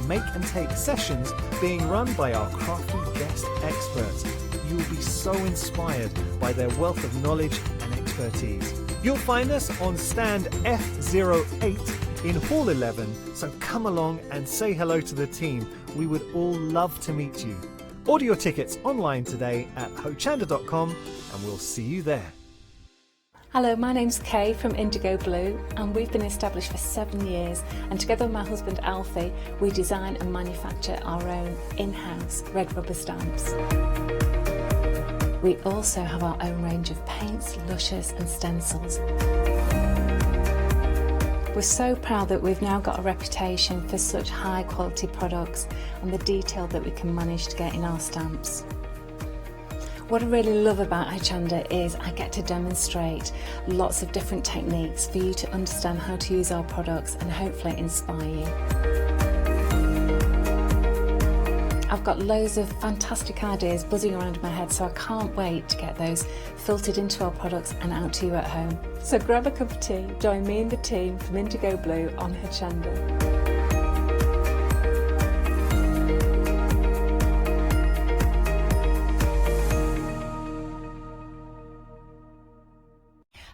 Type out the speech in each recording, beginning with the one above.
make and take sessions being run by our crafty guest experts. You will be so inspired by their wealth of knowledge and expertise. You'll find us on stand F08 in Hall 11, so come along and say hello to the team. We would all love to meet you. Order your tickets online today at hochanda.com and we'll see you there. Hello, my name's Kay from Indigo Blue, and we've been established for 7 years, and together with my husband Alfie we design and manufacture our own in-house red rubber stamps. We also have our own range of paints, lushes and stencils. We're so proud that we've now got a reputation for such high quality products and the detail that we can manage to get in our stamps. What I really love about Hochanda is I get to demonstrate lots of different techniques for you to understand how to use our products and hopefully inspire you. I've got loads of fantastic ideas buzzing around in my head, so I can't wait to get those filtered into our products and out to you at home. So grab a cup of tea, join me and the team from Indigo Blue on Hochanda.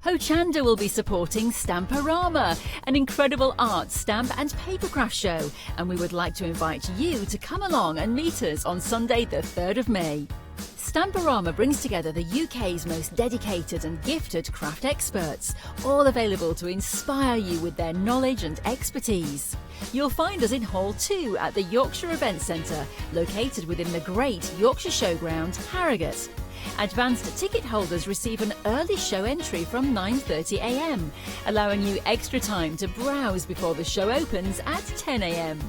Hochanda will be supporting Stamporama, an incredible art, stamp and papercraft show, and we would like to invite you to come along and meet us on Sunday the 3rd of May. Stamporama brings together the UK's most dedicated and gifted craft experts, all available to inspire you with their knowledge and expertise. You'll find us in Hall 2 at the Yorkshire Event Centre, located within the great Yorkshire Showground, Harrogate. Advanced ticket holders receive an early show entry from 9:30 a.m, allowing you extra time to browse before the show opens at 10 a.m.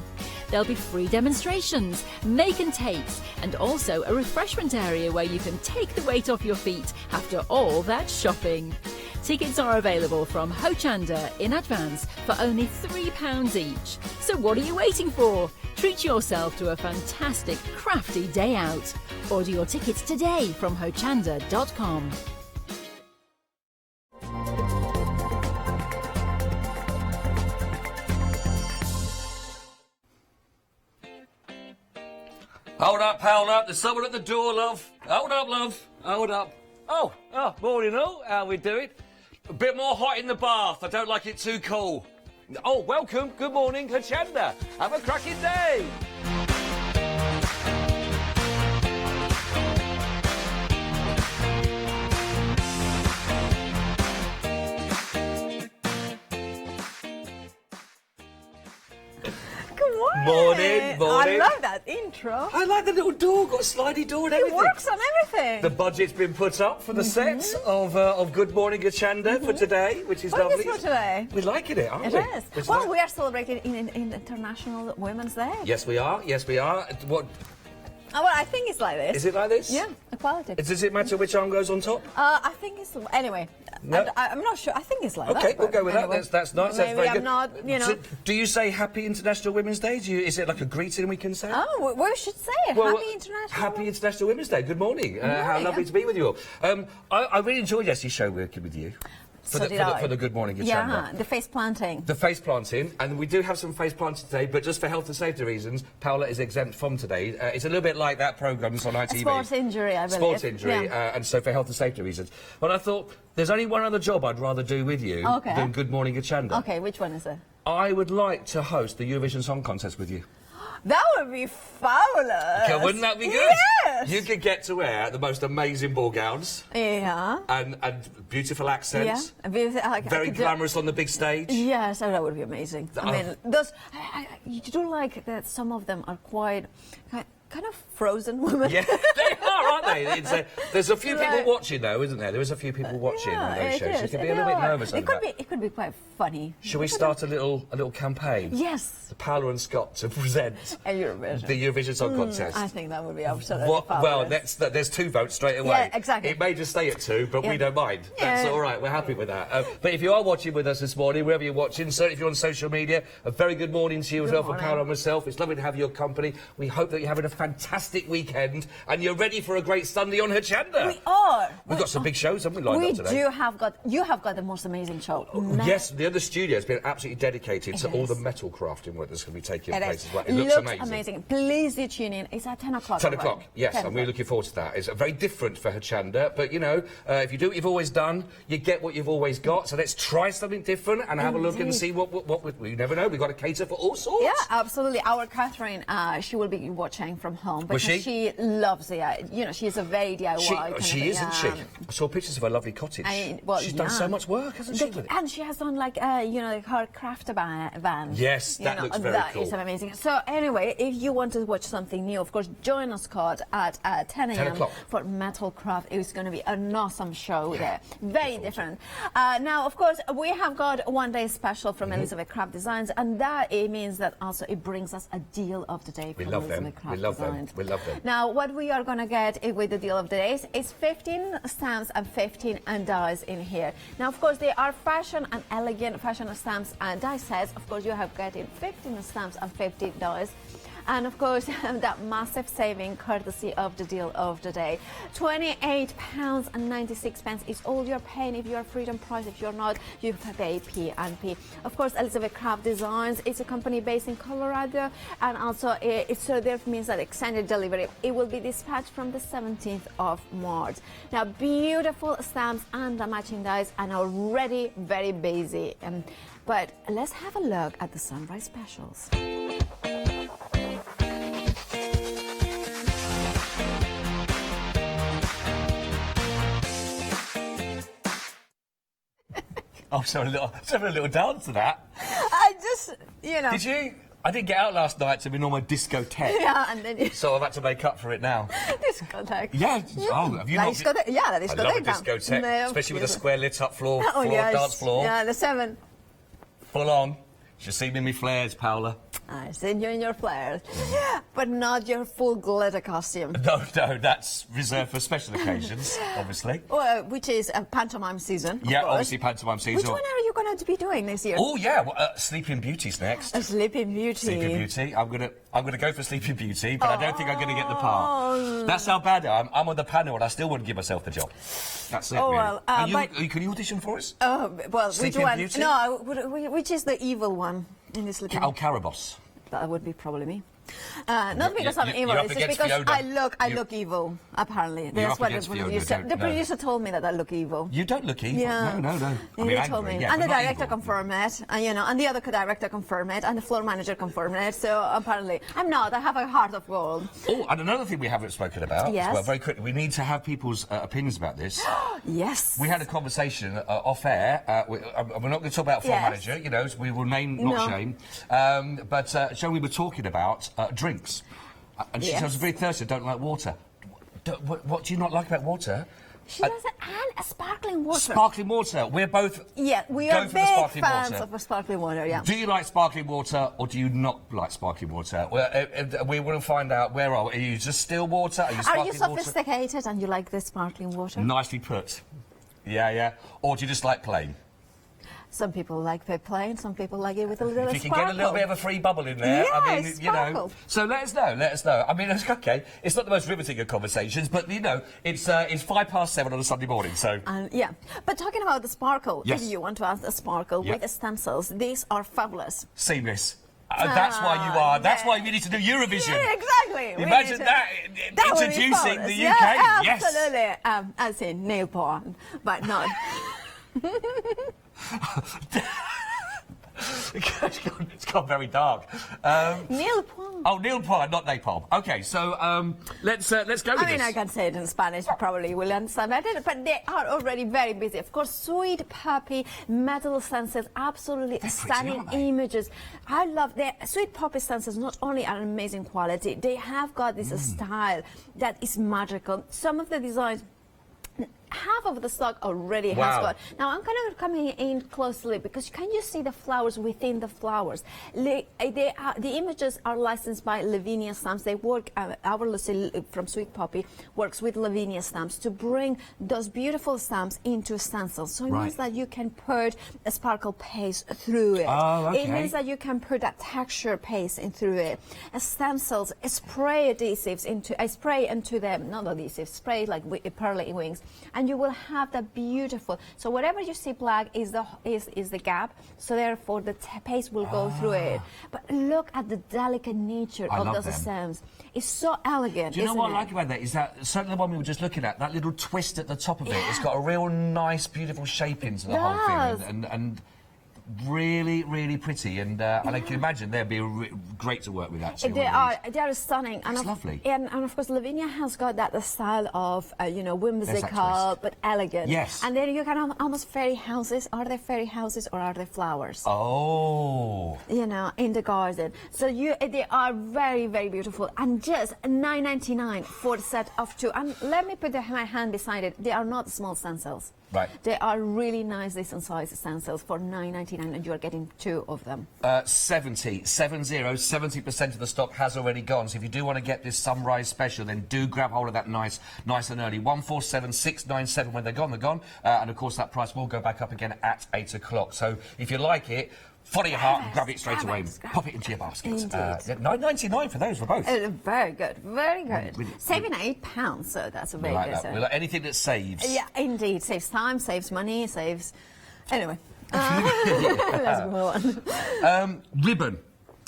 There'll be free demonstrations, make and takes, and also a refreshment area where you can take the weight off your feet after all that shopping. Tickets are available from Hochanda in advance for only £3 each. So what are you waiting for? Treat yourself to a fantastic crafty day out. Order your tickets today from hochanda.com. Hold up, there's someone at the door, love. Hold up, love, hold up. Oh, morning all, how we doing? A bit more hot in the bath, I don't like it too cool. Oh, welcome, good morning, Hochanda. Have a cracking day. Morning. Morning. I love that intro. I like the little door, got a slidey door and everything. It works on everything. The budget's been put up for the set of Good Morning Hochanda for today, which is lovely. What is for today? We're liking it, aren't we? It is. Well, we are celebrating in International Women's Day. Yes, we are. Yes, we are. What? Oh, well, I think it's like this. Is it like this? Yeah, equality. Does it matter which arm goes on top? I think it's... Anyway, No. I'm not sure. I think it's like that. Okay, we'll go with anyway. that. That's nice. That's Maybe very I'm good. not, you know... So, do you say Happy International Women's Day? Is it like a greeting we can say? Oh, we should say it. Well, Happy International... Happy International Women's Day. Good morning. How lovely to be with you all. I really enjoyed yesterday's show working with you. For the Good Morning Hochanda. Yeah, the face planting. The face planting, and we do have some face planting today, but just for health and safety reasons, Paola is exempt from today. It's a little bit like that programme that's on ITV. Sports injury, I believe. Sports injury, and so for health and safety reasons. But I thought, there's only one other job I'd rather do with you than Good Morning Hochanda. Okay, which one is it? I would like to host the Eurovision Song Contest with you. That would be fabulous. Okay, wouldn't that be good? Yes. You could get to wear the most amazing ball gowns. Yeah. And beautiful accents. Yeah. Very glamorous on the big stage. Yes, that would be amazing. I mean, those... you do like that some of them are quite... kind of frozen women. Yeah, they are, aren't they? There's a few people watching, though, isn't there? There is a few people watching on those shows. You can be a little bit nervous over that. It could be quite funny. Shall we start a little campaign? Yes. Paola and Scott to present the Eurovision Song Contest. I think that would be absolutely fabulous. Well, there's 2 votes straight away. Yeah, exactly. It may just stay at 2, but we don't mind. Yeah. That's all right. We're happy with that. But if you are watching with us this morning, wherever you're watching, certainly if you're on social media, a very good morning to you as well from Paola and myself. It's lovely to have your company. We hope that you're having a fantastic weekend and you're ready for a great Sunday on Hochanda. We are. We've got some big shows, haven't we, lined up today? You have got the most amazing show. Yes, the other studio has been absolutely dedicated to all the metal crafting work that's going to be taking place as well. It looks looks amazing. Please do tune in. It's at 10 o'clock. 10 o'clock, yes, 10 I'm really looking forward to that. It's very different for Hochanda, but you know, if you do what you've always done, you get what you've always got. So let's try something different and have a look and see what we never know. We've got to cater for all sorts. Yeah, absolutely. Our Catherine, she will be watching from home because she loves it. You know, she's a very DIY. She is, isn't she? I saw pictures of her lovely cottage. She's done so much work, hasn't she? With it? And she has done like, you know, her craft van. Yes, that looks very cool. That is amazing. So anyway, if you want to watch something new, of course, join us, Scott, at 10 a.m. for Metalcraft. It's going to be an awesome show there. Very different. Now, of course, we have got one day special from Elizabeth Craft Designs, and that it means that also it brings us a deal of the day. We love them. We love them. We love them. Now, what we are going to get with the deal of the day is 15 stamps and 15 dies in here. Now, of course, they are fashion and elegant fashion stamps and die sets. Of course, you have getting 15 stamps and 15 dies. And of course, that massive saving courtesy of the deal of the day. £28.96 is all you're paying if you're freedom price. If you're not, you pay P&P. Of course, Elizabeth Craft Designs is a company based in Colorado, and also so therefore means that extended delivery. It will be dispatched from the 17th of March. Now, beautiful stamps and the matching dies, and already very busy. But let's have a look at the sunrise specials. Oh, so having a little dance to that. I just, you know. Did you? I didn't get out last night to be on my discotheque. Yeah, and then so I've had to make up for it now. Discotheque. Yeah. Oh, have you not? Yeah, the discotheque. I love a discotheque, especially with a square lit up floor, yes. dance floor. Yeah, the 7. Full on. You should see me in my flares, Paola. I seen you in your flares, but not your full glitter costume. No, that's reserved for special occasions, obviously. Well, which is pantomime season. Yeah, obviously pantomime season. Which one are you going to be doing this year? Oh yeah, Sleeping Beauty's next. Sleeping Beauty. Sleeping Beauty. I'm gonna go for Sleeping Beauty, but I don't think I'm gonna get the part. That's how bad I am. I'm on the panel, and I still wouldn't give myself the job. That's it. Oh really. well, can you audition for us? Well, Sleeping which one? Beauty? No, which is the evil one in this Sleeping? Carabos. That would be probably me. Not because I'm evil, it's just because I look evil, apparently. That's what the producer told me, that I look evil. You don't look evil. Yeah. No. I mean, told me. Yeah, and the director confirmed it, and and the other director confirmed it, and the floor manager confirmed it, so apparently I'm not. I have a heart of gold. Oh, and another thing we haven't spoken about, yes. Well, very quickly, we need to have people's opinions about this. Yes. We had a conversation off air. We're not going to talk about floor manager, so we will name, not shame. But so we were talking about drinks. And she was very thirsty, don't like water. What do you not like about water? She doesn't, and sparkling water. Sparkling water. We're both we are big fans of sparkling water, yeah. Do you like sparkling water or do you not like sparkling water? Well, we want to find out, are you just still water? Are you sparkling water? Are you sophisticated and you like the sparkling water? Nicely put. Yeah. Or do you just like plain? Some people like plain, some people like it with a little sparkle. If you can get a little bit of a free bubble in there, sparkle. So let us know. I mean, it's okay. It's not the most riveting of conversations, but it's 7:05 on a Sunday morning. So yeah. But talking about the sparkle, yes. If you want to add the sparkle with the stencils, these are fabulous. Seamless. That's why you are. That's why you need to do Eurovision. Yeah, exactly. Imagine that introducing the UK. Yeah, absolutely. As in nail porn, but not. It's gone very dark. Nail porn. Oh, nail porn, not napalm. Okay, so let's go with this. I mean, I can say it in Spanish. You probably will understand better, but they are already very busy. Of course, sweet poppy metal stencils, absolutely stunning images. I love the sweet poppy stencils. Not only are amazing quality, they have got this style that is magical. Some of the designs. half of the stock already has Wow. got. Now I'm kind of coming in closely because can you see the flowers within the flowers? The images are licensed by Lavinia Stamps. They work, our Lucy from Sweet Poppy works with Lavinia Stamps to bring those beautiful stamps into stencils. So it means that you can put a sparkle paste through it. Oh, okay. It means that you can put that texture paste in through it. Stencils, spray adhesives into them, not adhesives, spray like pearly wings, and you will have that beautiful. So whatever you see black is the gap. So therefore the paste will go through it. But look at the delicate nature of those stems. It's so elegant. Do you know what isn't I like about that? Is that certainly the one we were just looking at, that little twist at the top of it. It's got a real nice, beautiful shape into the whole thing, and really, really pretty. And I can imagine they'd be great to work with. Actually, they are stunning. And it's lovely. And of course, Lavinia has got that style of whimsical but elegant. Yes. And then you can have almost fairy houses. Are they fairy houses or are they flowers? Oh. In the garden. So they are very, very beautiful. And just $9.99 for the set of 2. And let me put my hand beside it. They are not small stencils. Right. They are really nice, decent size stencils for $9.99, and you are getting 2 of them. 70% of the stock has already gone. So if you do want to get this sunrise special, then do grab hold of that nice and early. 147697 when they're gone, they're gone. And of course that price will go back up again at 8 o'clock. So if you like it, follow your heart and grab it straight away. Pop it into your basket. $9.99 for those for both. Very good, very good. Really, Saving £8, so that's a very like good. that. We like anything that saves. Yeah, indeed. Saves time, saves money, saves. Anyway, let's move on. Ribbon.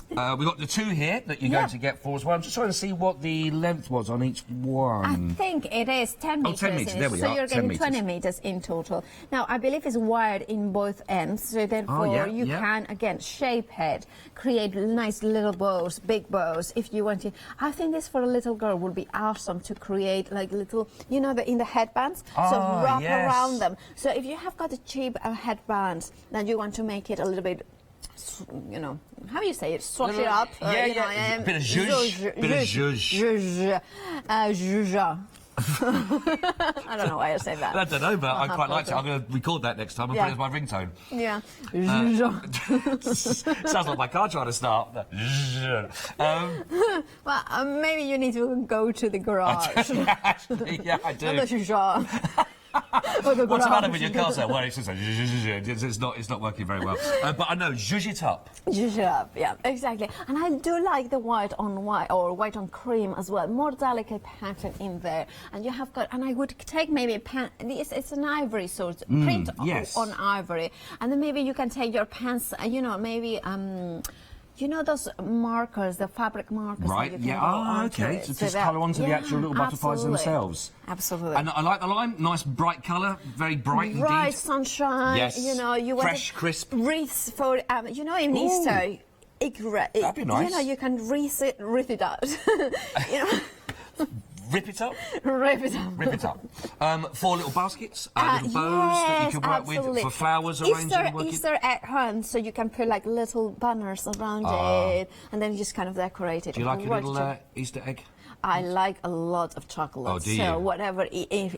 We've got the 2 here that you're going to get for as well. I'm just trying to see what the length was on each one. I think it is 10 meters. 10 meters, there we so are. You're 10 getting 20 meters. meters in total. Now, I believe it's wired in both ends, so therefore you can, again, shape it, create nice little bows, big bows, if you want to. I think this for a little girl would be awesome to create like little, in the headbands, so wrap around them. So if you have got a cheap headband, then you want to make it a little bit, how do you say it? Swatch it up. Bit of zhuzh. Bit of zhuzh. Zhuzh. I don't know why I say that. I don't know, but I quite like it. I'm going to record that next time and put it as my ringtone. Yeah. Sounds like my car trying to start. Well, maybe you need to go to the garage. Actually, yeah, I do. What's the matter with your car, sir? Well, it's just it's not working very well. But I know, zhuzh it up. Zhuzh it up, yeah, exactly. And I do like the white on white or white on cream as well. More delicate pattern in there. And you have got, and I would take maybe it's an ivory sort, print on ivory. And then maybe you can take your pens, maybe. Those markers, the fabric markers. Right, okay. So just colour onto the actual little butterflies themselves. Absolutely. And I like the lime, nice bright colour, very bright indeed. Bright sunshine, yes. You want fresh, crisp. Wreaths for, in Easter. That'd be nice. You can wreath it out. Rip it up? Rip it up. Rip it up. 4 little baskets, little bows that you can work with for flowers arranging. Easter at home, so you can put like little banners around it, and then you just kind of decorate it. Do you like a little Easter egg? I like a lot of chocolate. Oh, do you? So whatever,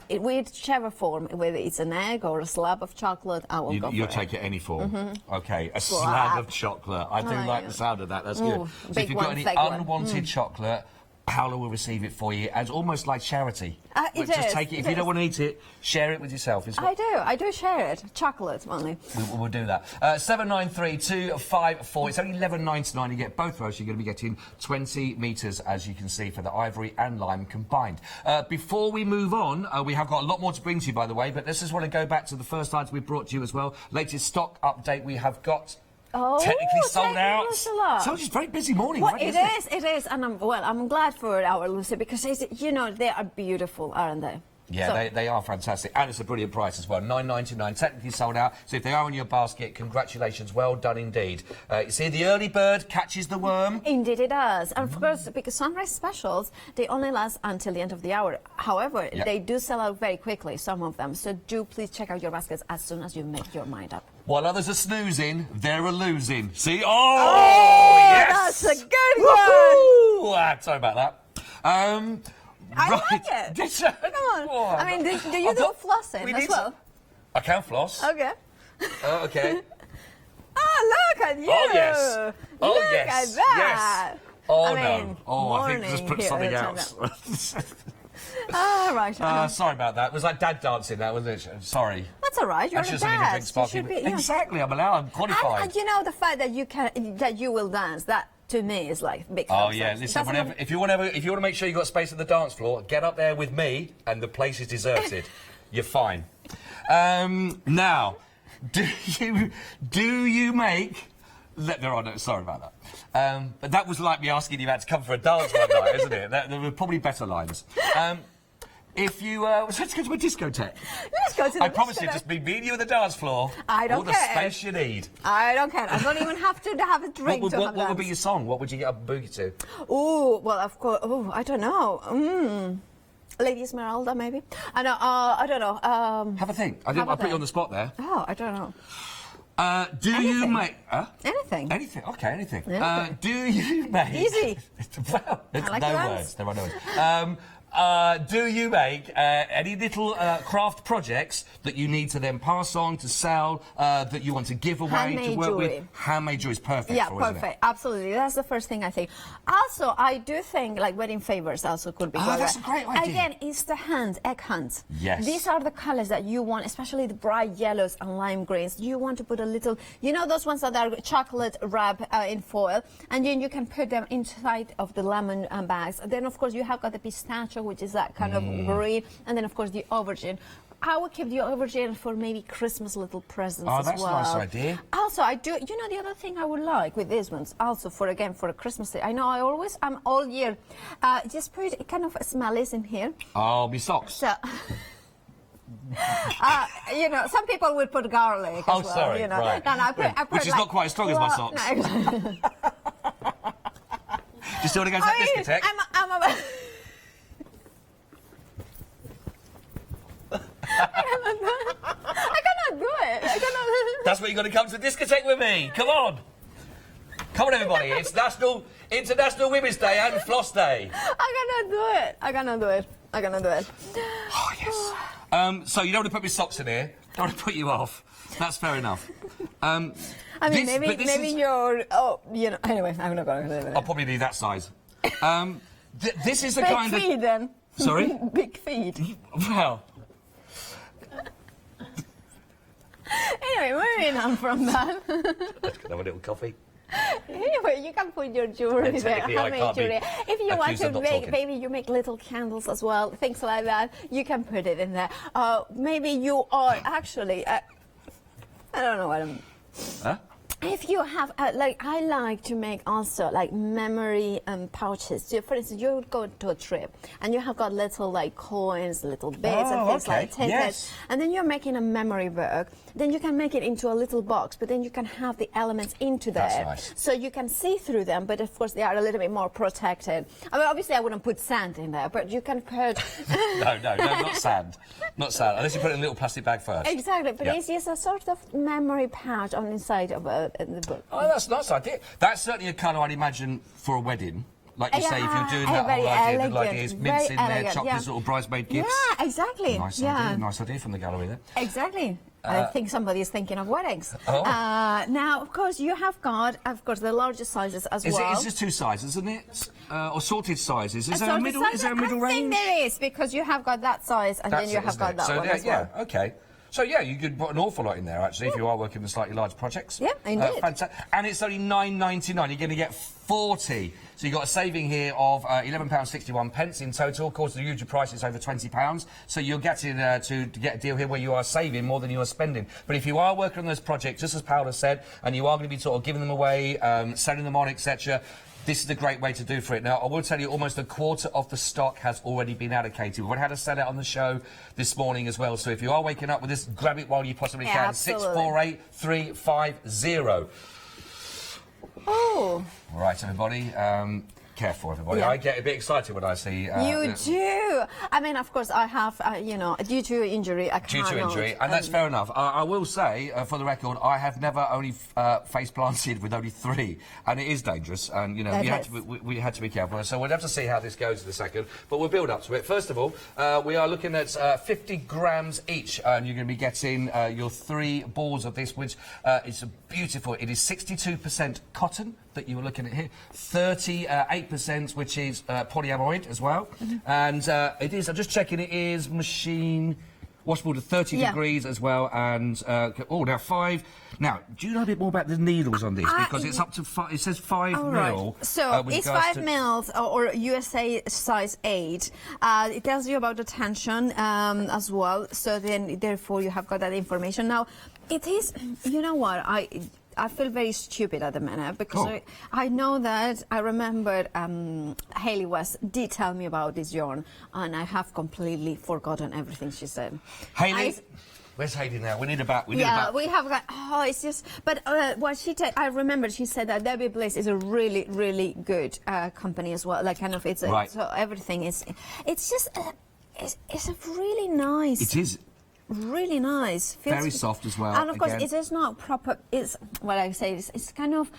whichever form, whether it's an egg or a slab of chocolate, I will go for it. You'll take it any form. Okay, a slab of chocolate. I do like the sound of that. That's good. So if you've got any unwanted chocolate, Paola will receive it for you as almost like charity. Just take it. If you don't want to eat it, share it with yourself. I do share it. Chocolate only. We'll do that. 793254. It's only $11.99. You get both those. You're going to be getting 20 metres, as you can see, for the ivory and lime combined. Before we move on, we have got a lot more to bring to you, by the way, but let's just want to go back to the first item we brought to you as well. Latest stock update we have got. Technically sold out. So it's a very busy morning. Well, it is, and I'm glad for our Lucy because they are beautiful, aren't they? Yeah, they are fantastic, and it's a brilliant price as well. $9.99, technically sold out. So if they are in your basket, congratulations, well done indeed. You see, the early bird catches the worm. Indeed, it does. And of course, because sunrise specials, they only last until the end of the hour. However, they do sell out very quickly, some of them. So do please check out your baskets as soon as you make your mind up. While others are snoozing, they're a losing. See? Yes! That's a good one! Sorry about that. I like it. Did you? Come on. Oh, I mean, do you do flossing as well? I can floss. Okay. Okay. Oh, look at you. Oh, yes. Oh, look yes. at that. Yes. Oh, I no. mean, Oh, I think I just morning put here something at else. Oh, right. Sorry about that. It was like dad dancing, that, wasn't it? Sorry. That's all right. You're I a should have dad. drink sparkling. You should be, yeah. Exactly. I'm allowed. I'm qualified. And you know the fact that you will dance. That to me is like big. Oh yeah, listen. If you want to make sure you got space at the dance floor, get up there with me, and the place is deserted. You're fine. Now, do you make? Sorry about that. But that was like me asking you out to come for a dance one night, isn't it? There were probably better lines. If you let's go to a discotheque. Let's go to the I promise you, just be me and you at the dance floor. I don't all the care. space you need. I don't care. I don't even have to have a drink What would be your song? What would you get up and boogie to? Oh, well, of course. Oh, I don't know. Lady Esmeralda, maybe. I don't know. Have a think. I put you on the spot there. Oh, I don't know. Do you make... Anything. Anything. Okay, anything. Anything. Do you make... Easy. Well, I like no your words. There are no words. Do you make any little craft projects that you need to then pass on to sell, that you want to give away, Handmade to work jewellery. with? Handmade jewellery is perfect Yeah, for, isn't perfect. it? Absolutely. That's the first thing I think. Also, I do think like wedding favors also could be good. That's a great idea. Again, it's the egg hunt. Yes. These are the colors that you want, especially the bright yellows and lime greens. You want to put a little, you know those ones that are chocolate wrap in foil, and then you can put them inside of the lemon bags. And then, of course, you have got the pistachio, which is that kind of green, and then, of course, the aubergine. I would keep the aubergine for maybe Christmas little presents as well. Oh, that's a nice idea. Also, I do, you know, the other thing I would like with these ones, also for a Christmas day. I know I'm all year, just put kind of smellies in here. Oh, my socks. So, you know, some people would put garlic as well. Sorry, you know. right. No, I put Which is like, not quite as strong as my socks. No, Do you still want to go to that discotheque? I cannot do it. That's what you're going to come to the discotheque with me. Come on. Come on, everybody. It's International Women's Day and Floss Day. I cannot do it. Oh, yes. So you don't want to put my socks in here. Don't want to put you off. That's fair enough. I mean, maybe you're... Oh, you know... Anyway, I'm not going to do it. I'll probably need that size. This is the Big kind feet, of... then. Sorry? Big feet. Well... Anyway, moving on from that. Can I have a little coffee? Anyway, you can put your jewelry there. Handmade jewelry. If you want to make, maybe you make little candles as well, things like that. You can put it in there. Maybe you are actually. I don't know what I'm. Huh? If you have, like, I like to make also like memory pouches. So, for instance, you would go to a trip and you have got little like coins, little bits and things like tickets, yes. and then you're making a memory book. Then you can make it into a little box, but then you can have the elements into there. That's nice. So you can see through them, but of course they are a little bit more protected. I mean, obviously I wouldn't put sand in there, but you can put... No, not sand. Not sand, unless you put it in a little plastic bag first. Exactly, but it's just a sort of memory pouch on the inside of the book. Oh, that's a nice idea. That's certainly a colour I'd imagine for a wedding. Like you say, if you're doing that whole idea, the idea is mints in there, chocolates, little bridesmaid gifts. Yeah, exactly. Nice idea from the gallery there. Exactly. I think somebody is thinking of weddings. Oh. Now, of course, you have got, the largest sizes as well. It's just two sizes, isn't it? Or sorted sizes. Is there a middle range? I think there is, because you have got that size and then you have got that one as well. Yeah, okay. So, yeah, you could put an awful lot in there, actually, if you are working with slightly large projects. Yeah, indeed. Fantastic. And it's only $9.99. You're going to get 40. So you've got a saving here of £11.61 in total. Of course, the usual price is over £20. So you're getting to get a deal here where you are saving more than you are spending. But if you are working on those projects, just as Paola said, and you are going to be sort of giving them away, selling them on, etc., this is a great way to do for it. Now, I will tell you, almost a quarter of the stock has already been allocated. We've had to sell it on the show this morning as well. So if you are waking up with this, grab it while you possibly can. Absolutely. 648350. Oh. All right, everybody. careful, everybody. Yeah. I get a bit excited when I see... You do. I mean, of course, I have, you know, due to injury, I can't. Due to injury, and that's fair enough. I will say, for the record, I have never only face planted with only 3, and it is dangerous. And you know, we had to be careful. So we'll have to see how this goes in a second, but we'll build up to it. First of all, we are looking at 50 grams each, and you're going to be getting your 3 balls of this, which is beautiful. It is 62% cotton that you were looking at here, 38% which is polyamide as well, and it is. I'm just checking. It is machine washable to 30 degrees as well, and now 5. Now, do you know a bit more about the needles on this? Because it's up to 5. It says 5 mil. So it's 5 mils or USA size 8. It tells you about the tension as well. So then, therefore, you have got that information. Now, it is. You know what? I feel very stupid at the minute because I know that I remember Hayley West did tell me about this yarn, and I have completely forgotten everything she said. Hayley, where's Hayley now? We need a bat. We have got. Oh, it's just. But what she did, I remember she said that Debbie Bliss is a really, really good company as well. Like kind of, it's right. So everything is. It's just. It's a really nice. It is. Really nice. Very soft as well. And of course, it is not proper. It's what I say. It's kind of.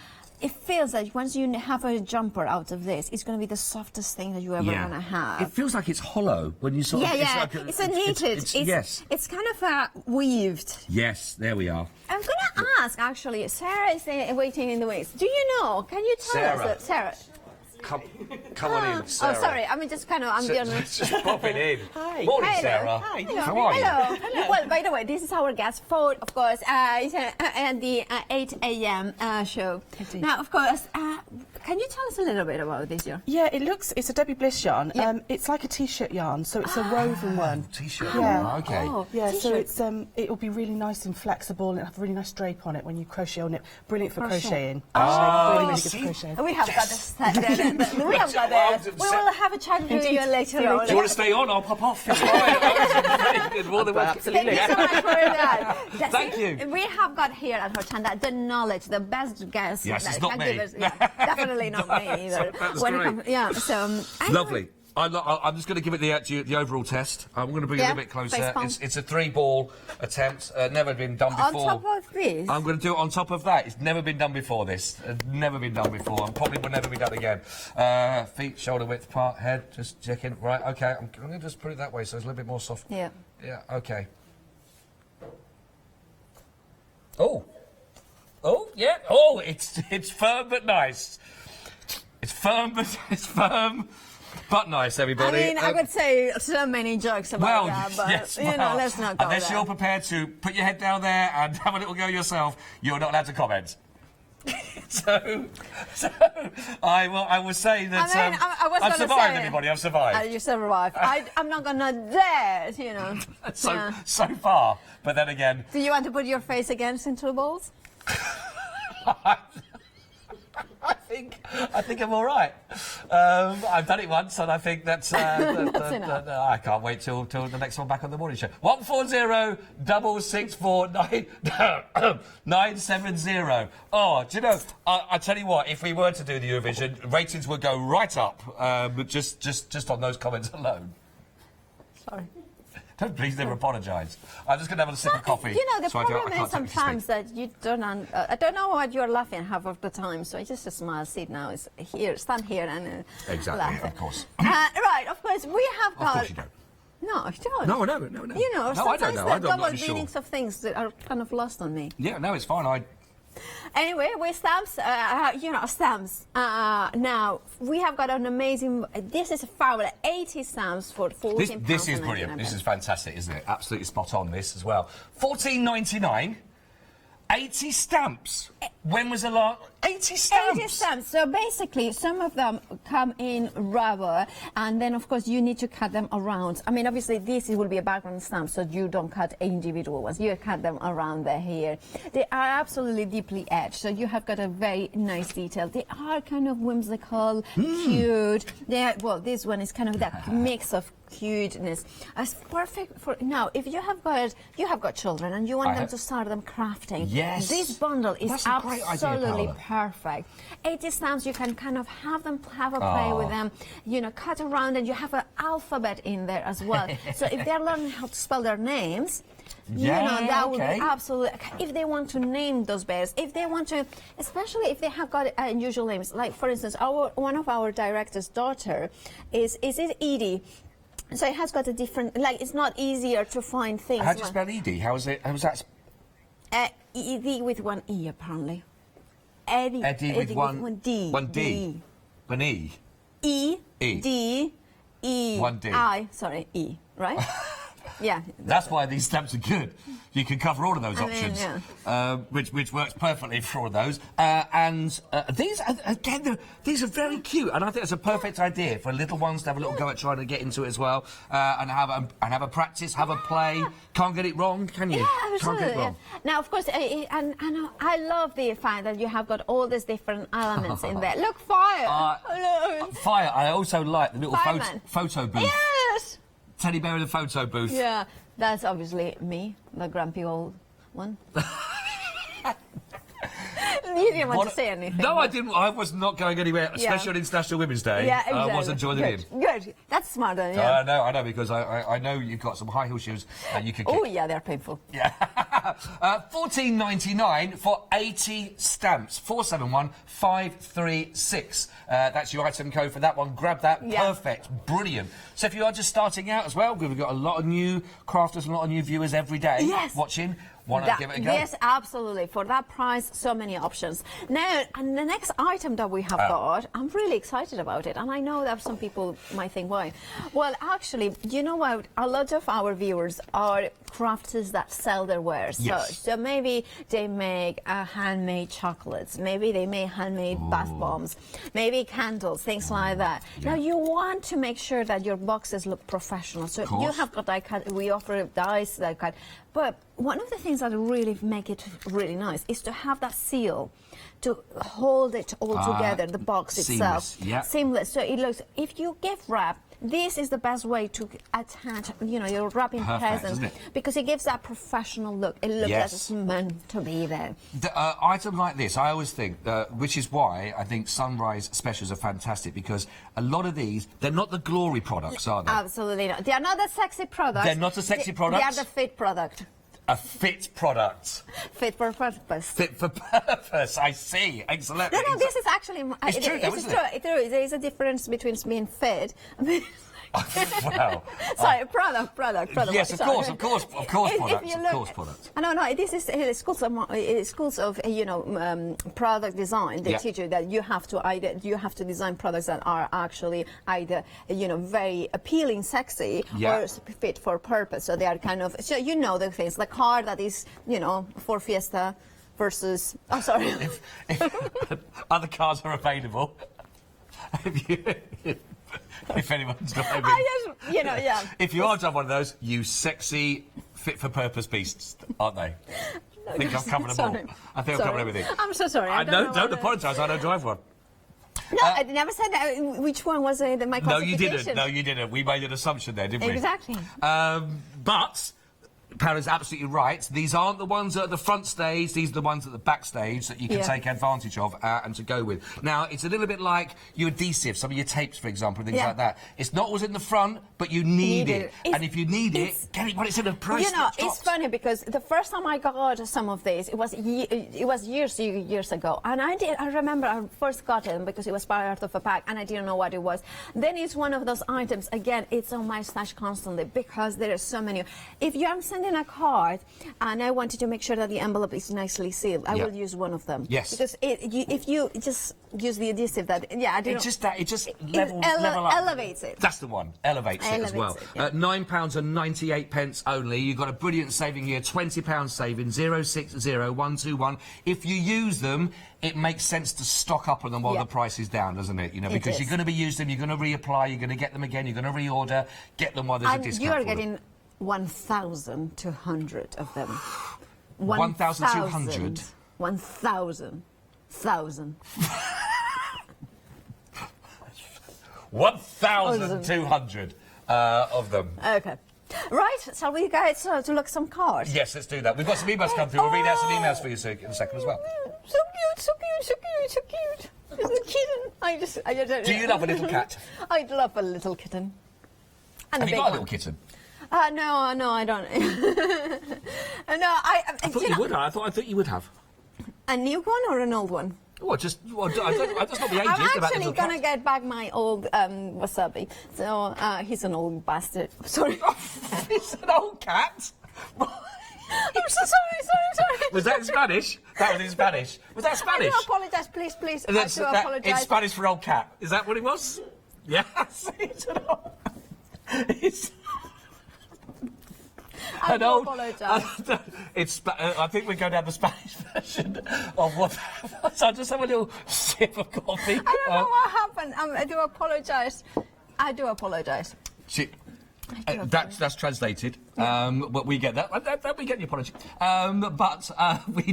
It feels like once you have a jumper out of this, it's going to be the softest thing that you ever want to have. It feels like it's hollow when you sort of. Yeah, it's a knitted. Yes. It's kind of weaved. Yes, there we are. I'm going to ask, actually. Sarah is waiting in the wings. Do you know? Can you tell us that, Sarah? Come on in, Sarah. Oh, sorry. I mean, just kind of. I'm just popping in. Hi. Morning, Hello. Sarah. Hi. How are you? Hello. Well, by the way, this is our guest for, of course, it's at the 8 a.m. show. Now, of course, can you tell us a little bit about this yarn? Yeah, it's a Debbie Bliss yarn. Yeah. It's like a t-shirt yarn, so it's a woven one. T-shirt. Yeah. Okay. Oh, yeah. So it's it'll be really nice and flexible and have a really nice drape on it when you crochet on it. Brilliant for crocheting. Really, really good for crocheting. We have got this. We have got this. We will have a chat with you later on. Do you want to stay on? I'll pop off. It's fine. Absolutely. Thank you so much for that. Thank you. We have got here at Hochanda the knowledge, the best guest. Yes, it's not me. Definitely not me either. That's great. So lovely. I'm just going to give it the overall test. I'm going to bring it a little bit closer. It's a 3-ball attempt. Never been done before. On top of this? I'm going to do it on top of that. It's never been done before, this. Never been done before. And probably will never be done again. Feet, shoulder width apart, head, just checking. Right, OK. I'm going to just put it that way so it's a little bit more soft. Yeah. Yeah, OK. Oh. Oh, yeah. Oh, it's firm but nice. It's firm but nice, everybody. I mean, I could say so many jokes about that, but, you know, let's not go unless there. you're prepared to put your head down there and have a little go yourself, you're not allowed to comment. so I will say that I've survived, everybody. I've survived. You survived. I'm not gonna dare, you know. So far, but then again. Do you want to put your face against into the balls? I think I'm all right. I've done it once, and I think that's I can't wait till the next one back on the morning show. 140 664 970. Oh, do you know? I tell you what, if we were to do the Eurovision, ratings would go right up. Just on those comments alone. Sorry. Don't please never apologise. I'm just going to have a sip of coffee. You know, the problem is sometimes that you don't. I don't know what you're laughing half of the time, so I just smile, sit now, stand here and exactly, laugh. of course. Right, of course, we have got. Of course you don't. No, you don't. No. You know, no, sometimes I don't know. the double meanings of things that are kind of lost on me. Yeah, no, it's fine. Anyway, with stamps, stamps. Now, we have got an amazing, this is fabulous, 80 stamps for £14. This is brilliant. This is fantastic, isn't it? Absolutely spot on, this as well. $14.99, 80 stamps. When was the last? 80 stamps? 80 stamps. So basically, some of them come in rubber, and then, of course, you need to cut them around. I mean, obviously, this will be a background stamp, so you don't cut individual ones. You cut them around the here. They are absolutely deeply etched, so you have got a very nice detail. They are kind of whimsical, cute. They are, well, this one is kind of that mix of cuteness. It's perfect for now. If you have got children and you want them to start them crafting, yes, this bundle is absolutely perfect. 80 stamps, you can kind of have a play with them, you know, cut around, and you have an alphabet in there as well. So if they're learning how to spell their names, you know, that would be absolutely. If they want to name those bears, if they want to, especially if they have got unusual names, like for instance, one of our director's daughter is it Edie? So it has got a different, like it's not easier to find things. How do you spell Edie? How was that? Edie with one E apparently. Eddie with one D. One D. One E. E. E. D. E. One D. Sorry, E. Right? Yeah. That's why these stamps are good. You can cover all of those options, yeah. which works perfectly for all of those. And these, again, these are very cute, and I think it's a perfect idea for little ones to have a little go at trying to get into it as well, and have a practice, have a play. Can't get it wrong, can you? Yeah, absolutely. Can't get it wrong. Now, of course, and I love the fact that you have got all these different elements in there. Look, fire! Fire. I also like the little photo booth. Yes. Teddy bear in the photo booth. Yeah, that's obviously me, the grumpy old one. You didn't want to say anything. No, I didn't. I was not going anywhere, especially on International Women's Day. Yeah, exactly. I wasn't joining in. Good. That's smart, then, yeah. I know, because I know you've got some high heel shoes and you can kick. Oh, yeah, they're painful. Yeah. $14.99 for 80 stamps. 471536. That's your item code for that one. Grab that. Yeah. Perfect. Brilliant. So if you are just starting out as well, we've got a lot of new crafters and a lot of new viewers every day watching. Why not give it a go? Yes, absolutely. For that price, so many options. Now, and the next item that we have got, I'm really excited about it. And I know that some people might think, why? Well, actually, you know what? A lot of our viewers are crafters that sell their wares. Yes. So maybe they make handmade chocolates. Maybe they make handmade bath bombs. Maybe candles, things like that. Yeah. Now, you want to make sure that your boxes look professional. So you have got die cut. We offer dies die cut. But one of the things that really make it really nice is to have that seal to hold it all together, the box itself. Seamless. So it looks, if you gift wrap, this is the best way to attach, you know, your wrapping present, because it gives that professional look. It looks like it's meant to be there. The, items like this, I always think, which is why I think Sunrise Specials are fantastic, because a lot of these, they're not the glory products, are they? Absolutely not. They are not the sexy products. They're not a sexy product. They are the fit product. A fit product. Fit for purpose. Fit for purpose, I see. Excellent. No, this is actually... It's true, though, isn't it? There is a difference between being fit... Wow. Sorry, product. Yes, of course, products. No, this is schools of you know, product design. They teach you that you have to design products that are actually either, you know, very appealing, sexy, or fit for purpose. So they are kind of, so you know the things, the car that is, you know, for Fiesta versus, if other cars are available. If anyone's driving. You know, If you are driving one of those, you sexy, fit-for-purpose beasts, aren't they? I think I've covered them all. I think I've covered everything. I'm so sorry. Don't apologise, I don't drive one. No, I never said that. Which one was my classification? No, you didn't. We made an assumption there, didn't we? Exactly. But... Para's absolutely right. These aren't the ones at the front stage. These are the ones at the back stage that you can take advantage of and to go with. Now, it's a little bit like your adhesive, some of your tapes, for example, things like that. It's not always in the front, but you need it. And if you need it, get it when it's in a price. You know, it's funny because the first time I got some of these, it was years ago, and I remember I first got them because it was part of a pack, and I didn't know what it was. Then it's one of those items. Again, it's on my stash constantly because there are so many. If you are sending a card and I wanted to make sure that the envelope is nicely sealed, I will use one of them. Yes. Because if you just use the adhesive, that it just elevates it. That's the one. Elevates it as well. £9.98 only. You've got a brilliant saving here. £20 saving. 060121. If you use them, it makes sense to stock up on them while the price is down, doesn't it? You know, because you're going to be using them, you're going to reapply, you're going to get them again, you're going to reorder, get them while there's a discount. You are getting 1,200 of them. 1,200? 1,000. 1,200 of them. Okay. Right, shall we guys to look some cards? Yes, let's do that. We've got some emails come through. We'll read out some emails for you in a second as well. So cute, so cute, so cute, so cute. It's a kitten. I just. Do you love a little cat? I love a little kitten. And Have a you big got a one. little kitten? No, I don't. I thought you would. I thought you would have. A new one or an old one? Well, just not the ages. I'm actually gonna get back my old wasabi. So he's an old bastard. Sorry. He's an old cat. I'm so sorry. Was that in Spanish? That was in Spanish. Was that Spanish? I do apologise, please. I do apologise. It's Spanish for old cat. Is that what it was? Yes. It's an old. I do apologise. I think we go down the Spanish version of what. So I'll just have a little sip of coffee. I don't know what happened. I do apologise. That's translated. But we get that. We get the apology. But we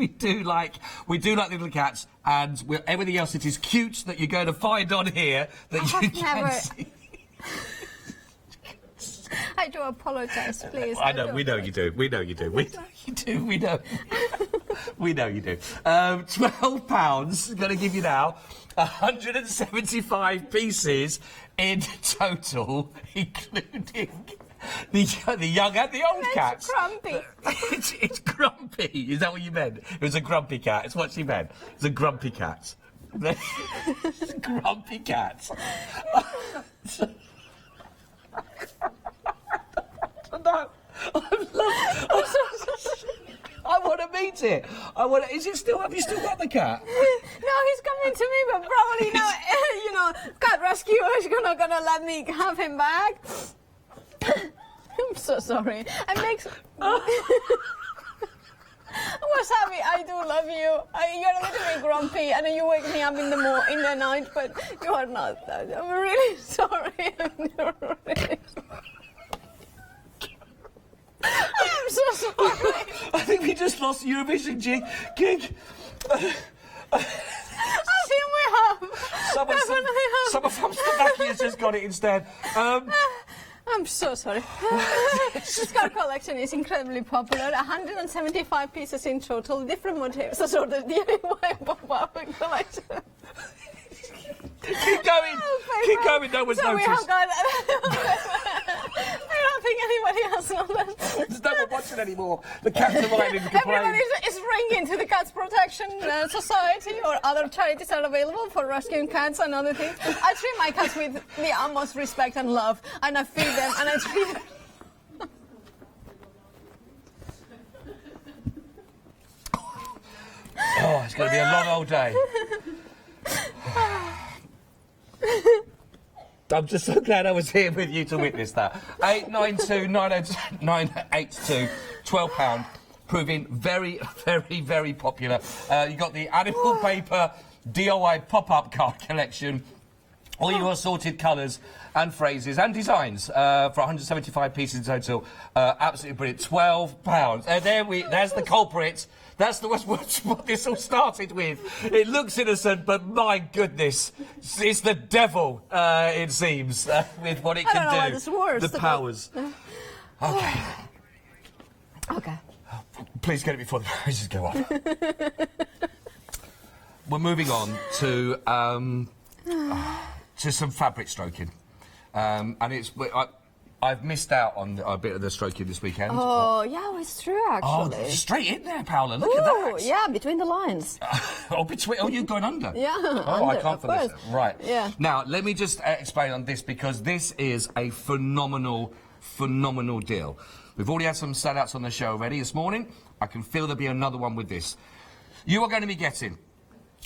do like little cats, and everything else that is cute that you're going to find on here that you can see. I do apologise, please. I know, we know you do. We know you do. We know you do. £12 going to give you now 175 pieces in total, including the young and the old cats. Grumpy. It's grumpy. Is that what you meant? It was a grumpy cat. It's what she meant. It's a grumpy cat. It's a grumpy cat. No, I want to meet it. Is it still? Have you still got the cat? No, he's coming to me, but probably now, cat rescue is gonna let me have him back. I'm so sorry. It makes. Wasabi, I do love you. You're a little bit grumpy, and you wake me up in the night, but you are not that. I'm really sorry. I'm so sorry. I think we just lost the Eurovision gig. I think we have. Someone from Slovakia just got it instead. I'm so sorry. This card collection is incredibly popular. 175 pieces in total, different motifs assorted DIY pop-up collection. Keep going. No one's So we noticed. have got. I don't think anybody else knows that. There's no one watching anymore. The cats are writing to complain. Everybody is ringing to the Cats Protection Society or other charities that are available for rescuing cats and other things. I treat my cats with the utmost respect and love, and I feed them and I treat them. Oh, it's going to be a long old day. I'm just so glad I was here with you to witness that. 892-982, £12, proving very, very, very popular. You got the animal paper DIY pop-up card collection, all your assorted colours and phrases and designs for 175 pieces in total. Absolutely brilliant. £12. There's the culprit. That's what this all started with. It looks innocent, but my goodness, it's the devil, it seems, with what it can do. I don't know what is worse. The powers. Okay. Okay. Please get it before the prices go up. We're moving on to some fabric stroking, and I've missed out on a bit of the stroking this weekend. Oh, yeah, it's true, actually. Oh, straight in there, Paola. Look at that. Yeah, between the lines. You're going under. Yeah, Oh, under, I can't of for this. course. Right. Yeah. Now, let me just explain on this, because this is a phenomenal deal. We've already had some sellouts on the show already this morning. I can feel there'll be another one with this. You are going to be getting,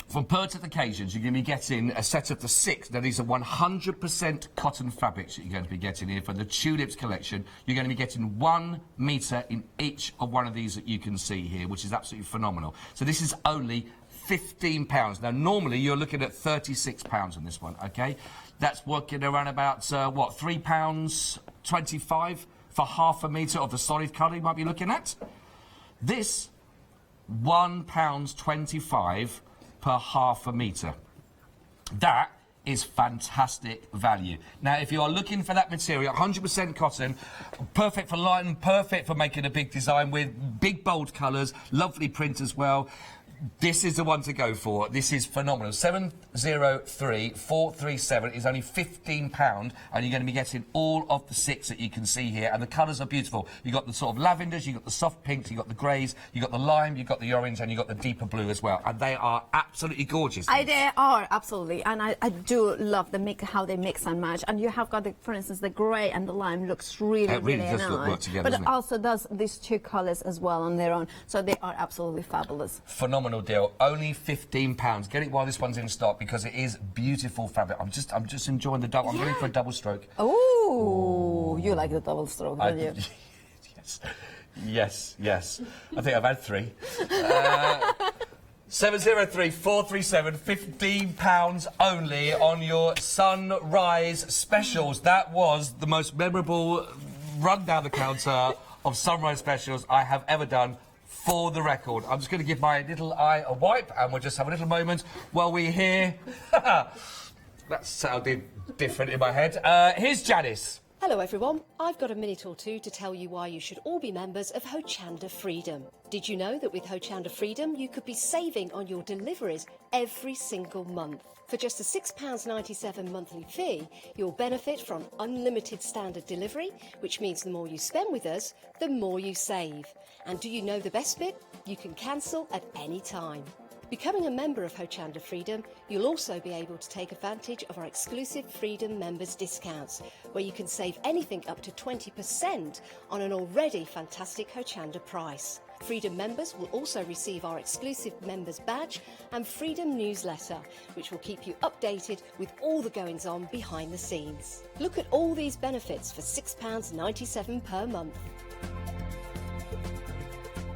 from Perth Occasions, you're going to be getting a set of the 6. Now, these are 100% cotton fabrics that you're going to be getting here. For the Tulips collection, you're going to be getting 1 metre in each of one of these that you can see here, which is absolutely phenomenal. So this is only £15. Now, normally, you're looking at £36 on this one, OK? That's working around about, £3.25 for half a metre of the solid colour you might be looking at. This, £1.25 per half a metre. That is fantastic value. Now, if you are looking for that material, 100% cotton, perfect for lighting, perfect for making a big design with big bold colours, lovely print as well. This is the one to go for. This is phenomenal. 703437 is only £15, and you're going to be getting all of the 6 that you can see here, and the colours are beautiful. You've got the sort of lavenders, you've got the soft pinks, you've got the greys, you've got the lime, you've got the orange, and you've got the deeper blue as well, and they are absolutely gorgeous. They are, absolutely, and I do love how they mix and match, and you have got, for instance, the grey and the lime looks really does nice. work together, but it also does these 2 colours as well on their own, so they are absolutely fabulous. Phenomenal deal. Only £15. Get it while this one's in stock because it is beautiful fabric. I'm just enjoying the double. I'm going for a double stroke. Oh, you like the double stroke, don't you? Yes. I think I've had 3. 703437, £15 only on your Sunrise specials. That was the most memorable run down the counter of Sunrise specials I have ever done. For the record, I'm just going to give my little eye a wipe, and we'll just have a little moment while we hear. That sounded different in my head. Here's Janice. Hello everyone, I've got a minute or two to tell you why you should all be members of Hochanda Freedom. Did you know that with Hochanda Freedom you could be saving on your deliveries every single month? For just a £6.97 monthly fee, you'll benefit from unlimited standard delivery, which means the more you spend with us, the more you save. And do you know the best bit? You can cancel at any time. Becoming a member of Hochanda Freedom, you'll also be able to take advantage of our exclusive Freedom members discounts, where you can save anything up to 20% on an already fantastic Hochanda price. Freedom members will also receive our exclusive members badge and Freedom newsletter, which will keep you updated with all the goings on behind the scenes. Look at all these benefits for £6.97 per month.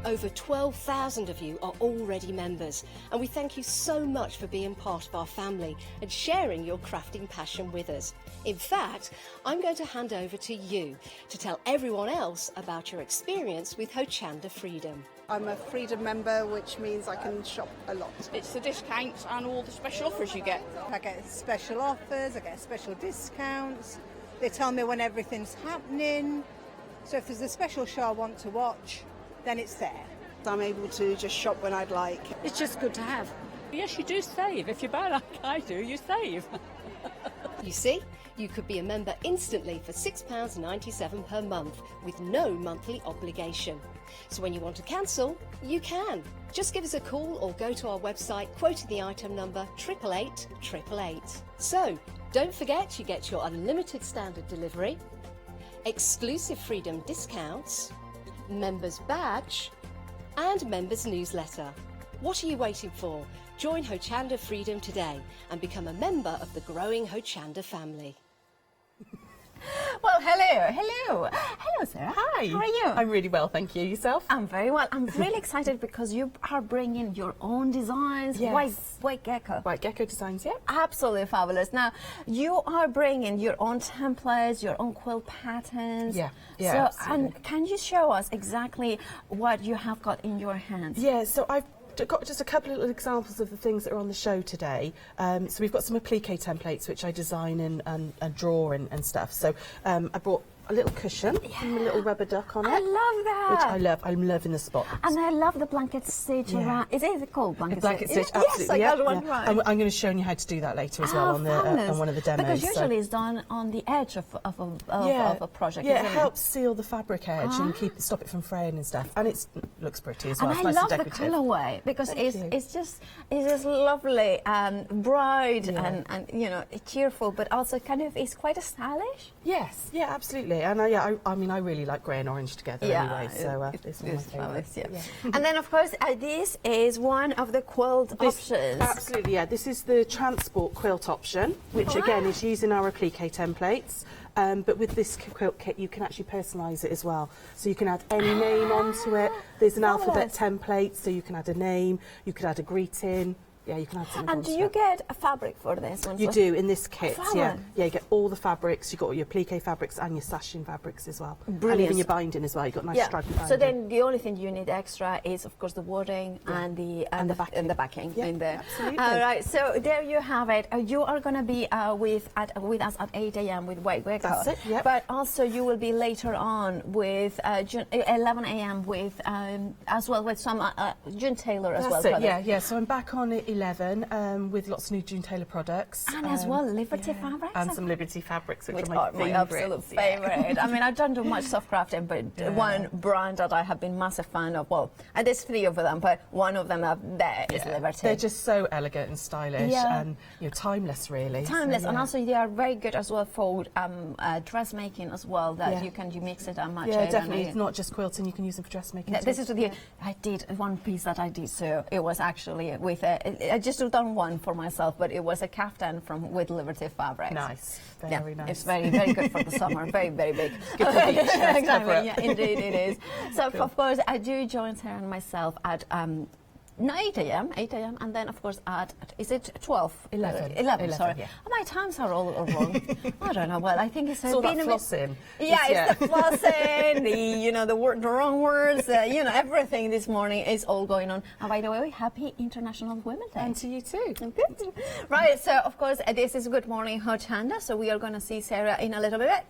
Over 12,000 of you are already members, and we thank you so much for being part of our family and sharing your crafting passion with us. In fact, I'm going to hand over to you to tell everyone else about your experience with Hochanda Freedom. I'm a Freedom member, which means I can shop a lot. It's the discounts and all the special offers you get. I get special offers, I get special discounts. They tell me when everything's happening. So if there's a special show I want to watch, then it's there. I'm able to just shop when I'd like. It's just good to have. Yes, you do save. If you buy like I do, you save. You see, you could be a member instantly for £6.97 per month with no monthly obligation. So when you want to cancel, you can. Just give us a call or go to our website quoting the item number 888 So, don't forget you get your unlimited standard delivery, exclusive Freedom discounts, members badge and members newsletter. What are you waiting for? Join Hochanda Freedom today and become a member of the growing Hochanda family. Well, hello, Sarah. Hi. How are you? I'm really well, thank you. Yourself? I'm very well. I'm really excited because you are bringing your own designs. Yes. White Gecko. White Gecko designs, yeah. Absolutely fabulous. Now, you are bringing your own templates, your own quilt patterns. Yeah, So, absolutely. and can you show us exactly what you have got in your hands? Yeah, so I've got just a couple of little examples of the things that are on the show today. So we've got some applique templates which I design and draw and stuff. So I brought a little cushion and a little rubber duck on it. I love that. Which I love. I'm loving the spot. And I love the blanket stitch around. Is it called blanket Stitch, Yes, absolutely. I got one right. I'm going to show you how to do that later as well on one of the demos. Because usually it's done on the edge of a project. Yeah, it isn't helps seal the fabric edge and stop it from fraying and stuff. And it looks pretty as well. And it's I nice love and the decorative. colourway because it's just lovely and bright and you know cheerful, but also kind of is quite stylish. Yes, yeah, absolutely. And I really like grey and orange together anyway. So it's one of my favourites. And then of course this is one of the quilt options. Absolutely, yeah. This is the transport quilt option, which again is using our applique templates. But with this quilt kit, you can actually personalise it as well. So you can add any name onto it. There's an alphabet template, so you can add a name, you could add a greeting. Yeah, you can add something. And do you get a fabric for this one? You do in this kit. Flower. Yeah, you get all the fabrics. You got all your applique fabrics and your sashing fabrics as well. Brilliant. And even your binding as well. You got nice stripy binding. So then the only thing you need extra is, of course, the wording and the backing. Yeah, in there. absolutely. All right. So there you have it. You are going to be with us at 8 a.m. with Gecko. That's it. Yep. But also you will be later on with 11 a.m. with as well with some June Taylor as well. That's it. Yeah. So I'm back on at 11 with lots of new June Taylor products. And as well, Liberty fabrics. And some Liberty fabrics, which are my absolute favourite. I mean, I don't do much soft crafting, but one brand that I have been massive fan of, well, and there's 3 of them, but one of them there is Liberty. They're just so elegant and stylish and timeless, really. Timeless, and also they are very good as well for dressmaking as well, that you mix it and match it. Yeah, definitely. It's not just quilting, you can use them for dressmaking too. This is I did one piece that I did, so it was actually with I just done one for myself, but it was a kaftan with Liberty fabrics. Nice, very nice. It's very, very good for the summer, very, very big. Good for the beach, exactly, yeah, indeed it is. So, of course, I do join Sarah and myself at 8 a.m. and then of course at, is it 12? 11, sorry. Yeah. Oh, my times are all wrong. I don't know, well, I think it's all that flossing. It's the flossing, the wrong words, everything this morning is all going on. And by the way, happy International Women's Day. And to you too. Right, so of course this is Good Morning Hochanda, so we are going to see Sarah in a little bit,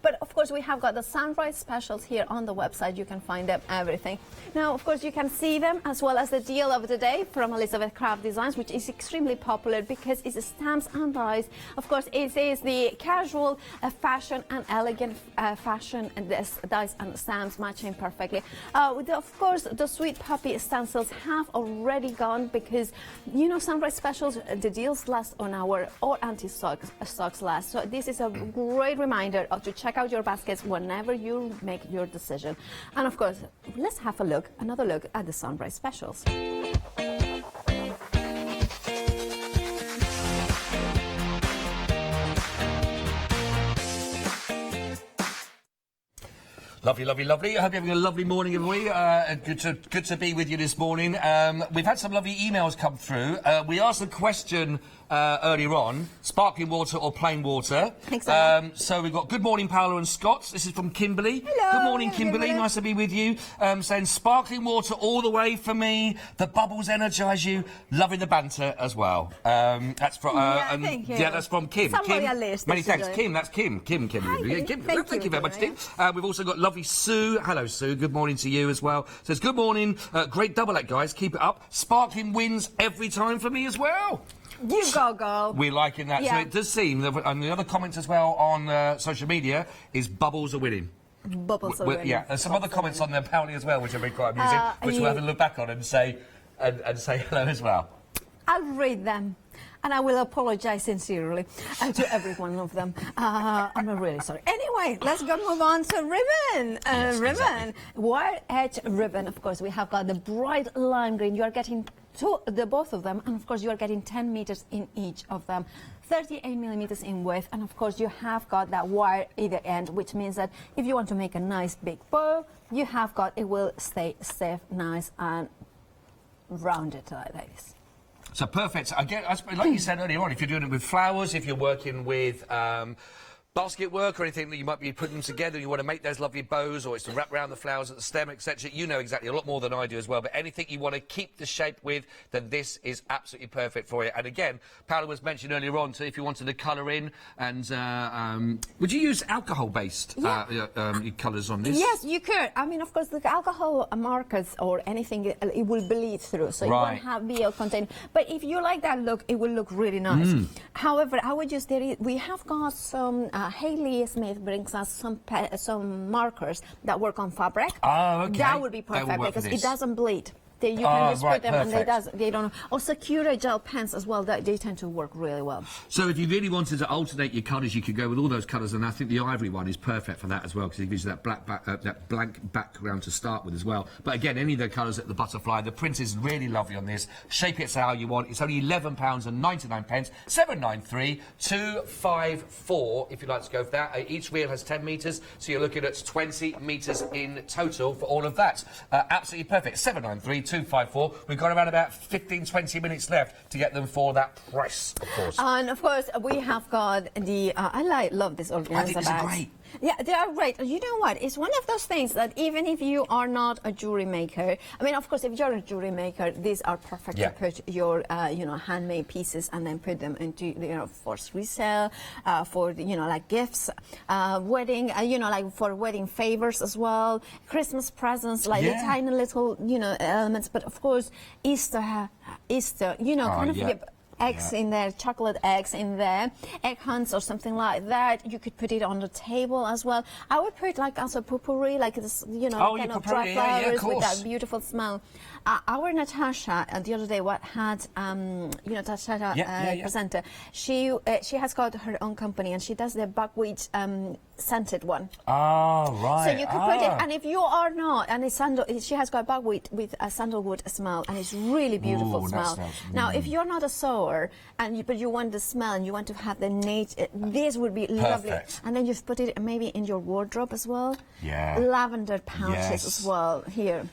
but of course we have got the sunrise specials here on the website. You can find them, everything. Now, of course, you can see them as well as the deal of the day from Elizabeth Craft Designs, which is extremely popular because it's stamps and dies. Of course, it is the casual fashion and elegant fashion, and this dies and stamps matching perfectly. Of course, the sweet puppy stencils have already gone because, sunrise specials, the deals last on hour or anti-stocks last. So this is a great reminder to check out your baskets whenever you make your decision. And of course, let's have another look at the sunrise specials. Lovely, lovely, lovely. I hope you're having a lovely morning, everybody. Good to be with you this morning. We've had some lovely emails come through. We asked a question earlier on, sparkling water or plain water. Exactly. So we've got good morning, Paolo and Scott. This is from Kimberly. Hello. Good morning, Kimberly. Nice to be with you. Saying sparkling water all the way for me. The bubbles energise you. Loving the banter as well. That's from thank you. Yeah, that's from Kim. Somebody Kim. at least Many thanks, yesterday. Kim. That's Kim. Kim. Hi, Kim. Thank you very much, Kim. Tim. We've also got lovely Sue. Hello, Sue. Good morning to you as well. Says good morning. Great double act, guys. Keep it up. Sparkling wins every time for me as well. You go, girl. We're liking that. Yeah. So it does seem that, and the other comments as well on social media is bubbles are winning. Bubbles are winning. Yeah, there's some other comments on there apparently as well, which have been quite amusing, which we'll have a look back on and say hello as well. I'll read them. And I will apologise sincerely to every one of them. I'm really sorry. Anyway, let's move on to ribbon. Ribbon. Exactly. Wire edge ribbon. Of course, we have got the bright lime green. You are getting both of them. And of course, you are getting 10 meters in each of them. 38 millimeters in width. And of course, you have got that wire either end, which means that if you want to make a nice big bow, you have got, it will stay stiff, nice and rounded like this. So perfect. Again, like you said earlier on, if you're doing it with flowers, if you're working with basket work or anything that you might be putting together, you want to make those lovely bows, or it's to wrap around the flowers at the stem, etc. You know exactly a lot more than I do as well. But anything you want to keep the shape with, then this is absolutely perfect for you. And again, Paola was mentioned earlier on, so if you wanted to colour in, and would you use alcohol-based colours on this? Yes, you could. I mean, of course, the alcohol markers or anything, it will bleed through, so it won't be contained. But if you like that look, it will look really nice. However, I would just we have got some. Hayley Smith brings us some markers that work on fabric. Oh, okay. That would be perfect because it doesn't bleed. You can just put them and they don't. Or Secura gel pens as well, they tend to work really well. So if you really wanted to alternate your colours, you could go with all those colours, and I think the ivory one is perfect for that as well, because it gives you that that blank background to start with as well. But again, any of the colours at the butterfly, the print is really lovely on this. Shape it how you want. It's only £11.99. 793-254 if you'd like to go for that. Each reel has 10 metres, so you're looking at 20 metres in total for all of that. Absolutely perfect. 793 254. We've got around about 15-20 minutes left to get them for that price, of course. And of course, we have got the. Love this organza I think these are bags. great. Yeah, they are great. You know what? It's one of those things that even if you are not a jewelry maker, I mean, of course, if you're a jewelry maker, these are perfect to put your, handmade pieces and then put them into, for resale, for, like gifts, wedding, like for wedding favors as well, Christmas presents, like the tiny little, elements. But of course, Easter, kind of. Eggs in there, chocolate eggs in there, egg hunts or something like that. You could put it on the table as well. I would put like also potpourri, like this, kind of dry flowers with that beautiful smell. Our Natasha the other day had presenter. She has got her own company and she does the buckwheat scented one. Oh, right. So you could put it, and if you are not, and she has got buckwheat with a sandalwood smell, and it's really beautiful smell. Now, if you're not a sewer, but you want the smell and you want to have the nature, this would be lovely. And then you put it maybe in your wardrobe as well. Yeah. Lavender pouches as well here.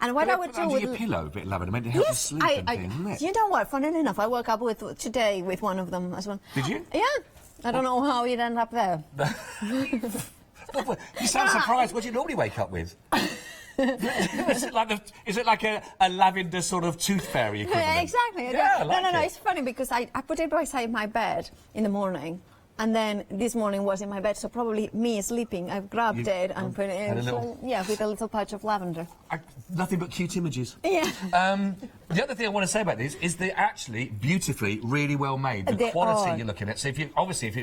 And what I would do with your pillow, a bit of lavender, meant to help you sleep and things, isn't it? You know what? Funnily enough, I woke up today with one of them as well. Did you? Yeah. I don't know how you'd end up there. You sound surprised. What do you normally wake up with? Is it like a lavender sort of tooth fairy equivalent? Yeah, exactly. Yeah, no. It's funny because I put it beside my bed in the morning. And then this morning was in my bed, so probably me sleeping, I've grabbed it and put it in. With a little patch of lavender. Nothing but cute images. Yeah. The other thing I want to say about these is they're actually beautifully, really well made. The quality you're looking at. So if it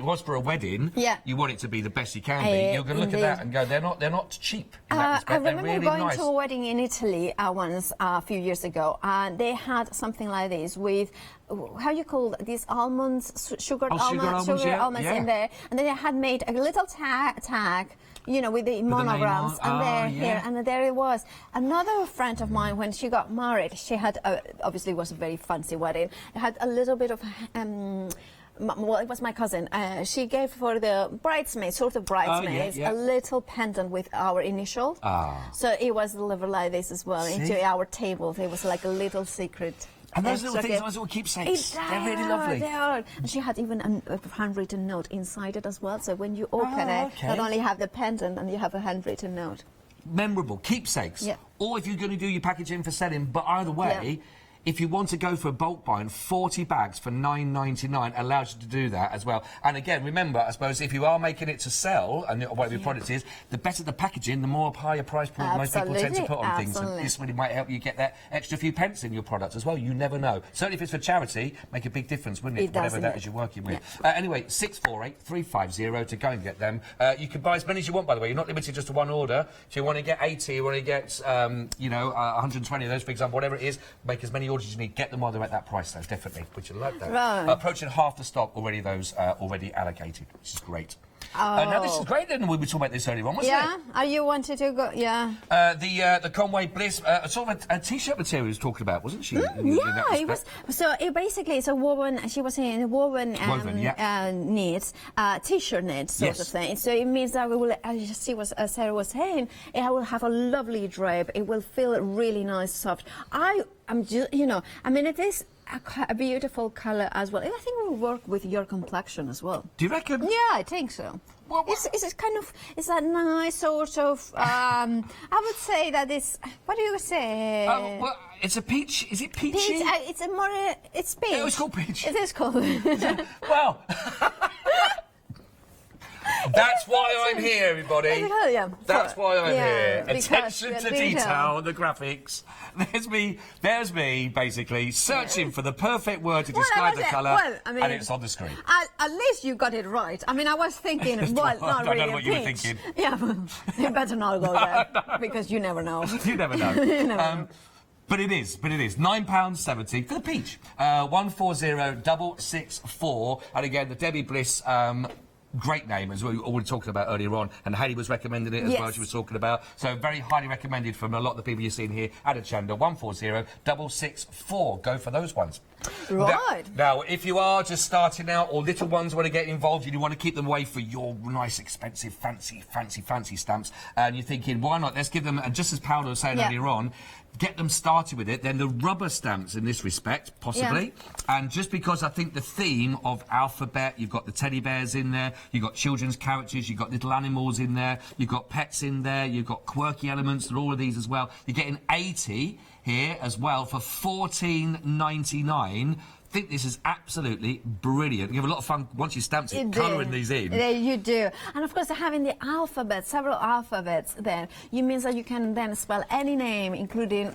was for a wedding, you want it to be the best you can be. You're going to look at that and go, they're not cheap in that respect. I remember they're really going nice. to a wedding in Italy once a few years ago, and they had something like this with. How you call these almonds, sugar almonds in there, and then they had made a little tag, with the monograms, and here, and there it was. Another friend of mine, when she got married, she had obviously it was a very fancy wedding. It had a little bit of well, it was my cousin. She gave for the bridesmaids, a little pendant with our initial. So it was delivered like this as well into our table. There was like a little secret. And those little things, those little keepsakes, they're really lovely. They are. And she had even a handwritten note inside it as well. So when you open it, not only have the pendant, and you have a handwritten note. Memorable keepsakes. Yeah. Or if you're going to do your packaging for selling, but either way, if you want to go for a bulk buying, 40 bags for $9.99 allows you to do that as well. And again, remember, I suppose, if you are making it to sell, and whatever your product is, the better the packaging, the more higher price point most people tend to put on things. And this really might help you get that extra few pence in your product as well. You never know. Certainly if it's for charity, make a big difference, wouldn't it? Whatever that is you're working with. Anyway, 648-350 to go and get them. You can buy as many as you want, by the way. You're not limited just to one order. If you want to get 80, you want to get, 120 of those, for example, whatever it is, make as many orders as you need. Get them while they're at that price, though, definitely. Would you like that? Right. Approaching half the stock already, those already allocated, which is great. Now, this is great, then. We were talking about this earlier on, wasn't it? Yeah, you wanted to go, the Conway Bliss, sort of a T-shirt material was talking about, wasn't she? It was. So basically, it's a woven. She was saying woven knits, T-shirt knits sort of thing. So it means that we will, as Sarah was saying, it will have a lovely drape. It will feel really nice, soft. It is a beautiful colour as well. I think it will work with your complexion as well. Do you reckon? Yeah, I think so. It's that nice sort of. I would say that it's. What do you say? Well, it's a peach. Is it peachy? Peach. It's peach. It was called peach. It is called. Well. That's why I'm here, everybody. That's why I'm here. Attention to detail, the graphics. There's me, basically, searching for the perfect word to describe the colour, and it's on the screen. At least you got it right. I mean, I was thinking, not really. I don't know what you were thinking. Yeah, but you better not go there, because you never know. You never know. You never know. But it is. £9.70 for the peach. 140664. And again, the Debbie Bliss great name, as we were talking about earlier on, and Hayley was recommending it as well, Yes. she was talking about. So very highly recommended from a lot of the people you're seeing here at Hochanda. 140664. Go for those ones. Right. Now, if you are just starting out, or little ones want to get involved, and you want to keep them away for your nice, expensive, fancy stamps, and you're thinking, why not? Let's give them, and just as Paola was saying earlier on, get them started with it. Then the rubber stamps in this respect, possibly. And just because I think the theme of alphabet, you've got the teddy bears in there, you've got children's characters, you've got little animals in there, you've got pets in there, you've got quirky elements, and all of these as well. You're getting 80 here as well for $14.99. I think this is absolutely brilliant. You have a lot of fun once you stamp it, colouring these in. Yeah, you do. And of course, having the alphabet, several alphabets there, you means that you can then spell any name, including,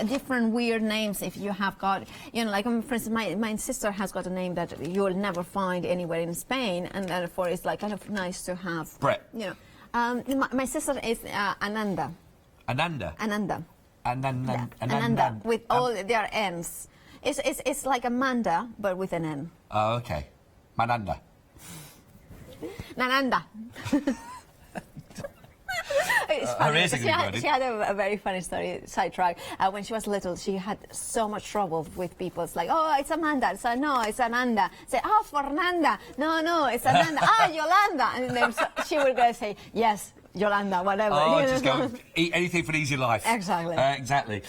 different weird names if you have got, like, for instance, my sister has got a name that you'll never find anywhere in Spain, and therefore it's like kind of nice to have. Brett. My sister is Ananda. Ananda. Ananda, with all their N's. It's like Amanda, but with an N. Oh, okay. Mananda. Nananda. It's funny. She had a very funny story, sidetrack. When she was little, she had so much trouble with people. It's like, oh, it's Amanda. So, no, it's Ananda. Say, oh, Fernanda. No, it's Ananda. Yolanda. And then she would go say, yes, Yolanda, whatever. Oh, just go eat anything for an easy life. Exactly. Exactly.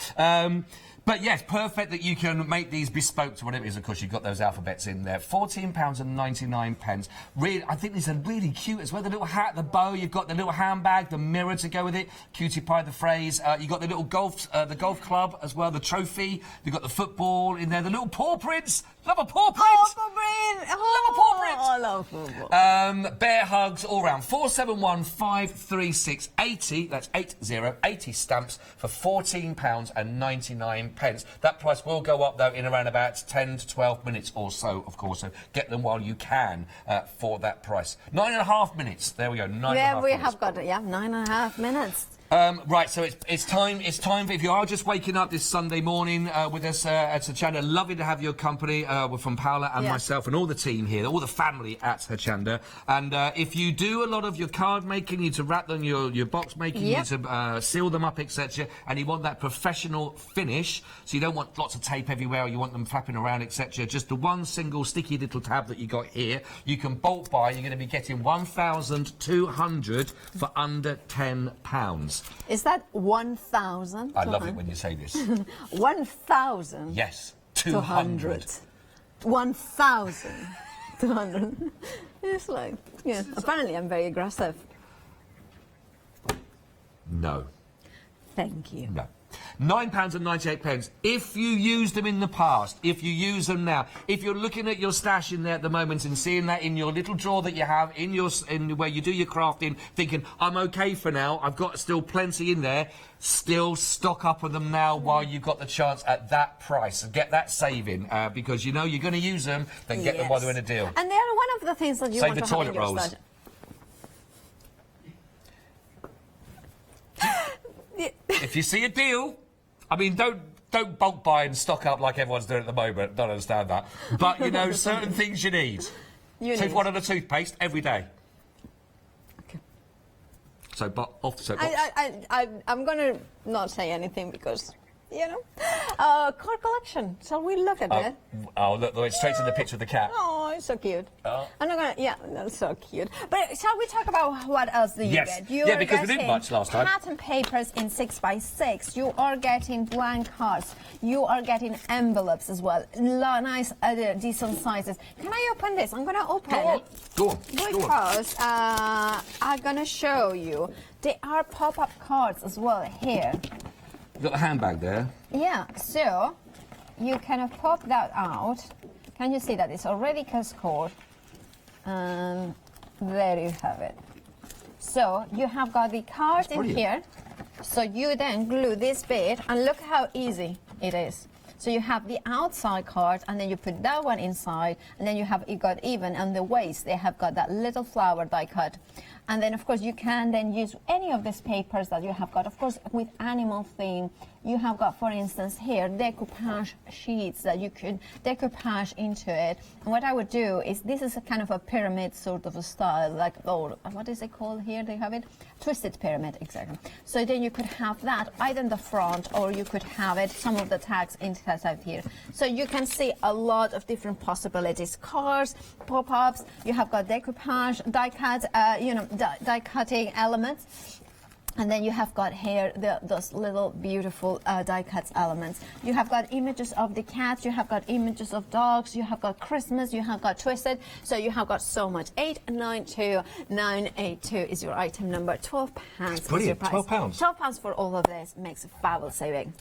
But yes, perfect that you can make these bespoke to whatever it is. Of course, you've got those alphabets in there. £14.99. Really, I think these are really cute as well. The little hat, the bow. You've got the little handbag, the mirror to go with it. Cutie pie, the phrase. You've got the little golf club as well. The trophy. You've got the football in there. The little paw prints. Love a paw print. Oh, paw print. Love a paw print. I love football. Bear hugs all round. 471-536-80. That's 80 stamps for £14.99. That price will go up, though, in around about 10 to 12 minutes or so, of course. So get them while you can for that price. 9.5 minutes. There we go. 9.5 minutes. Yeah, we have got it. Yeah, 9.5 minutes. Right, so it's time for, if you are just waking up this Sunday morning with us at Hochanda, lovely to have your company from Paola and myself and all the team here, all the family at Hochanda. And if you do a lot of your card making, you need to wrap them, your box making, you need to seal them up, etc., and you want that professional finish, so you don't want lots of tape everywhere, or you want them flapping around, etc., just the one single sticky little tab that you got here, you can bulk buy. You're going to be getting 1,200 for under £10. Is that 1,000? I love it when you say this. 1,000? Yes, 200. 1,200. It's like, apparently I'm very aggressive. No. Thank you. No. £9.98. If you used them in the past, if you use them now, if you're looking at your stash in there at the moment and seeing that in your little drawer that you have in where you do your crafting, thinking, I'm okay for now, I've got still plenty in there, still stock up on them now while you've got the chance at that price. And get that saving, because you know you're going to use them, then get them while they're in a deal. And they are one of the things that you Save want the to have toilet in your rolls. stash. If you see a deal, I mean, don't bulk buy and stock up like everyone's doing at the moment. Don't understand that. But, certain things you need. One on a toothpaste every day. Okay. So, off the soapbox. I'm going to not say anything because, card collection. Shall we look at it? Oh, look, it's straight to the picture of the cat. Oh, it's so cute. Oh. I'm not gonna. Yeah, that's so cute. But shall we talk about what else do you get? You are because we didn't much last time. Pattern papers in 6x6. You are getting blank cards. You are getting envelopes as well. Nice, decent sizes. Can I open this? I'm gonna open it. Go on. Because I'm gonna show you. There are pop-up cards as well here. You've got a handbag there. Yeah, so you kind of pop that out. Can you see that? It's already scored. And there you have it. So you have got the card in here. So you then glue this bit, and look how easy it is. So you have the outside card, and then you put that one inside, and then you got even on the waist. They have got that little flower die cut. And then, of course, you can then use any of these papers that you have got. Of course, with animal theme, you have got, for instance, here, decoupage sheets that you could decoupage into it. And what I would do is, this is a kind of a pyramid sort of a style, like, oh, what is it called here? They have it? Twisted pyramid, exactly. So then you could have that either in the front, or you could have it, some of the tags inside here. So you can see a lot of different possibilities. Cards, pop-ups, you have got decoupage, die cut, die cutting elements. And then you have got here those little beautiful die cut elements. You have got images of the cats, you have got images of dogs, you have got Christmas, you have got twisted. So you have got so much. 892982 is your item number. £12 is your price. £12. £12 for all of this makes a fabulous saving.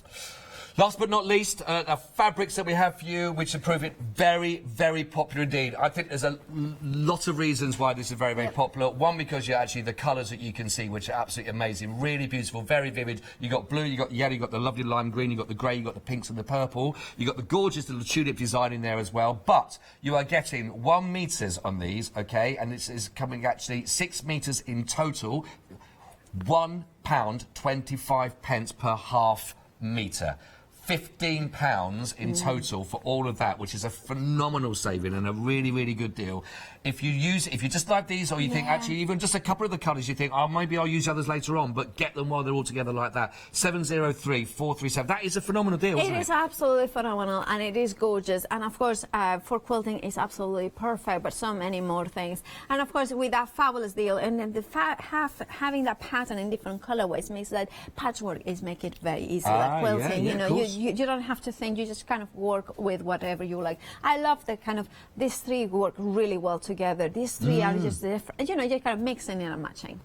Last but not least, the fabrics that we have for you, which have proven very, very popular indeed. I think there's a lot of reasons why this is very, very popular. One, because you're actually the colours that you can see, which are absolutely amazing, really beautiful, very vivid. You got blue, you got yellow, you got the lovely lime green, you got the grey, you got the pinks and the purple. You got the gorgeous little tulip design in there as well. But you are getting 1 metres on these, okay, and this is coming actually 6 metres in total. £1.25 per half metre. £15 in total for all of that, which is a phenomenal saving and a really, really good deal. If you just like these, or you think actually even just a couple of the colours, you think, oh, maybe I'll use others later on, but get them while they're all together like that. 703-437. That is a phenomenal deal, isn't it? It is absolutely phenomenal, and it is gorgeous. And of course, for quilting, it's absolutely perfect, but so many more things. And of course, with that fabulous deal, and then having that pattern in different colorways makes that patchwork make it very easy. Like quilting, you don't have to think, you just kind of work with whatever you like. I love the kind of, these three work really well together. These three are just different, you're kind of mixing and matching.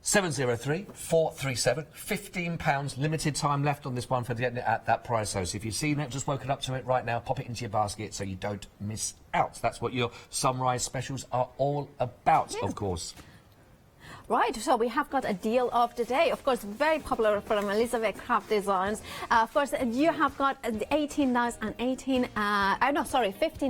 703-437, £15, limited time left on this one for getting it at that price. So if you've seen it, just woken up to it right now, pop it into your basket so you don't miss out. That's what your sunrise specials are all about, of course. Right, so we have got a deal of the day. Of course, very popular from Elizabeth Craft Designs. Of course, you have got 18 dies and 15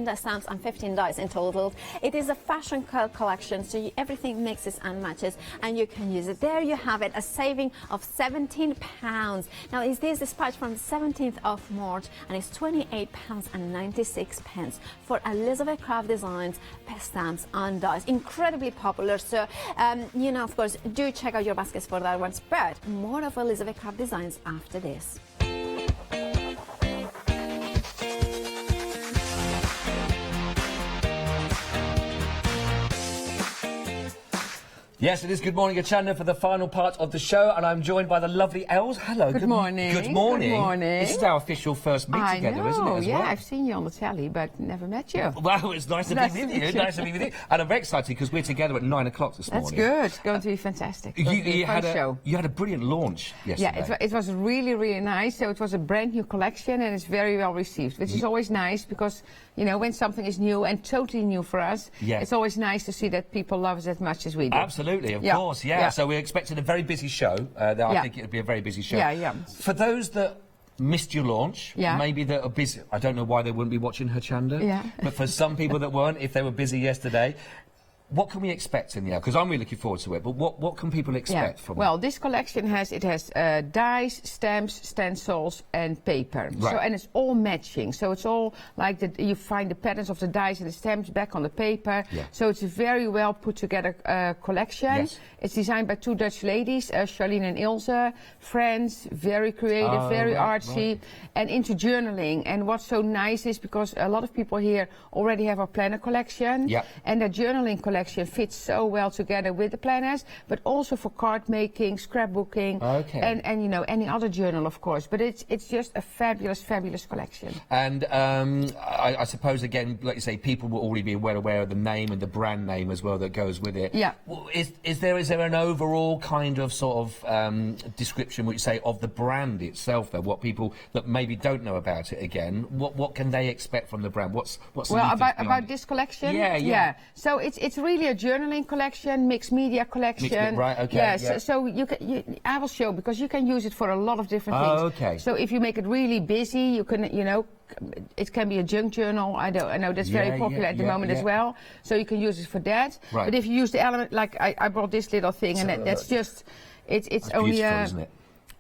die stamps and 15 dies in total. It is a fashion collection, so everything mixes and matches, and you can use it. There you have it, a saving of £17. Now, is this dispatched from the 17th of March, and it's £28.96 for Elizabeth Craft Designs stamps and dies. Incredibly popular, so, of course, do check out your baskets for that ones, but more of Elizabeth Craft Designs after this. Yes, it is Good Morning Hochanda for the final part of the show, and I'm joined by the lovely Els. Hello. Good morning. Good morning. Good morning. This is our official first meet together, isn't it? Yeah, I've seen you on the telly, but never met you. Well, it's nice to be with you. Nice to be with you. And I'm very excited because we're together at 9 o'clock this morning. That's good. It's going to be fantastic. You had a brilliant launch yesterday. Yeah, it was really, really nice. So it was a brand new collection, and it's very well received, which is always nice because, when something is new and totally new for us, it's always nice to see that people love us as much as we do. Absolutely, of course. Yeah, so we're expecting a very busy show. I think it'll be a very busy show. Yeah. For those that missed your launch, maybe that are busy, I don't know why they wouldn't be watching Hochanda, but for some people that weren't, if they were busy yesterday, what can we expect in the air? Because I'm really looking forward to it, but what can people expect from it? Well, this collection has dies, stamps, stencils, and paper. Right. So, and it's all matching. So it's all like you find the patterns of the dies and the stamps back on the paper. Yeah. So it's a very well put together collection. Yes. It's designed by two Dutch ladies, Charlene and Ilse, friends, very creative, very artsy, and into journaling. And what's so nice is because a lot of people here already have our planner collection, and the journaling collection fits so well together with the planners, but also for card making, scrapbooking, and any other journal, of course. But it's just a fabulous collection. And I suppose, again, like you say, people will already be well aware of the name and the brand name as well that goes with it. Yeah. Is there an overall kind of sort of description, would you say, of the brand itself, though? What people that maybe don't know about it, again, what can they expect from the brand? What's about this collection? Yeah. So it's really a journaling collection, mixed media collection. So I will show, because you can use it for a lot of different things. Okay. So if you make it really busy, you can it can be a junk journal. I know that's very popular at the moment as well. So you can use it for that. Right. But if you use the element, like I brought this little thing, and that's just, it's only isn't it?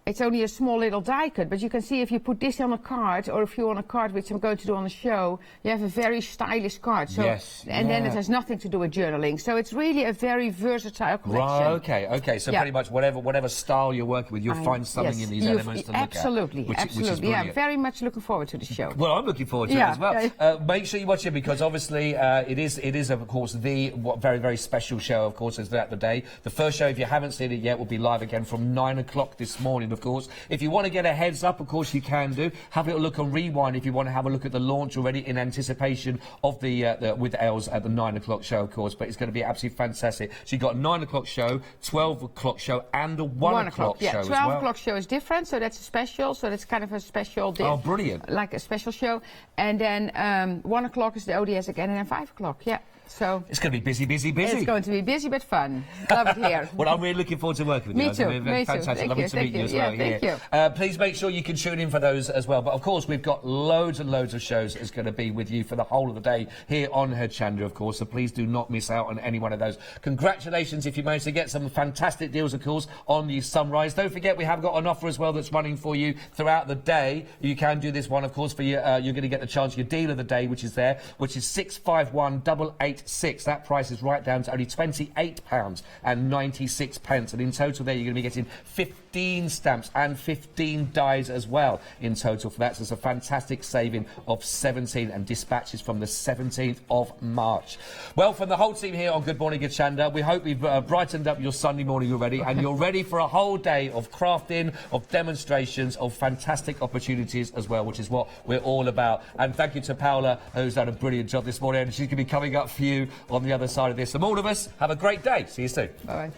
It's only a small little die cut, but you can see if you put this on a card, or if you're on a card, which I'm going to do on the show, you have a very stylish card. So, and then it has nothing to do with journaling. So it's really a very versatile collection. Right, okay. So pretty much whatever style you're working with, you'll find something in these elements to look at. Absolutely. Which is brilliant. Very much looking forward to the show. Well, I'm looking forward to it as well. Make sure you watch it, because obviously it is of course the very, very special show, of course, is throughout the day. The first show, if you haven't seen it yet, will be live again from 9 o'clock this morning, of course. If you want to get a heads up, of course you can do. Have a little look on Rewind if you want to have a look at the launch already in anticipation of the with Els at the 9 o'clock show, of course. But it's going to be absolutely fantastic. So you've got a 9 o'clock show, 12 o'clock show, and a 1 o'clock show as well. 12 o'clock show is different, so that's a special. So that's kind of a special. Oh, brilliant! Like a special show, and then 1 o'clock is the ODS again, and then 5 o'clock. Yeah. So it's going to be busy. It's going to be busy but fun. Love it here. Well, I'm really looking forward to working with you. Me too. Fantastic. Lovely to meet you as well. Thank you. Please make sure you can tune in for those as well. But of course, we've got loads and loads of shows that's going to be with you for the whole of the day here on Hochanda, of course. So please do not miss out on any one of those. Congratulations if you managed to get some fantastic deals, of course, on the Sunrise. Don't forget, we have got an offer as well that's running for you throughout the day. You can do this one, of course, for you. You're going to get the chance, your deal of the day, which is there, which is 651,886. That price is right down to only £28.96, and in total there you're going to be getting 15 stamps and 15 dies as well in total for that. So it's a fantastic saving of 17, and dispatches from the 17th of March. Well, from the whole team here on Good Morning Hochanda, we hope we've brightened up your Sunday morning already, and you're ready for a whole day of crafting, of demonstrations, of fantastic opportunities as well, which is what we're all about. And thank you to Paola, who's done a brilliant job this morning, and she's going to be coming up for you on the other side of this. From all of us, have a great day. See you soon. Bye.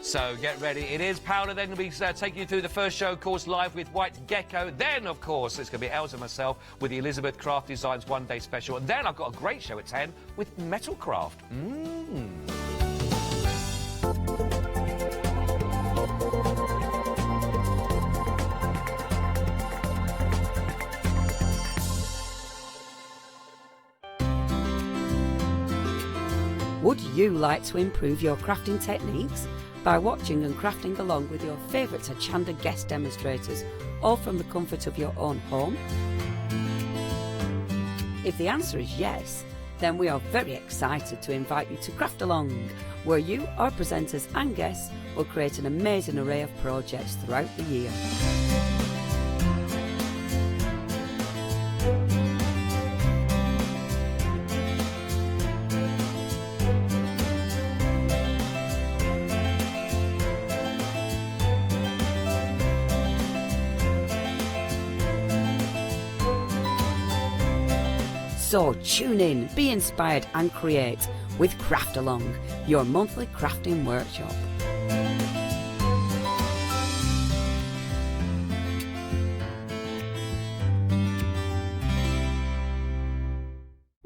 So get ready. It is Paola then going to be taking you through the first show, of course, live with White Gecko. Then, of course, it's going to be Els and myself with the Elizabeth Craft Designs One Day Special. And then I've got a great show at 10 with Metalcraft. Would you like to improve your crafting techniques by watching and crafting along with your favourite Hochanda guest demonstrators, all from the comfort of your own home? If the answer is yes, then we are very excited to invite you to Craft Along, where you, our presenters and guests, will create an amazing array of projects throughout the year. So tune in, be inspired and create with Craft Along, your monthly crafting workshop.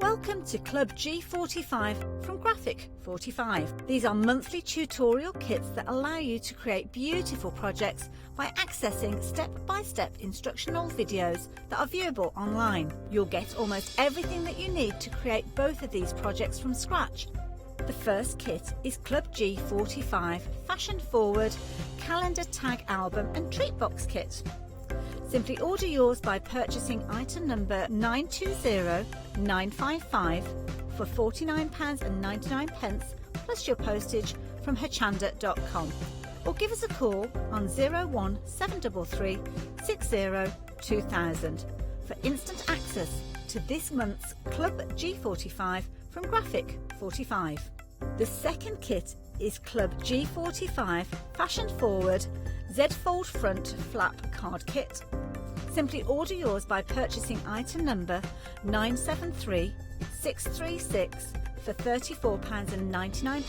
Welcome to Club G45 from Graphic 45. These are monthly tutorial kits that allow you to create beautiful projects by accessing step-by-step instructional videos that are viewable online. You'll get almost everything that you need to create both of these projects from scratch. The first kit is Club G45 Fashion Forward Calendar Tag Album and Treat Box Kit. Simply order yours by purchasing item number 920955 for £49.99 plus your postage from hochanda.com, or give us a call on 01733 60 2000 for instant access to this month's Club G45 from Graphic 45. The second kit is Club G45 Fashion Forward Z-Fold Front Flap Card Kit. Simply order yours by purchasing item number 973636 for £34.99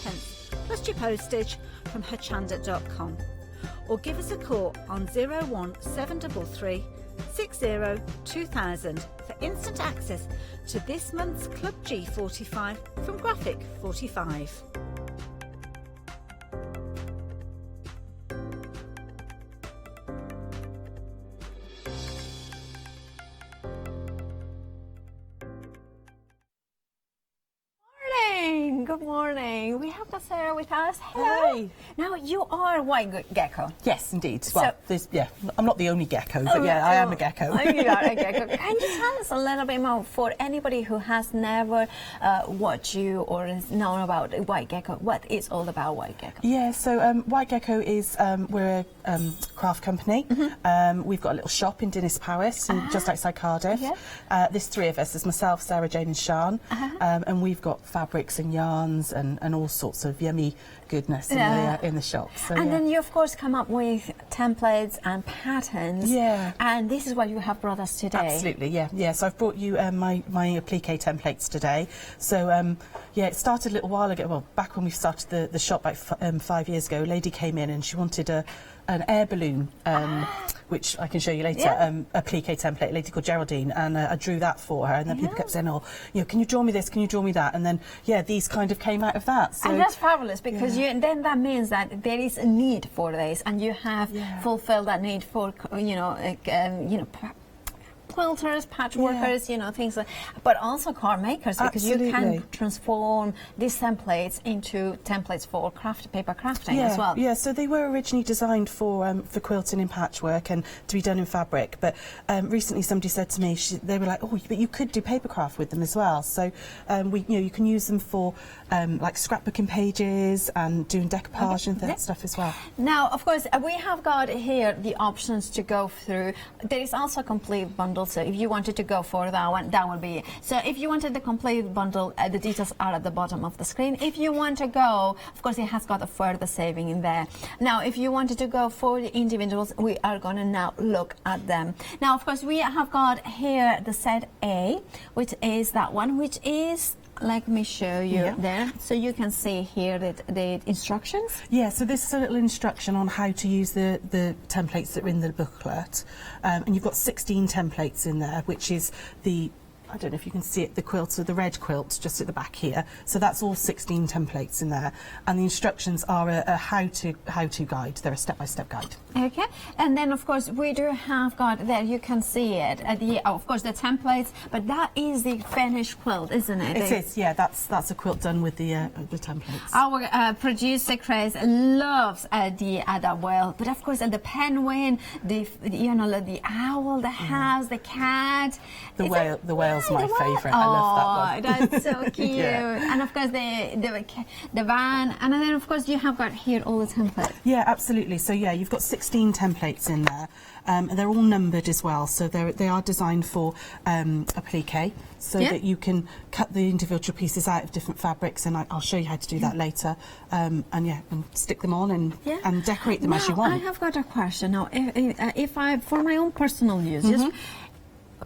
plus your postage from hochanda.com, or give us a call on 01733 60 2000 for instant access to this month's Club G45 from Graphic 45. Good morning. We have Sarah with us. Hello. Hi. Now you are white gecko. Yes, indeed. Well, I'm not the only gecko, but yeah, I am a gecko. You are a gecko. Can you tell us a little bit more for anybody who has never watched you or has known about white gecko? What is all about white gecko? Yeah, so White Gecko is we're a craft company. We've got a little shop in Dinas Powys, just outside Cardiff. Yeah. There's three of us. There's myself, Sarah, Jane, and Sian, and we've got fabrics and yarns and all sorts of yummy goodness in the shop. So, and then you of course come up with templates and patterns. Yeah. And this is what you have brought us today. Absolutely, yeah. So I've brought you my applique templates today. So yeah, it started a little while ago. Well, back when we started the shop, like 5 years ago, a lady came in and she wanted an air balloon, which I can show you later, applique template, a lady called Geraldine, and I drew that for her, and then people kept saying, oh, you know, can you draw me this, can you draw me that? And then, yeah, these kind of came out of that. So, and that's fabulous, because then that means that there is a need for this, and you have fulfilled that need for, quilters, patchworkers, you know, things like, but also card makers, because you can transform these templates into templates for paper crafting as well. Yeah, so they were originally designed for quilting in patchwork and to be done in fabric, but recently somebody said to me, they were like, oh, but you could do papercraft with them as well. So you can use them for like scrapbooking pages and doing decoupage and that stuff as well. Now, of course, we have got here the options to go through. There is also a complete bundle. So if you wanted to go for that one, that would be it. So if you wanted the complete bundle, the details are at the bottom of the screen. If you want to go, of course, it has got a further saving in there. Now, if you wanted to go for the individuals, we are going to now look at them. Now, of course, we have got here the set A, which is that one, which is, let me show you there, so you can see here the instructions. Yeah, so this is a little instruction on how to use the templates that are in the booklet, and you've got 16 templates in there, which is I don't know if you can see it, the quilt, so the red quilt just at the back here. So that's all 16 templates in there, and the instructions are a how-to guide. They're a step-by-step guide. Okay, and then of course we do have got there. You can see it. Of course the templates, but that is the finished quilt, isn't it? It is. Yeah, that's a quilt done with the templates. Our producer Chris loves the whale, but of course the penguin, the owl, the house, the cat. The whale's my favourite. I love that one. That's so cute. And of course the van, and then of course you have got here all the templates. Yeah, absolutely. So yeah, you've got 16 templates in there, and they're all numbered as well. So they are designed for applique, so that you can cut the individual pieces out of different fabrics, and I'll show you how to do that later. And stick them on and decorate them as you want. I have got a question now. If I, for my own personal use,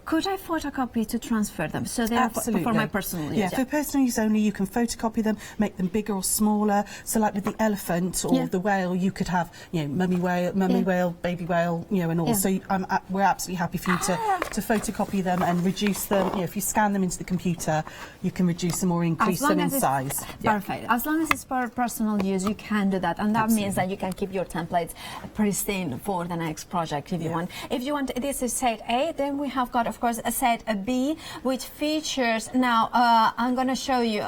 could I photocopy to transfer them? So they're for my personal use. Yeah, for personal use only, you can photocopy them, make them bigger or smaller. So like with the elephant or the whale, you could have, mummy whale, baby whale, and all. So we're absolutely happy for you to photocopy them and reduce them. If you scan them into the computer, you can reduce them or increase them in size. Perfect. As long as it's for personal use, you can do that, and that means that you can keep your templates pristine for the next project if you want. If you want, this is set A. Then we have got, of course, a set B, which features, now I'm going to show you,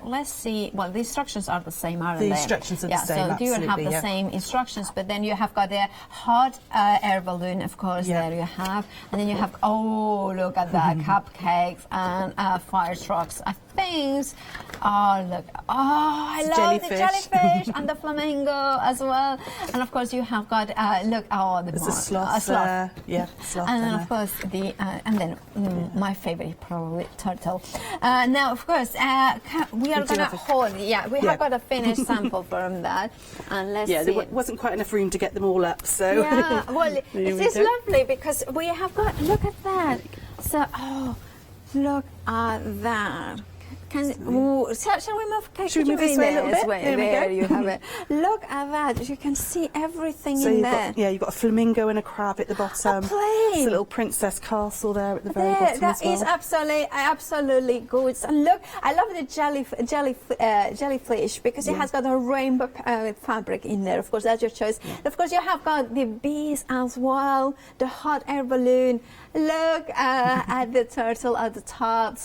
let's see, well, the instructions are the same, aren't they? The instructions are the same, so you have the same instructions, but then you have got the hot air balloon, of course, there you have, and then you have, oh, look at that, cupcakes and fire trucks, things. Oh, look, I love the jellyfish and the flamingo as well, and of course you have got, look, there's a sloth there. Yeah, sloth. And then of course my favorite, probably turtle. Now, of course, we are going to hold. Yeah, we have got a finished sample from that, and let's see. Yeah, there wasn't quite enough room to get them all up, so. Yeah, well, it's lovely because we have got. Look at that. So, look at that. Shall we move? Should we move this way a little bit? There you have it. Look at that. You can see everything in there. You've got a flamingo and a crab at the bottom. A plane. It's a little princess castle there at the very bottom as well. That is absolutely gorgeous. And look, I love the jellyfish because it has got a rainbow fabric in there. Of course, that's your choice. Of course, you have got the bees as well, the hot air balloon. Look at the turtle at the top.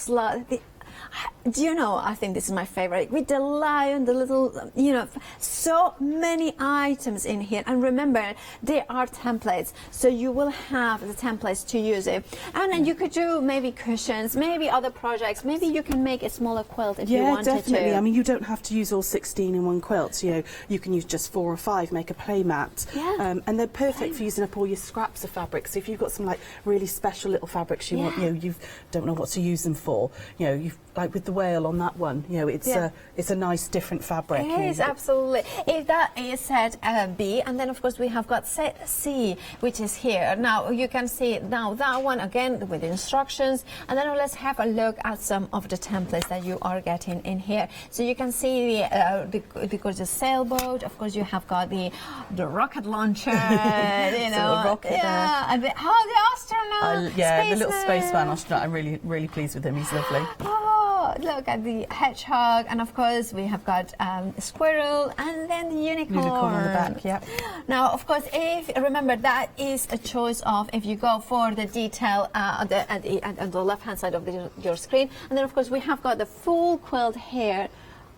do you know, I think this is my favorite, with the lion, the little, you know, so many items in here. And remember, they are templates, so you will have the templates to use it. And then you could do maybe cushions, maybe other projects, maybe you can make a smaller quilt if you wanted definitely. to. I mean, you don't have to use all 16 in one quilt. You know, you can use just 4 or 5, make a play mat. Yeah. And they're perfect for using up all your scraps of fabric. So if you've got some like really special little fabrics you want, you know, you don't know what to use them for, you know, you've like with the whale on that one, you know, it's a nice different fabric. It is, absolutely. If that is set B, and then of course we have got set C, which is here. Now you can see now that one again with instructions, and then let's have a look at some of the templates that you are getting in here. So you can see the gorgeous sailboat. Of course, you have got the rocket launcher, you know, the rocket and the astronaut, the little spaceman astronaut. I'm really pleased with him. He's lovely. Oh, look at the hedgehog, and of course we have got a squirrel, and then the unicorn. Unicorn on the back, yeah. Now, of course, if remember that is a choice of if you go for the detail on the left-hand side of your screen, and then of course we have got the full quilt here.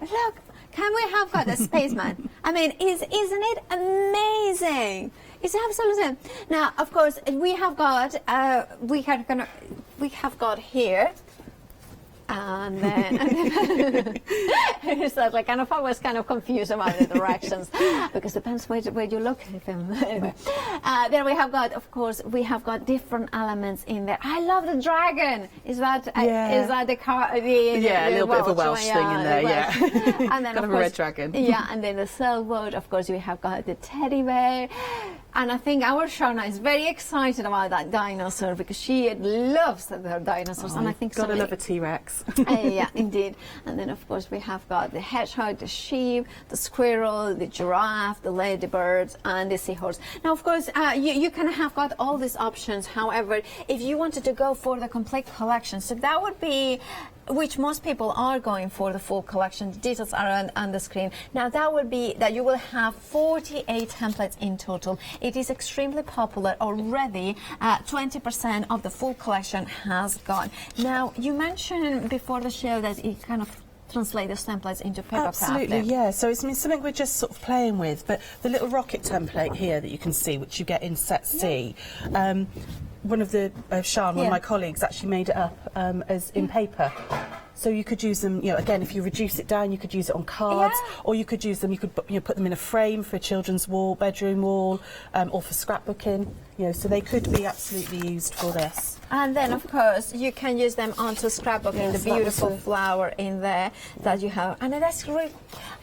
Look, can we have got a spaceman? I mean, isn't it amazing? It's absolutely. Now, of course, we have got here. And then it's like kind of I was kind of confused about the directions because it depends where you look at them. Anyway, then we have got, of course, we have got different elements in there. I love the dragon. Is that the car? A little bit of a Welsh thing in there. Yeah, and then kind of a red dragon. Yeah, and then the sailboat. Of course, we have got the teddy bear. And I think our Shona is very excited about that dinosaur because she loves her dinosaurs. And I think gotta love a T-Rex. Yeah, indeed. And then of course we have got the hedgehog, the sheep, the squirrel, the giraffe, the ladybirds, and the seahorse. Now, of course, you can have got all these options. However, if you wanted to go for the complete collection, so that would be, which most people are going for the full collection. The details are on the screen. Now that would be that you will have 48 templates in total. It is extremely popular already. 20% of the full collection has gone. Now you mentioned before the show that it kind of translate those templates into papercraft. Absolutely, yeah. So it's something we're just sort of playing with. But the little rocket template here that you can see, which you get in set C, one of the Sian, one of my colleagues, actually made it up as in paper. So you could use them, you know, again, if you reduce it down, you could use it on cards, or you could use them, you could put them in a frame for a children's wall, bedroom wall, or for scrapbooking. You know, so they could be absolutely used for this. And then, of course, you can use them onto scrapbooking, the beautiful flower in there that you have. And that's great.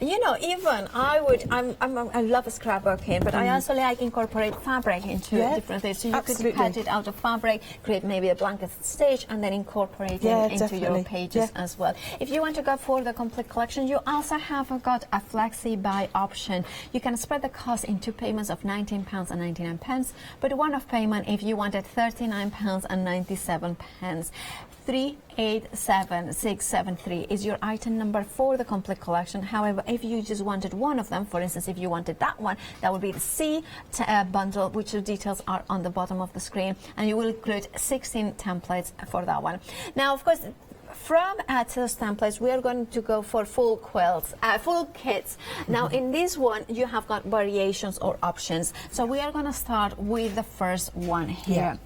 You know, even I love scrapbooking, but I also like incorporate fabric into different things. So you could cut it out of fabric, create maybe a blanket stage, and then incorporate it into your pages as well. If you want to go for the complete collection, you also have got a flexi buy option. You can spread the cost in 2 payments of £19.99, but one-off payment if you wanted £39.97. 387673 is your item number for the complete collection. However, if you just wanted one of them, for instance, if you wanted that one, that would be the C bundle, which the details are on the bottom of the screen, and you will include 16 templates for that one. Now, of course, from those templates, we are going to go for full quilts, full kits. Now, in this one, you have got variations or options. So we are going to start with the first one here.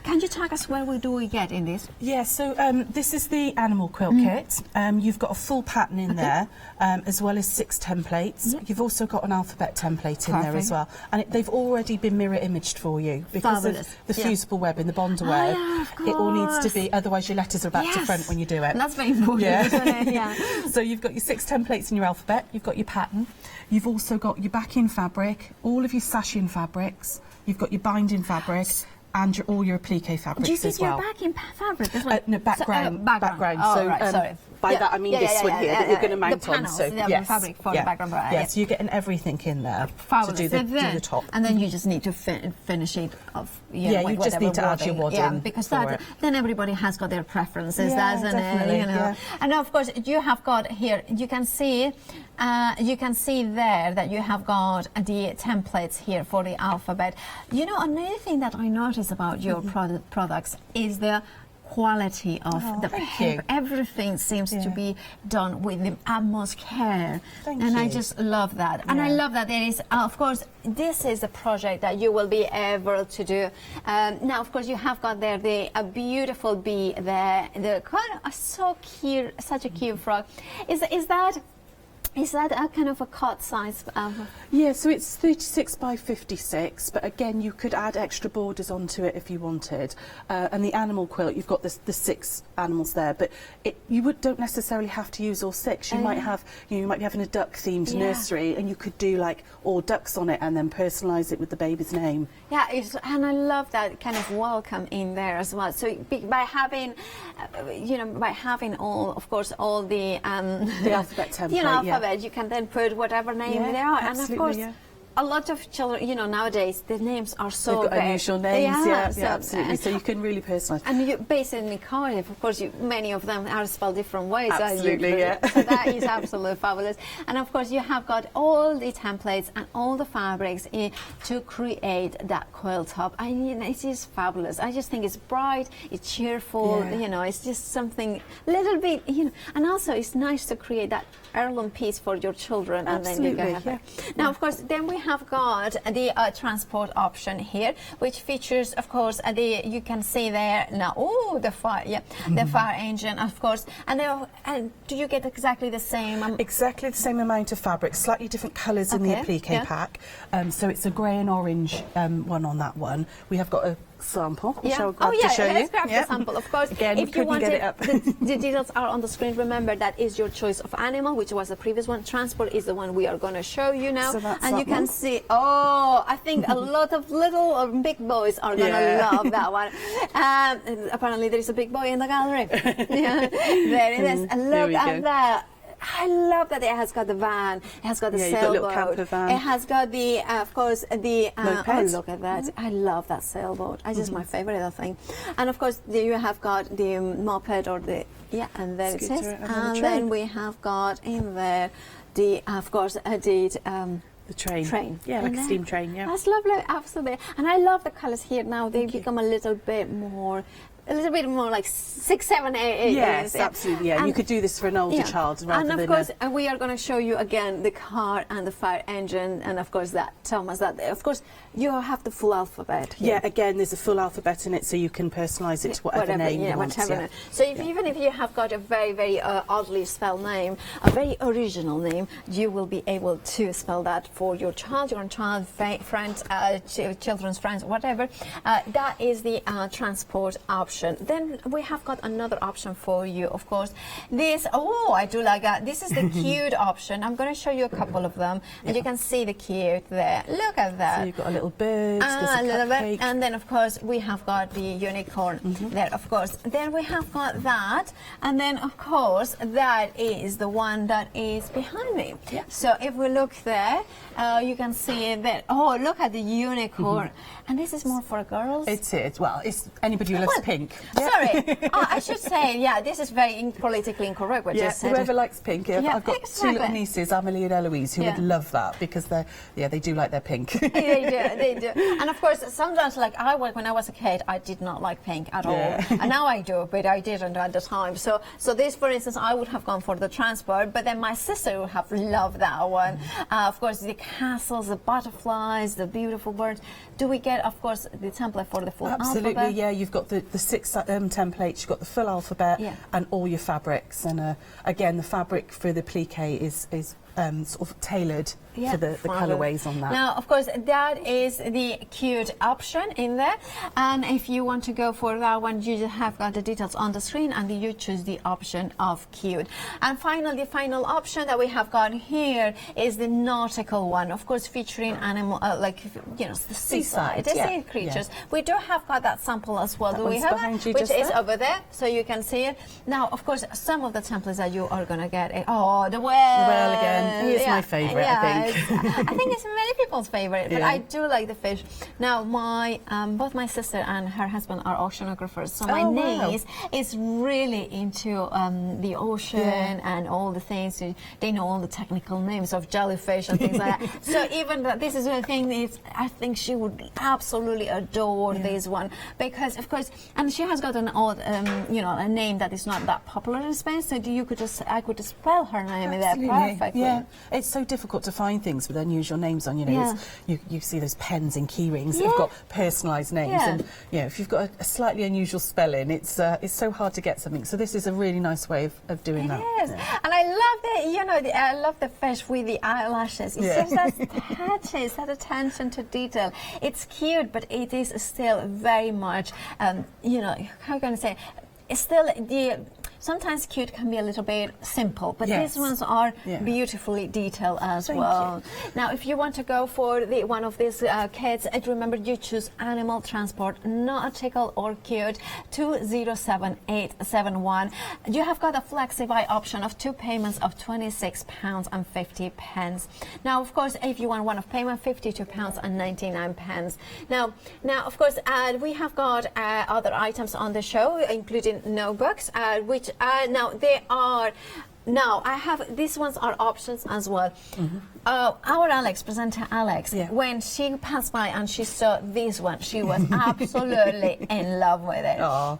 Can you talk us where do we get in this? Yeah, so this is the animal quilt kit. You've got a full pattern in there, as well as 6 templates. You've also got an alphabet template in there as well. And they've already been mirror imaged for you because of the fusible web in the bonder web. It all needs to be, otherwise your letters are back to front when you do it. And that's very important, isn't it? Yeah. So you've got your 6 templates in your alphabet, you've got your pattern, you've also got your backing fabric, all of your sashing fabrics, you've got your binding fabric, and all your applique fabrics as well. Do you think your backing fabric? No, background. Background. So, right, sorry. By that I mean this one here that you're going to mount the panels, on. So fabric for the background. Yes, you're getting everything in there to do the top. And then you just need to finish it off. You just need to add your wadding. Yeah, because then everybody has got their preferences, doesn't it? You know. And of course, you have got here. You can see there that you have got the templates here for the alphabet. You know, another thing that I notice about your products is the quality of the paper. Everything seems to be done with the utmost care. And I just love that. And I love that there is, of course, this is a project that you will be able to do. Now, of course, you have got there a beautiful bee there. The so cute, such a cute frog. Is that a kind of a cot size? Yeah, so it's 36 by 56, but again, you could add extra borders onto it if you wanted. And the animal quilt, you've got the 6 animals there, but you don't necessarily have to use all 6. You might have, you might be having a duck-themed nursery, and you could do like all ducks on it, and then personalise it with the baby's name. Yeah, and I love that kind of welcome in there as well. So by having, by having all, of course, all the alphabet template, you can then put whatever name they are. And of course, a lot of children, nowadays, the names are so They've got unusual names, so, absolutely. So you can really personalise. And you, based in Cardiff, of course, many of them are spelled different ways. Absolutely, So that is absolutely fabulous. And of course, you have got all the templates and all the fabrics to create that quilt top. I mean, it is fabulous. I just think it's bright, it's cheerful, it's just something little bit, and also it's nice to create that heirloom piece for your children. Absolutely, and then you can have Now, of course, then we have got the transport option here, which features, of course, you can see there now. Oh, the fire, the fire engine, of course. And do you get exactly the same? Exactly the same amount of fabric, slightly different colours in the applique pack. So it's a grey and orange one on that one. We have got a sample, which I'll grab to show you. Let's grab the sample, of course. Again, if you want get it up. the details are on the screen. Remember, that is your choice of animal, which was the previous one. Transport is the one we are going to show you now. So that's and you can see, I think a lot of little or big boys are going to love that one. Apparently, there is a big boy in the gallery. There it is. And look at that. I love that it has got the van, it has got the sailboat, little camper van. It has got the, of course, the moped. look at that. I love that sailboat. It's just my favorite, I think. And of course, you have got the moped or the, and there Scooter, it is. and then we have got in there the, of course, the train. Yeah, like a steam train, That's lovely, absolutely. And I love the colours here now. They become a little bit more like 6, 7, 8. Yes, absolutely. Yeah, and you could do this for an older child rather than. And of course, we are going to show you again the car and the fire engine, and of course that Thomas. That of course you have the full alphabet here. Yeah, again, there's a full alphabet in it, so you can personalise it to whatever name you want. So even if you have got a very, very oddly spelled name, a very original name, you will be able to spell that for your child, friends, children's friends, whatever. That is the transport option. Then we have got another option for you, of course. This, I do like that. This is the cute option. I'm going to show you a couple of them, and you can see the cute there. Look at that. So you've got a little bird, a little bit, and then of course we have got the unicorn there, of course. Then we have got that, and then of course that is the one that is behind me. So if we look there, you can see that. Oh, look at the unicorn, and this is more for girls. It is. Well, it's anybody who loves pink. Sorry, I should say, this is very politically incorrect what you said. Whoever likes pink. I've got 2 little nieces, Amelie and Eloise, who would love that because they do like their pink. They do. And of course, sometimes, like when I was a kid, I did not like pink at all, and now I do, but I didn't at the time. So this, for instance, I would have gone for the transport, but then my sister would have loved that one. Of course, the castles, the butterflies, the beautiful birds. Do we get, of course, the template for the full alphabet? Absolutely, yeah. You've got the 6 templates, you've got the full alphabet and all your fabrics. And again, the fabric for the applique is sort of tailored for the colourways on that. Now, of course, that is the cute option in there. And if you want to go for that one, you have got the details on the screen, and you choose the option of cute. And finally, the final option that we have got here is the nautical one, of course, featuring animal, the seaside, the sea creatures. We do have got that sample as well. Do we have that? Which is over there, so you can see it. Now, of course, some of the templates that you are going to get, the whale. The whale again. He is my favourite, I think. I think it's many people's favourite, but Yeah. I do like the fish. Now, both my sister and her husband are oceanographers, so my Oh, wow. niece is really into the ocean and all the things. So they know all the technical names of jellyfish and things like that. So even this is the thing is, I think she would absolutely adore this one because, of course, and she has got an odd, a name that is not that popular in Spain. So I could just spell her name in there perfectly. Yeah, it's so difficult to find things with unusual names on. You see those pens and key rings that have got personalised names, and if you've got a slightly unusual spelling, it's so hard to get something. So this is a really nice way of doing that. Yes, and I love I love the fish with the eyelashes. It's just that touches, that attention to detail. It's cute, but it is still very much, how can I say? It's still sometimes cute can be a little bit simple, but these ones are beautifully detailed as well. Now, if you want to go for one of these kits, remember you choose Animal Transport, Nautical or Cute 207871. You have got a Flexi-buy option of 2 payments of £26.50. Now, of course, if you want one of payment, £52.99. Now, of course, we have got other items on the show, including notebooks, which these ones are options as well. Our presenter Alex, when she passed by and she saw this one, she was absolutely in love with it. Aww.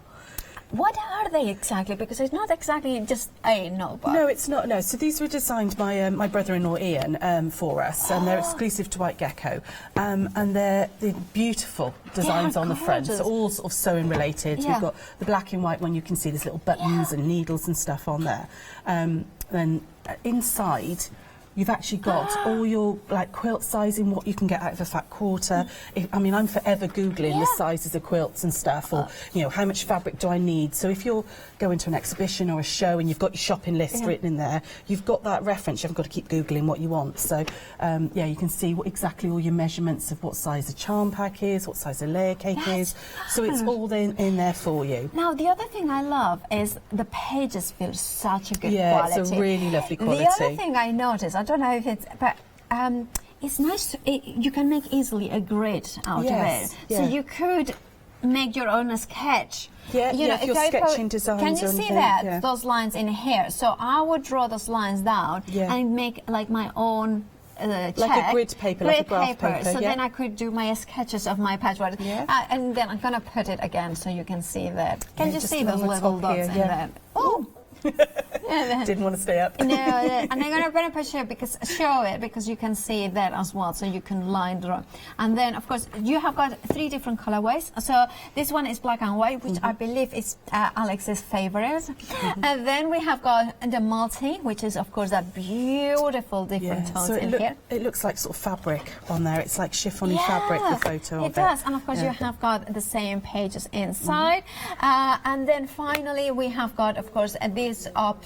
What are they exactly? Because it's not exactly just a notebook. No, it's not. No, so these were designed by my brother-in-law Ian for us, and they're exclusive to White Gecko, and they're beautiful designs on the front. So all sort of sewing related. We've got the black and white one. You can see there's little buttons and needles and stuff on there. Then inside, you've actually got all your quilt sizing, what you can get out of a fat quarter. I'm forever Googling the sizes of quilts and stuff, or how much fabric do I need. So if you're going to an exhibition or a show and you've got your shopping list written in there, you've got that reference. You haven't got to keep Googling what you want. So you can see exactly all your measurements of what size a charm pack is, what size a layer cake is. So it's all in there for you. Now, the other thing I love is the pages feel such a good quality. Yeah, it's a really lovely quality. The other thing I noticed, I don't know if it's, but it's nice. You can make easily a grid out of it. So you could make your own sketch. If you're sketching designs. Can you see that those lines in here? So I would draw those lines down and make my own. Like a grid paper, like a graph paper. So then I could do my sketches of my patchwork. And then I'm going to put it again so you can see that. Can you see those little dots in there? Oh! Didn't want to stay up. No, and I'm going to put a picture show it because you can see that as well, so you can line draw. And then, of course, you have got 3 different colorways. So this one is black and white, which I believe is Alex's favorite. And then we have got the multi, which is, of course, that beautiful different tones so here. It looks like sort of fabric on there. It's like chiffony fabric, the photo of it. It does, and of course you have got the same pages inside. And then finally we have got, of course, this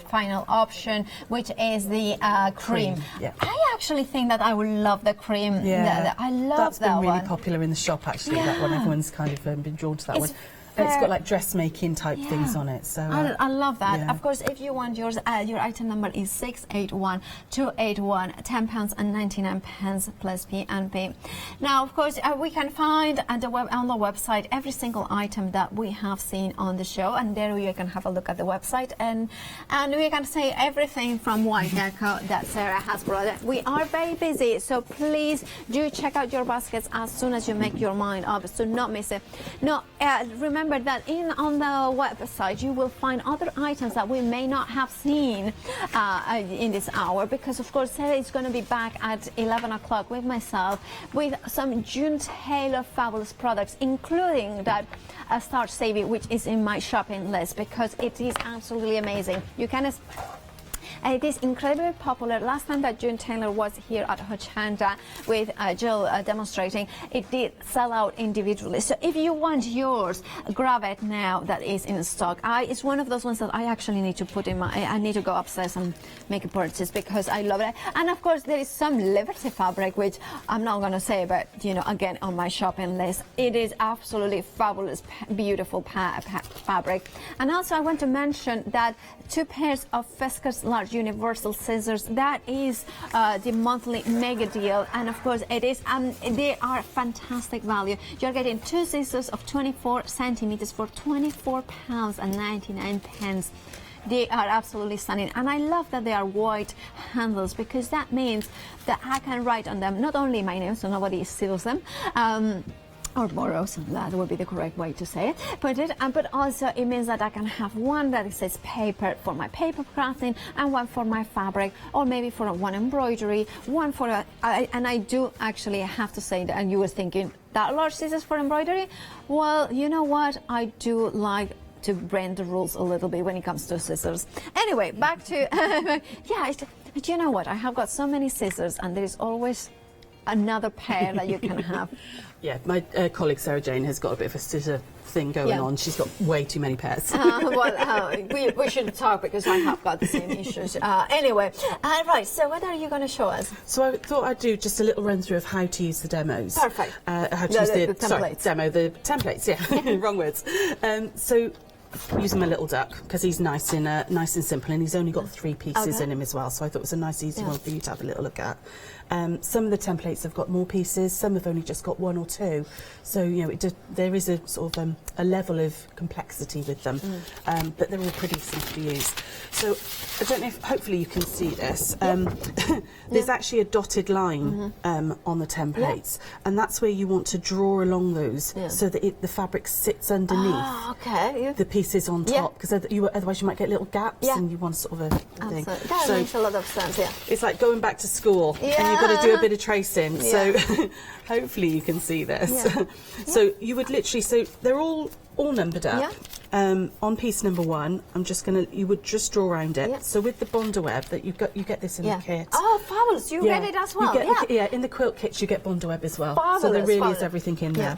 final option, which is the cream. I actually think that I would love the cream. I love That's that been really one. popular in the shop, actually, that one. Everyone's kind of been drawn to that one. It's got like dressmaking type things on it. So I love that. Of course, if you want yours, your item number is 681281, £10.99 plus P&P. Now, of course, we can find on the website every single item that we have seen on the show, and there you can have a look at the website, and we can say everything from White Gecko that Sarah has brought. We are very busy, so please do check out your baskets as soon as you make your mind up, so not miss it. No, remember that on the website you will find other items that we may not have seen in this hour, because of course Sarah is going to be back at 11 o'clock with myself with some June Taylor fabulous products, including that Starch Savvy, which is in my shopping list because it is absolutely amazing. You can it is incredibly popular. Last time that June Taylor was here at Hochanda with Jill demonstrating, it did sell out individually. So if you want yours, grab it now. That is in stock. It's one of those ones that I actually need to put in I need to go upstairs and make a purchase because I love it. And of course, there is some Liberty fabric, which I'm not going to say, but again, on my shopping list. It is absolutely fabulous, beautiful fabric. And also, I want to mention that 2 pairs of Fesca's large large universal scissors. That is the monthly mega deal, and of course it is. They are fantastic value. You're getting 2 scissors of 24 centimeters for £24.99. They are absolutely stunning, and I love that they are white handles, because that means that I can write on them not only my name, so nobody steals them, or borrows, that would be the correct way to say it, but also it means that I can have one that says paper for my paper crafting, and one for my fabric, or maybe for one embroidery, one for and I do actually have to say that, and you were thinking, that large scissors for embroidery? Well, you know what, I do like to bend the rules a little bit when it comes to scissors. Anyway, back to yeah, you know what, I have got so many scissors, and there's always another pair that you can have. Yeah, my colleague Sarah Jane has got a bit of a scissor thing going on. She's got way too many pairs. We shouldn't talk, because I have got the same issues. Anyway, right, so what are you going to show us? So I thought I'd do just a little run through of how to use the demos. Perfect. How to use the templates. the templates, yeah, wrong words. So using my little duck, because he's nice and simple, and he's only got 3 pieces in him as well, so I thought it was a nice easy one for you to have a little look at. Some of the templates have got more pieces, some have only just got 1 or 2, so you know there is a sort of a level of complexity with them, but they're all pretty simple to use. So I don't know if, hopefully you can see this, there's actually a dotted line on the templates, and that's where you want to draw along those so that the fabric sits underneath the pieces on top, because otherwise you might get little gaps, and you want sort of a thing. That makes a lot of sense, It's like going back to school, and you've got to do a bit of tracing, so hopefully you can see this. So you would literally, so they're all numbered up. On piece number 1, you would just draw around it. So with the Bonder web that you get this in the kit. Oh, fabulous! You get it as well. In the quilt kits you get Bonder web as well. Fabulous, so there really is everything in there.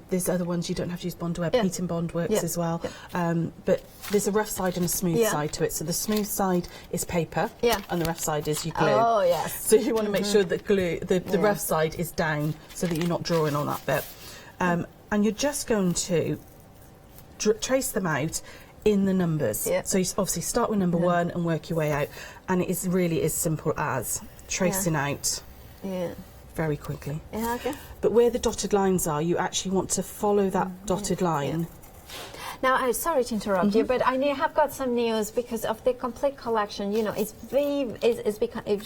There's other ones you don't have to use Bond web. Heat and Bond works as well. But there's a rough side and a smooth side to it. So the smooth side is paper, and the rough side is your glue. Oh yes. So you want to make sure that the rough side is down, so that you're not drawing on that bit. And you're just going to trace them out in the numbers. So you obviously start with number 1 and work your way out. And it is really as simple as tracing out. Very quickly. But where the dotted lines are, you actually want to follow that dotted line. Now, I'm sorry to interrupt you, but I have got some news because of the complete collection. You know, it's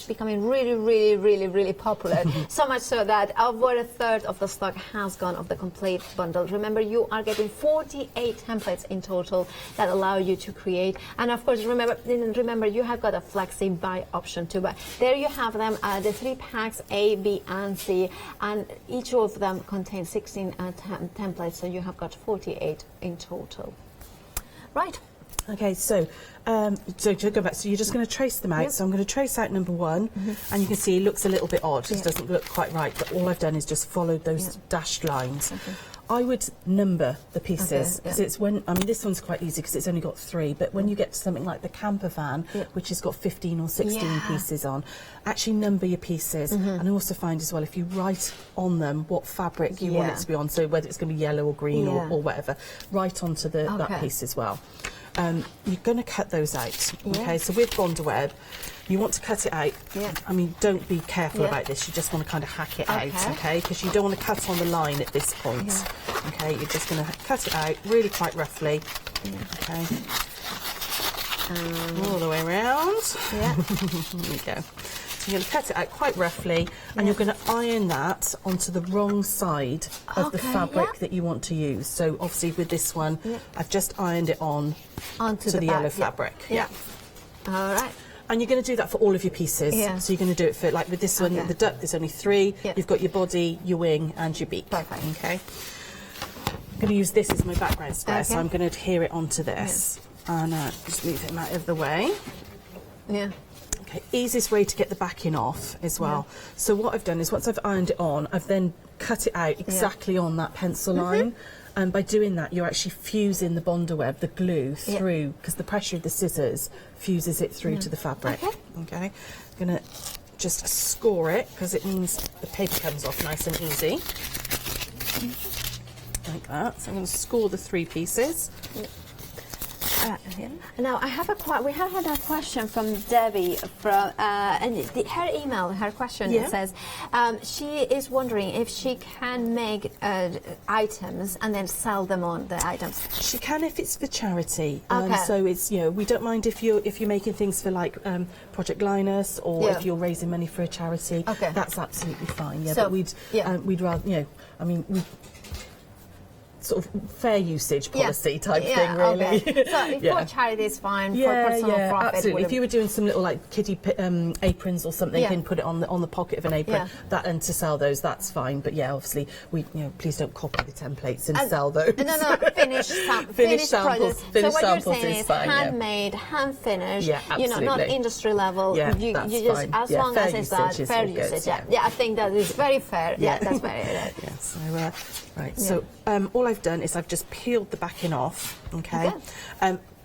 becoming really popular. So much so that over a third of the stock has gone of the complete bundle. Remember, you are getting 48 templates in total that allow you to create. And of course, remember you have got a Flexi buy option too. But there you have them, the 3 packs A, B, and C, and each of them contains 16 templates. So you have got 48 in total. Right. Okay, so to go back, so you're just going to trace them out. So I'm going to trace out number 1, and you can see it looks a little bit odd. It doesn't look quite right, but all I've done is just followed those dashed lines. I would number the pieces, because it's this one's quite easy because it's only got 3, but when you get to something like the camper van, which has got 15 or 16 pieces on, actually number your pieces. And I also find as well, if you write on them what fabric you want it to be on, so whether it's going to be yellow or green or whatever, write onto that piece as well. You're going to cut those out. Okay, so with Bonder web, you want to cut it out. I mean, don't be careful about this. You just want to kind of hack it out, okay? Because you don't want to cut on the line at this point. Okay, you're just going to cut it out really quite roughly. Okay. All the way around. There you go. So you're going to cut it out quite roughly, and you're going to iron that onto the wrong side of the fabric that you want to use. So obviously with this one, I've just ironed it onto the yellow fabric. All right. And you're going to do that for all of your pieces. So you're going to do it for, like with this one, the duck, there's only 3. You've got your body, your wing, and your beak. Perfect. Okay. I'm going to use this as my background square, so I'm going to adhere it onto this. And just move him out of the way. Okay, easiest way to get the backing off as well. So what I've done is once I've ironed it on, I've then cut it out exactly on that pencil line. And by doing that, you're actually fusing the Bonder web, the glue, through, because the pressure of the scissors fuses it through to the fabric. Okay. I'm going to just score it, because it means the paper comes off nice and easy. Like that. So I'm going to score the 3 pieces. Now I have we have had a question from Debbie from and her email, her question it says she is wondering if she can make items and then sell them on the items. She can if it's for charity. Okay. So it's we don't mind if you're making things for like Project Linus or if you're raising money for a charity. Okay. That's absolutely fine. Yeah, So, but we'd rather we sort of fair usage policy type thing, really. Okay. So if for charity is fine, for personal profit, absolutely. If you were doing some little like kiddie aprons or something, and put it on the pocket of an apron, that and to sell those, that's fine. But yeah, obviously, we please don't copy the templates and sell those. No, finished samples. Finished So what you're samples saying is fine, handmade, hand finished. Yeah, absolutely. Not industry level. Yeah, you that's just fine. as long fair as it's that usage fair is all usage. good, Yeah, I think that is very fair. Yeah, that's very good. Yeah. So right. So all I've done is I've just peeled the backing off. Okay.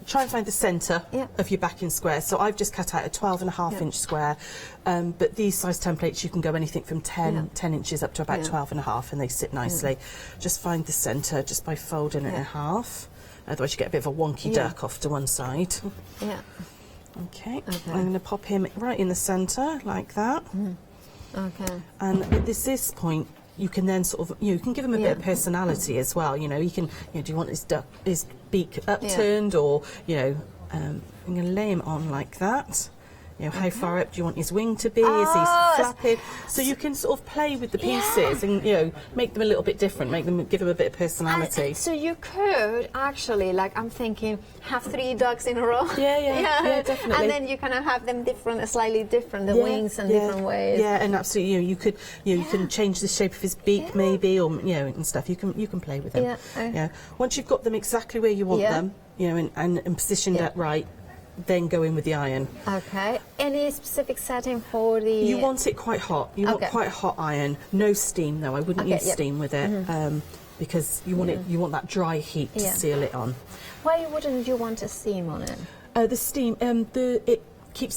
Try and find the centre of your backing square. So I've just cut out a 12.5-inch square, but these size templates you can go anything from 10 inches up to about 12.5, and they sit nicely. Just find the centre just by folding it in half. Otherwise you get a bit of a wonky duck off to one side. Yeah. Okay. I'm going to pop him right in the centre like that. Okay. And at this point, you can then sort of, you can give him a bit of personality as well. You can, do you want his beak upturned, or, I'm going to lay him on like that. How far up do you want his wing to be? Is he flapping? So you can sort of play with the pieces and, make them a little bit different, give them a bit of personality. So you could actually, like I'm thinking, have 3 ducks in a row. Yeah, definitely. And then you kind of have them different, slightly different, the wings and different ways. Yeah, and absolutely, you could, you can change the shape of his beak maybe, or and stuff. You can play with them. Yeah. Once you've got them exactly where you want them, and positioned up right, then go in with the iron. Okay. Any specific setting for the... You want it quite hot. You want quite a hot iron. No steam though. I wouldn't use steam with it because you want you want that dry heat to seal it on. Why wouldn't you want a steam on it? The steam, it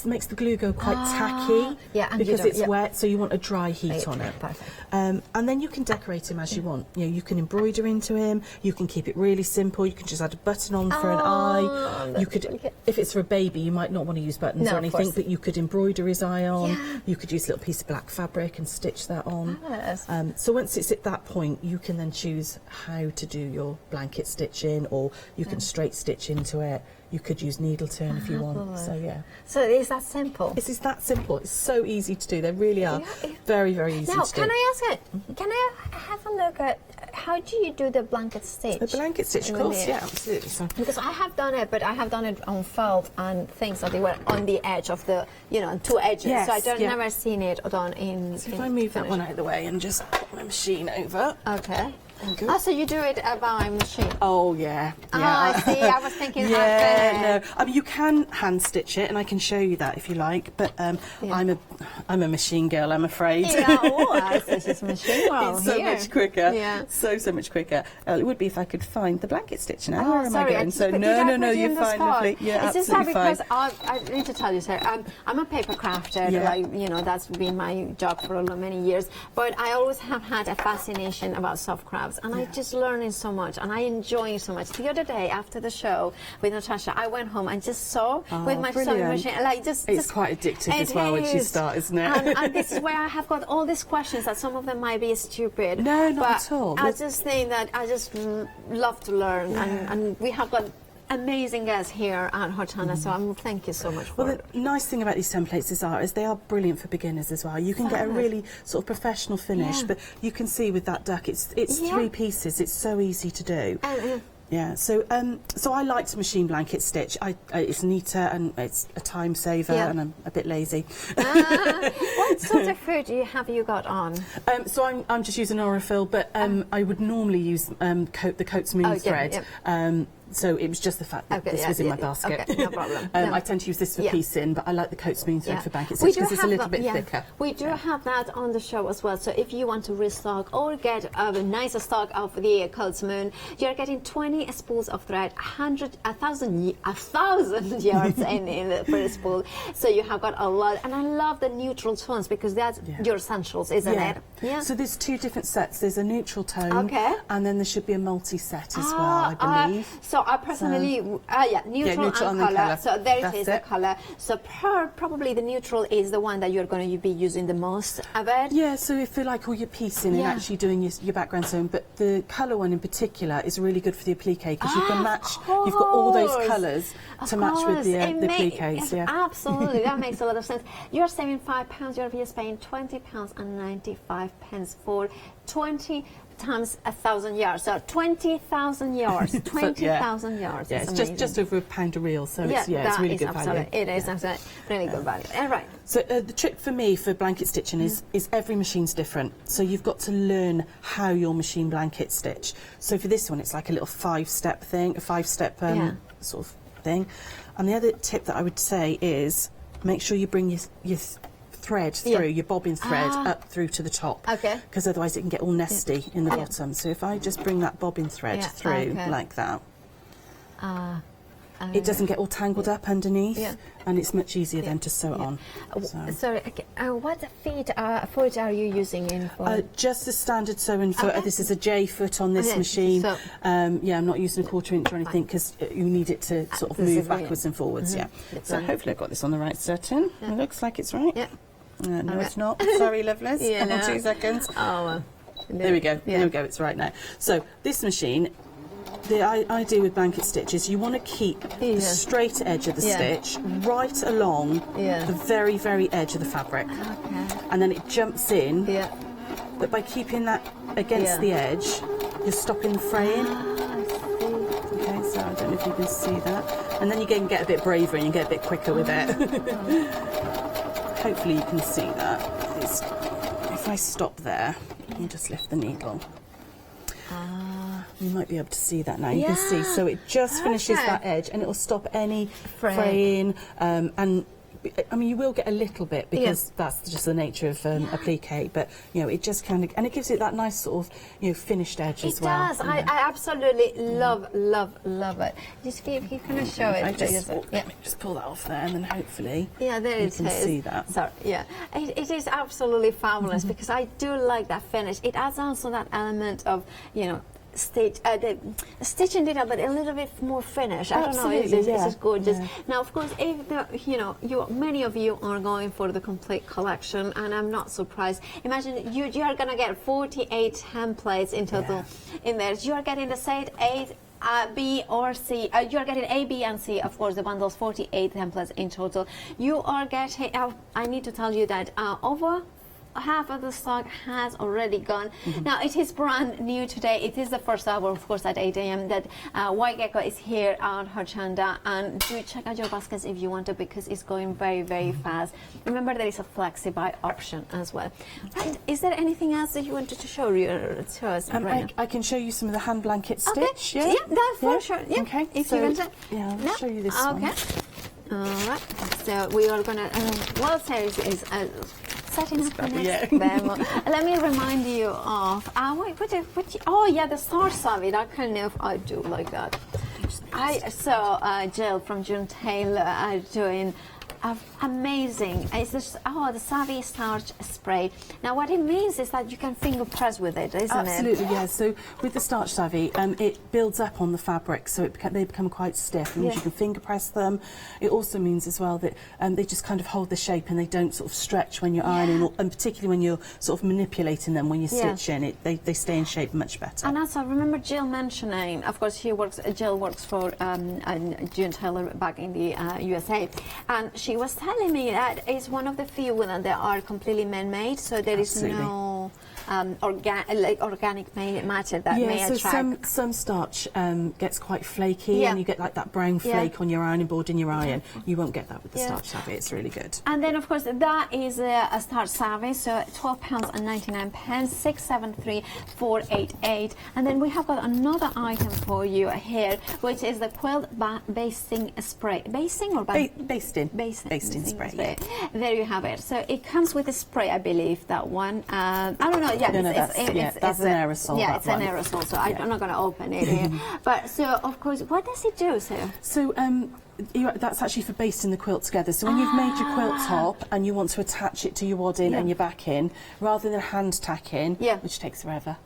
makes the glue go quite tacky because it's wet, so you want a dry heat on it. Perfect. And then you can decorate him as you want. You can embroider into him. You can keep it really simple. You can just add a button on for an eye. You could, if it's for a baby, you might not want to use buttons or anything, but you could embroider his eye on. You could use a little piece of black fabric and stitch that on. So once it's at that point, you can then choose how to do your blanket stitching, or you can straight stitch into it. You could use needle turn if you want. So So it's that simple. It's that simple. It's so easy to do. They really are very, very easy to do. Now, can I ask it? Can I have a look at how do you do the blanket stitch? The blanket stitch, of course, yeah, absolutely. So. Because I have done it, but I have done it on felt and things that they were on the edge of the, on 2 edges. Yes, so I don't never seen it done in. So if I move that one out of the way and just put my machine over. Okay. So you do it by machine? Oh yeah. I see. I was thinking. No. I mean, you can hand stitch it, and I can show you that if you like. But I'm a machine girl, I'm afraid. It's just machine. It's so much quicker. Yeah. So much quicker. It would be if I could find the blanket stitch now. Where am I going? So no, you're fine, lovely. Yeah, it's absolutely just because I need to tell you, sir. I'm a paper crafter. Yeah. That's been my job for many years. But I always have had a fascination about soft crafts. And I just learning so much, and I enjoy it so much. The other day after the show with Natasha, I went home and just saw with my sewing machine, it's quite addictive as well once you start, isn't it? And this is where I have got all these questions that some of them might be stupid. No, not at all. I just think that I just love to learn, and we have got amazing guests here at Hochanda, so thank you so much for it. The nice thing about these templates is they are brilliant for beginners as well. You can get a really sort of professional finish, but you can see with that duck, it's 3 pieces. It's so easy to do. Yeah, so I liked machine blanket stitch. It's neater and it's a time saver, and I'm a bit lazy. What sort of food have you got on? So I'm just using Aurifil, but I would normally use the Coats Moon thread. So it was just the fact that this was in my basket. Okay, no problem. I tend to use this for piecing, but I like the Coats Moon thread for blanket stitch because it's a little bit thicker. We do have that on the show as well. So if you want to restock or get a nicer stock of the Coats Moon, you're getting 20 spools of thread, 1,000 yards in per spool. So you have got a lot, and I love the neutral tones because that's your essentials, isn't it? Yeah. So there's 2 different sets. There's a neutral tone, and then there should be a multi-set as well, I believe. So So I personally, neutral and colour. So there it is, the colour. So probably the neutral is the one that you're going to be using the most of it. Yeah, so if you like all your piecing and actually doing your background sewing, but the colour one in particular is really good for the applique because you can match, you've got all those colours to match with the appliques. Yeah. Absolutely, that makes a lot of sense. You're saving £5, you're just paying £20.95 for 20 times 1,000 yards, so 20,000 yards, 20,000 yards. Yeah, it's just over £1 a reel, so it's really good value. It is absolutely really good value. All right. So the trick for me for blanket stitching is every machine's different. So you've got to learn how your machine blanket stitch. So for this one, it's like a little five-step thing, a five-step sort of thing. And the other tip that I would say is make sure you bring your thread through, your bobbin thread up through to the top, because otherwise it can get all nesty in the bottom. So if I just bring that bobbin thread through like that, it doesn't get all tangled up underneath, and it's much easier then to sew it on. Sorry, what foot are you using in for? Just the standard sewing foot. This is a J foot on this machine. So, I'm not using a 1/4 inch or anything because you need it to sort of move backwards and forwards. So hopefully I've got this on the right setting. It looks like it's right. No, it's not. Sorry, lovelies. 2 seconds. There we go. There we go. It's right now. So this machine, the idea with blanket stitch is you want to keep the straight edge of the stitch right along the very, very edge of the fabric. And then it jumps in. But by keeping that against the edge, you're stopping the fraying. Okay, so I don't know if you can see that. And then you can get a bit braver and you get a bit quicker with it. Hopefully you can see that. If I stop there and just lift the needle, you might be able to see that now. You can see, so it just finishes that edge and it will stop any fraying. And I mean, you will get a little bit because that's just the nature of applique, but you know, it just kind of, and it gives it that nice sort of, finished edge as well. It does. I absolutely love it. Just if you kind of show it. Let me just pull that off there, and then hopefully there you can see that. Sorry, it is absolutely fabulous because I do like that finish. It adds also that element of, the stitching detail, but a little bit more finish. I don't know. It's just gorgeous. Now, of course, if many of you are going for the complete collection, and I'm not surprised. Imagine you are going to get 48 templates in total in there. You are getting the set 8. B or C, you are getting A, B and C, of course, the bundles, 48 templates in total. You are getting, I need to tell you that over half of the stock has already gone. Now, it is brand new today. It is the first hour, of course, at 8 a.m. that White Gecko is here at Hochanda, and do check out your baskets if you want to, because it's going very, very fast. Remember, there is a Flexi buy option as well. Right, is there anything else that you wanted to show us? I can show you some of the hand blanket stitch. Okay. For sure. Yeah. Okay. If you want to. I'll show you this one. Okay. All right. So we are gonna. World Series is. Setting up the next demo. Let me remind you of the Star Savvy. I kind of do like that. I saw Jill from June Taylor doing amazing. It's just, the Savvy Starch Spray. Now, what it means is that you can finger press with it, isn't it? Absolutely, yeah. So with the Starch Savvy, it builds up on the fabric, so they become quite stiff. It means you can finger press them. It also means as well that they just kind of hold the shape and they don't sort of stretch when you're ironing, and particularly when you're sort of manipulating them when you're stitching. They stay in shape much better. And also, remember Jill mentioning, of course, Jill works for June Taylor back in the USA, and she was telling me that it's one of the few that they are completely man-made, so there is no organic matter that may attract. So some starch gets quite flaky, and you get like that brown flake on your ironing board in your iron. You won't get that with the Starch Savvy. It's really good. And then, of course, that is a Starch Savvy, so £12.99, 673-488. And then we have got another item for you here, which is the Quilt basting spray. Basting or basting? Basting spray. There you have it. So it comes with a spray, I believe, that one. I don't know. Yeah, that's an aerosol. Yeah, it's an aerosol. So I'm not going to open it here. But so, of course, what does it do, sir? So that's actually for basting the quilt together. So when you've made your quilt top and you want to attach it to your wadding and your backing, rather than hand tacking, which takes forever,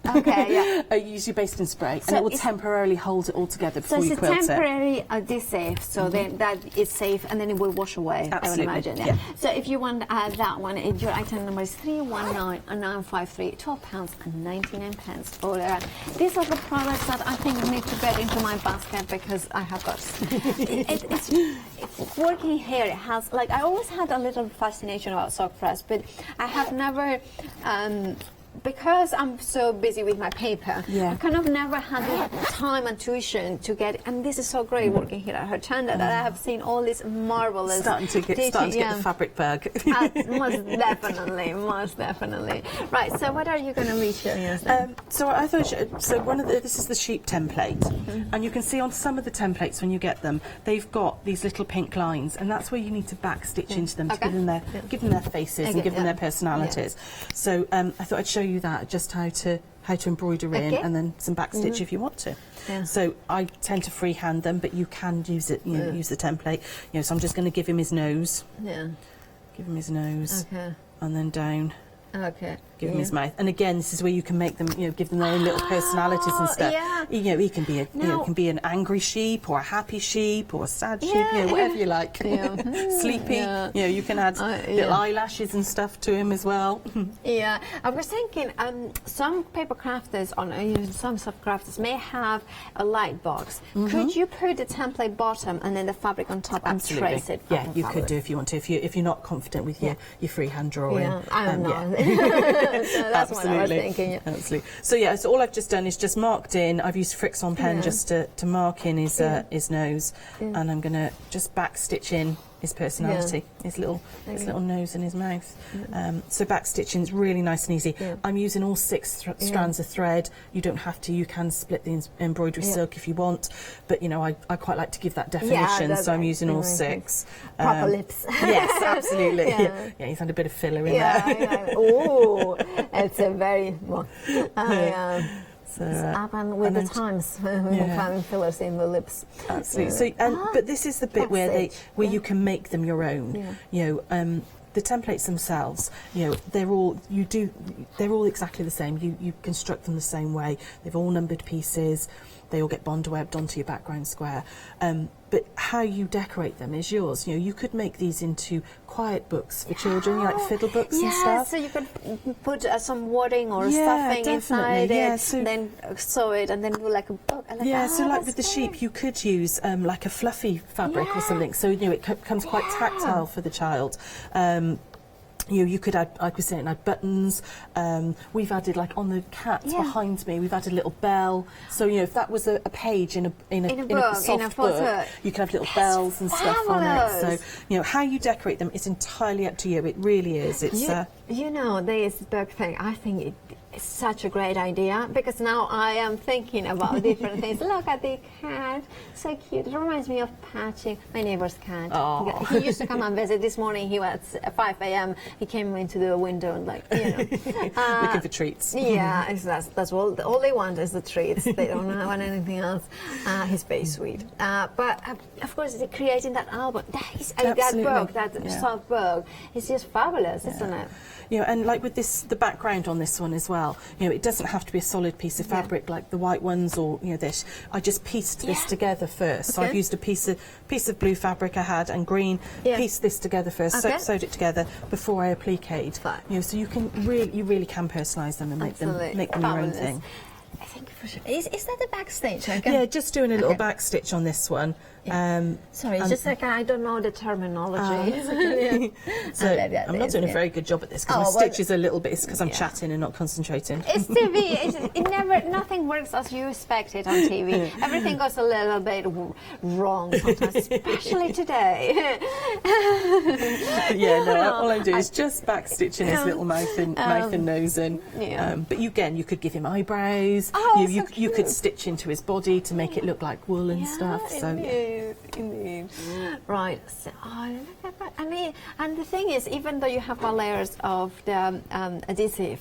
use your basting spray, and it will temporarily hold it all together before you quilt it. So it's a temporary adhesive, so then that is safe, and then it will wash away. Absolutely. I would imagine. So if you want that one, your item number is 319953, £12.99 all around. These are the products that I think need to get into my basket because I have got. It's working here. It has, like, I always had a little fascination about sock press, but I have never. Because I'm so busy with my paper, I kind of never had the time and tuition to get, and this is so great working here at Hochanda that I have seen all this marvelous... Starting to get the fabric bug. Most definitely. Right, so what are you going to be showing us then? So I thought, this is the sheep template, and you can see on some of the templates when you get them, they've got these little pink lines, and that's where you need to back stitch into them to give them their faces and give them their personalities. So I thought I'd show you that, just how to embroider in, and then some back stitch if you want to. So I tend to freehand them, but you can use it, use the template. So I'm just going to give him his nose. Give him his nose, and then down. Give him his mouth, and again, this is where you can make them, give them their own little personalities and stuff. He can be can be an angry sheep, or a happy sheep, or a sad sheep, whatever you like. Sleepy, you can add little eyelashes and stuff to him as well. I was thinking, some paper crafters, some soft crafters may have a light box. Could you put the template bottom and then the fabric on top and trace it? Yeah, you could do if you want to. If you're not confident with your freehand drawing. I'm not. So that's what I was thinking. Absolutely. So all I've just done is just marked in. I've used Fix-On pen just to mark in his nose, and I'm going to just back stitch in his personality, his little nose and his mouth. So back stitching is really nice and easy. I'm using all 6 strands of thread. You don't have to. You can split the embroidery silk if you want, but I quite like to give that definition, so I'm using all 6. Proper lips. Yes, absolutely. Yeah, he's had a bit of filler in there. Oh, it's a very So, up and with the times, having fillers in the lips. Absolutely. But this is the bit where you can make them your own. The templates themselves, they're all exactly the same. You construct them the same way. They've all numbered pieces. They all get bond webbed onto your background square. But how you decorate them is yours. You could make these into quiet books for children, like fiddle books and stuff. So you could put some wadding or stuffing inside it, then sew it, and then do like a book. So like with the sheep, you could use like a fluffy fabric or something. So it becomes quite tactile for the child. You could add, like we were saying, add buttons. We've added, like on the cat behind me, we've added a little bell. So if that was a page in a soft book, you could have little bells and stuff on it. So how you decorate them is entirely up to you. It really is. It's this book thing, I think it's such a great idea, because now I am thinking about different things. Look at the cat, so cute. It reminds me of Patchy, my neighbor's cat. Oh. He used to come and visit. This morning he was at 5 a.m. He came into the window and looking for treats. Yeah, that's all they want is the treats. They don't want anything else. He's very sweet. But of course, creating that album, that soft book, is just fabulous, isn't it? And like with the background on this one as well, it doesn't have to be a solid piece of fabric like the white ones or this. I just pieced this together first. So I've used a piece of blue fabric I had and green, pieced this together first, sewed it together before I appliqued. So you can really can personalise them and make them your own thing. I think for sure. Is that the back stitch? Yeah, just doing a little back stitch on this one. Sorry, it's just like I don't know the terminology. So I'm not doing a very good job at this because my stitch is a little bit. It's because I'm chatting and not concentrating. It's TV. Nothing works as you expect it on TV. Everything goes a little bit wrong sometimes, especially today. Yeah, no, all I do is just back stitching his little mouth and nose in. Yeah. But you could give him eyebrows. Oh, you could stitch into his body to make it look like wool and stuff. So Indeed. Right. So, look at that. And the thing is, even though you have the layers of the adhesive,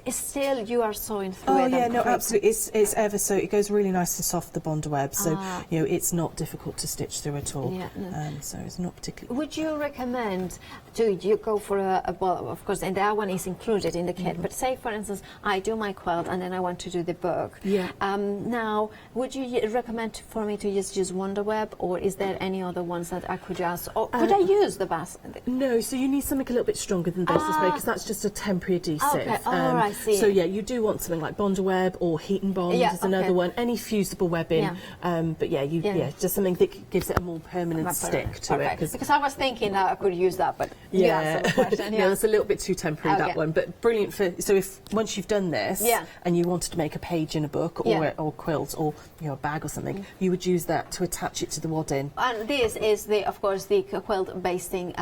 it's still you are sewing through it. Oh yeah, no, absolutely. It's ever so. It goes really nice and soft, the bond web. So it's not difficult to stitch through at all. Yeah, no. So it's not particularly. Would you recommend you go for well, of course, and that one is included in the kit. But say, for instance, I do my quilt and then I want to do the book. Yeah. Now, would you recommend for me to just use Wonder Web, or is there any other ones that I could just, or could I use the bas? No, so you need something a little bit stronger than this, because that's just a temporary adhesive. Okay. I see. So yeah, you do want something like Bonder Web or Heat and Bond is another one. Any fusible webbing. But just something that gives it a more permanent stick to it. Because I was thinking that I could use that, but no, it's a little bit too temporary, that one. But brilliant for, so if once you've done this and you wanted to make a page in a book or quilt or a bag or something, you would use that to attach it to the wadding. And this is of course the quilt basting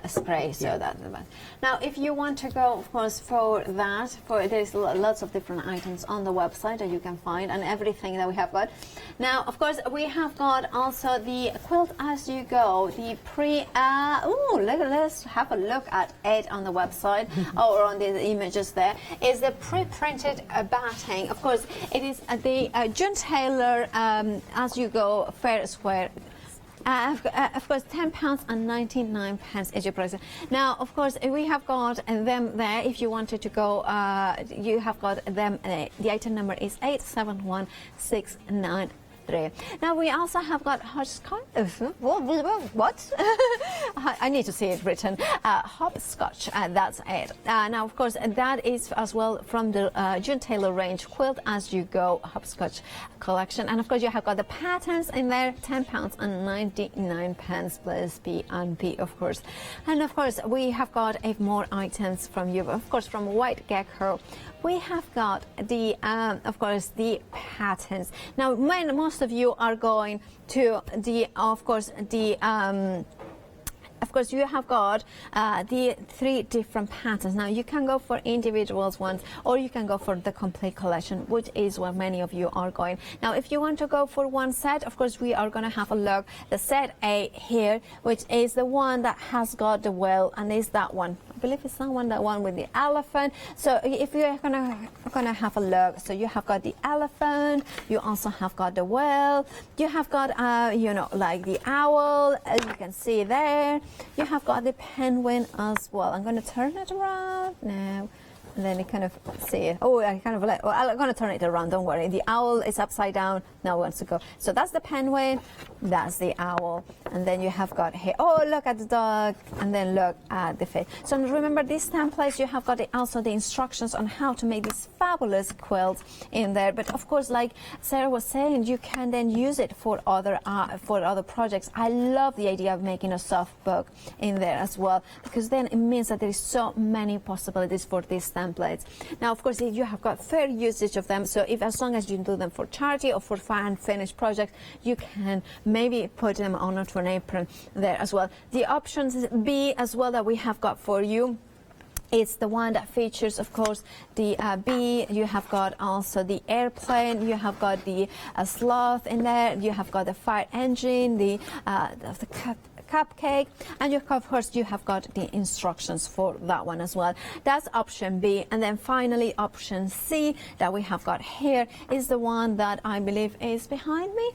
spray. So that's the best. Now, if you want to go, of course, for that, there's lots of different items on the website that you can find, and everything that we have got. Now, of course, we have got also the quilt as you go, the let's have a look at it on the website or on the images. There is the pre-printed batting. Of course, it is the John Taylor as you go fair square. Of course, £10 and 99 is your price. Now, of course, we have got them there. If you wanted to go, you have got them. The item number is 871693. Now we also have got what? I need to see it written. Hopscotch. That's it. Now, of course, that is as well from the June Taylor range Quilt as you go hopscotch collection. And of course, you have got the patterns in there. £10 and 99 plus B&B, of course. And of course, we have got more items from you. Of course, from White Gecko, we have got the of course the patterns. Now, most of you are going to the of course, you have got the 3 different patterns. Now, you can go for individuals ones, or you can go for the complete collection, which is where many of you are going. Now, if you want to go for one set, of course, we are going to have a look. The set A here, which is the one that has got the whale, and is that one. I believe it's that one with the elephant. So if you're gonna have a look, so you have got the elephant, you also have got the whale, you have got like the owl, as you can see there. You have got the penguin as well. I'm going to turn it around now. And then you kind of see it. Oh, I kind of like, well, I'm going to turn it around, don't worry. The owl is upside down, now it wants to go. So that's the penguin, that's the owl. And then you have got here, oh, look at the dog, and then look at the fish. So remember, these templates, you have got also the instructions on how to make these fabulous quilts in there. But of course, like Sarah was saying, you can then use it for other projects. I love the idea of making a soft book in there as well, because then it means that there is so many possibilities for these templates. Now, of course, you have got fair usage of them, so as long as you do them for charity or for fan finished projects, you can maybe put them onto an apron there as well. The options B as well that we have got for you, it's the one that features, of course, the bee. You have got also the airplane. You have got the sloth in there. You have got the fire engine, the cupcake, and of course you have got the instructions for that one as well. That's option B. And then finally option C that we have got here is the one that I believe is behind me,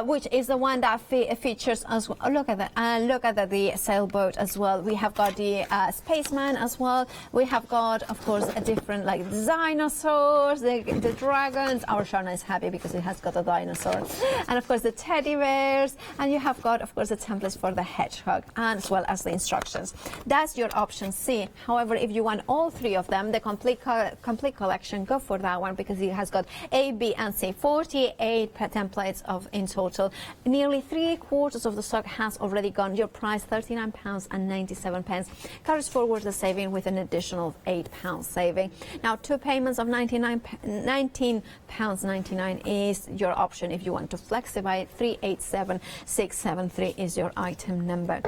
which is the one that features as well. Look at that, and look at the sailboat as well. We have got the spaceman as well. We have got, of course, a different like dinosaurs, the dragons. Our Shana is happy because it has got a dinosaur, and of course the teddy bears, and you have got, of course, the templates for the hedgehog, and as well as the instructions. That's your option C. However, if you want all 3 of them, the complete collection, go for that one, because it has got A, B, and C. 48 templates in total. Nearly 3/4 of the stock has already gone. Your price £39 and 97 pence. Carries forward the saving with an additional £8 saving. Now, 2 payments of £19.99 is your option. If you want to flexify it, 387673 is your item number.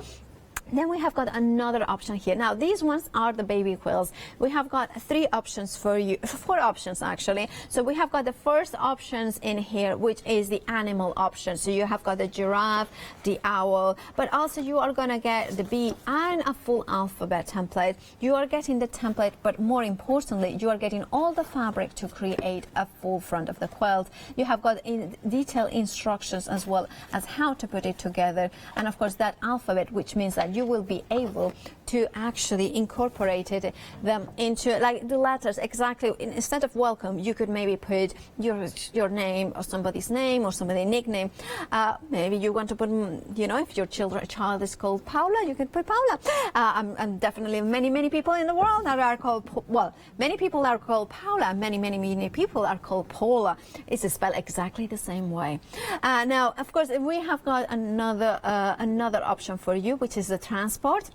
Then we have got another option here. Now these ones are the baby quills. We have got 3 options for you, 4 options actually. So we have got the first options in here, which is the animal option. So you have got the giraffe, the owl, but also you are going to get the bee and a full alphabet template. You are getting the template, but more importantly, you are getting all the fabric to create a full front of the quilt. You have got detailed instructions as well as how to put it together, and of course that alphabet, which means that you will be able to actually incorporate them into like the letters exactly. Instead of welcome, you could maybe put your name or somebody's name or somebody's nickname. Maybe you want to put, you know, if your child is called Paula, you could put Paula. And definitely many people in the world that are called, well, many people are called Paula, many people are called Paula. It's spelled exactly the same way. Now, of course, we have got another option for you, which is the transport.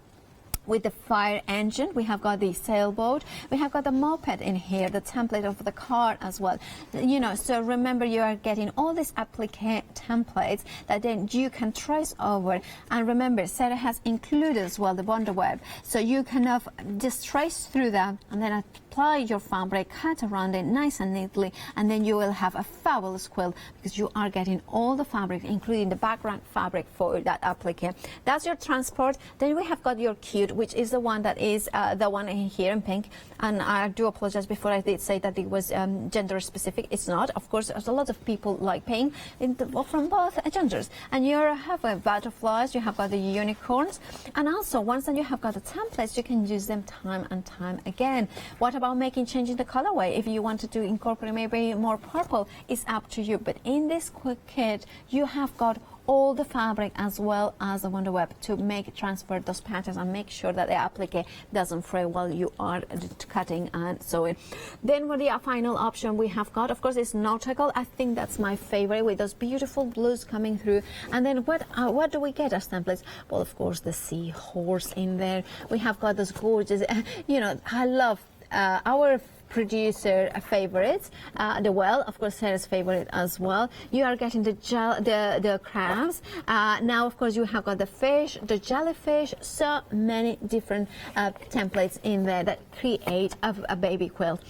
With the fire engine, we have got the sailboat, we have got the moped in here, the template of the car as well. You know, so remember, you are getting all these applique templates that then you can trace over. And remember, Sarah has included as well the Wonder Web, so you can just trace through that and then apply your fabric, cut around it nice and neatly, and then you will have a fabulous quilt because you are getting all the fabric, including the background fabric for that applique. That's your transport. Then we have got your cute, which is the one that is the one in here in pink. And I do apologize, before I did say that it was gender specific. It's not. Of course, there's a lot of people like pink from both genders. And you have butterflies, you have got the unicorns, and also once that you have got the templates, you can use them time and time again. What about changing the colorway? If you wanted to incorporate maybe more purple, it's up to you. But in this quick kit, you have got all the fabric as well as the Wonder Web to transfer those patterns and make sure that the applique doesn't fray while you are cutting and sewing. Then for the final option we have got, of course, is nautical. I think that's my favorite, with those beautiful blues coming through. And then what do we get as templates? Well, of course, the seahorse in there. We have got those gorgeous, you know, I love our producer favorites, the whale, of course, Sarah's favorite as well. You are getting the crabs. Now, of course, you have got the fish, the jellyfish, so many different templates in there that create a baby quilt.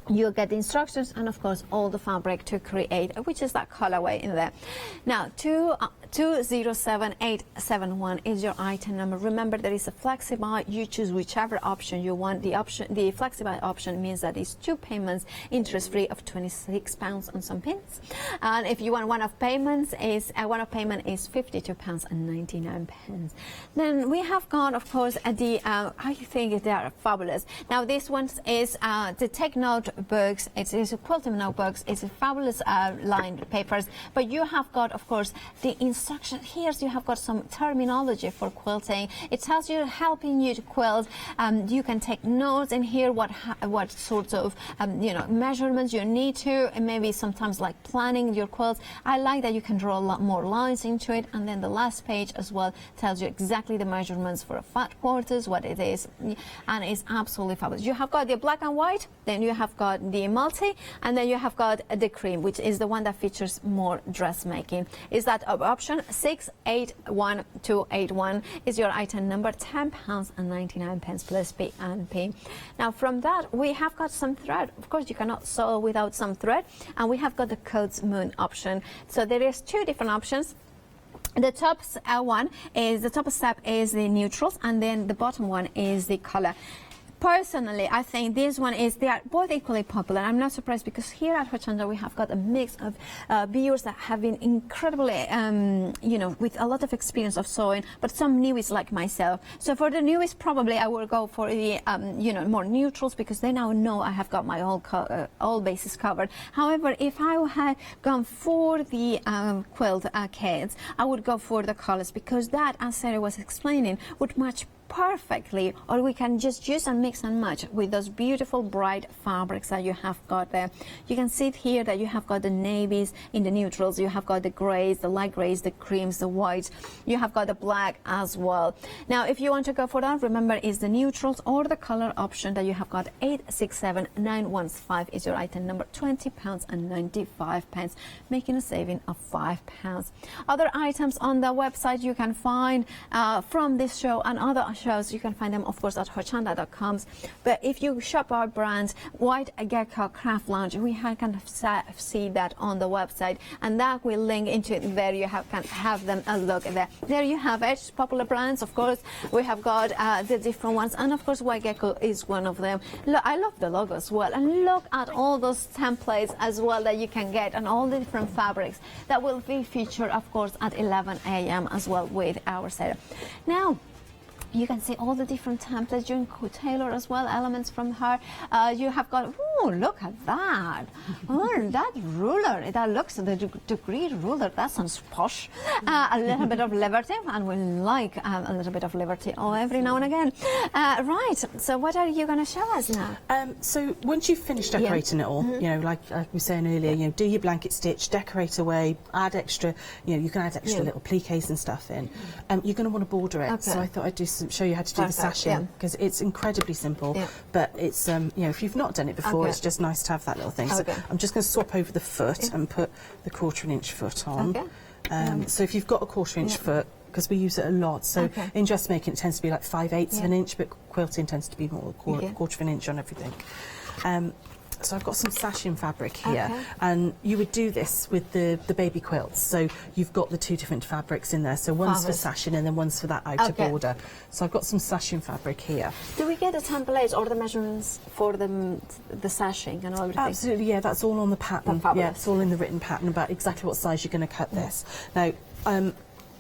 You'll get the instructions and, of course, all the fabric to create, which is that colorway in there. Now, 207871 is your item number. Remember, there is a Flexi-buy. You choose whichever option you want. The Flexi-buy option means that it's 2 payments, interest-free, of £26 and some pence. And if you want one-off payment is £52.99. Then we have got, of course, I think they are fabulous. Now, this one is the Take Note books. It is a quilting notebooks. It's a fabulous lined papers. But you have got, of course, the instruction here. So you have got some terminology for quilting. It tells you, helping you to quilt. You can take notes in here. What sorts of measurements you need to, and maybe sometimes like planning your quilts. I like that you can draw a lot more lines into it. And then the last page as well tells you exactly the measurements for a fat quarters, what it is, and it's absolutely fabulous. You have got the black and white. Then you have got the multi, and then you have got the cream, which is the one that features more dressmaking. Is that option 681281 is your item number, £10.99 plus P&P. Now from that we have got some thread. Of course, you cannot sew without some thread, and we have got the Coats Moon option. So there is 2 different options. The top step is the neutrals, and then the bottom one is the color. Personally, I think they are both equally popular. I'm not surprised, because here at Hochanda we have got a mix of viewers that have been incredibly, with a lot of experience of sewing, but some newies like myself. So for the newies, probably I will go for the, more neutrals, because they now know I have got my all bases covered. However, if I had gone for the quilt kits, I would go for the colors, because that, as Sarah was explaining, would match perfectly, or we can just use and mix and match with those beautiful bright fabrics that you have got there. You can see here that you have got the navies in the neutrals, you have got the grays, the light grays, the creams, the whites, you have got the black as well. Now if you want to go for that, remember it's the neutrals or the color option that you have got. 867915 is your item number, £20.95, making a saving of £5. Other items on the website you can find from this show and other shows, you can find them of course at Hochanda.com. But if you shop our brands, White Gecko Craft Lounge, we can see that on the website, and that will link into it. There you can have them a look there. There you have it, popular brands. Of course we have got the different ones, and of course White Gecko is one of them. Look, I love the logo as well, and look at all those templates as well that you can get, and all the different fabrics that will be featured of course at 11 a.m. as well with our setup. Now you can see all the different templates. You can tailor as well elements from her. You have got, oh, look at that. Oh, that ruler, that looks, the degree ruler, that sounds posh. A little bit of liberty, and we like a little bit of liberty every now and again. Right, so what are you going to show us now? So once you've finished decorating it all, you know, like we were saying earlier, you know, do your blanket stitch, decorate away, add extra, you know, you can add extra little pliques and stuff in. You're going to want to border it, so I thought I'd show you how to do the sashing, because it's incredibly simple, but it's you know, if you've not done it before, it's just nice to have that little thing. So I'm just going to swap over the foot and put the 1/4 inch foot on. So if you've got a 1/4 inch foot, because we use it a lot, so in dressmaking it tends to be like 5/8 of an inch, but quilting tends to be more 1/4 of an inch on everything. So I've got some sashing fabric here, and you would do this with the baby quilts. So you've got the two different fabrics in there. So one's for sashing and then one's for that outer border. So I've got some sashing fabric here. Do we get the templates or the measurements for the sashing and everything? Absolutely, yeah. That's all on the pattern. Yeah, it's all in the written pattern about exactly what size you're going to cut this. Now,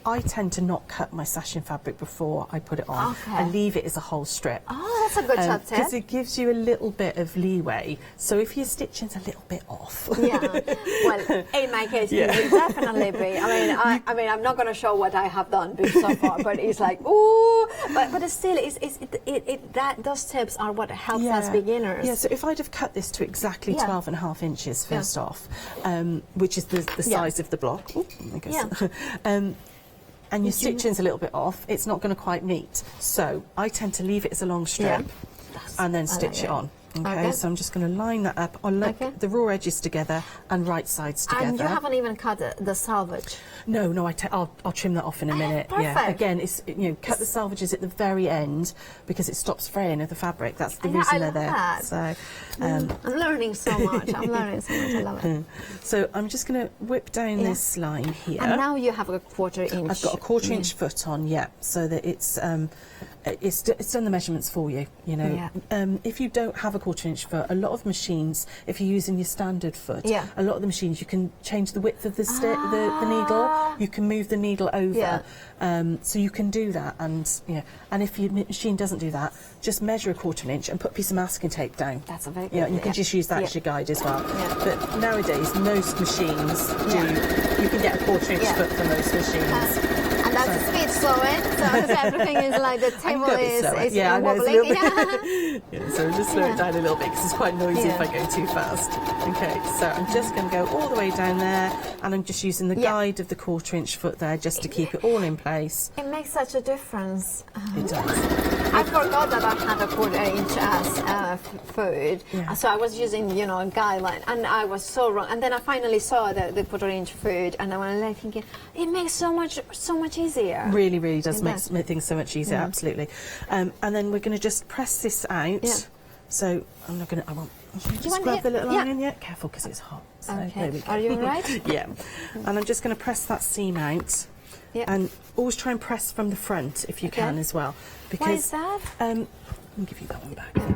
I tend to not cut my sashing fabric before I put it on. I leave it as a whole strip. Oh, that's a good tip. Because it gives you a little bit of leeway. So if your stitching's a little bit off. Well, in my case, it will definitely be. I mean, I'm not going to show what I have done so far, but it's like, ooh, but still, those tips are what helps us beginners. Yeah, so if I'd have cut this to exactly 12.5 inches first off, which is the size of the block, and your stitching's a little bit off, it's not going to quite meet. So I tend to leave it as a long strip and then stitch it on. Okay, so I'm just going to line that up. I'll look the raw edges together and right sides together. And you haven't even cut the selvage? No, I'll trim that off in a minute. Yeah, again, it's, you know, cut the selvages at the very end because it stops fraying of the fabric. That's the reason they're there. That. So I'm learning so much. I love it. So I'm just going to whip down this line here. And now you have a 1/4 inch. I've got a 1/4 inch foot on, so that it's done the measurements for you. You know, if you don't have a 1/4 inch foot, a lot of machines, if you're using your standard foot, a lot of the machines you can change the width of the needle. You can move the needle over, so you can do that. And and if your machine doesn't do that, just measure a 1/4 inch and put a piece of masking tape down. That's a very good. Yeah, you can just use that as your guide as well. But nowadays, most machines do. You can get a 1/4 inch foot for most machines. And that's speed sewing, so everything is like the table is wobbling. So I'm just slow it down a little bit because it's quite noisy if I go too fast. Okay, so I'm just going to go all the way down there, and I'm just using the guide of the 1/4 inch foot there just to keep it all in place. It makes such a difference. It does. I forgot that I had a 1/4 inch foot, so I was using, a guideline, and I was so wrong. And then I finally saw the 1/4 inch foot, and I was thinking, it makes so much easier. Really, really does make things so much easier. Absolutely. And then we're going to just press this out. So I'm not going to. I won't. Just grab the little line in yet. Careful, because it's hot. So there we go. Are you all right? And I'm just going to press that seam out. And always try and press from the front if you can as well. Because, why is that? Let me give you that one back. There we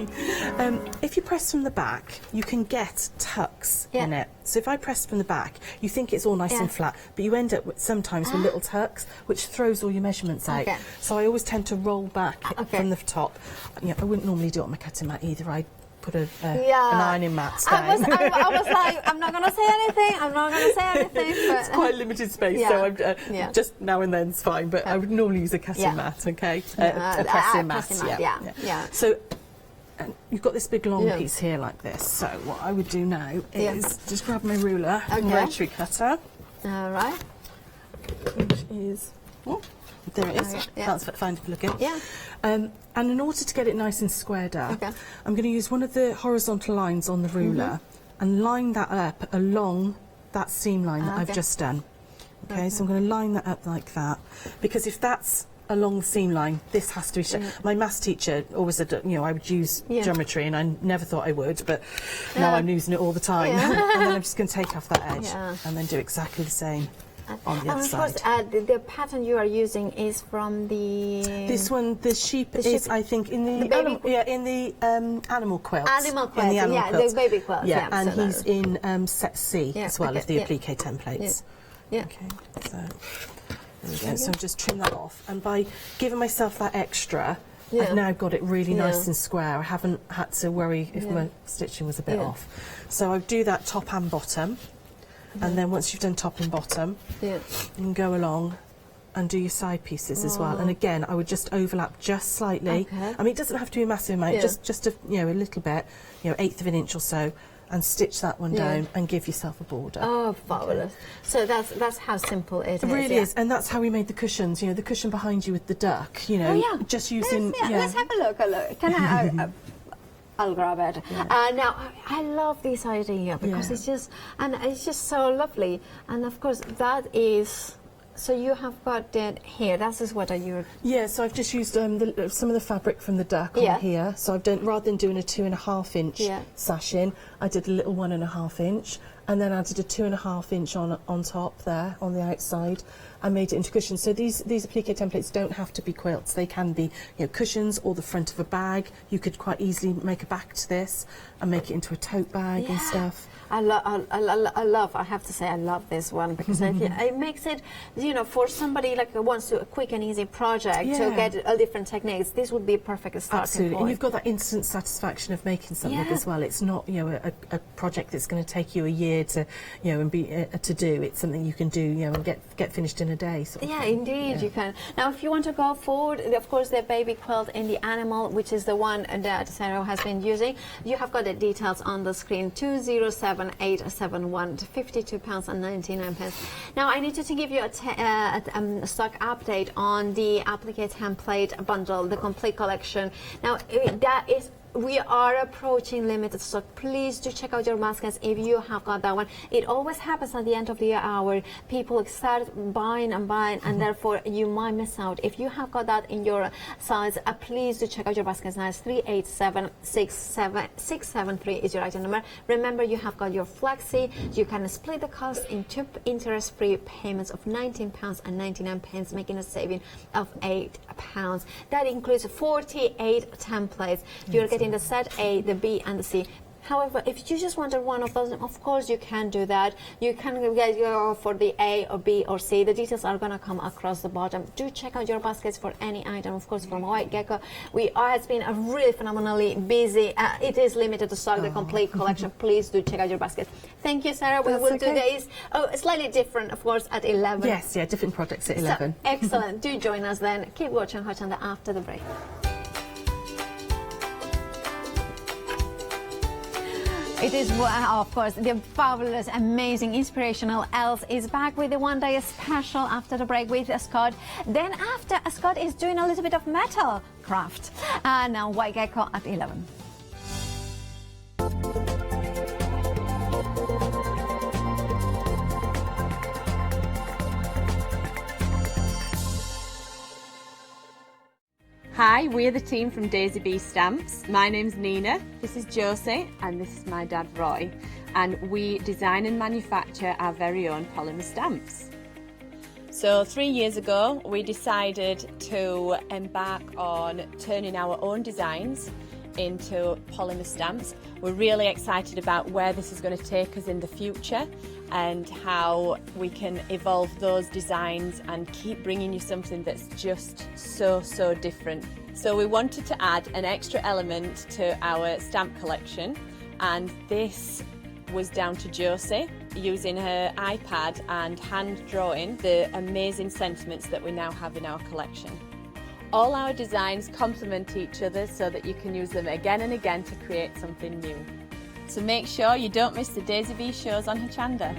go. If you press from the back, you can get tucks in it. So if I press from the back, you think it's all nice and flat, but you end up sometimes with little tucks, which throws all your measurements out. So I always tend to roll back from the top. I wouldn't normally do it on my cutting mat either. I put an ironing mat down. I was like, I'm not going to say anything. But it's quite limited space, so I'm just now and then's fine. But I would normally use a cutting mat, okay? A pressing mat, yeah. So you've got this big long piece here like this. So what I would do now is just grab my ruler and rotary cutter. All right. Which is, there it is. That's fine to look at. Yeah. And in order to get it nice and squared up, I'm going to use one of the horizontal lines on the ruler and line that up along that seam line that I've just done. Okay, so I'm going to line that up like that, because if that's along the seam line, this has to be my maths teacher always said, you know, I would use geometry, and I never thought I would, but now I'm using it all the time. And then I'm just going to take off that edge and then do exactly the same on the other side. Of course, the pattern you are using is from the... This one, the sheep is, I think, in the animal quilt. Animal quilt, quilt. The baby quilt. Yeah, and he's in set C as well of the applique templates. Okay, so there we go. So just trim that off, and by giving myself that extra, I've now got it really nice and square. I haven't had to worry if my stitching was a bit off. So I do that top and bottom. And then once you've done top and bottom, you can go along and do your side pieces as well. And again, I would just overlap just slightly. I mean, it doesn't have to be a massive amount, just a, you know, a little bit, you know, 1/8 of an inch or so, and stitch that one down and give yourself a border. Oh, fabulous. So that's how simple it is. It really is, and that's how we made the cushions. You know, the cushion behind you with the duck, you know, just using... Let's have a look. Can I... I'll grab it. Now, I love this idea because it's just so lovely. And of course, that is... So you have got it here. That is what you... Yeah, so I've just used some of the fabric from the duck on here. So I've done, rather than doing a 2.5 inch sash in, I did a little 1.5 inch, and then I did a 2.5 inch on top there on the outside. I made it into cushions. So these applique templates don't have to be quilts. They can be, you know, cushions or the front of a bag. You could quite easily make a back to this and make it into a tote bag and stuff. I have to say, I love this one because it makes it, you know, for somebody like who wants to a quick and easy project to get different techniques, this would be a perfect starting point. And you've got that instant satisfaction of making something as well. It's not, you know, a project that's going to take you a year to, you know, and be to do. It's something you can do, you know, and get finished in a day. Sort of thing. Indeed, you can. Now, if you want to go forward, of course, the baby quilt in the animal, which is the one that Sarah has been using, you have got the details on the screen. 207871, £52.99. Now, I need to give you a stock update on the applique template bundle, the complete collection. Now, that is... We are approaching limited stock. Please do check out your baskets if you have got that one. It always happens at the end of the hour. People start buying and buying, and therefore you might miss out. If you have got that in your size, please do check out your baskets. Now it's 387673 is your item number. Remember, you have got your flexi. You can split the cost into interest-free payments of £19.99, making a saving of £8. That includes 48 templates. You're getting the set A, the B, and the C. However, if you just wanted one of those, of course you can do that. You can go for the A or B or C. The details are going to come across the bottom. Do check out your baskets for any item, of course, from White Gecko. It's been a really phenomenally busy. It is limited to stock, the complete collection. Please do check out your baskets. Thank you, Sarah. We will do this slightly different, of course, at 11. Yes, different projects at 11. So, excellent. Do join us then. Keep watching Hochanda after the break. It is, of course, the fabulous, amazing, inspirational Els is back with the one-day special after the break with Scott. Then after, Scott is doing a little bit of Metalcraft. Now, White Gecko at 11. Hi, we're the team from Daisy Bee Stamps. My name's Nina, this is Josie, and this is my dad Roy. And we design and manufacture our very own polymer stamps. So 3 years ago, we decided to embark on turning our own designs into polymer stamps. We're really excited about where this is going to take us in the future and how we can evolve those designs and keep bringing you something that's just so different So we wanted to add an extra element to our stamp collection, and this was down to Josie using her iPad and hand drawing the amazing sentiments that we now have in our collection. All our designs complement each other so that you can use them again and again to create something new. So make sure you don't miss the Daisy Bee shows on Hochanda.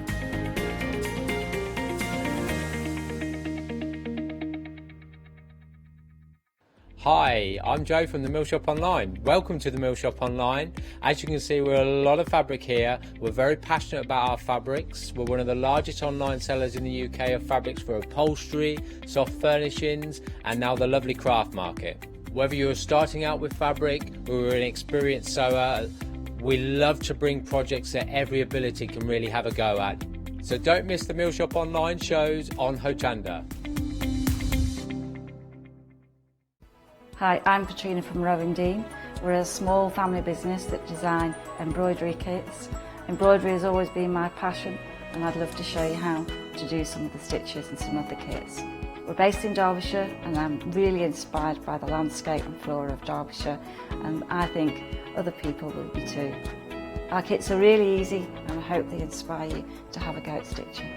Hi, I'm Joe from the Mill Shop Online. Welcome to the Mill Shop Online. As you can see, we're a lot of fabric here. We're very passionate about our fabrics. We're one of the largest online sellers in the UK of fabrics for upholstery, soft furnishings, and now the lovely craft market. Whether you're starting out with fabric or you're an experienced sewer, we love to bring projects that every ability can really have a go at. So don't miss the Mill Shop Online shows on Hochanda. Hi, I'm Katrina from Rowan Dean. We're a small family business that design embroidery kits. Embroidery has always been my passion, and I'd love to show you how to do some of the stitches and some of the kits. We're based in Derbyshire, and I'm really inspired by the landscape and flora of Derbyshire, and I think other people will be too. Our kits are really easy, and I hope they inspire you to have a go at stitching.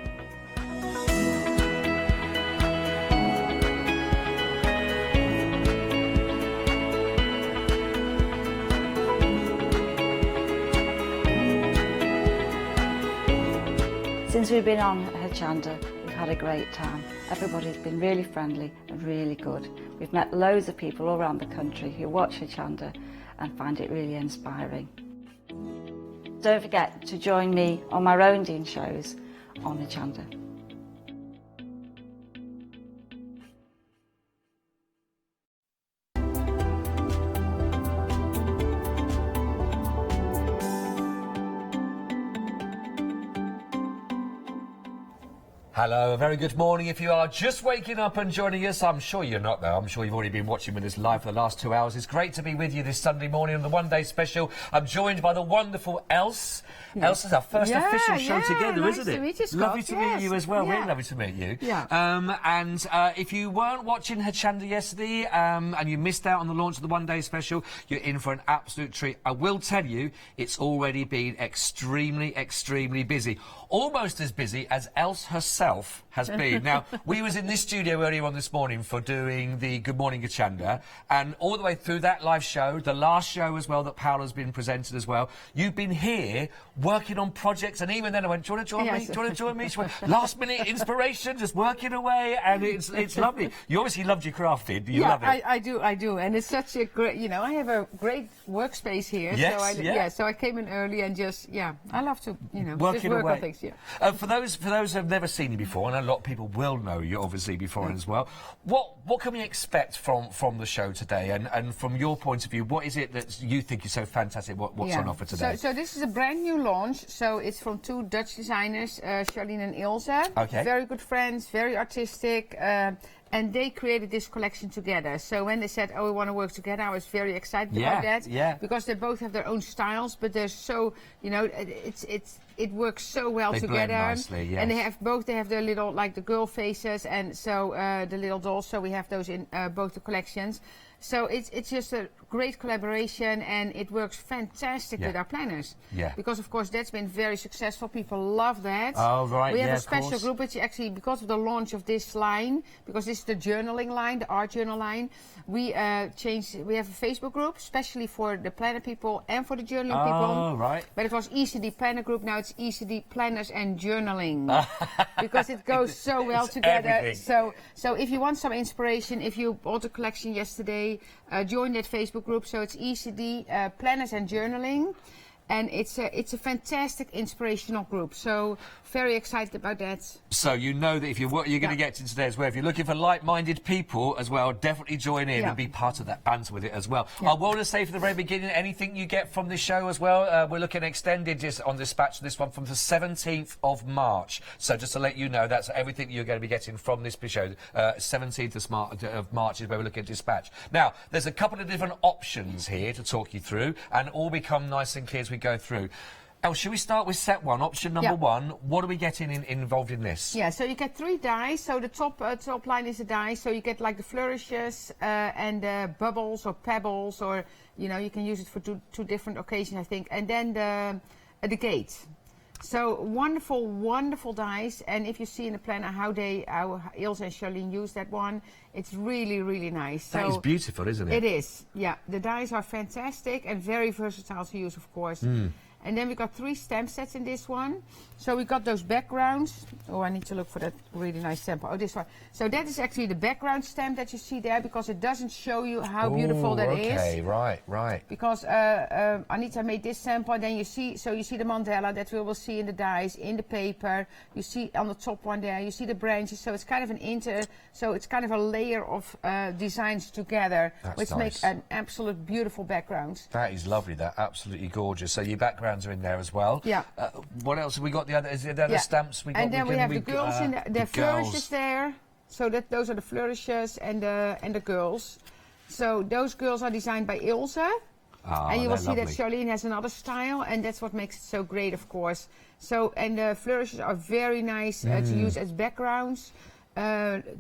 Since we've been on Hochanda, we've had a great time. Everybody's been really friendly and really good. We've met loads of people all around the country who watch Hochanda and find it really inspiring. Don't forget to join me on my Rowan Dean shows on Hochanda. Hello, a very good morning. If you are just waking up and joining us, I'm sure you're not though. I'm sure you've already been watching with us live for the last 2 hours. It's great to be with you this Sunday morning on the One Day Special. I'm joined by the wonderful Else. Else is our first official show together, nice isn't it? To meet you, Scott. Lovely to meet you as well. Yeah. Really lovely to meet you. Yeah. And if you weren't watching Hochanda yesterday and you missed out on the launch of the One Day Special, you're in for an absolute treat. I will tell you, it's already been extremely, extremely busy. Almost as busy as Else herself has been. Now, we was in this studio earlier on this morning for doing the Good Morning Hochanda, and all the way through that live show, the last show as well that Paola's been presented as well, you've been here working on projects, and even then I went, do you want to join me? Do you want to join me? She went, last minute inspiration, just working away, and it's lovely. You obviously loved your crafting. You love it. I do, and it's such a great, you know, I have a great workspace here. Yes, so I came in early and just, I love to, you know, working just work away. on things. For those who have never seen you before, and a lot of people will know you obviously before as well, what can we expect from the show today? And from your point of view, what is it that you think is so fantastic? What's on offer today? So this is a brand new launch. So it's from two Dutch designers, Charlene and Ilse. Okay. Very good friends, very artistic. And they created this collection together. So when they said, oh, we want to work together, I was very excited about that. Yeah. Because they both have their own styles, but they're so, you know, it works so well they together. Blend nicely, yes. And they have their little, like the girl faces, and so the little dolls. So we have those in both the collections. So it's just a great collaboration, and it works fantastic with our planners. Yeah. Because of course that's been very successful. People love that. Oh right. We have a special group which actually, because of the launch of this line, because this is the journaling line, the art journal line, we changed. We have a Facebook group, especially for the planner people and for the journaling people. Oh right. But it was ECD Planner Group. Now it's ECD Planners and Journaling, because it goes so well together. Everything. So if you want some inspiration, if you bought a collection yesterday, join that Facebook group. So it's ECD Planners and Journaling, and it's a fantastic inspirational group. So very excited about that. So you know that if you're what you're going to get to today as well. If you're looking for like-minded people as well, definitely join in and be part of that banter with it as well. I want to say from the very beginning, anything you get from this show as well, we're looking extended just on dispatch this one from the 17th of March. So just to let you know, that's everything you're going to be getting from this show. 17th of March is where we're looking at dispatch. Now, there's a couple of different options here to talk you through, and all become nice and clear as we go through. Oh, should we start with set one, option number one? What are we getting involved in this? Yeah, so you get 3 dies. So the top line is a die. So you get like the flourishes and bubbles or pebbles, or you know, you can use it for two different occasions, I think. And then the gate. So wonderful, wonderful dies. And if you see in the planner how Ilse and Charlene use that one, it's really, really nice. That is beautiful, isn't it? It is. Yeah, the dies are fantastic and very versatile to use, of course. And then we got 3 stamp sets in this one. So we got those backgrounds. Oh, I need to look for that really nice stamp. Oh, this one. So that is actually the background stamp that you see there, because it doesn't show you how beautiful that is. Okay, right. Because Anita made this sample, and then you see the mandala that we will see in the dies, in the paper. You see on the top one there, you see the branches. So it's kind of so it's kind of a layer of designs together, which make an absolute beautiful background. That is lovely. That absolutely gorgeous. So your backgrounds are in there as well. Yeah. What else have we got? Is there the other stamps we got? And then we have the girls in the flourishes there. So those are the flourishes and the girls. So those girls are designed by Ilse. And you will see that Charlene has another style, and that's what makes it so great, of course. So, and the flourishes are very nice to use as backgrounds.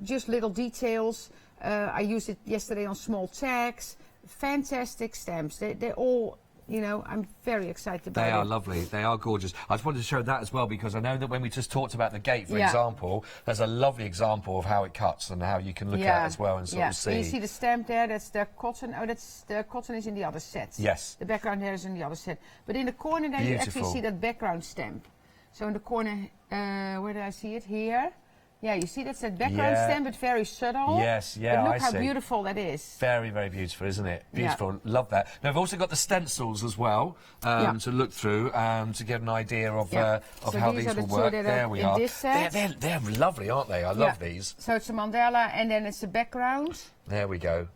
Just little details. I used it yesterday on small tags. Fantastic stamps. They're all, you know, I'm very excited about it. They are lovely. They are gorgeous. I just wanted to show that as well, because I know that when we just talked about the gate, for example, there's a lovely example of how it cuts and how you can look at it as well and sort of see. You see the stamp there, that's the cotton. Oh, that's the cotton is in the other set. Yes. The background there is in the other set. But in the corner there you actually see that background stamp. So in the corner, where did I see it? Here. Yeah, you see that's that background stamp, but very subtle. Yes, yeah, but look how beautiful that is. Very, very beautiful, isn't it? Beautiful. Love that. Now, I've also got the stencils as well to look through to get an idea of how these will work. There we are. They're lovely, aren't they? I love these. So it's a mandala, and then it's the background. There we go.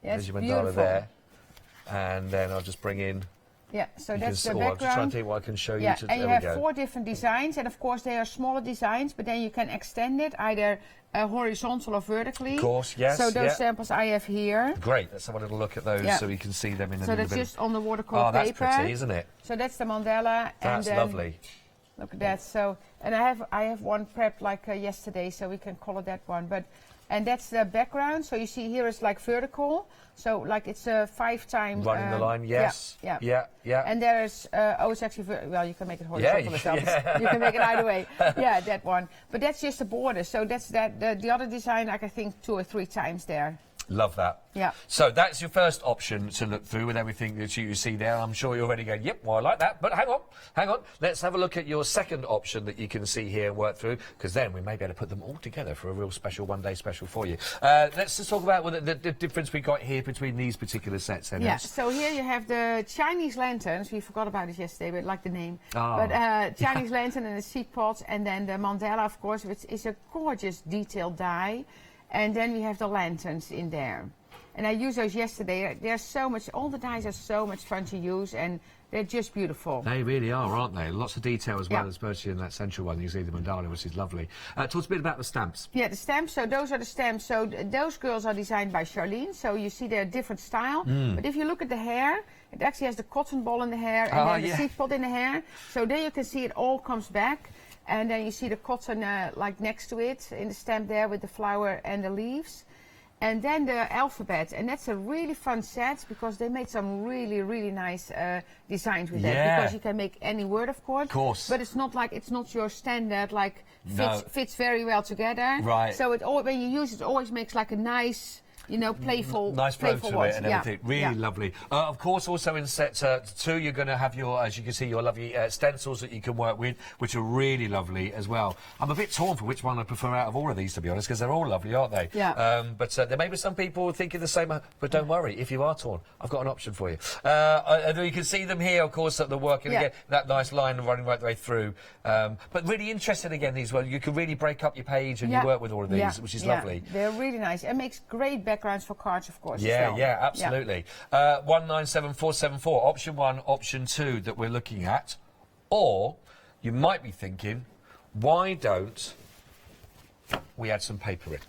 Yeah, there's your mandala there. And then I'll just bring in... Yeah, so that's the background. I'm just trying to think what I can show you. Yeah, and you have 4 different designs, and of course they are smaller designs, but then you can extend it either horizontal or vertically. Of course, yes. So those samples I have here. Great, let's have a little look at those so we can see them in a little bit. So that's just on the watercolor paper. Oh, that's pretty, isn't it? So that's the mandala. That's lovely. Look at that. So, and I have one prepped like yesterday, so we can color that one. And that's the background. So you see here it's like vertical. So like it's a 5-time... Running the line, yes. Yeah. And there's... it's actually... well, you can make it horizontal as well. You can make it either way. Yeah, that one. But that's just a border. So that's the other design, like I think 2 or 3 times there. Love that. Yeah. So that's your first option to look through with everything that you see there. I'm sure you're already going, yep, well, I like that. But hang on. Let's have a look at your second option that you can see here and work through, because then we may be able to put them all together for a real special one-day special for you. Let's just talk about the difference we got here between these particular sets. Then. Yeah, so here you have the Chinese lanterns. We forgot about it yesterday, but like the name. But Chinese lantern and the seed pot, and then the mandala, of course, which is a gorgeous detailed die. And then we have the lanterns in there. And I used those yesterday. They're so much, all the dies are so much fun to use, and they're just beautiful. They really are, aren't they? Lots of detail as well, especially in that central one. You see the mandala, which is lovely. Talk a bit about the stamps. Yeah, the stamps. So those are the stamps. So those girls are designed by Charlene. So you see they're different style. But if you look at the hair, it actually has the cotton ball in the hair and then the seed pod in the hair. So there you can see it all comes back. And then you see the cotton like next to it in the stamp there with the flower and the leaves. And then the alphabet, and that's a really fun set because they made some really, really nice designs with that. Because you can make any word, of course. But it's not like, it's not your standard, like, fits very well together. Right. So when you use it, it always makes like a nice... You know, playful. Nice flow to voice. it and everything. Really lovely. Of course, also in set 2, you're going to have your, as you can see, your lovely stencils that you can work with, which are really lovely as well. I'm a bit torn for which one I prefer out of all of these, to be honest, because they're all lovely, aren't they? Yeah. But there may be some people thinking the same, but don't worry, if you are torn, I've got an option for you. You can see them here, of course, that they're working again, that nice line running right the way through. But really interesting again, these ones. You can really break up your page and you work with all of these, which is lovely. They're really nice. It makes great backgrounds for cards, of course. Yeah, absolutely. 197474, option 1, option 2 that we're looking at. Or you might be thinking, why don't we add some paper in?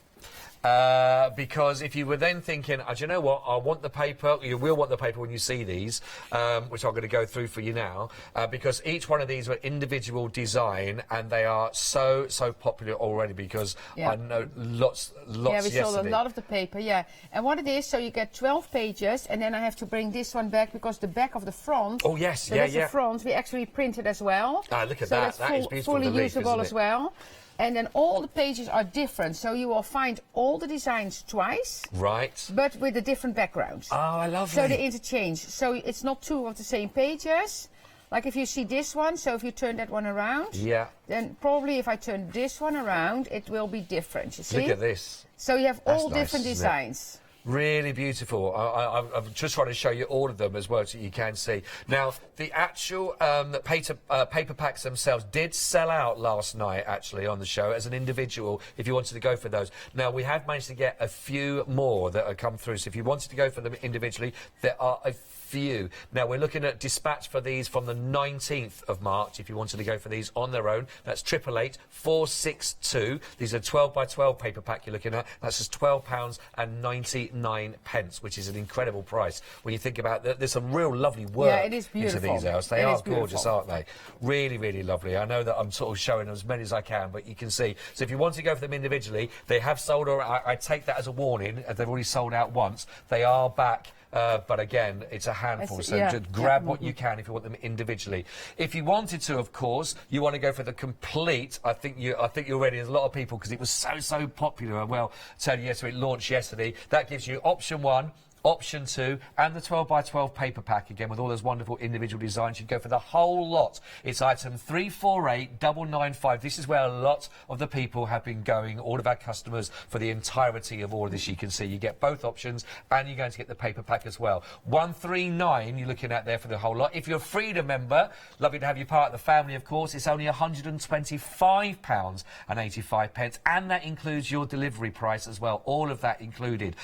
because if you were then thinking, do you know what, I want the paper, you will want the paper when you see these, which I'm going to go through for you now, because each one of these were individual design, and they are so popular already, because I know lots Yeah, we yesterday. sold a lot of the paper, yeah. And what it is, so you get 12 pages, and then I have to bring this one back, because the back of the front, oh yes, so that's the front, we actually printed as well. Ah, look at so that, that's that is beautiful. fully the leaf, usable isn't as it? well. And then all the pages are different, so you will find all the designs twice, Right. but with a different background. Oh, I love So it. they interchange, so it's not two of the same pages. Like if you see this one, so if you turn that one around, Yeah. then probably if I turn this one around, it will be different, you see? Look at this. So you have That's all nice, different isn't it? designs. Really beautiful. I'm just trying to show you all of them as well, so you can see. Now, the actual paper packs themselves did sell out last night, actually, on the show as an individual, if you wanted to go for those. Now, we have managed to get a few more that have come through, so if you wanted to go for them individually, there are a few. Now, we're looking at dispatch for these from the 19th of March, if you wanted to go for these on their own. That's 888 462. These are 12 by 12 paper pack you're looking at. That's just £12.99, which is an incredible price. When you think about that, there's some real lovely work it is into beautiful. these hours. They It are is beautiful. gorgeous, aren't they? Really, really lovely. I know that I'm sort of showing as many as I can, but you can see. So if you want to go for them individually, they have sold, or I take that as a warning, as they've already sold out once. They are back. But again, it's a handful, so just grab what you can if you want them individually. If you wanted to, of course, you want to go for the complete. I think you're ready. There's a lot of people, because it was so popular. Well, so yes, so it launched yesterday. That gives you option 1. Option 2 and the 12 by 12 paper pack, again with all those wonderful individual designs. You'd go for the whole lot. It's item 348995. This is where a lot of the people have been going, all of our customers, for the entirety of all of this. You can see you get both options, and you're going to get the paper pack as well. 139 you're looking at there for the whole lot. If you're a Freedom member, lovely to have you part of the family, of course. It's only £125.85, and that includes your delivery price as well. All of that included.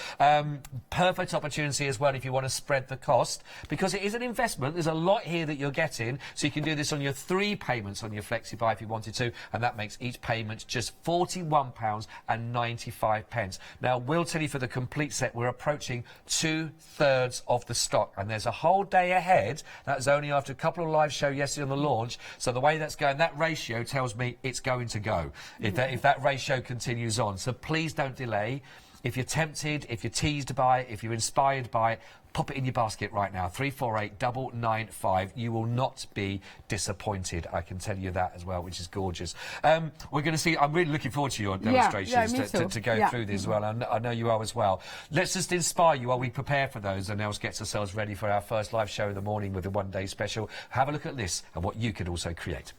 Perfect opportunity as well if you want to spread the cost, because it is an investment. There's a lot here that you're getting, so you can do this on your 3 payments on your Flexi Buy if you wanted to, and that makes each payment just £41.95. Now, we'll tell you, for the complete set, we're approaching 2/3 of the stock, and there's a whole day ahead. That was only after a couple of live shows yesterday on the launch, so the way that's going, that ratio tells me it's going to go, if that ratio continues on. So please don't delay. If you're tempted, if you're teased by it, if you're inspired by it, pop it in your basket right now. 348995. You will not be disappointed. I can tell you that as well, which is gorgeous. We're going to see. I'm really looking forward to your demonstrations to go through this as well. I know you are as well. Let's just inspire you while we prepare for those, and now get ourselves ready for our first live show in the morning with the one-day special. Have a look at this and what you could also create.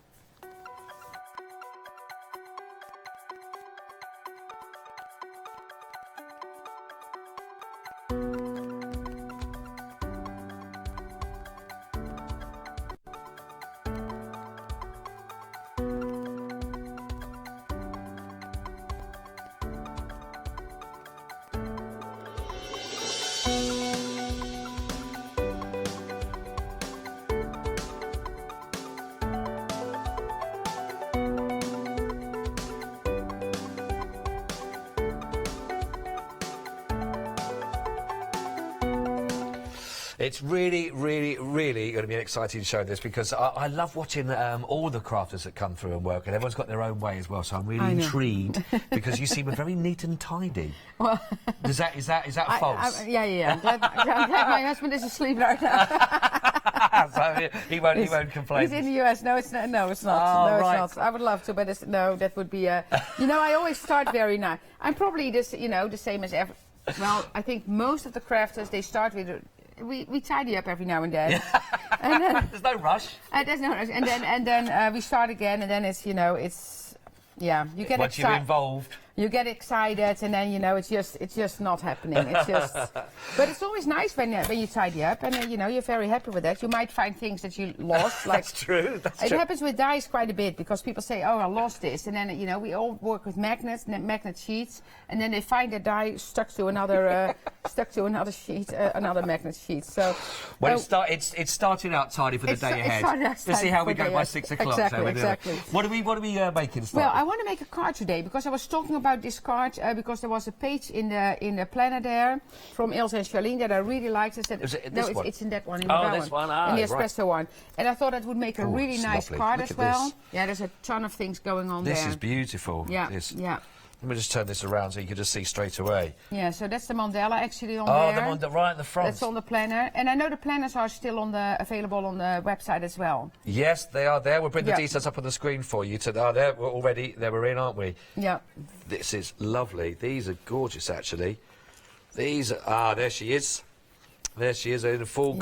It's really, really, really going to be an exciting show, this, because I love watching all the crafters that come through and work, and everyone's got their own way as well, so I'm really intrigued, because you seem very neat and tidy. Well, is that false? Yeah. My husband is asleep right now. So he won't complain. He's in the US. No, it's not. Oh, It's right. not. I would love to, but no, that would be you know, I always start very nice. I'm probably the same as ever. Well, I think most of the crafters, they start with. We tidy up every now and then. And then there's no rush. There's no rush. And then we start again, and then it's you get once you're involved. You get excited, and then it's just not happening. It's just, but it's always nice when you tidy up, and you're very happy with that. You might find things that you lost. Like That's true. It happens with dies quite a bit, because people say, "Oh, I lost this," and then we all work with magnets, magnet sheets, and then they find a die stuck to another sheet, another magnet sheet. So it's starting out tidy for the day ahead. Let's see how we go by 6 o'clock. Exactly. What are we making? Well, I want to make a card today, because I was talking about about this card because there was a page in the planner there from Ilse and Charlene that I really liked. I said, Is it no, this one? it's in that one. In Oh, the brown this one. Ah, in the right. espresso one. And I thought that would make a really it's nice lovely. card Look as at well. this. Yeah, there's a ton of things going on there. This is beautiful. Yeah, This. yeah. Let me just turn this around so you can just see straight away. Yeah, so that's the mandala actually on Oh, there. the one right in the front. That's on the planner. And I know the planners are still available on the website as well. Yes, they are there. We'll bring the details up on the screen for you. There, we're already. There we're in, aren't we? Yeah. This is lovely. These are gorgeous, actually. These are... there she is. There she is in a full...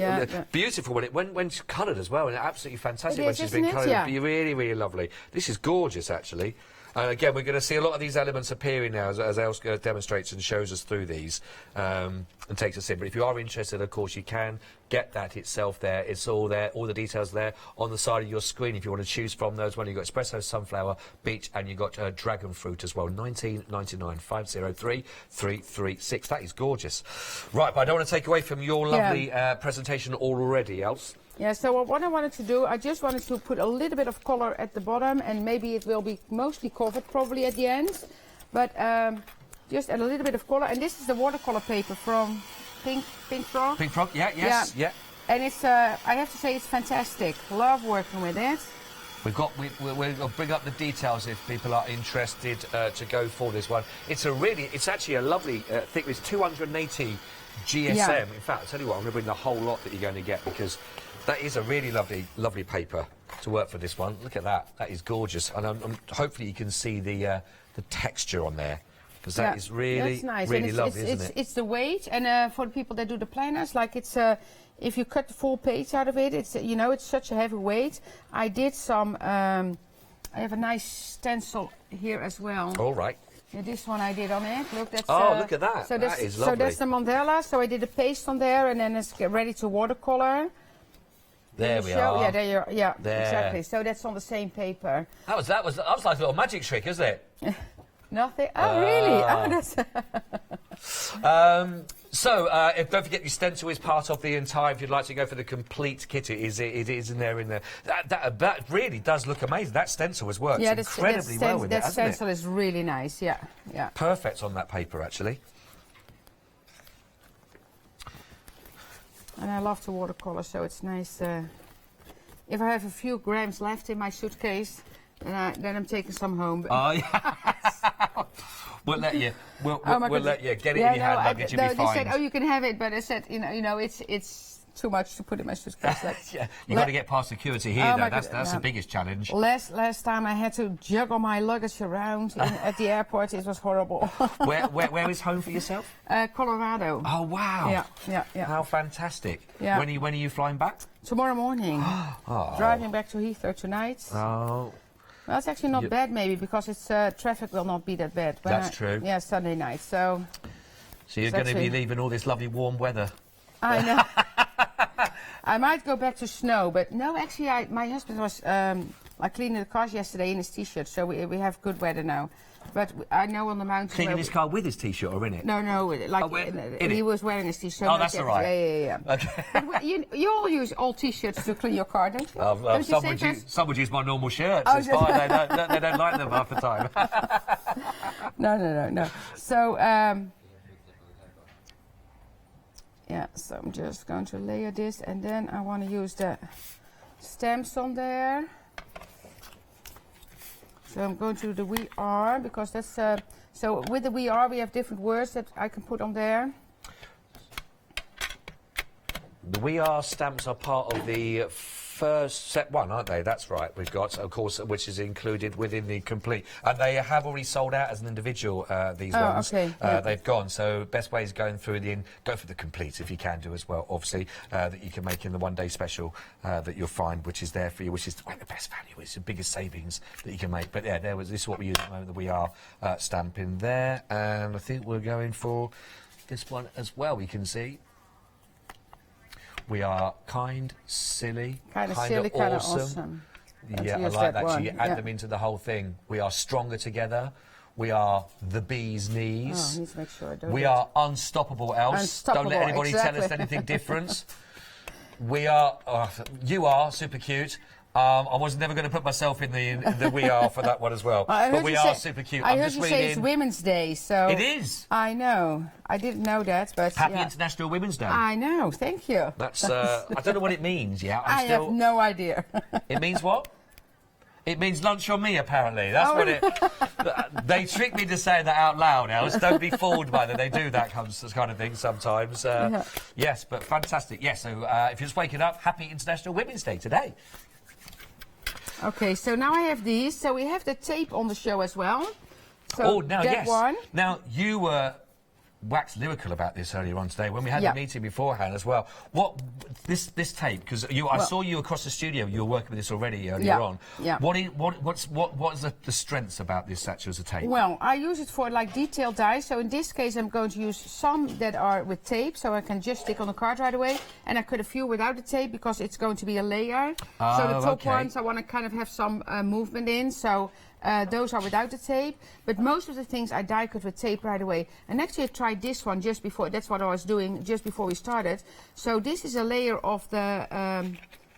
beautiful when she's coloured as well, and absolutely fantastic when she's been coloured. Yeah. Really, really lovely. This is gorgeous, actually. And again, we're going to see a lot of these elements appearing now as Els demonstrates and shows us through these and takes us in. But if you are interested, of course, you can get that itself there. It's all there, all the details there on the side of your screen if you want to choose from those. You've got espresso, sunflower, beach, and you've got dragon fruit as well. $19.99, 503-336. That is gorgeous. Right, but I don't want to take away from your lovely presentation already, Els. Yeah, so what I wanted to do, I just wanted to put a little bit of color at the bottom, and maybe it will be mostly covered probably at the end, but just add a little bit of color. And this is the watercolor paper from Pink Frog. Pink Frog, yeah. And it's, I have to say, it's fantastic. Love working with it. We'll bring up the details if people are interested to go for this one. It's actually a lovely thickness, 280 GSM. Yeah. In fact, I'll tell you what, I'm going to bring the whole lot that you're going to get because that is a really lovely, lovely paper to work for this one. Look at that. That is gorgeous. And hopefully you can see the texture on there because that is really, nice. really lovely, isn't it? It's the weight, and for the people that do the planners, like it's... if you cut the full page out of it, it's it's such a heavy weight. I did some... I have a nice stencil here as well. All right. Yeah, this one I did on it. Look, that's... look at that. So that is lovely. So that's the mandala. So I did a paste on there, and then it's ready to watercolor. There we are. Yeah, there you are. Yeah, there. Exactly. So that's on the same paper. That was like a little magic trick, isn't it? Nothing. Oh, really? Oh, that's... don't forget your stencil is part of the entire. If you'd like to go for the complete kit, it is in there. That really does look amazing. That stencil has worked incredibly well with it, hasn't it? That stencil is really nice. Yeah. Perfect on that paper, actually. And I love the watercolor, so it's nice. If I have a few grams left in my suitcase, then I'm taking some home. Oh yeah. We'll let you. We'll let you get it in your hand luggage. You'll be fine. They said, "Oh, you can have it," but I said, it's too much to put in my suitcase. Yeah, you got to get past security here. That's the biggest challenge. Last time I had to juggle my luggage around at the airport. It was horrible. Where is home for yourself? Colorado. Oh wow! Yeah. How fantastic! Yeah. When are you flying back? Tomorrow morning. Driving back to Heathrow tonight. Oh. Well, it's actually not bad, maybe, because it's traffic will not be that bad. That's true. Yeah, Sunday night. So you're going to be leaving all this lovely warm weather. I know. I might go back to snow, but no, actually, my husband was cleaning the cars yesterday in his t-shirt, so we have good weather now. But I know on the mountain... Cleaning his car with his t-shirt or in it? No, he was wearing his t-shirt. Oh, that's all right. Yeah. Okay. But you all use old t-shirts to clean your car, don't you? Some would use my normal shirts. It's fine. They don't like them half the time. No. So, so I'm just going to layer this, and then I want to use the stamps on there. So I'm going to the We Are, because that's... so with the We Are, we have different words that I can put on there. The We Are stamps are part of the first set one, aren't they? That's right. We've got, of course, which is included within the complete. And they have already sold out as an individual, these ones. Okay. They've gone. So best way is going through go for the complete if you can do as well, obviously, that you can make in the one-day special that you'll find, which is there for you, which is the best value. It's the biggest savings that you can make. But yeah, this is what we use at the moment, the We Are stamp in there. And I think we're going for this one as well, we can see. We are kind, silly, kind of awesome. Yeah, I like that. So you add them into the whole thing. We are stronger together. We are the bee's knees. Oh, I need to make sure I don't. We are unstoppable, else. Don't let anybody tell us anything different. We are. You are super cute. I was never going to put myself in the we are for that one as well. But we are super cute. I heard you say it's Women's Day, so... It is. I know. I didn't know that, but... Happy International Women's Day. I know, thank you. That's, I don't know what it means yet. I have no idea. It means what? It means lunch on me, apparently. That's what it... They trick me to say that out loud, Els. Don't be fooled by that. They do that kind of thing sometimes. Yes, but fantastic. Yes, so if you're just waking up, happy International Women's Day today. Okay, so now I have these. So we have the tape on the show as well. So now, that yes. one. Now, you were waxed lyrical about this earlier on today when we had the meeting beforehand as well. What this tape? Because I saw you across the studio. You were working with this already earlier on. Yeah. What is the strengths about this actually as a tape? Well, I use it for like detailed dies. So in this case, I'm going to use some that are with tape, so I can just stick on the card right away. And I cut a few without the tape because it's going to be a layer. So the top ones, I want to kind of have some movement in. So. Those are without the tape, but most of the things I die cut with tape right away. And actually I tried this one just before, that's what I was doing just before we started. So this is a layer of the,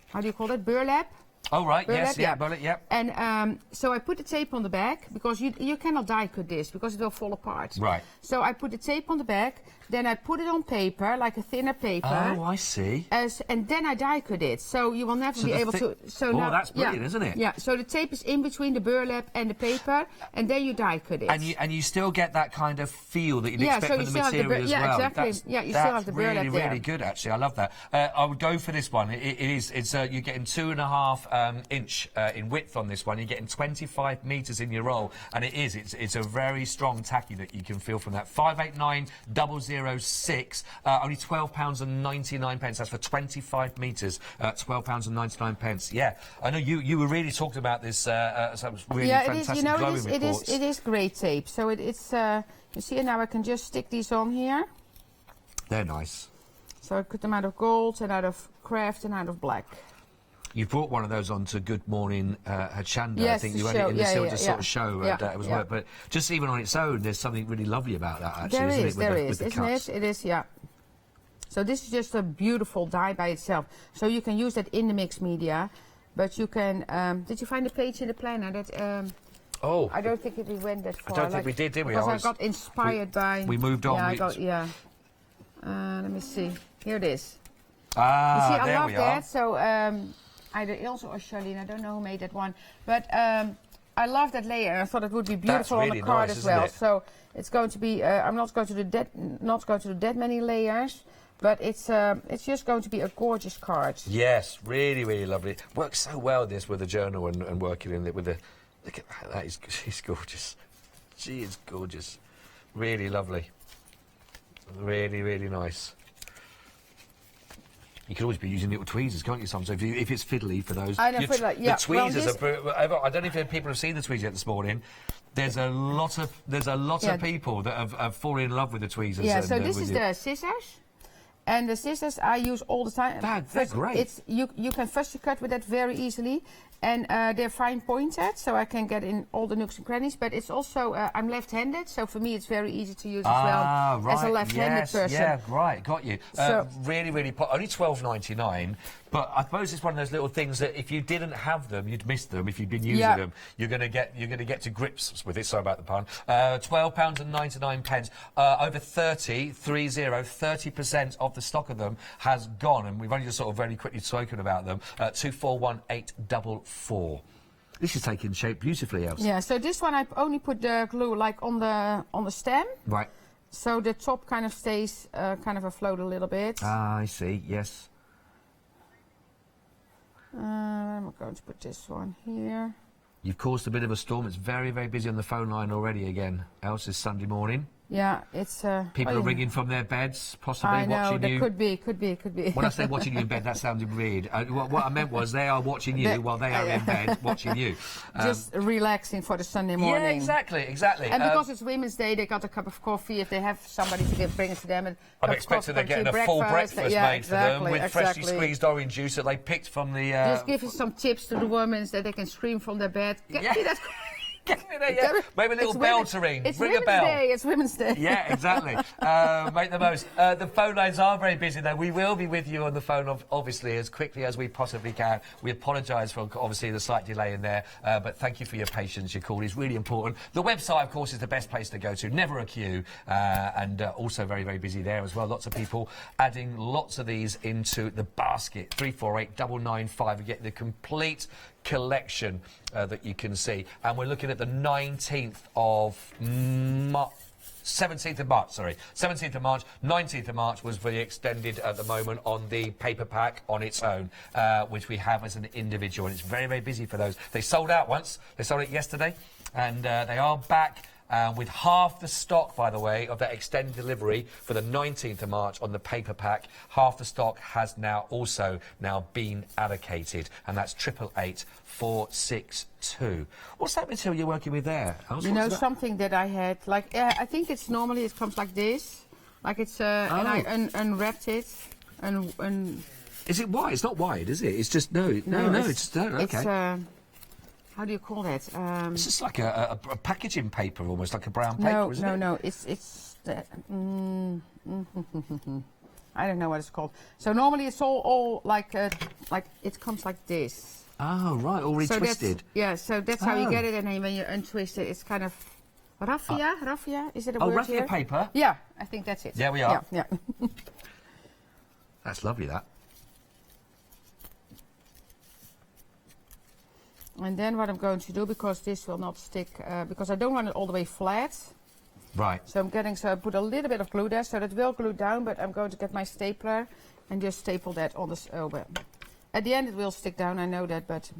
how do you call it, burlap? Oh, right, burlap, yes, burlap, yeah. And so I put the tape on the back, because you cannot die cut this, because it will fall apart. Right. So I put the tape on the back, then I put it on paper, like a thinner paper. Oh, I see. And then I die cut it, so you will never be able to... So now, that's brilliant, isn't it? Yeah, so the tape is in between the burlap and the paper, and then you die cut it. And you still get that kind of feel that you'd expect from the material as well. Yeah, exactly. You still have the burlap there. That's really good, actually. I love that. I would go for this one. It's you're getting 2.5 inch in width on this one. You're getting 25 metres in your roll, and it's a very strong tacky that you can feel from that. 589006, only £12.99. That's for 25 metres, £12.99. Yeah, I know you were really talking about this. Some really fantastic glowing reports. It is great tape. So it's you see now I can just stick these on here. They're nice. So I cut them out of gold and out of craft and out of black. You brought one of those on to Good Morning Hochanda. Yes, I think you had it in the sort of show. And, it was but just even on its own, there's something really lovely about that, actually, there is, isn't it? It is, yeah. So this is just a beautiful die by itself. So you can use that in the mixed media, but you can... did you find a page in the planner that... I don't think we went that far. I don't think we did we? Because I got inspired by... We moved on. Let me see. Here it is. You see, I love that. So... either Ilse or Charlene, I don't know who made that one, but I love that layer. I thought it would be beautiful on the card as well. So it's going to be. I'm not going to do that many layers, but it's just going to be a gorgeous card. Yes, really, really lovely. Works so well this with the journal and working in it with the. Look at that. She's gorgeous. She is gorgeous. Really lovely. Really, really nice. You could always be using little tweezers, can't you, sometimes? If it's fiddly for those. I know, fiddly, yeah. The tweezers I don't know if people have seen the tweezers yet this morning. There's a lot of people that have fallen in love with the tweezers. Yeah, so this is the scissors. And the scissors I use all the time. They're great. You can fussy cut with that very easily. And they're fine pointed, so I can get in all the nooks and crannies. But it's also, I'm left-handed, so for me it's very easy to use as well as a left-handed person. Yeah, right, got you. So really, really, only £12.99. But I suppose it's one of those little things that if you didn't have them, you'd miss them. If you'd been using them, you're going to get to grips with it. Sorry about the pun. £12.99. Over 30% of the stock of them has gone, and we've only just sort of very quickly spoken about them. 241844. This is taking shape beautifully, Elsa. Yeah. So this one I only put the glue like on the stem. Right. So the top kind of stays kind of afloat a little bit. Ah, I see. Yes. I'm going to put this one here. You've caused a bit of a storm. It's very, very busy on the phone line already again. Elsa's Sunday morning. Yeah, it's... People are ringing from their beds, possibly watching you. Could be. When I say watching you in bed, that sounded weird. What I meant was they are watching you while they are in bed watching you. Just relaxing for the Sunday morning. Yeah, exactly. And because it's Women's Day, they got a cup of coffee if they have somebody to bring it to them. And I'm expecting they're getting a full breakfast made for them with freshly squeezed orange juice that they picked from the... Just give us some tips to the women that they can scream from their bed. Get Maybe a little bell to ring. It's Ring Women's a bell. Day. It's Women's Day. Yeah, exactly. Make the most. The phone lines are very busy, though. We will be with you on the phone, obviously, as quickly as we possibly can. We apologise for, obviously, the slight delay in there, but thank you for your patience. Your call is really important. The website, of course, is the best place to go to. Never a queue, and also very, very busy there as well. Lots of people adding lots of these into the basket. 348995. You get the complete collection that you can see, and we're looking at the 19th of March. 17th of March, sorry. 17th of March. 19th of March was for the extended at the moment on the paper pack on its own, which we have as an individual. And it's very, very busy for those. They sold out once. They sold it yesterday. And they are back with half the stock, by the way, of that extended delivery for the 19th of March on the paper pack. Half the stock has now also been allocated. And that's 888462. What's that material you're working with there? You know, something that I had, like, I think it's normally it comes like this. Like it's, and I unwrapped it. And is it wide? It's not wide, is it? It's just, no, it's just, okay. It's, how do you call that? It's just like a packaging paper, almost like a brown paper, isn't it? No, it's I don't know what it's called. So normally it's all like it comes like this. Oh, right, already twisted. So that's how you get it, and then when you untwist it, it's kind of raffia. Raffia, is it a word raffia here? paper? Yeah, I think that's it. Yeah, we are. Yeah. That's lovely, that. And then what I'm going to do, because this will not stick, because I don't want it all the way flat. Right. So I put a little bit of glue there, so that will glue down, but I'm going to get my stapler and just staple that on this over. At the end it will stick down, I know that, but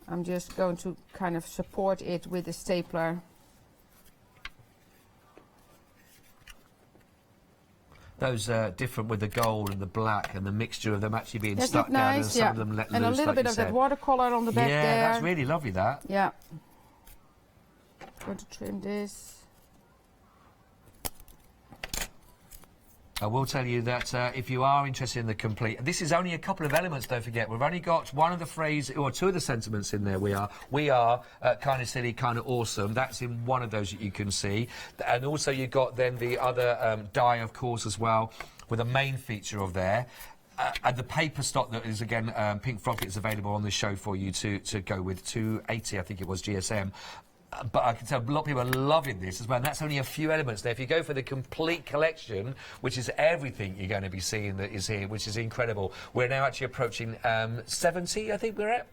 I'm just going to kind of support it with the stapler. Those different with the gold and the black and the mixture of them actually being That's stuck down, nice, and some of them let loose. And a little like bit you of said. that watercolor on the back there. Yeah, that's really lovely, that. Yeah. Going to trim this. I will tell you that if you are interested in the complete... This is only a couple of elements, don't forget. We've only got one of the phrases, or two of the sentiments in there. We are kind of silly, kind of awesome. That's in one of those that you can see. And also you've got then the other die, of course, as well, with a main feature of there. And the paper stock that is, again, Pink Frocket is available on the show for you to go with. 280, I think it was, GSM. But I can tell a lot of people are loving this as well, and that's only a few elements there. If you go for the complete collection, which is everything you're going to be seeing that is here, which is incredible, we're now actually approaching 70, I think we're at.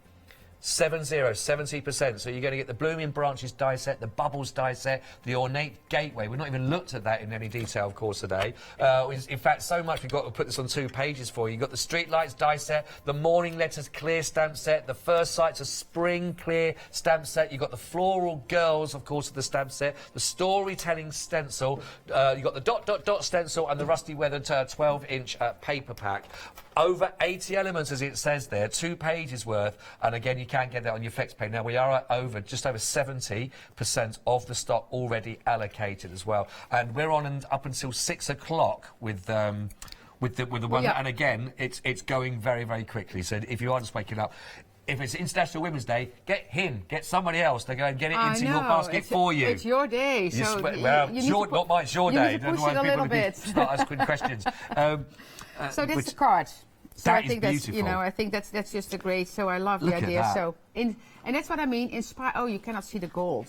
70%. So you're going to get the Blooming Branches die set, the Bubbles die set, the Ornate Gateway. We've not even looked at that in any detail, of course, today. In fact, so much we've got to put this on 2 pages for you. You've got the Streetlights die set, the Morning Letters Clear stamp set, the First Sights of Spring Clear stamp set. You've got the Floral Girls, of course, of the stamp set, the Storytelling stencil. You've got the ... stencil and the Rusty Weathered 12-inch paper pack. Over 80 elements, as it says there, 2 pages worth, and again, you can get that on your flex pay. Now, we are at just over 70% of the stock already allocated as well, and we're on and up until 6 o'clock with the one, and again, it's going very, very quickly. So if you are just waking up, if it's International Women's Day, get somebody else to go and get it into your basket for you. It's your day, so not mine. It's your day. You need to push it a little bit. Start asking questions. So that's the card. So that I think is that's beautiful. I think that's just a great. So I love the Look at idea. that. So and that's what I mean. Inspire. Oh, you cannot see the gold.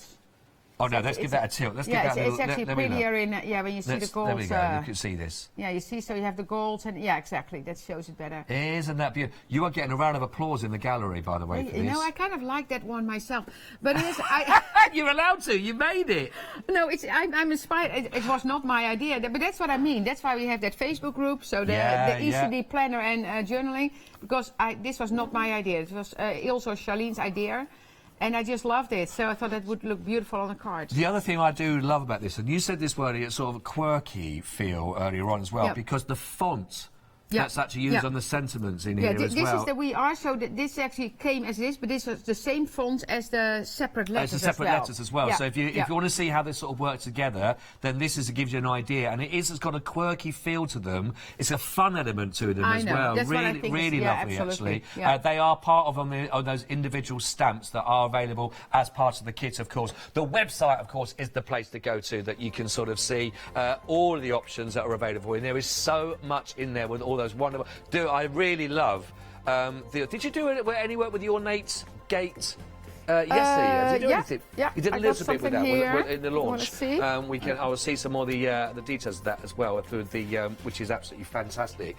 Oh no, let's give that a tilt. Let's give that a it's actually prettier in when you see the gold. There we go. You can see this. Yeah, you see. So you have the gold, and exactly. That shows it better. Isn't that beautiful? You are getting a round of applause in the gallery, by the way. For you this. know, I kind of like that one myself, but it is. You're allowed to. You made it. No, I'm inspired. It was not my idea, but that's what I mean. That's why we have that Facebook group. So the ECD planner and journaling, because this was not my idea. It was also Charlene's idea. And I just loved it, so I thought it would look beautiful on a card. The other thing I do love about this, and you said this word, it's sort of a quirky feel earlier on as well, because the font That's actually used on the sentiments in here as this well. is the we are, so this actually came as this, but this is the same font as the separate letters as the separate letters as well. Yeah. So if you want to see how they sort of work together, then this gives you an idea, and it's got a quirky feel to them. It's a fun element to them as well. That's really, what I think really lovely actually. Yeah. They are part of those individual stamps that are available as part of the kit, of course. The website, of course, is the place to go to that you can sort of see all of the options that are available, and there is so much in there with all those wonderful. I really love. Did you do any work with the ornate gate? Yesterday, did you do anything? Yeah, you did a I little bit with that in the launch. See? I will see some more of the details of that as well through the which is absolutely fantastic.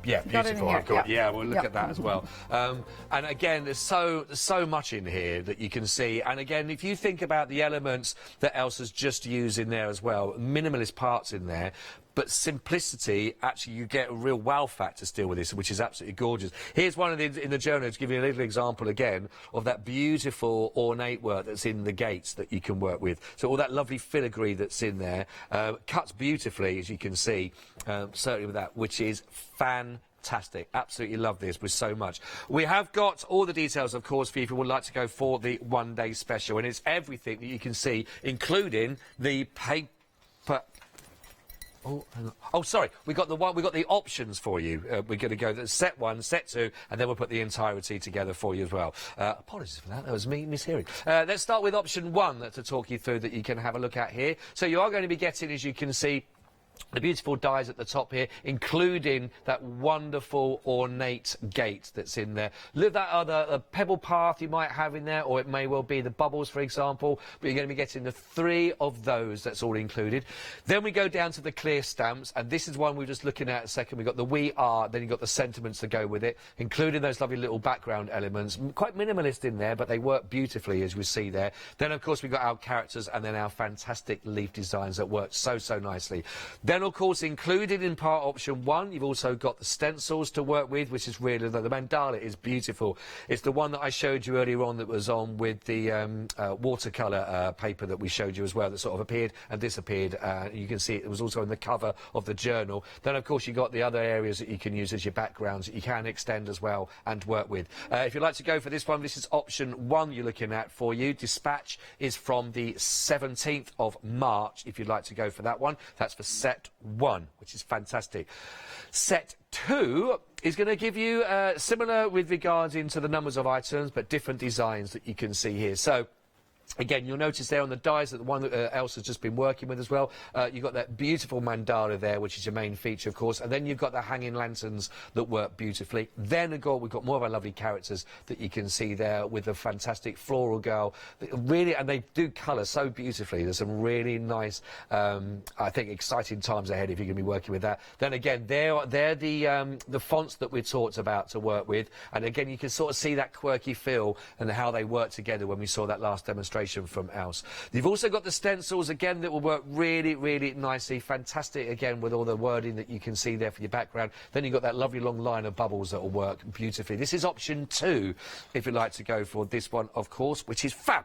Yeah, beautiful. We'll look at that as well. And again, there's so much in here that you can see. And again, if you think about the elements that Elsa's just used in there as well, minimalist parts in there, but simplicity, actually, you get a real wow factor still with this, which is absolutely gorgeous. Here's one in the journal to give you a little example again of that beautiful ornate work that's in the gates that you can work with. So all that lovely filigree that's in there cuts beautifully, as you can see, certainly with that, which is fantastic. Absolutely love this with so much. We have got all the details, of course, for you if you would like to go for the one-day special, and it's everything that you can see, including the paper. Oh, hang on. Oh, sorry. We got the options for you. We're going to go set 1, set 2, and then we'll put the entirety together for you as well. Apologies for that. That was me mishearing. Let's start with option 1 to talk you through that you can have a look at here. So you are going to be getting, as you can see, the beautiful dies at the top here, including that wonderful ornate gate that's in there. Look at that other pebble path you might have in there, or it may well be the bubbles, for example, but you're going to be getting the 3 of those. That's all included. Then we go down to the clear stamps, and this is one we were just looking at a second. We've got the We Are, then you've got the sentiments to go with it, including those lovely little background elements. Quite minimalist in there, but they work beautifully, as we see there. Then, of course, we've got our characters and then our fantastic leaf designs that work so nicely. Then, of course, included in part option 1, you've also got the stencils to work with, which is really, the mandala is beautiful. It's the one that I showed you earlier on that was on with the watercolour paper that we showed you as well, that sort of appeared and disappeared. You can see it was also in the cover of the journal. Then, of course, you've got the other areas that you can use as your backgrounds that you can extend as well and work with. If you'd like to go for this one, this is option 1 you're looking at for you. Dispatch is from the 17th of March, if you'd like to go for that one. That's for set 1, which is fantastic. Set 2 is going to give you similar with regards into the numbers of items, but different designs that you can see here. So again, you'll notice there on the dies that the one that Elsa's just been working with as well, you've got that beautiful mandala there, which is your main feature, of course, and then you've got the hanging lanterns that work beautifully. Then, we've got more of our lovely characters that you can see there with the fantastic floral girl. Really, and they do colour so beautifully. There's some really nice, I think, exciting times ahead if you're going to be working with that. Then again, they're the fonts that we talked about to work with, and again, you can sort of see that quirky feel and how they work together when we saw that last demonstration from Els. You've also got the stencils again that will work really nicely, fantastic again with all the wording that you can see there for your background. Then you've got that lovely long line of bubbles that will work beautifully. This is option 2 if you'd like to go for this one, of course, which is fab.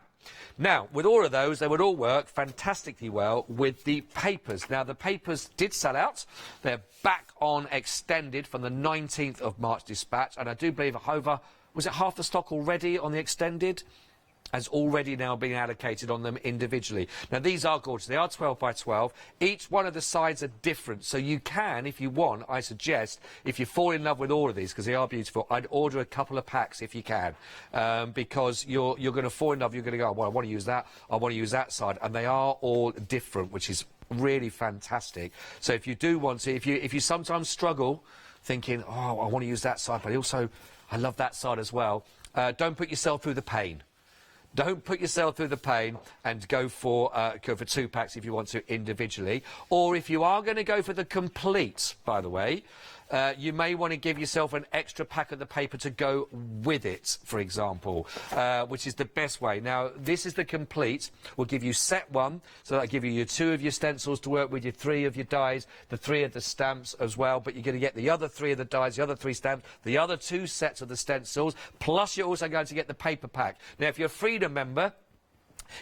Now, with all of those, they would all work fantastically well with the papers. Now, the papers did sell out. They're back on extended from the 19th of March dispatch, and I do believe was it half the stock already on the extended? Has already now been allocated on them individually. Now, these are gorgeous. They are 12 by 12. Each one of the sides are different. So you can, if you want, I suggest, if you fall in love with all of these, because they are beautiful, I'd order a couple of packs if you can, because you're going to fall in love. You're going to go, well, I want to use that. I want to use that side. And they are all different, which is really fantastic. So if you do want to, if you sometimes struggle thinking, oh, I want to use that side, but also I love that side as well, don't put yourself through the pain. Don't put yourself through the pain and go for 2 packs if you want to individually. Or if you are going to go for the complete, by the way, you may want to give yourself an extra pack of the paper to go with it, for example, which is the best way. Now, this is the complete. We'll give you set 1, so that'll give you your 2 of your stencils to work with, your 3 of your dies, the 3 of the stamps as well, but you're going to get the other 3 of the dies, the other 3 stamps, the other 2 sets of the stencils, plus you're also going to get the paper pack. Now, if you're a Freedom member,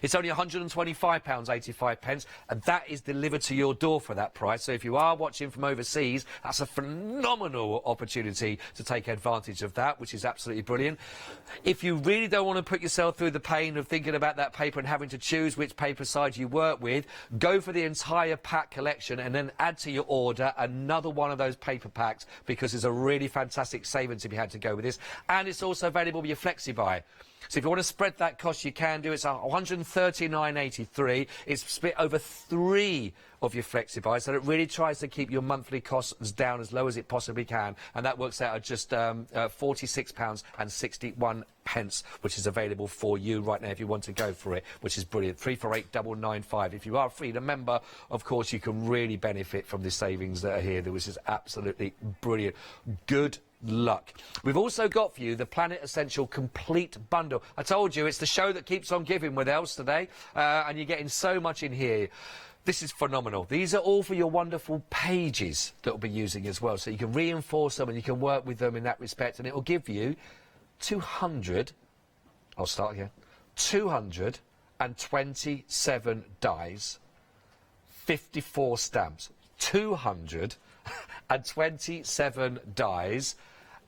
It's only £125.85, and that is delivered to your door for that price. So if you are watching from overseas, that's a phenomenal opportunity to take advantage of that, which is absolutely brilliant. If you really don't want to put yourself through the pain of thinking about that paper and having to choose which paper side you work with, go for the entire pack collection and then add to your order another one of those paper packs, because there's a really fantastic savings if you had to go with this. And it's also available with your Flexi-buy. So if you want to spread that cost, you can do. It's £139.83. It's split over 3 of your Flexi-buys, so it really tries to keep your monthly costs down as low as it possibly can, and that works out at just £46.61, which is available for you right now if you want to go for it, which is brilliant. 348,995. If you are a Freedom member, of course, you can really benefit from the savings that are here, which is absolutely brilliant. Good luck. We've also got for you the Planet Essential Complete Bundle. I told you it's the show that keeps on giving with Els today, and you're getting so much in here. This is phenomenal. These are all for your wonderful pages that we'll be using as well, so you can reinforce them and you can work with them in that respect, and it will give you 227 dies, 54 stamps. 227 dies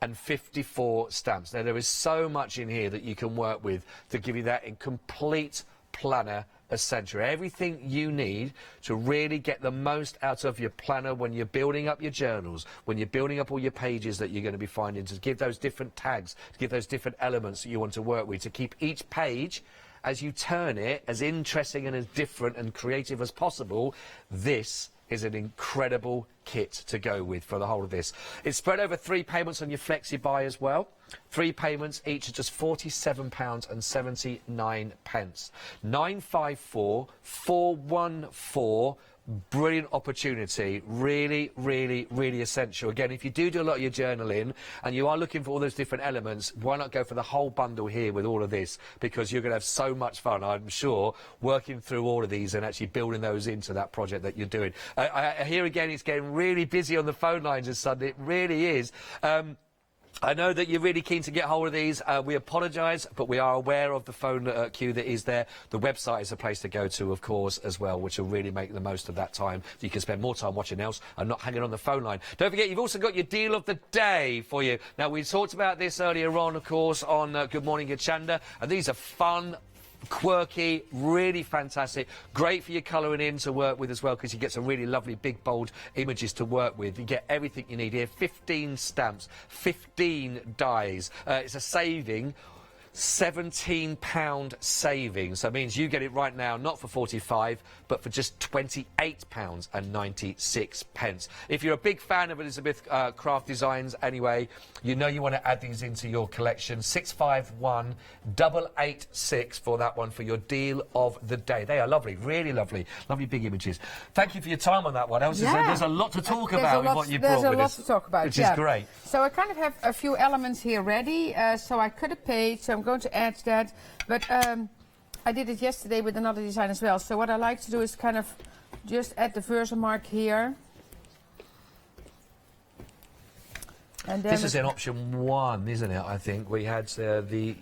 and 54 stamps. Now, there is so much in here that you can work with to give you that in complete planner essential. Everything you need to really get the most out of your planner when you're building up your journals, when you're building up all your pages that you're going to be finding, to give those different tags, to give those different elements that you want to work with, to keep each page, as you turn it, as interesting and as different and creative as possible. This is an incredible kit to go with for the whole of this. It's spread over 3 payments on your Flexi-buy as well. 3 payments, each at just £47.79. 954-414. Brilliant opportunity. Really, really, really essential. Again, if you do a lot of your journaling and you are looking for all those different elements, why not go for the whole bundle here with all of this, because you're going to have so much fun, I'm sure, working through all of these and actually building those into that project that you're doing. I hear again it's getting really busy on the phone lines this Sunday. It really is. I know that you're really keen to get hold of these. We apologise, but we are aware of the phone queue that is there. The website is a place to go to, of course, as well, which will really make the most of that time. So you can spend more time watching else and not hanging on the phone line. Don't forget, you've also got your deal of the day for you. Now, we talked about this earlier on, of course, on Good Morning Hochanda, and these are fun, quirky, really fantastic, great for your colouring in to work with as well, because you get some really lovely big bold images to work with. You get everything you need here. 15 stamps, 15 dies. It's a saving, £17 savings. So that means you get it right now, not for £45, but for just £28.96. If you're a big fan of Elizabeth Craft Designs anyway, you know you want to add these into your collection. 651-886 for that one, for your deal of the day. They are lovely, really lovely, lovely big images. Thank you for your time on that one, Elsa. Yeah. There's a lot to talk about with what you brought with us. There's a lot to talk about, which is great. So I kind of have a few elements here ready. So I cut a page, so I'm going to add that. But I did it yesterday with another design as well. So what I like to do is kind of just add the Versamark here. And then this is in option 1, isn't it? I think we had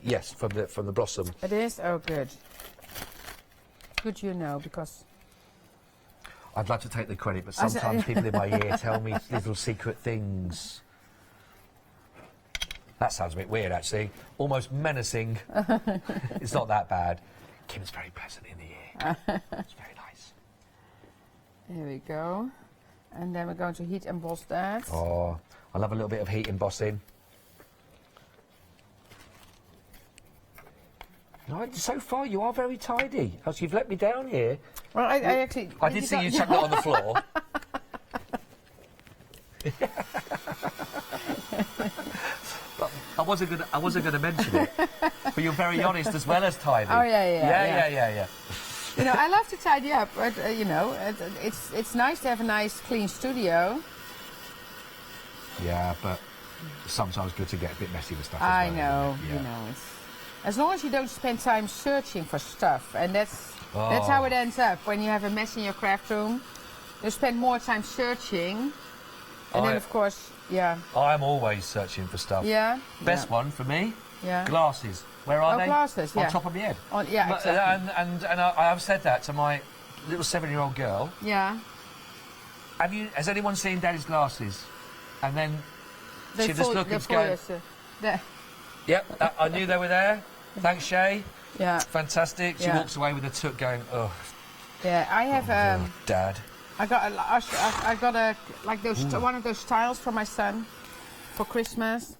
yes, from the blossom. It is. Oh, good. Good, you know, because I'd like to take the credit, but sometimes people in my ear tell me little secret things. That sounds a bit weird, actually. Almost menacing. It's not that bad. Kim's very pleasant in the ear. It's very nice. There we go. And then we're going to heat emboss that. Oh, I love a little bit of heat embossing. No, so far you are very tidy. As you've let me down here. Well, I actually... I did see you chuck it on the floor. I wasn't gonna mention it, but you're very honest as well as tidy. Oh yeah. You know, I love to tidy up, but you know, it's nice to have a nice clean studio. Yeah, but sometimes good to get a bit messy with stuff. I as well, know, yeah. you know, as long as you don't spend time searching for stuff, and that's how it ends up when you have a mess in your craft room. You spend more time searching, and then of course. Yeah. I'm always searching for stuff. Yeah. Best one for me, Yeah. Glasses. Where are they? Glasses, yeah. On top of my head. Yeah, exactly. And I have said that to my little 7-year-old girl. Yeah. Has anyone seen Daddy's glasses? And then she just looked and goes, there. Yep, I knew they were there. Thanks, Shay. Yeah. Fantastic. She walks away with a took going, oh. Yeah, I have... Dad. I got like those one of those tiles for my son for Christmas.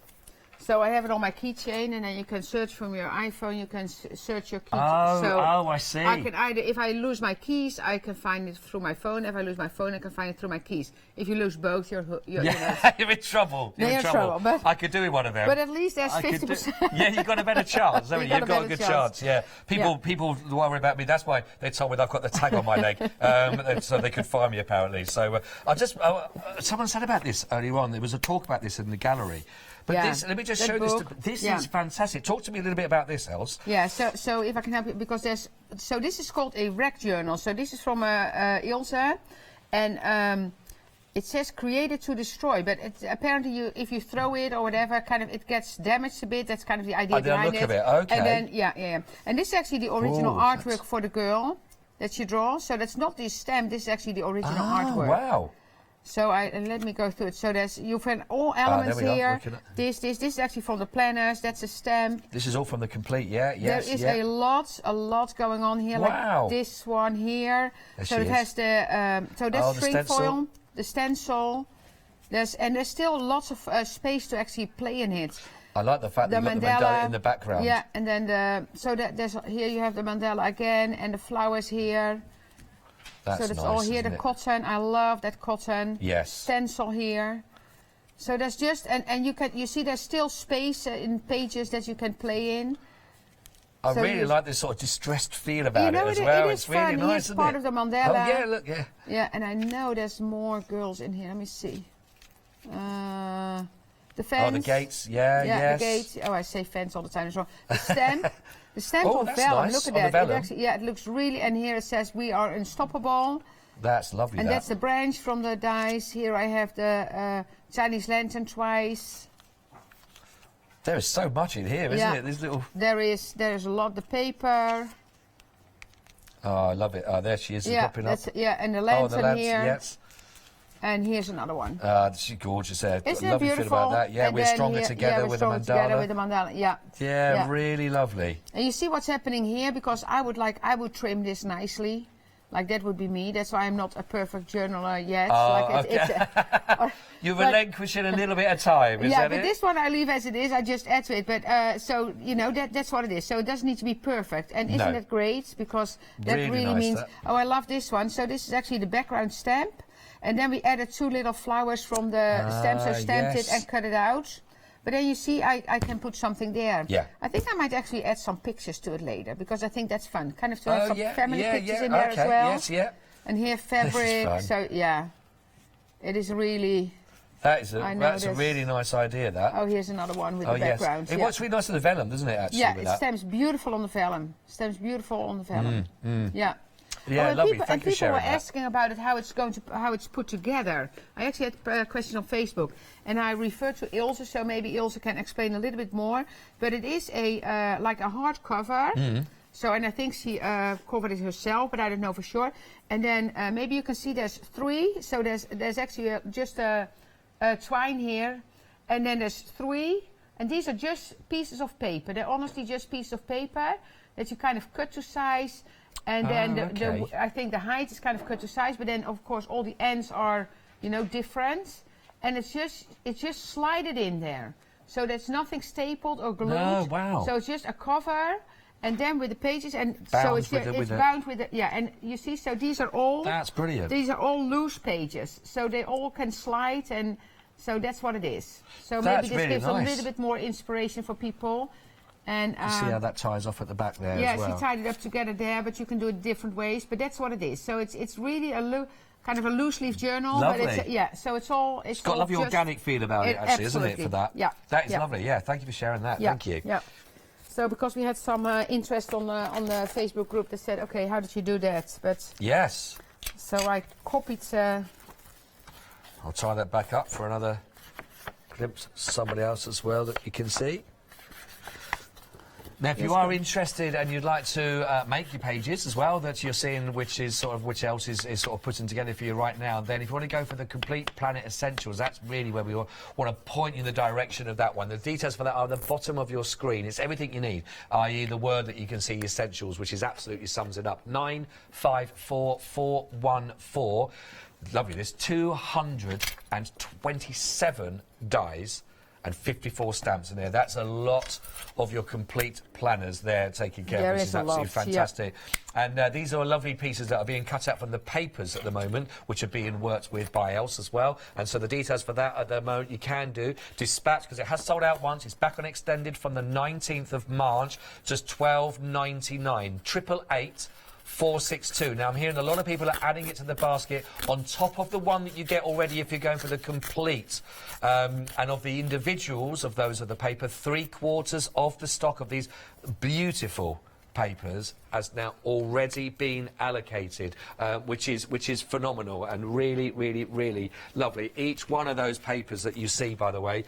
So I have it on my keychain, and then you can search from your iPhone. You can search your keys. Oh, I see. I can either, if I lose my keys, I can find it through my phone. If I lose my phone, I can find it through my keys. If you lose both, you're you're in trouble. You're in trouble. But I could do with one of them. But at least there's 50%. Yeah, you've got a better chance, haven't you? You've got a good chance. Yeah. People worry about me. That's why they told me that I've got the tag on my leg, so they could fire me apparently. So someone said about this earlier on. There was a talk about this in the gallery. But let me just show this. This is fantastic. Talk to me a little bit about this, Els. Yeah, so if I can help you, because this is called a rec journal. So this is from Ilse, and it says created to destroy, but apparently if you throw it or whatever, kind of it gets damaged a bit. That's kind of the idea behind it. Okay. And then and this is actually the original artwork for the girl that she draws. So that's not the stamp. This is actually the original artwork. Wow. So let me go through it. So you find all elements here. This is actually from the planners. That's a stamp. This is all from the complete. Yes. There is a lot going on here. Wow. Like this one here. So it has the that's string foil, the stencil. There's still lots of space to actually play in it. I like the fact that you've got the mandala in the background. Yeah, and then there's here you have the mandala again and the flowers here. That's so that's nice, all here, the cotton. I love that cotton. Yes. Stencil here. So there's just and you see there's still space in pages that you can play in. I really like this sort of distressed feel about it as well. It's really fun. nice, Here's isn't part it? of the mandala. Oh yeah, look, yeah. Yeah, and I know there's more girls in here. Let me see. The fence. Oh, the gates. Yeah, yes. The gates. Oh, I say fence all the time as well. The stamp. The stamp on that's vellum. nice. Look On at the that. It looks really. And here it says we are unstoppable. That's lovely. And that's the branch from the dice. Here I have the Chinese lantern twice. There is so much in here, isn't it? This little. There is a lot. The paper. Oh, I love it. Oh, there she is. Popping up. And the lantern here. Yes. And here's another one. She's gorgeous there. Isn't lovely it beautiful? Feel about that. Yeah, and we're stronger together with the mandala. Together with the mandala. Yeah. Yeah, really lovely. And you see what's happening here, because I would trim this nicely. Like that would be me. That's why I'm not a perfect journaler yet. You're relinquishing a little bit of time, is that it? Yeah, but this one I leave as it is. I just add to it. But so that's what it is. So it doesn't need to be perfect. And isn't it great? Because that really nice, means. I love this one. So this is actually the background stamp. And then we added 2 little flowers from the stamp, so stamped it and cut it out. But then you see, I can put something there. Yeah. I think I might actually add some pictures to it later, because I think that's fun. Kind of to have some family pictures in there as well. Yes, yeah. And here fabric. So it is really. That's a really nice idea. That. Oh, here's another one with the background. It works really nice on the vellum, doesn't it? Actually. Yeah, it stamps beautiful on the vellum. Yeah. Yeah, lovely. Thank you for sharing that. People were asking about it, how it's put together. I actually had a question on Facebook, and I referred to Ilse, so maybe Ilse can explain a little bit more. But it is like a hardcover. So, and I think she covered it herself, but I don't know for sure. And then maybe you can see there's 3. So there's actually just a twine here, and then there's 3. And these are just pieces of paper. They're honestly just pieces of paper that you kind of cut to size. And then I think the height is kind of cut to size, but then of course all the ends are, different, and it's just slided in there, so there's nothing stapled or glued. Oh, wow! So it's just a cover, and then with the pages, and bound so it's bound with it. Yeah, and you see, so these are all. That's brilliant. These are all loose pages, so they all can slide, and so that's what it is. So that's maybe this really gives nice. a little bit more inspiration for people. And you see how that ties off at the back there yeah, as well. she tied it up together there, but you can do it different ways. But that's what it is. So it's really kind of a loose leaf journal. Lovely. But so it's all. It's got a lovely organic feel about it, actually, isn't it? For that. Yeah. That is lovely. Yeah. Thank you for sharing that. Yeah. Thank you. Yeah. So because we had some interest on the Facebook group that said, okay, how did you do that? But yes. So I copied. I'll tie that back up for another glimpse of somebody else as well that you can see. Now, if you are interested and you'd like to make your pages as well, that you're seeing which else is sort of putting together for you right now, then if you want to go for the Complete Planet Essentials, that's really where we want to point you in the direction of that one. The details for that are at the bottom of your screen. It's everything you need, i.e. the word that you can see, Essentials, which is absolutely sums it up. 954414. Lovely, there's 227 dies and 54 stamps in there. That's a lot of your complete planners there taken care of, which is absolutely fantastic. And these are lovely pieces that are being cut out from the papers at the moment, which are being worked with by else as well. And so the details for that at the moment you can do. Dispatch, because it has sold out once. It's back on extended from the 19th of March, just £12.99. 888 462. Now, I'm hearing a lot of people are adding it to the basket on top of the one that you get already if you're going for the complete. And of the individuals of those of the paper, 3/4 of the stock of these beautiful papers has now already been allocated, which is phenomenal and really, really, really lovely. Each one of those papers that you see, by the way,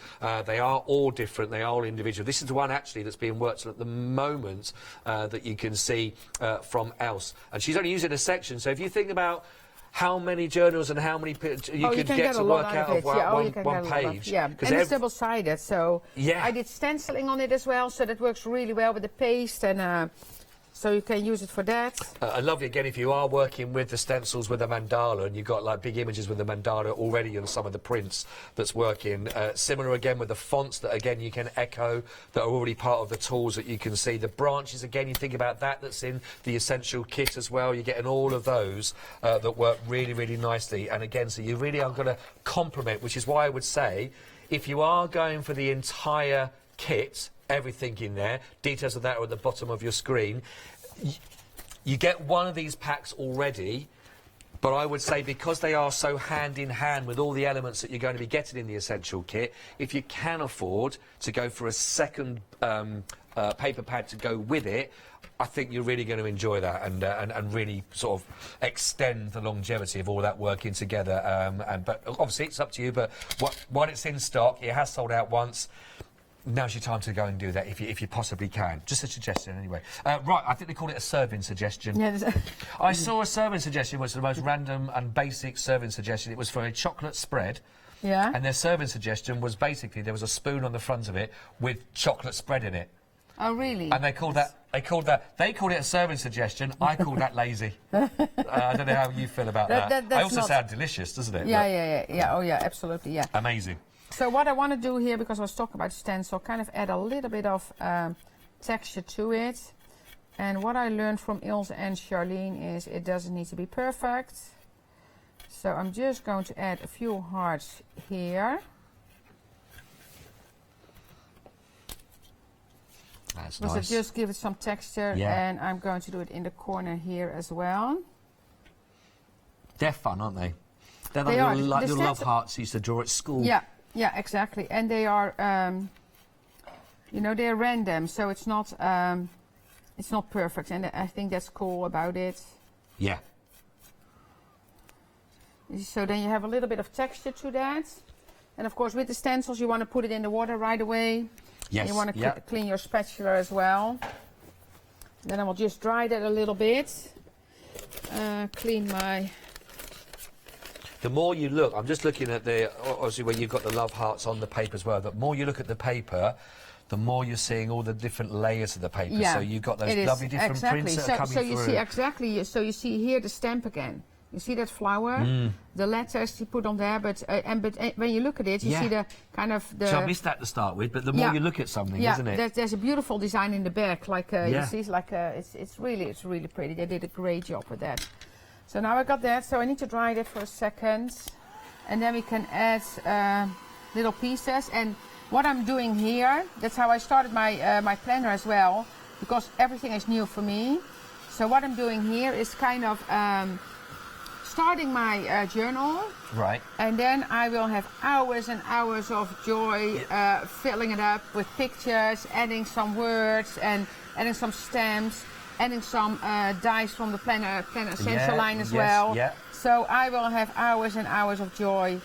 they are all different, they are all individual. This is the one actually that's being worked on at the moment that you can see from Else. And she's only using a section, so if you think about how many journals and how many you could get to work out of one page. Yeah, and it's double-sided, so I did stenciling on it as well, so that works really well with the paste, and so you can use it for that. Lovely, again, if you are working with the stencils with a mandala and you've got like big images with the mandala already on some of the prints that's working. Similar again with the fonts that again you can echo, that are already part of the tools that you can see. The branches, again, you think about that's in the essential kit as well. You're getting all of those that work really, really nicely. And again, so you really are going to complement, which is why I would say if you are going for the entire kit, everything in there, details of that are at the bottom of your screen. You get one of these packs already, but I would say because they are so hand in hand with all the elements that you're going to be getting in the essential kit, if you can afford to go for a second paper pad to go with it, I think you're really going to enjoy that and really sort of extend the longevity of all that working together. But obviously it's up to you, but while it's in stock, it has sold out once. Now's your time to go and do that if you possibly can. Just a suggestion anyway. Right, I think they called it a serving suggestion. Yeah, I saw a serving suggestion, which was the most random and basic serving suggestion. It was for a chocolate spread. Yeah. And their serving suggestion was basically there was a spoon on the front of it with chocolate spread in it. Oh, really? And they called it a serving suggestion. I called that lazy. I don't know how you feel about that. It also sounds delicious, doesn't it? Yeah. Oh, yeah, absolutely, yeah. Amazing. So what I want to do here, because I was talking about stencil, kind of add a little bit of texture to it. And what I learned from Ilse and Charlene is it doesn't need to be perfect. So I'm just going to add a few hearts here. That's nice. Nice. Just give it some texture, and I'm going to do it in the corner here as well. They're fun, aren't they? They're like little love hearts you used to draw at school. Yeah, exactly. And they are, you know, they're random, so it's not perfect. And I think that's cool about it. Yeah. So then you have a little bit of texture to that. And of course, with the stencils, you want to put it in the water right away. Yes. You want to clean your spatula as well. Then I will just dry that a little bit. Clean my... The more you look, I'm just looking at the, obviously where you've got the love hearts on the paper as well, the more you look at the paper, the more you're seeing all the different layers of the paper. Yeah, so you've got those lovely different prints that are coming through. So you see here the stamp again. You see that flower, the letters you put on there, but when you look at it, you see the kind of the... So I missed that to start with, but the more you look at something, isn't it? There's a beautiful design in the back, like you see, like it's really pretty. They did a great job with that. So now I got that, so I need to dry that for a second. And then we can add little pieces. And what I'm doing here, that's how I started my, my planner as well, because everything is new for me. So what I'm doing here is kind of starting my journal. Right. And then I will have hours and hours of joy filling it up with pictures, adding some words and adding some stamps. Adding some dies from the planner essential line as well. Yeah. So I will have hours and hours of joy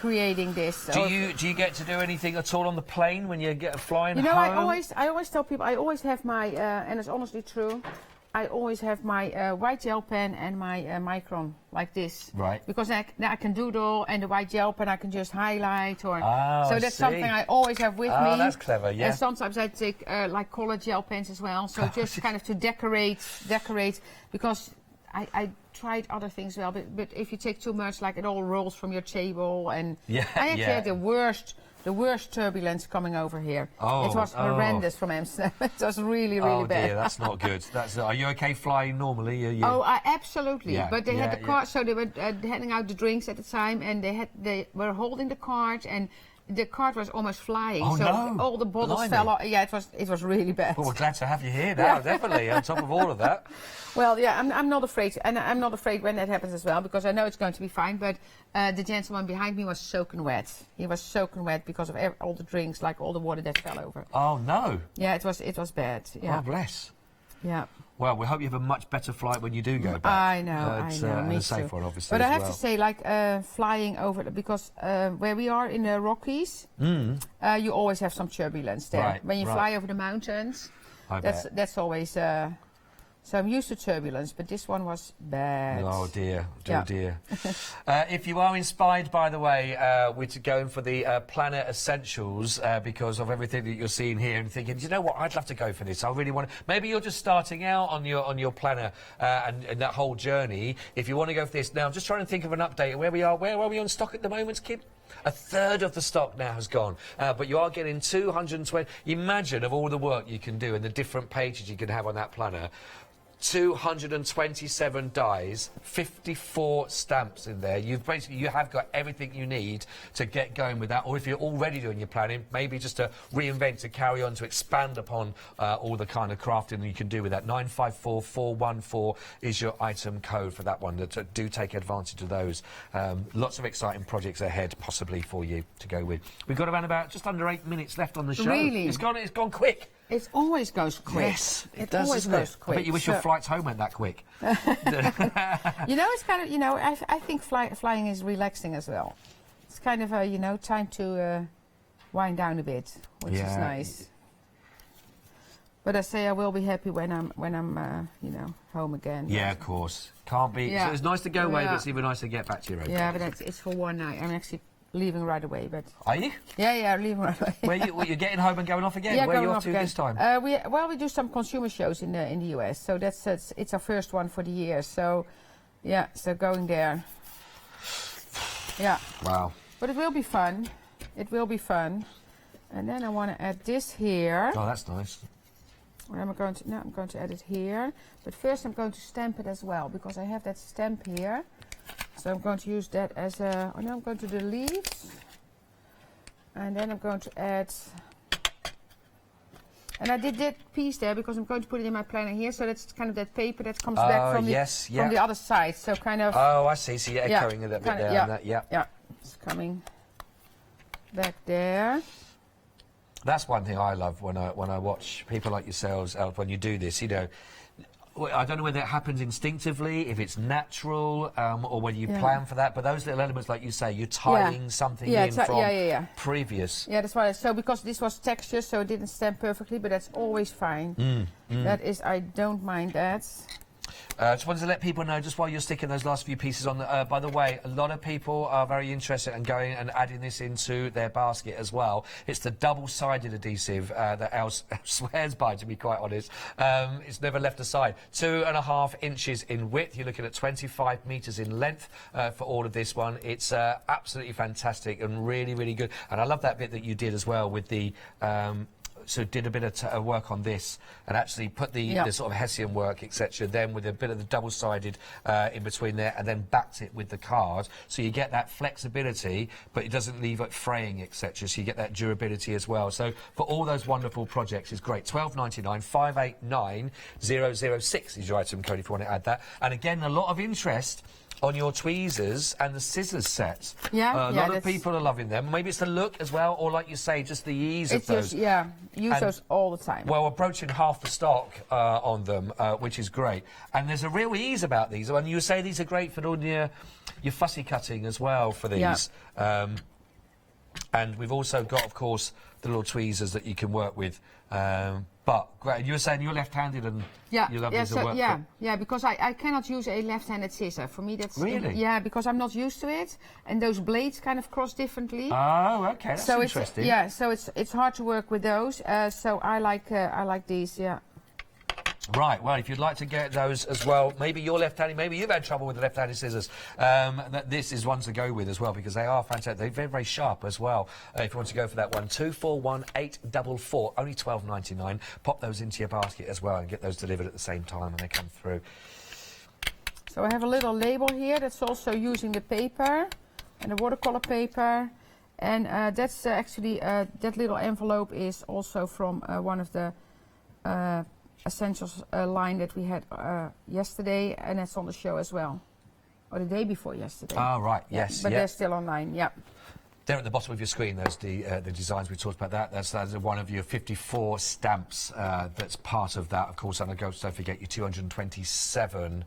creating this. Do you get to do anything at all on the plane when you get flying home? I always tell people I always have my, and it's honestly true, I always have my white gel pen and my micron like this. Right. Because then I can doodle, and the white gel pen I can just highlight. Or so that's something I always have with me. Oh, that's clever, yeah. And sometimes I take like colored gel pens as well. So just kind of to decorate, because I tried other things well, but if you take too much, like it all rolls from your table, and I actually had the worst turbulence coming over here. It was horrendous from Amsterdam. It was really bad. Oh dear, that's not good. Are you okay flying normally? Oh, absolutely. Yeah, but they had the cart, so they were handing out the drinks at the time, and they were holding the cart, and the cart was almost flying. Oh, so no. all the bottles Blimey. fell off. Yeah, it was really bad. Well, we're glad to have you here now, definitely, on top of all of that. Well, yeah, I'm not afraid, and I'm not afraid when that happens as well, because I know it's going to be fine. But the gentleman behind me was soaking wet. He was soaking wet because of all the drinks, like all the water that fell over. Oh no! Yeah, it was bad. Yeah. Oh bless. Yeah. Well, we hope you have a much better flight when you do go back. I know. And Me a safe too. one, obviously. But I as have well. to say, like flying over, because where we are in the Rockies, you always have some turbulence there. Right, When you fly over the mountains, that's always. So I'm used to turbulence, but this one was bad. Oh dear, dear. If you are inspired, by the way, we're going for the Planner Essentials because of everything that you're seeing here, and thinking, you know what, I'd love to go for this. I really want to. Maybe you're just starting out on your planner and that whole journey. If you want to go for this, now I'm just trying to think of an update. Where we are? Where are we on stock at the moment, Kid? A third of the stock now has gone, but you are getting 220. Imagine of all the work you can do and the different pages you can have on that planner. 227 dies, 54 stamps in there. You have got everything you need to get going with that. Or if you're already doing your planning, maybe just to reinvent, to carry on, to expand upon all the kind of crafting you can do with that. 954414 is your item code for that one. Do take advantage of those. Lots of exciting projects ahead, possibly for you to go with. We've got around about just under 8 minutes left on the show. Really? It's gone quick. It always goes quick. Yes, it it does, always doesn't goes it? quick. I bet you wish your flights home went that quick. It's kind of, I think flying is relaxing as well. It's kind of a, time to wind down a bit, which is nice. But I say I will be happy when I'm home again. Yeah, of course. Can't be. Yeah. So it's nice to go away, but it's even nicer to get back to your own. Yeah, but it's for one night. I'm actually leaving right away. But are you? Yeah, leaving right away. You're getting home and going off again? Yeah, where are you going off to again. this time? We do some consumer shows in the US, so it's our first one for the year. So, yeah, so going there. Yeah. Wow. But it will be fun. It will be fun. And then I want to add this here. Oh, that's nice. I'm going to add it here. But first I'm going to stamp it as well, because I have that stamp here. So I'm going to use that as a... Oh, now I'm going to do the leaves. And then I'm going to add... And I did that piece there because I'm going to put it in my planner here. So that's kind of that paper that comes back from the other side. So kind of... Oh, I see. So you're echoing a little bit there. Yeah, it's coming back there. That's one thing I love when I watch people like yourselves, when you do this, I don't know whether it happens instinctively, if it's natural, or whether you plan for that, but those little elements, like you say, you're tying something in from previous. Yeah, that's why. So because this was texture, so it didn't stamp perfectly, but that's always fine. That is, I don't mind that. Just wanted to let people know, just while you're sticking those last few pieces on, by the way, a lot of people are very interested in going and adding this into their basket as well. It's the double-sided adhesive that Els swears by, to be quite honest. It's never left aside. 2.5 inches in width. You're looking at 25 metres in length for all of this one. It's absolutely fantastic and really, really good. And I love that bit that you did as well with the... So did a bit of work on this and actually put the sort of Hessian work, etc., then with a bit of the double-sided in between there, and then backed it with the card. So you get that flexibility, but it doesn't leave it fraying, etc. So you get that durability as well. So for all those wonderful projects, it's great. $12.99, 589006 is your item code if you want to add that. And again, a lot of interest on your tweezers and the scissors sets. A lot of people are loving them. Maybe it's the look as well, or like you say, just the ease of those. Use those all the time. Well, approaching half the stock on them, which is great. And there's a real ease about these. And you say these are great for doing your fussy cutting as well for these. And we've also got, of course, the little tweezers that you can work with. But great, you were saying you're left-handed and you love these to work with. Yeah, because I cannot use a left-handed scissor. For me, that's really because I'm not used to it, and those blades kind of cross differently. Oh, okay, that's so interesting. So it's hard to work with those. So I like these. Yeah. Right, well, if you'd like to get those as well, maybe you're left-handed, maybe you've had trouble with the left-handed scissors, this is one to go with as well, because they are fantastic. They're very, very sharp as well. If you want to go for that one, 241844, only £12.99. Pop those into your basket as well and get those delivered at the same time when they come through. So I have a little label here that's also using the paper and the watercolor paper. And that's actually, that little envelope is also from one of the Essentials line that we had yesterday, and that's on the show as well, or the day before yesterday. Oh, right, yes. But they're still online, There at the bottom of your screen, there's the designs. We talked about that. That's one of your 54 stamps that's part of that, of course. And don't forget your 227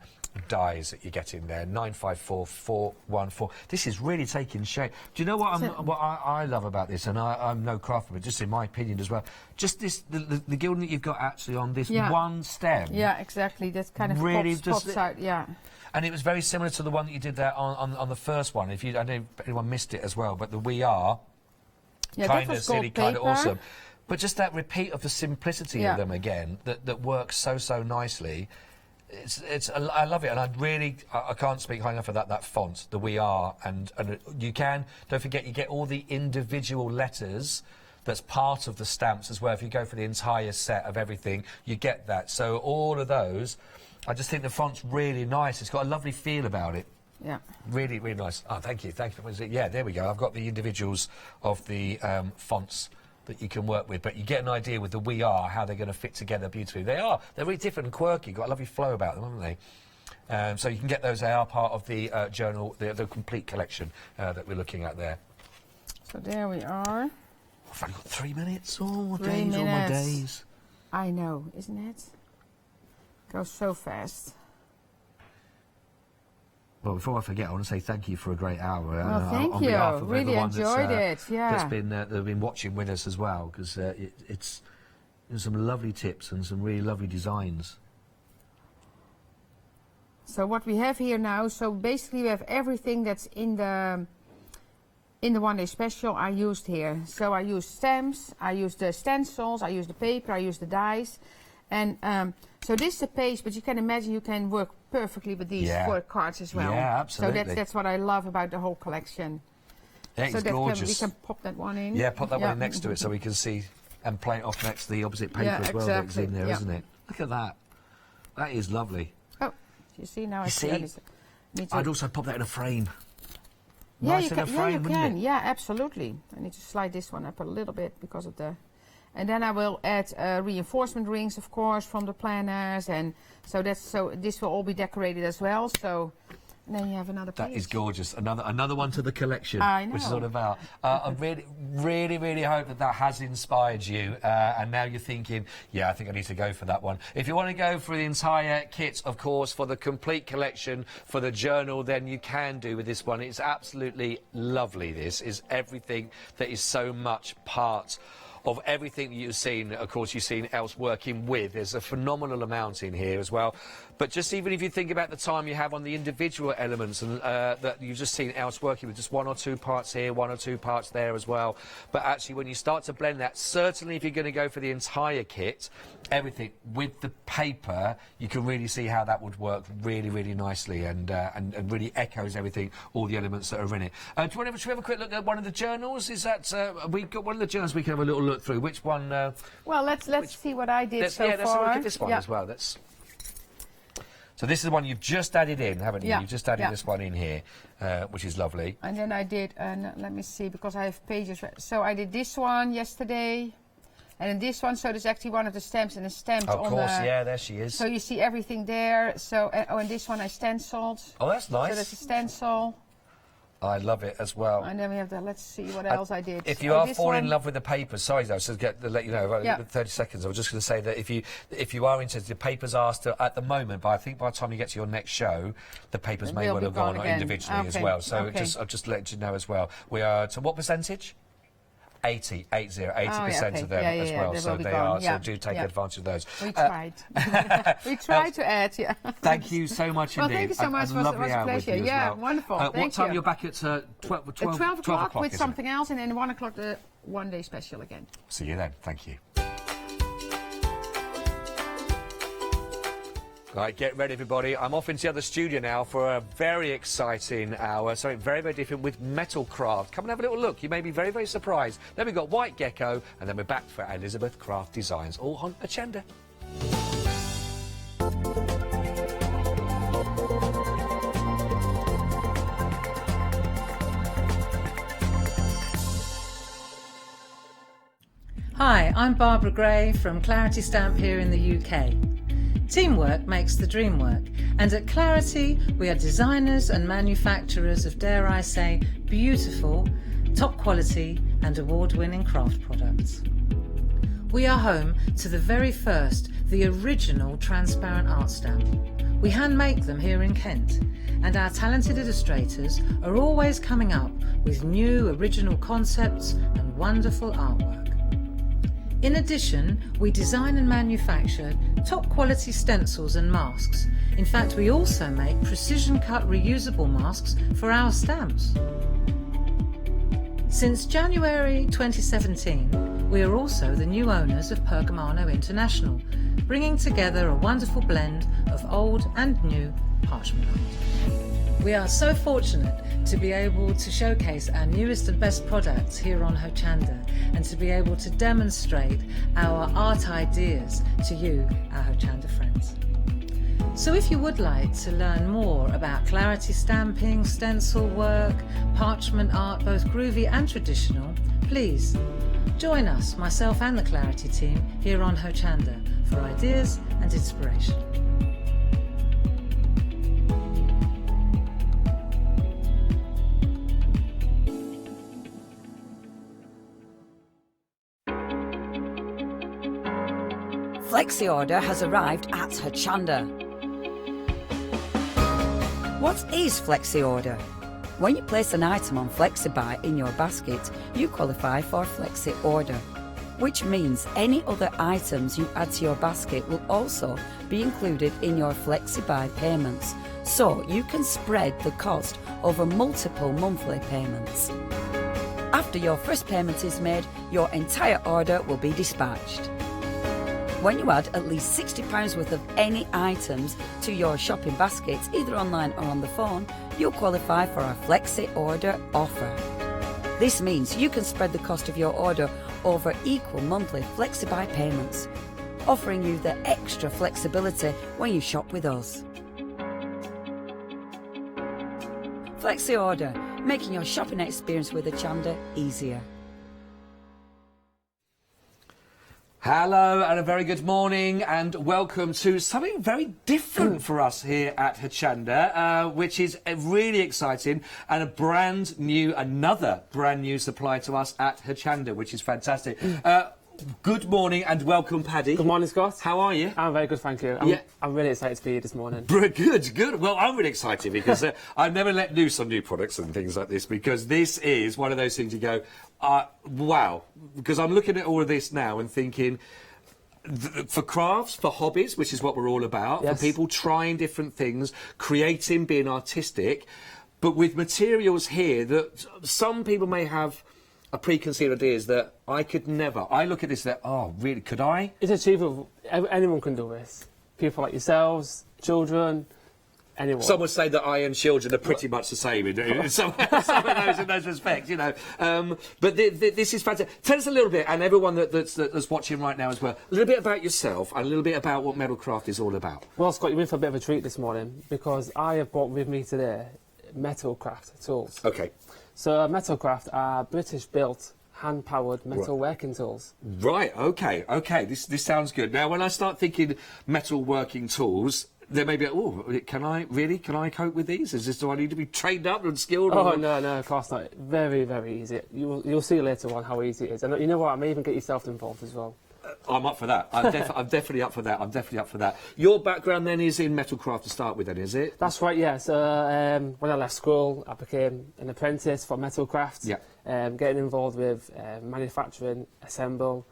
dies that you get in there, 954414. This is really taking shape. Do you know what I love about this? And I'm no craftsman, but just in my opinion as well, just this the gilding that you've got actually on this one stem. Yeah, exactly. That kind of really pops out. Yeah. And it was very similar to the one that you did there on the first one. I don't know if anyone missed it as well, but the We Are, kind of silly, kind of awesome. But just that repeat of the simplicity of them again, that works so nicely. I love it, and I can't speak high enough of that font, the We Are, and don't forget, you get all the individual letters that's part of the stamps as well. If you go for the entire set of everything, you get that. So all of those, I just think the font's really nice. It's got a lovely feel about it. Yeah. Really, really nice. Oh, thank you. Yeah, there we go. I've got the individuals of the fonts that you can work with, but you get an idea with the We Are how they're going to fit together beautifully. They're really different and quirky, got a lovely flow about them, haven't they? So you can get those. They are part of the journal, the complete collection that we're looking at there. So there we are. I've only got 3 minutes. Oh, my 3 days, minutes. all my days. I know, isn't it? Goes so fast. Well, before I forget, I want to say thank you for a great hour. Well, thank on you. behalf of Really everyone enjoyed it. Yeah. That's been watching with us as well, because it's some lovely tips and some really lovely designs. So what we have here now, so basically we have everything that's in the one day special I used here. So I used stamps, I used the stencils, I used the paper, I used the dies, and so this is a page, but you can imagine you can work perfectly with these work cards as well. Yeah, absolutely. So that's what I love about the whole collection. Yeah, so it's gorgeous. We can pop that one in. Yeah, pop that one in next to it so we can see and play it off next to the opposite paper as well that's in there, isn't it? Look at that. That is lovely. Oh, you see now? I'd also pop that in a frame. Yeah, Nice in a frame, wouldn't it? Yeah, absolutely. I need to slide this one up a little bit because of the... And then I will add reinforcement rings, of course, from the planners, and so this will all be decorated as well. So and then you have another page. That is gorgeous. Another one to the collection, I know. which is all about. I really hope that has inspired you, and now you're thinking, yeah, I think I need to go for that one. If you want to go for the entire kit, of course, for the complete collection, for the journal, then you can do with this one. It's absolutely lovely. This is everything that is so much part of everything that you've seen. Of course, you've seen Els working with. There's a phenomenal amount in here as well. But just even if you think about the time you have on the individual elements, and that you've just seen Els working with just 1 or 2 parts here, 1 or 2 parts there as well. But actually, when you start to blend that, certainly if you're going to go for the entire kit, everything with the paper, you can really see how that would work really nicely, and really echoes everything, all the elements that are in it. Should we have a quick look at one of the journals? Is that we've got one of the journals we can have a little look through? Which one? Well, let's see what I did so far. Let's have a look at this one as well. So this is the one you've just added in, haven't you? Yeah. You've just added this one in here, which is lovely. And then I did, let me see, because I have pages. So I did this one yesterday, and then this one. So there's actually one of the stamps and a stamp on the... Of course, yeah, there she is. So you see everything there. So, and this one I stenciled. Oh, that's nice. So that's a stencil. I love it as well. And then we have let's see what else I did. If you are falling in love with the papers, sorry though, so to let you know, 30 seconds, I was just going to say that if you are interested, the papers are still, at the moment, but I think by the time you get to your next show, the papers may well have gone individually as well. So I'll just let you know as well. We are to what percentage? 80% of them as well. So they are. So do take advantage of those. We tried. We tried to add. Yeah. Thank you so much indeed. Well, thank you so much. It was a pleasure. Yeah, wonderful. What time you're back at 12 o'clock with something else, and then 1 o'clock the one-day special again. See you then. Thank you. Right, get ready, everybody. I'm off into the other studio now for a very exciting hour, something very, very different with Metalcraft. Come and have a little look. You may be very, very surprised. Then we've got White Gecko, and then we're back for Elizabeth Craft Designs, all on Hochanda. Hi, I'm Barbara Gray from Clarity Stamp here in the UK. Teamwork makes the dream work, and at Clarity we are designers and manufacturers of, dare I say, beautiful, top quality and award-winning craft products. We are home to the very first, the original transparent art stamp. We hand make them here in Kent, and our talented illustrators are always coming up with new original concepts and wonderful artwork. In addition, we design and manufacture top quality stencils and masks. In fact, we also make precision cut reusable masks for our stamps. Since January 2017, we are also the new owners of Pergamano International, bringing together a wonderful blend of old and new parchment art. We are so fortunate to be able to showcase our newest and best products here on Hochanda, and to be able to demonstrate our art ideas to you, our Hochanda friends. So if you would like to learn more about Clarity stamping, stencil work, parchment art, both groovy and traditional, please join us, myself and the Clarity team, here on Hochanda for ideas and inspiration. Flexi-order has arrived at Hochanda. What is Flexi-order? When you place an item on FlexiBuy in your basket, you qualify for Flexi-order, which means any other items you add to your basket will also be included in your FlexiBuy payments, so you can spread the cost over multiple monthly payments. After your first payment is made, your entire order will be dispatched. When you add at least £60 worth of any items to your shopping baskets, either online or on the phone, you'll qualify for our Flexi-order offer. This means you can spread the cost of your order over equal monthly FlexiBuy payments, offering you the extra flexibility when you shop with us. Flexi-order, making your shopping experience with Hochanda easier. Hello and a very good morning and welcome to something very different for us here at Hochanda, which is really exciting, and another brand new supply to us at Hochanda, which is fantastic. Good morning and welcome, Paddy. Good morning, Scott. How are you? I'm very good, thank you. I'm really excited to be here this morning. Good. Well, I'm really excited because I've never let loose on new products and things like this, because this is one of those things you go, wow. Because I'm looking at all of this now and thinking, for crafts, for hobbies, which is what we're all about, for people trying different things, creating, being artistic, but with materials here that some people may have a preconceived ideas that I could never. I look at this that, oh, really, could I? It's achievable. Anyone can do this. People like yourselves, children, anyone. Some would say that I and children are pretty much the same in some of those respects, you know. But this is fantastic. Tell us a little bit, and everyone that's watching right now as well, a little bit about yourself and a little bit about what Metalcraft is all about. Well, Scott, you're in for a bit of a treat this morning, because I have brought with me today Metalcraft tools. Okay. So Metalcraft are British-built, hand-powered metal working tools. Right, okay. This sounds good. Now, when I start thinking metal working tools, there may be, can I cope with these? Do I need to be trained up and skilled? Oh, no, of course not. Very, very easy. You'll see later on how easy it is. And you know what, I may even get yourself involved as well. I'm up for that. I'm definitely up for that. I'm definitely up for that. Your background then is in Metalcraft to start with then, is it? That's right, yeah. So when I left school, I became an apprentice for Metalcraft. Yeah. Getting involved with manufacturing, assembling,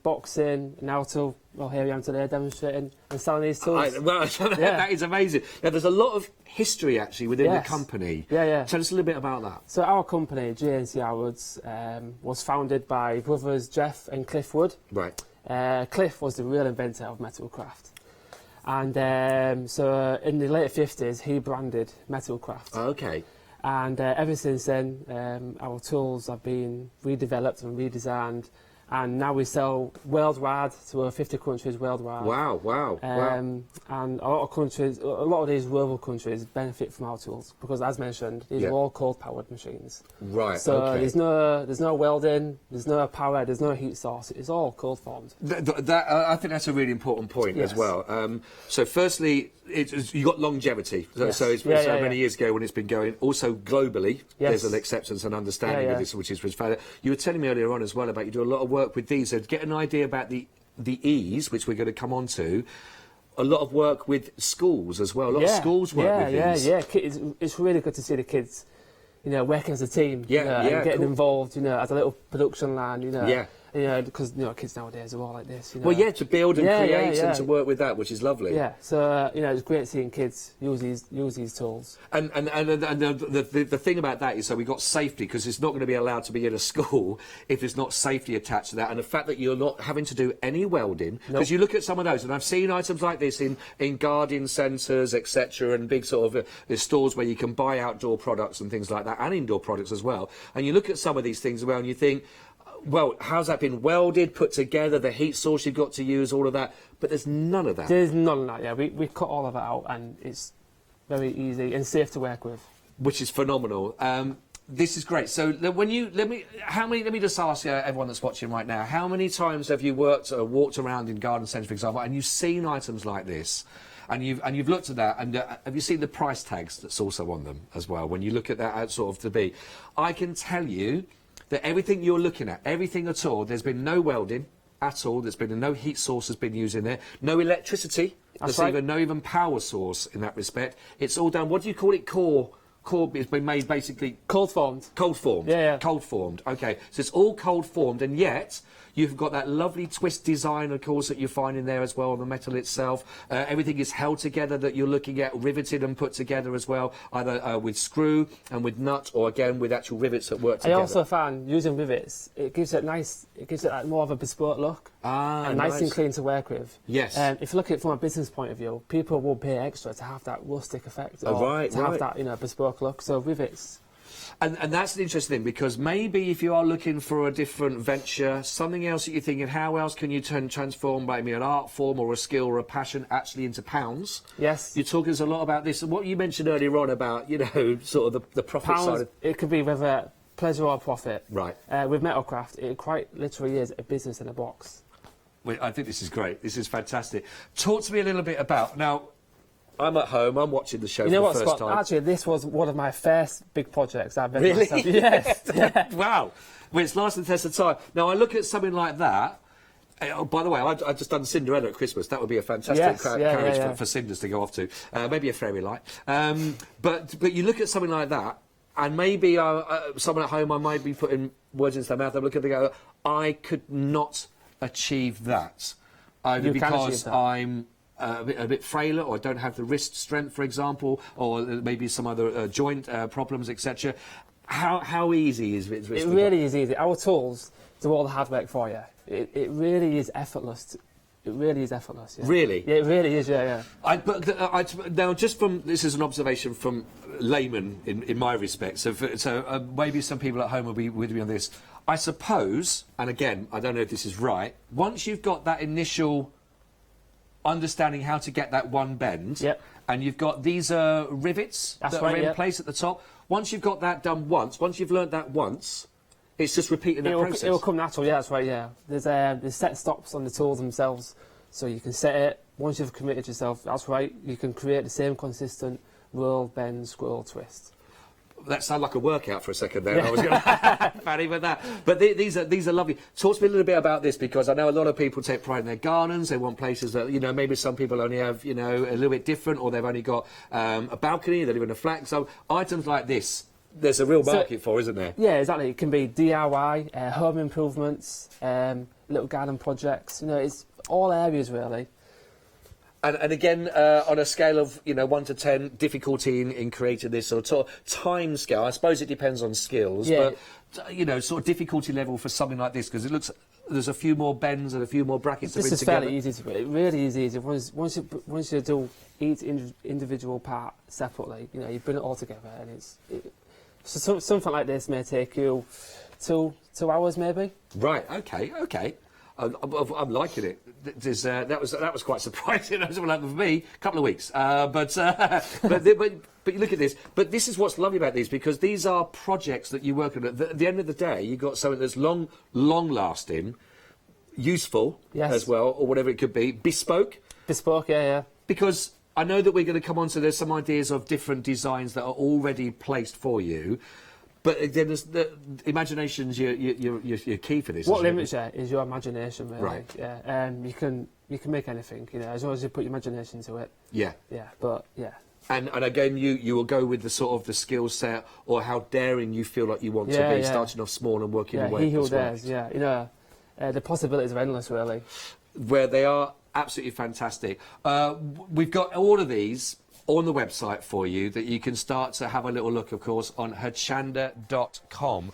boxing, and now to, well, here I am today demonstrating and selling these tools. That is amazing. Now, there's a lot of history actually within the company. Yeah. Tell us a little bit about that. So our company, J&C Woods, was founded by brothers Jeff and Cliff Wood. Right. Cliff was the real inventor of Metalcraft. And so in the late 50s, he branded Metalcraft. Okay. And ever since then, our tools have been redeveloped and redesigned. And now we sell worldwide to over 50 countries worldwide. Wow. And a lot of countries, a lot of these rural countries benefit from our tools because, as mentioned, these are all cold-powered machines. Right. So okay. there's no welding, there's no power, there's no heat source. It's all cold-formed. I think that's a really important point as well. So firstly, you got longevity. So it's many years ago when it's been going. Also globally, there's an acceptance and understanding of this, which is fantastic. You were telling me earlier on as well about you do a lot of work with these. So to get an idea about the ease, which we're going to come on to, a lot of work with schools as well. A lot of schools work with these. It's really good to see the kids, working as a team, and getting cool. involved, as a little production line, because kids nowadays are all like this. To build and create and to work with that, which is lovely. Yeah, so it's great seeing kids use these tools. And the thing about that is, so we got safety, because it's not going to be allowed to be in a school if there's not safety attached to that, and the fact that you're not having to do any welding, because you look at some of those, and I've seen items like this in garden centres, etc., and big sort of there's stores where you can buy outdoor products and things like that, and indoor products as well. And you look at some of these things as well, and you think, well, how's that been welded, put together, the heat source you've got to use, all of that? But there's none of that. There's none of that, yeah. We cut all of that out, and it's very easy and safe to work with. Which is phenomenal. This is great. So let me just ask everyone that's watching right now, how many times have you walked around in garden centres, for example, and you've seen items like this? And you've looked at that, and have you seen the price tags that's also on them as well? When you look at that sort of to be, I can tell you that everything you're looking at, everything at all, there's been no welding at all. There's been no heat source has been used in there, no electricity. There's no even power source in that respect. It's all done. What do you call it? Core. It's been made basically cold formed. Cold formed. Yeah. Cold formed. Okay. So it's all cold formed, and yet you've got that lovely twist design, of course, that you find in there as well on the metal itself. Everything is held together that you're looking at, riveted and put together as well, either with screw and with nut, or again with actual rivets that work together. I also found using rivets, it gives it like more of a bespoke look, and nice and clean to work with. Yes. If you look at it from a business point of view, people will pay extra to have that rustic effect, or have that bespoke look. So rivets. And that's an interesting thing, because maybe if you are looking for a different venture, something else that you're thinking, how else can you transform maybe an art form or a skill or a passion actually into pounds? Yes. You're talking a lot about this. What you mentioned earlier on about, sort of the profit pounds, side. It could be whether pleasure or profit. Right. With Metalcraft, it quite literally is a business in a box. Well, I think this is great. This is fantastic. Talk to me a little bit about, now, I'm at home, I'm watching the show for the first time. Scott? Actually, this was one of my first big projects I've been myself. Yes. Yeah. Wow. Well, it's lasted the test of time. Now, I look at something like that. By the way, I've just done Cinderella at Christmas. That would be a fantastic carriage for Cinders to go off to. Maybe a fairy light. But you look at something like that, and maybe someone at home, I might be putting words into their mouth. I'm looking at it and go, I could not achieve that. Either because I'm a bit frailer, or I don't have the wrist strength, for example, or maybe some other joint problems, etc. How easy is it? It really is easy. Our tools do all the hard work for you. It really is effortless. It really is effortless. Yeah. Really? Yeah, it really is. Yeah. Now, just from this is an observation from layman in my respect. So maybe some people at home will be with me on this. I suppose, and again, I don't know if this is right. Once you've got that initial understanding how to get that one bend, and you've got these rivets that are in place at the top. Once you've got that done once you've learnt that once, it's just repeating that process. It will come natural, yeah, that's right, yeah. There's set stops on the tools themselves, so you can set it. Once you've committed yourself, that's right, you can create the same consistent roll, bend, scroll, twist. That sounded like a workout for a second there. I was going to Fanny with that. But these are lovely. Talk to me a little bit about this, because I know a lot of people take pride in their gardens. They want places that, you know, maybe some people only have, you know, a little bit different, or they've only got a balcony, they live in a flat. So items like this, there's a real market for, isn't there? Yeah, exactly. It can be DIY, home improvements, little garden projects. You know, it's all areas really. And again, on a scale of, you know, 1 to 10, difficulty in creating this sort of time scale, I suppose it depends on skills, but, you know, sort of difficulty level for something like this, because it looks, there's a few more bends and a few more brackets to bring together. This is fairly easy to do. It really is easy. Once you do each individual part separately, you know, you bring it all together, and so something like this may take you 2 hours maybe. Right, okay. I'm liking it. That was quite surprising. That was like for me, a couple of weeks. But you look at this. But this is what's lovely about these, because these are projects that you work on. At the end of the day, you've got something that's long lasting, useful as well, or whatever it could be, bespoke. Bespoke, yeah. Because I know that we're going to come on to, there's some ideas of different designs that are already placed for you. But then there's the imagination's your key for this. What limits it is your imagination, really. Right. Yeah. You can make anything, you know, as long as you put your imagination to it. Yeah. Yeah. But yeah. And again, you will go with the sort of the skill set, or how daring you feel like you want to be, starting off small and working your way up. He who dares. Yeah. You know, the possibilities are endless, really. Where they are absolutely fantastic. We've got all of these on the website for you, that you can start to have a little look, of course, on hochanda.com.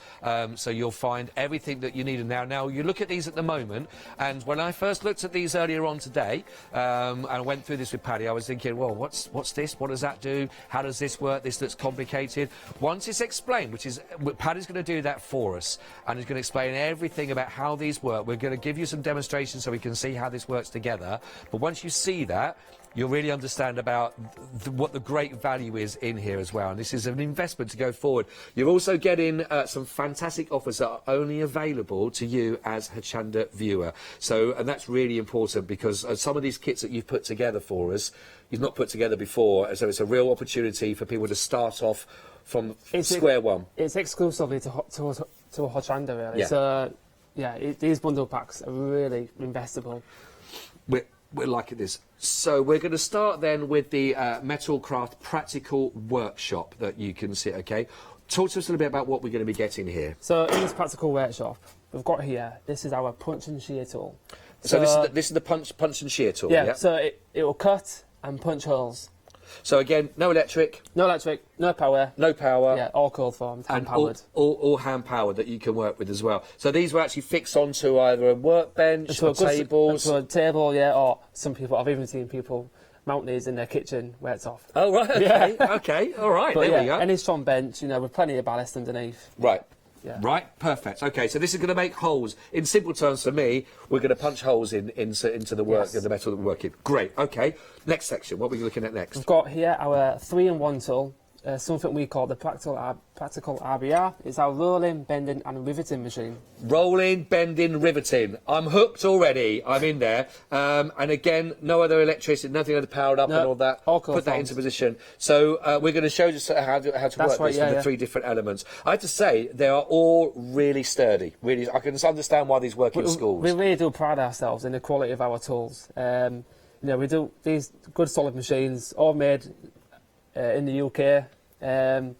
So you'll find everything that you need. Now, you look at these at the moment, and when I first looked at these earlier on today, and I went through this with Paddy, I was thinking, well, what's this? What does that do? How does this work? This looks complicated. Once it's explained, which is, Paddy's going to do that for us, and he's going to explain everything about how these work. We're going to give you some demonstrations so we can see how this works together. But once you see that, you'll really understand about what the great value is in here as well. And this is an investment to go forward. You're also getting some fantastic offers that are only available to you as Hochanda viewer. So, and that's really important, because some of these kits that you've put together for us, you've not put together before. So it's a real opportunity for people to start off from square one. It's exclusively to Hochanda, really. Yeah. So, yeah, these bundle packs are really investable. We're liking this. So we're going to start then with the Metalcraft practical workshop that you can see, okay? Talk to us a little bit about what we're going to be getting here. So in this practical workshop, we've got here, this is our punch and shear tool. So this is the punch and shear tool? Yeah, so it will cut and punch holes. So again, no electric. No electric, no power. No power. Yeah, all cold formed, hand powered. All hand powered that you can work with as well. So these were actually fixed onto either a workbench or tables. Onto a table, yeah, or some people, I've even seen people mount these in their kitchen where it's off. Oh, right, okay, okay, all right, there we go. Any strong bench, you know, with plenty of ballast underneath. Right. Yeah. Right, perfect. Okay, so this is going to make holes. In simple terms for me, we're going to punch holes into the work, in the metal that we're working. Great, okay. Next section, what are we looking at next? We've got here our 3-in-1 tool, something we call the practical RBR. It's our rolling, bending and riveting machine. Rolling, bending, riveting. I'm hooked already. I'm in there. And again, no other electricity, nothing other powered up and all that. All put that into position. So we're going to show you how to work this with the 3 different elements. I have to say, they are all really sturdy. Really, I can understand why these work in schools. We really do pride ourselves in the quality of our tools. You know, we do these good solid machines, all made in the UK, and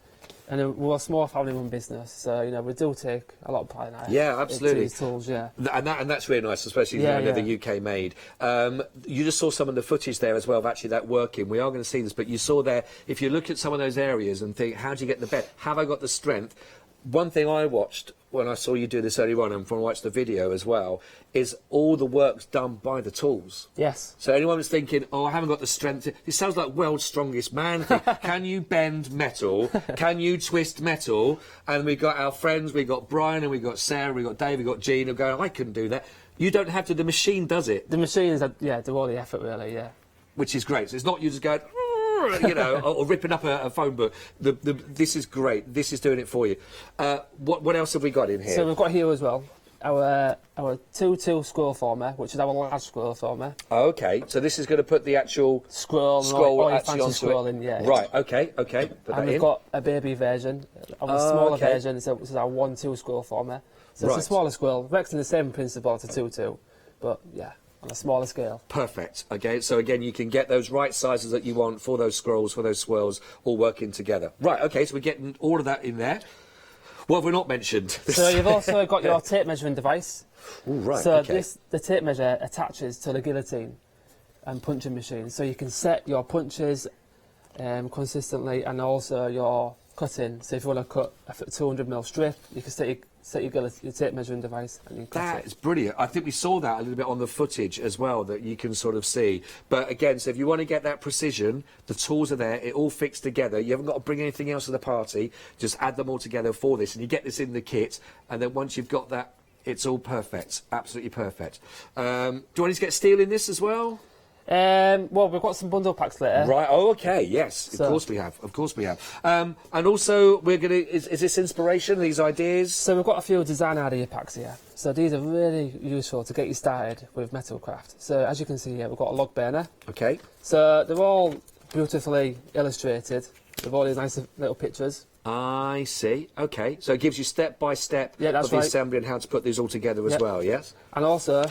we're a small family-run business, so you know we do take a lot of pride in our absolutely these tools, and that's really nice, especially the UK made. You just saw some of the footage there as well of actually that working. We are going to see this, but you saw there, if you look at some of those areas and think, how do you get the bend? Have I got the strength? One thing I watched when I saw you do this earlier on, and when I watched the video as well, is all the work's done by the tools. Yes. So anyone that's thinking, oh, I haven't got the strength, this sounds like world's strongest man thing. Can you bend metal? Can you twist metal? And we've got our friends, we've got Brian, and we've got Sarah, we've got Dave, we've got Gina going, I couldn't do that. You don't have to, the machine does it. The machines, do all the effort really, Which is great. So it's not you just going, you know, or ripping up a phone book. This is great. This is doing it for you. What else have we got in here? So we've got here as well our 2-2 scroll former, which is our large scroll former. Okay, so this is going to put the actual scroll actually onto scrolling, yeah. Right, okay. Put and that we've in. got a baby version, of a smaller version, so this is our 1-2 scroll former. So it's a smaller scroll, works in the same principle as a 2-2, but yeah, on a smaller scale. Perfect. Okay, so again, you can get those right sizes that you want for those scrolls, for those swirls, all working together. Right, okay, so we're getting all of that in there. What have we not mentioned? So you've also got your tape measuring device. Ooh, right, so okay. the tape measure attaches to the guillotine and punching machine, so you can set your punches consistently and also your cutting. So if you want to cut a 200mm strip, you can set your tape measuring device and you cut it. That is brilliant. I think we saw that a little bit on the footage as well, that you can sort of see. But again, so if you want to get that precision, the tools are there, it all fixed together. You haven't got to bring anything else to the party, just add them all together for this, and you get this in the kit, and then once you've got that, it's all perfect, absolutely perfect. Do you want to get steel in this as well? Well, we've got some bundle packs later. Right, oh, okay, yes, So- of course we have. And also, we're going to, is this inspiration, these ideas? So we've got a few design idea packs here. So these are really useful to get you started with Metalcraft. So as you can see here, we've got a log burner. Okay. So they're all beautifully illustrated with all these nice little pictures. I see, okay. So it gives you step-by-step that's of the right. assembly and how to put these all together as Yep. well, yes? And also,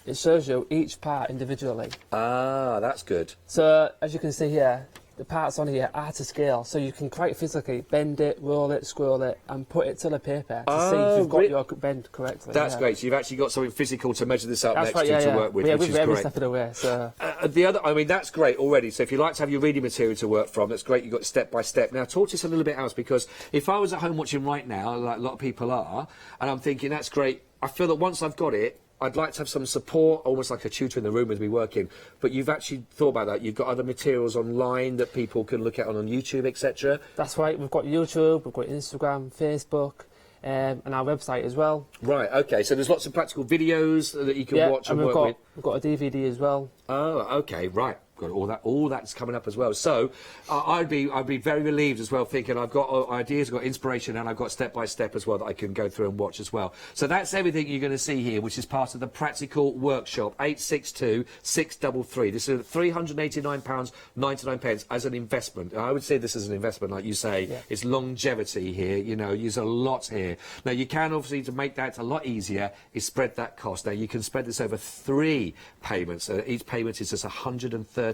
it shows you each part individually. Ah, that's good. So as you can see here, the parts on here are to scale, so you can quite physically bend it, roll it, scroll it, and put it to the paper to see if you've got your bend correctly. That's great. So you've actually got something physical to measure this up That's next right, to work with, yeah, which with is every great. step of the way. So The other, I mean, that's great already. So if you like to have your reading material to work from, that's great. You've got step by step. Now, talk to us a little bit else, because if I was at home watching right now, like a lot of people are, and I'm thinking that's great, I feel that once I've got it, I'd like to have some support, almost like a tutor in the room with me working. But you've actually thought about that. You've got other materials online that people can look at on YouTube, etc. that's right. We've got YouTube, we've got Instagram, Facebook, and our website as well. Right. Okay. So there's lots of practical videos that you can watch and we've work got with. we've got a DVD as well. Oh, okay, right. Got all that's coming up as well. So I'd be very relieved as well, thinking I've got ideas, I've got inspiration, and I've got step by step as well that I can go through and watch as well. So that's everything you're going to see here, which is part of the practical workshop. 862 633. This is £389.99 as an investment. I would say this is an investment, like you say. Yeah. It's longevity here. You know, use a lot here. Now you can obviously, to make that a lot easier, is spread that cost. Now you can spread this over 3 payments. Each payment is just £130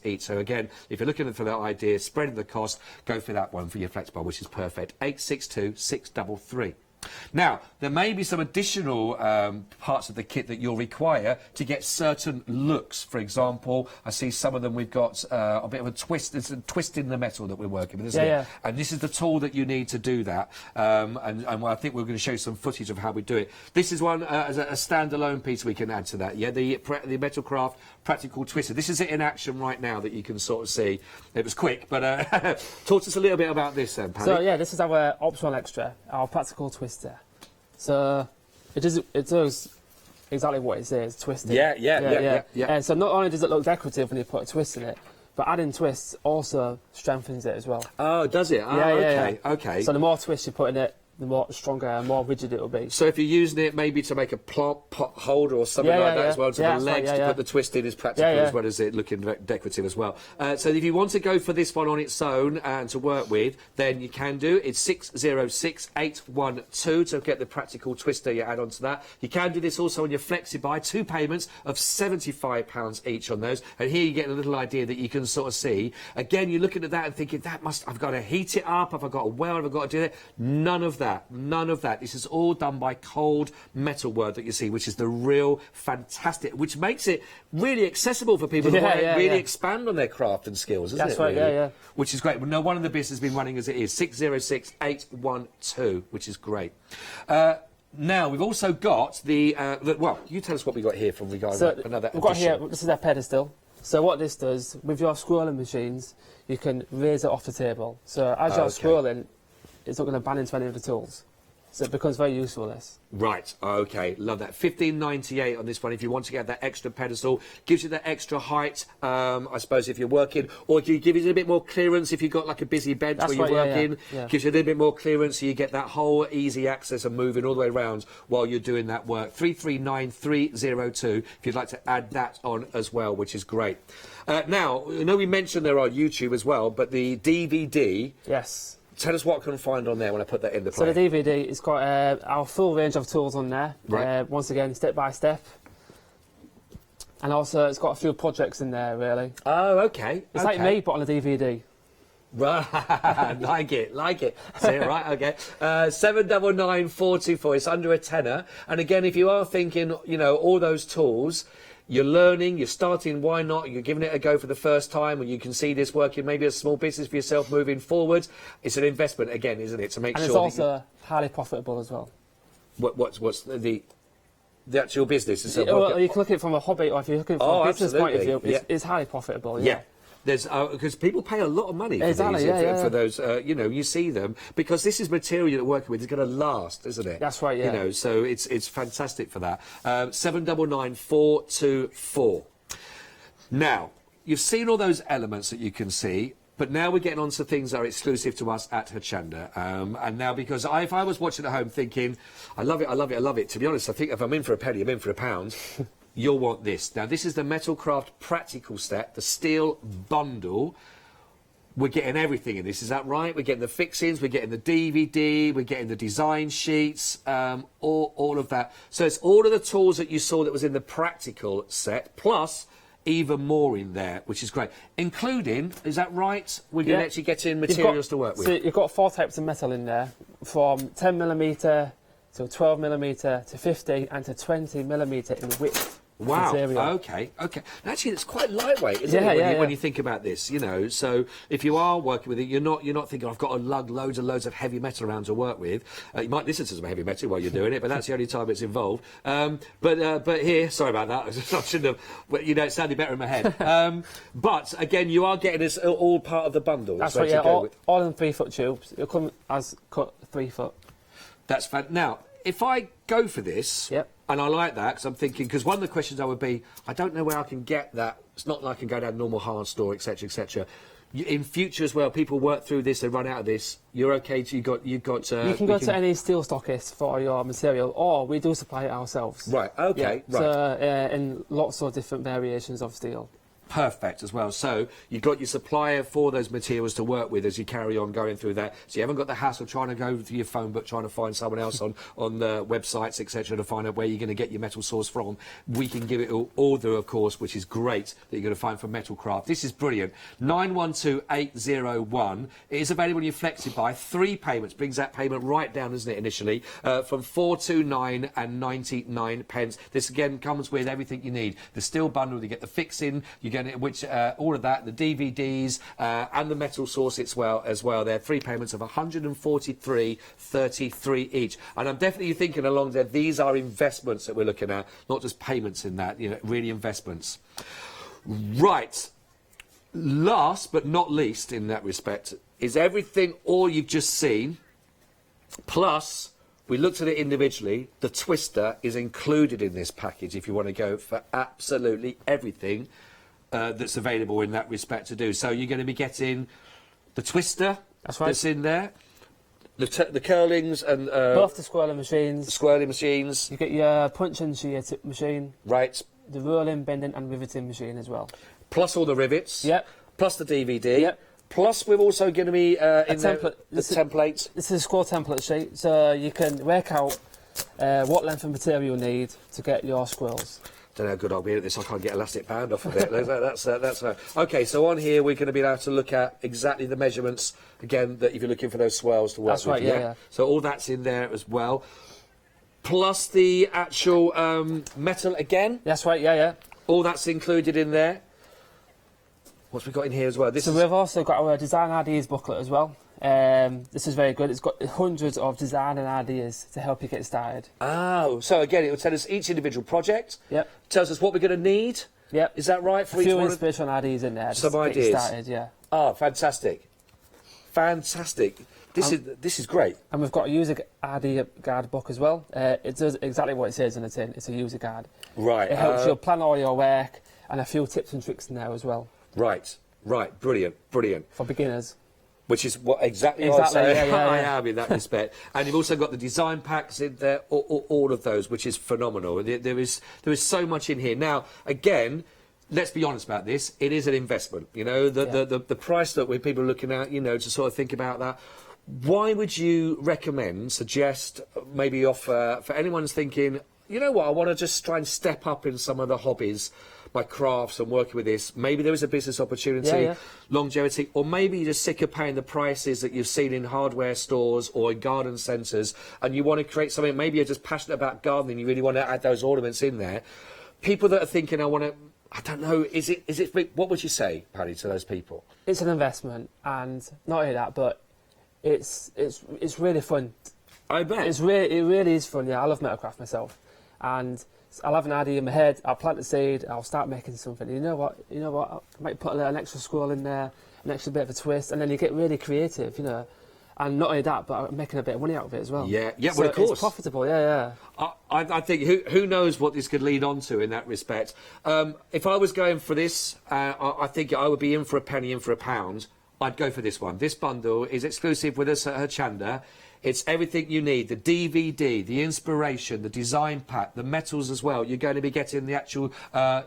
each. So again, if you're looking for that idea, spreading the cost, go for that one for your flex bar, which is perfect. 862 633. Now, there may be some additional parts of the kit that you'll require to get certain looks. For example, I see some of them we've got a bit of a twist. There's a twist in the metal that we're working with, isn't it? Yeah. And this is the tool that you need to do that. And I think we're going to show you some footage of how we do it. This is one as a standalone piece we can add to that. Yeah, the Metalcraft practical twister. This is it in action right now that you can sort of see. It was quick, but talk to us a little bit about this, Paddy. So yeah, this is our optional extra, our practical twister. So it does exactly what it says, twisting. Yeah. And so not only does it look decorative when you put a twist in it, but adding twists also strengthens it as well. Oh, does it? Oh, okay. So the more twists you put in it, the more stronger and more rigid it will be. So if you're using it maybe to make a pot holder or something like that as well, to the legs, to put the twist in is practical as well as it looking decorative as well. So if you want to go for this one on its own and to work with, then you can do. It's 606812 to get the practical twister you add on to that. You can do this also on your Flexi-buy, 2 payments of £75 each on those. And here you get a little idea that you can sort of see. Again, you're looking at that and thinking, I've got to heat it up, I've got to weld, I've got to do it. None of that. This is all done by cold metal work that you see, which is the real fantastic, which makes it really accessible for people who want to really expand on their craft and skills, isn't it? That's right, really? Which is great. No one in the business has been running as it is. 606812, which is great. Now, we've also got well, you tell us what we got here from regarding another we've got addition. here, this is our pedestal. So what this does, with your scrolling machines, you can raise it off the table. So as you're scrolling, it's not going to bang into any of the tools. So it becomes very useful, this. Right, okay, love that. $15.98 on this one if you want to get that extra pedestal. Gives you that extra height, I suppose, if you're working. Or you give it a bit more clearance if you've got like a busy bench where you're working. Yeah. Gives you a little bit more clearance so you get that whole easy access and moving all the way around while you're doing that work. 339302 if you'd like to add that on as well, which is great. Now, I know we mentioned they're on YouTube as well, but the DVD... Yes. Tell us what I can find on there when I put that in the So play. the DVD, it's got our full range of tools on there. Right. Once again, step by step. And also, it's got a few projects in there, really. Oh, okay. It's like me, but on a DVD. Right, like it. See, right, okay. 799424. It's under a tenner. And again, if you are thinking, you know, all those tools, you're learning, you're starting, why not? You're giving it a go for the first time, and you can see this working, maybe a small business for yourself moving forward. It's an investment again, isn't it? To make and sure. And it's also highly profitable as well. What's the actual business? Well, you can look at it from a hobby, or if you look at it from a business point of view, it's highly profitable. Yeah. There's because people pay a lot of money for exactly, these, for those, you know, you see them, because this is material you're working with. It's going to last, isn't it? That's right, yeah. You know, so it's fantastic for that. 799424. Now, you've seen all those elements that you can see, but now we're getting on to things that are exclusive to us at Hochanda. And now, because if I was watching at home thinking, I love it, to be honest, I think if I'm in for a penny, I'm in for a pound. You'll want this. Now, this is the Metalcraft Practical Set, the steel bundle. We're getting everything in this, is that right? We're getting the fixings, we're getting the DVD, we're getting the design sheets, all of that. So it's all of the tools that you saw that was in the Practical Set, plus even more in there, which is great. Including, is that right? We're going to actually get in materials to work with. So you've got 4 types of metal in there, from 10mm to 12mm to 50 and to 20mm in width. Wow. Material. Okay. Actually, it's quite lightweight, isn't it? When you think about this, you know. So if you are working with it, you're not thinking I've got to lug loads of heavy metal around to work with. You might listen to some heavy metal while you're doing it, but that's the only time it's involved. But here, sorry about that. I shouldn't have. Well, you know, it sounded better in my head. But again, you are getting this all part of the bundle. That's right. Yeah, all in 3-foot tubes. It'll come as cut 3 foot. That's fun. Now, if I go for this. Yep. And I like that, because I'm thinking, because one of the questions I would be, I don't know where I can get that. It's not like I can go down a normal hard store, etc., etc. In future as well, people work through this, they run out of this. You're okay, you can go to any steel stockist for your material, or we do supply it ourselves. Right, okay, yeah, right. So, in lots of different variations of steel. Perfect as well. So you've got your supplier for those materials to work with as you carry on going through that. So you haven't got the hassle trying to go through your phone book, trying to find someone else on the websites, etc., to find out where you're going to get your metal source from. We can give it all order, of course, which is great that you're going to find from Metalcraft. This is brilliant. 912801. It is available in your Flexi-buy. 3 payments brings that payment right down, isn't it, initially, from 429.99 pence. This again comes with everything you need. The steel bundle, you get the fixing, you get it, which all of that, the DVDs and the metal source as well. They're 3 payments of 143.33 each. And I'm definitely thinking along there, these are investments that we're looking at, not just payments in that, you know, really investments. Right. Last but not least in that respect is everything all you've just seen, plus we looked at it individually. The twister is included in this package if you want to go for absolutely everything that's available in that respect to do. So you're going to be getting the twister that's in there, the curlings and both the swirling machines. You get your punch and shear tip machine. Right. The rolling, bending and riveting machine as well. Plus all the rivets. Yep. Plus the DVD. Yep. Plus we're also going to be in the template. This is a score template sheet, so you can work out what length of material you need to get your squirrels. Don't know how good I'll be at this. I can't get elastic band off of it. that's okay. So on here we're going to be able to look at exactly the measurements again that if you're looking for those swirls to work with. That's right. Yeah. So all that's in there as well. Plus the actual metal again. That's right. Yeah. All that's included in there. What's we got in here as well? We've also got our design ideas booklet as well. This is very good. It's got hundreds of design and ideas to help you get started. Oh, so again, it will tell us each individual project. Yep. Tells us what we're going to need. Yep. Is that right? For a each few one inspirational ideas in there. Some just ideas. Get you started, yeah. Oh, fantastic. Fantastic. This is great. And we've got a user guide book as well. It does exactly what it says in the tin. It's a user guide. Right. It helps you plan all your work, and a few tips and tricks in there as well. Right. Brilliant. For beginners. Which is what exactly I am in that respect. And you've also got the design packs in there, all of those, which is phenomenal. There is so much in here. Now, again, let's be honest about this. It is an investment. You know, the price that people are looking at, you know, to sort of think about that. Why would you suggest, maybe offer, for anyone who's thinking, you know what, I want to just try and step up in some of the hobbies, my crafts and working with this. Maybe there is a business opportunity, longevity, or maybe you're just sick of paying the prices that you've seen in hardware stores or in garden centres, and you want to create something. Maybe you're just passionate about gardening. You really want to add those ornaments in there. People that are thinking, I don't know, is it? What would you say, Paddy, to those people? It's an investment, and not only that, but it's really fun. I bet. It really is fun. Yeah, I love Metalcraft myself, and I'll have an idea in my head, I'll plant a seed, I'll start making something. You know what, I might put an extra scroll in there, an extra bit of a twist, and then you get really creative, you know. And not only that, but I'm making a bit of money out of it as well. Yeah, so well, of course. It's profitable, yeah. I think who knows what this could lead on to in that respect. If I was going for this, I think I would be in for a penny, in for a pound. I'd go for this one. This bundle is exclusive with us at Hochanda. It's everything you need, the DVD, the inspiration, the design pack, the metals as well. You're going to be getting the actual,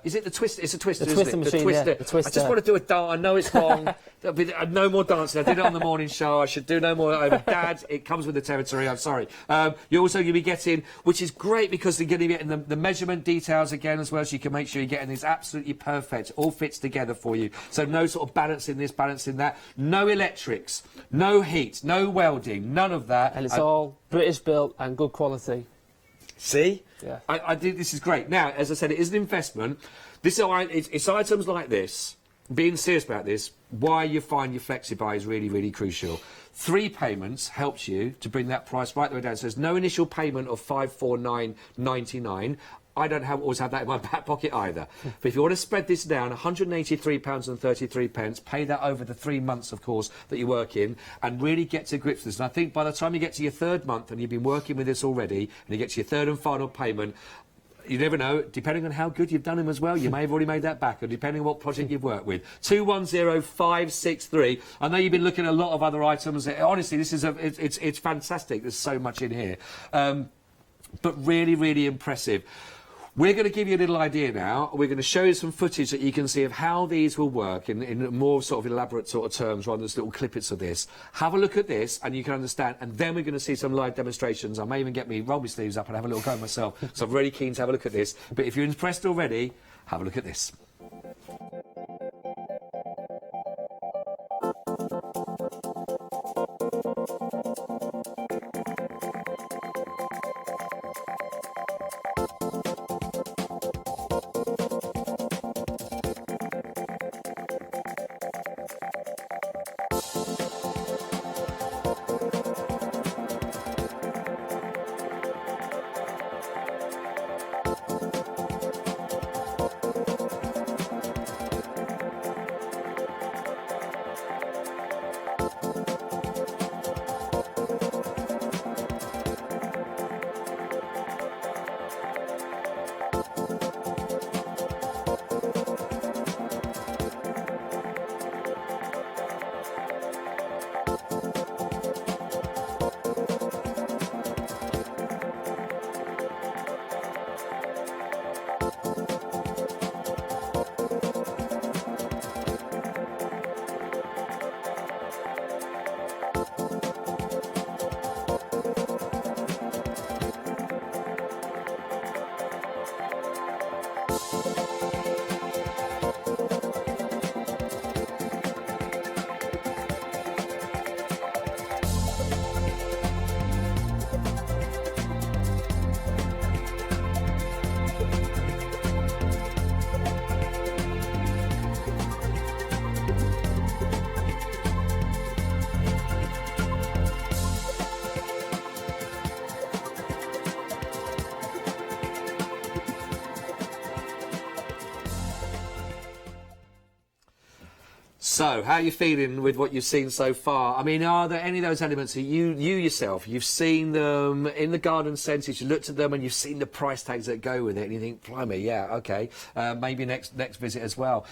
is it the twister? It's a twister, the isn't twister it? machine, the twister. Yeah, the twister. I just want to do a dance. I know it's wrong. No more dancing. I did it on the morning show. I should do no more. Dad, it comes with the territory. I'm sorry. You'll be getting, which is great because you're going to be getting the measurement details again as well, so you can make sure you're getting this absolutely perfect. All fits together for you. So no sort of balancing this, balancing that. No electrics, no heat, no welding, none of that. And it's all British built and good quality. See? Yeah. I think this is great. Now, as I said, it is an investment. It's items like this, being serious about this, why you find your Flexi-buy is really, really crucial. 3 payments helps you to bring that price right the way down. So there's no initial payment of $549.99. I don't always have that in my back pocket either. But if you want to spread this down, £183.33, pay that over the 3 months, of course, that you work in, and really get to grips with this. And I think by the time you get to your 3rd month, and you've been working with this already, and you get to your 3rd and final payment, you never know, depending on how good you've done them as well, you may have already made that back, or depending on what project you've worked with. 210563. I know you've been looking at a lot of other items. Honestly, this is it's fantastic. There's so much in here. But really, really impressive. We're going to give you a little idea now. We're going to show you some footage that you can see of how these will work in more sort of elaborate sort of terms rather than just little clippets of this. Have a look at this and you can understand. And then we're going to see some live demonstrations. I may even roll my sleeves up and have a little go myself. So I'm really keen to have a look at this. But if you're impressed already, have a look at this. So, how are you feeling with what you've seen so far? I mean, are there any of those elements that you yourself, you've seen them in the garden centres, you looked at them and you've seen the price tags that go with it, and you think, blimey, yeah, okay, maybe next visit as well.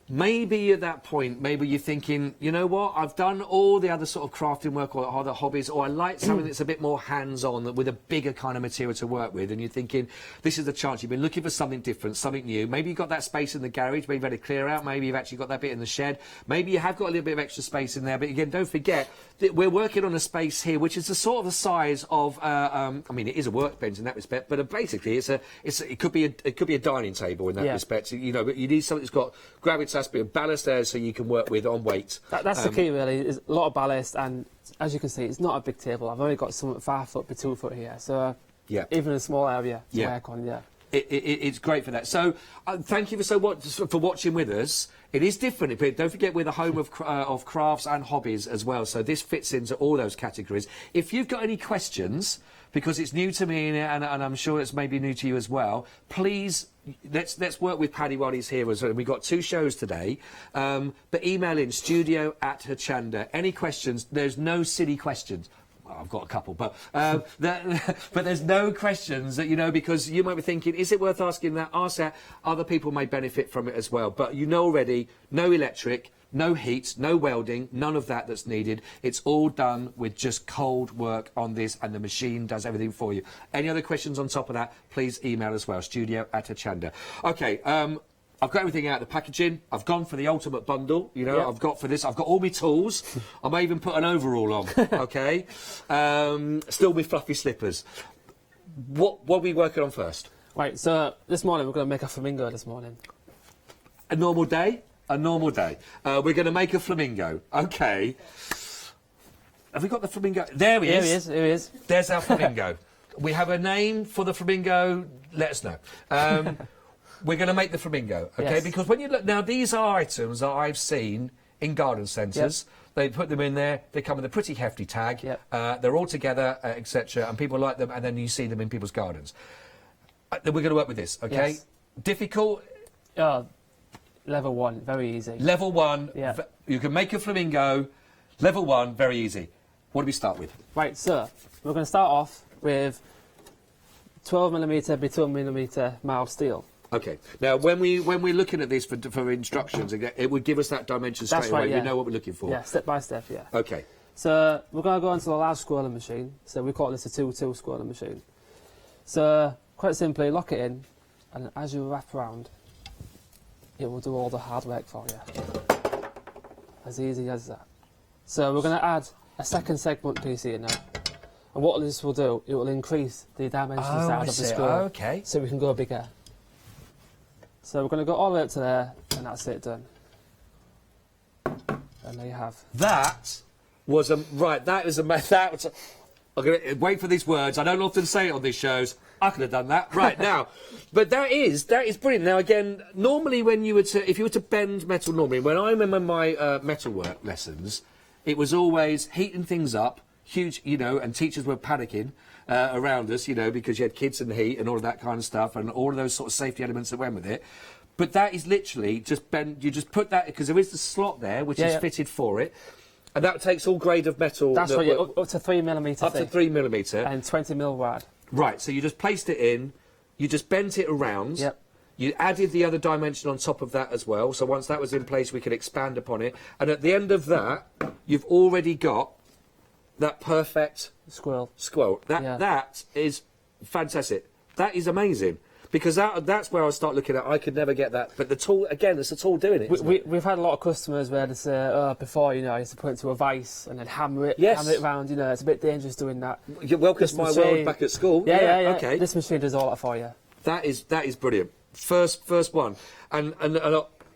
Maybe at that point, maybe you're thinking, you know what, I've done all the other sort of crafting work or other hobbies, or I like something that's a bit more hands-on with a bigger kind of material to work with, and you're thinking, this is the chance. You've been looking for something different, something new. Maybe you've got that space in the garage, maybe you've had to clear out, maybe you've actually got that bit in the shed, maybe you have got a little bit of extra space in there, but again, don't forget that we're working on a space here which is the sort of the size of, I mean, it is a workbench in that respect, but basically it could be a dining table in that respect, you know, but you need something that's got gravitas, bit of ballast there so you can work with on weight. That's the key really, is a lot of ballast, and as you can see, it's not a big table. I've only got something 5 foot by 2 foot here, so even a small area to work on, It's great for that. So, thank you so much for watching with us. It is different, but don't forget we're the home of crafts and hobbies as well. So this fits into all those categories. If you've got any questions, because it's new to me and I'm sure it's maybe new to you as well, please let's work with Paddy while he's here as well. We've got 2 shows today, but email in studio@Hochanda. Any questions? There's no silly questions. Well, I've got a couple, but but there's no questions that, you know, because you might be thinking, is it worth asking that? Ask that. Other people may benefit from it as well. But you know already, no electric, no heat, no welding, none of that's needed. It's all done with just cold work on this, and the machine does everything for you. Any other questions on top of that, please email as well, studio@Hochanda. Okay, I've got everything out of the packaging. I've gone for the ultimate bundle, you know, I've got all my tools. I may even put an overall on, okay? Still with fluffy slippers. What are we working on first? Right, so this morning we're going to make a flamingo this morning. A normal day? A normal day. We're going to make a flamingo. Okay. Have we got the flamingo? There he is. Here he is. There's our flamingo. We have a name for the flamingo. Let us know. We're going to make the flamingo, okay? Yes. Because when you look now, these are items that I've seen in garden centres. They put them in there. They come with a pretty hefty tag. They're all together, etc. And people like them. And then you see them in people's gardens. We're going to work with this, okay? Yes. Difficult. Level 1, very easy. Level 1. You can make a flamingo. Level 1, very easy. What do we start with? Right, so we're going to start off with 12mm by 2mm mild steel. Okay. Now, when we're looking at this for instructions, it would give us that dimension straight away. We know what we're looking for. Yeah, step by step, Okay. So we're going to go into the large scrolling machine. So we call this a 2-2 scrolling machine. So quite simply, lock it in, and as you wrap around, it will do all the hard work for you. As easy as that. So we're going to add a second segment piece here now. And what this will do, it will increase the dimension size of the scroll. Okay. So we can go bigger. So we're going to go all the way up to there, and that's it done. And there you have. That was a... Right, that is a... That was a, I'm going to wait for these words. I don't often say it on these shows. I could have done that. Right, now. But that is brilliant. Now, again, normally when you were to... If you were to bend metal normally, when I remember my metalwork lessons, it was always heating things up, huge, you know, and teachers were panicking around us, you know, because you had kids and heat and all of that kind of stuff and all of those sort of safety elements that went with it. But that is literally just bend. You just put that, because there is the slot there, which is fitted for it. And that takes all grade of metal. That's right, up to 3mm. Up to 3mm. And 20mm wide. Right, so you just placed it in, you just bent it around. Yep. You added the other dimension on top of that as well. So once that was in place, we could expand upon it. And at the end of that, you've already got that perfect squirrel. That is fantastic. That is amazing. Because that's where I start looking at. I could never get that, but the tool again. It's the tool doing it. We've had a lot of customers where they say, before, you know, I used to put it into a vice and then hammer it around. You know, it's a bit dangerous doing that. Welcome to my world back at school. Yeah. Okay. This machine does all that for you. That is brilliant. First one, and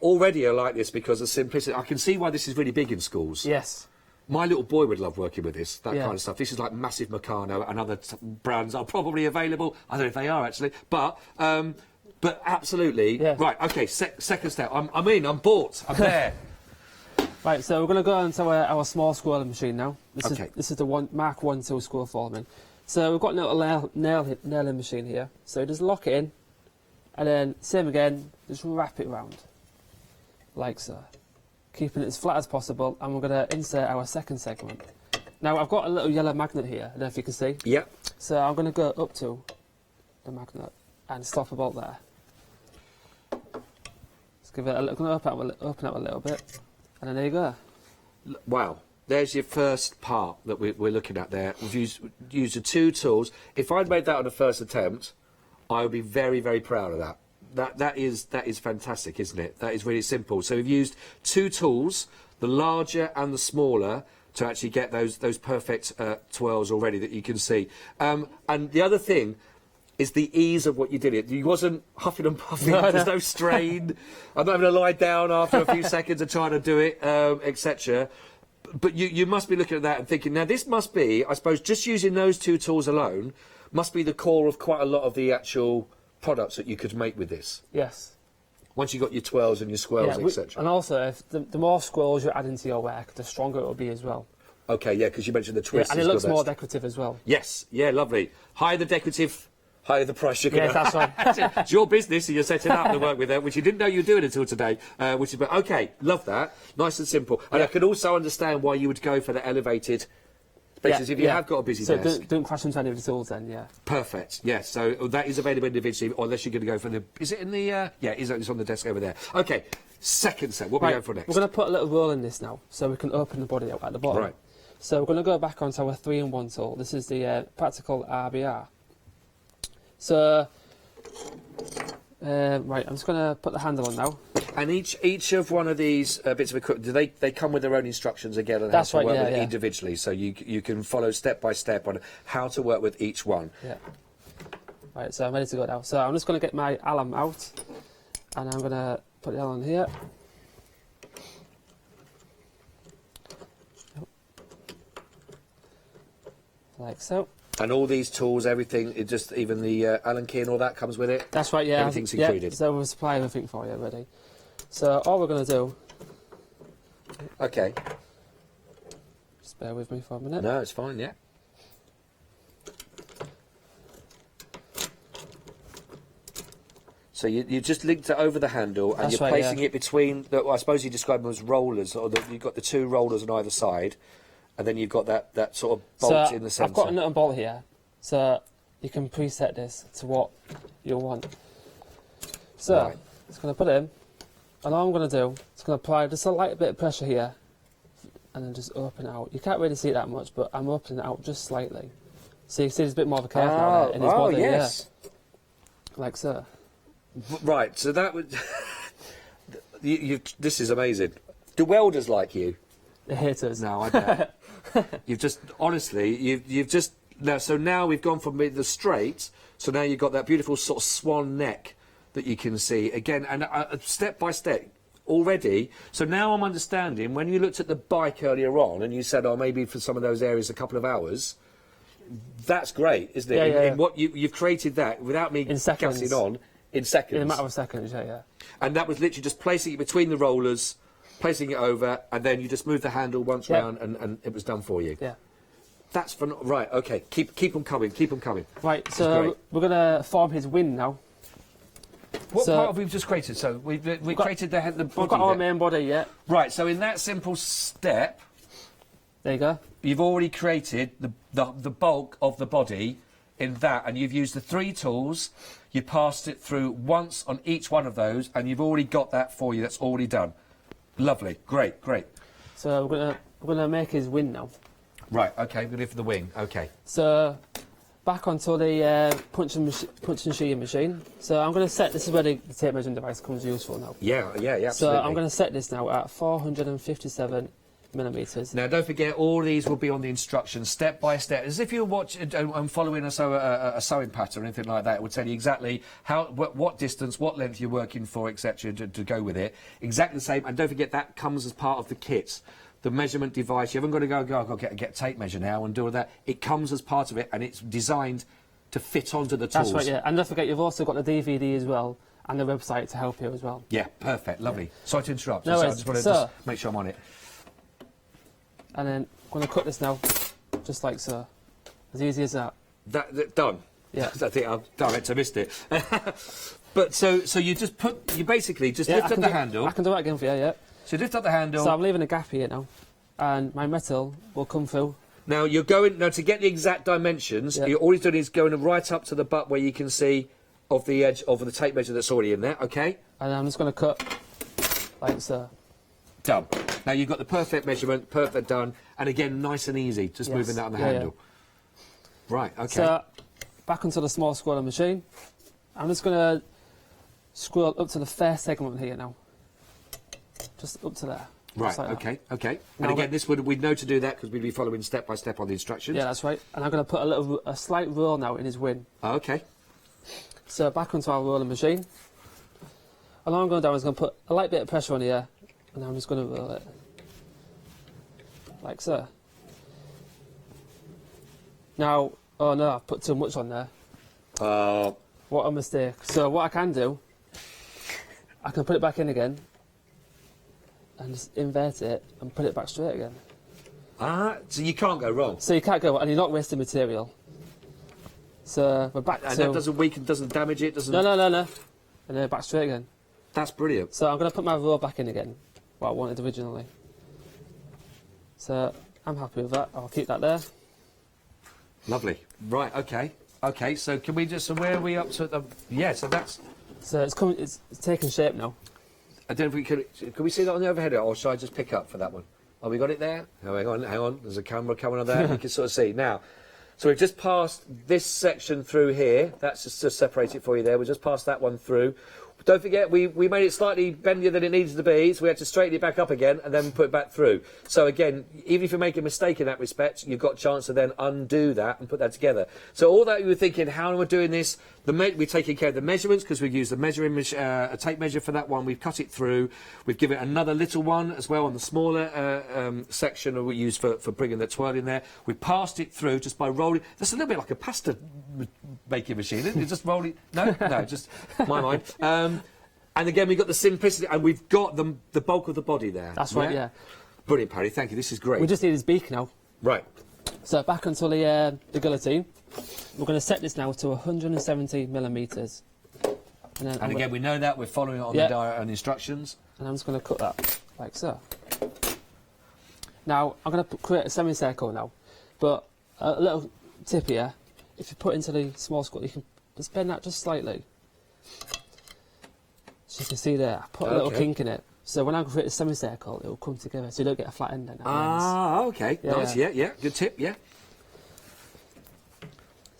already I like this because of simplicity. I can see why this is really big in schools. Yes. My little boy would love working with this, that kind of stuff. This is like massive Meccano, and other brands are probably available. I don't know if they are actually, but absolutely. Yeah. Right, okay, second step. I'm in, I'm bought, I'm there. Right, so we're going to go into our small scrolling machine now. This is the Mark 1-2 scroll forming. So we've got a little nailing machine here. So just lock it in, and then same again, just wrap it around, like so. keeping it as flat as possible, and we're going to insert our second segment. Now, I've got a little yellow magnet here, I don't know if you can see. Yep. So I'm going to go up to the magnet and stop about there. Let's give it a little, open up a little bit, and then there you go. Wow. There's your first part that we're looking at there. We've used the 2 tools. If I'd made that on the first attempt, I would be very, very proud of that. That is fantastic, isn't it? That is really simple. So we've used 2 tools, the larger and the smaller, to actually get those perfect twirls already that you can see. And the other thing is the ease of what you did it. You wasn't huffing and puffing. There's no strain. I'm not having to lie down after a few seconds of trying to do it, etc. But you must be looking at that and thinking, now this must be, I suppose, just using those 2 tools alone must be the core of quite a lot of the actual products that you could make with this. Yes. Once you've got your twirls and your squirrels, etc. And also, if the more squirrels you add into your work, the stronger it will be as well. Okay, yeah, because you mentioned the twist. Yeah, and it looks more decorative as well. Yes, yeah, lovely. Higher the decorative, higher the price you're Yes, that's right. It's your business, and you're setting up to work with it, which you didn't know you were doing until today. Which is, but okay, love that. Nice and simple. And I can also understand why you would go for the elevated spaces if you have got a busy desk. So don't crash into any of the tools then, yeah. Perfect, yes. So that is available individually, or unless you're going to go for the... Is it in the... yeah, it's on the desk over there. Okay, second set. What are we going for next? We're going to put a little roll in this now, so we can open the body out at the bottom. Right. So we're going to go back onto our 3-in-1 tool. This is the Practical RBR. So, right, I'm just going to put the handle on now. And each of one of these bits of equipment, do they come with their own instructions again on how That's to right, work yeah, with it yeah. individually? So you can follow step by step on how to work with each one. Yeah. Right, so I'm ready to go now. So I'm just going to get my alum out, and I'm going to put the alum here. Like so. And all these tools, everything, it just even the Allen key and all that comes with it? That's right, yeah. Everything's included? Yeah, so we'll supply everything for you already. So all we're going to do... Okay. Just bear with me for a minute. No, it's fine, yeah. So you just linked it over the handle and That's you're right, placing it between, I suppose you describe them as rollers, or you've got the 2 rollers on either side. And then you've got that sort of bolt in the centre. I've got a nut and bolt here, so you can preset this to what you want. So, right. Just going to put it in, and all I'm going to do is going to apply just a light bit of pressure here, and then just open it out. You can't really see it that much, but I'm opening it out just slightly. So you can see there's a bit more of a curve now there in his body. Yes. Yeah. Like so. Right, so that would... this is amazing. Do welders like you? The haters. No, I bet. You've just, honestly, you've just, so now we've gone from the straight, so now you've got that beautiful sort of swan neck that you can see again, and step by step already. So now I'm understanding, when you looked at the bike earlier on and you said, oh, maybe for some of those areas a couple of hours, that's great, isn't it? Yeah, in what you've created that without me gassing on, in seconds. In a matter of seconds, yeah. And that was literally just placing it between the rollers, placing it over, and then you just move the handle once round, and it was done for you. Yeah. That's right. Okay, keep them coming. Keep them coming. Right. So we're going to form his wing now. What part have we just created? So we created the body. We've got our main body, yeah. Right. So in that simple step, there you go. You've already created the bulk of the body in that, and you've used the 3 tools. You passed it through once on each one of those, and you've already got that for you. That's already done. Lovely, great. So we're gonna make his wing now. Right, okay, we're going to do for the wing. Okay. So back onto the punch and shear machine. So I'm going to set. This is where the tape measuring device comes useful now. Yeah, absolutely. So I'm going to set this now at 457 millimeters. Now, don't forget, all these will be on the instructions, step by step, as if you're watching and following a sewing pattern or anything like that. It would tell you exactly what distance, what length you're working for, etc. To go with it. Exactly the same. And don't forget, that comes as part of the kit. The measurement device. You haven't got to go I've got to get a tape measure now and do all that. It comes as part of it, and it's designed to fit onto the tools. That's right, yeah. And don't forget, you've also got the DVD as well, and the website to help you as well. Yeah, perfect, lovely. Yeah. Sorry to interrupt. No, I just want to just make sure I'm on it. And then I'm going to cut this now, just like so. As easy as that. That done. Yeah. I think I've done it. I missed it. But so you basically just lift up the handle. I can do that again for you, yeah. So lift up the handle. So I'm leaving a gap here now, and my metal will come through. Now you're going now to get the exact dimensions. All he's doing is going right up to the butt where you can see of the edge of the tape measure that's already in there. Okay. And I'm just going to cut like so. Done. Now you've got the perfect measurement, perfect done, and again nice and easy, just moving that on the handle. Right. Okay. So back onto the small scroller machine. I'm just going to scroll up to the first segment here now. Just up to there. Right, like okay, okay. Now And again, we'd know to do that because we'd be following step by step on the instructions. Yeah, that's right. And I'm going to put a slight roll now in his wing. Oh, okay. So back onto our rolling machine. And all I'm going to do is going to put a light bit of pressure on here, and I'm just going to roll it. Like so. Now, oh no, I've put too much on there. What a mistake. So what I can do, I can put it back in again, and just invert it and put it back straight again. So you can't go wrong. So you can't go, and you're not wasting material. So we're back and to... that doesn't weaken, doesn't damage it, doesn't... No. And then back straight again. That's brilliant. So I'm going to put my roll back in again, what I wanted originally. So I'm happy with that. I'll keep that there. Lovely. Right, okay. Okay, so can we just... So where are we up to? Yeah, so that's... So it's taking shape now. I don't know if we can we see that on the overhead, or should I just pick up for that one? Oh, we got it there? Oh, hang on. There's a camera coming on there. You can sort of see. Now, so we've just passed this section through here. That's just to separate it for you there. We just passed that one through. Don't forget, we made it slightly bendier than it needed to be, so we had to straighten it back up again and then put it back through. So again, even if you make a mistake in that respect, you've got a chance to then undo that and put that together. So all that you were thinking, how am I doing this? We're taking care of the measurements because we've used a tape measure for that one. We've cut it through. We've given it another little one as well on the smaller section we use for bringing the twirl in there. We passed it through just by rolling. That's a little bit like a pasta making machine, isn't it? Just rolling. No, just my mind. And again, we've got the simplicity, and we've got the bulk of the body there. That's right, yeah. Brilliant, Paddy. Thank you. This is great. We just need his beak now. Right. So back onto the guillotine. We're going to set this now to 170 millimetres. And again, we know that. We're following it on the diet and instructions. And I'm just going to cut that like so. Now, I'm going to create a semicircle now. But a little tip here. If you put into the small square, you can just bend that just slightly. So you can see there, I put a little kink in it. So when I create a semicircle, it will come together, so you don't get a flat end at the ends. Okay. Nice, yeah. Good tip, yeah.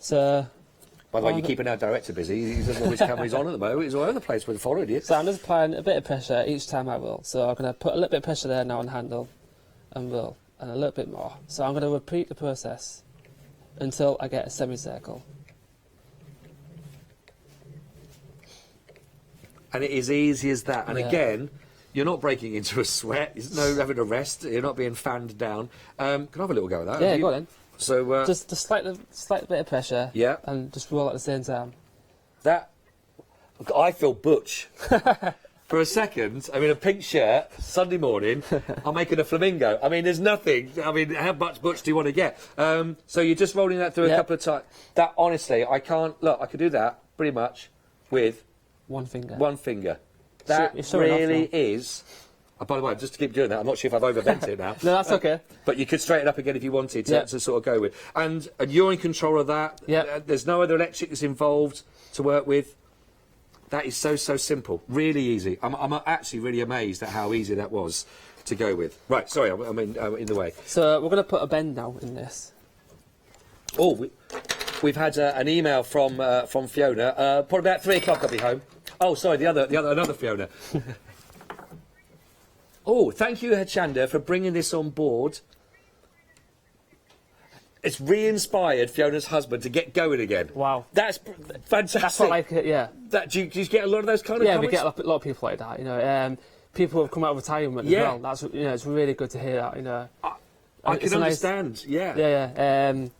So... By the way, you're keeping our director busy. He doesn't know which camera he's on at the moment. He's all over the place with following you. So I'm just applying a bit of pressure each time I roll. So I'm going to put a little bit of pressure there now on the handle and roll, and a little bit more. So I'm going to repeat the process until I get a semicircle. And it is easy as that. And again, you're not breaking into a sweat. There's no having a rest. You're not being fanned down. Can I have a little go at that? Yeah, go on then. So just a slight bit of pressure. Yeah. And just roll at the same time. That I feel butch. For a second, I'm in a pink shirt, Sunday morning, I'm making a flamingo. I mean, there's nothing. I mean, how much butch do you want to get? So you're just rolling that through a couple of times. That, honestly, I can't... Look, I could do that pretty much with... One finger. One finger. That really is... Oh, by the way, just to keep doing that, I'm not sure if I've overbent it now. No, that's okay. But you could straighten up again if you wanted to sort of go with. And you're in control of that. Yeah. There's no other electrics involved to work with. That is so simple. Really easy. I'm actually really amazed at how easy that was to go with. Right, sorry, I'm in the way. So we're going to put a bend now in this. Oh, we've had an email from Fiona. Probably about 3 o'clock I'll be home. Oh, sorry, another Fiona. Oh, thank you, Hochanda, for bringing this on board. It's re-inspired Fiona's husband to get going again. Wow. That's fantastic. That's what I like, yeah. Do you get a lot of those kind of comments? Yeah, we get a lot of people like that, you know. People who have come out of retirement as well. That's, you know, it's really good to hear that, you know. I can understand, yeah. Yeah. You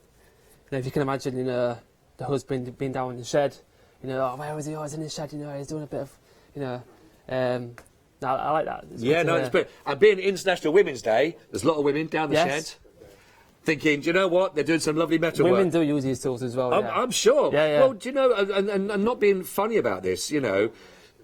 know, if you can imagine, you know, the husband being down in the shed, you know, where was he? Oh, he's in the shed, you know, he's doing a bit of, you know, no, I like that. It's it's brilliant. And being International Women's Day, there's a lot of women down the shed thinking, do you know what? They're doing some lovely metal work. Women do use these tools as well. I'm sure. Yeah. Well, do you know, and not being funny about this, you know,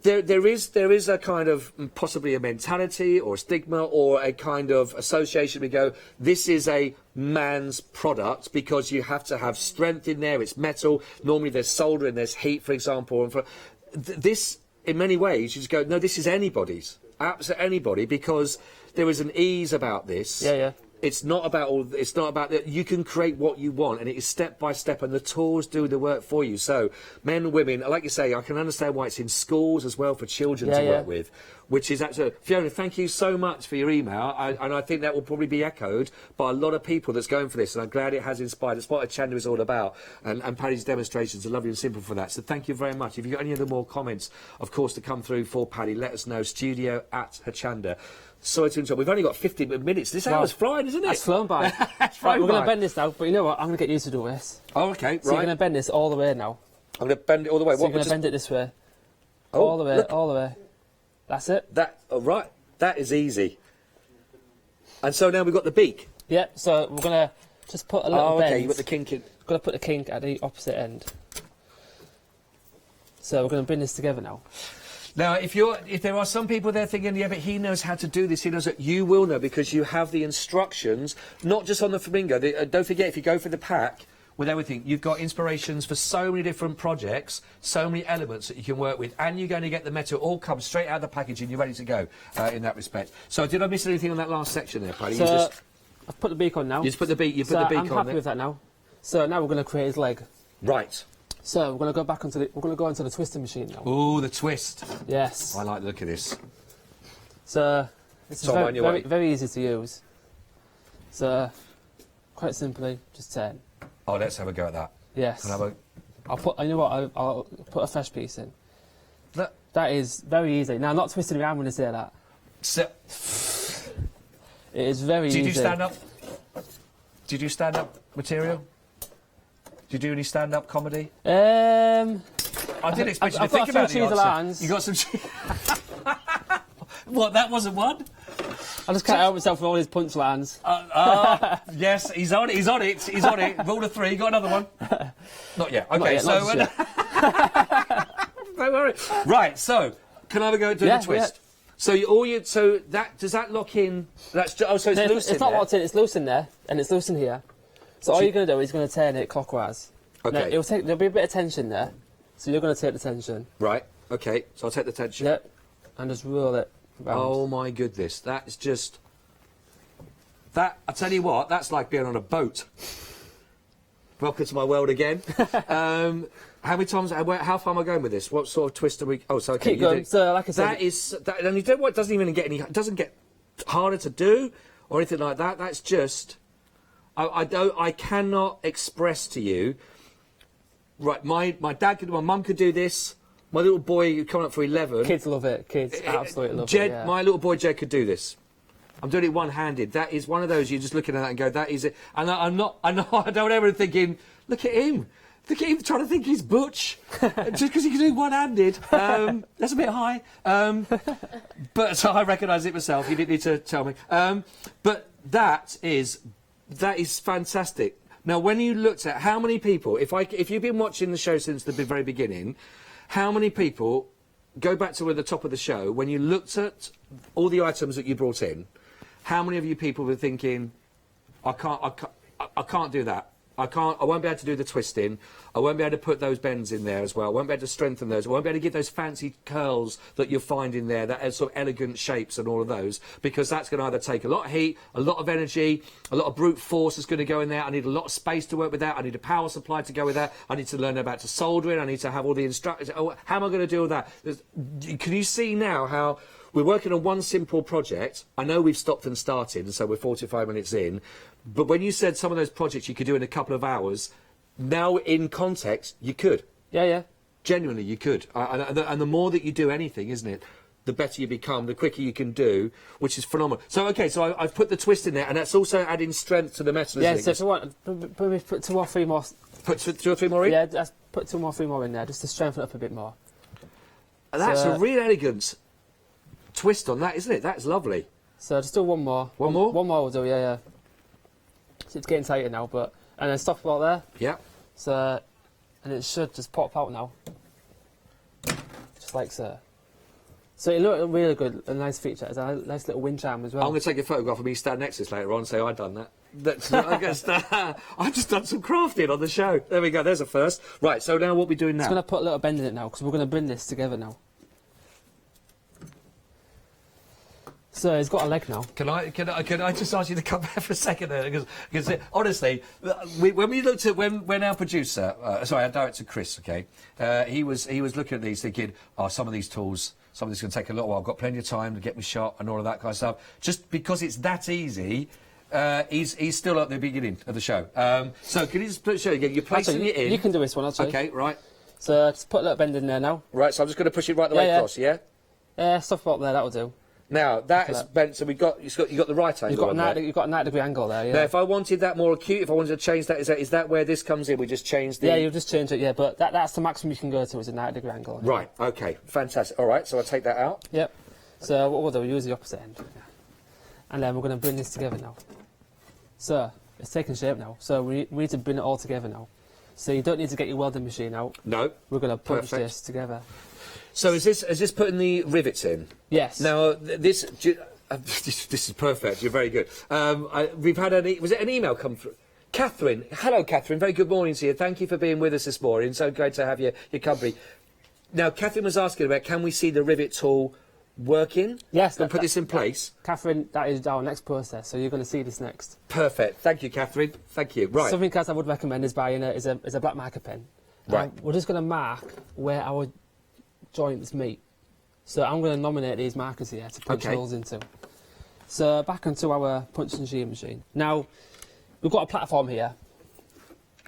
There is a kind of possibly a mentality or a stigma or a kind of association. We go, this is a man's product because you have to have strength in there. It's metal. Normally there's solder and there's heat, for example. And this, in many ways, you just go, no, this is anybody's. Absolutely anybody, because there is an ease about this. Yeah, yeah. It's not about all. It's not about that. You can create what you want, and it is step by step, and the tools do the work for you. So, men and women, like you say, I can understand why it's in schools as well for children to work with, which is actually. Fiona, thank you so much for your email, and I think that will probably be echoed by a lot of people that's going for this, and I'm glad it has inspired. It's what Hochanda is all about, and Paddy's demonstrations are lovely and simple for that. So, thank you very much. If you've got any other more comments, of course, to come through for Paddy, let us know. studio@Hochanda. Sorry to interrupt. We've only got 50 minutes. This hour's flying, isn't it? That's flown by. Right, we're going to bend this now, but you know what? I'm going to get you to do this. Oh, okay, So you're going to bend this all the way now. I'm going to bend it all the way. So you're going to bend it this way. All the way, all the way. That's it. Right. That is easy. And so now we've got the beak. Yep, so we're going to just put a little bend. Okay, you've got the kink in. Got to put the kink at the opposite end. So we're going to bring this together now. Now, if there are some people there thinking, yeah, but he knows how to do this, he knows that, you will know because you have the instructions, not just on the Flamingo. Don't forget, if you go for the pack with everything, you've got inspirations for so many different projects, so many elements that you can work with, and you're going to get the metal all come straight out of the packaging. You're ready to go in that respect. So, did I miss anything on that last section there, Paddy? So, I've put the beak on now. You just put the beak. You put the beak on. I'm happy with that now. So now we're going to create his leg. Right. So we're going to go back onto the. We're going to go into the twisting machine now. Oh, the twist. Yes. I like the look of this. So it's very easy to use. So quite simply, just turn. Oh, let's have a go at that. Yes. I'll put. You know what? I'll put a fresh piece in. That is very easy. Now, not twisting around when I say that. It is very easy. Do you do stand up? Do you do stand up material? Do you do any stand-up comedy? I didn't expect you to think about the answer. You got some. What? That wasn't one. I just can't help myself with all his punchlines. Yes, he's on it. He's on it. He's on it. Rule of three. Got another one? Not yet. Okay, not so. yet. Don't worry. Right. So, can I have a go at doing the twist? Yeah. So does that lock in? That's so it's loose. It's not locked in. It's loose in there, and it's loose in here. So all you're going to do is going to turn it clockwise. Okay. Now, there'll be a bit of tension there, so you're going to take the tension. Right. Okay. So I'll take the tension. Yep. And just roll it round. Oh my goodness, that's just. That I tell you what, that's like being on a boat. Welcome to my world again. How many times? How far am I going with this? What sort of twist are we? Oh, so okay. Keep going. So like I said, and you know what? It doesn't even get any. It doesn't get harder to do or anything like that. That's just. I cannot express to you. Right, my dad could, my mum could do this. My little boy coming up for 11. Kids love it. Kids absolutely love it. Yeah. My little boy Jed could do this. I'm doing it one-handed. That is one of those you're just looking at that and go, that is it. And I'm not. I know. I don't ever thinking, look at him. Look at him trying to think he's butch just because he can do one-handed. That's a bit high. But so I recognise it myself. You didn't need to tell me. But that is fantastic. Now, when you looked at how many people, if you've been watching the show since the very beginning, how many people go back to the top of the show when you looked at all the items that you brought in? How many of you people were thinking, I can't do that. I won't be able to do the twisting. I won't be able to put those bends in there as well. I won't be able to strengthen those. I won't be able to give those fancy curls that you'll find in there, that are sort of elegant shapes and all of those, because that's going to either take a lot of heat, a lot of energy, a lot of brute force is going to go in there. I need a lot of space to work with that. I need a power supply to go with that. I need to learn about soldering. I need to have all the instructions. Oh, how am I going to do all that? Can you see now how we're working on one simple project? I know we've stopped and started, and so we're 45 minutes in. But when you said some of those projects you could do in a couple of hours, now in context, you could. Yeah, yeah. Genuinely, you could. And the more that you do anything, isn't it, the better you become, the quicker you can do, which is phenomenal. So, OK, so I've put the twist in there, and that's also adding strength to the metal, isn't it? Yeah, so if you want, put 2 or 3 more. Put 2 or 3 more in? Yeah, put 2 or 3 more in there, just to strengthen it up a bit more. And that's a real elegant twist on that, isn't it? That's lovely. So just do one more. One more? One more will do, yeah, yeah. So it's getting tighter now, and then stop about there. Yeah. So, and it should just pop out now. Just like so. So it looked really good, a nice feature. It's a nice little wind chime as well. I'm going to take a photograph of me standing next to this later on and say I've done that. I've just done some crafting on the show. There we go, there's a first. Right, so now what are we doing now? I'm going to put a little bend in it now, because we're going to bring this together now. So it's got a leg now. Can I just ask you to come back for a second there? Because honestly, when we looked at when our producer, sorry, our director Chris, okay, he was looking at these thinking, oh, some of these tools, some of this is going to take a little while. I've got plenty of time to get me shot and all of that kind of stuff. Just because it's that easy. He's still at the beginning of the show. So can you just show again? You're placing it in. You can do this one, actually. Okay, right. So just put a little bend in there now. Right, so I'm just going to push it right the way across, yeah? Yeah, stuff about there, that'll do. Now, that is bent, so you got the right angle You've got a 90-degree angle there, yeah. Now, if I wanted that more acute, if I wanted to change that, is that where this comes in? We just change the... Yeah, you'll just change it, yeah, but that's the maximum you can go to, is a 90-degree angle. Yeah. Right, OK, fantastic. All right, so I'll take that out. Yep. So what we'll do, we'll use the opposite end. And then we're going to bring this together now. So, it's taking shape now, so we need to bring it all together now. So you don't need to get your welding machine out. No. We're going to punch this together. So is this putting the rivets in? Yes. Now, this is perfect. You're very good. We've had was it an email come through? Catherine. Hello, Catherine. Very good morning to you. Thank you for being with us this morning. So great to have your company. Now, Catherine was asking about, can we see the rivet tool working? Yes. And put this in place? Catherine, that is our next process, so you're going to see this next. Perfect. Thank you, Catherine. Thank you. Right. Something else I would recommend is buying is a black marker pen. Right. We're just going to mark where our joints meet. So I'm going to nominate these markers here to punch holes into. So back onto our punch and shear machine. Now, we've got a platform here.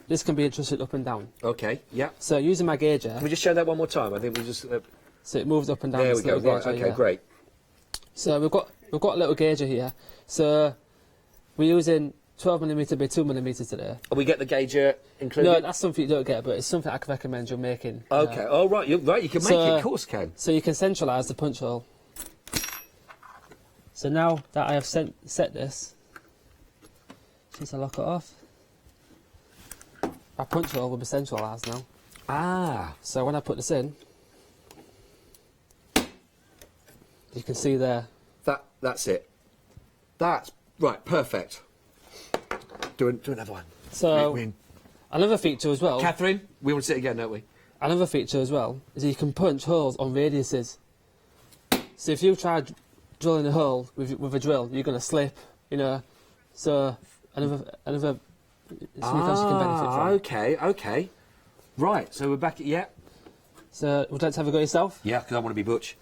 This can be adjusted up and down. Okay, yeah. So using my gauger... Can we just show that one more time? I think we just... So it moves up and down. There we go, right, okay, great. So we've got a little gauger here. So we're using 12mm by 2mm today. And we get the gauger included? No, that's something you don't get, but it's something I can recommend you're making. Okay, oh right, you can make it, of course can. So you can centralise the punch hole. So now that I have set this, since I lock it off, my punch hole will be centralised now. Ah. So when I put this in, you can see there. That's it. That's right, perfect. Do another one. So another feature as well. Catherine, we want to see it again, don't we? Another feature as well is that you can punch holes on radiuses. So if you try drilling a hole with a drill, you're going to slip, you know. So another something else you can benefit from. Okay. Right, so we're back at So would you like to have a go yourself? Yeah, because I want to be butch.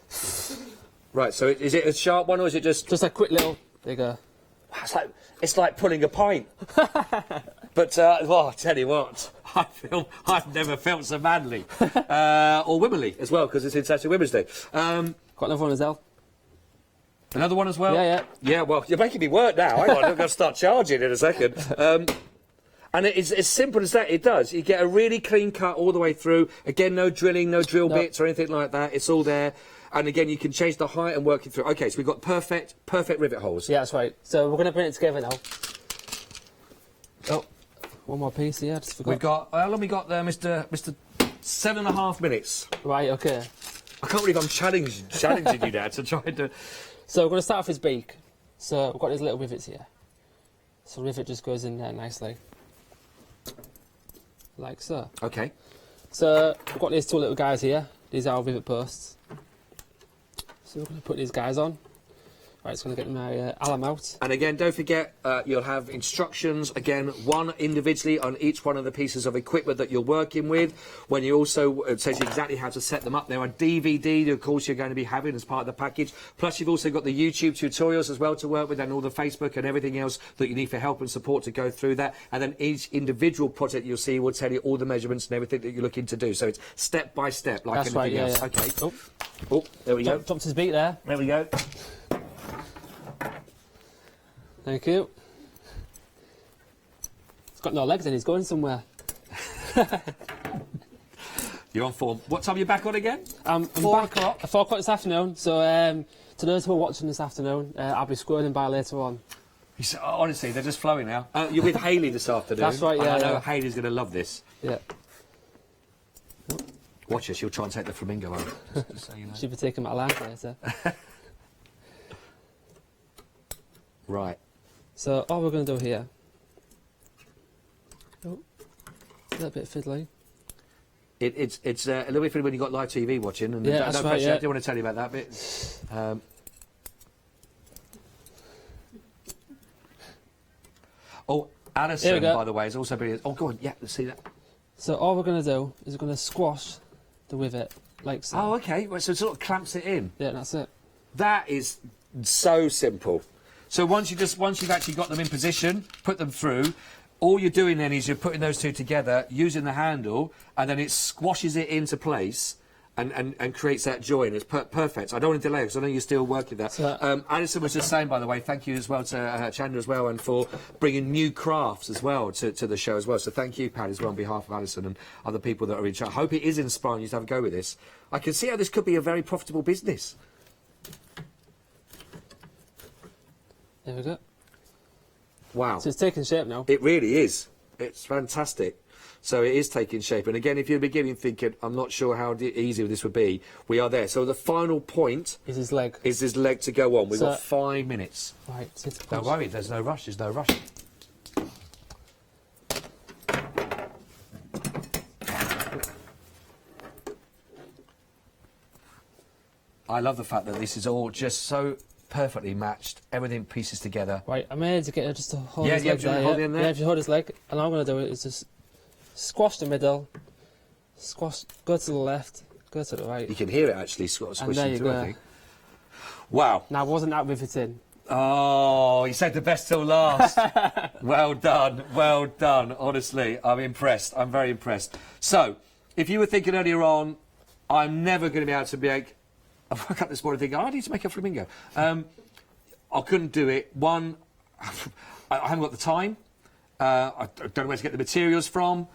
Right, so is it a sharp one or is it just a quick little? There you go. It's like pulling a pint. But well, I'll tell you what, I've never felt so manly or womanly as well because it's International Women's Day. Got another one as well. Another one as well? Yeah. Yeah, well, you're making me work now. Hang on, I'm going to start charging in a second. And it's as simple as that. It does. You get a really clean cut all the way through. Again, no drilling, no drill bits or anything like that. It's all there. And again, you can change the height and work it through. Okay, so we've got perfect rivet holes. Yeah, that's right. So we're going to bring it together now. Oh, one more piece here. I just forgot. We've got, how long we got there, Mr. 7.5 minutes. Right, okay. I can't believe I'm challenging you now to try and do... So we're going to start off his beak. So we've got these little rivets here. So rivet just goes in there nicely. Like so. Okay. So we've got these two little guys here. These are our rivet posts. So we're going to put these guys on. Right, it's going to get my alum out. And again, don't forget, you'll have instructions, again, one individually on each one of the pieces of equipment that you're working with. When you also, it tells you exactly how to set them up. There are DVD, of course, you're going to be having as part of the package. Plus, you've also got the YouTube tutorials as well to work with and all the Facebook and everything else that you need for help and support to go through that. And then each individual project you'll see will tell you all the measurements and everything that you're looking to do. So it's step by step, like that's anything right, else. Yeah. Okay. Oh, there we go. Dropped his beak there. There we go. Thank you. He's got no legs and he's going somewhere. You're on form. What time are you back on again? 4 o'clock. 4 o'clock this afternoon. So to those who are watching this afternoon, I'll be scrolling by later on. Honestly, they're just flowing now. You're with Hayley this afternoon. That's right, yeah. I know Hayley's going to love this. Yeah. Watch her, she'll try and take the flamingo home. Just so you know. She'll be taking my life later. Right. So all we're going to do here... Oh, a little bit fiddly. It's a little bit funny when you've got live TV watching. And yeah, that's right, I do want to tell you about that bit. Alison, by the way, is also brilliant. Oh, go on, yeah, let's see that. So all we're going to do is we're going to squash the rivet, like so. Oh, okay. Well, so it sort of clamps it in. Yeah, that's it. That is so simple. So once you've actually got them in position, put them through. All you're doing then is you're putting those two together using the handle, and then it squashes it into place and creates that join. It's perfect. I don't want to delay because I know you're still working that. So, Alison was just saying, by the way, thank you as well to Chandler as well, and for bringing new crafts as well to the show as well. So thank you, Pat, as well, on behalf of Alison and other people that are in charge. I hope it is inspiring you to have a go with this. I can see how this could be a very profitable business. There we go. Wow. So it's taking shape now. It really is. It's fantastic. So it is taking shape. And again, if you're beginning thinking, I'm not sure how easy this would be, we are there. So the final point is his leg. Is his leg to go on. We've got 5 minutes. Right. Don't worry, there's no rush. There's no rush. I love the fact that this is all just so perfectly matched, everything pieces together. Right, I'm ready to get her just to hold his leg there. Hold in there. Yeah, if you hold his leg, and all I'm going to do is just squash the middle, squash, go to the left, go to the right. You can hear it actually squishing through, I think. Wow. Now, wasn't that riveting? Oh, you said the best till last. Well done, honestly. I'm impressed, I'm very impressed. So, if you were thinking earlier on, I'm never going to be able to make... I woke up this morning thinking, I need to make a flamingo. I couldn't do it. One, I haven't got the time. I don't know where to get the materials from.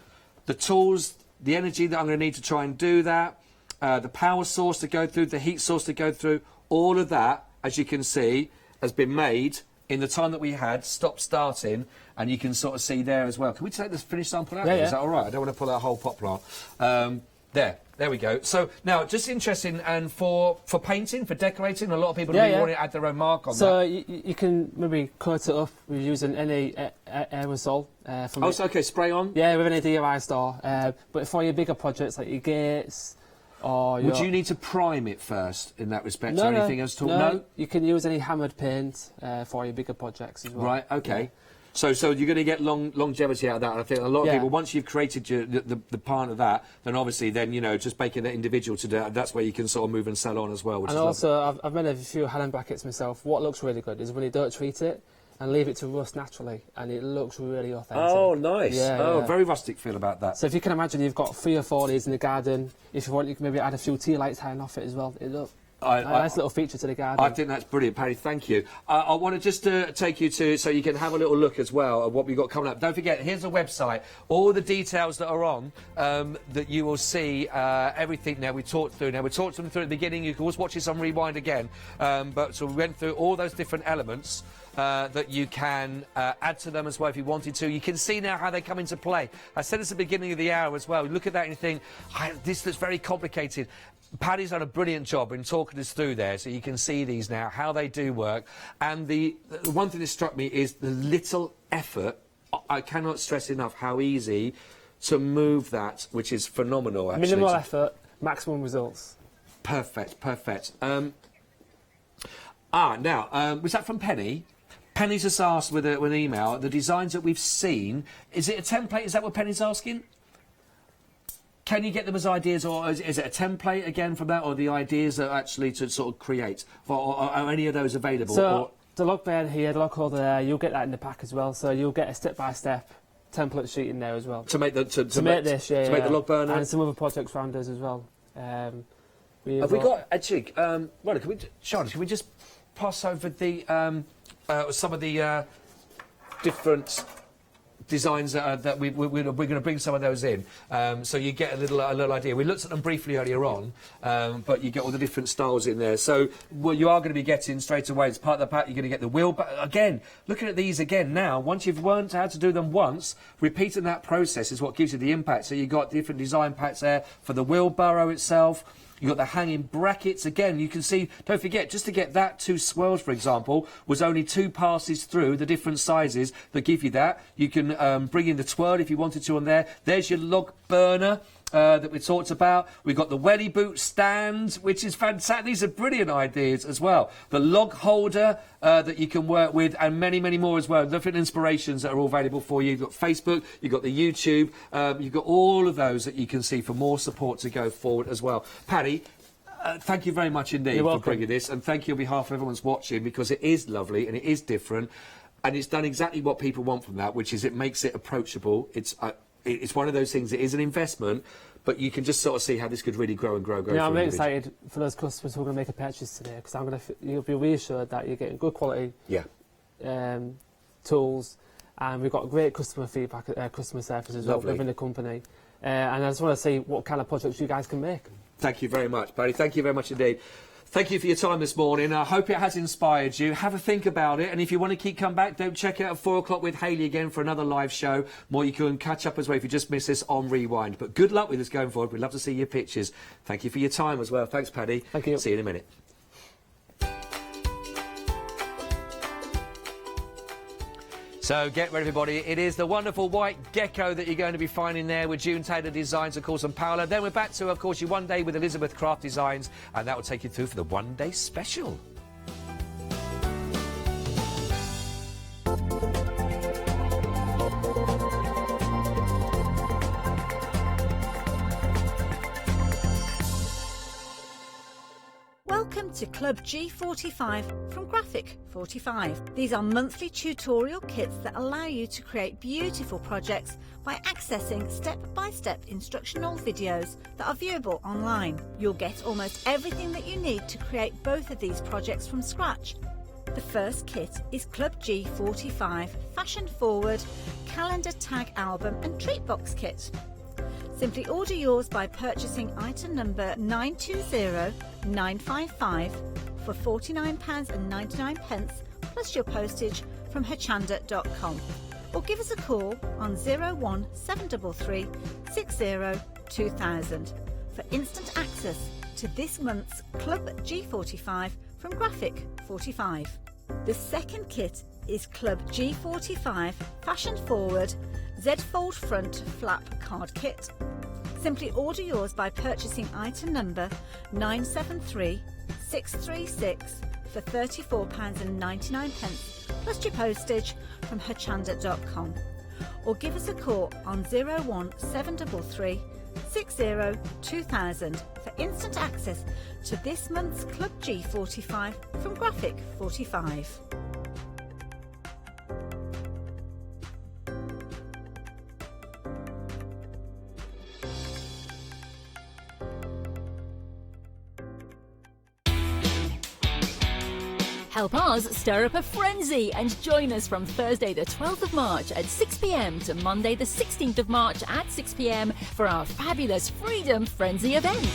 The tools, the energy that I'm going to need to try and do that. The power source to go through, the heat source to go through. All of that, as you can see, has been made in the time that we had, starting, and you can sort of see there as well. Can we take this finished sample out? Yeah, Is that all right? I don't want to pull out a whole pot plant. There we go. So now, just interesting, and for painting, for decorating, a lot of people really want to add their own mark on that. So you can maybe coat it up with using any aerosol. Okay, spray on? Yeah, with any DIY store. But for your bigger projects like your gates, or would you need to prime it first in that respect, or anything else at all? No, you can use any hammered paint for your bigger projects as well. Right, okay. Yeah. So you're going to get longevity out of that. And I think a lot of people, once you've created the part of that, then obviously, just making it individual to do that's where you can sort of move and sell on as well. Which and also, I've made a few hand brackets myself. What looks really good is when you don't treat it and leave it to rust naturally, and it looks really authentic. Oh, nice. Very rustic feel about that. So if you can imagine, you've got 3 or 4 of these in the garden. If you want, you can maybe add a few tea lights hanging off it as well. A nice little feature to the garden. I think that's brilliant, Paddy. Thank you. I want to just take you to, so you can have a little look as well at what we've got coming up. Don't forget, here's a website. All the details that are on, that you will see everything now we talked through. Now, we talked them through at the beginning. You can always watch this on Rewind again. So we went through all those different elements that you can add to them as well if you wanted to. You can see now how they come into play. I said this at the beginning of the hour as well. You look at that and you think, this looks very complicated. Paddy's done a brilliant job in talking us through there, so you can see these now, how they do work. And the one thing that struck me is the little effort. I cannot stress enough how easy to move that, which is phenomenal, actually. Minimal effort, maximum results. Perfect. Now, was that from Penny? Penny's just asked with an email, the designs that we've seen, is it a template? Is that what Penny's asking? Can you get them as ideas, or is it a template again from that, or the ideas are actually to sort of create? Or are any of those available? So the log bed here, the log holder there, you'll get that in the pack as well. So you'll get a step-by-step template sheet in there as well. To make the make the log burner and some other projects around us as well. Have we got actually? Charlotte, can we just pass over the some of the different designs that we're going to bring some of those in, so you get a little idea. We looked at them briefly earlier on, but you get all the different styles in there. So what you are going to be getting straight away as part of the pack, you're going to get the wheel. But again, looking at these again now, once you've learned how to do them once, repeating that process is what gives you the impact. So you've got different design packs there for the wheelbarrow itself. You've got the hanging brackets. Again, you can see, don't forget, just to get that 2 swirls, for example, was only 2 passes through the different sizes that give you that. You can bring in the twirl if you wanted to on there. There's your log burner that we talked about. We've got the welly boot stand, which is fantastic. These are brilliant ideas as well. The log holder that you can work with, and many, many more as well. Different inspirations that are all available for you. You've got Facebook, you've got the YouTube, you've got all of those that you can see for more support to go forward as well. Paddy, thank you very much indeed for bringing this, and thank you on behalf of everyone's watching, because it is lovely and it is different, and it's done exactly what people want from that, which is it makes it approachable. It's one of those things. It is an investment, but you can just sort of see how this could really grow and grow. Yeah, I'm really excited for those customers who are going to make a purchase today, because you'll be reassured that you're getting good quality tools, and we've got great customer feedback, customer service as well within the company, and I just want to see what kind of projects you guys can make. Thank you very much, Paddy. Thank you very much indeed. Thank you for your time this morning. I hope it has inspired you. Have a think about it, and if you want to keep coming back, don't check out at 4 o'clock with Hayley again for another live show. More, you can catch up as well if you just miss this on Rewind. But good luck with this going forward. We'd love to see your pictures. Thank you for your time as well. Thanks, Paddy. Thank you. See you in a minute. So get ready, everybody. It is the wonderful white Gecko that you're going to be finding there with June Taylor Designs, of course, and Paola. Then we're back to, of course, your One Day with Elizabeth Craft Designs, and that will take you through for the One Day Special. Welcome to Club G45 from Graphic 45. These are monthly tutorial kits that allow you to create beautiful projects by accessing step-by-step instructional videos that are viewable online. You'll get almost everything that you need to create both of these projects from scratch. The first kit is Club G45 Fashion Forward Calendar Tag Album and Treat Box Kit. Simply order yours by purchasing item number 920955 for £49.99 plus your postage from Hochanda.com, or give us a call on 01733 60 2000 for instant access to this month's Club G45 from Graphic 45. The second kit is Club G45 Fashion Forward Z-Fold Front Flap Card Kit. Simply order yours by purchasing item number 973636 for £34.99 plus your postage from Hochanda.com, or give us a call on 01733 60 2000 for instant access to this month's Club G45 from Graphic 45. Help us stir up a frenzy and join us from Thursday the 12th of March at 6 p.m. to Monday the 16th of March at 6 p.m. for our fabulous Freedom Frenzy event.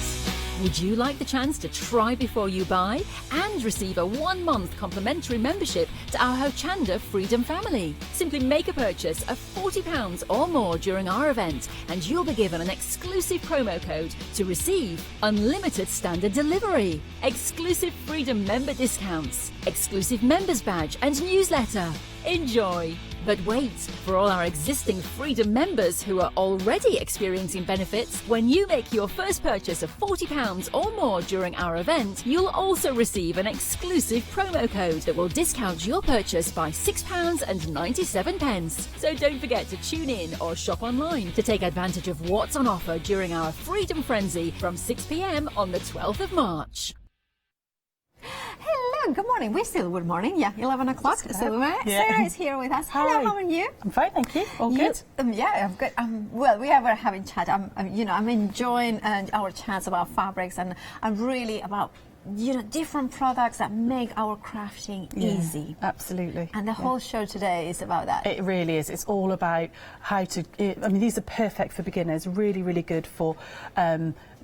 Would you like the chance to try before you buy and receive a 1-month complimentary membership to our Hochanda Freedom family? Simply make a purchase of £40 or more during our event and you'll be given an exclusive promo code to receive unlimited standard delivery, exclusive Freedom member discounts, exclusive members badge and newsletter. Enjoy! But wait, for all our existing Freedom members who are already experiencing benefits, when you make your first purchase of £40 or more during our event, you'll also receive an exclusive promo code that will discount your purchase by £6.97. So don't forget to tune in or shop online to take advantage of what's on offer during our Freedom Frenzy from 6 p.m. on the 12th of March. Hello, good morning. We're still good morning. Yeah, 11 o'clock. So Sarah is here with us. Hello, how are you? I'm fine, thank you. All good? Yeah, I'm good. Well, we were having chat. I'm enjoying our chats about fabrics and really about different products that make our crafting easy. Absolutely. And the whole show today is about that. It really is. It's all about how to, I mean, these are perfect for beginners, really, really good for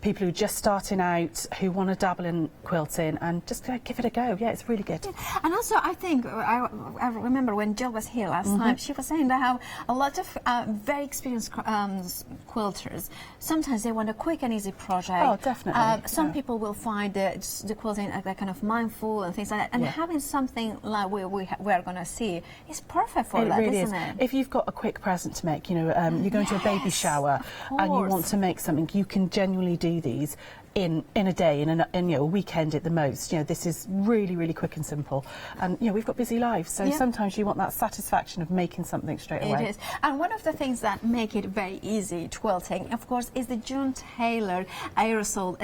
people who are just starting out, who want to dabble in quilting, and just give it a go. Yeah, it's really good. And also, I think, I remember when Jill was here last time, she was saying that how a lot of very experienced quilters, sometimes they want a quick and easy project. Oh, definitely. Some people will find the quilting kind of mindful and things like that, and having something like we're going to see is perfect for that, really isn't it? If you've got a quick present to make, you're going to a baby shower and you want to make something, you can genuinely do these in a day, in a weekend at the most. This is really, really quick and simple. And we've got busy lives, so sometimes you want that satisfaction of making something straight away. It is. And one of the things that make it very easy to quilting, of course, is the June Taylor aerosol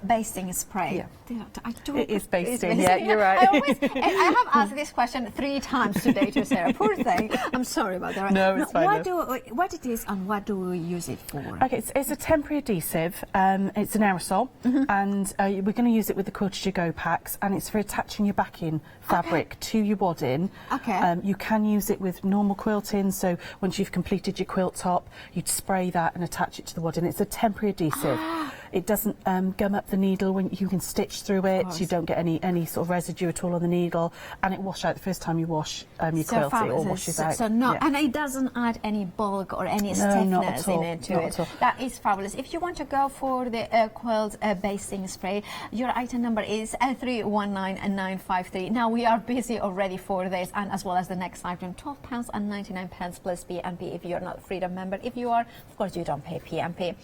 basting spray. It is basting. Yeah, you're right. I have asked this question 3 times today to Sarah. Poor thing. I'm sorry about that. No, it's fine. What it is and what do we use it for? Okay, it's a temporary adhesive. It's an aerosol. And we're going to use it with the Quilted to Go packs, and it's for attaching your backing fabric to your wadding. You can use it with normal quilting, so once you've completed your quilt top, you'd spray that and attach it to the wadding. It's a temporary adhesive. It doesn't gum up the needle when you can stitch through it. You don't get any sort of residue at all on the needle, and it washes out the first time you wash your quilt. It all washes out. And it doesn't add any bulk or any stiffness in it to it. That is fabulous. If you want to go for the quilt basting spray, your item number is 319953. Now we are busy already for this, and as well as the next item, £12.99 plus P&P if you're not a Freedom member. If you are, of course, you don't pay P&P.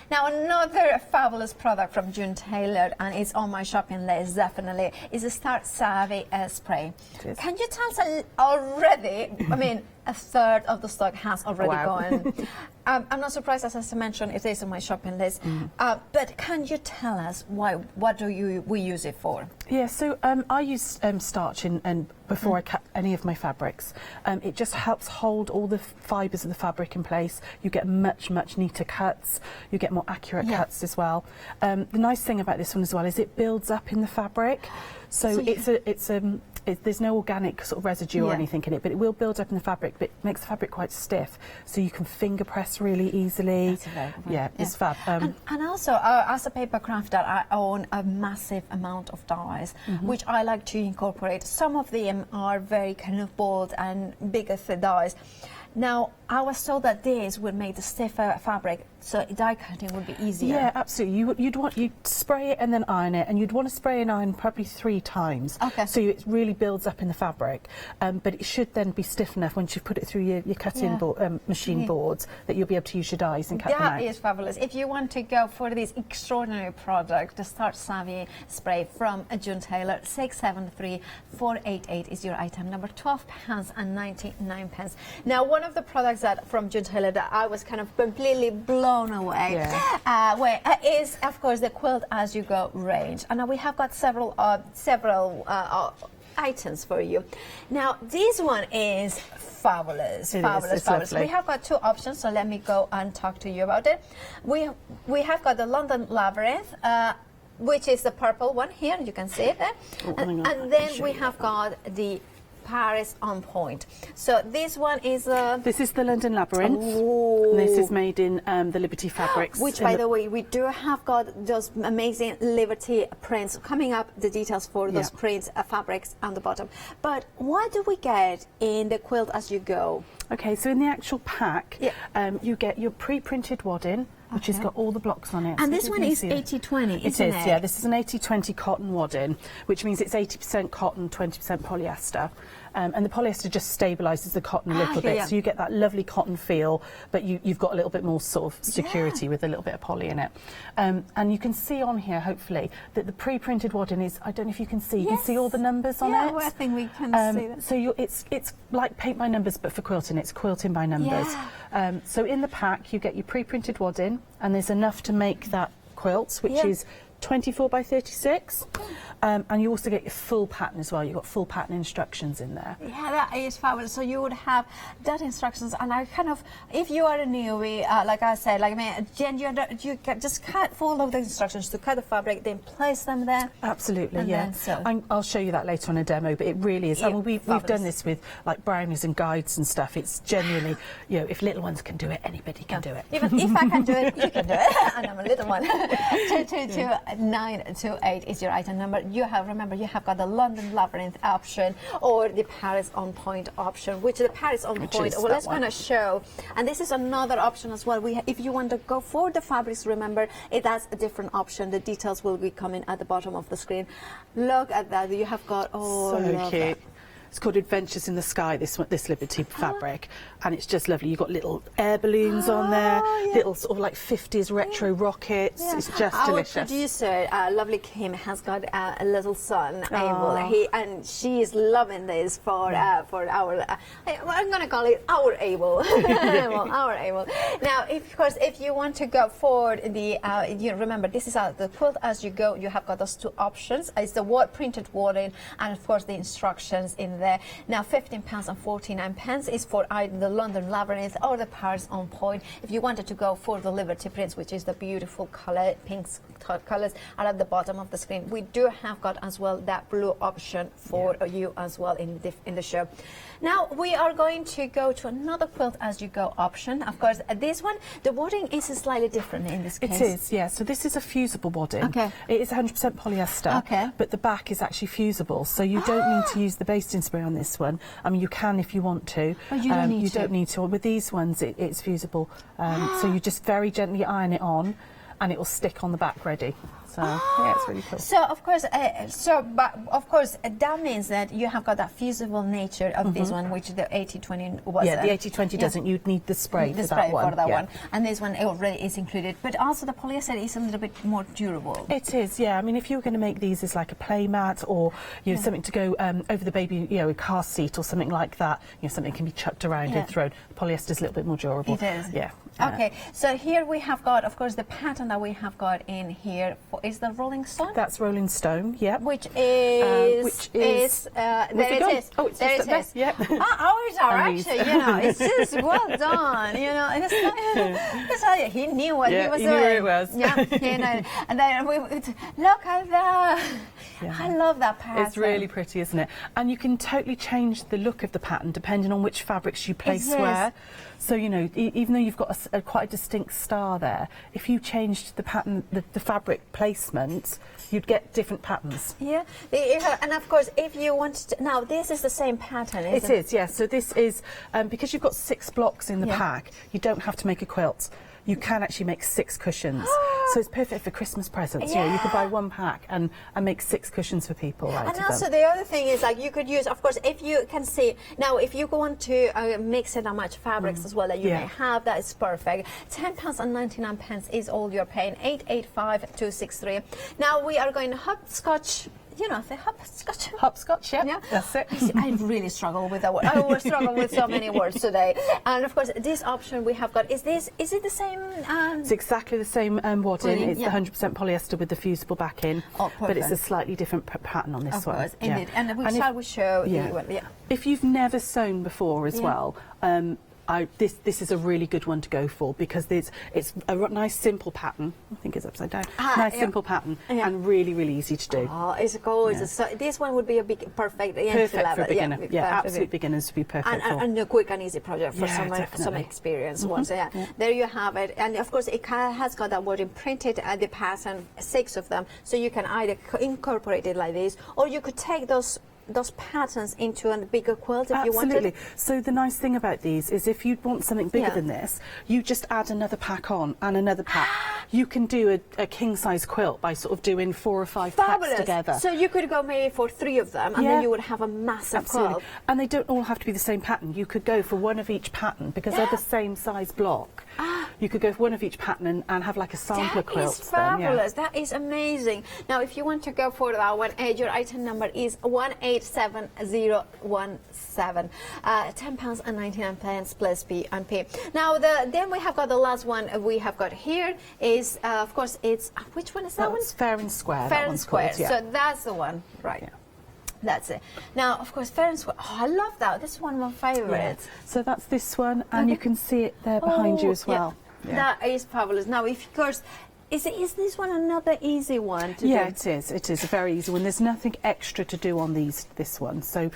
Now another fabulous product from June Taylor, and it's on my shopping list definitely, is a Start Savvy spray. Can you tell us already, I mean, a third of the stock has already gone. I'm not surprised, as I mentioned, it is on my shopping list. But can you tell us what do we use it for? Yeah, so I use starch and before I cut any of my fabrics. It just helps hold all the fibres of the fabric in place. You get much neater cuts. You get more accurate cuts as well. The nice thing about this one as well is it builds up in the fabric. So there's no organic sort of residue or anything in it, but it will build up in the fabric, but it makes the fabric quite stiff, so you can finger press really easily. It's fab. And also, as a paper crafter, I own a massive amount of dies, which I like to incorporate. Some of them are very kind of bold and bigger dies. Now, I was told that this would make the stiffer fabric, so die cutting would be easier. Yeah, absolutely. You'd spray it and then iron it, and you'd want to spray and iron probably 3 times. So it really builds up in the fabric. But it should then be stiff enough once you've put it through your cutting machine boards that you'll be able to use your dies and cut them out. That is fabulous. If you want to go for this extraordinary product, the Start Savvy spray from June Taylor, 673488 is your item number, £12.99. Now, one of the products that from June Taylor that I was kind of completely blown away is, of course, the Quilt As You Go range. And we have got several items for you. Now, this one is fabulous. Fabulous. We have got 2 options, so let me go and talk to you about it. We have got the London Labyrinth, which is the purple one here. You can see it there. And then we have got the Paris On Point. So this one is this is the London Labyrinth. And this is made in the Liberty fabrics. Which, by the way, we do have got those amazing Liberty prints coming up. The details for those prints, fabrics on the bottom. But what do we get in the Quilt As You Go? Okay, so in the actual pack, you get your pre-printed wadding, which has got all the blocks on it. And this one is 80-20, isn't it? Yeah. This is an 80-20 cotton wadding, which means it's 80% cotton, 20% polyester. And the polyester just stabilises the cotton a little bit, so you get that lovely cotton feel, but you've got a little bit more sort of security with a little bit of poly in it. And you can see on here, hopefully, that the pre-printed wadding is, I don't know if you can see, you can see all the numbers on it. Yeah, I think we can see that. So it's like Paint by Numbers, but for quilting, it's quilting by numbers. So in the pack, you get your pre-printed wadding, and there's enough to make that quilt, which is 24 by 36. And you also get your full pattern as well. You've got full pattern instructions in there. Yeah, that is fabulous. So you would have that instructions, and I kind of, if you are a newbie, like I said, like me, you can just follow the instructions to cut the fabric, then place them there. Absolutely, yeah. I'll show you that later on a demo, but it really is. I mean, we've done this with like brownies and guides and stuff. It's genuinely, you know, if little ones can do it, anybody can do it. Even if I can do it, you can do it. And I'm a little one. 222928 is your item number. You have, remember, you have got the London Labyrinth option or the Paris on Point option, which the Paris on Point, well, let's kind of show. And this is another option as well. If you want to go for the fabrics, remember, it has a different option. The details will be coming at the bottom of the screen. Look at that. You have got, so cute. It's called Adventures in the Sky, this Liberty fabric, and it's just lovely. You've got little air balloons on there, little sort of like 50s retro rockets. It's just delicious. Our producer, lovely Kim, has got a little son, Abel, and she is loving this for our, I'm going to call it our Abel. Well, our Abel. Now, of course, if you want to go for the, you remember, this is the quilt as you go. You have got those two options. It's the printed wording, and of course the instructions in there. Now, £15.49 is for either the London Labyrinth or the Paris on Point. If you wanted to go for the Liberty prints, which is the beautiful color, pink colors are at the bottom of the screen. We do have got as well that blue option for you as well in the show. Now we are going to go to another quilt as you go option. Of course, this one, the wadding is slightly different in this case. It is, yeah. So this is a fusible wadding. Okay. It is 100% polyester. Okay. But the back is actually fusible, so you don't need to use the basting spray on this one. I mean, you can if you want to. But you don't need to. You don't need to. With these ones, it's fusible. So you just very gently iron it on, and it will stick on the back ready. So yeah, it's really cool. So of course, that means that you have got that fusible nature of this one, which the 80-20 was. Yeah, the 80-20 doesn't. You'd need the spray for that one. One, and this one already is included. But also the polyester is a little bit more durable. It is, yeah. I mean, if you were going to make these as like a play mat or something to go over the baby, a car seat or something like that, something can be chucked around and thrown. Polyester's a little bit more durable. It is. Yeah. Okay, so here we have got, of course, the pattern that we have got in here is the Rolling Stone. That's Rolling Stone, yeah. Which is there it is. Oh, it's there just it is. Yeah. Ours are actually, it's just well done. It's like he knew what he was doing. He knew where it was. Yeah, and then look at that. Yeah. I love that pattern. It's really pretty, isn't it? And you can totally change the look of the pattern depending on which fabrics you place where. So, even though you've got quite a distinct star there, if you changed the pattern, the fabric placement, you'd get different patterns. Yeah, and of course, if you want to, now this is the same pattern, isn't it? It is, yes. So this is, because you've got 6 blocks in the pack, you don't have to make a quilt. You can actually make 6 cushions. So it's perfect for Christmas presents. Yeah. You could buy 1 pack and make 6 cushions for people. And also the other thing is, like, you could use, of course, if you can see, now if you want to mix it and match fabrics as well that you may have, that is perfect. £10.99 is all you're paying, 885-263. Now we are going to hopscotch. The hopscotch. Hopscotch, yeah. That's it. I really struggle with that word. I always struggle with so many words today. And of course, this option we have got, is it the same? It's exactly the same wadding. It's the 100% polyester with the fusible backing. Oh, but it's a slightly different pattern on this one. Of course, indeed. And we show you one. Yeah. If you've never sewn before as well, this is a really good one to go for because it's a nice simple pattern. I think it's upside down. Simple pattern and really, really easy to do. Oh, it's gorgeous. Yeah. So this one would be a perfect for a beginner. Absolute beginners would be perfect for. And a quick and easy project for some experienced ones. Yeah. There you have it. And of course, it has got that wording printed at the pattern, 6 of them. So you can either incorporate it like this, or you could take those patterns into a bigger quilt if you wanted. Absolutely. So the nice thing about these is if you want something bigger than this, you just add another pack on and another pack. You can do a king-size quilt by sort of doing 4 or 5 packs together. So you could go maybe for 3 of them and then you would have a massive quilt. And they don't all have to be the same pattern. You could go for 1 of each pattern because they're the same size block. you could go for one of each pattern and have like a sampler quilt. That is fabulous. That is amazing. Now, if you want to go for that one, your item number is 187017. £10.99 plus P&P. Now, then we have got the last one we have got here is, of course, it's which one is that one? It's Fair and Square. Fair and Square. Called, yeah. So that's the one, right? Yeah. That's it. Now, of course, Fair and Square. Oh, I love that. This is one of my favourites. Yeah. So that's this one, and you can see it there behind you as well. Yeah. That is fabulous. Now, of course, is this one another easy one to do? Yeah, it is. It is a very easy one. There's nothing extra to do on this one. So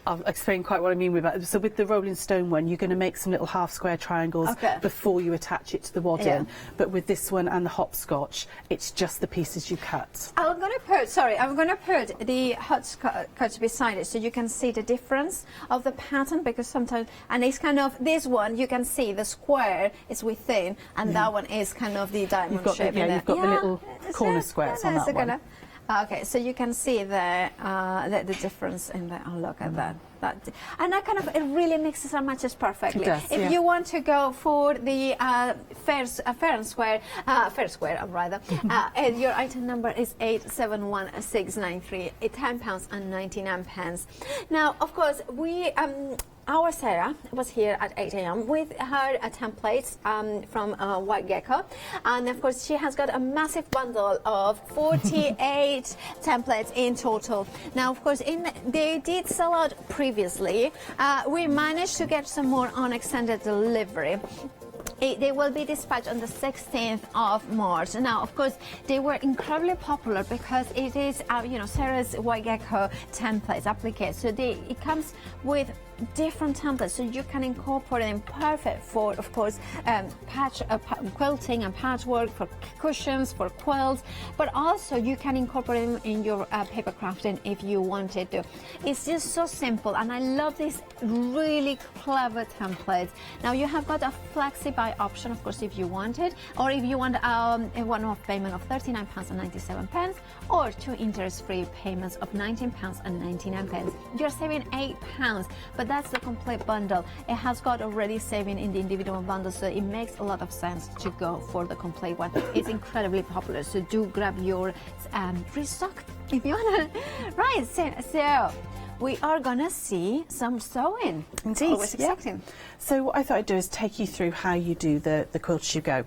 I'll explain quite what I mean with that. So with the Rolling Stone one, you're going to make some little half square triangles before you attach it to the wadding. Yeah. But with this one and the hopscotch, it's just the pieces you cut. I'm going to put the hopscotch beside it so you can see the difference of the pattern, because sometimes, and it's kind of, this one you can see the square is within, and that one is kind of the diamond shape. You've got the little corner squares on that one. Okay, so you can see the difference in there. Oh, look at that. And that kind of, it really mixes and matches perfectly. It does, if you want to go for the fair square, your item number is 871693, £10.99. Now, of course, our Sarah was here at 8 a.m. with her templates from White Gecko, and of course she has got a massive bundle of 48 templates in total. Now, of course, they did sell out previously. We managed to get some more on extended delivery. They will be dispatched on the 16th of March. Now, of course, they were incredibly popular because it is, Sarah's White Gecko templates, applique. So it comes with different templates, so you can incorporate them perfect for, of course, quilting and patchwork, for cushions, for quilts, but also you can incorporate them in your paper crafting if you wanted to. It's just so simple, and I love these really clever templates. Now, you have got a flexi buy option, of course, if you want it, or if you want a one-off payment of £39.97 or 2 interest-free payments of £19.99. You're saving £8, but that's the complete bundle. It has got already saving in the individual bundle, so it makes a lot of sense to go for the complete one. It's incredibly popular, so do grab your restock if you want to. Right, so we are gonna see some sewing. Indeed, always exciting. So what I thought I'd do is take you through how you do the quilt as you go.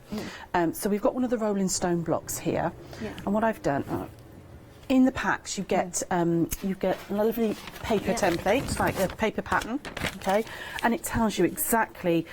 So we've got one of the Rolling Stone blocks here, and what I've done. In the packs, you get a lovely paper template, like a paper pattern, okay, and it tells you exactly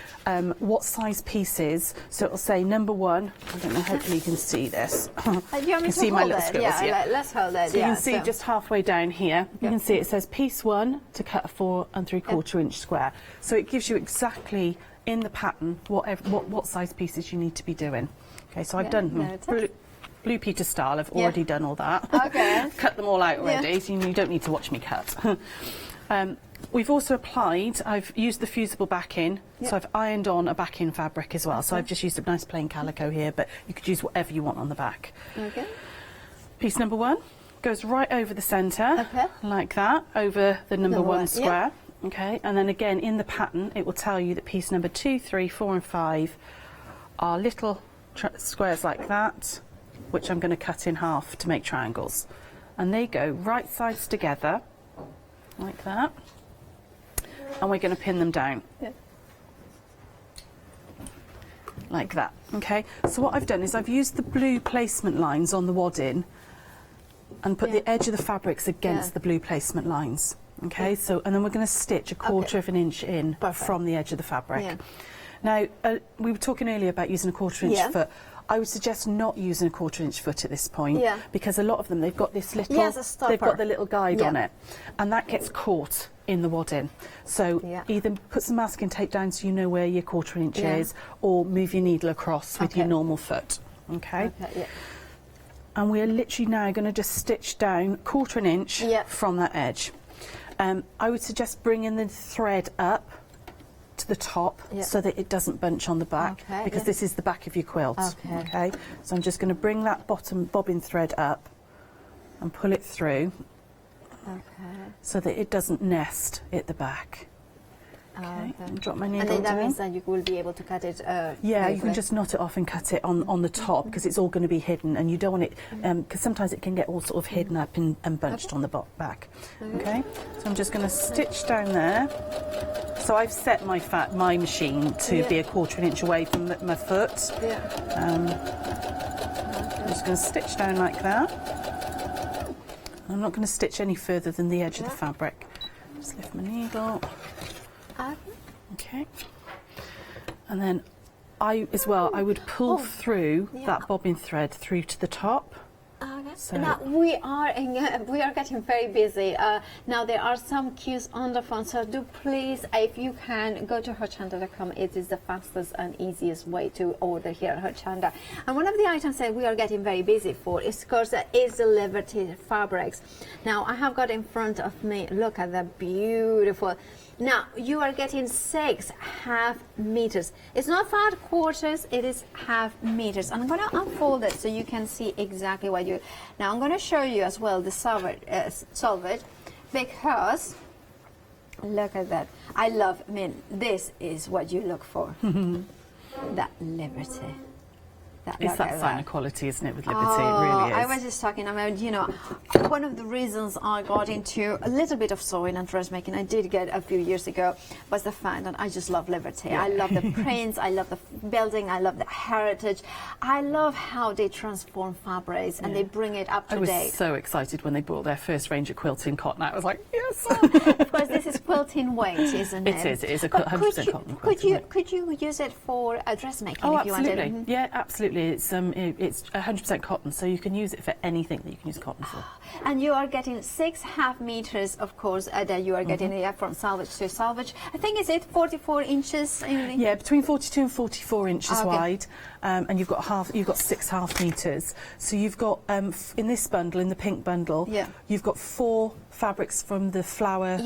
what size pieces. So it'll say number 1. I don't know. Hopefully you can see this. You can see my little scribbles. Yeah, let's hold it. So you can see just halfway down here. You can see it says piece 1 to cut a 4 3/4 inch square. So it gives you exactly in the pattern what size pieces you need to be doing. Okay, so I've done Blue Peter style. I've already done all that. Okay. Cut them all out already, so you don't need to watch me cut. We've also applied, I've used the fusible backing, so I've ironed on a backing fabric as well. So I've just used a nice plain calico here, but you could use whatever you want on the back. Okay. Piece number 1 goes right over the centre, like that, over the number 1 square. Okay, and then again in the pattern it will tell you that piece number 2, 3, 4 and 5 are little squares like that, which I'm going to cut in half to make triangles. And they go right sides together, like that. And we're going to pin them down. Like that, okay? So what I've done is I've used the blue placement lines on the wadding and put the edge of the fabrics against the blue placement lines, okay? So, and then we're going to stitch a 1/4 of an inch in from the edge of the fabric. Now, we were talking earlier about using a 1/4 inch foot. I would suggest not using a 1/4 inch foot at this point, because a lot of them, they've got this little, they've got the little guide on it, and that gets caught in the wadding. So either put some masking tape down so you know where your 1/4 inch is, or move your needle across with your normal foot, okay? And we're literally now going to just stitch down 1/4 inch from that edge. I would suggest bringing the thread up to the top so that it doesn't bunch on the back, because this is the back of your quilt. Okay, so I'm just going to bring that bottom bobbin thread up and pull it through so that it doesn't nest at the back. Drop my needle and then that down. means that you will be able to cut it. Yeah, you can just knot it off and cut it on the top because it's all going to be hidden, and you don't want it because sometimes it can get all sort of hidden up and bunched on the back. Okay, so I'm just going to stitch down there. So I've set my machine to be a 1/4 inch away from my foot. I'm just going to stitch down like that. I'm not going to stitch any further than the edge of the fabric. Just lift my needle. Okay. And then I would pull through that bobbin thread through to the top. So now we are getting very busy. Now there are some queues on the phone, so do please, if you can, go to Hochanda.com. It is the fastest and easiest way to order here at Hochanda. And one of the items that we are getting very busy for is, of course, is the Liberty fabrics. Now I have got in front of me, look at the beautiful. Now you are getting 6 half meters. It's not 5/4, it is half meters. I'm going to unfold it so you can see exactly what you. Now I'm going to show you as well the solvage, because look at that. I mean, this is what you look for. That Liberty. It's that sign of quality, isn't it, with Liberty? It really is. I was just talking about, you know, one of the reasons I got into a little bit of sewing and dressmaking, I did get a few years ago, was the fact that I just love Liberty. I love the prints, I love the building, I love the heritage. I love how they transform fabrics and they bring it up to date. I was so excited when they brought their first range of quilting cotton out. I was like, yes! Of course, this is quilting weight, isn't it? It is a 100% cotton. Could you use it for dressmaking if you wanted? Absolutely. Yeah, absolutely. It's 100% cotton, so you can use it for anything that you can use cotton for. And you are getting 6 half meters, of course, that you are getting from salvage to salvage. I think is it 44 inches? Yeah, between 42 and 44 inches wide, and you've got 6 half meters. So you've got in this bundle, in the pink bundle, you've got 4 fabrics from the flower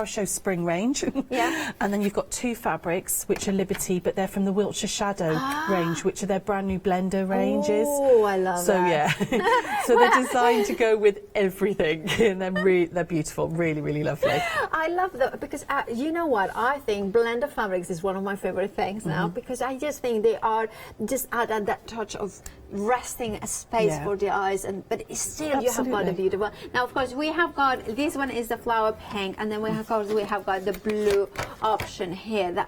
show spring range, and then you've got 2 fabrics which are Liberty, but they're from the Wiltshire Shadow range, which are their brand new blender ranges. Oh, I love that. So yeah, so they're designed to go with everything, and they're beautiful, really, really lovely. I love that because you know what? I think blender fabrics is one of my favorite things now, because I just think they are just add that touch of resting space for the eyes, but still you have got the beautiful. Now, of course, we have got this one is the flower pink, and then we have got the blue option here.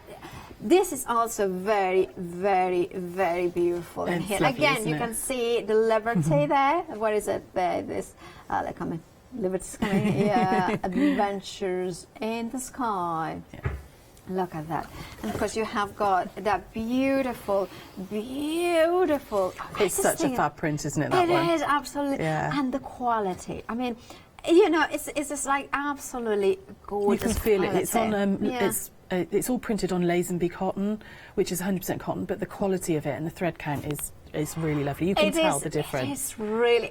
This is also very, very, very beautiful in here. Lovely, again, you can see the Liberty there. What is it there? This they're coming. Liberty's coming. Yeah, Adventures in the Sky. Look at that. And of course you have got that beautiful, beautiful. It's such a fab print, isn't it, that one? It is, absolutely. Yeah. And the quality. I mean, you know, it's just like absolutely gorgeous. You can feel quality. it. It's on it's all printed on Lazenby cotton, which is 100% cotton, but the quality of it and the thread count is really lovely. You can tell the difference. It is really,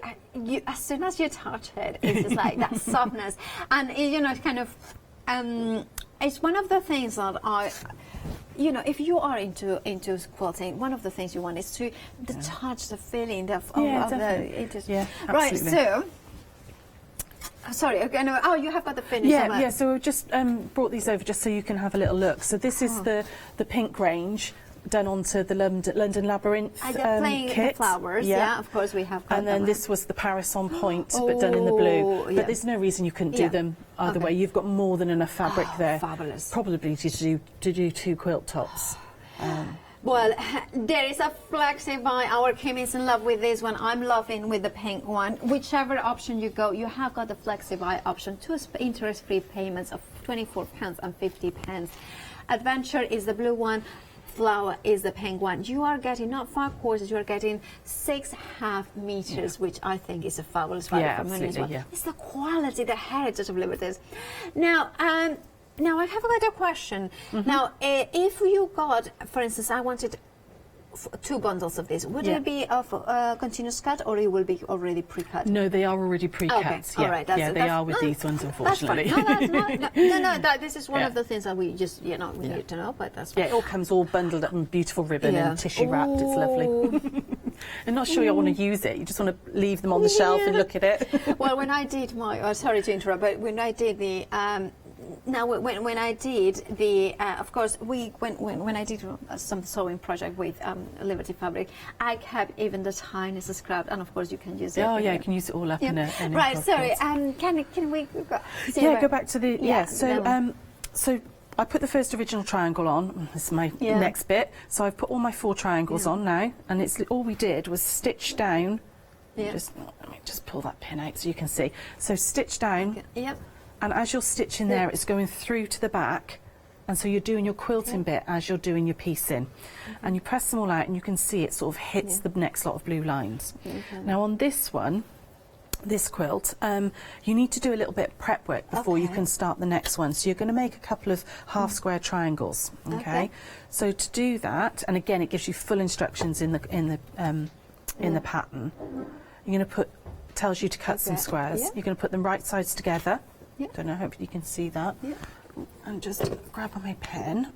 as soon as you touch it, it's just like that softness. And, you know, kind of, it's one of the things that you know, if you are into quilting, one of the things you want is to touch the feeling of absolutely. Right, so. Sorry, oh, you have got the finish. Yeah, so we've just brought these over just so you can have a little look. So this is the pink range done onto the London Labyrinth kit. The flowers, of course we have got and then this was the Paris on point, but done in the blue. But there's no reason you couldn't do them either way. You've got more than enough fabric there. Fabulous. Probably to do 2 quilt tops. Well, there is a Flexi by our Kim is in love with this one. I'm loving with the pink one. Whichever option you go, you have got the Flexi by option. 2 interest-free payments of £24.50. Adventure is the blue one. Flower is the pink one. You are getting not 5/4, you are getting 6 half meters, which I think is a fabulous value for money as well. It's the quality, the heritage of Liberties. Now, now I have got a question. Now, if you got, for instance, I wanted 2 bundles of this, would it be of continuous cut, or it will be already pre-cut? No, they are already pre-cut. Okay. All right. They are with these ones, unfortunately. This is one of the things that we just, you know, we need to know, but that's fine. Yeah, it all comes all bundled up in beautiful ribbon and tissue wrapped. It's lovely. I'm not sure you want to use it. You just want to leave them on the shelf and look at it. Well, when I did my, sorry to interrupt, but when I did the now when I did the, of course, when I did some sewing project with Liberty fabric, I kept even the tiniest scrap, and of course you can use it. Oh yeah, you can use it all up in a right. improv Sorry. quilt. Can we? Go back to the So I put the first original triangle on. This is my next bit. So I've put all my 4 triangles on now, and it's all we did was stitch down. Let me just pull that pin out so you can see. So stitch down. Okay. Yep. And as you're stitching there, it's going through to the back. And so you're doing your quilting bit as you're doing your piecing. And you press them all out and you can see it sort of hits the next lot of blue lines. Now on this one, this quilt, you need to do a little bit of prep work before you can start the next one. So you're going to make a couple of half square triangles. Okay. So to do that, and again it gives you full instructions in the pattern. You're going to put, tells you to cut some squares. You're going to put them right sides together. Don't know, hopefully you can see that. And just grab on my pen.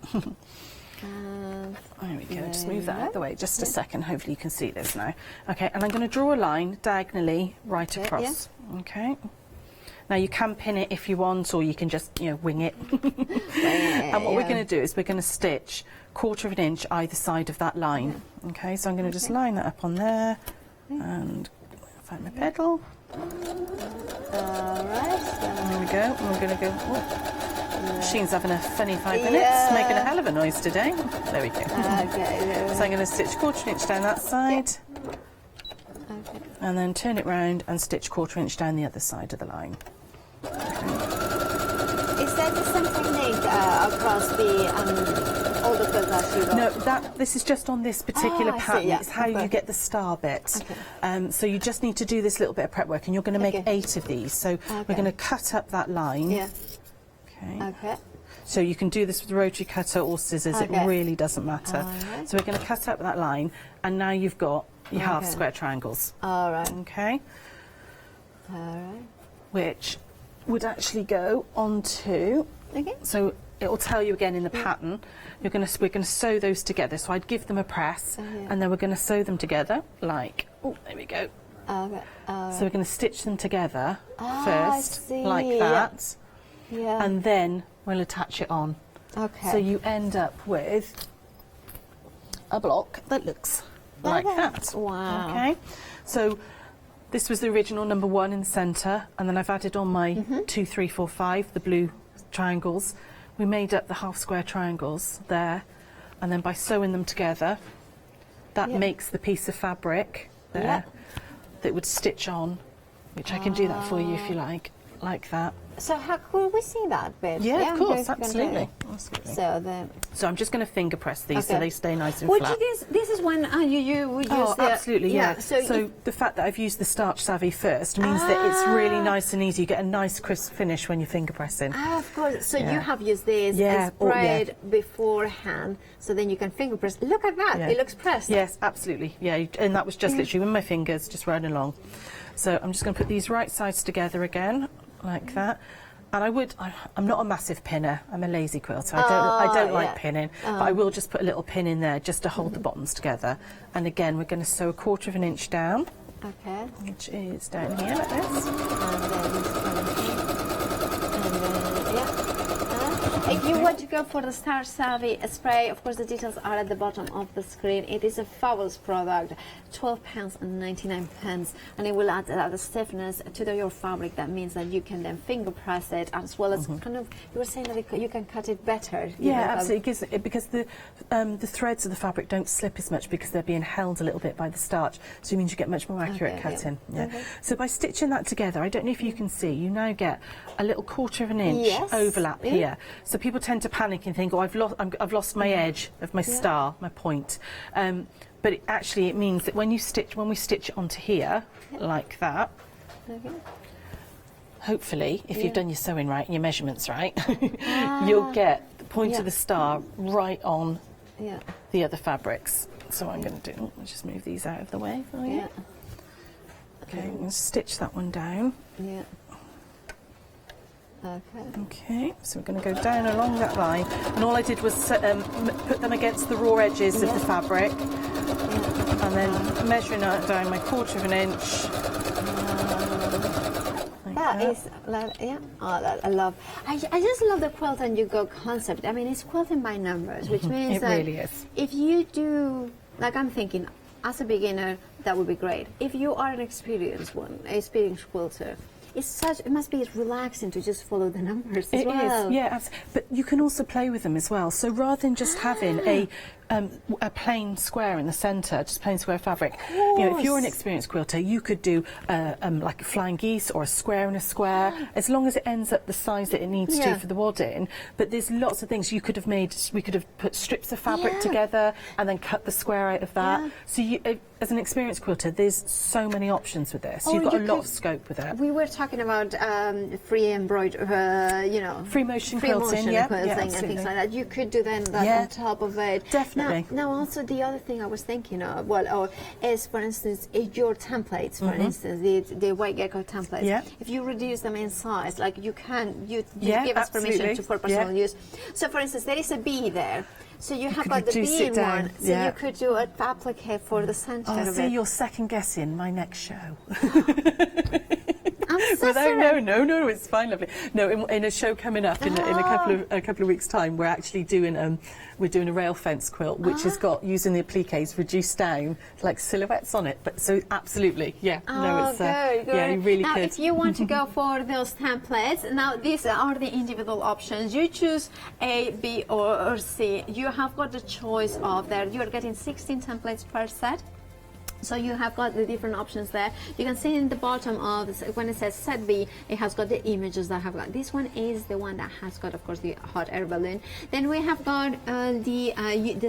There we go, just move that out of the way just a second. Hopefully you can see this now. Okay, and I'm going to draw a line diagonally right across. Okay. Now you can pin it if you want, or you can just, wing it. And what we're going to do is we're going to stitch 1/4 of an inch either side of that line. Okay, so I'm going to just line that up on there and find my pedal. Alright. There we go. And we're going to go. Machine's having a funny 5 minutes, making a hell of a noise today. There we go. So I'm going to stitch 1/4 inch down that side, and then turn it round and stitch 1/4 inch down the other side of the line. Is that the same technique across all the quilts that you got? No, this is just on this particular pattern. It's how you get the star bit. So you just need to do this little bit of prep work, and you're going to make 8 of these. So we're going to cut up that line. Okay. So you can do this with a rotary cutter or scissors. It really doesn't matter. So we're going to cut up that line, and now you've got your half square triangles. Alright. Okay. Alright. Which would actually go onto. So it will tell you again in the pattern. We're going to sew those together. So I'd give them a press, and then we're going to sew them together like. Oh, there we go. So we're going to stitch them together first, like that. And then we'll attach it on. So you end up with a block that looks like that. Wow. Okay. So this was the original number 1 in the centre, and then I've added on my 2, 3, 4, 5, the blue triangles. We made up the half square triangles there, and then by sewing them together, that makes the piece of fabric there that would stitch on, which I can do that for you if you like that. So how could we see that bit? Yeah, of course, absolutely. So I'm just going to finger press these so they stay nice and flat. This is when you would use absolutely, yeah. So the fact that I've used the starch savvy first means that it's really nice and easy. You get a nice crisp finish when you're finger pressing. Of course. So you have used this and sprayed beforehand, so then you can finger press. Look at that, it looks pressed. Yes, absolutely. Yeah, and that was just literally with my fingers, just running along. So I'm just going to put these right sides together again, like that. And I'm not a massive pinner. I'm a lazy quilter. I don't like pinning, but I will just put a little pin in there just to hold the bottoms together. And again, we're going to sew 1/4 of an inch down, which is down here like this. If you want to go for the Starch Savvy spray, of course the details are at the bottom of the screen. It is a fabulous product, £12.99, and it will add the stiffness to your fabric. That means that you can then finger press it, as well as kind of, you were saying that you can cut it better. Absolutely, because the threads of the fabric don't slip as much because they're being held a little bit by the starch, so it means you get much more accurate cutting. So by stitching that together, I don't know if you can see, you now get a little 1/4 of an inch overlap here. So people tend to panic and think, oh, I've lost my edge of my star, my point. But it means that when we stitch it onto here, like that, hopefully, if you've done your sewing right and your measurements right, you'll get the point of the star right on the other fabrics. So what I'm going to do, I'll just move these out of the way for you. Okay, I'm going to stitch that one down. Okay, so we're going to go down along that line, and all I did was put them against the raw edges of the fabric, and then measuring out down my 1/4 of an inch, That is, yeah, oh, that I love. I just love the quilt and you go concept. I mean, it's quilting by numbers, which means it that really is. if you do, like I'm thinking, as a beginner, that would be great. If you are an experienced quilter, it must be relaxing to just follow the numbers as well. It is, yeah, but you can also play with them as well. So rather than just having a plain square in the centre, just plain square fabric. You know, if you're an experienced quilter, you could do like a flying geese or a square and a square, as long as it ends up the size that it needs to for the wadding. But there's lots of things you could have made. We could have put strips of fabric together and then cut the square out of that. So you, as an experienced quilter, there's so many options with this. You've got a lot of scope with it. We were talking about free embroidery, you know, free motion quilting, and things like that. You could do then that on top of it. Definitely. Now, also the other thing I was thinking of, is for instance your templates. For instance, the white gecko templates. Yeah. If you reduce them in size, like you give us permission for personal use. So, for instance, there is a bee there. So you have got the bee in one. So you could do an applique for the centre of it. See, you're second guessing my next show. I'm so sorry. No, it's fine, lovely. No, in a show coming up in a couple of weeks' time, we're actually doing a rail fence quilt, which has got, using the appliques reduced down like silhouettes on it. But so absolutely, yeah. Good. Yeah, you really now, could. If you want to go for those templates, now these are the individual options. You choose A, B, or C. You have got the choice of there. You are getting 16 templates per set. So you have got the different options there. You can see in the bottom of when it says set B, it has got the images that have got. This one is the one that has got, of course, the hot air balloon. Then we have got the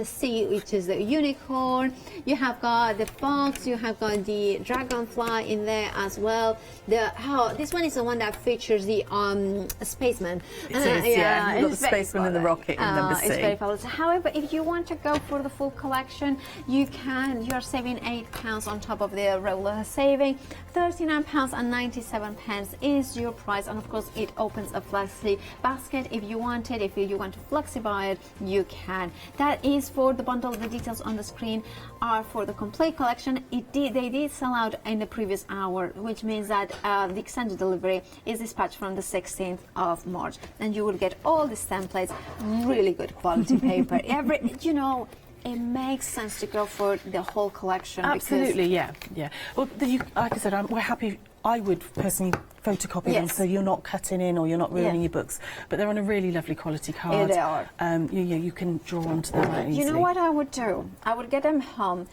C, which is the unicorn. You have got the fox. You have got the dragonfly in there as well. This one is the one that features the spaceman. It is, yeah. You've got the spaceman and the rocket in number C. It's very fabulous. However, if you want to go for the full collection, you can. You are saving £8 on top of the regular saving. £39.97 is your price, and of course it opens a flexi basket if you want it. If you want to flexi buy it, you can. That is for the bundle. The details on the screen are for the complete collection. They did sell out in the previous hour, which means that the extended delivery is dispatched from the 16th of March, and you will get all these templates, really good quality paper. It makes sense to go for the whole collection. Absolutely, yeah. Well, like I said, we're happy. I would personally photocopy them, so you're not cutting in or you're not ruining your books. But they're on a really lovely quality card. They are. You can draw onto them quite easily. You know what I would do? I would get them home,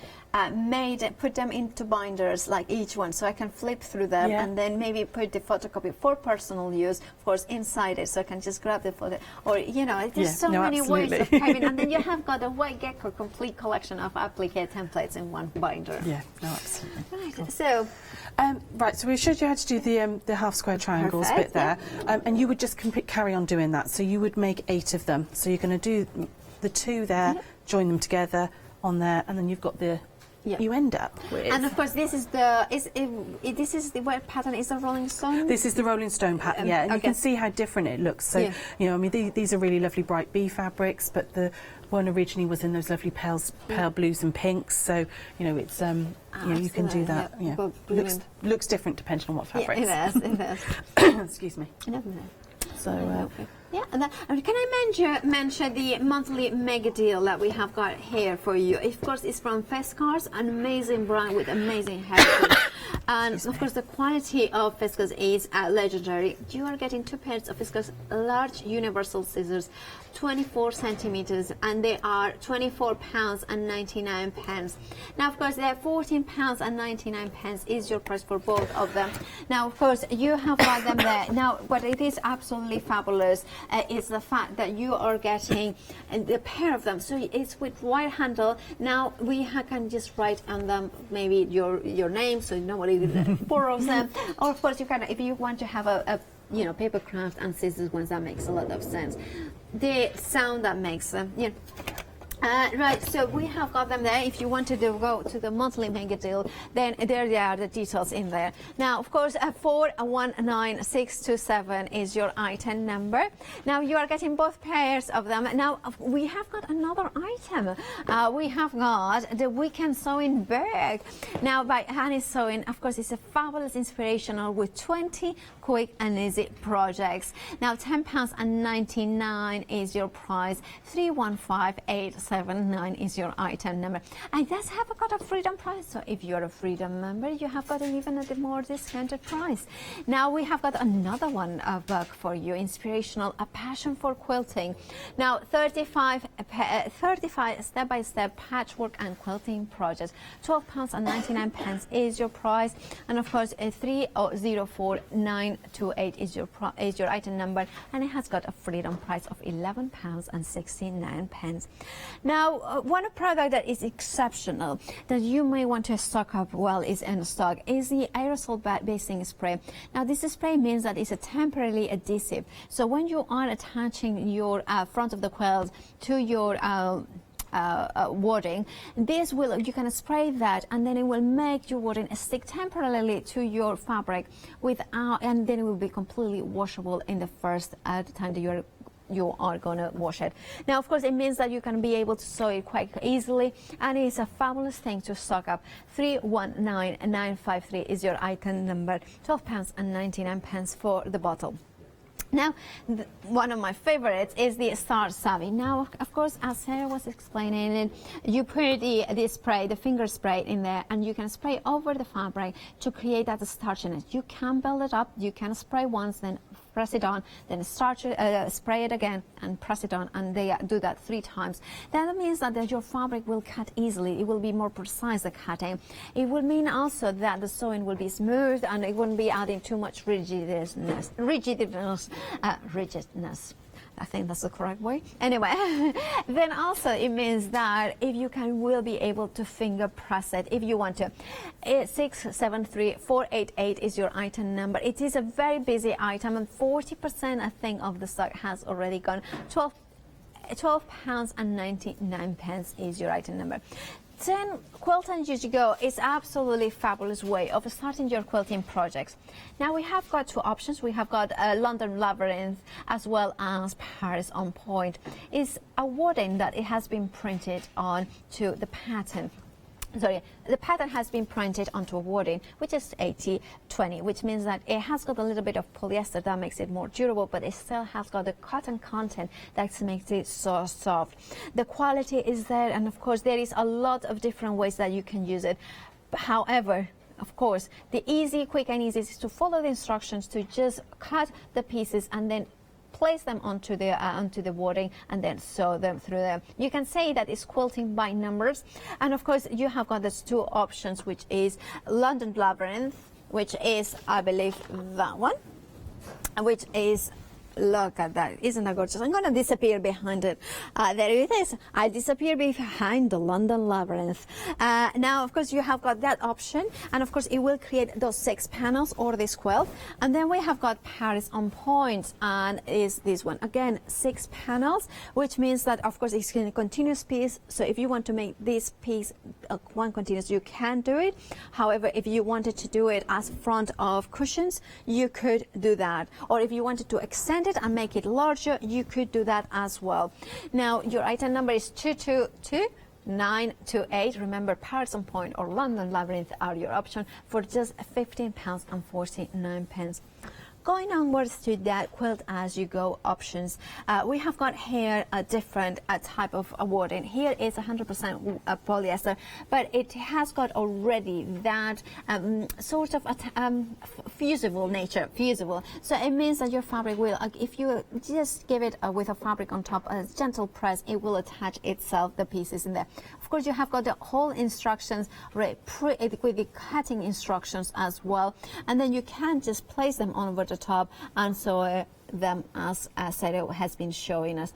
put them into binders, like each one, so I can flip through them, and then maybe put the photocopy for personal use, of course, inside it, so I can just grab the photo. Or, there's so many ways of having, and then you have got a white gecko complete collection of applique templates in one binder. Yeah, no, absolutely. Right, cool. so... so we showed you how to do the half square triangles bit there, and you would just carry on doing that. So you would make 8 of them. So you're going to do the 2 there, join them together on there, and then you've got the you end up with. And of course, this is the what pattern is the Rolling Stone. This is the Rolling Stone pattern, and you can see how different it looks. So I mean, these are really lovely bright bee fabrics, but the one originally was in those lovely pale blues and pinks. So it's you can do that. Looks different depending on what fabric. Yeah, it is. Excuse me. So. And can I mention the monthly mega deal that we have got here for you? Of course, it's from Fescars, an amazing brand with amazing haircuts. And of course, the quality of Fescars is legendary. You are getting 2 pairs of Fescars large universal scissors, 24 centimeters, and they are £24.99. Now, of course, they're £14.99 is your price for both of them. Now, of course, you have got them there. Now, what it is absolutely fabulous is the fact that you are getting the pair of them. So it's with white handle. Now, we can just write on them maybe your name, so nobody borrows them. Or, of course, you can, if you want to have a papercraft and scissors ones, that makes a lot of sense. The sound that makes them, Right, so we have got them there. If you wanted to go to the monthly mega deal, then there are the details in there. Now, of course, 419627 is your item number. Now, you are getting both pairs of them. Now, we have got another item. We have got the Weekend Sewing Bag. Now, by Annie Sewing, of course, it's a fabulous inspirational with 20 quick and easy projects. Now, £10.99 is your price. 315879 is your item number. And that's have got a freedom price. So if you're a freedom member, you have got even a more discounted price. Now we have got another one book for you, inspirational, a passion for quilting. Now 35 step-by-step patchwork and quilting projects. £12.99 is your price, and of course 304928 is your item number, and it has got a freedom price of £11.69. Now, one product that is exceptional that you may want to stock up well is in stock is the aerosol basing spray. Now, this spray means that it's a temporarily adhesive. So when you are attaching your front of the quilt to your wording, this will, you can spray that, and then it will make your wording stick temporarily to your fabric without, and then it will be completely washable in the first time that you are going to wash it. Now, of course, it means that you can be able to sew it quite easily, and it's a fabulous thing to stock up. 319953 is your item number. £12.99 for the bottle. Now, one of my favorites is the Star Savvy. Now, of course, as Sarah was explaining, you put the spray, the finger spray in there, and you can spray over the fabric to create that starchiness. You can build it up. You can spray once, then press it on, then spray it again and press it on, and they do that 3 times. That means that your fabric will cut easily. It will be more precise, the cutting. It will mean also that the sewing will be smooth, and it wouldn't be adding too much rigidness. I think that's the correct way. Anyway, then also it means that if you will be able to finger press it if you want to. 673488 is your item number. It is a very busy item, and 40% I think of the stock has already gone. £12.99 is your item number. Then Quilt and Go is absolutely fabulous way of starting your quilting projects. Now we have got 2 options. We have got London Labyrinth as well as Paris on Point. It's a wording that it has been printed on to the pattern. Sorry, the pattern has been printed onto a wording, which is 80-20, which means that it has got a little bit of polyester that makes it more durable, but it still has got the cotton content that makes it so soft. The quality is there, and of course there is a lot of different ways that you can use it. However, of course, the quick and easy is to follow the instructions, to just cut the pieces and then place them onto the wording and then sew them through them. You can say that it's quilting by numbers, and of course you have got these 2 options, which is London Labyrinth, which is, I believe, that one, which is, look at that, isn't that gorgeous? I'm going to disappear behind it. There it is. I disappear behind the London Labyrinth. Now, of course, you have got that option, and of course, it will create those 6 panels or this quilt. And then we have got Paris on Point, and is this one again 6 panels, which means that of course it's a continuous piece. So if you want to make this piece one continuous, you can do it. However, if you wanted to do it as front of cushions, you could do that. Or if you wanted to extend it and make it larger, you could do that as well. Now your item number is 222928. Remember, Paris on Point or London Labyrinth are your option for just £15.49. Going onwards to that Quilt As You Go options, we have got here a different type of wording. Here is 100% polyester, but it has got already that sort of fusible nature. So it means that your fabric will, if you just give it with a fabric on top, a gentle press, it will attach itself, the pieces in there. Of course, you have got the whole instructions with the cutting instructions as well, and then you can just place them on over the top and sew them as Sarah has been showing us.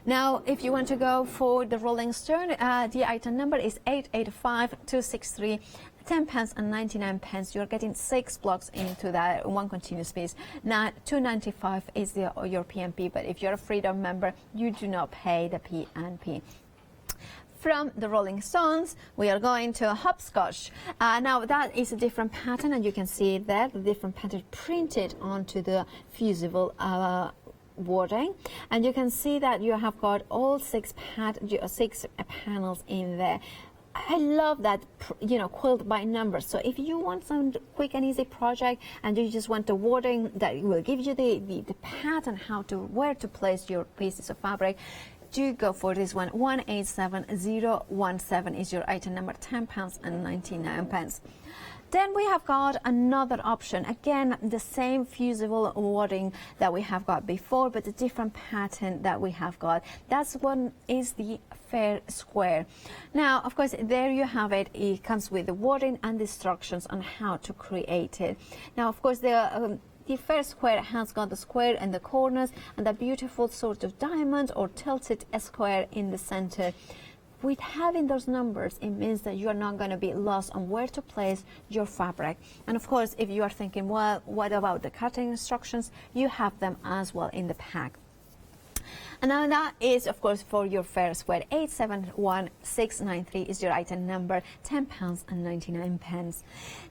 Now, if you want to go for the rolling stern, the item number is 885263. £10.99. You're getting 6 blocks into that one continuous piece. Now, £2.95 is your P&P, but if you're a Freedom member, you do not pay the P&P. From the Rolling Stones, we are going to hopscotch. Now that is a different pattern, and you can see it there, the different pattern printed onto the fusible wording, and you can see that you have got all six panels in there. I love that, you know, quilt by numbers. So if you want some quick and easy project and you just want the wording that will give you the pattern where to place your pieces of fabric, do go for this one. 187017 is your item number, £10.99. Then we have got another option. Again, the same fusible wording that we have got before, but a different pattern that we have got. That's one is the fair square. Now, of course, there you have it. It comes with the wording and the instructions on how to create it. Now, of course, the fair square has got the square in the corners and the beautiful sort of diamond or tilted square in the center. With having those numbers, it means that you are not going to be lost on where to place your fabric. And of course, if you are thinking, well, what about the cutting instructions? You have them as well in the pack. And now that is, of course, for your fair square. 871693 is your item number, £10.99.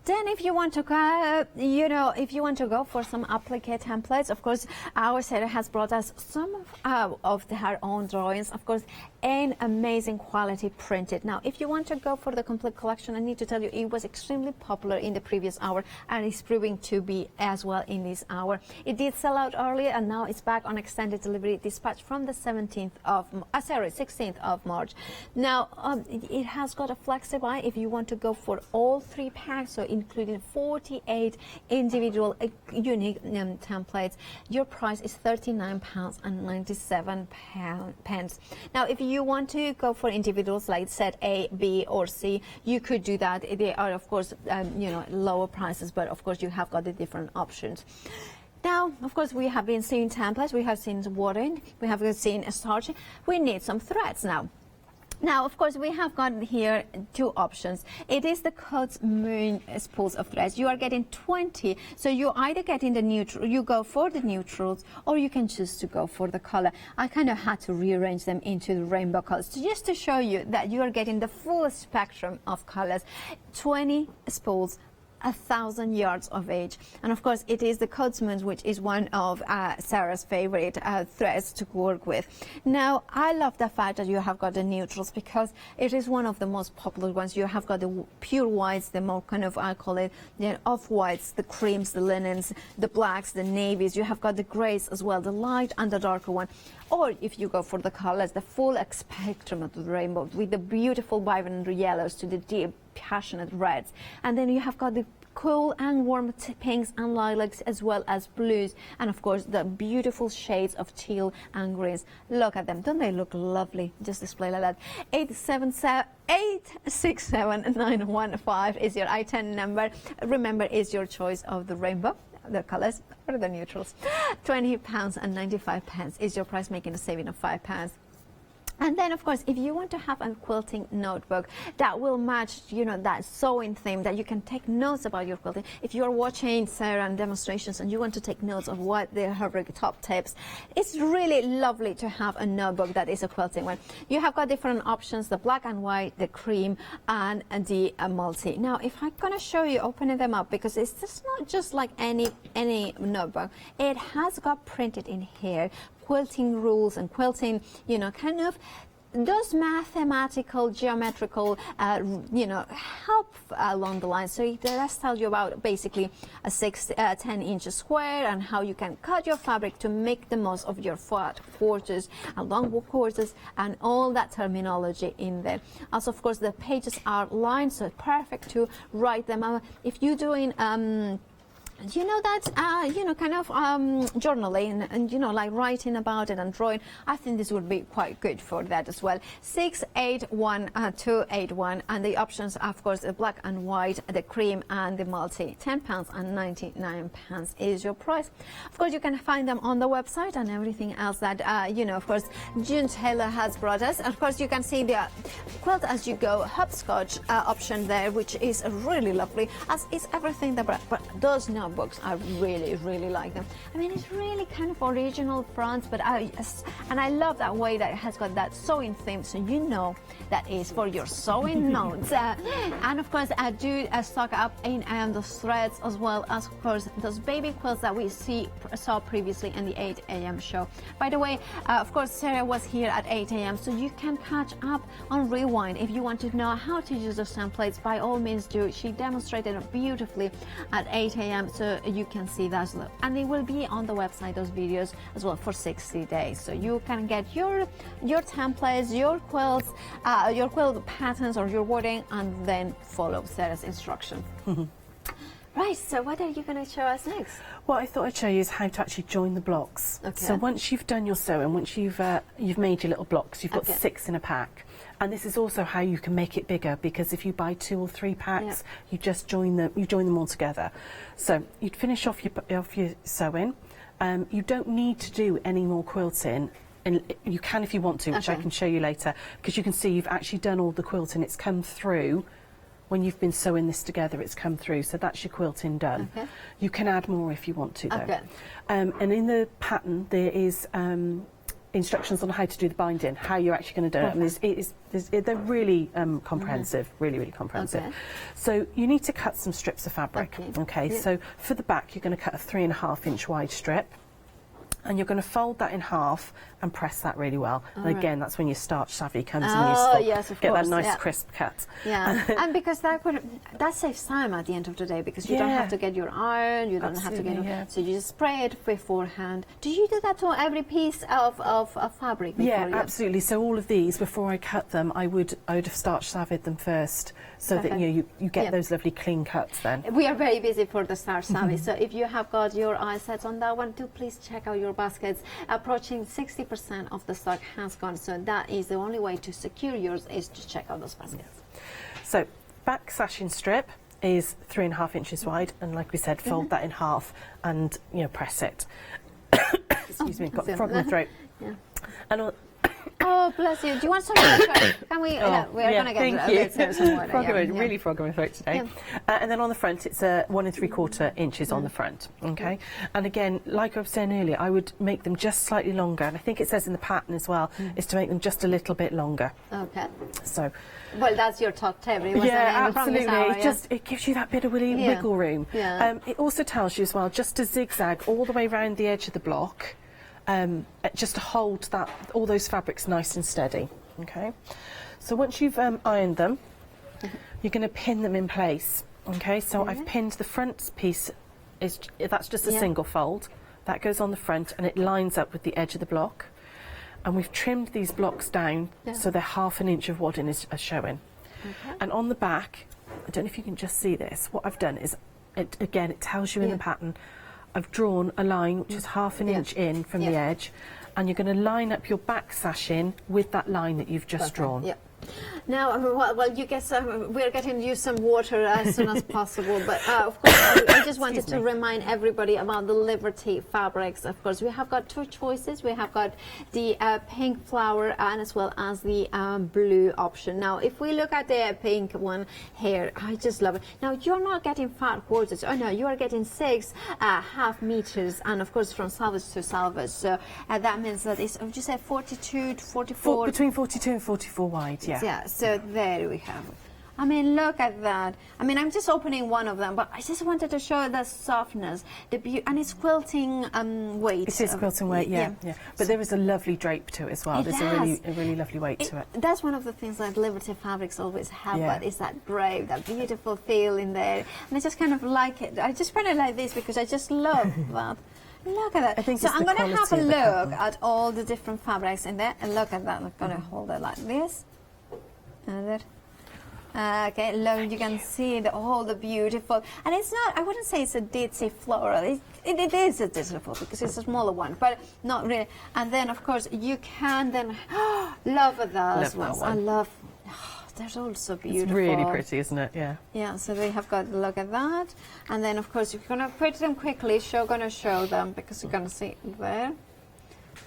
Then if you want to go, if you want to go for some applique templates, of course, our Sarah has brought us some of her own drawings, of course, and amazing quality printed. Now, if you want to go for the complete collection, I need to tell you it was extremely popular in the previous hour and it's proving to be as well in this hour. It did sell out earlier and now it's back on extended delivery dispatch from the 16th of March. Now, it has got a flexi buy if you want to go for all 3 packs, so including 48 individual unique templates. Your price is £39.97. Now, if you want to go for individuals like set A, B, or C, you could do that. They are, of course, lower prices, but of course, you have got the different options. Now, of course, we have been seeing templates, we have seen wording, we have seen starching. We need some threads now. Now, of course, we have got here 2 options. It is the Coats Moon spools of threads. You are getting 20, so you either get in the neutral, you go for the neutrals, or you can choose to go for the color. I kind of had to rearrange them into the rainbow colors just to show you that you are getting the full spectrum of colors. 20 spools, 1,000 yards of edge, and of course it is the Coats Moon, which is one of Sarah's favorite threads to work with. Now, I love the fact that you have got the neutrals because it is one of the most popular ones. You have got the pure whites, the more kind of, I call it, the off-whites, the creams, the linens, the blacks, the navies. You have got the grays as well, the light and the darker one. Or if you go for the colors, the full spectrum of the rainbow with the beautiful vibrant yellows to the deep passionate reds, and then you have got the cool and warm pinks and lilacs as well as blues, and of course the beautiful shades of teal and greens. Look at them, don't they look lovely? Just display like that. 867915 is your item number. Remember, is your choice of the rainbow, the colors, or the neutrals. £20.95 is your price, making a saving of £5. And then, of course, if you want to have a quilting notebook that will match, that sewing theme, that you can take notes about your quilting. If you are watching Sarah and demonstrations and you want to take notes of what her top tips, it's really lovely to have a notebook that is a quilting one. You have got different options, the black and white, the cream, and the multi. Now, if I'm going to show you opening them up, because it's just not just like any notebook. It has got printed in here quilting rules and quilting, kind of those mathematical, geometrical, help along the line. So it does tell you about basically a 10-inch square and how you can cut your fabric to make the most of your flat quarters and long quarters and all that terminology in there. Also, of course, the pages are lined, so perfect to write them out. If you're doing journaling and, like writing about it and drawing, I think this would be quite good for that as well. 681281, and the options, of course, the black and white, the cream, and the multi. £10.99 is your price. Of course, you can find them on the website and everything else that, of course, June Taylor has brought us. Of course, you can see the quilt as you go hopscotch option there, which is really lovely, as is everything that does not scrapbooks. I really, really like them. I mean, it's really kind of original fronts, but I love that way that it has got that sewing theme, so you know that is for your sewing notes. And of course, I do stock up in those threads, as well as, of course, those baby quilts that we saw previously in the 8 a.m. show. By the way, of course, Sarah was here at 8 a.m., so you can catch up on Rewind if you want to know how to use those templates. By all means do. She demonstrated it beautifully at 8 a.m., so you can see that, and it will be on the website, those videos as well, for 60 days, so you can get your templates, your quilts, your quilt patterns or your wording, and then follow Sarah's instruction. Right, so what are you going to show us next? What I thought I'd show you is how to actually join the blocks. Okay. So once you've done your sewing, once you've made your little blocks, you've got 6 in a pack. And this is also how you can make it bigger, because if you buy 2 or 3 packs, you just join them all together. So you'd finish off your sewing. You don't need to do any more quilting. And you can if you want to, which I can show you later, because you can see you've actually done all the quilting. It's come through. When you've been sewing this together, it's come through, so that's your quilting done. Okay. You can add more if you want to, though. Okay. And in the pattern, there is instructions on how to do the binding, how you're actually going to do it. And they're really comprehensive, really comprehensive. Okay. So you need to cut some strips of fabric. Okay. So for the back, you're going to cut a 3.5 inch wide strip. And you're going to fold that in half and press that really well. And again, that's when your starch savvy comes in useful. Yes, of Get course, that nice crisp cut. Yeah, and because that saves time at the end of the day, because you don't have to get your iron, you don't have to get so you just spray it beforehand. Do you do that to every piece of fabric? Yeah, absolutely. So all of these, before I cut them, I would have starch savvied them first, so that you get those lovely clean cuts then. We are very busy for the starch savvy, so if you have got your eyes set on that one, do please check out your baskets. Approaching 60% of the stock has gone, so that is the only way to secure yours, is to check out those baskets. So back sashing strip is 3.5 inches wide, and like we said, fold that in half and press it. Excuse me, got a frog in my throat. And oh, bless you. Do you want some more? Can we? We're going to get some more. Really frog in my throat today. And then on the front, it's 1 3/4 inches on the front. Okay. And again, like I was saying earlier, I would make them just slightly longer. And I think it says in the pattern as well, is to make them just a little bit longer. Okay. So. Well, that's your top tip. Absolutely. It gives you that bit of wiggle room. Yeah. It also tells you as well just to zigzag all the way around the edge of the block. Just to hold all those fabrics nice and steady. Okay, so once you've ironed them, you're going to pin them in place. Okay, so I've pinned the front piece. That's just a single fold that goes on the front, and it lines up with the edge of the block. And we've trimmed these blocks down so they're 1/2 inch of wadding is showing. Okay. And on the back, I don't know if you can just see this. What I've done is, it tells you in the pattern. I've drawn a line which is 1/2 inch in from the edge, and you're going to line up your back sashing with that line that you've just drawn. Yeah. Now, well, you guess we're getting you some water as soon as possible, but of course, I just wanted to remind everybody about the Liberty fabrics. Of course, we have got 2 choices. We have got the pink flower and as well as the blue option. Now, if we look at the pink one here, I just love it. Now, you're not getting fat quarters. Oh, no, you are getting 6.5 meters, and of course, from salvage to salvage. So that means that it's, would you say, 42 to 44? Between 42 and 44 wide, Yeah, so there we have it. I mean, look at that. I mean, I'm just opening one of them, but I just wanted to show the softness, the beauty, and it's quilting weight. It is quilting weight, yeah. But there is a lovely drape to it as well. There's a really lovely weight to it. That's one of the things that Liberty fabrics always have, but it's that drape, that beautiful feel in there. And I just kind of like it. I just find it like this because I just love that. Look at that. So I'm going to have a look at all the different fabrics in there, and look at that. I'm going to hold it like this. Okay, look, you can see all the beautiful, and it's not, I wouldn't say it's a ditzy floral, it is a ditzy floral because it's a smaller one, but not really. And then of course you can then love those ones. I love, they're all so beautiful. It's really pretty, isn't it? Yeah, so we have got, look at that, and then of course you're going to put them quickly, going to show them because you're going to see there,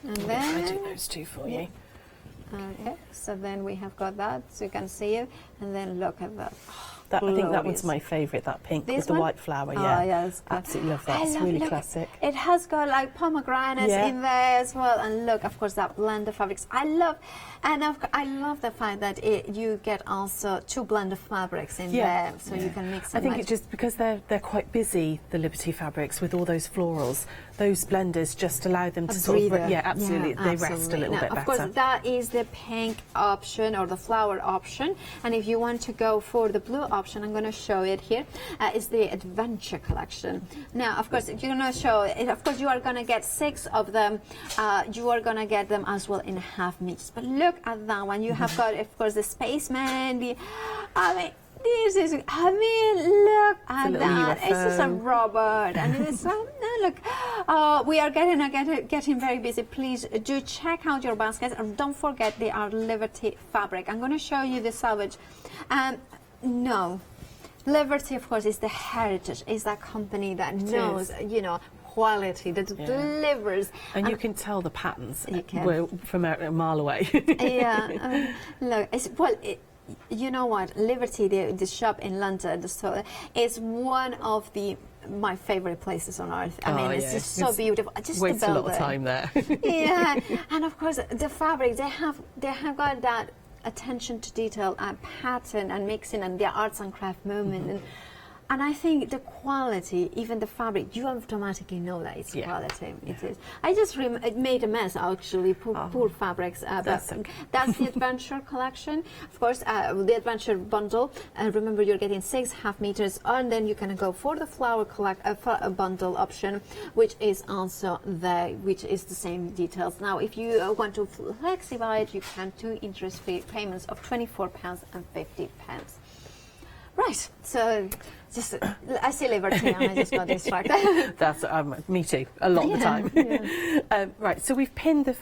and then I do those 2 for you. Okay, so then we have got that, so you can see it, and then look at that. I think that one's my favourite, that pink with the white flower, yeah. Oh, yeah, it's good. Absolutely love that. It's really classic. It has got like pomegranates in there as well, and look, of course, that blend of fabrics. I love the fact that you get also 2 blend of fabrics in there, so you can mix and I think match. it's just because they're quite busy, the Liberty fabrics, with all those florals. Those blenders just allow them to sort of, absolutely, they rest a little bit better. Of course, that is the pink option or the flower option, and if you want to go for the blue option, I'm going to show it here. It's the Adventure collection. Now, of course, you're going to show it. Of course, you are going to get 6 of them. You are going to get them as well in half meters. But look at that one. You have got, of course, the spaceman. This is, look at that. It's just a robot. And it's, look, we are getting very busy. Please do check out your baskets. And don't forget they are Liberty fabric. I'm going to show you the salvage. No. Liberty, of course, is the heritage, is that company that knows, quality, that delivers. And you can tell the patterns from a mile away. Look, you know what, Liberty, the shop in London, the store, is one of my favorite places on earth. I mean, it's just so beautiful. Just waste a lot of time there. And of course, the fabric, they have got that attention to detail and pattern and mixing and the arts and craft moment. And I think the quality, even the fabric, you automatically know that it's quality. It is. I just made a mess, actually, poor fabrics. That's the Adventure collection. Of course, the Adventure bundle. Remember, you're getting 6 half meters, and then you can go for the flower bundle option, which is also which is the same details. Now, if you want to flexi buy it, you can do interest-free payments of £24.50. Right, so just I see Liberty and I just got distracted. That's me too, a lot of the time. Right, so we've pinned the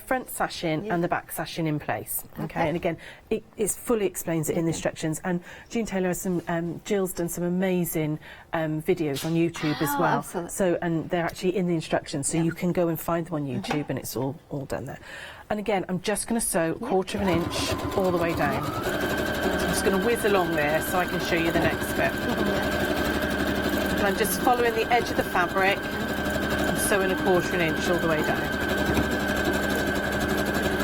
front sash in and the back sash in place. Okay, and again, it fully explains it in the instructions. And Jean Taylor has Jill's done some amazing videos on YouTube as well. Absolutely. So, and they're actually in the instructions, so you can go and find them on YouTube, and it's all done there. And again, I'm just going to sew 1/4 of an inch all the way down. I'm just going to whiz along there so I can show you the next bit. And I'm just following the edge of the fabric and sewing 1/4 an inch all the way down.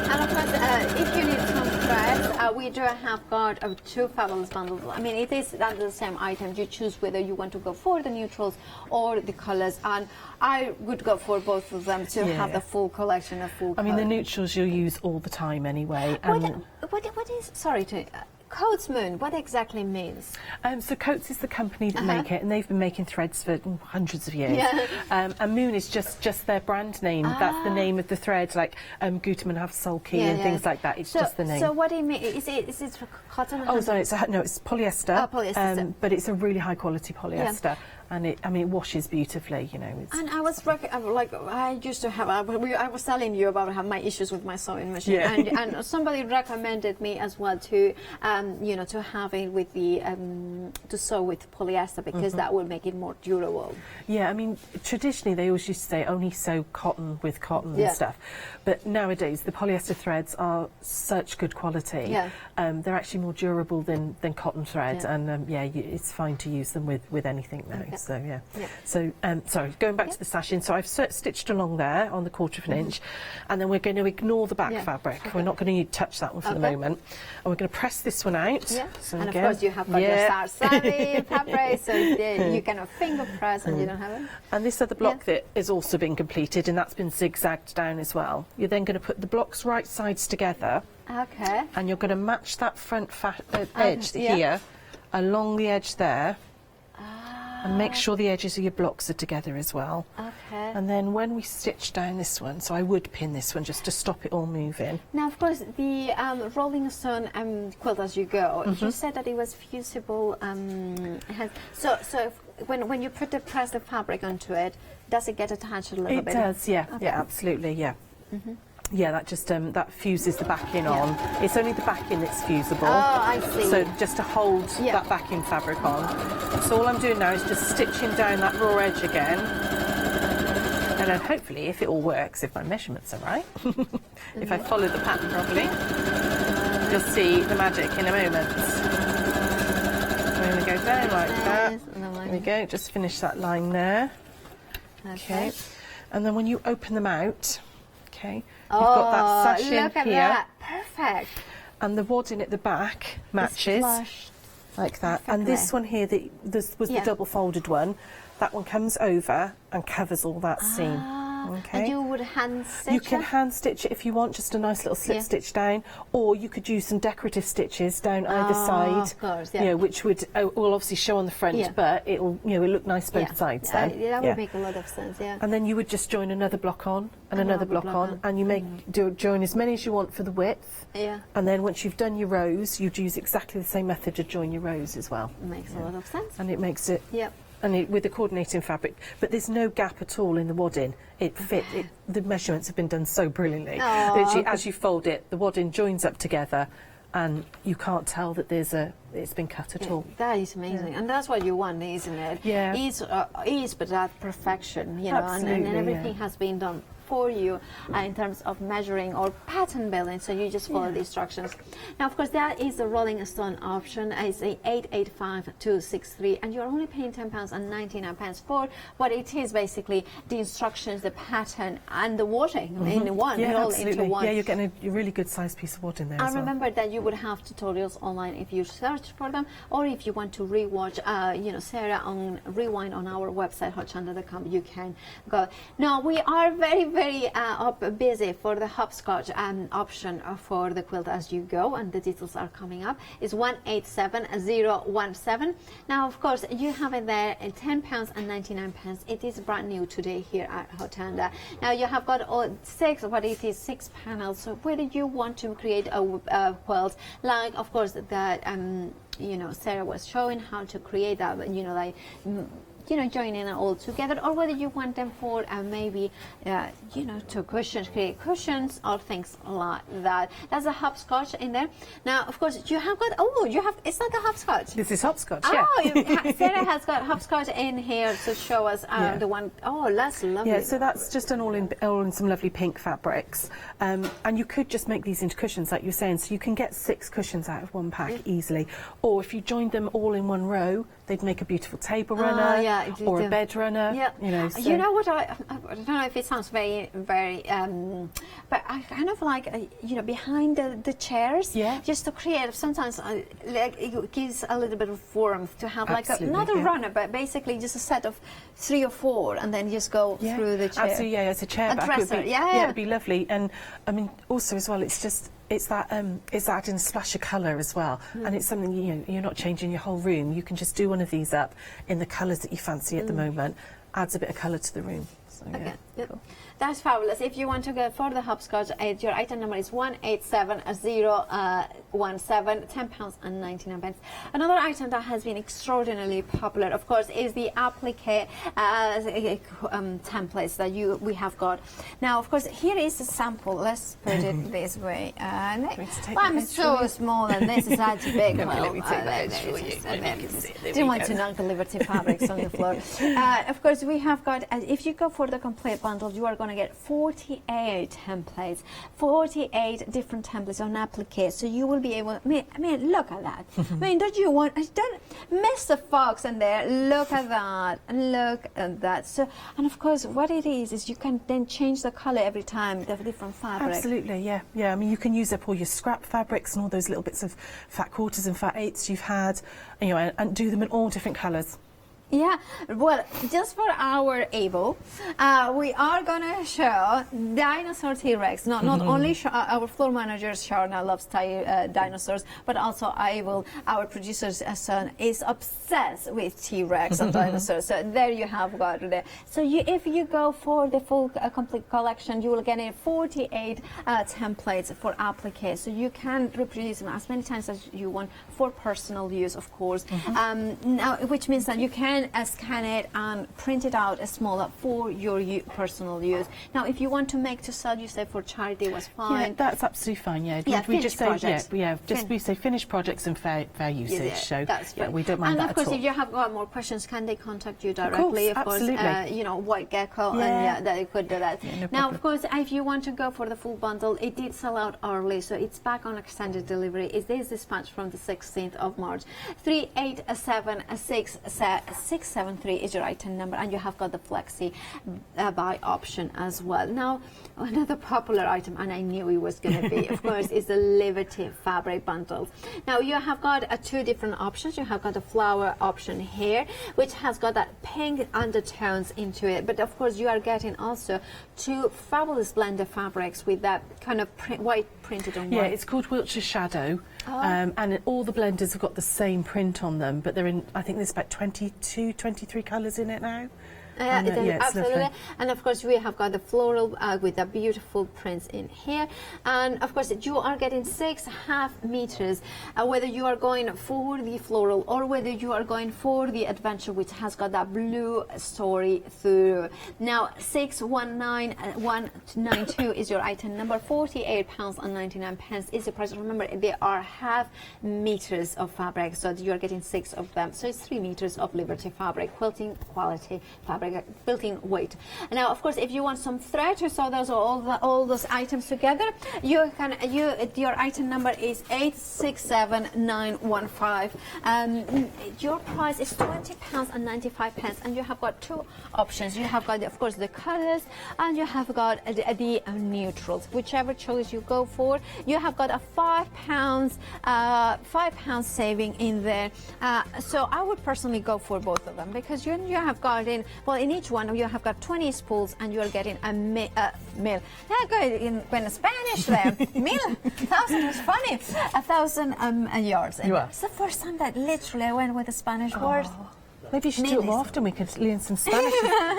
And of course, if you need some threads, we do have got 2 fabulous bundles. I mean, it is the same item. You choose whether you want to go for the neutrals or the colours, and I would go for both of them to have the full collection of full. I mean, the neutrals you'll use all the time anyway. What is, sorry to... Coats Moon, what exactly means? So Coats is the company that make it, and they've been making threads for hundreds of years. And Moon is just their brand name. That's the name of the thread, like Gutermann have Sulky and things like that. It's just the name. So what do you mean? Is it for cotton? Oh, sorry, it's polyester. Oh, polyester. But it's a really high quality polyester. And it washes beautifully, you know. And I was I used to have. I was telling you about my issues with my sewing machine, and somebody recommended me as well to, to have it with the to sew with polyester, because that would make it more durable. Yeah, I mean, traditionally they always used to say only sew cotton with cotton and stuff, but nowadays the polyester threads are such good quality. They're actually more durable than cotton threads, and it's fine to use them with anything now. So so sorry, going back to the sashing. So I've stitched along there on the 1/4 of an inch, and then we're going to ignore the back fabric. We're not going to touch that one for the moment, and we're going to press this one out. So and again, of course you have got your Sarsari fabric, so you can finger press and you don't have it. And this other block that has also been completed, and that's been zigzagged down as well. You're then going to put the blocks right sides together. Okay. And you're going to match that front edge here along the edge there. And make sure the edges of your blocks are together as well. Okay. And then when we stitch down this one, so I would pin this one just to stop it all moving. Now, of course, the Rolling Stone quilt as you go, you said that it was fusible. So when you press the fabric onto it, does it get attached a little bit? It does, yeah. Okay. Yeah, absolutely, yeah. Yeah, that just that fuses the backing on. It's only the backing that's fusible. Oh, I see. So just to hold that backing fabric on. So all I'm doing now is just stitching down that raw edge again. And then hopefully, if it all works, if my measurements are right, if I follow the pattern properly, you'll see the magic in a moment. we're going to go down like that. There we go, just finish that line there. Okay. And then when you open them out, okay, you've got that sash in here. That. Perfect. And the wadding at the back matches like that. And this one here, this was the double folded one. That one comes over and covers all that seam. Okay. And you would hand stitch You can hand stitch it if you want, just a nice little slip stitch down, or you could use some decorative stitches down either side. Of course, which will obviously show on the front, but it'll it'll look nice both sides then. That would make a lot of sense. Yeah. And then you would just join another block on and another block on, and you join as many as you want for the width. Yeah. And then once you've done your rows, you'd use exactly the same method to join your rows as well. Makes a lot of sense. And it makes it. Yep. And with the coordinating fabric, but there's no gap at all in the wadding. It fit. The measurements have been done so brilliantly. Literally, as you fold it, the wadding joins up together, and you can't tell that it's been cut at all. That is amazing, and that's what you want, isn't it? Yeah. Ease, but that perfection, you know, and everything has been done for you in terms of measuring or pattern building, so you just follow the instructions. Now, of course, that is the rolling stone option. It's a 885263, and you're only paying £10.99 for what it is basically the instructions, the pattern, and the wadding in one. Yeah, all absolutely. into one. Yeah, you're getting a really good sized piece of wadding there. And remember that you would have tutorials online if you search for them, or if you want to rewatch, Sarah on Rewind on our website, Hochanda.com, you can go. Now, we are very busy for the hopscotch option for the quilt as you go, and the details are coming up. It's 187017. Now, of course, you have it there at £10.99. It is brand new today here at Hochanda. Now, you have got six panels. So whether you want to create a quilt, like, of course, that Sarah was showing how to create that, joining it all together, or whether you want them for maybe to create cushions or things like that. That's a hopscotch in there. Now, of course, you have got it's not a hopscotch. This is hopscotch. Yeah. Sarah has got hopscotch in here to show us the one. Oh, that's lovely. Yeah, so that's just done all in some lovely pink fabrics, and you could just make these into cushions, like you're saying. So you can get 6 cushions out of one pack easily, or if you joined them all in one row, they'd make a beautiful table runner. Or a bed runner. Yeah. You know what? I don't know if it sounds very, but I kind of like behind the chairs. Yeah. Just to create. Sometimes it gives a little bit of warmth to have not a runner, but basically just a set of 3 or 4, and then just go through the chair. Absolutely. Yeah. As a chair back, it'd be lovely. And I mean, also as well, it's that adding a splash of colour as well, and it's something you're not changing your whole room. You can just do one of these up in the colours that you fancy at the moment. Adds a bit of colour to the room. So, cool. That's fabulous. If you want to go for the hopscotch, your item number is 187017, £10.99. Another item that has been extraordinarily popular, of course, is the Applique templates that we have got. Now, of course, here is a sample. Let's put it this way. I'm so small, and this is such big. Didn't want to knock the Liberty fabrics on the floor. Of course, we have got. If you go for the complete bundle, you are going to get 48 templates, 48 different templates on Applique. So you will be able. I mean, look at that. I mean, don't miss the fox in there. Look at that. Look at that. So, and of course, what it is you can then change the color every time, the different fabric. Absolutely, yeah. I mean, you can use up all your scrap fabrics and all those little bits of fat quarters and fat eighths you've had, and do them in all different colours. Yeah, well, just for our Able, we are going to show Dinosaur T-Rex. Not only our floor manager, Sharna, loves dinosaurs, but also Able, our producer's son, is obsessed with T-Rex and dinosaurs. So there you have got it. So if you go for the full complete collection, you will get 48 templates for Applique. So you can reproduce them as many times as you want for personal use, of course. Now, which means that you can can scan it and print it out smaller for your personal use. Now, if you want to make to sell, you say for charity was fine. Yeah, that's absolutely fine. Yeah, we just say we say finished projects and fair usage. So that's fine. We don't mind that at all. And of course, if you have got more questions, can they contact you directly? Of course, absolutely. You know, White Gecko, and they could do that. Yeah, no now, problem. of course, if you want to go for the full bundle, it did sell out early, so it's back on extended delivery. It is dispatched from the 16th of March. 387673 is your item number, and you have got the Flexi buy option as well. Now, another popular item, and I knew it was going to be, of course, is the Riveting fabric bundle. Now, you have got two different options. You have got the flower option here, which has got that pink undertones into it, but of course, you are getting also two fabulous blended fabrics with that kind of white printed on white. Yeah, it's called Wiltshire Shadow, and all the blenders have got the same print on them, but they're in, I think there's about 22, 23 colours in it now. Absolutely. Lovely. And of course, we have got the floral with the beautiful prints in here. And of course, you are getting 6.5 meters, whether you are going for the floral or whether you are going for the adventure, which has got that blue story through. Now, 619192 is your item number. £48.99 is the price. Remember, they are half meters of fabric, so you are getting 6 of them. So it's 3 meters of Liberty fabric, quilting quality fabric. Built-in weight. And now, of course, if you want some thread to sew those all those items together, your item number is 867915. Your price is £20.95, and you have got two options. You have got, of course, the colors, and you have got the neutrals. Whichever choice you go for, you have got a £5 saving in there. So I would personally go for both of them, because you have got in. Well, in each one you have got 20 spools, and you are getting a mil. Yeah, good in Spanish there. Mil. 1,000 was funny. 1,000 yards. You are. It's the first time that literally I went with a Spanish word. Maybe you should do it more often. We could learn some Spanish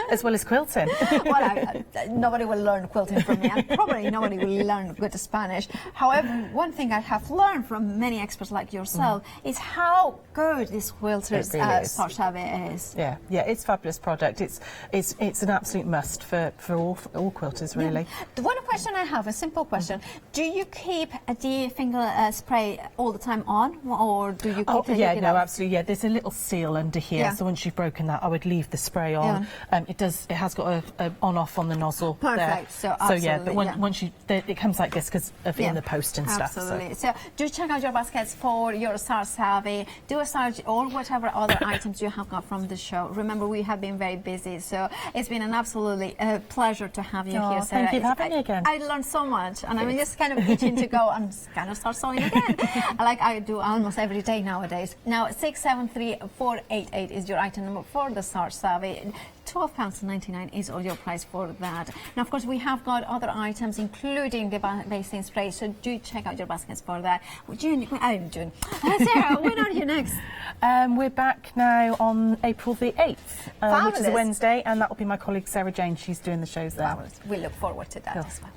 as well as quilting. Well, nobody will learn quilting from me, and probably nobody will learn good Spanish. However, one thing I have learned from many experts like yourself is how good this quilter's Sarchave is. Yeah, it's a fabulous product. It's an absolute must for all quilters, really. Yeah. The one question I have, a simple question: do you keep the finger spray all the time on, or do you keep it? Absolutely. Yeah, there's a little seal under here. Yeah. So once you've broken that, I would leave the spray on. It has got a on-off on the nozzle. Perfect. There. So yeah, but once it comes like this because of in the post and stuff. Absolutely. So do check out your baskets for your Sarsavi. Do a search or whatever other items you have got from the show. Remember, we have been very busy, so it's been an absolutely pleasure to have you here, Sarah. Thank you for having me again. I learned so much, and I'm just kind of itching to go and kind of start sewing again, like I do almost every day nowadays. Now, 673488 is your item number for the Sarsavi. £12.99 is all your price for that. Now, of course, we have got other items, including the basting spray, so do check out your baskets for that. June. Sarah, when are you next? We're back now on April the 8th, which is a Wednesday, and that will be my colleague Sarah Jane. She's doing the shows there. Fabulous. We look forward to that as well.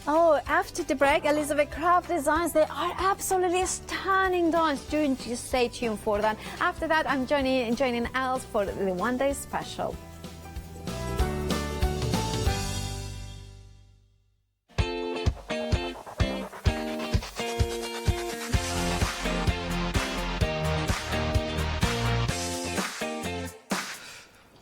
Oh, after the break, Elizabeth Craft designs, they are absolutely stunning dons. Do just stay tuned for that. After that, I'm joining Els for the one-day special.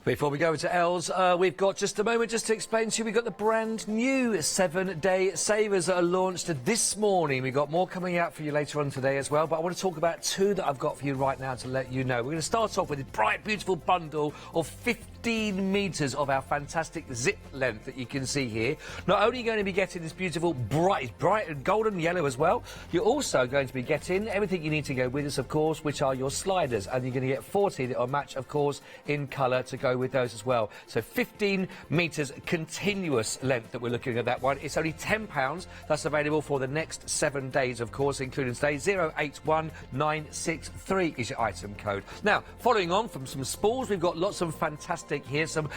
Before we go over to Els, we've got just a moment just to explain to you. We've got the brand new 7-day savers that are launched this morning. We've got more coming out for you later on today as well, but I want to talk about two that I've got for you right now to let you know. We're going to start off with a bright, beautiful bundle of 15 metres of our fantastic zip length that you can see here. Not only are you going to be getting this beautiful, bright and golden yellow as well, you're also going to be getting everything you need to go with us, of course, which are your sliders, and you're going to get 40 that will match, of course, in colour to go with those as well. So 15 metres continuous length that we're looking at that one. It's only £10. That's available for the next 7 days, of course, including today. 081963 is your item code. Now, following on from some spools, we've got lots of fantastic fantastic here. Some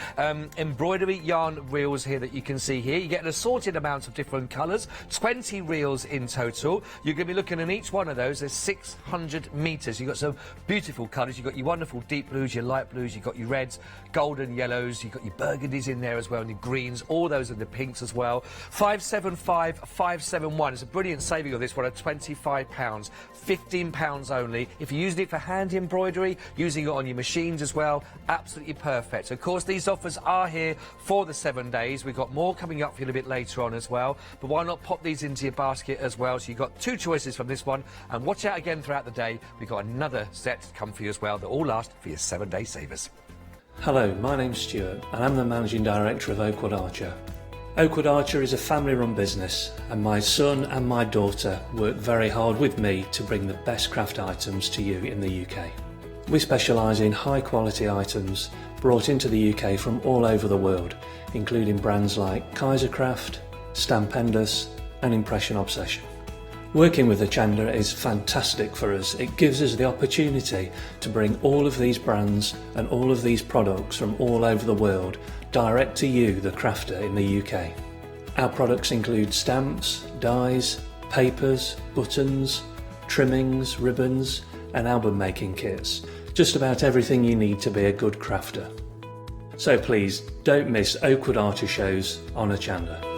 embroidery yarn reels here that you can see here. You get an assorted amount of different colours, 20 reels in total. You're going to be looking at each one of those. There's 600 metres. You've got some beautiful colours. You've got your wonderful deep blues, your light blues, you've got your reds, golden yellows, you've got your burgundies in there as well, and your greens, all those are the pinks as well. 575 571. It's a brilliant saving of this one at £25, £15 only. If you're using it for hand embroidery, using it on your machines as well, absolutely perfect. Of course, these offers are here for the 7 days. We've got more coming up for you a bit later on as well, but why not pop these into your basket as well? So you've got 2 choices from this one, and watch out again throughout the day. We've got another set to come for you as well that all last for your 7-day savers. Hello, my name's Stuart and I'm the Managing Director of Oakwood Archer. Oakwood Archer is a family-run business, and my son and my daughter work very hard with me to bring the best craft items to you in the UK. We specialise in high-quality items brought into the UK from all over the world, including brands like Kaisercraft, Stampendous and Impression Obsession. Working with Hochanda is fantastic for us. It gives us the opportunity to bring all of these brands and all of these products from all over the world direct to you, the crafter in the UK. Our products include stamps, dies, papers, buttons, trimmings, ribbons and album making kits. Just about everything you need to be a good crafter. So please don't miss Oakwood Archer shows on Hochanda.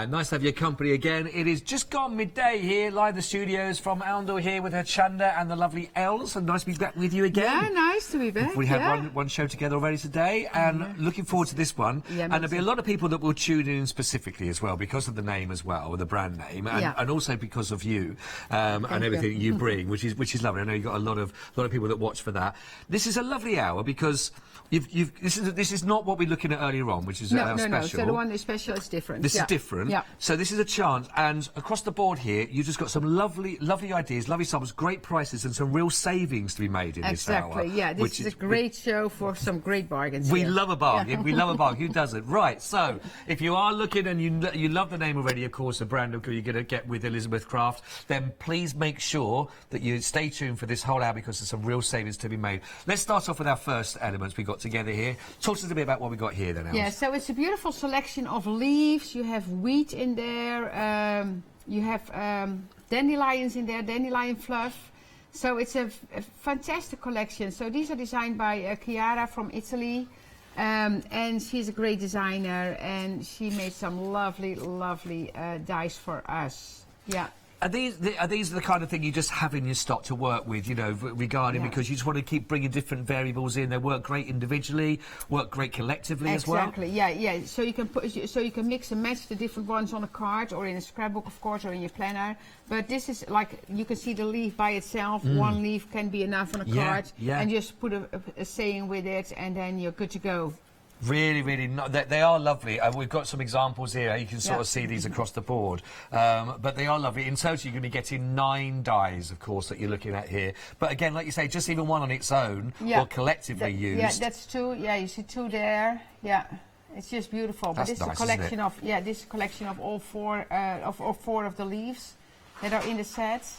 Nice to have your company again. It is just gone midday here, live in the studios from Oundle here with Hochanda and the lovely Els. And nice to be back with you again. Yeah, nice to be back. We had one show together already today, and looking forward to this one. Yeah, and there'll be a lot of people that will tune in specifically as well because of the name as well, the brand name, and also because of you and everything you bring, which is lovely. I know you've got a lot of people that watch for that. This is a lovely hour because this is not what we're looking at earlier on, which is our special. No. So the one that's special is different. This is different. Yeah. So this is a chance, and across the board here, you've just got some lovely ideas, lovely samples, great prices, and some real savings to be made in this hour. Exactly. Yeah. This is a great show for some great bargains. We love a bargain. Yeah. We love a bargain. Who doesn't? Right. So if you are looking and you love the name already, of course, the brand you're going to get with Elizabeth Craft, then please make sure that you stay tuned for this whole hour because there's some real savings to be made. Let's start off with our first elements we got together here. Talk to us a bit about what we got here then, Els. Yeah, so it's a beautiful selection of leaves. You have wheat in there. You have dandelions in there, dandelion fluff. So it's a fantastic collection. So these are designed by Chiara from Italy. And she's a great designer, and she made some lovely dies for us. Yeah. Are these the kind of thing you just have in your stock to work with, you know, regarding because you just want to keep bringing different variables in? They work great individually, work great collectively as well. Exactly. Yeah. So you can mix and match the different ones on a card or in a scrapbook, of course, or in your planner. But this is like you can see the leaf by itself. One leaf can be enough on a card, and just put a saying with it, and then you're good to go. Really, they are lovely. We've got some examples here. You can sort of see these across the board. But they are lovely. In total, you're going to be getting 9 dies, of course, that you're looking at here. But again, like you say, just even one on its own or collectively used. Yeah, that's 2. Yeah, you see 2 there. Yeah, it's just beautiful. That's but this nice, is a collection of this is a collection of all 4 of the leaves that are in the set.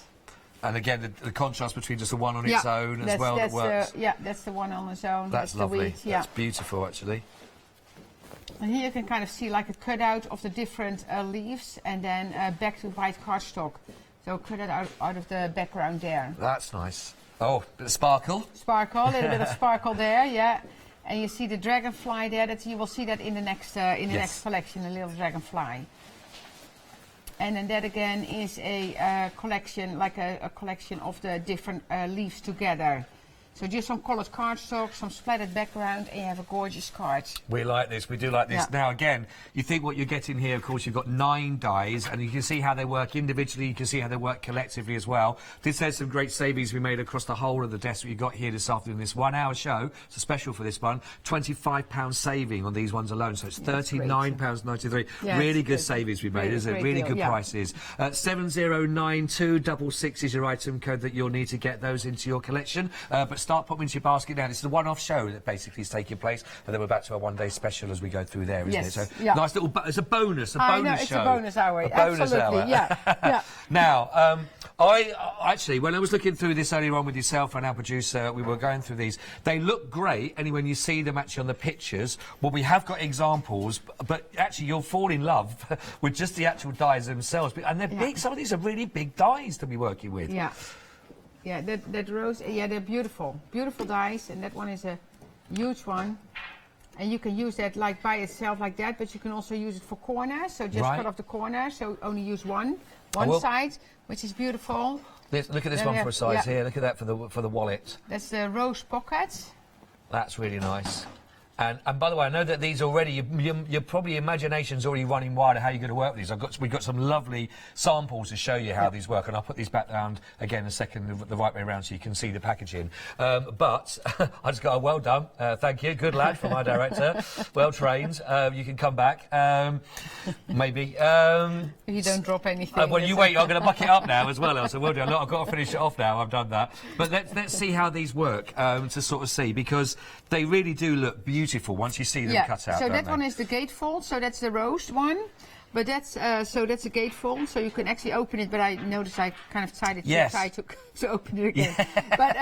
And again, the contrast between just the one on its own as well that works. That's the one on its own. That's lovely. The wheat, That's beautiful, actually. And here you can kind of see like a cutout of the different leaves, and then back to white cardstock. So cut it out of the background there. That's nice. Oh, bit of sparkle. Sparkle, a little bit of sparkle there, yeah. And you see the dragonfly there. That you will see that in the next next collection, a little dragonfly. And then that again is a collection, like a collection of the different leaves together. So just some coloured cardstock, some splattered background, and you have a gorgeous card. We like this. We do like this. Yeah. Now, again, you think what you're getting here, of course, you've got 9 dies, and you can see how they work individually. You can see how they work collectively as well. This has some great savings we made across the whole of the desk that you got here this afternoon. This 1 hour show, it's a special for this one, £25 saving on these ones alone. So it's £39.93. Yeah, really it's good good. savings we made, Really isn't it? great Really deal, good yeah. prices. 709266 is your item code that you'll need to get those into your collection. But start popping into your basket now. This is a one-off show that basically is taking place, and then we're back to our one-day special as we go through there, isn't Yes, it? So yeah. nice little, it's a bonus, I know, show. it's a bonus hour. A bonus Absolutely, hour. yeah. Yeah. Now, I actually, when I was looking through this earlier on with yourself and our producer, we were going through these. They look great, and when you see them actually on the pictures, well, we have got examples, but actually you'll fall in love with just the actual dies themselves. And they're big. Some of these are really big dies to be working with. Yeah. Yeah, that rose, yeah, they're beautiful. Beautiful dies, and that one is a huge one. And you can use that like by itself like that, but you can also use it for corners. So just cut off the corner, so only use one side, which is beautiful. Look at this one for a size here. Look at that for the wallet. That's the rose pocket. That's really nice. And by the way, I know that these already, your probably imagination's already running wild of how you're going to work with these. We've got some lovely samples to show you how these work, and I'll put these back round again in a second, the right way around, so you can see the packaging. But I just got a well done, thank you, good lad from my director, well trained. You can come back, maybe. If you don't drop anything. Well, you wait, I'm going to muck it up now as well, Elsa. Will do. I've got to finish it off now. I've done that. But let's see how these work to sort of see, because they really do look beautiful once you see them cut out. So that one is the gatefold, so that's the rose one. But that's so that's a gatefold, so you can actually open it. But I noticed I kind of tried it to try to open it again. Yeah. But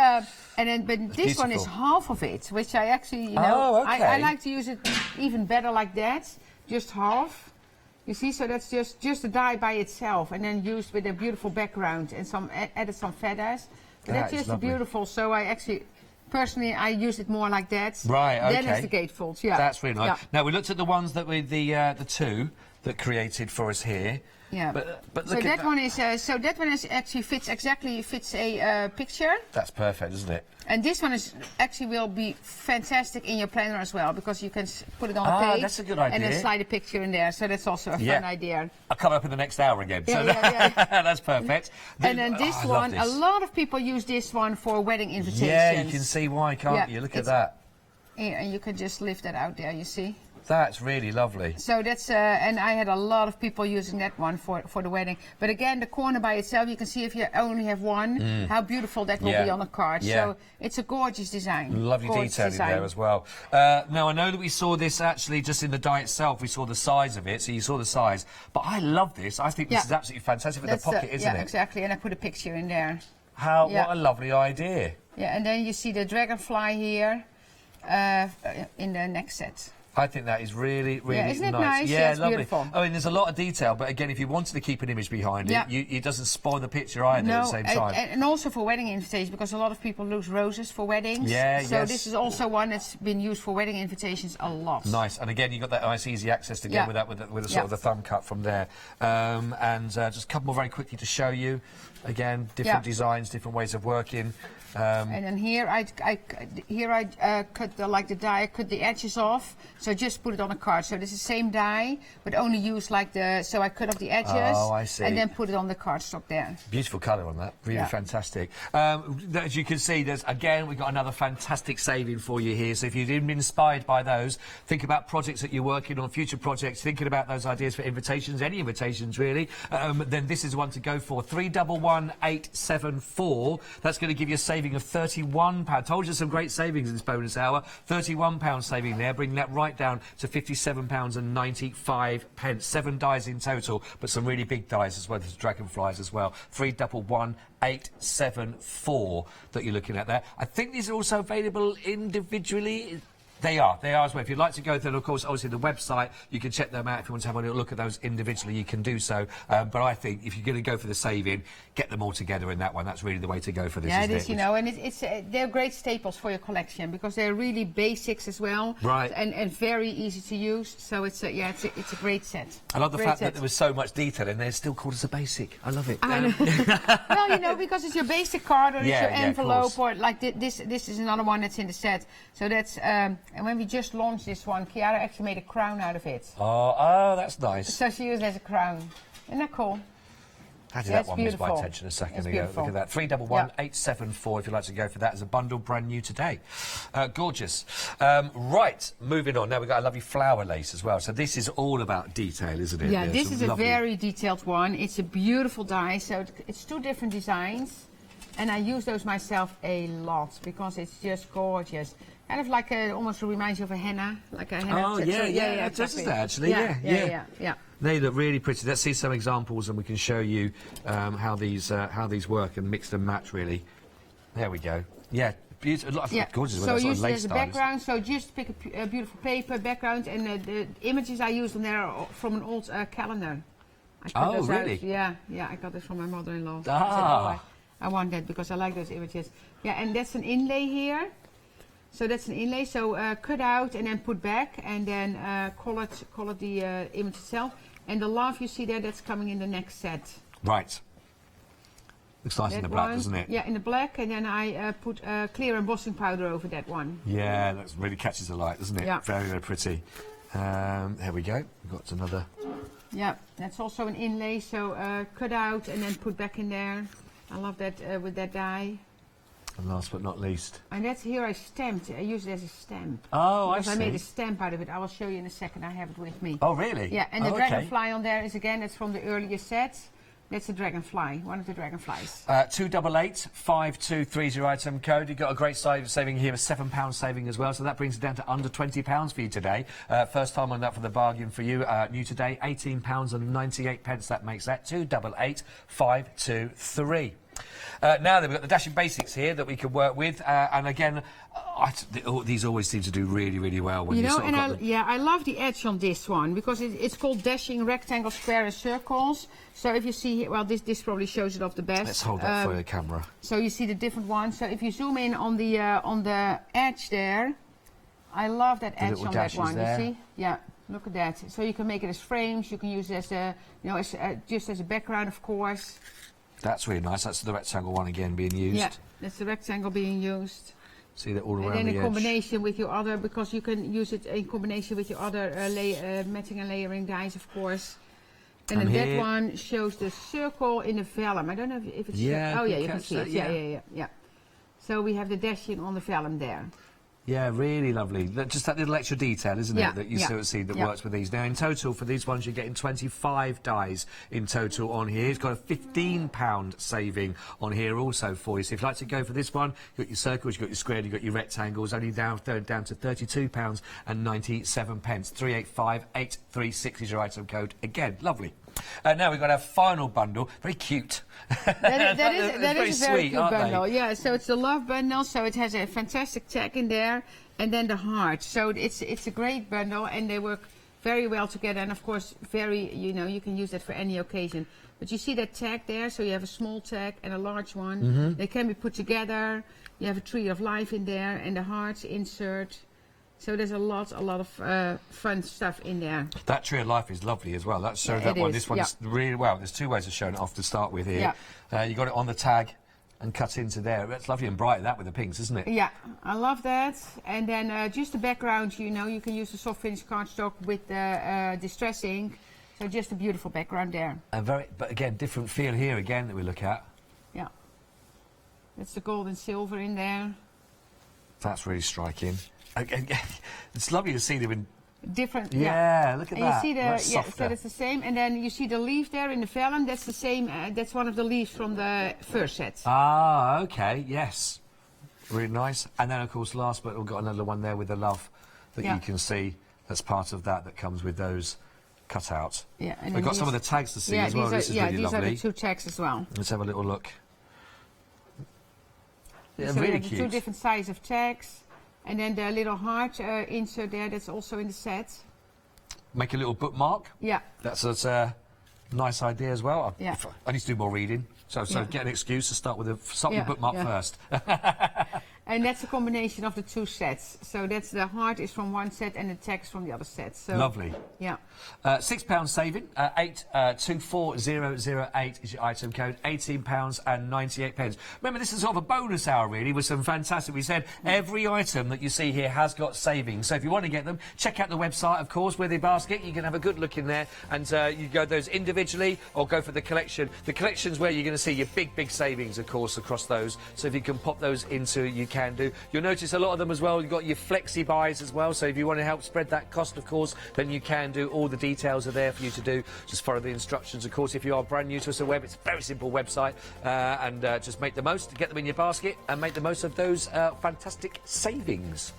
this one is half of it, which I actually I like to use it even better like that, just half. You see, so that's just a die by itself, and then used with a beautiful background and added some feathers. But that's just beautiful. So I actually. Personally, I use it more like that. Right, okay. Then it's the gatefolds, yeah. That's really nice. Yeah. Now, we looked at the ones that with the two that created for us here. Yeah. But so look at that one is actually fits a picture. That's perfect, isn't it? And this one will be fantastic in your planner as well, because you can put it on the page. That's a good idea. And then slide a picture in there. So that's also a fun idea. I'll come up in the next hour again. Yeah, so that's perfect. And then this one, a lot of people use this one for wedding invitations. Yeah, you can see why, can't you? Look at that. Yeah, and you can just lift that out there, you see. That's really lovely. So that's, and I had a lot of people using that one for the wedding. But again, the corner by itself, you can see if you only have one, how beautiful that will be on a card. Yeah. So it's a gorgeous design. Lovely detailing there as well. Now, I know that we saw this actually just in the die itself. We saw the size of it, so you saw the size. But I love this. I think this is absolutely fantastic for the pocket, isn't it? Yeah, exactly. And I put a picture in there. What a lovely idea. Yeah, and then you see the dragonfly here in the next set. I think that is really, really isn't it nice? Yeah, it's lovely. Beautiful. I mean, there's a lot of detail, but again, if you wanted to keep an image behind it, it doesn't spoil the picture either at the same time. And also for wedding invitations, because a lot of people use roses for weddings. Yeah, so this is also one that's been used for wedding invitations a lot. Nice, and again, you got that nice, easy access to get with that, with a sort of the thumb cut from there. And just a couple more very quickly to show you. Again, different designs, different ways of working. And then here I cut the die, I cut the edges off, so just put it on a card. So this is the same die, but only use so I cut off the edges. Oh, I see. And then put it on the cardstock there. Beautiful colour on that, really fantastic. As you can see, we've got another fantastic saving for you here. So if you've been inspired by those, think about projects that you're working on, future projects, thinking about those ideas for invitations, any invitations really, then this is one to go for. 311874. That's going to give you a saving of £31. Told you some great savings in this bonus hour. £31 saving there, bringing that right down to £57.95. 7 dies in total, but some really big dies as well as dragonflies as well. 311874 that you're looking at there. I think these are also available individually. They are as well. If you'd like to go through, of course, obviously the website, you can check them out. If you want to have a little look at those individually, you can do so. But I think if you're going to go for the saving, get them all together in that one. That's really the way to go for this, yeah, isn't it is, you know, and they're great staples for your collection because they're really basics as well. Right. And very easy to use. So it's a great set. I love the fact that there was so much detail and they're still called as a basic. I love it. I know. Well, you know, because it's your basic card or it's your envelope or like this is another one that's in the set. So that's and when we just launched this one, Chiara actually made a crown out of it. Oh, that's nice. So she used it as a crown. Isn't that cool? How did that one miss my attention a second ago? Look at that. 311-874 if you'd like to go for that as a bundle, brand new today. Gorgeous. Right, moving on. Now we've got a lovely flower lace as well. So this is all about detail, isn't it? Yeah, this is a very detailed one. It's a beautiful die. So it's 2 different designs. And I use those myself a lot because it's just gorgeous. Kind of like almost reminds you of a henna, like a henna. Oh, yeah, it does actually. Yeah. They look really pretty. Let's see some examples, and we can show you how these work and mix and match. Really, there we go. Yeah, beautiful. Gorgeous. So use it as a background. So just pick a beautiful paper background, and the images I used on there are from an old calendar. Oh, really? Yeah, I got this from my mother-in-law. I want that because I like those images. Yeah, and that's an inlay here. So that's an inlay. So cut out and then put back, and then color the image itself. And the love you see there, that's coming in the next set. Right. Looks nice in the black, doesn't it? Yeah, in the black, and then I put clear embossing powder over that one. Yeah, that really catches the light, doesn't it? Yeah. Very, very pretty. There we go. We've got another. Yeah, that's also an inlay. So cut out and then put back in there. I love that with that die. And last but not least. And that's here I stamped. I use it as a stamp. Oh, because I see. I made a stamp out of it. I will show you in a second. I have it with me. Oh, really? Yeah, and the dragonfly on there is again, it's from the earlier sets. That's a dragonfly, one of the dragonflies. 288-5230 item code. You've got a great saving here, a £7 saving as well. So that brings it down to under £20 for you today. First time on that for the bargain for you. New today, £18.98. That makes that 288-523. Now then, we've got the dashing basics here that we can work with, and again, these always seem to do really, really well. When I love the edge on this one because it's called dashing rectangle, square, and circles. So if you see here, well, this probably shows it off the best. Let's hold that for the camera. So you see the different ones. So if you zoom in on the edge there, I love that edge on that one. There. You see? Yeah. Look at that. So you can make it as frames. You can use it as a, just as a background, of course. That's really nice. That's the rectangle one again being used. Yeah, that's the rectangle being used. See that all around the edge. And then in combination with your other, because you can use it in combination with your other matting and layering dies, of course. And then that one shows the circle in the vellum. I don't know if it's... Yeah, you can see it. Yeah. So we have the dashing on the vellum there. Yeah, really lovely. Just that little extra detail, isn't it, that you sort of see that works with these. Now, in total, for these ones, you're getting 25 dies in total on here. It's got a £15 saving on here also for you. So if you'd like to go for this one, you've got your circles, you've got your square, you've got your rectangles, only down to £32.97. 385-836 is your item code. Again, lovely. Now we've got our final bundle. Very cute. That is a very sweet, cute bundle. Yeah, so it's the love bundle. So it has a fantastic tag in there, and then the heart. So it's a great bundle, and they work very well together. And of course, you can use that for any occasion. But you see that tag there. So you have a small tag and a large one. Mm-hmm. They can be put together. You have a tree of life in there, and the hearts insert. So there's a lot of fun stuff in there. That tree of life is lovely as well. That's that one. This one's really well. There's 2 ways of showing it off to start with here. Yeah. You got it on the tag and cut into there. That's lovely and bright, that with the pinks, isn't it? Yeah, I love that. And then just the background, you can use the soft finish cardstock with the distressing. So just a beautiful background there. And but again, different feel here again that we look at. Yeah. That's the gold and silver in there. That's really striking. It's lovely to see them in different. Yeah, look at and that. You see so it's the same, and then you see the leaf there in the vellum. That's the same. That's one of the leaves from the first set. Ah, okay, yes, really nice. And then of course, last but we've got another one there with the love that you can see. That's part of that comes with those cutouts. Yeah, and we've got some of the tags to see as well. This is really lovely. These are the 2 tags as well. Let's have a little look. Yeah, so really we have cute. 2 different sizes of tags. And then the little heart insert there, that's also in the set. Make a little bookmark. Yeah. That's a nice idea as well. Yeah. I need to do more reading, so get an excuse to start with a bookmark first. And that's a combination of the two sets. So that's the heart is from one set and the text from the other set. So lovely. Yeah. £6 saving. 824008 is your item code. £18.98. Remember, this is sort of a bonus hour, really, with some fantastic. We said every item that you see here has got savings. So if you want to get them, check out the website, of course, with the basket. You can have a good look in there, and you go those individually or go for the collection. The collection's where you're going to see your big savings, of course, across those. So if you can pop those into, you can do. You'll notice a lot of them as well. You've got your flexi buys as well. So if you want to help spread that cost, of course, then you can do. All the details are there for you to do. Just follow the instructions. Of course, if you are brand new to us at web, it's a very simple website, and just make the most, get them in your basket, and make the most of those fantastic savings.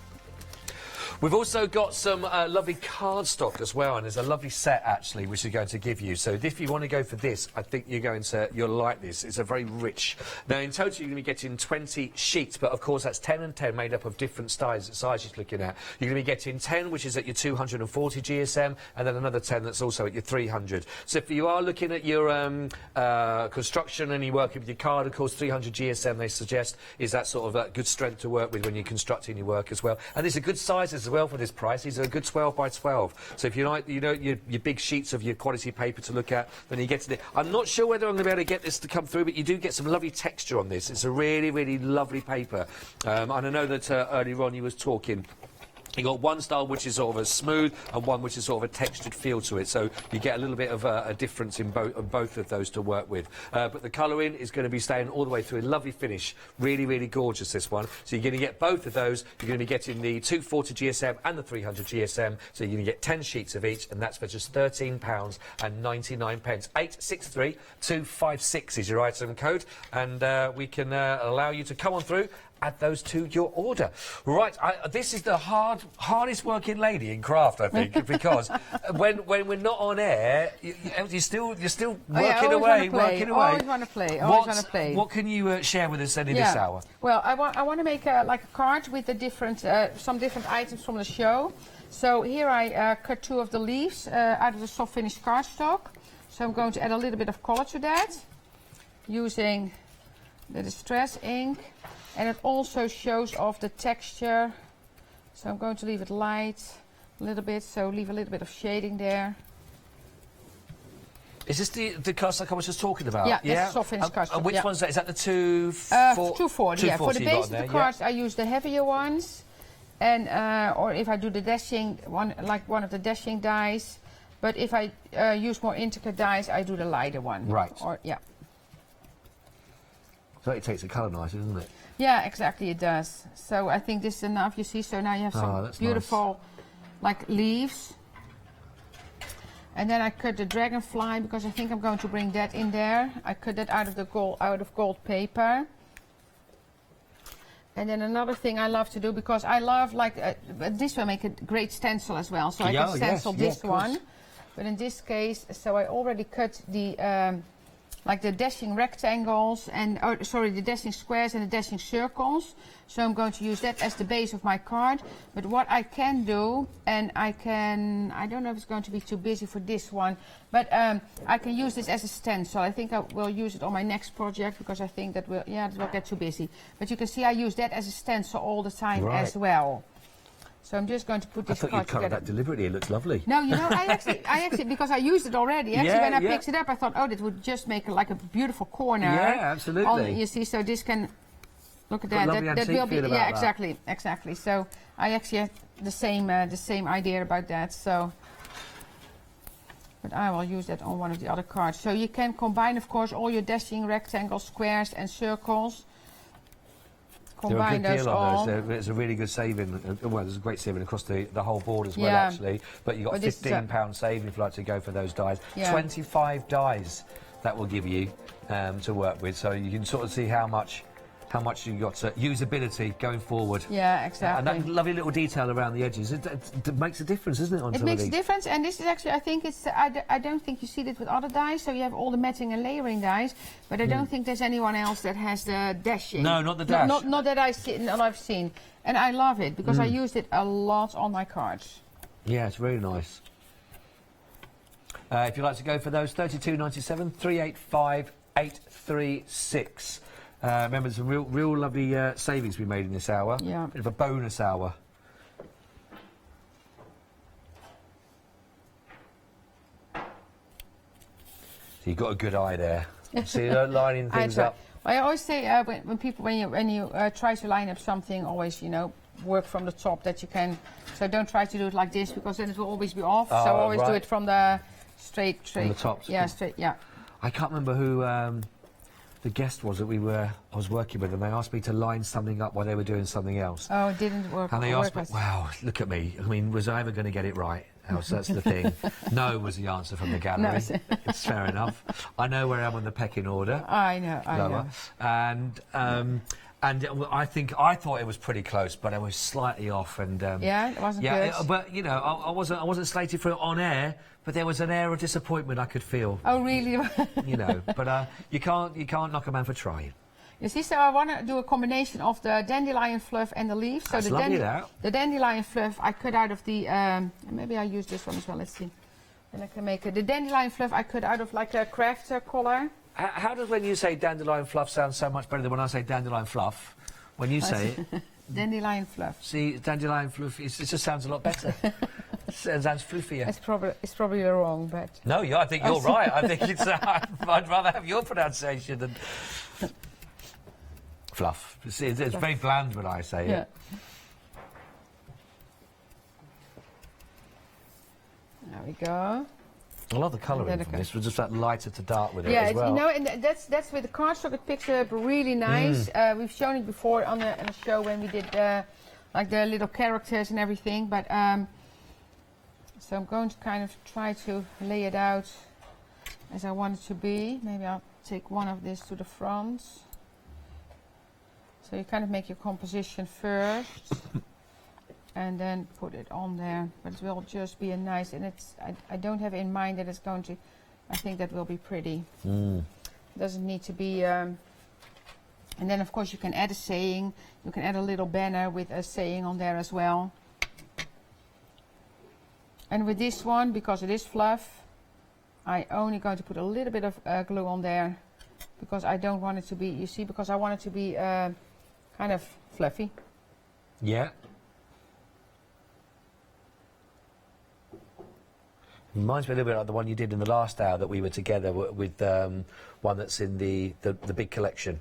We've also got some lovely cardstock as well, and there's a lovely set actually which we're going to give you. So if you want to go for this, I think you'll like this. It's a very rich. Now in total you're going to be getting 20 sheets, but of course that's 10 and 10 made up of different sizes you're looking at. You're going to be getting 10 which is at your 240 GSM, and then another 10 that's also at your 300. So if you are looking at your construction and you're working with your card, of course 300 GSM they suggest is that sort of good strength to work with when you're constructing your work as well. And these are good sizes as well for this price. These are a good 12 by 12. So if you like, your big sheets of your quality paper to look at, then you get to it. I'm not sure whether I'm going to be able to get this to come through, but you do get some lovely texture on this. It's a really lovely paper. And I know that earlier on you was talking. You got one style which is sort of a smooth and one which is sort of a textured feel to it, so you get a little bit of a difference in both of those to work with. But the colouring is going to be staying all the way through. A lovely finish, really gorgeous this one. So you're going to get both of those. You're going to be getting the 240 GSM and the 300 GSM. So you're going to get 10 sheets of each, and that's for just £13.99. 863256 is your item code, and we can allow you to come on through. Add those to your order. Right, this is the hardest working lady in craft, I think, because when we're not on air, you're still working away. Always want to play. What can you share with us then in this hour? Well, I want to make like a card with the different some different items from the show. So here I cut two of the leaves out of the soft finish cardstock. So I'm going to add a little bit of color to that using the distress ink. And it also shows off the texture. So I'm going to leave it light a little bit, so leave a little bit of shading there. Is this the cardstock I was just talking about? Yeah, that's soft finish cardstock. And which one's that? Is that the 240? Yeah. For the base of the cards, I use the heavier ones, and or if I do the dashing one, like one of the dashing dies. But if I use more intricate dies, I do the lighter one. Right. So it takes the colour nice, doesn't it? Yeah, exactly, it does. So I think this is enough, you see. So now you have some beautiful, like, leaves. And then I cut the dragonfly, because I think I'm going to bring that in there. I cut that out of gold paper. And then another thing I love to do, because I love, like, this will make a great stencil as well. So I can stencil this one. But in this case, so I already cut the... like the dashing rectangles and, the dashing squares and the dashing circles. So I'm going to use that as the base of my card. But what I can do, and I don't know if it's going to be too busy for this one, but I can use this as a stencil. I think I will use it on my next project, because I think that it will get too busy. But you can see I use that as a stencil all the time as well. So I'm just going to put this card together. I thought you coloured that deliberately. It looks lovely. No, you know, I actually, because I used it already. Actually, when I picked it up, I thought, that would just make like a beautiful corner. Yeah, absolutely. You see, so this can look at that. That will be. Yeah, exactly. So I actually have the same idea about that. So, but I will use that on one of the other cards. So you can combine, of course, all your dashing rectangles, squares, and circles. Combine those all. It's a really good saving. Well, there's a great saving across the whole board as well, actually. But you've got £15 saving if you like to go for those dies. 25 dies that will give you to work with. So you can sort of see how much you've got usability going forward. Yeah, exactly. And that lovely little detail around the edges, it makes a difference, doesn't it? It makes a difference, and this is actually, I think it's, I don't think you see it with other dies, so you have all the matting and layering dies, but I don't think there's anyone else that has the dashing. No, not the dash. Not that I've seen. And I love it because I used it a lot on my cards. Yeah, it's really nice. If you'd like to go for those, 32.97, 385 836. Remember, there's some real lovely savings we made in this hour. Yeah. Bit of a bonus hour. So you've got a good eye there. See, you're lining things up. I always say when you try to line up something, always work from the top that you can. So don't try to do it like this because then it will always be off. So always do it from the straight. From the top. Yeah, straight. Yeah. I can't remember who the guest was that I was working with, and they asked me to line something up while they were doing something else. Oh, it didn't work. And they asked me, wow, look at me. I mean, was I ever going to get it right? So that's the thing. No was the answer from the gallery. No. It's fair enough. I know where I am on the pecking order. I know. And I thought it was pretty close, but I was slightly off. And yeah, it wasn't good. But I wasn't slated for it on air. But there was an air of disappointment I could feel. Oh, really? But you can't knock a man for trying. You see, so I want to do a combination of the dandelion fluff and the leaves. So That's lovely, that. The dandelion fluff I cut out of the, maybe I'll use this one as well, let's see. Then I can make it. The dandelion fluff I cut out of like a craft collar. How does when you say dandelion fluff sound so much better than when I say dandelion fluff? When you say it. Dandelion fluff. See, dandelion fluff, it just sounds a lot better. It sounds fluffier. It's probably wrong, but... No, I think you're right. I think it's... I'd rather have your pronunciation than... Fluff. It's very bland when I say it. There we go. I love the colouring from this. We're just that lighter to dark with it as well. Yeah, and that's with the cardstock. It picks up really nice. We've shown it before on a show when we did like the little characters and everything. But so I'm going to kind of try to lay it out as I want it to be. Maybe I'll take one of this to the front. So you kind of make your composition first and then put it on there. But it will just be a nice, and I don't have in mind that it's going to, I think that will be pretty. It doesn't need to be, and then of course you can add a saying. You can add a little banner with a saying on there as well. And with this one, because it is fluff, I only going to put a little bit of glue on there because I don't want it to be, you see, because I want it to be kind of fluffy. Yeah. Reminds me a little bit like the one you did in the last hour that we were together with one that's in the big collection,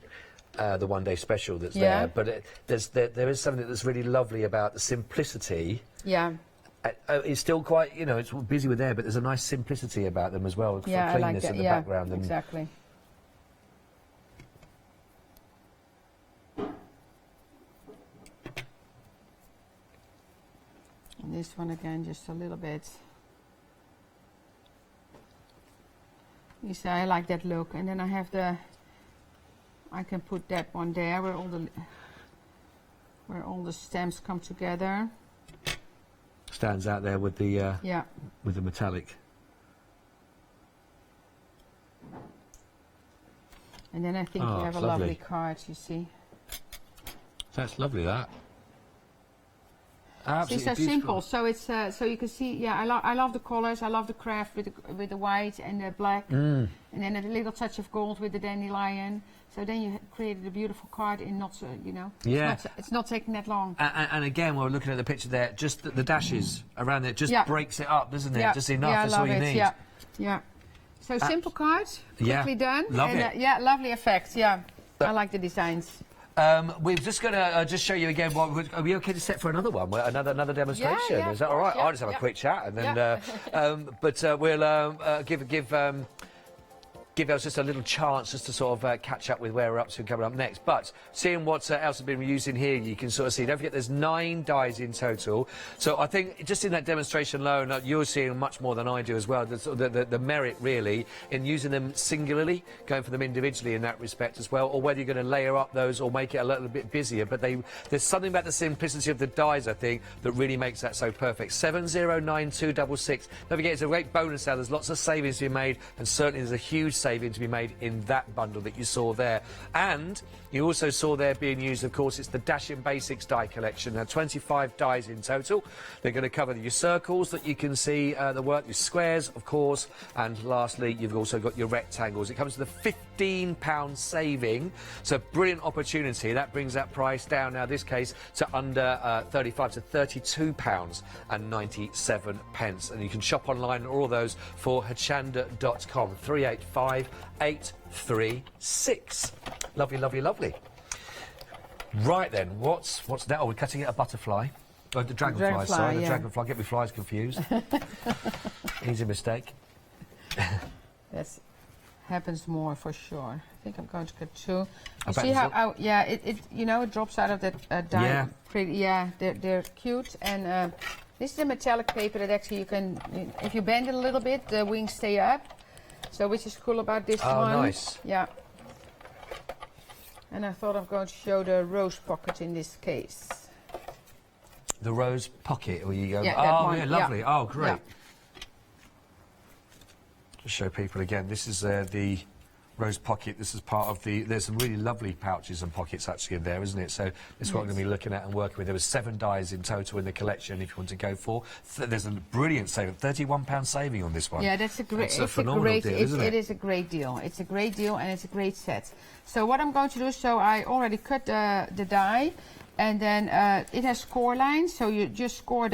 the one-day special that's there. But there is something that's really lovely about the simplicity. Yeah. It's still quite, it's busy with there, but there's a nice simplicity about them as well. Yeah, for cleanness I like that. in the background. And exactly. And this one again, just a little bit. You see, I like that look, and then I have I can put that one there where all the stamps come together. Stands out there with the with the metallic. And then I think you have a lovely card. You see. That's lovely. That. It's so simple. So it's so you can see. Yeah, I love the colors. I love the craft with the white and the black, and then a little touch of gold with the dandelion. So then you created a beautiful card in not so Yeah. It's not taking that long. And again, we're looking at the picture there. Just the dashes around there just breaks it up, doesn't it? Yeah. Just enough. Yeah, That's all you need. Yeah. Yeah. So simple cards, quickly done. Love it. Yeah, lovely effect. Yeah, I like the designs. We're just going to just show you again. Are we okay to set for another one? Another demonstration? Yeah, Is that all right? I'll just have a quick chat and then. But we'll give us just a little chance just to sort of catch up with where we're up to coming up next. But seeing what else has been used in here, you can sort of see. Don't forget, there's 9 dies in total. So I think just in that demonstration alone, you're seeing much more than I do as well. The merit really in using them singularly, going for them individually in that respect as well, or whether you're going to layer up those or make it a little bit busier. But there's something about the simplicity of the dies, I think, that really makes that so perfect. 709266. Don't forget, it's a great bonus sale. There's lots of savings to be made, and certainly there's a huge saving to be made in that bundle that you saw there. And you also saw there being used, of course, it's the Dashing Basics die collection. Now, 25 dies in total. They're going to cover your circles that you can see the work, your squares, of course, and lastly, you've also got your rectangles. It comes with a £15 saving, so brilliant opportunity. That brings that price down now, this case, to under 35 to £32.97. And you can shop online all of those for Hochanda.com. 385836. Lovely, lovely, lovely. Right then, what's that? Oh, we're cutting it a butterfly. Oh, the dragonfly, sorry, the dragonfly. Get my flies confused. Easy mistake. That happens more for sure. I think I'm going to cut two. You see how? Yeah, it you know, it drops out of that die. Yeah. Pretty, yeah, they're cute. And this is a metallic paper that actually you can, if you bend it a little bit, the wings stay up. So which is cool about this one. Oh, nice. Yeah. And I thought I'm going to show the rose pocket in this case. The rose pocket, where you go. Yeah, that oh, one. yeah, lovely. Yeah. Oh, great. Yeah. Just show people again. This is the rose pocket. This is part of the. There's some really lovely pouches and pockets actually in there, isn't it? So this is what I'm going to be looking at and working with. There was 7 dies in total in the collection. If you want to go for, there's a brilliant saving, £31 saving on this one. Yeah, that's a great. It's a phenomenal deal, isn't it? It is a great deal. It's a great deal and it's a great set. So what I'm going to do, so I already cut the die, and then it has score lines. So you just score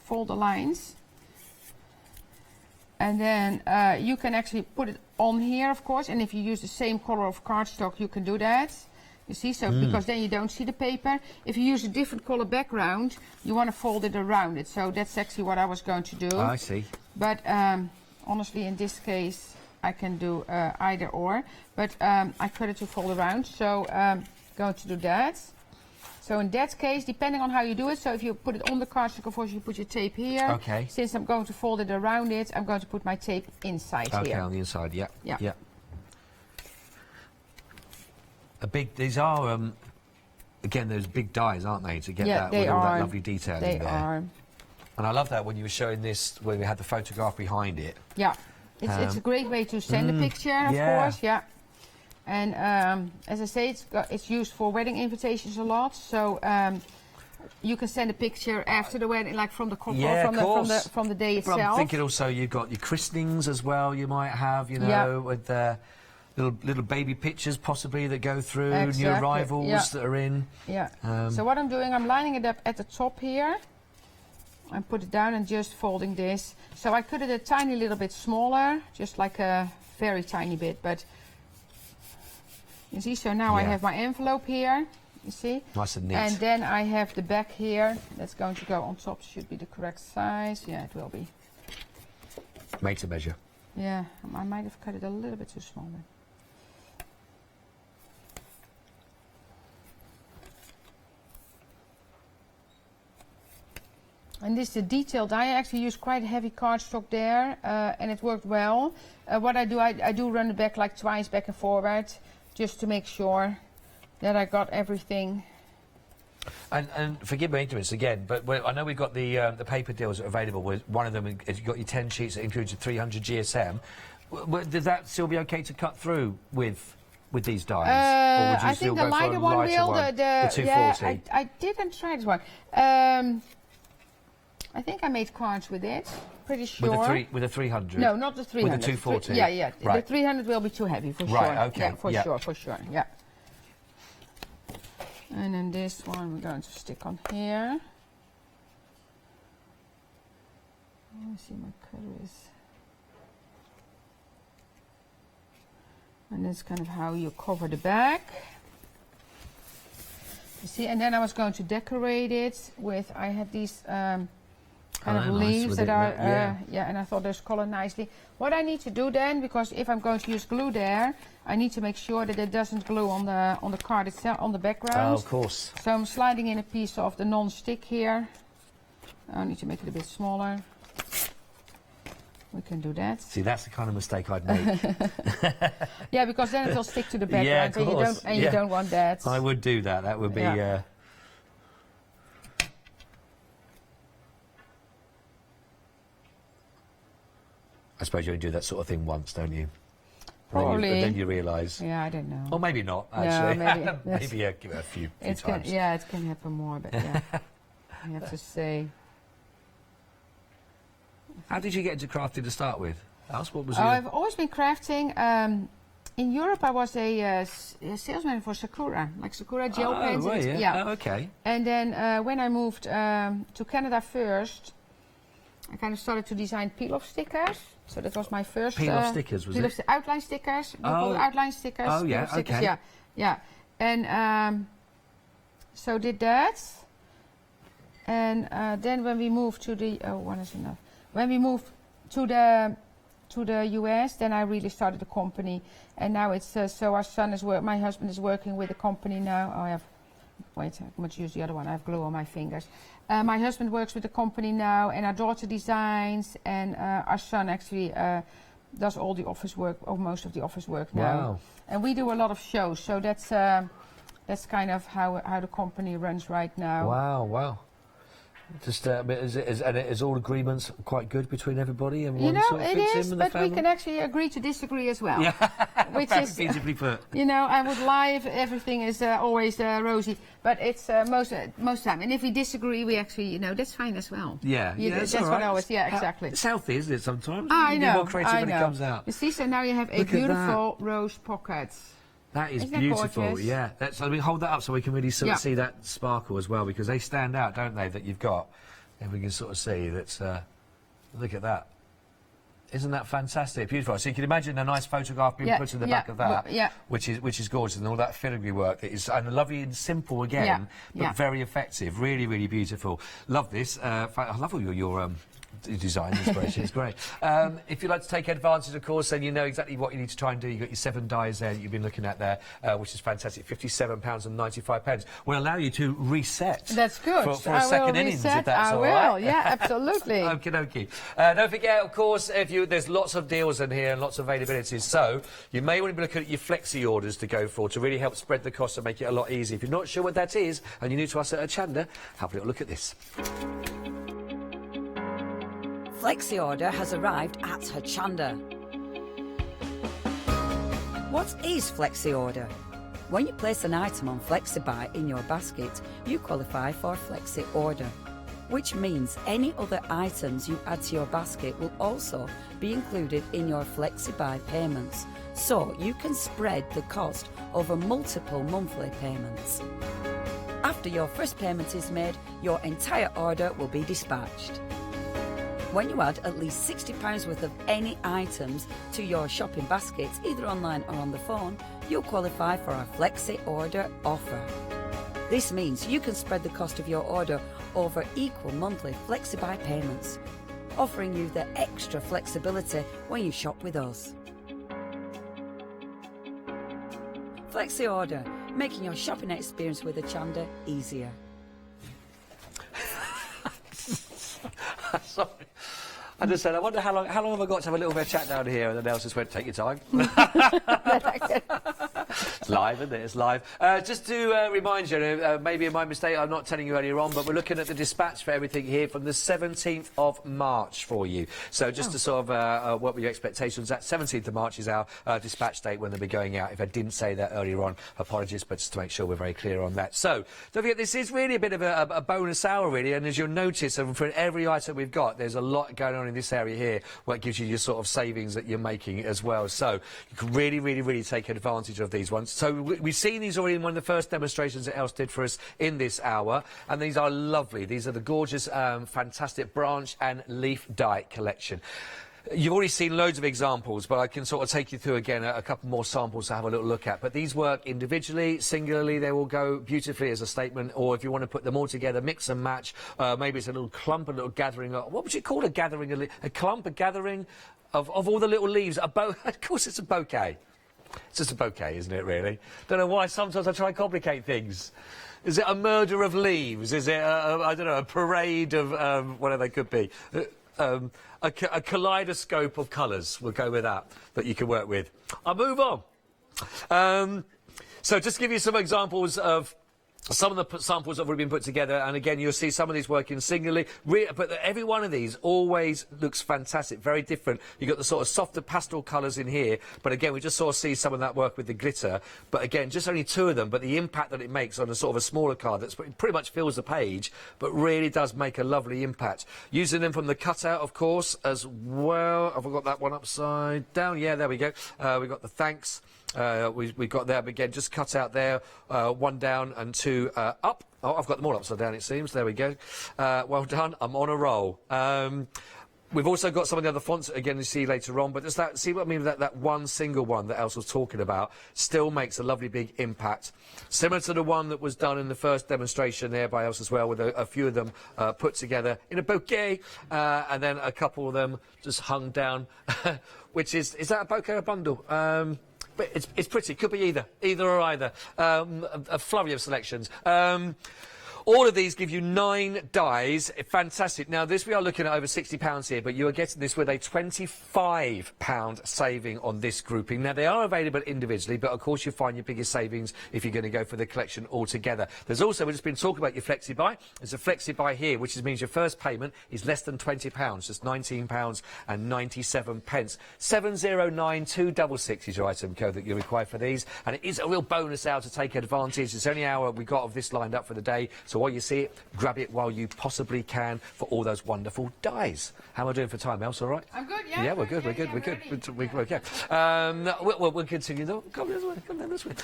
fold the lines. And then you can actually put it on here, of course, and if you use the same color of cardstock, you can do that. You see, so because then you don't see the paper. If you use a different color background, you want to fold it around it. So that's actually what I was going to do. Oh, I see. But honestly, in this case, I can do either or. But I cut it to fold around, so going to do that. So in that case, depending on how you do it, so if you put it on the cardstock, of course, you put your tape here. Okay. Since I'm going to fold it around it, I'm going to put my tape inside here. Okay, on the inside, yeah. Yeah. Yeah. These are, again, those big dies, aren't they, to get that with all that lovely detail in there. They are. And I love that when you were showing this, when we had the photograph behind it. Yeah. It's a great way to send a picture, of course, yeah. And as I say, it's used for wedding invitations a lot. So you can send a picture after the wedding, like from the couple, from the day itself. But I'm thinking also you've got your christenings as well. You might have, you know, with little baby pictures possibly that go through, new arrivals that are in. Yeah. So what I'm doing, I'm lining it up at the top here. And put it down and just folding this. So I cut it a tiny little bit smaller, just like a very tiny bit, but. You see, so now I have my envelope here, you see? Nice and neat. And then I have the back here, that's going to go on top, should be the correct size. Yeah, it will be. Made to measure. Yeah, I might have cut it a little bit too small then. And this is the detailed die. I actually used quite heavy cardstock there, and it worked well. What I do, I do run it back like twice, back and forward, just to make sure that I got everything. And forgive my ignorance again, but I know we've got the paper deals that are available. One of them is you've got your 10 sheets that includes your 300 GSM. Does that still be okay to cut through with these dies? Or would you I still think the go for lighter a one lighter will. one? The 240? yeah, I didn't try this one. I think I made cards with it. Pretty sure. With a 300? No, not the 300. With the 240? Yeah. Right. The 300 will be too heavy for sure. Right, okay. Yeah, for sure, yeah. And then this one we're going to stick on here. Let me see my cutter is. And that's kind of how you cover the back. You see, and then I was going to decorate it with, I had these kind of leaves that are, and I thought those color nicely. What I need to do then, because if I'm going to use glue there, I need to make sure that it doesn't glue on the card itself, on the background. Oh, of course. So I'm sliding in a piece of the non-stick here. I need to make it a bit smaller. We can do that. See, that's the kind of mistake I'd make. Yeah, because then it will stick to the background, yeah, of course. and you don't want that. I would do that. That would be... Yeah. I suppose you only do that sort of thing once, don't you? Probably. And then you realise. Yeah, I don't know. Or maybe not, actually. No, maybe. Maybe give it a few times. It can happen more, but yeah. I have to say. How did you get into crafting to start with? What was I've always been crafting. In Europe, I was a salesman for Sakura, like Sakura gel pens. Right, yeah. Oh, okay. And then when I moved to Canada first, I kind of started to design peel-off stickers. So that was my first... Peel-off stickers, was it? Outline stickers. We call it outline stickers. Oh, yeah, stickers, okay. Yeah. And so did that. And then when we moved to the... Oh, one is enough. When we moved to the US, then I really started a company. And now it's... so our son is my husband is working with a company now. Oh, I have... Wait, I'm going to use the other one. I have glue on my fingers. My husband works with the company now, and our daughter designs, and our son actually does all the office work, or most of the office work now. Wow. And we do a lot of shows, so that's kind of how the company runs right now. Wow. Just is all agreements quite good between everybody? And you know, sort of it fits is, in with the but family? we can actually agree to disagree as well. Yeah, which very is beautifully put. You know, I would lie if everything is always rosy, but it's most time. And if we disagree, we actually, you know, that's fine as well. Yeah, that's all what right. I always. Yeah, exactly. It's healthy, isn't it? Sometimes I you know. get more creative when it comes out. You see, so now you have a Look at beautiful rose pocket. That is Isn't that beautiful, gorgeous? yeah. I mean, hold that up so we can really sort of Yeah. see that sparkle as well, because they stand out, don't they, that you've got. And we can sort of see that, look at that. Isn't that fantastic? Beautiful. So you can imagine a nice photograph being put to the back of that, which is gorgeous, and all that filigree work that is and lovely and simple again, but very effective. Really, really beautiful. Love this. I love all your design inspiration. It's great. If you'd like to take advantage, of course, then you know exactly what you need to try and do. You've got your 7 dies there that you've been looking at there, which is fantastic. £57.95 will allow you to reset. That's good. For a second innings, if that's all right. I will, yeah, absolutely. Okie dokie. Don't forget, of course, there's lots of deals in here and lots of availabilities, so you may want to be looking at your flexi orders to go for to really help spread the cost and make it a lot easier. If you're not sure what that is and you're new to us at Hochanda, have a little look at this. Flexi-order has arrived at Hochanda. What is Flexi-order? When you place an item on Flexi-buy in your basket, you qualify for Flexi-order, which means any other items you add to your basket will also be included in your Flexi-buy payments, so you can spread the cost over multiple monthly payments. After your first payment is made, your entire order will be dispatched. When you add at least £60 worth of any items to your shopping basket, either online or on the phone, you'll qualify for our Flexi-order offer. This means you can spread the cost of your order over equal monthly Flexi-buy payments, offering you the extra flexibility when you shop with us. Flexi-order, making your shopping experience with Hochanda easier. Sorry. I just said, I wonder how long have I got to have a little bit of chat down here? And then Nels just went, take your time. It's live, isn't it? It's live. Just to remind you, maybe my mistake, I'm not telling you earlier on, but we're looking at the dispatch for everything here from the 17th of March for you. So just to sort of what were your expectations? That 17th of March is our dispatch date when they'll be going out. If I didn't say that earlier on, apologies, but just to make sure we're very clear on that. So don't forget, this is really a bit of a bonus hour, really, and as you'll notice, for every item we've got, there's a lot going on in this area here, where it gives you your sort of savings that you're making as well. So you can really, really, really take advantage of these ones. So we've seen these already in one of the first demonstrations that Els did for us in this hour, and these are lovely. These are the gorgeous, fantastic branch and leaf die collection. You've already seen loads of examples, but I can sort of take you through again a couple more samples to have a little look at. But these work individually, singularly, they will go beautifully as a statement, or if you want to put them all together, mix and match, maybe it's a little clump, a little gathering. What would you call a gathering? A clump, a gathering of all the little leaves? Of course it's a bouquet. It's just a bouquet, isn't it, really? Don't know why sometimes I try and complicate things. Is it a murder of leaves? Is it, I don't know, a parade of whatever they could be? A kaleidoscope of colours, we'll go with that you can work with. I'll move on. So just to give you some examples of Some of the samples have already been put together, and again, you'll see some of these working singularly, but every one of these always looks fantastic, very different. You've got the sort of softer pastel colours in here, but again, we just sort of see some of that work with the glitter. But again, just only 2 of them, but the impact that it makes on a sort of a smaller card that pretty much fills the page, but really does make a lovely impact. Using them from the cutout, of course, as well. Have I got that one upside down? Yeah, there we go. We've got the thanks. We've got there, but again, just cut out there, 1 down and 2 up. Oh, I've got them all upside down, it seems. There we go. Well done. I'm on a roll. We've also got some of the other fonts, again, you see later on, but just that, see what I mean, that one single one that Elsa was talking about still makes a lovely big impact. Similar to the one that was done in the first demonstration there by Elsa as well, with a few of them put together in a bouquet, and then a couple of them just hung down, which is that a bouquet or a bundle? But it's pretty. Could be either or either. A flurry of selections. All of these give you 9 dies. Fantastic. Now, this we are looking at over £60 here, but you are getting this with a £25 saving on this grouping. Now, they are available individually, but of course you find your biggest savings if you're going to go for the collection altogether. There's also, we've just been talking about your Flexi Buy. There's a Flexi Buy here, which means your first payment is less than £20, just £19.97. 709266 is your item code that you require for these, and it is a real bonus hour to take advantage. It's the only hour we got of this lined up for the day. So while you see it, grab it while you possibly can for all those wonderful dies. How am I doing for time, Else? All right? I'm good, yeah. Yeah, we're good, we're good. We're okay. We'll continue, though. Come down this way.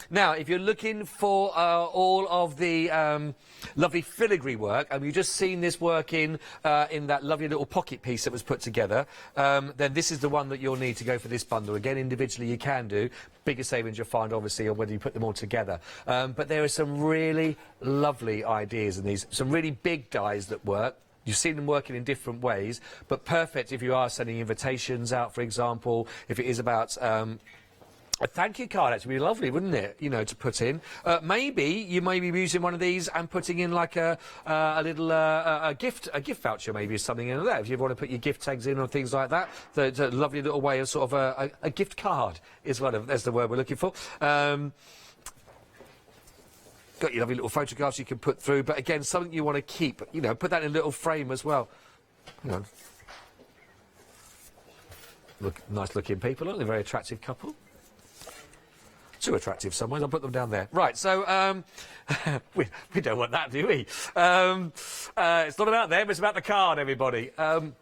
Now, if you're looking for all of the lovely filigree work, and you've just seen this work in that lovely little pocket piece that was put together, then this is the one that you'll need to go for this bundle. Again, individually you can do. Bigger savings you'll find, obviously, on whether you put them all together. But there are some really lovely ideas in these, some really big dies that work. You've seen them working in different ways, but perfect if you are sending invitations out, for example, if it is about a thank you card. Actually, be lovely, wouldn't it? You know, to put in. Maybe you may be using one of these and putting in like a little gift voucher, maybe, or something in there. If you want to put your gift tags in or things like that, it's a lovely little way of sort of a gift card is that's the word we're looking for. Got your lovely little photographs you can put through, but again, something you want to keep. You know, put that in a little frame as well. Hang on. Look, nice-looking people, aren't they? Very attractive couple. Too attractive some ways. I'll put them down there. Right, so we don't want that, do we? It's not about them, it's about the card, everybody. Hang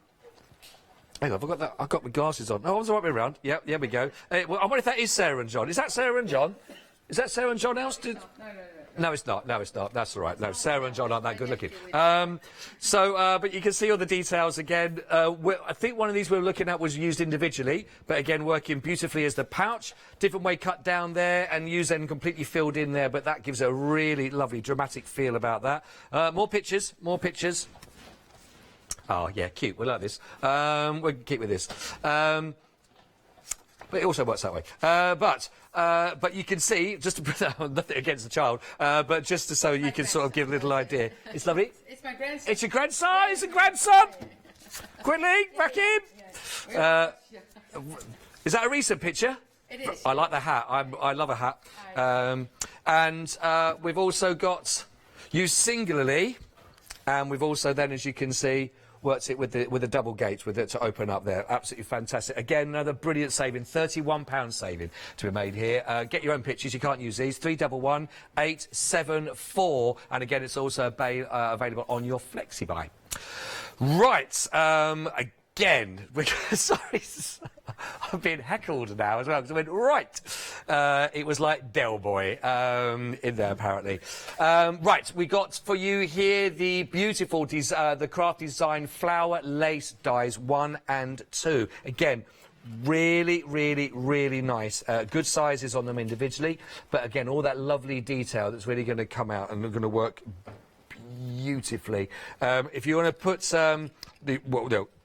on, I've got that. I've got my glasses on. Oh, I was the right way around. Yep, there we go. Well, I wonder if that is Sarah and John. Is that Sarah and John? Is that Sarah and John else? No, it's not. No, it's not. That's all right. No, Sarah and John aren't that good looking. But you can see all the details again. I think one of these we were looking at was used individually, but again, working beautifully as the pouch. Different way cut down there and used and completely filled in there, but that gives a really lovely dramatic feel about that. More pictures. Oh, yeah, cute. We like this. We'll keep with this. But it also works that way. But you can see, just to put that on, nothing against the child, but just so you can sort of give a little idea. It's lovely. It's my grandson. It's your grandson. It's a grandson. Quickly, back in. Is that a recent picture? It is. I like the hat. I love a hat. And we've also got used singularly, and we've also then, as you can see, worked it with the double gates with it to open up there. Absolutely fantastic. Again, another brilliant saving. £31 saving to be made here. Get your own pictures. You can't use these. 311 874. And again, it's also available on your Flexi Buy. Right. Again, sorry, I'm being heckled now as well, because I went, right. It was like Del Boy in there, apparently. Right, we got for you here the beautiful, the craft design flower lace dies 1 and 2. Again, really, really, really nice. Good sizes on them individually, but again, all that lovely detail that's really going to come out and going to work beautifully. If you want to put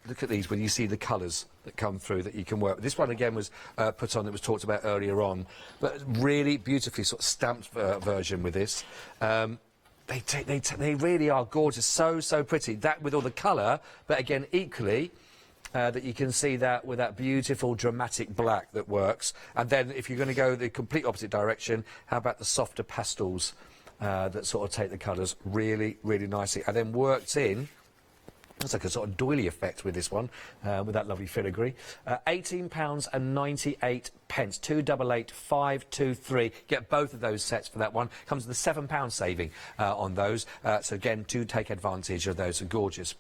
look at these when you see the colours that come through that you can work with. This one again was put on, that was talked about earlier on, but really beautifully sort of stamped version with this. They really are gorgeous, so pretty. That with all the colour, but again equally that you can see that with that beautiful dramatic black that works. And then if you're going to go the complete opposite direction, how about the softer pastels? that sort of take the colours really, really nicely, and then worked in. It's like a sort of doily effect with this one, with that lovely filigree. £18.98. 288523. Get both of those sets for that one. Comes with a £7 saving on those. So again, do take advantage of those. Are gorgeous.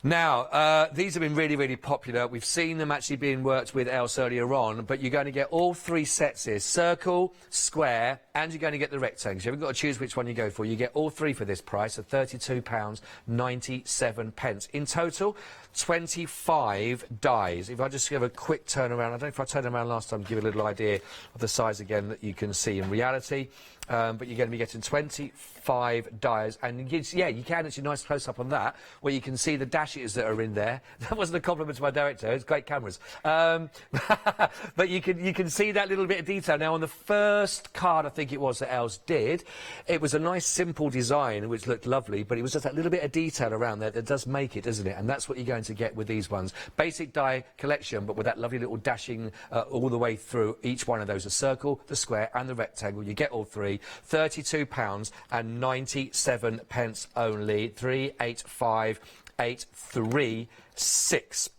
Now, these have been really, really popular. We've seen them actually being worked with else earlier on, but you're going to get all 3 sets here. Circle, square, and you're going to get the rectangle. You haven't got to choose which one you go for. You get all 3 for this price of £32.97. In total, 25 dies. If I just give a quick turn around, I don't know if I turned around last time to give a little idea of the size again that you can see in reality. But you're going to be getting 25 dies, and yeah, you can actually nice close up on that, where you can see the dashes that are in there. That wasn't a compliment to my director; it's great cameras. But you can see that little bit of detail. Now, on the first card, I think it was that Els did, it was a nice simple design which looked lovely, but it was just that little bit of detail around there that does make it, doesn't it? And that's what you're going to get with these ones. Basic die collection, but with that lovely little dashing all the way through each one of those: the circle, the square, and the rectangle. You get all 3. £32.97 only. 385,836.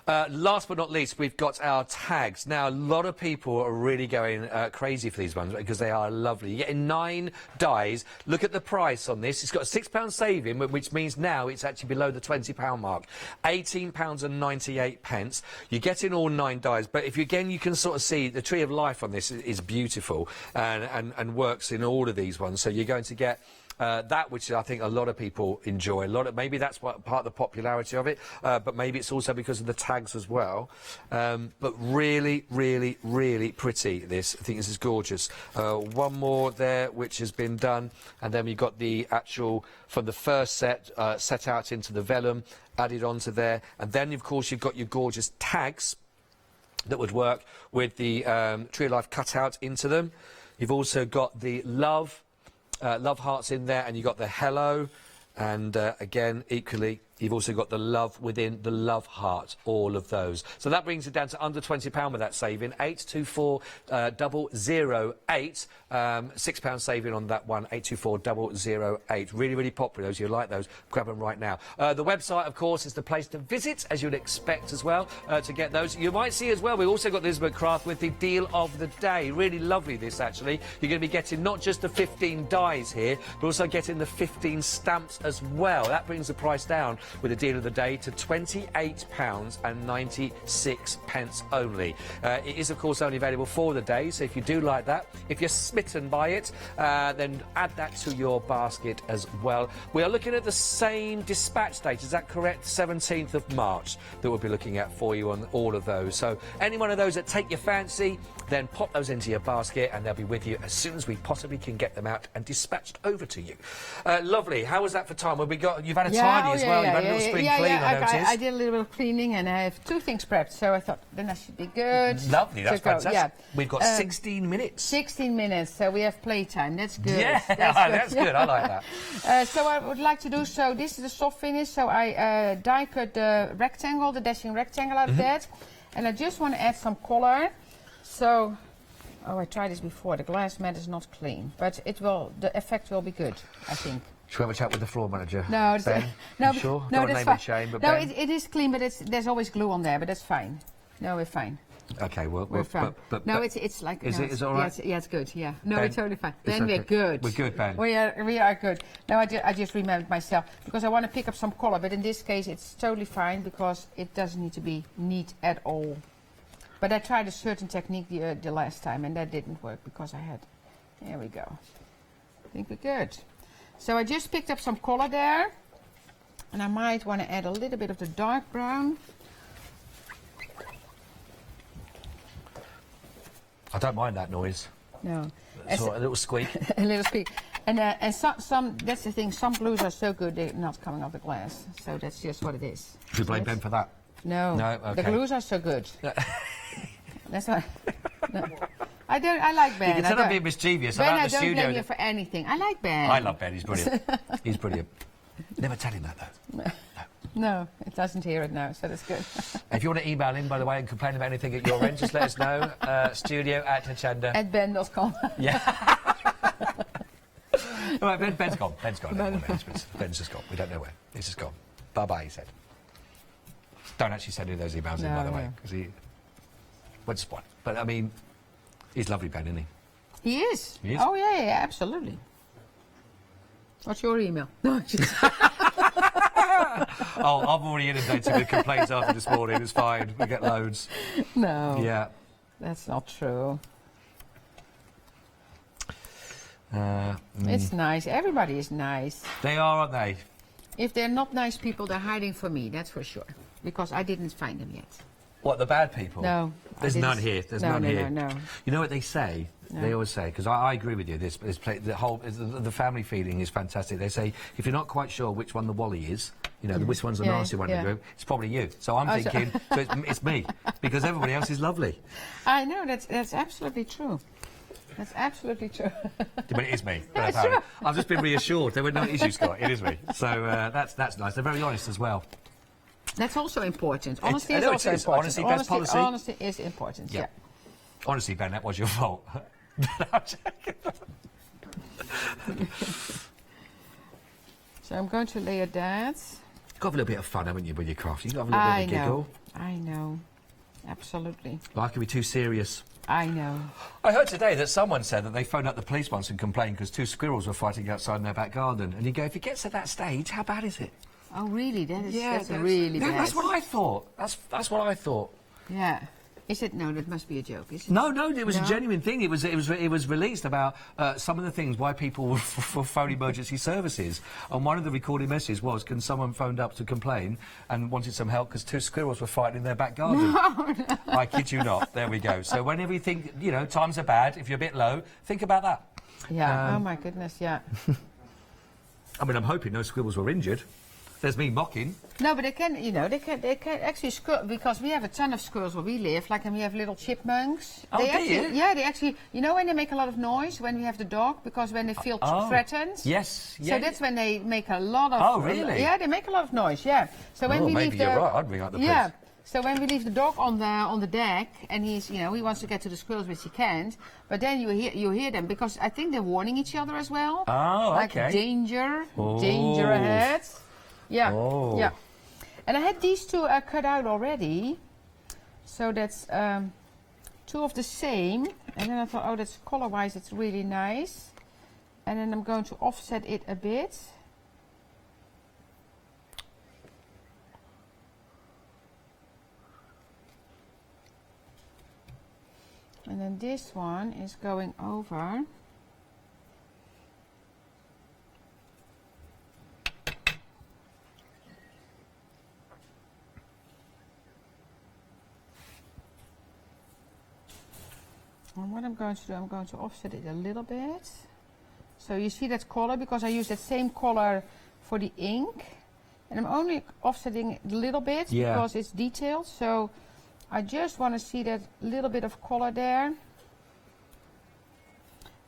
Last but not least, we've got our tags. Now, a lot of people are really going crazy for these ones because they are lovely. You're getting 9 dies. Look at the price on this. It's got a £6 saving, which means now it's actually below the £20 mark. £18.98. You're getting all 9 dies, but if you, again, you can sort of see the tree of life on this is beautiful and works in all of these ones. So you're going to get that which I think a lot of people enjoy. Maybe that's what part of the popularity of it, but maybe it's also because of the tags as well. But really, really, really pretty, this. I think this is gorgeous. One more there which has been done, and then we've got the actual, from the first set, set out into the vellum, added onto there, and then of course you've got your gorgeous tags that would work with the tree of life cut out into them. You've also got the love hearts in there, and you've got the hello, and again, equally, you've also got the love within the love heart, all of those. So that brings it down to under £20 with that saving. 824008, £6 saving on that one. 824008. Really, really popular. Those you like those, grab them right now. The website, of course, is the place to visit, as you'd expect as well, to get those. You might see as well, we also got the Metalcraft with the deal of the day. Really lovely, this actually. You're going to be getting not just the 15 dies here, but also getting the 15 stamps as well. That brings the price down with the deal of the day to £28.96 only. It is, of course, only available for the day, so if you do like that, if you're smitten by it, then add that to your basket as well. We are looking at the same dispatch date, is that correct? 17th of March that we'll be looking at for you on all of those. So any one of those that take your fancy, then pop those into your basket and they'll be with you as soon as we possibly can get them out and dispatched over to you. Lovely. How was that for time? Well, you've had a tidy as well. You've had a little spring clean, I noticed. I did a little bit of cleaning, and I have 2 things prepped, so I thought then that should be good. Lovely, that's fantastic. Yeah. We've got 16 minutes. 16 minutes, so we have playtime. That's good. Yeah, that's good. I like that. So I would like to do, so this is a soft finish, so I die cut the rectangle, the dashing rectangle out of that, and I just want to add some color. So, I tried this before, the glass mat is not clean, but the effect will be good, I think. Should we have a chat with the floor manager? No, Ben? no, sure? No, Don't that's name fine. and shame, but no, Ben? it is clean, but there's always glue on there, but that's fine. No, we're fine. Okay, well, we're fine. No, it's like... Is no, it all right? Yeah, it's good, yeah. No, Ben, it's totally fine. It's Then okay. we're good. We're good, Ben. We are good. No, I just remembered myself, because I want to pick up some color, but in this case it's totally fine, because it doesn't need to be neat at all. But I tried a certain technique the last time, and that didn't work, because I had... There we go. I think we're good. So I just picked up some color there, and I might want to add a little bit of the dark brown. I don't mind that noise. No. It's all right, a little squeak. A little squeak. And some, that's the thing, some glues are so good they're not coming off the glass. So that's just what it is. Should we blame Ben for that? No. No, okay. The glues are so good. That's why. No. I like Ben. You can tell I'm being mischievous. Ben, I'm out I the don't studio. blame you for anything. I like Ben. I love Ben. He's brilliant. He's brilliant. Never tell him that, though. No, it doesn't hear it now, so that's good. If you want to email in, by the way, and complain about anything at your end, just let us know. Studio@Hochanda. @ben.com. Yeah. All right, Ben's gone. Ben's gone. Ben's just gone. We don't know where. He's just gone. Bye-bye, he said. Don't actually send any of those emails in, by the way, because he went spot. But, I mean, he's lovely, Ben, isn't he? He is. He is? Oh, yeah, absolutely. What's your email? No, Oh, I'm already inundated with complaints after this morning. It's fine. We get loads. No. Yeah. That's not true. It's nice. Everybody is nice. They are, aren't they? If they're not nice people, they're hiding from me, that's for sure. Because I didn't find them yet. What, the bad people? No. There's none here. There's none here. No. You know what they say? No. They always say, because I agree with you, the family feeling is fantastic. They say, if you're not quite sure which one the Wally is, you know, which one's the nasty one in the group, it's probably you. So I'm thinking, so it's me, because everybody else is lovely. I know, that's absolutely true. That's absolutely true. But it is me. I've just been reassured. There were no issues, Scott. It is me. So that's nice. They're very honest as well. That's also important. Honesty is also important. Honesty, best policy. Honesty is important, yeah. Honestly, Ben, that was your fault. So I'm going to layer that. You've got a little bit of fun, haven't you, with your craft? You've got a little bit of a giggle. I know. Absolutely. Like to be too serious. I know. I heard today that someone said that they phoned up the police once and complained because 2 squirrels were fighting outside in their back garden. And you go, if it gets to that stage, how bad is it? Oh, really? That's really bad. That's what I thought. That's what I thought. Yeah. Is it? No, that must be a joke, is it? No, it was a genuine thing. It was released about some of the things why people will phone emergency services. And one of the recorded messages was, can someone phoned up to complain and wanted some help because 2 squirrels were fighting in their back garden? No. I kid you not. There we go. So whenever you think, you know, times are bad, if you're a bit low, think about that. Yeah. Oh my goodness. Yeah. I mean, I'm hoping no squirrels were injured. There's me mocking. No, but they can actually because we have a ton of squirrels where we live. Like, and we have little chipmunks. Oh, do you? Yeah, they actually. You know when they make a lot of noise when we have the dog, because when they feel threatened. Yes. So that's when they make a lot of. Oh, really? Yeah, they make a lot of noise. Yeah. So when we maybe leave the. You're right. I'd ring out the police. Yeah. So when we leave the dog on the deck, and he wants to get to the squirrels, which he can't. But then you hear them, because I think they're warning each other as well. Oh, like okay. Danger ahead. Yeah, oh. yeah. And I had these 2 cut out already. So that's 2 of the same. And then I thought, oh, that's color-wise, it's really nice. And then I'm going to offset it a bit. And then this one is going over. And what I'm going to do, I'm going to offset it a little bit. So you see that color, because I use that same color for the ink. And I'm only offsetting it a little bit because it's detailed. So I just want to see that little bit of color there.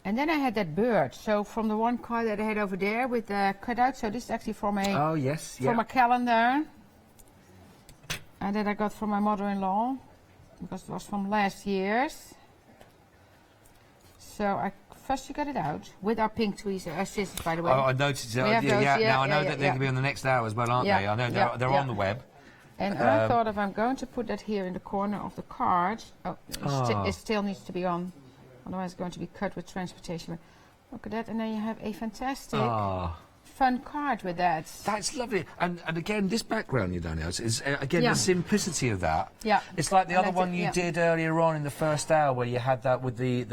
And then I had that bird. So from the one card that I had over there with the cutout. So this is actually from a from a calendar. And that I got from my mother-in-law, because it was from last year's. So first you got it out with our pink tweezers, scissors, by the way. Oh, I noticed. Now I know that they're going to be on the next hour as well, aren't they? I know they're on the web. And I thought, if I'm going to put that here in the corner of the card, it still needs to be on, otherwise it's going to be cut with transportation. Look at that, and then you have a fantastic, fun card with that. That's lovely. And again, this background you done is again the simplicity of that. Yeah. It's like the other one you did earlier on in the first hour, where you had that with the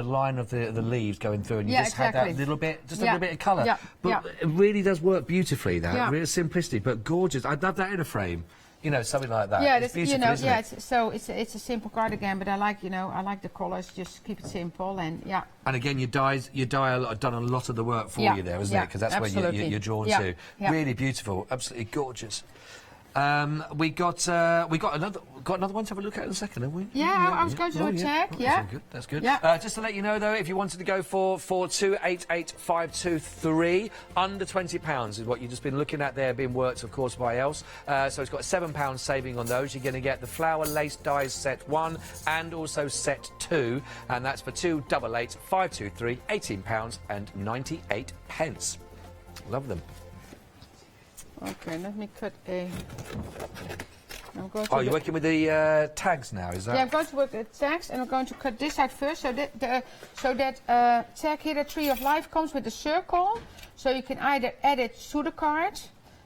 line of the leaves going through, and you just had that little bit, a little bit of colour. Yeah. But it really does work beautifully. That real simplicity, but gorgeous. I'd love that in a frame. You know, something like that. Yeah, it's beautiful, isn't it? It's a simple cardigan, but I like the colours. Just keep it simple, and And again, your dye have done a lot of the work for you there, isn't it? Because that's where you're drawn to. Yeah. Really beautiful, absolutely gorgeous. We got another one to have a look at in a second, have we? Yeah, I was going to do a check. Yeah, that's good. Yeah. Just to let you know, though, if you wanted to go for 288523, under £20 is what you've just been looking at there, being worked, of course, by else. So it's got £7 saving on those. You're going to get the flower lace dies set 1 and also set 2, and that's for 288523, £18.98. Love them. Okay, let me cut a... You're working with the tags now, is that? Yeah, I'm going to work with tags, and I'm going to cut this out first, so that tag here, the Tree of Life, comes with a circle, so you can either add it to the card,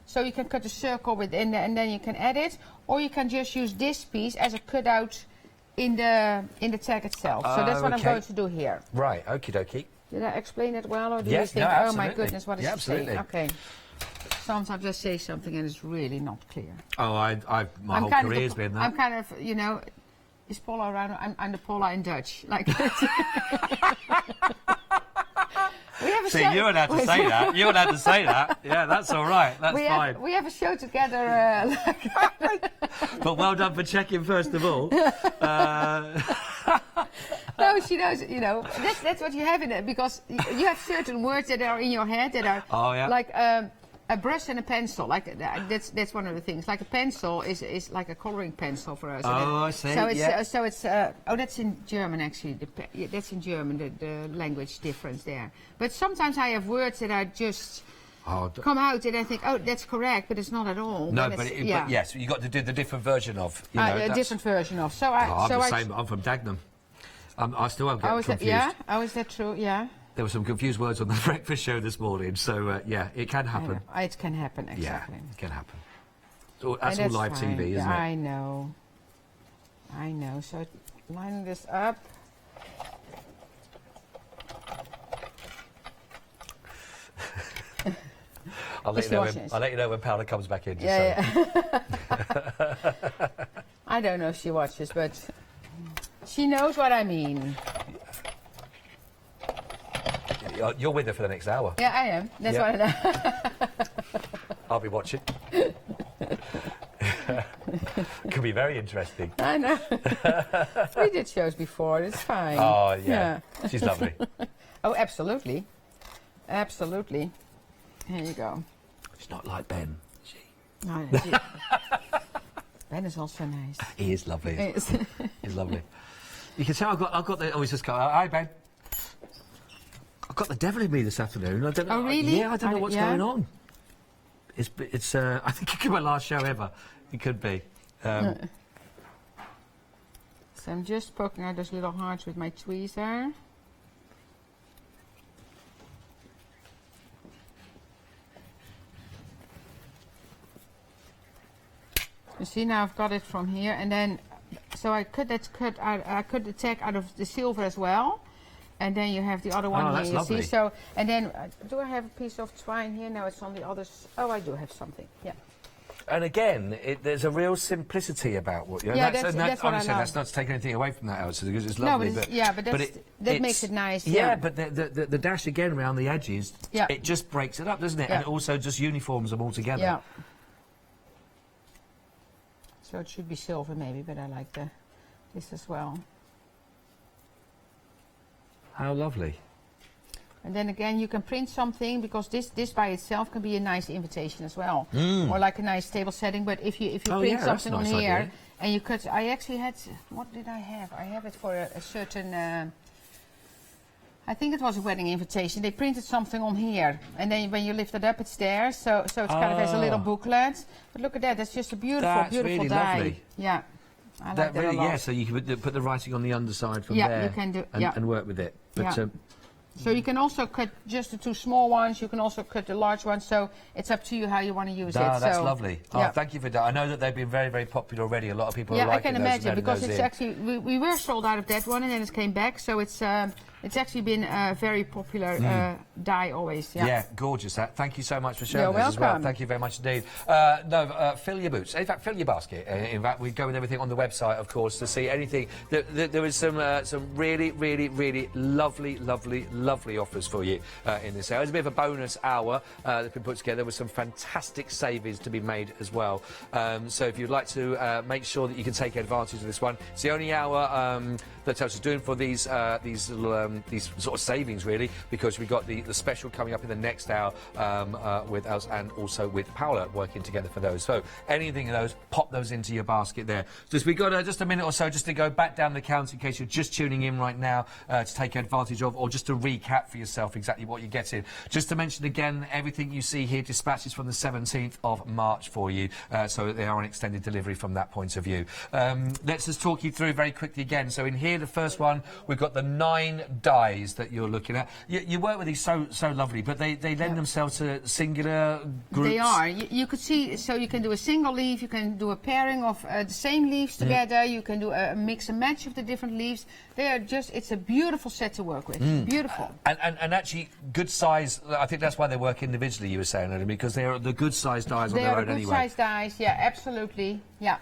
so you can cut a circle within there, and then you can add it, or you can just use this piece as a cutout in the tag itself. So that's what I'm going to do here. Right, okie dokie. Did I explain it well, or do you Yes, think, no, oh absolutely. my goodness, what is Yeah, it saying? absolutely. Okay. Sometimes I say something and it's really not clear. Oh, my whole career's been that. I'm kind of, you know, is Paula around? I'm the Paula in Dutch. Like. See, you would have to say that. You would have to say that. Yeah, that's all right. That's fine. We have a show together. But well done for checking, first of all. No, she knows. You know, that's what you have in it, because you have certain words that are in your head that are like a brush and a pencil. Like that's one of the things. Like a pencil is like a coloring pencil for us. Oh, I see. So it's that's in German actually. That's in German. The language difference there. But sometimes I have words that are just. Come out and I think, oh, that's correct, but it's not at all. No, but yes, you got to do the different version of. You know, a different version of. So I'm the same. I'm from Dagenham. I still am getting confused. Is that true? Yeah. There were some confused words on the breakfast show this morning, so yeah, it can happen. It can happen, exactly. Yeah, it can happen. So that's all live fine. TV, isn't it? I know. So lining this up. I'll let you know when Paula comes back in. Yeah. I don't know if she watches, but she knows what I mean. You're with her for the next hour. Yeah, I am. That's what I know. I'll be watching. Could be very interesting. I know. We did shows before. It's fine. Oh, yeah. She's lovely. Oh, absolutely. Absolutely. Here you go. She's not like Ben, is she? No, Ben is also nice. He is lovely. He's lovely. You can tell I've got the... Oh, he's just come. Hi, Ben. I've got the devil in me this afternoon. I don't know. Oh, really? Yeah, I don't know what's going on. It's I think it could be my last show ever. It could be. So I'm just poking out those little hearts with my tweezer. You see, now I've got it from here, and then so I cut the tag out of the silver as well, and then you have the other one here. That's lovely. See, so and then do I have a piece of twine here? No, it's on the other. Oh, I do have something. Yeah. And again, there's a real simplicity about what. Yeah, that's what honestly, I love. that's not to take anything away from that, Elsa, because it's lovely. No, that makes it nice. Yeah, but the dash again around the edges, it just breaks it up, doesn't it? Yeah. And it also just uniforms them all together. Yeah. So it should be silver maybe, but I like this as well. How lovely. And then again, you can print something, because this by itself can be a nice invitation as well, or like a nice table setting. But if you print something on here and you cut, I actually had, what did I have? I have it for a certain. I think it was a wedding invitation. They printed something on here, and then when you lift it up, it's there. So it's kind of has a little booklet. But look at that. That's just a beautiful, beautiful really die. Lovely. Yeah. I like that really, a lot. yeah, so you can put the writing on the underside from there. You can do, and work with it. But, so you can also cut just the two small ones. You can also cut the large ones. So it's up to you how you want to use it. That's lovely. Oh, thank you for that. I know that they've been very, very popular already. A lot of people are liking those. Yeah, I can imagine, because it's actually we were sold out of that one, and then it came back. So it's It's actually been a very popular dye always. Yeah, gorgeous. Thank you so much for showing You're this as well. welcome. Thank you very much indeed. Fill your boots. In fact, fill your basket. In fact, we go with everything on the website, of course, to see anything. There is some really, really, really lovely offers for you in this hour. There's a bit of a bonus hour that's been put together with some fantastic savings to be made as well. So if you'd like to make sure that you can take advantage of this one, it's the only hour that Telstra is doing for these sort of savings, really, because we've got the special coming up in the next hour with us and also with Paula working together for those. So anything of those, pop those into your basket there. Just we've got just a minute or so just to go back down the count in case you're just tuning in right now to take advantage of, or just to recap for yourself exactly what you're getting. Just to mention again, everything you see here dispatches from the 17th of March for you, so they are an extended delivery from that point of view. Let's just talk you through very quickly again. So in here, the first one, we've got the 9 dies that you're looking at. You work with these so lovely, but they lend themselves to singular groups. They are. You could see, so you can do a single leaf, you can do a pairing of the same leaves together, you can do a mix and match of the different leaves. They are just, it's a beautiful set to work with. Beautiful. And actually, good size, I think that's why they work individually, you were saying, Adam, because they are the good size dies on their own anyway. They are good size dies, yeah, absolutely. Yeah.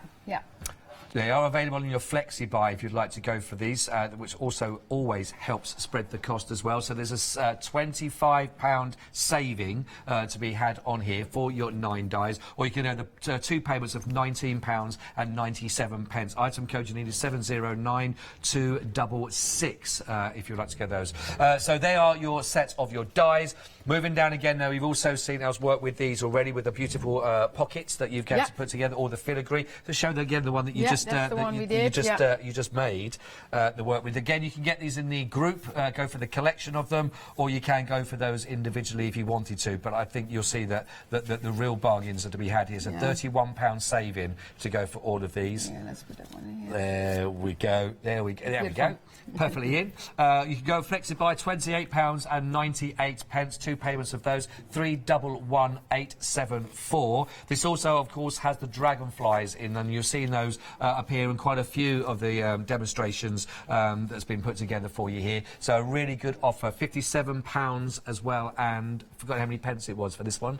They are available in your Flexi buy if you'd like to go for these, which also always helps spread the cost as well. So there's a £25 saving to be had on here for your 9 dies, or you can earn the 2 payments of £19.97. Item code you need is 709266 if you'd like to get those. So they are your sets of your dies. Moving down again now, we've also seen us work with these already with the beautiful pockets that you've got to put together, or the filigree. To show again the one that you just you just made the work with. Again, you can get these in the group, go for the collection of them, or you can go for those individually if you wanted to. But I think you'll see that the real bargains are to be had here. So £31 saving to go for all of these. Yeah, let's put that one in here. There we go. There we go. Perfectly in. You can go Flexi buy £28.98. 2 payments of those, 311874. This also, of course, has the dragonflies in, and you're seeing those appear in quite a few of the demonstrations that's been put together for you here. So a really good offer, £57 as well, and I forgot how many pence it was for this one.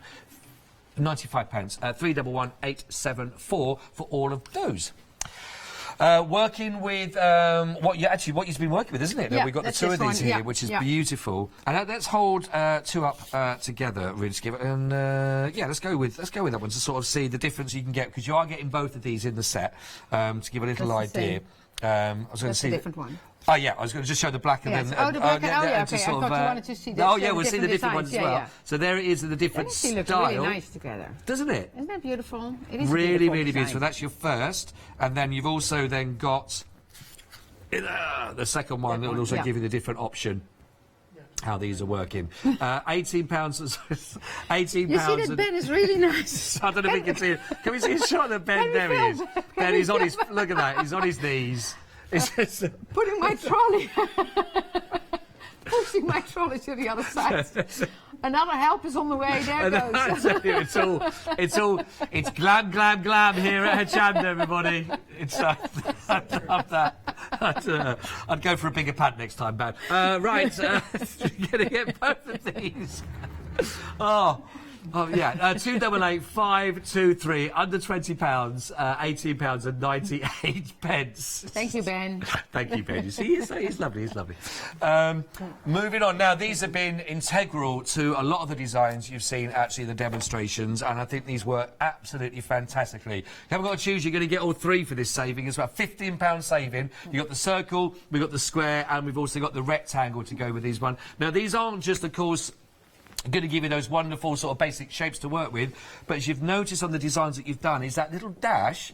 95 pence, 311874 for all of those. Working with what you've been working with, isn't it? Yeah, we've got the 2 of these here, which is beautiful. And let's hold 2 up together, really, to give it. And let's go with that one to sort of see the difference you can get, because you are getting both of these in the set. To give a little idea. I was going to see a different one. Oh yeah, I was going to just show the black and then. The black. Okay. I thought you wanted to see. We'll see the different ones as well. Yeah. So there it is, the different style. Looks really nice together, doesn't it? Isn't that beautiful? It is really beautiful. That's your first, and then you've also then got the second one that will also give you the different option. How these are working. £18. £18. You see that Ben is really nice. I don't know if you can see it. Can we see a shot of Ben? There he is. Ben, he's on his. Look at that. He's on his knees. Putting my trolley, pushing my trolley to the other side. Another help is on the way. There goes. It's glam here at Hochanda, everybody. I love that. I'd go for a bigger pant next time, Ben. Right, you're gonna get both of these. Oh yeah, 288523, under £20, £18.98. Thank you, Ben. Thank you, Ben. You see, he's lovely. Moving on now, these have been integral to a lot of the designs you've seen actually the demonstrations, and I think these work absolutely fantastically. You haven't got to choose; you're going to get all 3 for this saving as well. £15 saving. You got the circle, we've got the square, and we've also got the rectangle to go with these one. Now, these aren't just, of course, going to give you those wonderful sort of basic shapes to work with, but as you've noticed on the designs that you've done is that little dash.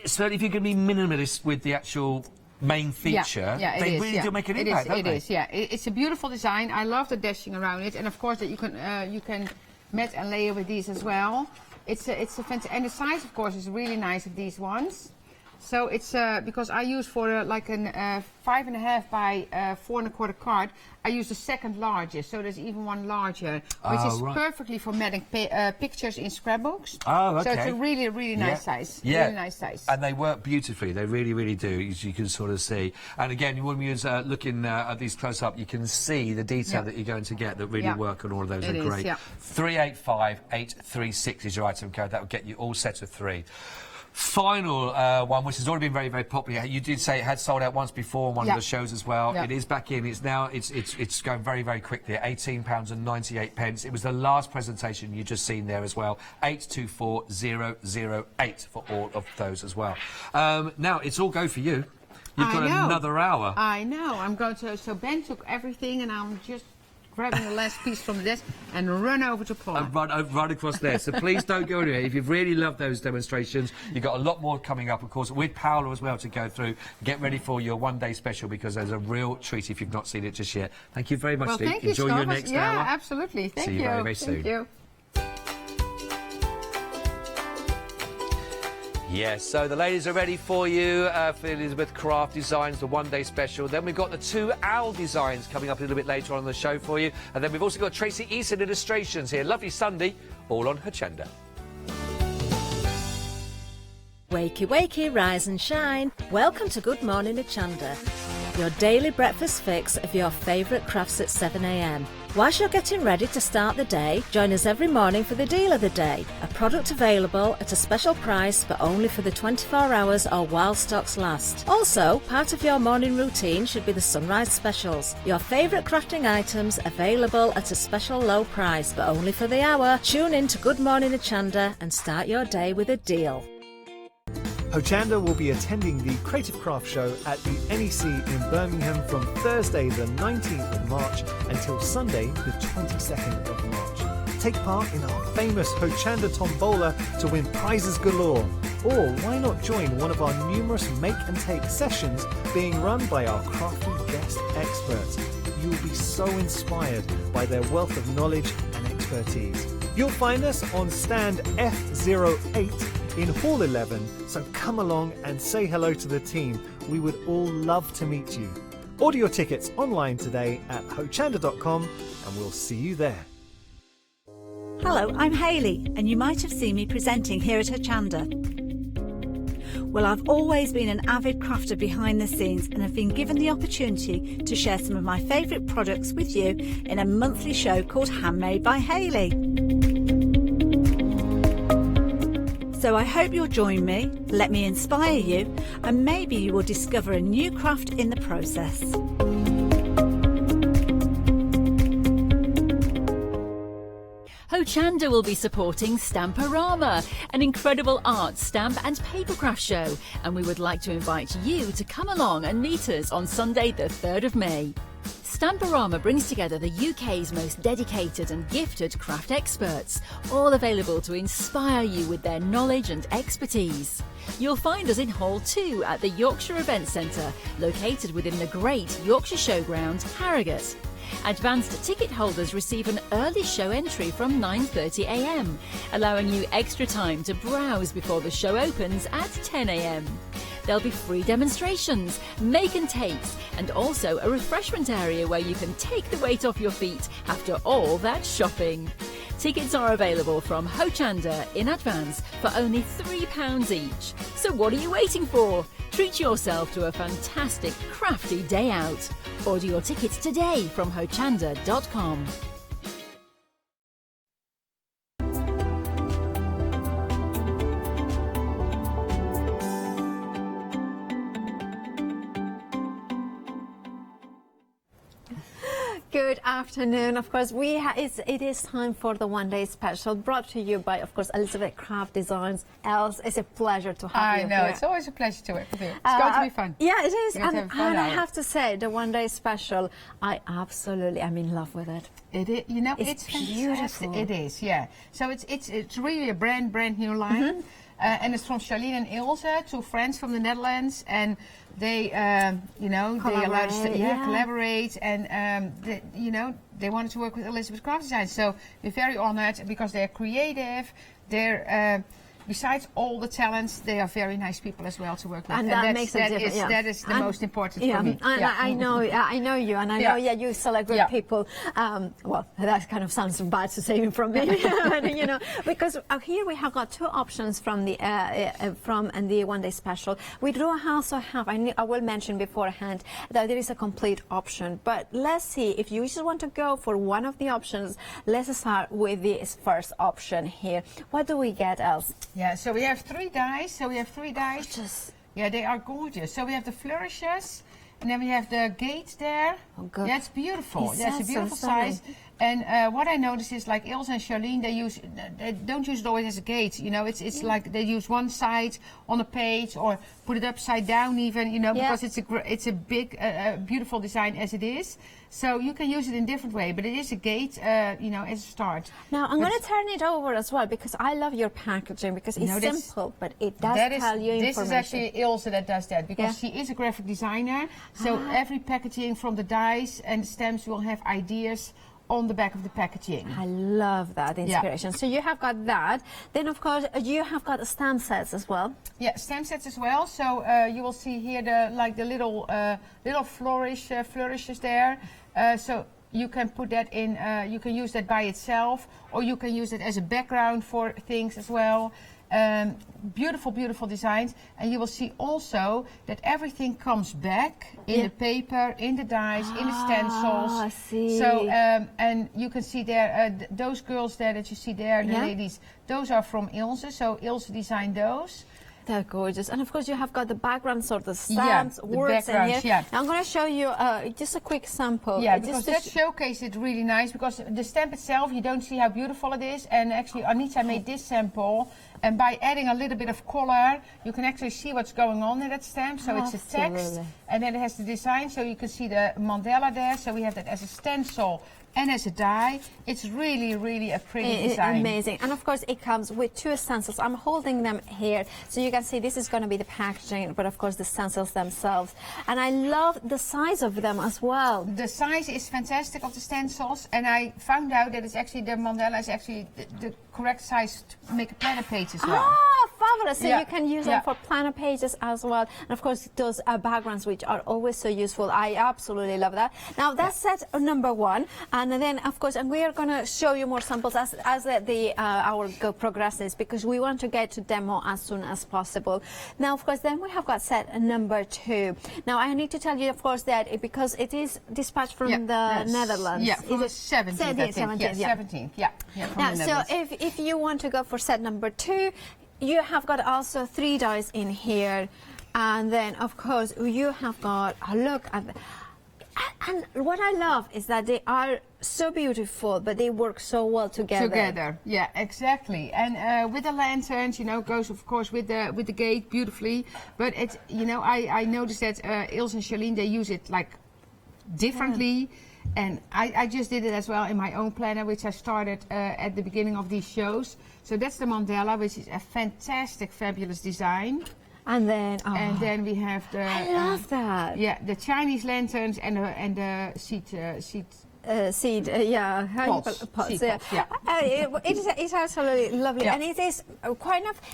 Certainly if you can be minimalist with the actual main feature, they really do make an impact, don't they? It's a beautiful design. I love the dashing around it, and of course that you can mat and layer with these as well. It's a fantastic, and the size of course is really nice of these ones. So it's because I use for like a 5.5 by 4.25 card. I use the second largest, so there's even one larger, which is perfectly for making pictures in scrapbooks. Oh, okay. So it's a really, really nice size. Yeah. Really nice size. And they work beautifully. They really, really do, as you can sort of see. And again, when we was looking at these close up, you can see the detail that you're going to get that really work on all of those. Are great. 385836 is your item code. That will get you all sets of 3. Final one, which has already been very, very popular. You did say it had sold out once before on one of the shows as well. It is back in. It's now it's going very, very quickly at £18.98. It was the last presentation you just seen there as well. 824008 for all of those as well. Now it's all go for you. You've got another hour. I know. I'm going to. So Ben took everything, and I'm just grabbing the last piece from the desk and run over to Paula. Run across there. So please don't go anywhere. If you've really loved those demonstrations, you've got a lot more coming up, of course, with Paula as well to go through. Get ready for your one-day special because there's a real treat if you've not seen it just yet. Thank you very much, Steve. Thank you, Enjoy your next hour. Yeah, absolutely. Thank you. See you very, very soon. Thank you. Yes, so the ladies are ready for you for Elizabeth Craft Designs, the one-day special. Then we've got the 2 owl designs coming up a little bit later on the show for you. And then we've also got Tracy Easton illustrations here. Lovely Sunday, all on Hochanda. Wakey, wakey, rise and shine. Welcome to Good Morning Hochanda, your daily breakfast fix of your favourite crafts at 7 a.m. Whilst you're getting ready to start the day, join us every morning for the deal of the day, a product available at a special price but only for the 24 hours or while stocks last. Also, part of your morning routine should be the sunrise specials, your favourite crafting items available at a special low price but only for the hour. Tune in to Good Morning Hochanda and start your day with a deal. Hochanda will be attending the Creative Craft Show at the NEC in Birmingham from Thursday the 19th of March until Sunday the 22nd of March. Take part in our famous Hochanda Tombola to win prizes galore. Or why not join one of our numerous make and take sessions being run by our crafty guest experts. You'll be so inspired by their wealth of knowledge and expertise. You'll find us on stand F08 in Hall 11, so come along and say hello to the team. We would all love to meet you. Order your tickets online today at hochanda.com and we'll see you there. Hello, I'm Hayley, and you might have seen me presenting here at Hochanda. Well, I've always been an avid crafter behind the scenes and have been given the opportunity to share some of my favourite products with you in a monthly show called Handmade by Hayley. So I hope you'll join me, let me inspire you, and maybe you will discover a new craft in the process. Hochanda will be supporting Stamporama, an incredible art, stamp and papercraft show, and we would like to invite you to come along and meet us on Sunday the 3rd of May. Stamporama brings together the UK's most dedicated and gifted craft experts, all available to inspire you with their knowledge and expertise. You'll find us in Hall 2 at the Yorkshire Events Centre, located within the great Yorkshire Showground, Harrogate. Advanced ticket holders receive an early show entry from 9:30 a.m, allowing you extra time to browse before the show opens at 10 a.m. There'll be free demonstrations, make and takes, and also a refreshment area where you can take the weight off your feet after all that shopping. Tickets are available from Hochanda in advance for only £3 each. So what are you waiting for? Treat yourself to a fantastic crafty day out. Order your tickets today from hochanda.com. Good afternoon. Of course, it is time for the one-day special brought to you by, of course, Elizabeth Craft Designs. Els, it's a pleasure to have you I know, here. it's always a pleasure to work with you. It's going to be fun. Yeah, it is. And I have to say, the one-day special, I'm in love with it. It is, you know, it's beautiful. It is, yeah. So it's really a brand new line. And it's from Charlene and Ilse, 2 friends from the Netherlands, and they, they allowed us to collaborate, and they wanted to work with Elizabeth Craft Design. So we're very honoured because they're creative, they're besides all the talents, they are very nice people as well to work with. And that makes a difference. That is the most important for me. And I know you, and I know you select good people. Well, that kind of sounds bad to say from me, you know, because here we have got 2 options from the one day special. We do also have. I will mention beforehand that there is a complete option, but let's see if you just want to go for one of the options. Let's start with the first option here. What do we get else? Yeah, so we have 3 dies. Gorgeous. Yeah, they are gorgeous. So we have the flourishes, and then we have the gate there. Oh, good. Yeah, it's beautiful. Yeah, it's a beautiful size. And what I noticed is like Ilse and Charlene, they don't use it always as a gate. You know, it's like they use one side on a page or put it upside down even. You know, because it's a big, beautiful design as it is. So you can use it in different way, but it is a gate, you know, as a start. Now I'm going to turn it over as well because I love your packaging because it's simple, but it does tell you information. This is actually Ilse that does that because she is a graphic designer. So every packaging from the dies and the stamps will have ideas on the back of the packaging. I love that inspiration. So you have got that. Then of course you have got stamp sets as well. Yeah, stamp sets as well. So you will see here the little flourishes there. So you can put that in. You can use that by itself, or you can use it as a background for things as well. Beautiful, beautiful designs, and you will see also that everything comes back in the paper, in the dies, in the stencils. I see. So, and you can see there, those girls there that you see there, the ladies, those are from Ilse, so Ilse designed those. They're gorgeous. And of course you have got the background sort of stamps, words in here. Yeah. Now I'm going to show you just a quick sample. Yeah, because that showcase it really nice, because the stamp itself, you don't see how beautiful it is. And actually Anita made this sample, and by adding a little bit of color, you can actually see what's going on in that stamp. So it's a text, and then it has the design, so you can see the mandala there. So we have that as a stencil and as a die. It's really, really a pretty design. Amazing. And of course it comes with 2 stencils. I'm holding them here so you can see this is going to be the packaging, but of course the stencils themselves. And I love the size of them as well. The size is fantastic of the stencils, and I found out that it's actually, the mandala is actually the correct size to make a planner page as well. Ah, fabulous. So you can use them for planner pages as well. And of course those backgrounds, which are always so useful. I absolutely love that. Now that's set number 1. And then, of course, and we are going to show you more samples as our go progresses, because we want to get to demo as soon as possible. Now, of course, then we have got set number 2. Now, I need to tell you, of course, that because it is dispatched from the Netherlands. Yeah, from the 17th, I think. 17th, Now, so if you want to go for set number 2, you have got also 3 dies in here. And then, of course, you have got a look at and what I love is that they are so beautiful, but they work so well together. Yeah, exactly. And with the lanterns, you know, goes of course with the gate beautifully. But it's, you know, I noticed that Ilse and Charlene, they use it like differently. And I just did it as well in my own planner, which I started at the beginning of these shows. So that's the mandala, which is a fantastic, fabulous design. And then we have the. I love that. Yeah, the Chinese lanterns and the seed. Pots, yeah. It's absolutely lovely, and it is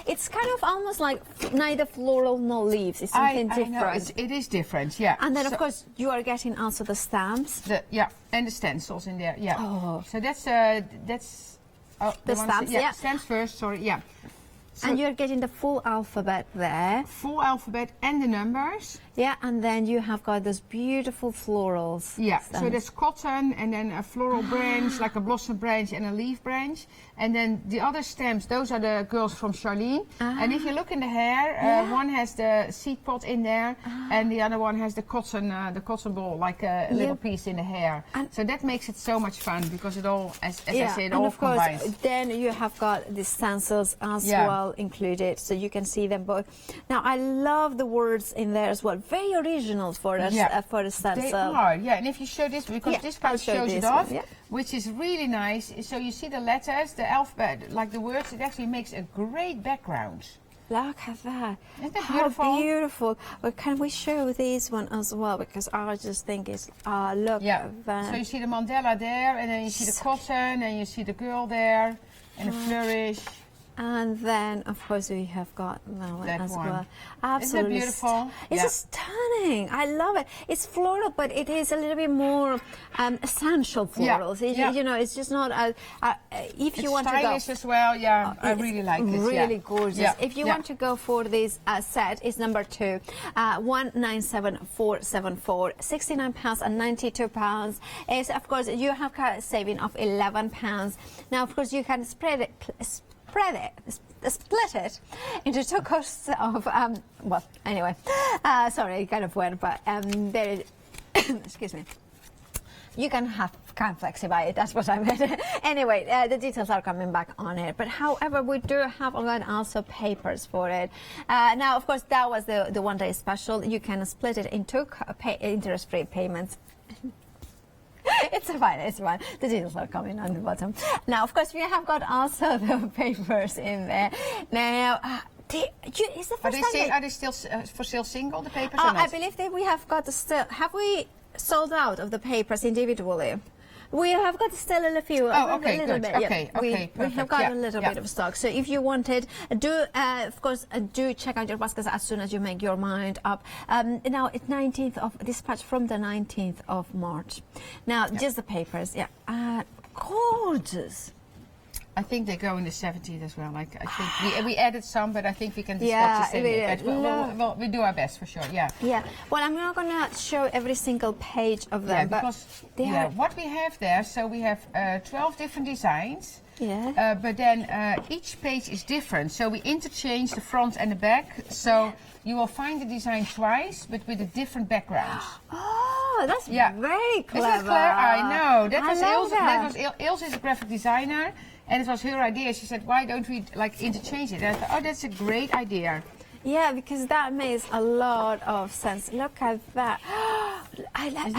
it's kind of almost like neither floral nor leaves. It's something different. I know, it is different, yeah. And then of course you are getting also the stamps. And the stencils in there, yeah. Oh. So that's the stamps, stamps first. Sorry, yeah. So and you're getting the full alphabet there. Full alphabet and the numbers. Yeah, and then you have got those beautiful florals. Yeah, so there's cotton and then a floral branch, like a blossom branch and a leaf branch. And then the other stems, those are the girls from Charlene. And if you look in the hair, one has the seed pod in there, and the other one has the cotton ball, like a little piece in the hair. And so that makes it so much fun, because it all, as I said, it all combines. And of course, then you have got the stencils as well included, so you can see them both. Now, I love the words in there as well. Very original for us, for the stencil. They are, and if you show this, because this part shows it off, which is really nice. So you see the letters, the alphabet, like the words, it actually makes a great background. Look at that. Isn't that beautiful? How beautiful. Well, can we show this one as well? Because I just think it's, look at that. So you see the mandala there, and then you see the cotton, and you see the girl there, and the flourish. And then, of course, we have got that one as well. Isn't Absolutely. it beautiful? It's stunning. I love it. It's floral, but it is a little bit more essential florals. You know, it's just not if you want to go... stylish as well, I really like it. Really gorgeous. If you want to go for this set, it's number 2, 197474, £69.92. Is, of course, you have got a saving of £11. Now, of course, you can split it into 2 costs of well, anyway, sorry, kind of weird, but there is excuse me, you can flexi buy it, that's what I meant. Anyway, the details are coming back on it, but however, we do have also papers for it. Now, of course, that was the one-day special. You can split it into interest-free payments. It's fine, it's fine. The details are coming on the bottom. Now, of course, we have got also the papers in there. Now, is the first time are they still for sale single, the papers? Or not? I believe that we have got still. Have we sold out of the papers individually? We have got still a few. Oh, okay, a little good. bit. Okay, we perfect. have got a little bit of stock. So if you wanted, of course, do check out your baskets as soon as you make your mind up. Now it's 19th of dispatch from the 19th of March. Now just the papers, gorgeous. I think they go in the 17th as well. Like I think we added some, but I think we can discuss the same. We do our best for sure. Yeah. Well, I'm not gonna show every single page of them, because what we have there. So we have 12 different designs. But then each page is different. So we interchange the front and the back. So you will find the design twice, but with a different background. Oh, that's very clever. Isn't that clever? I know. That was Ilse. That was Ilse is a graphic designer. And it was her idea. She said, why don't we interchange it? And I thought, oh, that's a great idea. Yeah, because that makes a lot of sense. Look at that. I love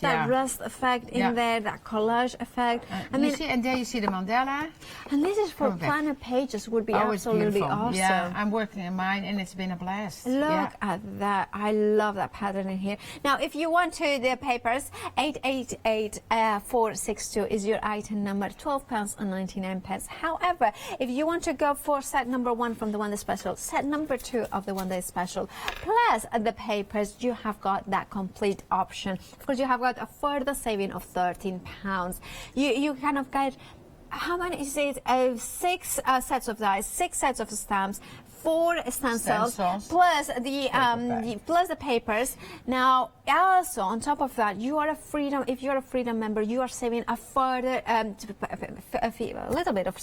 that rust effect in there, that collage effect. I mean, and there you see the mandala. And this is for planner pages, would be absolutely awesome. Yeah, I'm working on mine and it's been a blast. Look at that. I love that pattern in here. Now, if you want the papers, 888462 is your item number, £12.99. However, if you want to go for set number 1 from the one day special, set number 2 of the one day special, plus the papers, you have got that complete option. Of course, you have got a further saving of £13. You kind of get, how many is it? 6 sets of dies, 6 sets of stamps, 4 stencils, plus the papers. Now, also on top of that, you are if you're a Freedom member, you are saving a further a little bit of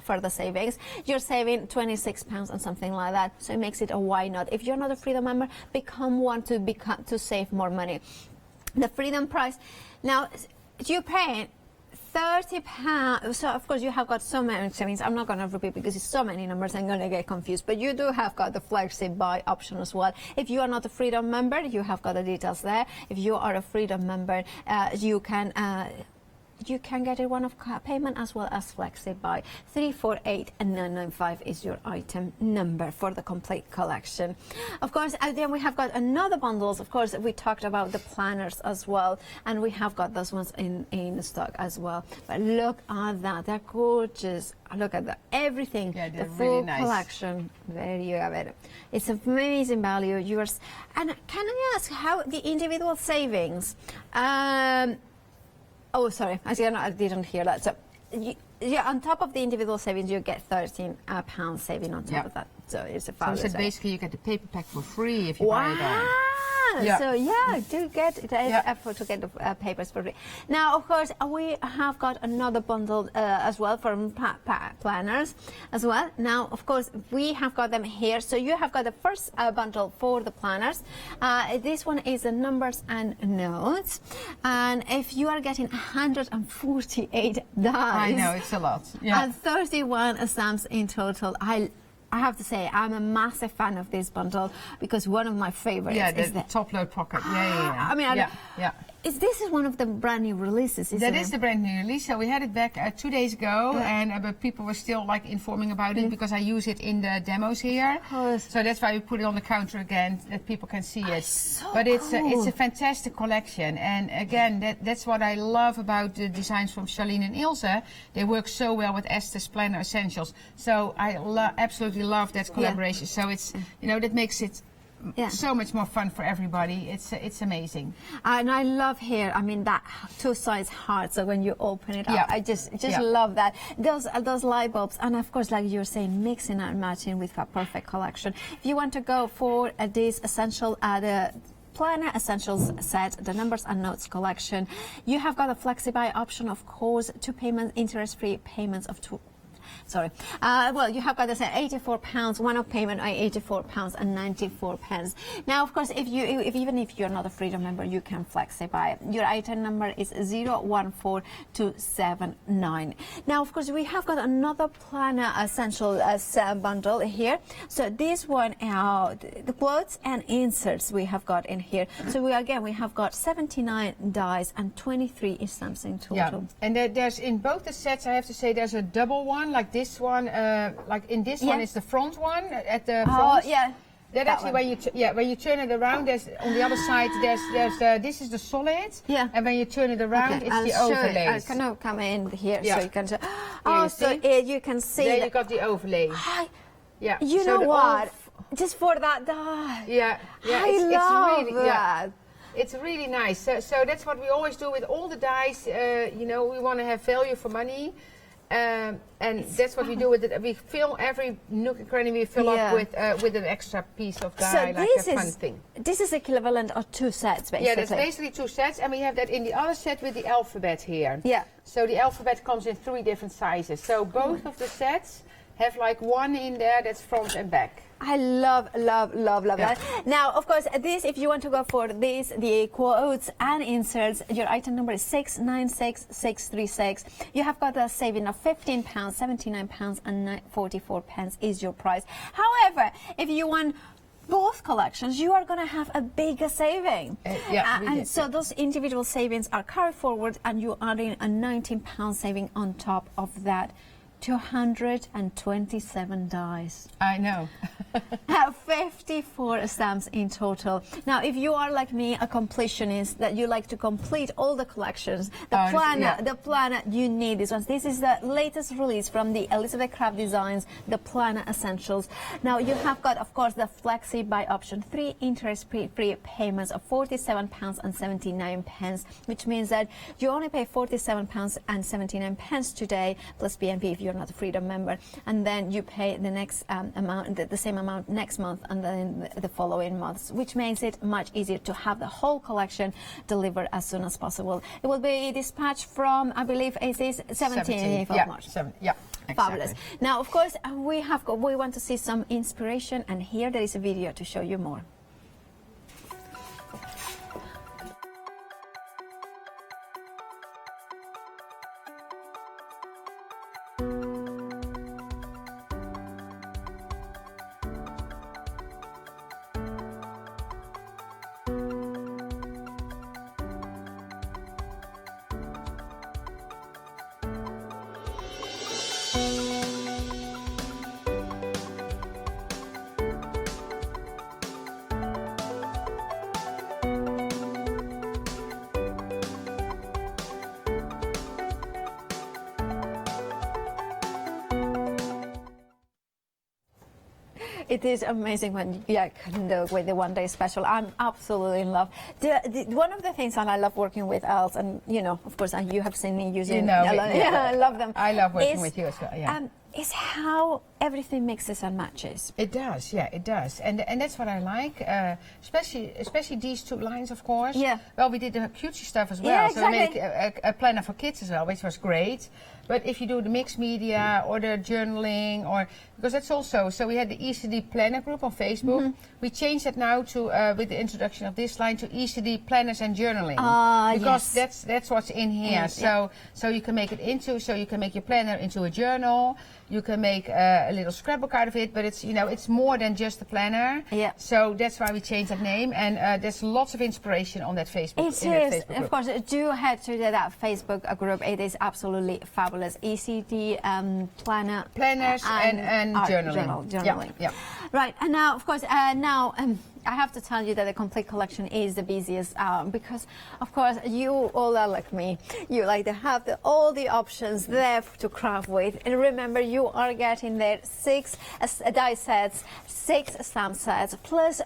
further savings. You're saving £26 and something like that. So it makes it a why not. If you're not a Freedom member, become one to save more money. The Freedom price, now you're paying £30. So of course you have got so many savings. I'm not going to repeat because it's so many numbers. I'm going to get confused. But you do have got the Flexi buy option as well. If you are not a Freedom member, you have got the details there. If you are a Freedom member, you can get a one-off payment as well as Flexi buy. 348995 is your item number for the complete collection. Of course, then we have got another bundles. Of course, we talked about the planners as well, and we have got those ones in stock as well. But look at that, they're gorgeous. Look at that, everything, the full really nice collection. There you have it. It's amazing value. And can I ask how the individual savings? Oh, sorry, I didn't hear that. So, on top of the individual savings, you get £13 saving on top of that. So it's a fabulous. So basically, you get the paper pack for free if you buy it all. So do get the effort to get the papers for free. Now, of course, we have got another bundle as well from planners as well. Now, of course, we have got them here. So you have got the first bundle for the planners. This one is the numbers and notes. And if you are getting 148 dies, I know it's a lot. And 31 stamps in total. I have to say, I'm a massive fan of this bundle because one of my favorites is the top load pocket. I mean, this is one of the brand new releases, isn't it? That is the brand new release. So we had it back 2 days ago, and but people were still like informing about it because I use it in the demos here. So that's why we put it on the counter again, that people can see it. But it's a fantastic collection, and again, that's what I love about the designs from Charlene and Ilse. They work so well with Esther's Planner Essentials. So I absolutely love that collaboration. So it's that makes it so much more fun for everybody. It's amazing. And I love here, I mean, that two-sides heart, so when you open it up, I just love that. Those light bulbs, and of course, like you're saying, mixing and matching with a perfect collection. If you want to go for this essential, the Planner Essentials set, the Numbers and Notes collection, you have got a Flexi-buy option, of course, 2 payment, interest-free payments of well, you have got to say £84, one-off payment at £84.94. Now, of course, even if you're not a Freedom member, you can Flexi-buy. Your item number is 014279. Now, of course, we have got another Planner Essential bundle here. So this one, the quotes and inserts we have got in here. So we have got 79 dies and 23 stamps in total. Yeah, and there's in both the sets, I have to say, there's a double one, like this one, like in this one is the front one at the front. That actually, when you turn it around, there's on the other side. There's this is the solid. Yeah. And when you turn it around, it's the overlay. I can come in here so you can. You can see. There you got the overlay. Yeah. You know what? Just for that die. Yeah. I love that. It's really nice. So that's what we always do with all the dies. We want to have value for money. And that's what we do with it. We fill every nook and cranny. We fill up with an extra piece of die, like a fun thing. This is equivalent of 2 sets, basically. Yeah, that's basically 2 sets, and we have that in the other set with the alphabet here. Yeah. So the alphabet comes in 3 different sizes. So both of the sets have like one in there that's front and back. I love that. Now, of course, if you want to go for this, the quotes and inserts, your item number is 696636. You have got a saving of £15, £79 and 44 pence is your price. However, if you want both collections, you are going to have a bigger saving. So those individual savings are carried forward, and you are in a £19 saving on top of that. 227 dies. I know. 54 stamps in total. Now, if you are like me, a completionist, that you like to complete all the collections, the planner, you need these ones. This is the latest release from the Elizabeth Craft Designs, the Planner Essentials. Now, you have got, of course, the Flexi-buy option, 3 interest-free payments of £47 and 79 pence, which means that you only pay £47 and 79 pence today, plus BNP if you're not a Freedom member, and then you pay the next amount, the same amount next month, and then the following months, which makes it much easier to have the whole collection delivered as soon as possible. It will be dispatched from, I believe, it is 17th of March. Exactly. Fabulous. Now, of course, we want to see some inspiration, and here there is a video to show you more. It is amazing when you can do with the one-day special. I'm absolutely in love. One of the things that I love working with Els, and of course, you have seen me using. I love them. I love working with you as well. Yeah. Is how everything mixes and matches. It does, it does, and that's what I like, especially these 2 lines, of course. Yeah. Well, we did the cutesy stuff as well, yeah, exactly. So we made a planner for kids as well, which was great. But if you do the mixed media or the journaling, because that's also, so we had the ECD Planner group on Facebook. We changed that now to with the introduction of this line to ECD Planners and Journaling, because that's what's in here. So you can make it into, so you can make your planner into a journal. You can make a little scrapbook out of it, but it's, you know, it's more than just a planner. Yeah. So that's why we changed that name, and there's lots of inspiration on that Facebook. It is, of course. Do head to that Facebook group. It is absolutely fabulous. ECD planners and journaling. Journaling. Yeah. Right, and now, of course, I have to tell you that the complete collection is the busiest because, of course, you all are like me. You like to have all the options there to craft with. And remember, you are getting there 6 die sets, 6 stamp sets, plus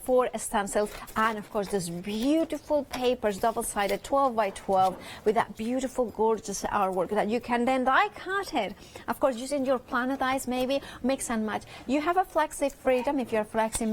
4 stencils, and of course, those beautiful papers, double-sided, 12 by 12, with that beautiful, gorgeous artwork that you can then die cut it. Of course, using your planner dies, maybe mix and match. You have a Flexi Freedom. If you're a Flexi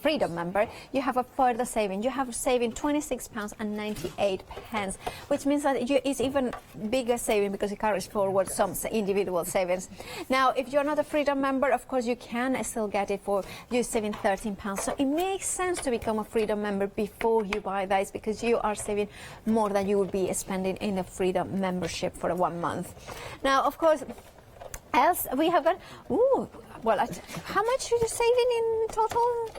Freedom member, you have a further saving. You have saving £26.98, which means that it's even bigger saving because it carries forward some individual savings. Now, if you're not a Freedom member, of course, you can still get it for you saving £13. So it makes sense to become a Freedom member before you buy these because you are saving more than you would be spending in a Freedom membership for 1 month. Now, of course, else we have got, well, how much are you saving in total?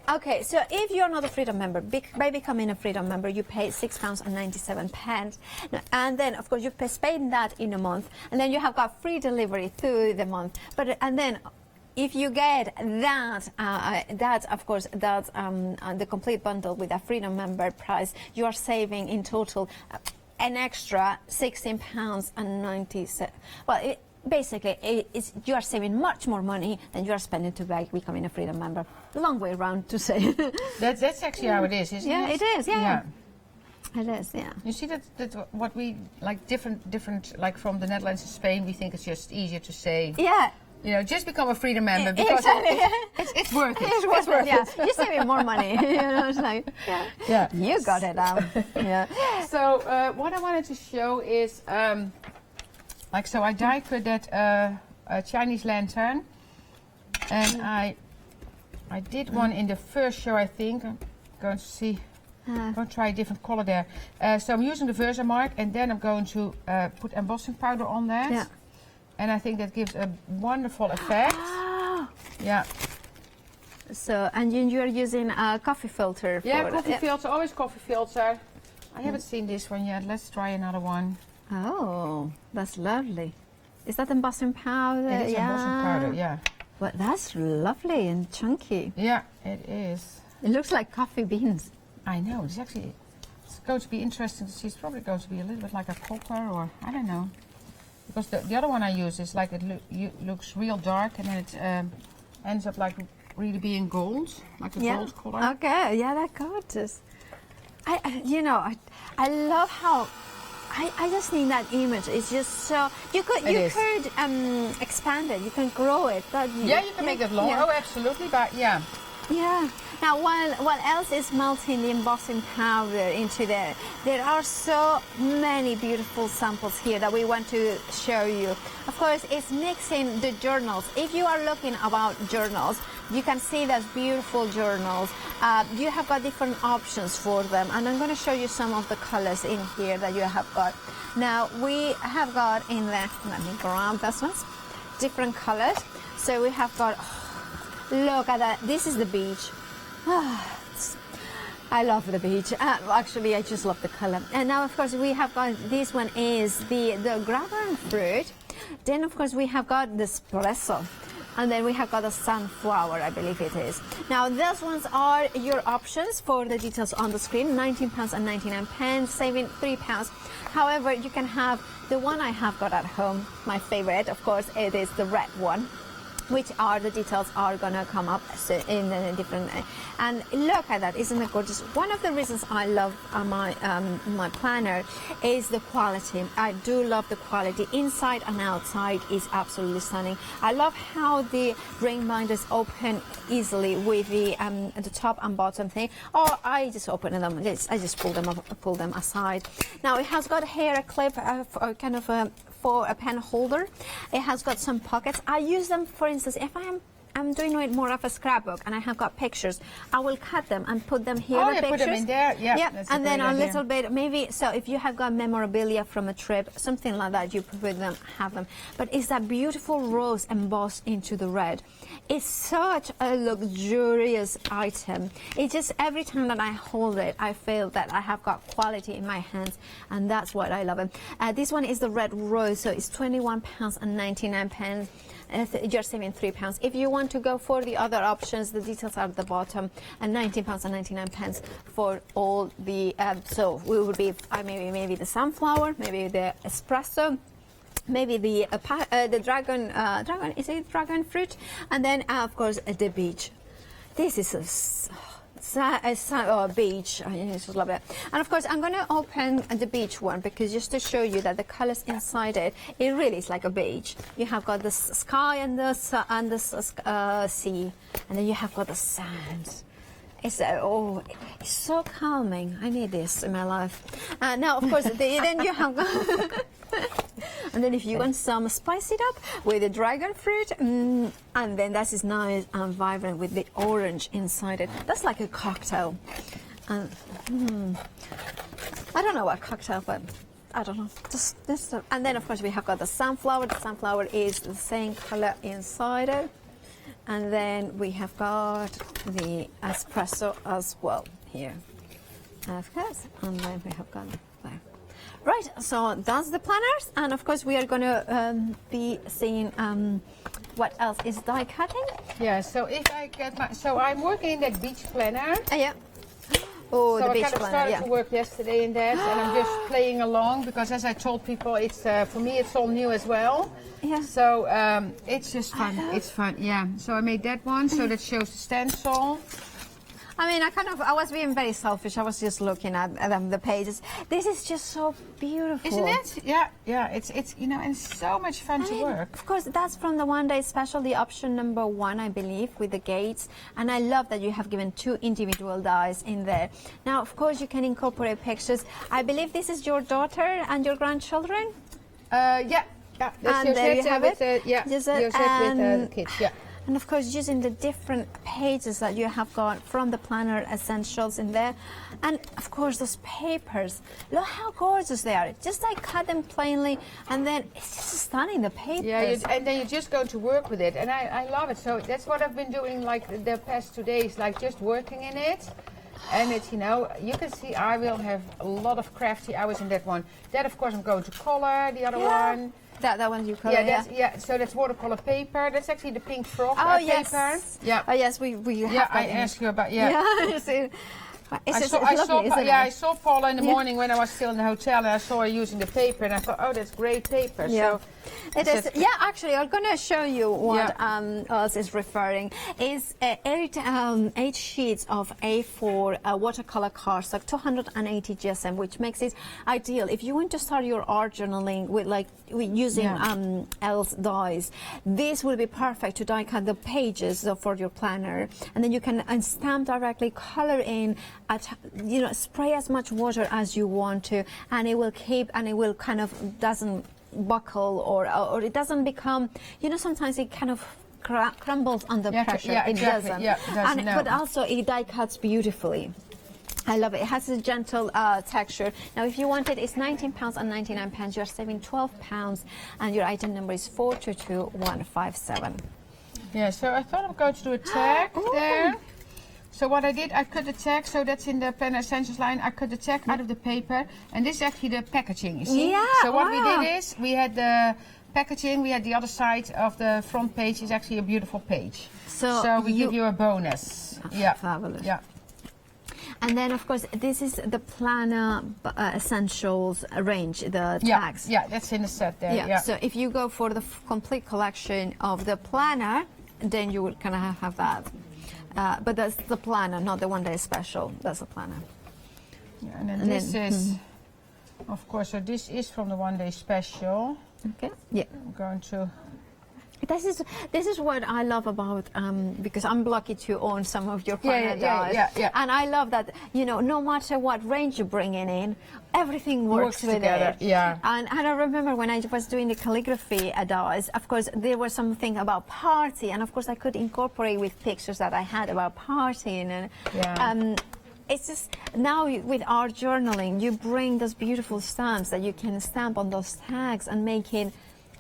Okay, so if you're not a Freedom member, by becoming a Freedom member, you pay £6.97. And then, of course, you spend that in a month. And then you have got free delivery through the month. And then if you get that, of course, that's the complete bundle with a Freedom member price, you are saving in total an extra £16.97. Well, basically, you are saving much more money than you are spending to becoming a Freedom member. Long way around to say. That's actually how it is, isn't it? Yeah, it is. Yeah. It is. Yeah. You see that what we like different like from the Netherlands to Spain, we think it's just easier to say. Yeah. You know, just become a Freedom member because it's worth it. It's worth it. Yeah. You're saving more money. You know, it's like, yeah. You got it down. Yeah. So what I wanted to show is, so I die cut that Chinese lantern, and I did one in the first show. I think I'm going to see. I'm going to try a different color there. So I'm using the Versamark, and then I'm going to put embossing powder on that. Yeah. And I think that gives a wonderful effect. Yeah. So, and you are using a coffee filter for coffee filter, always coffee filter. I haven't seen this one yet. Let's try another one. Oh, that's lovely. Is that embossing powder? It is embossing powder, yeah. But that's lovely and chunky. Yeah, it is. It looks like coffee beans. I know. It's going to be interesting to see. It's probably going to be a little bit like a copper, or I don't know. Because the other one I use is like it looks real dark, and then it ends up like really being gold, like a gold color. Okay, yeah, that's gorgeous. I love how. I just think that image is just so. You could expand it. You can grow it. You can make it longer. Yeah. Oh, absolutely. But yeah. Yeah. Now, what else is melting the embossing powder into there? There are so many beautiful samples here that we want to show you. Of course, it's mixing the journals. If you are looking about journals, you can see those beautiful journals. You have got different options for them, and I'm going to show you some of the colors in here that you have got. Now, we have got in there, let me grab this one, different colors. So we have got, look at that, this is the beach. I love the beach. Actually, I just love the color. And now, of course, we have got, this one is the grapevine fruit. Then, of course, we have got the espresso. And then we have got a sunflower, I believe it is. Now, those ones are your options for the details on the screen. £19.99, saving £3. However, you can have the one I have got at home. My favorite, of course, it is the red one, which are the details are gonna come up in a different. And look at that, isn't it gorgeous? One of the reasons I love my planner is the quality. I do love the quality. Inside and outside is absolutely stunning. I love how the ring binders open easily with the top and bottom thing. Or I just open them. I just pull them aside. Now it has got here a clip, for a pen holder. It has got some pockets. I use them, for instance, if I am I'm doing it more of a scrapbook, and I have got pictures. I will cut them and put them here. Oh, the yeah, pictures. put them in there. Yeah, that's and then a idea. little bit, maybe. So if you have got memorabilia from a trip, something like that, you put them, have them. But it's that beautiful rose embossed into the red. It's such a luxurious item. It just every time that I hold it, I feel that I have got quality in my hands, and that's what I love it. This one is the red rose, so it's £21.99. You're saving £3. If you want to go for the other options, the details are at the bottom, and £19.99 for all the. So we would be maybe the sunflower, maybe the espresso, maybe the dragon is it dragon fruit, and then of course the beach. This is a beach. I just love it. And of course I'm going to open the beach one, because just to show you that the colors inside it really is like a beach. You have got the sky and the sea, and then you have got the sand. It's it's so calming. I need this in my life. Now of course then you have and then if you want some, spice it up with the dragon fruit, and then that is nice and vibrant with the orange inside it. That's like a cocktail. I don't know what cocktail, but I don't know. Just this. And then of course we have got the sunflower. The sunflower is the same color inside it. And then we have got the espresso as well here. Of course. And then we have got there. Right, so that's the planners, and of course we are going to be seeing what else is die cutting. Yeah, so if I get my, so I'm working in that beach planner. Yeah. Oh, so the beach I kind of planner, started yeah. to work yesterday in that, and I'm just playing along, because as I told people, it's for me it's all new as well. Yeah. So it's just fun. It's fun, yeah. So I made that one, so that shows the stencil. I mean, I was being very selfish. I was just looking at the pages. This is just so beautiful, Isn't it? Yeah, yeah. It's you know, and it's so much fun to work. Of course, that's from the one day special, the option number 1, I believe, with the gates. And I love that you have given 2 individual dies in there. Now, of course, you can incorporate pictures. I believe this is your daughter and your grandchildren. Yeah. That's and there you have it. Josette with the kids. Yeah. And of course, using the different pages that you have got from the planner essentials in there. And of course, those papers. Look how gorgeous they are. Just like cut them plainly, and then it's just stunning, the papers. Yeah, and then you just go to work with it. And I love it. So that's what I've been doing like the past 2 days, like just working in it. And it's, you know, you can see I will have a lot of crafty hours in that one. That, of course, I'm going to color, the other one. That one you color, yeah. So that's watercolor paper. That's actually the pink frock yes. paper. Yeah. Oh yes, we have. Yeah, I asked you about I saw Paula in the morning when I was still in the hotel, and I saw her using the paper, and I thought, oh, that's great paper. Yeah. So it is. Yeah, actually, I'm going to show you what else is referring. Is 8 sheets of A4 watercolor cards, like 280 GSM, which makes it ideal if you want to start your art journaling with using else dies. This will be perfect to die cut the pages for your planner, and then you can stamp directly, color in. Spray as much water as you want to, and it will keep, and it will kind of doesn't buckle or it doesn't become. Sometimes it kind of crumbles under pressure. Yeah, exactly. It doesn't. Yeah, it doesn't. But also it die cuts beautifully. I love it. It has a gentle texture. Now, if you want it, it's £19.99. You're saving £12, and your item number is 422157. Yeah. So I thought I'm going to do a tag there. So what I did, I cut the tag, so that's in the Planner Essentials line. I cut the tag out of the paper, and this is actually the packaging, you see? Yeah, so what we did is, we had the packaging, we had the other side of the front page is actually a beautiful page. So we give you a bonus. Yeah. Fabulous. Yeah. And then, of course, this is the Planner Essentials range, the tags. Yeah, that's in the set there. Yeah. So if you go for the complete collection of the planner, then you would kind of have that. But that's the planner, not the one day special. That's the planner. Yeah, and then this is, of course, so this is from the one day special. Okay. Yeah. I'm going to. This is what I love about because I'm lucky to own some of your partner dies, and I love that no matter what range you bring in, everything works with together. it. Yeah. And I remember when I was doing the calligraphy dies, of course there was something about party, and of course I could incorporate with pictures that I had about partying, and it's just now with art journaling, you bring those beautiful stamps that you can stamp on those tags and make it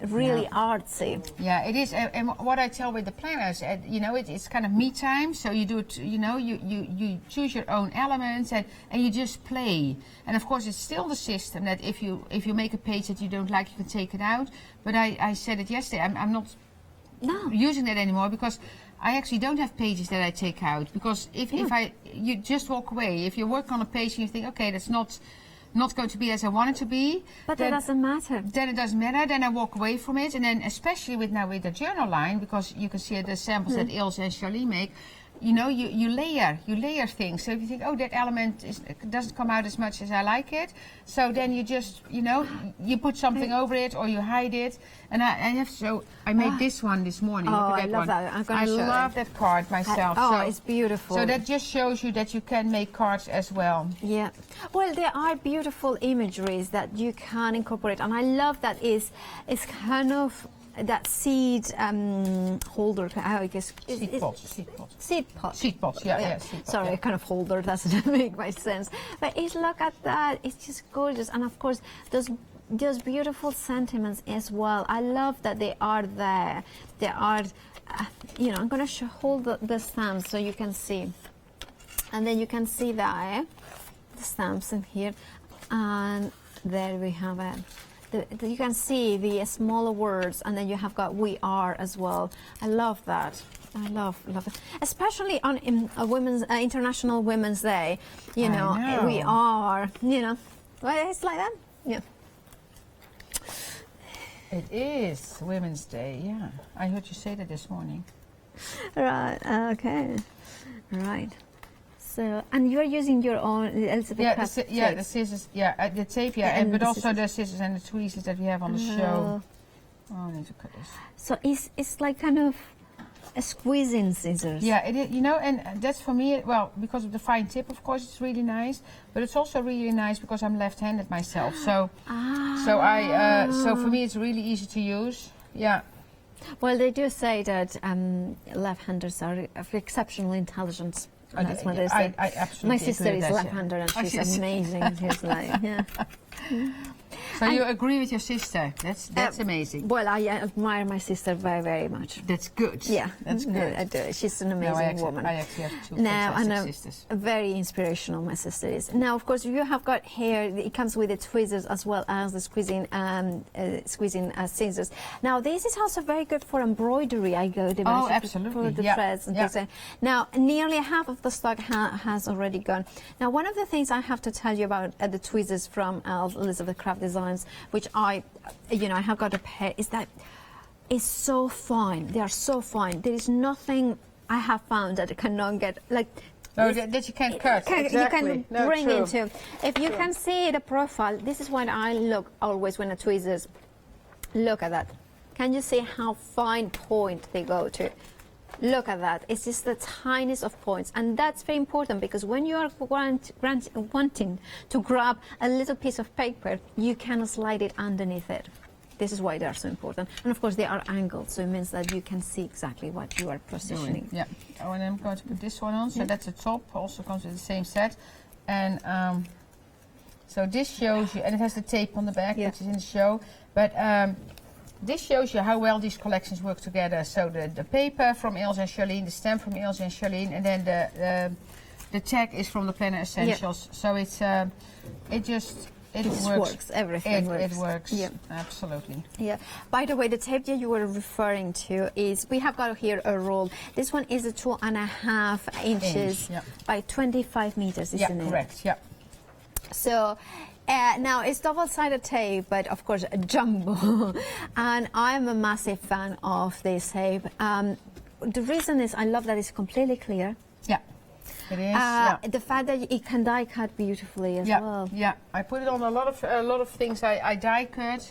really artsy. Yeah, it is. And what I tell with the planners, it's kind of me time. So you do it. You choose your own elements and you just play. And of course, it's still the system that if you make a page that you don't like, you can take it out. But I said it yesterday. I'm not using that anymore because I actually don't have pages that I take out, because if you just walk away. If you work on a page and you think, okay, that's not going to be as I want it to be. But that doesn't matter. Then it doesn't matter. Then I walk away from it. And then especially with the journal line, because you can see the samples that Ilse and Charlene make, you layer things. So if you think, oh, that element doesn't come out as much as I like it, so then you just, you put something over it or you hide it. And I made this one this morning. Oh, Look at I love one. that. I love that card myself. It's beautiful. So that just shows you that you can make cards as well. Yeah. Well, there are beautiful imageries that you can incorporate, and I love that it's kind of that seed holder. I guess seed pots. Yeah. Sorry, kind of holder doesn't make much sense. But look at that. It's just gorgeous, and of course those beautiful sentiments as well. I love that they are there. They are, I'm going to hold the stamps so you can see. And then you can see that, the stamps in here. And there we have it. You can see the smaller words, and then you have got "we are" as well. I love that. I love it, especially on International Women's Day. We are. Well, it's like that. Yeah. It is Women's Day. Yeah, I heard you say that this morning. Right. Okay. Right. So, and you're using your own Elizabeth Craft the scissors, the tape, but also the scissors and the tweezers that we have on the show. Oh, I need to cut this. So it's like kind of a squeezing scissors. Yeah, it is, and that's for me, well, because of the fine tip, of course, it's really nice, but it's also really nice because I'm left-handed myself. So, so for me, it's really easy to use. Yeah. Well, they do say that left-handers are of exceptional intelligence. That's what they say. I absolutely My sister agree is with that, left-handed, and she's amazing. She's like, So you agree with your sister? That's amazing. Well, I admire my sister very, very much. That's good. Yeah, that's good. I do. She's an amazing woman. I actually have two fantastic sisters. Very inspirational, my sister is. Now, of course, you have got here. It comes with the tweezers as well as the squeezing scissors. Now, this is also very good for embroidery. Absolutely. For the threads and things. Now, nearly half of the stock has already gone. Now, one of the things I have to tell you about the tweezers from Elizabeth Craft Designs, which I have got a pair, is that it's so fine. They are so fine. There is nothing I have found that cannot get that you can't cut. You can bring into. If you can see the profile, this is what I look always when the tweezers. Look at that. Can you see how fine point they go to? Look at that. It's just the tiniest of points, and that's very important because when you are wanting to grab a little piece of paper, you can slide it underneath it. This is why they are so important. And of course, they are angled, so it means that you can see exactly what you are positioning. Yeah. Oh, and I'm going to put this one on. So that's the top. Also comes with the same set, and so this shows you, and it has the tape on the back, which is in the show, but. This shows you how well these collections work together. So the paper from Ilse and Charlene, the stamp from Ilse and Charlene, and then the tag is from the Planner Essentials. So it's it works. Everything works. It works. Yeah, absolutely. Yeah. By the way, the tape that you were referring to is we have got here a roll. This one is a 2.5 inches by 25 meters, isn't it? Yeah, correct. Yeah. So. Now, it's double-sided tape, but of course, jumbo. And I'm a massive fan of this tape. The reason is I love that it's completely clear. Yeah, it is. The fact that it can die cut beautifully as well. Yeah, I put it on a lot of things. I die cut.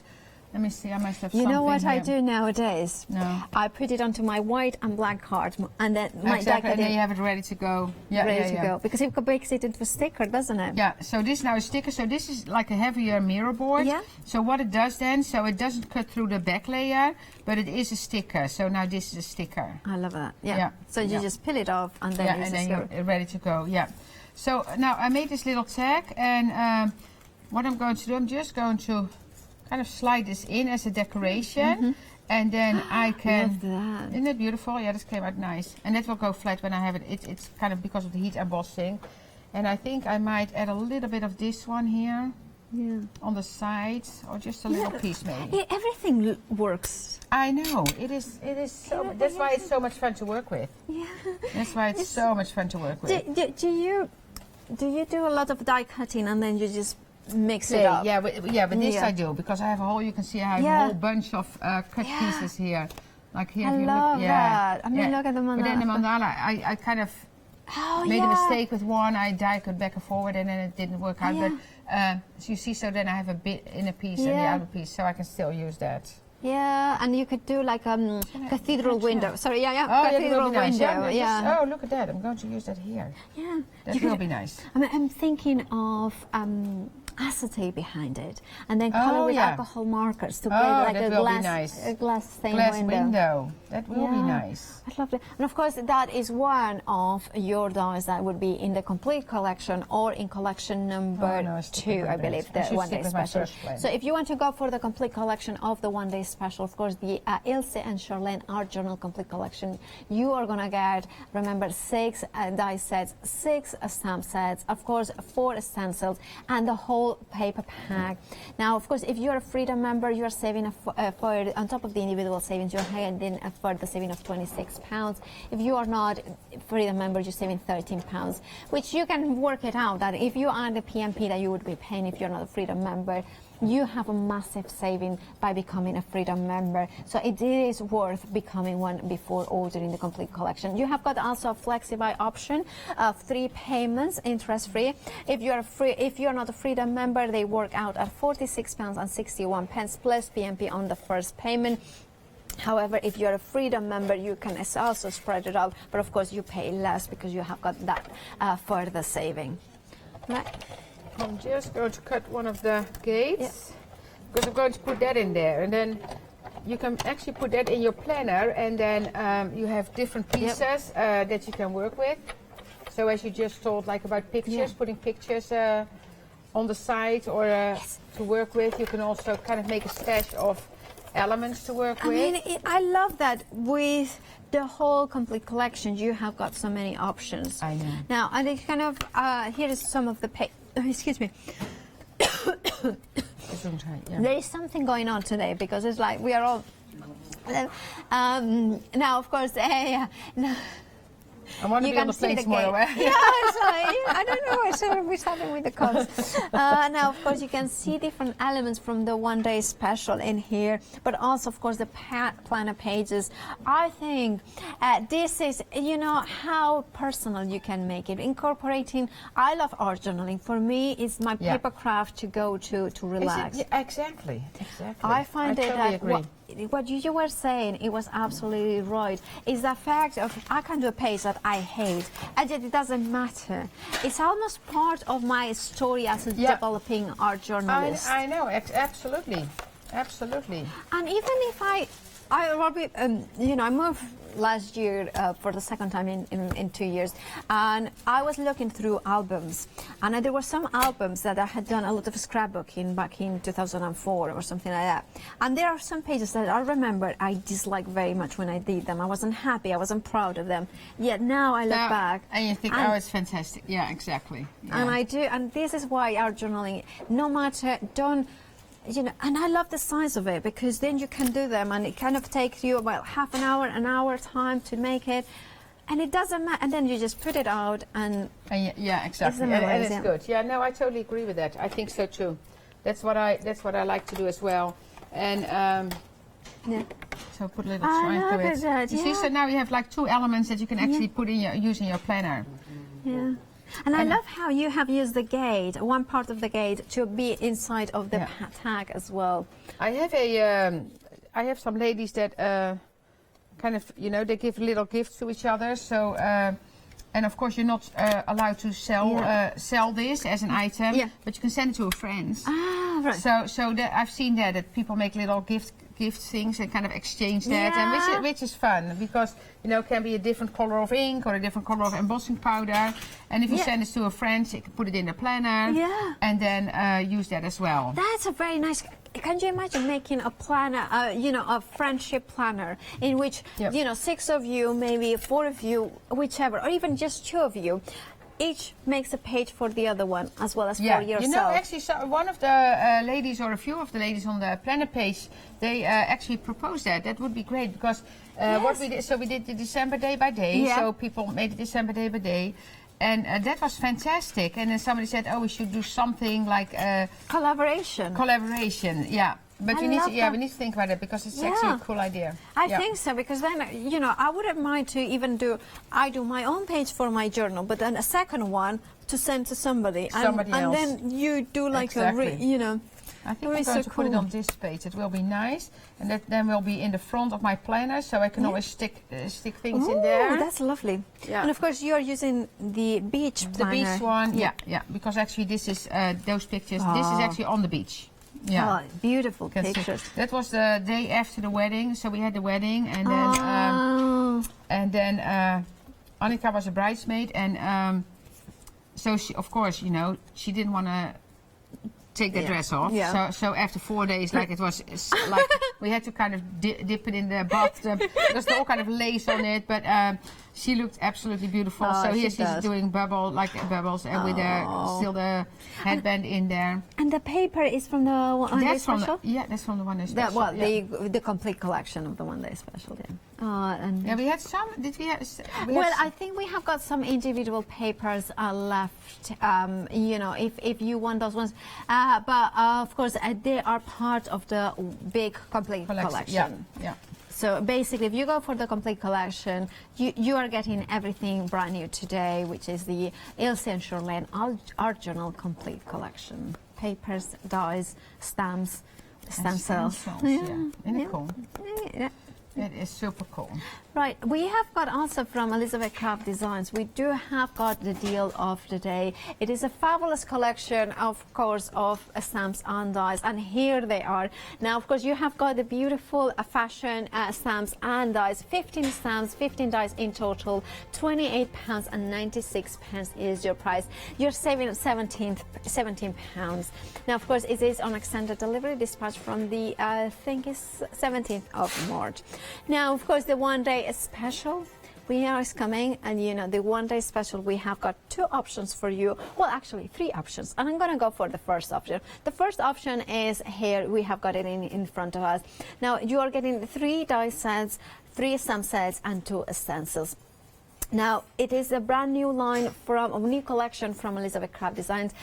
Let me see, I must have You something know what here. I do nowadays? No. I put it onto my white and black card, and then my Exactly, deck and then you have it ready to go. Yeah, ready to go. Because it makes it into a sticker, doesn't it? Yeah, so this now is sticker, so this is like a heavier mirror board. Yeah. So what it does then, so it doesn't cut through the back layer, but it is a sticker. So now this is a sticker. I love that. Yeah. So you just peel it off and then yeah, and then you're ready to go. Yeah. So now I made this little tag, and what I'm going to do, I'm just going to kind of slide this in as a decoration, and then I can. Love that. Isn't it beautiful? Yeah, this came out nice, and that will go flat when I have it. It's kind of because of the heat embossing, and I think I might add a little bit of this one here. Yeah. On the sides, or just a little piece maybe. Yeah, everything works. I know it is. It is so. That's why it's so much fun to work with. Yeah. That's why it's so much fun to work with. Do you do a lot of die cutting and then you just mix it up? Yeah, but this I do because I have a whole. You can see I have a whole bunch of cut pieces here. Like here, I if you love look, that. I mean, look at the mandala. But then the mandala, I kind of made a mistake with one. I die cut back and forward, and then it didn't work out. But so you see, so then I have a bit in a piece and the outer piece, so I can still use that. Yeah, and you could do like cathedral window. Sorry, Oh, cathedral nice. window. Yeah. Oh, look at that! I'm going to use that here. Yeah. That will be nice. I'm thinking of acetate behind it, and then color with alcohol markers to create like a glass stained window. That will be nice. I love it. And of course, that is one of your dies that would be in the complete collection or in collection number 2, I believe, the one-day special. So if you want to go for the complete collection of the one-day special, of course, the Ilse and Charlene Art Journal complete collection, you are gonna get, remember, 6 die sets, 6 stamp sets, of course, 4 stencils, and the whole paper pack. Now, of course, if you're a Freedom member, you're saving for on top of the individual savings, you're having a further saving of £26. If you are not Freedom member, you're saving £13, which you can work it out that if you are the PMP that you would be paying if you're not a Freedom member, you have a massive saving by becoming a Freedom member. So it is worth becoming one before ordering the complete collection. You have got also a Flexi-buy option of 3 payments, interest-free. If you're not a Freedom member, they work out at £46.61 plus PMP on the first payment. However, if you're a Freedom member, you can also spread it out, but of course you pay less because you have got that further saving. Right. I'm just going to cut one of the gates because I'm going to put that in there, and then you can actually put that in your planner, and then you have different pieces that you can work with. So as you just told, like about pictures, putting pictures on the side or to work with, you can also kind of make a stash of elements to work with. I mean, I love that with the whole complete collection, you have got so many options. I know. Now, I think kind of, here is some of the excuse me. There is something going on today because it's like we are all. Now, of course, no. I want to be on the place more away. Yeah, I don't know what's happening with the codes. Now, of course, you can see different elements from the one-day special in here, but also, of course, the planner pages. I think this is, you know, how personal you can make it. Incorporating, I love art journaling. For me, it's my paper craft to go to relax. Exactly. I find I totally agree. What you were saying, it was absolutely right. Is the fact of I can do a page that I hate, and yet it doesn't matter. It's almost part of my story as a developing art journalist. I know, absolutely. And even if I moved last year for the second time in 2 years, and I was looking through albums, and there were some albums that I had done a lot of scrapbooking back in 2004 or something like that, and there are some pages that I remember I disliked very much when I did them. I wasn't happy, I wasn't proud of them, yet now I look back and you think, oh, it's fantastic. Yeah, exactly. Yeah. And I do, and this is why art journaling, no matter, you know, and I love the size of it because then you can do them and it kind of takes you about half an hour time to make it, and it doesn't matter, and then you just put it out and yeah, exactly, and it's good. Yeah, no, I totally agree with that. I think so too. That's what I like to do as well. And so put a little stripe to it. You see, so now you have like 2 elements that you can actually put in use in your planner. Yeah. And I love how you have used the gate, one part of the gate, to be inside of the tag as well. I have some ladies that kind of, you know, they give little gifts to each other. So, and of course, you're not allowed to sell this as an item, but you can send it to a friend. Ah, right. So I've seen that people make little gift things and kind of exchange that, and which is fun because, you know, it can be a different color of ink or a different color of embossing powder, and if you send it to a friend, you can put it in a planner, and then use that as well. That's a very nice. Can you imagine making a planner, you know, a friendship planner in which, you know, 6 of you, maybe 4 of you, whichever, or even just 2 of you, each makes a page for the other one as well as for yourself. You know, actually, one of the ladies or a few of the ladies on the planner page, they actually proposed that. That would be great because what we did, so we did the December day by day, so people made it December day by day. And that was fantastic. And then somebody said, "Oh, we should do something like collaboration." Collaboration, yeah. But we need to think about it because it's actually a cool idea. I think so, because then, you know, I wouldn't mind to even do my own page for my journal, but then a second one to send to somebody else. And then you do like you know. I think I'm going to put it on this page. It will be nice, and that then will be in the front of my planner, so I can always stick things in there. That's lovely. Yeah. And of course, you are using the beach planner. The beach one, because actually this is those pictures. This is actually on the beach. Yeah, beautiful pictures. That was the day after the wedding, so we had the wedding, and then Annika was a bridesmaid, and so she, of course, you know, she didn't want to take the dress off. Yeah. So after 4 days, like it was like we had to kind of dip it in the bathtub. There's all kind of lace on it, but she looked absolutely beautiful. So here she's doing bubbles, and with still the headband in there. And the paper is from the One Day Special? That's from the One Day Special. The complete collection of the One Day Special. And we had some. Did we have? I think we have got some individual papers left. You know, if you want those ones, but of course they are part of the big complete collection. Yeah. So basically, if you go for the complete collection, you are getting everything brand new today, which is the Ilse and Charlene Art Journal Complete Collection. Papers, dies, stamps, stencils. Isn't it cool? Yeah. It is super cool. Right, we have got also from Elizabeth Craft Designs, we do have got the deal of the day. It is a fabulous collection, of course, of stamps and dies, and here they are. Now, of course, you have got the beautiful fashion stamps and dies, 15 stamps, 15 dies in total, £28.96 is your price. You're saving £17. Now, of course, it is on extended delivery, dispatch from the, I think it's 17th of March. Now, of course, the one-day special is coming, and you know, the one-day special, we have got 2 options for you. Well, actually 3 options, and I'm going to go for the first option. The first option is here. We have got it in front of us. Now, you are getting 3 die sets, 3 stamp sets, and 2 stencils. Now, it is a brand new line from a new collection from Elizabeth Craft Designs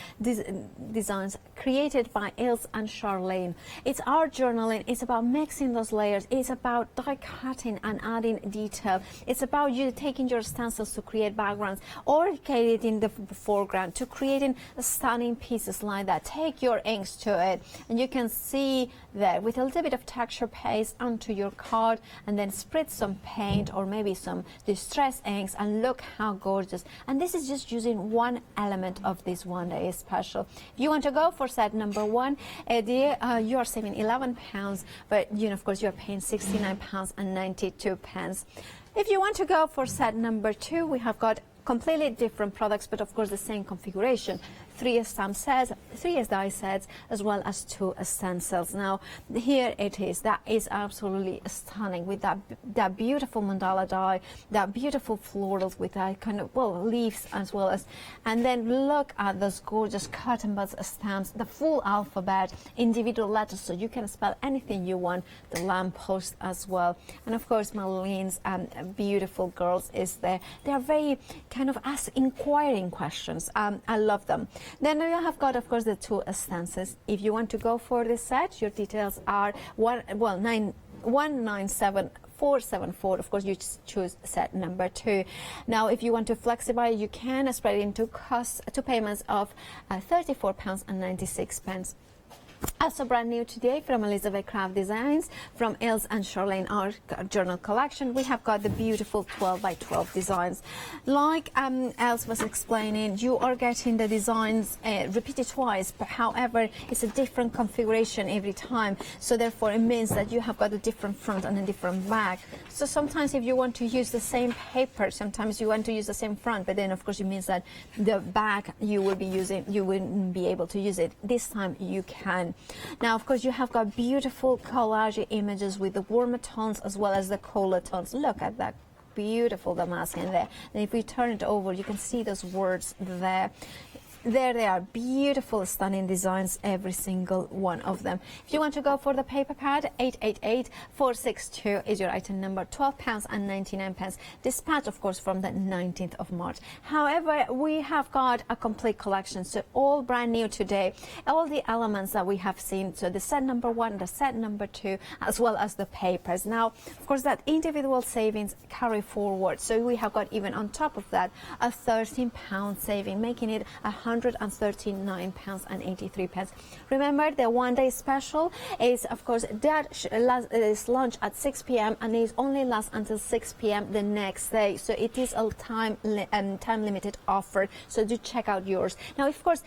created by Ilse and Charlene. It's art journaling. It's about mixing those layers. It's about die cutting and adding detail. It's about you taking your stencils to create backgrounds or creating the foreground, to creating stunning pieces like that. Take your inks to it, and you can see that with a little bit of texture paste onto your card, and then spritz some paint or maybe some distress inks, and look how gorgeous. And this is just using one element of this one-day special. If you want to go for set number 1, you are saving £11, but you know, of course, you're paying £69.92. If you want to go for set number 2, we have got completely different products, but of course the same configuration. 3 stamp sets, 3 die sets, as well as 2 stencils. Now, here it is. That is absolutely stunning with that beautiful mandala die, that beautiful florals with that kind of, well, leaves as well as, and then look at those gorgeous cut and buzz stamps, the full alphabet, individual letters, so you can spell anything you want, the lamppost as well. And of course, Marlene's beautiful girls is there. They are very kind of inquiring questions. I love them. Then you have got, of course, the 2 stencils. If you want to go for this set, your details are 1974 474. Of course, you choose set number 2. Now, if you want to flexify, you can spread it into two payments of £34.96. Also brand new today from Elizabeth Craft Designs, from Els and Charlene Art Journal Collection, we have got the beautiful 12 by 12 designs. Like Els was explaining, you are getting the designs repeated twice, but however, it's a different configuration every time. So therefore, it means that you have got a different front and a different back. So sometimes if you want to use the same paper, sometimes you want to use the same front, but then of course it means that the back you will be using, you wouldn't be able to use it. This time you can. Now, of course, you have got beautiful collage images with the warmer tones as well as the cooler tones. Look at that beautiful damask in there. And if we turn it over, you can see those words there. There they are, beautiful, stunning designs, every single one of them. If you want to go for the paper pad, 888462 is your item number, £12.99. Dispatch, of course, from the 19th of March. However, we have got a complete collection, so all brand new today. All the elements that we have seen, so the set number 1, the set number 2, as well as the papers. Now, of course, that individual savings carry forward, so we have got even on top of that a £13 saving, making it £139.83. Remember, the one-day special is, of course, that is launched at 6 p.m. and is only lasts until 6 p.m. the next day. So it is a time-limited offer. So do check out yours. Now, of course,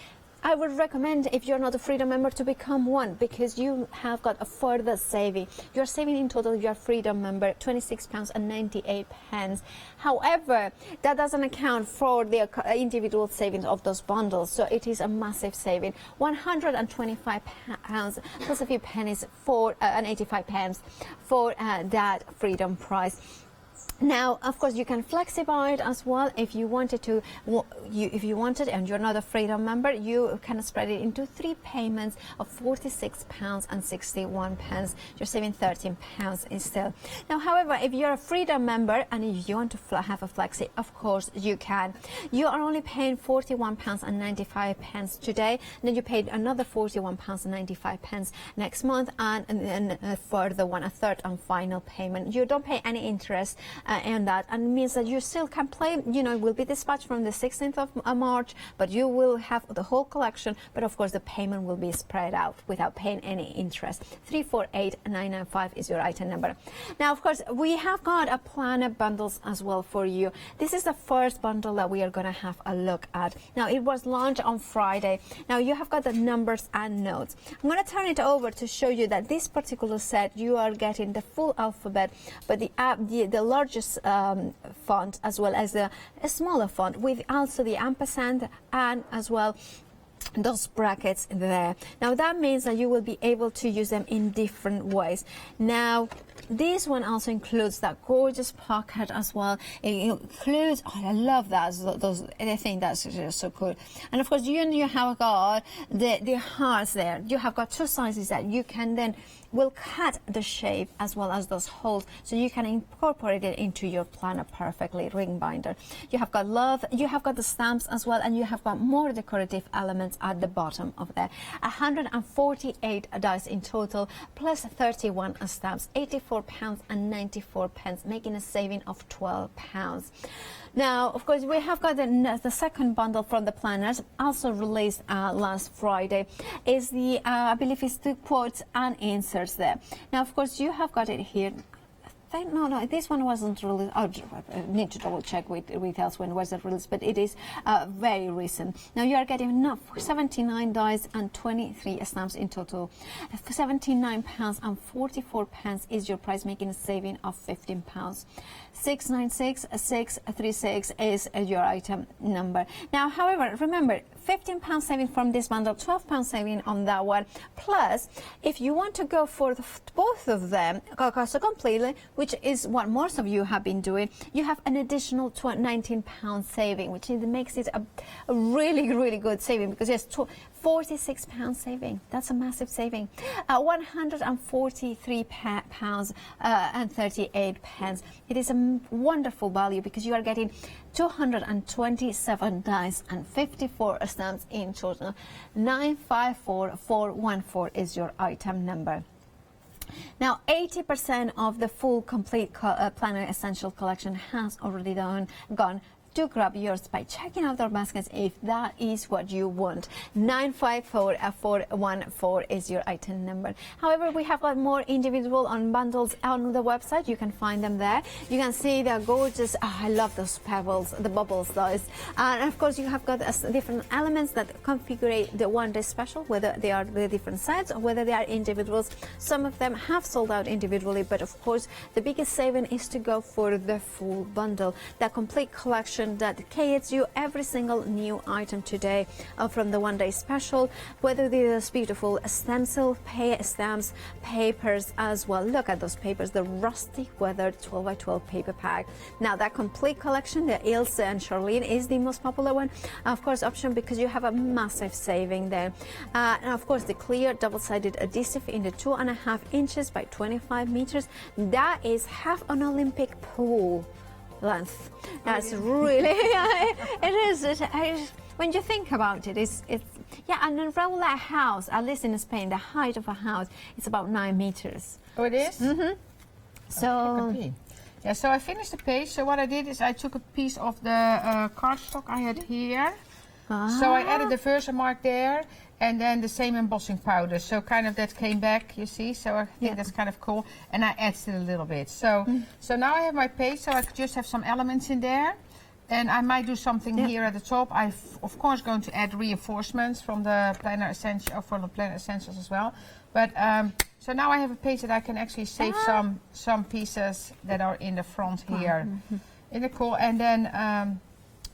I would recommend, if you're not a Freedom member, to become one, because you have got a further saving. You're saving in total, you're a Freedom member, £26.98. However, that doesn't account for the individual savings of those bundles, so it is a massive saving. £125 plus a few pennies for and 85 pence for that Freedom price. Now, of course, you can flexify it as well if you wanted to. If you wanted, and you're not a Freedom member, you can spread it into 3 payments of £46.61. You're saving £13 instead. Now, however, if you're a Freedom member and if you want to have a flexi, of course you can. You are only paying £41.95 today, and then you paid another £41.95 next month, and a further one, a third and final payment. You don't pay any interest and that, and means that you still can play. You know, it will be dispatched from the 16th of March, but you will have the whole collection, but of course the payment will be spread out without paying any interest. 348995 is your item number. Now, of course, we have got a planner bundles as well for you. This is the first bundle that we are going to have a look at. Now, it was launched on Friday. Now, you have got the numbers and notes. I'm going to turn it over to show you that this particular set, you are getting the full alphabet, but the largest font, as well as a smaller font, with also the ampersand and as well those brackets there. Now that means that you will be able to use them in different ways. Now this one also includes that gorgeous pocket as well. It includes, oh, I love that, those, I think that's just so cool. And of course you have got the hearts there. You have got 2 sizes that you can then will cut the shape as well as those holes, so you can incorporate it into your planner perfectly. Ring binder. You have got love, you have got the stamps as well, and you have got more decorative elements at the bottom of there. 148 dice in total, plus 31 stamps, £84.94, making a saving of £12. Now, of course, we have got the second bundle from the planners, also released last Friday, is the, I believe it's the quotes and inserts there. Now, of course, you have got it here. No, this one wasn't released. I need to double check with else when was it released, but it is very recent. Now you are getting 79 dice and 23 stamps in total. £79.44 is your price, making a saving of £15. 696636 is your item number. Now, however, remember, £15 saving from this bundle, £12 saving on that one. Plus, if you want to go for both of them, so completely, which is what most of you have been doing, you have an additional £19 saving, which makes it a really, really good saving, because yes, £46 saving. That's a massive saving. £143 and 38 pence. It is a wonderful value, because you are getting 227 dice and 54 stamps in total. 954414 is your item number. Now, 80% of the full complete planner essential collection has already gone. Do grab yours by checking out our baskets if that is what you want. 954-414 is your item number. However, we have got more individual on bundles on the website. You can find them there. You can see they're gorgeous. Oh, I love those pebbles, the bubbles, those. And of course, you have got different elements that configure the one-day special, whether they are the different sets or whether they are individuals. Some of them have sold out individually, but of course, the biggest saving is to go for the full bundle. The complete collection that caters you every single new item today from the one-day special, whether these beautiful stencil stamps, papers as well. Look at those papers, the rusty weathered 12x12 paper pack. Now that complete collection, the Ilse and Charlene is the most popular one, of course, option because you have a massive saving there. And of course, the clear double-sided adhesive in the 2.5 inches by 25 meters. That is half an Olympic pool length. That's really, it is. When you think about it, it's yeah. And a regular house, at least in Spain, the height of a house is about 9 meters. Oh, it is? Mm-hmm. So. Yeah, so I finished the page. So what I did is I took a piece of the cardstock I had here. So I added the Versamark there, and then the same embossing powder. So kind of that came back, you see. So I think that's kind of cool. And I added it a little bit. So so now I have my page. So I could just have some elements in there. And I might do something here at the top. I'm of course going to add reinforcements from the planner essential, from the planner essentials as well. But so now I have a page that I can actually save some pieces that are in the front here. Isn't it cool? And then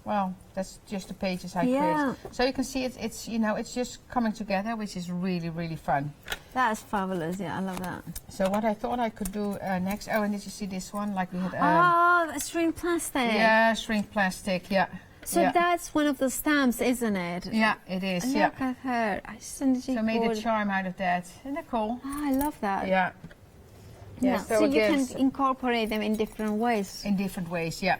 well, that's just the pages I create. So you can see it's you know, it's just coming together, which is really, really fun. That's fabulous. Yeah, I love that. So what I thought I could do next. Oh, and did you see this one? Like we had. Shrink plastic. Yeah, shrink plastic. Yeah. So that's one of the stamps, isn't it? Yeah, it is. Look at her. So made a charm out of that. Isn't that cool? Oh, I love that. Yeah. Yeah, so you can incorporate them in different ways. In different ways, yeah.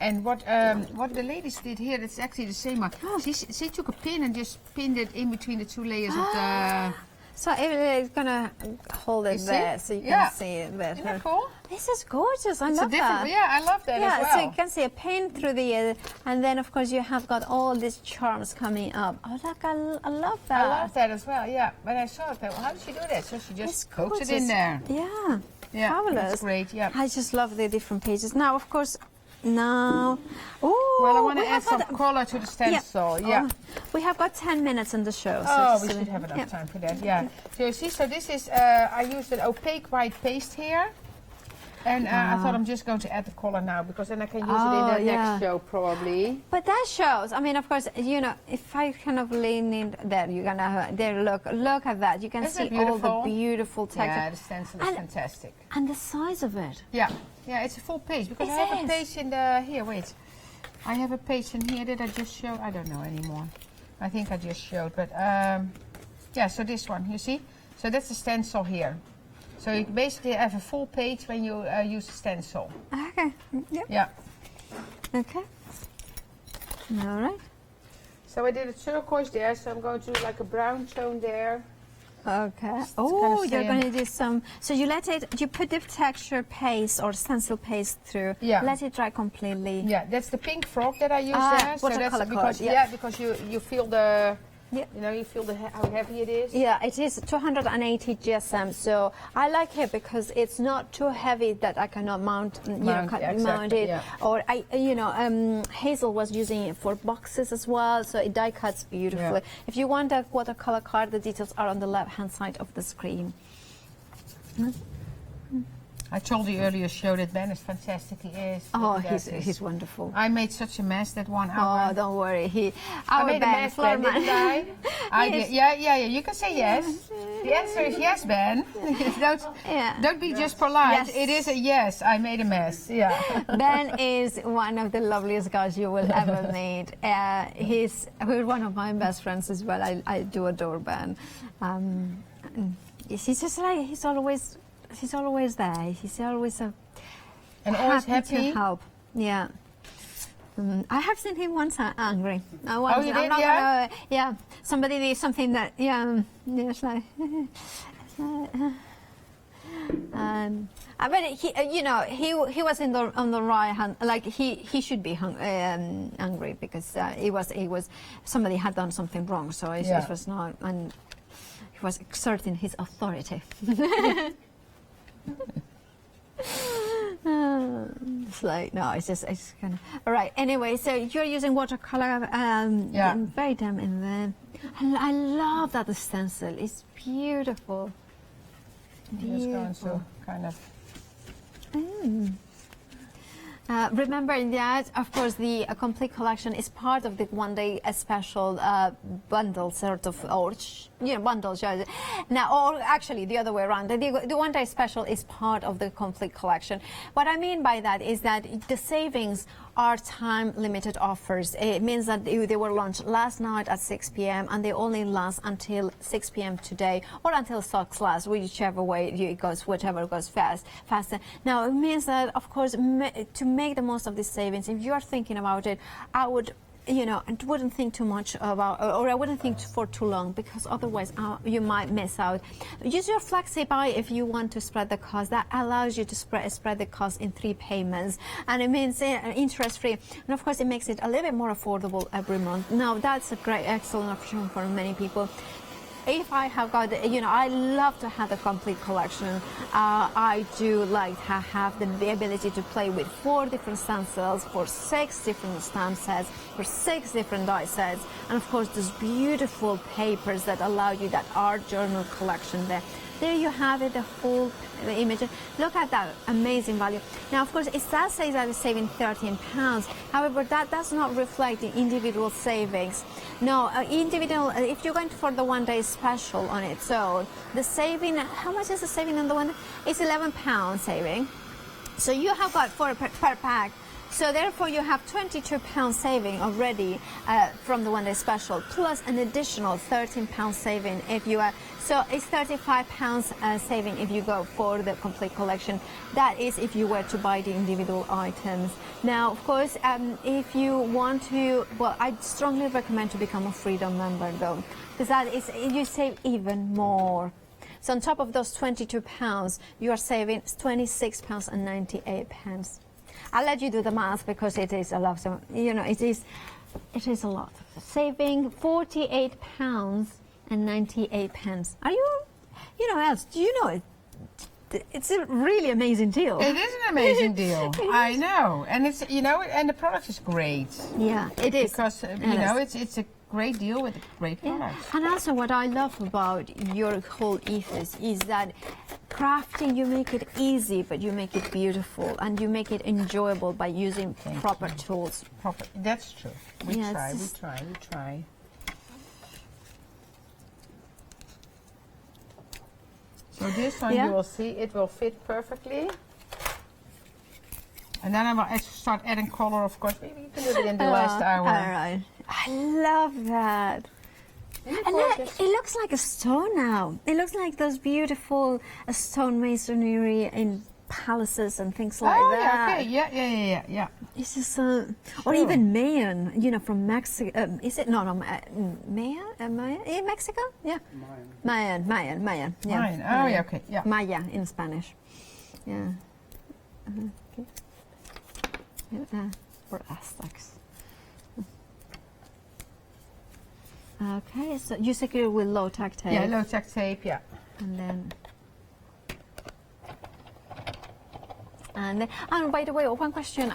And what the ladies did here, it's actually the same one. She took a pin and just pinned it in between the two layers of the... So it's gonna hold it there, so you can see it better. Isn't that cool? This is gorgeous. I love that. Yeah, I love that as well. So you can see a pin through the, and then of course you have got all these charms coming up. Oh, look, I love that. I love that as well. Yeah, when I saw it, I thought, well, how did she do that? So she just pokes it in there. Yeah. Yeah, fabulous. That's great. Yeah. I just love the different pages. Now, of course, well, I want to add some colour to the stencil. Yeah. We have got 10 minutes in the show. Oh, we should have enough time for that. Yeah. So you see, so this is I used an opaque white paste here. And I thought I'm just going to add the colour now because then I can use it in the next show probably. But that shows, I mean, of course, you know, if I kind of lean in there, you're going to have, there, look at that. You can see all the beautiful texture. Yeah, the stencil is fantastic. And the size of it. Yeah, yeah, it's a full page because I have a page in the, here, wait. I have a page in here that I just showed, I don't know anymore. I think I just showed, but yeah, so this one, you see? So that's the stencil here. So you basically have a full page when you use a stencil. Okay. Yep. Yeah. Okay. All right. So I did a turquoise there, so I'm going to do like a brown tone there. Okay. Oh, you're going to do some. So you you put the texture paste or stencil paste through. Yeah. Let it dry completely. Yeah, that's the pink frog that I use there. So that's because because you feel the. Yeah. You know, you feel how heavy it is? Yeah, it is 280 GSM, so I like it because it's not too heavy that I cannot mount it. Yeah. Or, Hazel was using it for boxes as well, so it die cuts beautifully. Yeah. If you want a watercolor card, the details are on the left-hand side of the screen. I told you earlier, show that Ben is fantastic. He is. Oh, he's wonderful. I made such a mess that 1 hour. Oh, don't worry. I made a mess, Ben, didn't I? I did. Yeah. You can say yes. The answer is yes, Ben. Don't be just polite. Yes. It is a yes. I made a mess. Yeah. Ben is one of the loveliest guys you will ever meet. He's one of my best friends as well. I do adore Ben. He's just like he's always there. He's always always happy to help. Yeah. I have seen him once angry. You did? Yeah. Somebody did something that it's like. But he, you know, he was on the right hand. Like he should be angry because it was somebody had done something wrong. So it was not, and he was exerting his authority. It's like no, it's kind of all right. Anyway, so you're using watercolor, very damn in there. I love that stencil. It's beautiful. I'm just going to kind of. Remember that, of course, the complete collection is part of the one-day special bundle, sort of, or bundles. Now, or actually, the other way around. The one-day special is part of the complete collection. What I mean by that is that the savings are time-limited offers. It means that they were launched last night at 6 p.m. and they only last until 6 p.m. today, or until stocks last, whichever way it goes, whichever goes faster. Now, it means that, of course, to make the most of these savings, if you are thinking about it, I would, and wouldn't think too much about, or I wouldn't think for too long, because otherwise you might miss out. Use your Flexi-buy if you want to spread the cost. That allows you to spread the cost in 3 payments, and it means interest-free, and of course it makes it a little bit more affordable every month. Now that's a great, excellent option for many people. If I have got, I love to have the complete collection. I do like to have the ability to play with 4 different stencils, for 6 different stamp sets, for 6 different die sets, and of course those beautiful papers that allow you that art journal collection there. There you have it, the whole image. Look at that amazing value. Now, of course, it does say that it's saving £13. However, that does not reflect the individual savings. No, individual. If you're going for the one-day special on its own, the saving. How much is the saving on the one? It's £11 saving. So you have got per pack. So therefore you have £22 saving already from the one-day special, plus an additional £13 saving if you are. So it's £35 saving if you go for the complete collection. That is if you were to buy the individual items. Now, of course, if you want to, well, I strongly recommend to become a Freedom member though, because that is, you save even more. So on top of those £22, you are saving £26.98. I'll let you do the math because it is a lot. So, it is a lot. Saving £48.98. Are you, else? Do you know it? It's a really amazing deal. It is an amazing deal. I know, and it's and the product is great. Yeah, it is because it's a great deal with a great product. Yeah. And also, what I love about your whole ethos is that crafting, you make it easy, but you make it beautiful, and you make it enjoyable by using proper tools. That's true. We try. So this one, you will see, it will fit perfectly. And then I will start adding color, of course. Maybe you can do it in the last hour. All right. I love that. And it looks like a stone now. It looks like those beautiful stone masonry in palaces and things like that. Yeah. It's just or even Mayan, from Mexico. Is it not Mayan? In Mexico? Yeah. Mayan. Yeah. Mayan. Oh, yeah. Okay. Yeah. Maya in Spanish. Yeah. Okay. For Aztecs. Okay, so you secure with low-tack tape. Yeah, low-tack tape, yeah. And by the way, one question.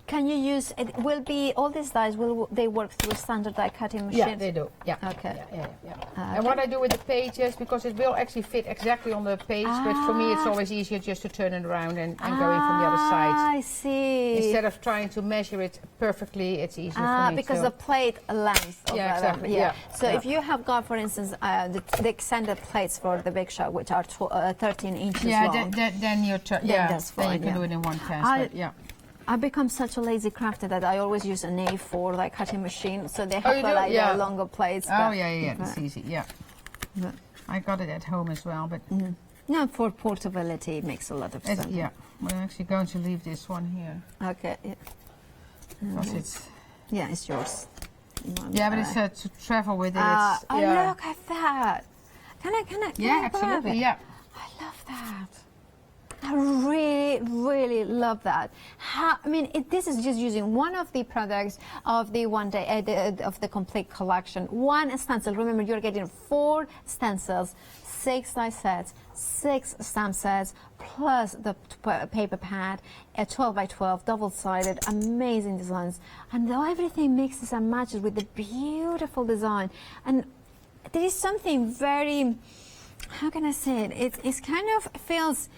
Can you use it? Will be all these dies? Will they work through a standard die cutting machine? Yeah, they do. Yeah. Okay. Yeah. And what I do with the pages, because it will actually fit exactly on the page, but for me it's always easier just to turn it around and go in from the other side. I see. Instead of trying to measure it perfectly, it's easier for me. Because the plate length. Exactly. Yeah. So if you have got, for instance, the extended plates for the big shot, which are 13 inches long. Then you that's fine. Then you can do it in one pass. I've become such a lazy crafter that I always use an A4 cutting machine, so they have longer plates. Oh yeah, that's easy. Yeah, I got it at home as well, but no, for portability it makes a lot of sense. Yeah, we're actually going to leave this one here. Okay. Yeah. Because it's yours. Yeah, but it's to travel with it. Look at that. Can I? Yeah, absolutely. Yeah. I love that. I really, really love that. This is just using one of the products of the of the complete collection. One stencil. Remember, you're getting 4 stencils, 6 die sets, 6 stamp sets, plus the paper pad, a 12 by 12, double-sided, amazing designs. And everything mixes and matches with the beautiful design. And there is something very, how can I say it? It's kind of feels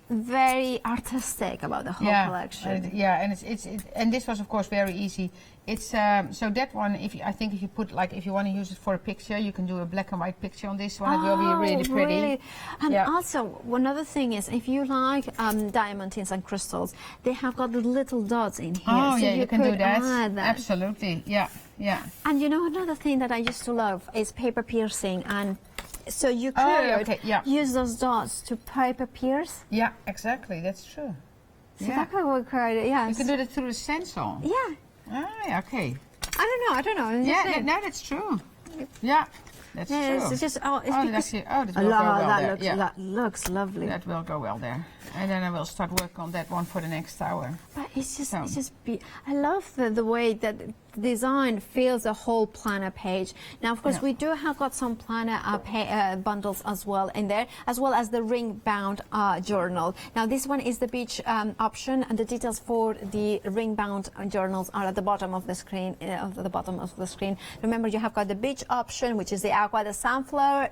very artistic about the whole collection. And this was of course very easy. It's so that one. If you put if you want to use it for a picture, you can do a black and white picture on this one. It will be really pretty. Really? And also one other thing is, if you like diamantines and crystals, they have got the little dots in here. Oh so you can do that. Add that. Absolutely. Yeah. And you know, another thing that I used to love is paper piercing. And so you could use those dots to paper pierce. Yeah, exactly. That's true. So that could work right. Yes. You can do that through the stencil. Yeah. Ah, okay. I don't know. No, that's true. Yeah, that's true. It's just that will go well there. That looks lovely. That will go well there. And then I will start work on that one for the next hour. But I love the way that the design fills the whole planner page. Now, of course, we do have got some planner bundles as well in there, as well as the ring-bound journal. Now, this one is the beach option, and the details for the ring-bound journals are at the bottom of the screen. Remember, you have got the beach option, which is the aqua, the sunflower,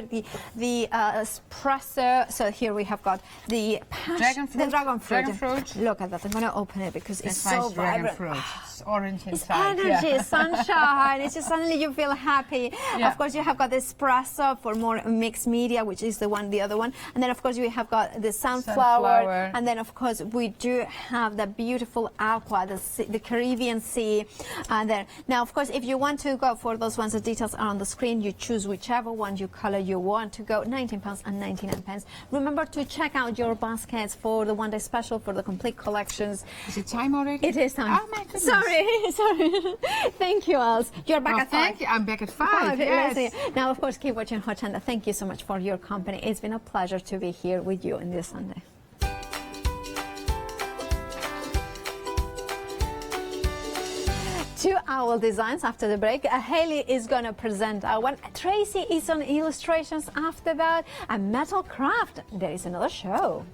the espresso. So here we have got the dragon fruit. Look at that. I'm going to open it because it's so vibrant. It's orange inside. It's energy, sunshine. It's just suddenly you feel happy. Of course, you have got the espresso for more mixed media, which is the other one. And then, of course, we have got the sunflower. And then, of course, we do have the beautiful aqua, the Caribbean Sea. Now, of course, if you want to go for those ones, the details are on the screen. You choose whichever one color you want to go. £19.99. Remember to check out your baskets for the one-day special for the complete collections. Is it time already? It is time. Oh my goodness. Sorry. Thank you, Els. You're back at 5. Thank you. I'm back at 5. Yes. Now, of course, keep watching Hochanda. Thank you so much for your company. It's been a pleasure to be here with you on this Sunday. Two owl designs after the break. Haley is going to present our one. Tracy is on illustrations after that. And Metalcraft, there is another show.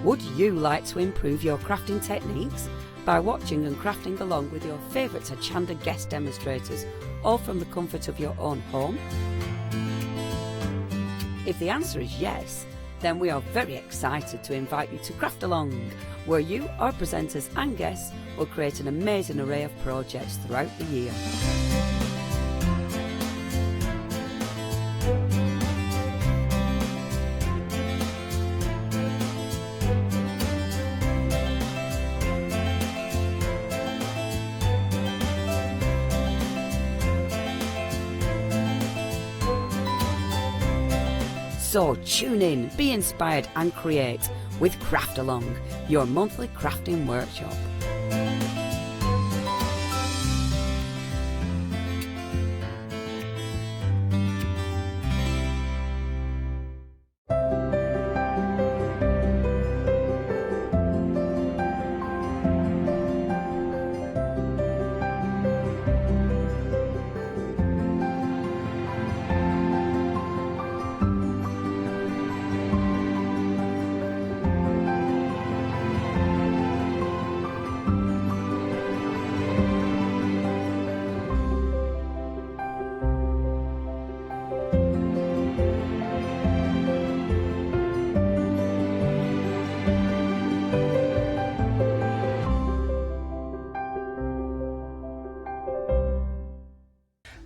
Would you like to improve your crafting techniques by watching and crafting along with your favourite Hochanda guest demonstrators, all from the comfort of your own home? If the answer is yes, then we are very excited to invite you to Craft Along, where you, our presenters and guests, will create an amazing array of projects throughout the year. So tune in, be inspired and create with Craft Along, your monthly crafting workshop.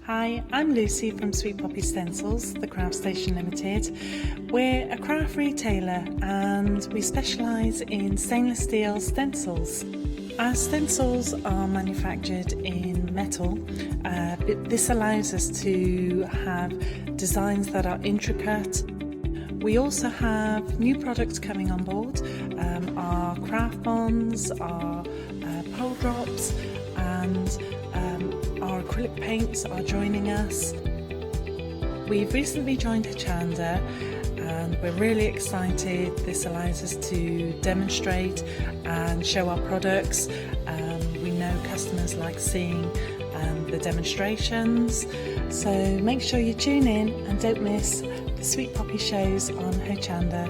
Hi, I'm Lucy from Sweet Poppy Stencils, the Craft Station Limited. We're a craft retailer and we specialise in stainless steel stencils. Our stencils are manufactured in metal. This allows us to have designs that are intricate. We also have new products coming on board, our craft bonds, our pole drops, and our acrylic paints are joining us. We've recently joined Hochanda and we're really excited. This allows us to demonstrate and show our products. We know customers like seeing the demonstrations, so make sure you tune in and don't miss the Sweet Poppy shows on Hochanda.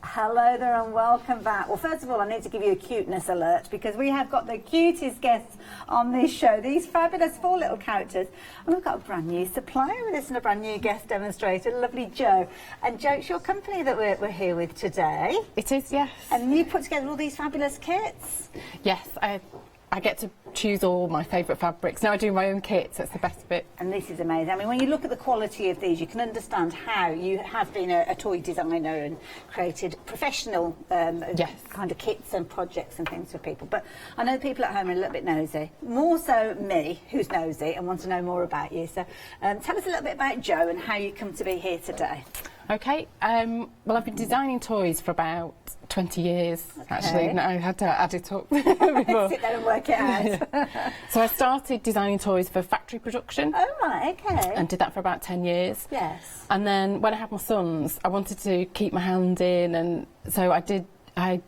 Hello there and welcome back. Well, first of all, I need to give you a cuteness alert because we have got the cutest guests on this show, these fabulous 4 little characters. And we've got a brand new supplier with us and a brand new guest demonstrator, lovely Jo. And Jo, it's your company that we're here with today. It is, yes. And you put together all these fabulous kits. Yes, I get to choose all my favourite fabrics. Now I do my own kits, that's the best bit. And this is amazing. I mean, when you look at the quality of these, you can understand how you have been a toy designer and created professional kind of kits and projects and things for people. But I know people at home are a little bit nosy, more so me, who's nosy and want to know more about you. So tell us a little bit about Jo and how you come to be here today. Okay, well, I've been designing toys for about 20 years, actually. No, I had to add it up before. Sit there and work it out. So I started designing toys for factory production. Oh, right, okay. And did that for about 10 years. Yes. And then when I had my sons, I wanted to keep my hand in, and so I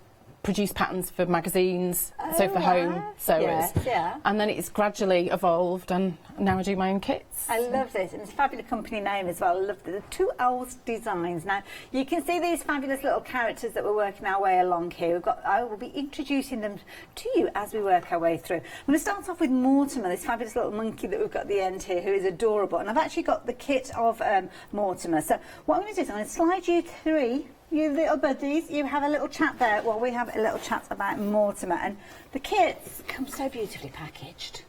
produced patterns for magazines, so for home sewers. Yes, yeah. And then it's gradually evolved, and now I do my own kits. I love this, and it's a fabulous company name as well. I love the 2 Owls Designs. Now, you can see these fabulous little characters that we're working our way along here. I will be introducing them to you as we work our way through. I'm going to start off with Mortimer, this fabulous little monkey that we've got at the end here, who is adorable. And I've actually got the kit of Mortimer. So what I'm going to do is I'm going to slide you through. You little buddies, you have a little chat there while we have a little chat about Mortimer. And the kits come so beautifully packaged.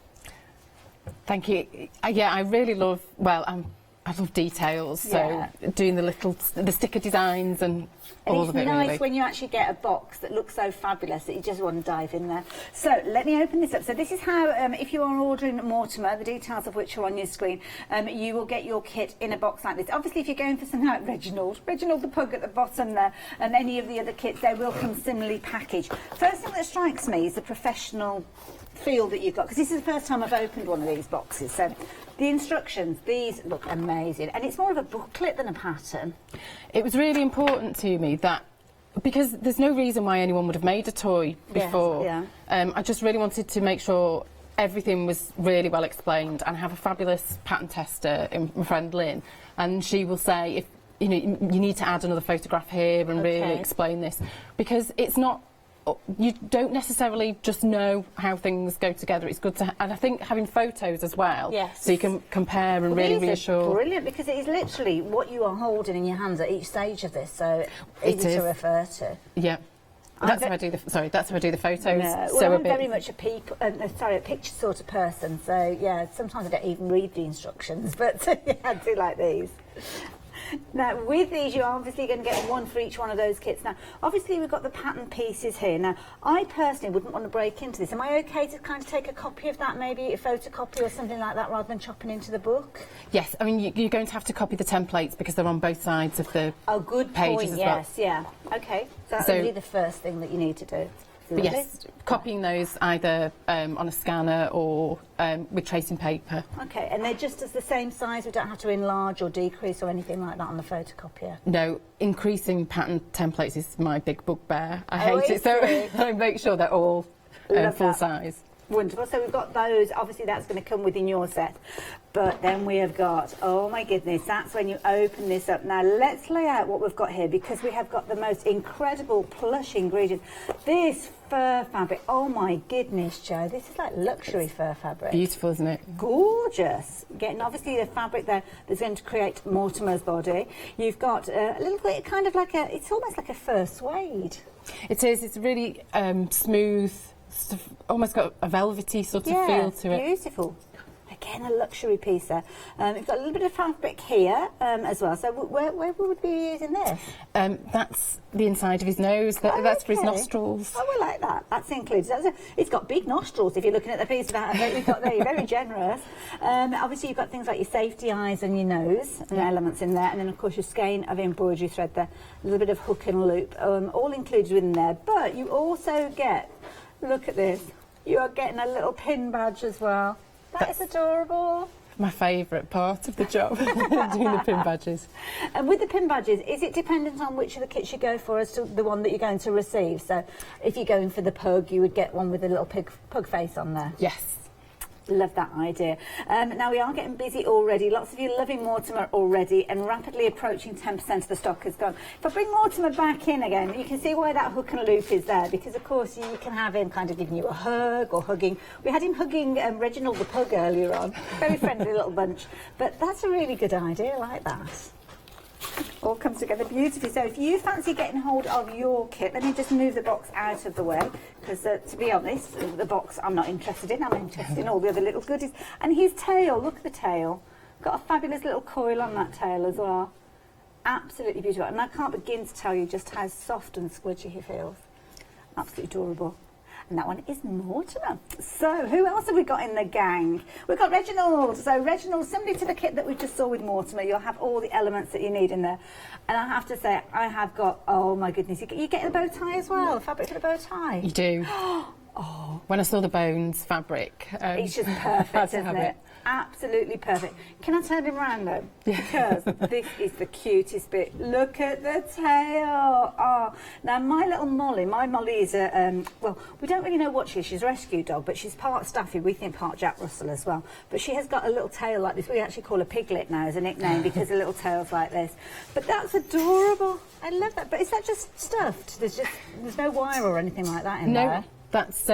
Thank you. Yeah, I really love, I love details, so doing the sticker designs and all of it, it's nice really. when you actually get a box that looks so fabulous that you just want to dive in there. So let me open this up. So this is how, if you are ordering Mortimer, the details of which are on your screen, you will get your kit in a box like this. Obviously, if you're going for something like Reginald the pug at the bottom there, and any of the other kits, they will come similarly packaged. First thing that strikes me is the professional feel that you've got, because this is the first time I've opened one of these boxes. So the instructions, these look amazing, and it's more of a booklet than a pattern. It was really important to me that, because there's no reason why anyone would have made a toy before. Yes, yeah. I just really wanted to make sure everything was really well explained, and have a fabulous pattern tester, my friend Lynn, and she will say, if you need to add another photograph here and really explain this, because it's not, you don't necessarily just know how things go together. It's good to, and I think having photos as well, so you can compare and really reassure. Brilliant, because it is literally what you are holding in your hands at each stage of this, so easy to refer to. Yeah. That's how I do the photos. No. Well, I'm very much a picture sort of person. So yeah, sometimes I don't even read the instructions, but yeah, I do like these. Now, with these, you're obviously going to get one for each one of those kits. Now, obviously, we've got the pattern pieces here. Now, I personally wouldn't want to break into this. Am I okay to kind of take a copy of that, maybe a photocopy or something like that, rather than chopping into the book? Yes, I mean, you're going to have to copy the templates because they're on both sides of the pages as well. Yes, yeah. Okay, so that's really the first thing that you need to do. But yes, copying those either on a scanner or with tracing paper. Okay, and they're just as the same size? We don't have to enlarge or decrease or anything like that on the photocopier? No, increasing pattern templates is my big bugbear. I hate it, so I make sure they're all full size. Wonderful. So we've got those. Obviously, that's going to come within your set. But then we have got, oh my goodness, that's when you open this up. Now, let's lay out what we've got here, because we have got the most incredible plush ingredients. This fur fabric, oh my goodness, Jo, this is like luxury fur fabric. Beautiful, isn't it? Gorgeous. Getting obviously the fabric there that's going to create Mortimer's body. You've got a little bit kind of like it's almost like a fur suede. It is. It's really smooth. Almost got a velvety sort of feel to it. Beautiful. again, a luxury piece there. We've got a little bit of fabric here as well. So where would we be using this? That's the inside of his nose. That's for his nostrils. Oh, I like that. That's included. It's got big nostrils if you're looking at the piece that we've got there. You're very generous. Obviously, you've got things like your safety eyes and your nose and elements in there. And then, of course, your skein of embroidery thread there. A little bit of hook and loop, all included within there. But you also get, look at this, you are getting a little pin badge as well. That is adorable. My favourite part of the job, doing the pin badges. And with the pin badges, is it dependent on which of the kits you go for as to the one that you're going to receive? So if you're going for the pug, you would get one with a little pug face on there? Yes. Love that idea. Now we are getting busy already. Lots of you loving Mortimer already, and rapidly approaching 10% of the stock has gone. If I bring Mortimer back in again, you can see why that hook and loop is there, because of course you can have him kind of giving you a hug or hugging. We had him hugging Reginald the pug earlier on. Very friendly little bunch. But that's a really good idea. I like that. All comes together beautifully. So if you fancy getting hold of your kit, let me just move the box out of the way, because to be honest, the box I'm not interested in. I'm interested in all the other little goodies. And his tail, look at the tail. Got a fabulous little coil on that tail as well. Absolutely beautiful. And I can't begin to tell you just how soft and squidgy he feels. Absolutely adorable. And that one is Mortimer. So, who else have we got in the gang? We've got Reginald. So, Reginald, similar to the kit that we just saw with Mortimer, you'll have all the elements that you need in there. And I have to say, I have got, oh my goodness, you get the bow tie as well, fabric for the bow tie. You do. Oh. When I saw the bones fabric. It's just perfect, isn't it? Absolutely perfect. Can I turn him around though? Because this is the cutest bit. Look at the tail. Oh, now my little Molly, is a, well, we don't really know what she is. She's a rescue dog, but she's part Staffy. We think part Jack Russell as well. But she has got a little tail like this. We actually call her Piglet now as a nickname because the little tail's like this. But that's adorable. I love that. But is that just stuffed? There's no wire or anything like that in there? No, that's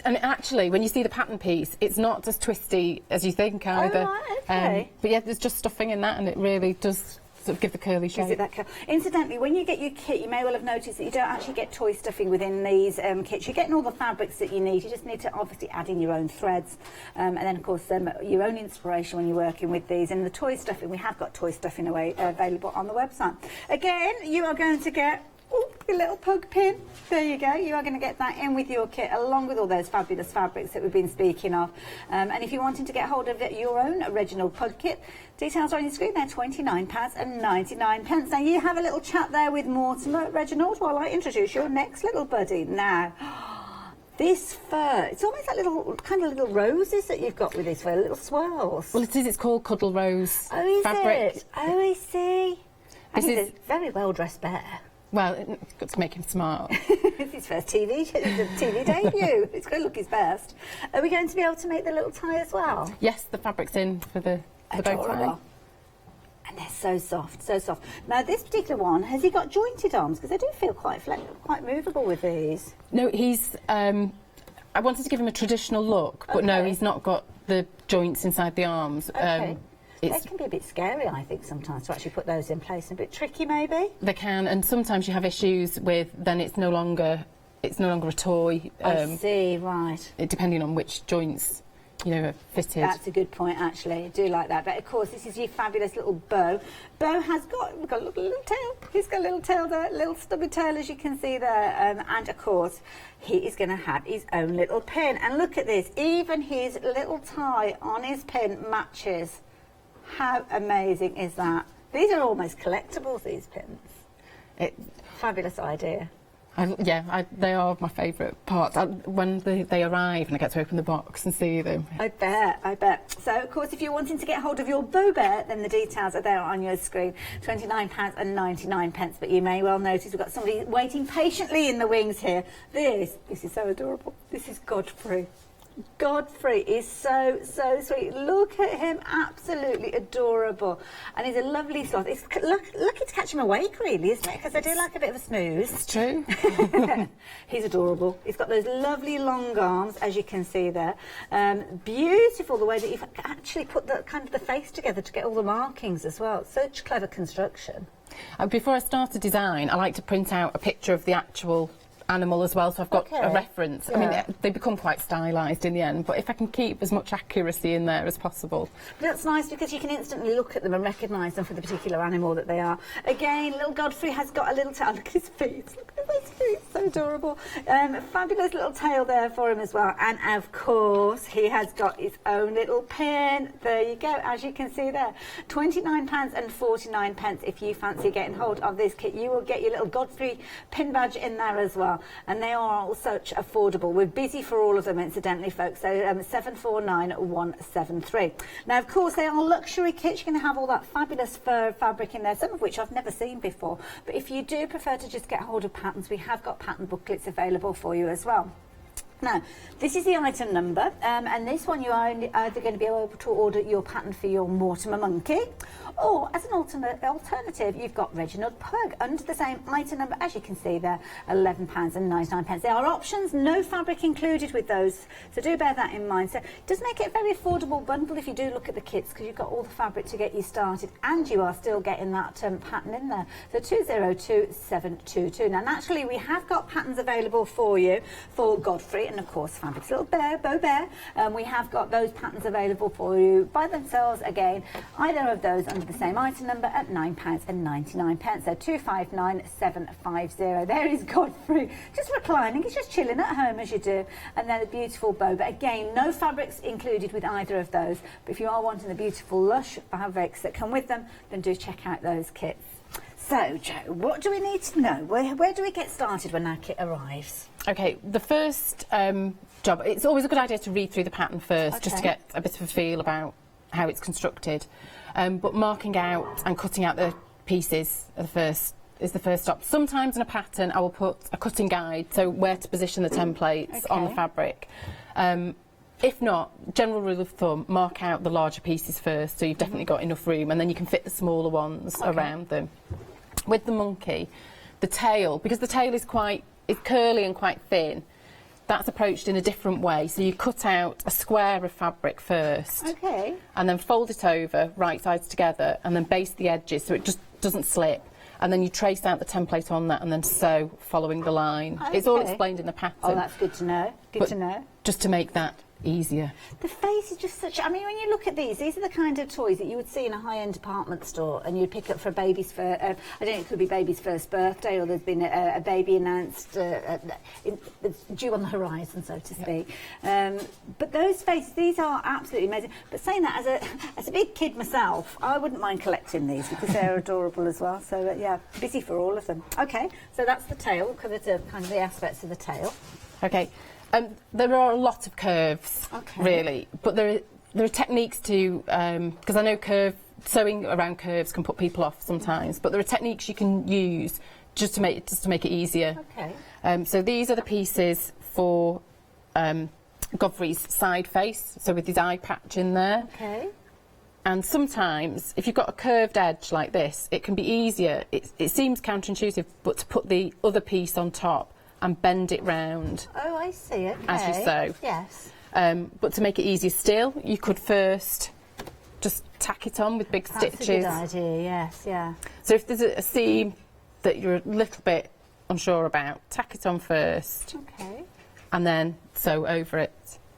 and actually, when you see the pattern piece, it's not as twisty as you think either. Oh, right, okay. But yeah, there's just stuffing in that, and it really does sort of give the curly shape. Gives it that curl. Incidentally, when you get your kit, you may well have noticed that you don't actually get toy stuffing within these kits. You're getting all the fabrics that you need. You just need to obviously add in your own threads, and then of course your own inspiration when you're working with these. And the toy stuffing, we have got toy stuffing available on the website. Again, you are going to get your little pug pin. There you go. You are going to get that in with your kit along with all those fabulous fabrics that we've been speaking of. And if you're wanting to get hold of your own original pug kit, details are on your screen. They're £29.99. Now you have a little chat there with Mortimer, Reginald, while I introduce your next little buddy. Now, this fur, it's almost like little roses that you've got with this fur, little swirls. Well, it is. It's called Cuddle Rose fabric. It? Oh, I see. And he's a very well-dressed bear. Well, it's got to make him smart. It's his first TV debut. It's going to look his best. Are we going to be able to make the little tie as well? Yes, the fabric's in for the bow tie. And they're so soft, so soft. Now, this particular one, has he got jointed arms? Because they do feel quite movable with these. No, he's... I wanted to give him a traditional look, but no, he's not got the joints inside the arms. Okay. They can be a bit scary, I think, sometimes, to actually put those in place. A bit tricky, maybe? They can, and sometimes you have issues with, then it's no longer a toy. I see, right. Depending on which joints, are fitted. That's a good point, actually. I do like that. But, of course, this is your fabulous little bow. Bow has got a little tail. He's got a little tail there, little stubby tail, as you can see there. And, of course, he is going to have his own little pin. And look at this. Even his little tie on his pin matches. How amazing is that? These are almost collectibles, these pins. Fabulous idea. They are my favourite part. When they arrive and I get to open the box and see them. I bet. So, of course, if you're wanting to get hold of your Bow Bear, then the details are there on your screen. £29.99. But you may well notice we've got somebody waiting patiently in the wings here. This is so adorable. This is Godfrey. Godfrey is so sweet. Look at him, absolutely adorable. And he's a lovely sloth. It's lucky to catch him awake, really, isn't it? Because they do like a bit of a snooze. It's true. He's adorable. He's got those lovely long arms, as you can see there. Beautiful the way that you've actually put the face together to get all the markings as well. Such clever construction. Before I start a design, I like to print out a picture of the actual animal as well, so I've got a Okay. reference. I mean, they become quite stylised in the end, but if I can keep as much accuracy in there as possible. That's nice because you can instantly look at them and recognise them for the particular animal that they are. Again, little Godfrey has got a little tail. Look at his feet. Look at his feet. So adorable. Fabulous little tail there for him as well. And of course, he has got his own little pin. There you go, as you can see there. £29.49 if you fancy getting hold of this kit. You will get your little Godfrey pin badge in there as well. And they are all such affordable. We're busy for all of them, incidentally, folks. So 749173. Now, of course, they are luxury kits. You're going to have all that fabulous fur fabric in there, some of which I've never seen before. But if you do prefer to just get hold of patterns, we have got pattern booklets available for you as well. Now, this is the item number, and this one you are either going to be able to order your pattern for your Mortimer monkey, or as an alternative, you've got Reginald Pug under the same item number, as you can see there, £11.99. There are options, no fabric included with those, so do bear that in mind. So it does make it a very affordable bundle if you do look at the kits, because you've got all the fabric to get you started, and you are still getting that pattern in there. So 202722. Now, naturally, we have got patterns available for you for Godfrey, and of course, fabulous little bear, Beau Bear. We have got those patterns available for you by themselves. Again, either of those under the same item number at £9.99. So 259750. There is Godfrey, just reclining. He's just chilling at home as you do. And then a beautiful bow. But again, no fabrics included with either of those. But if you are wanting the beautiful lush fabrics that come with them, then do check out those kits. So, Jo, what do we need to know? Where do we get started when our kit arrives? Okay, the first job, it's always a good idea to read through the pattern first, just to get a bit of a feel about how it's constructed. But marking out and cutting out the pieces is the first stop. Sometimes in a pattern I will put a cutting guide, so where to position the templates on the fabric. If not, general rule of thumb, mark out the larger pieces first, so you've definitely got enough room, and then you can fit the smaller ones around them. With the monkey, the tail, because the tail is curly and quite thin, that's approached in a different way. So you cut out a square of fabric first, and then fold it over, right sides together, and then baste the edges so it just doesn't slip. And then you trace out the template on that and then sew following the line. It's all explained in the pattern. Oh, that's good to know. Good to know. Just to make that easier. The face is just such... I mean, when you look at these are the kind of toys that you would see in a high-end department store and you'd pick up for a baby's I don't know, it could be baby's first birthday, or there's been a baby announced due on the horizon, so to speak. But those faces, these are absolutely amazing. But saying that, as a big kid myself, I wouldn't mind collecting these because they're adorable as well. So, yeah, busy for all of them. OK, so that's the tail. We'll cover kind of the aspects of the tail. OK. There are a lot of curves, really, but there are techniques to, because I know sewing around curves can put people off sometimes, but there are techniques you can use just to make it easier. So these are the pieces for Godfrey's side face, so with his eye patch in there. And sometimes, if you've got a curved edge like this, it can be easier. It seems counterintuitive, but to put the other piece on top and bend it round. Oh, I see. As you sew. Yes. But to make it easier still, you could first just tack it on with big stitches. That's a good idea, yes, yeah. So if there's a seam that you're a little bit unsure about, tack it on first. And then sew over it.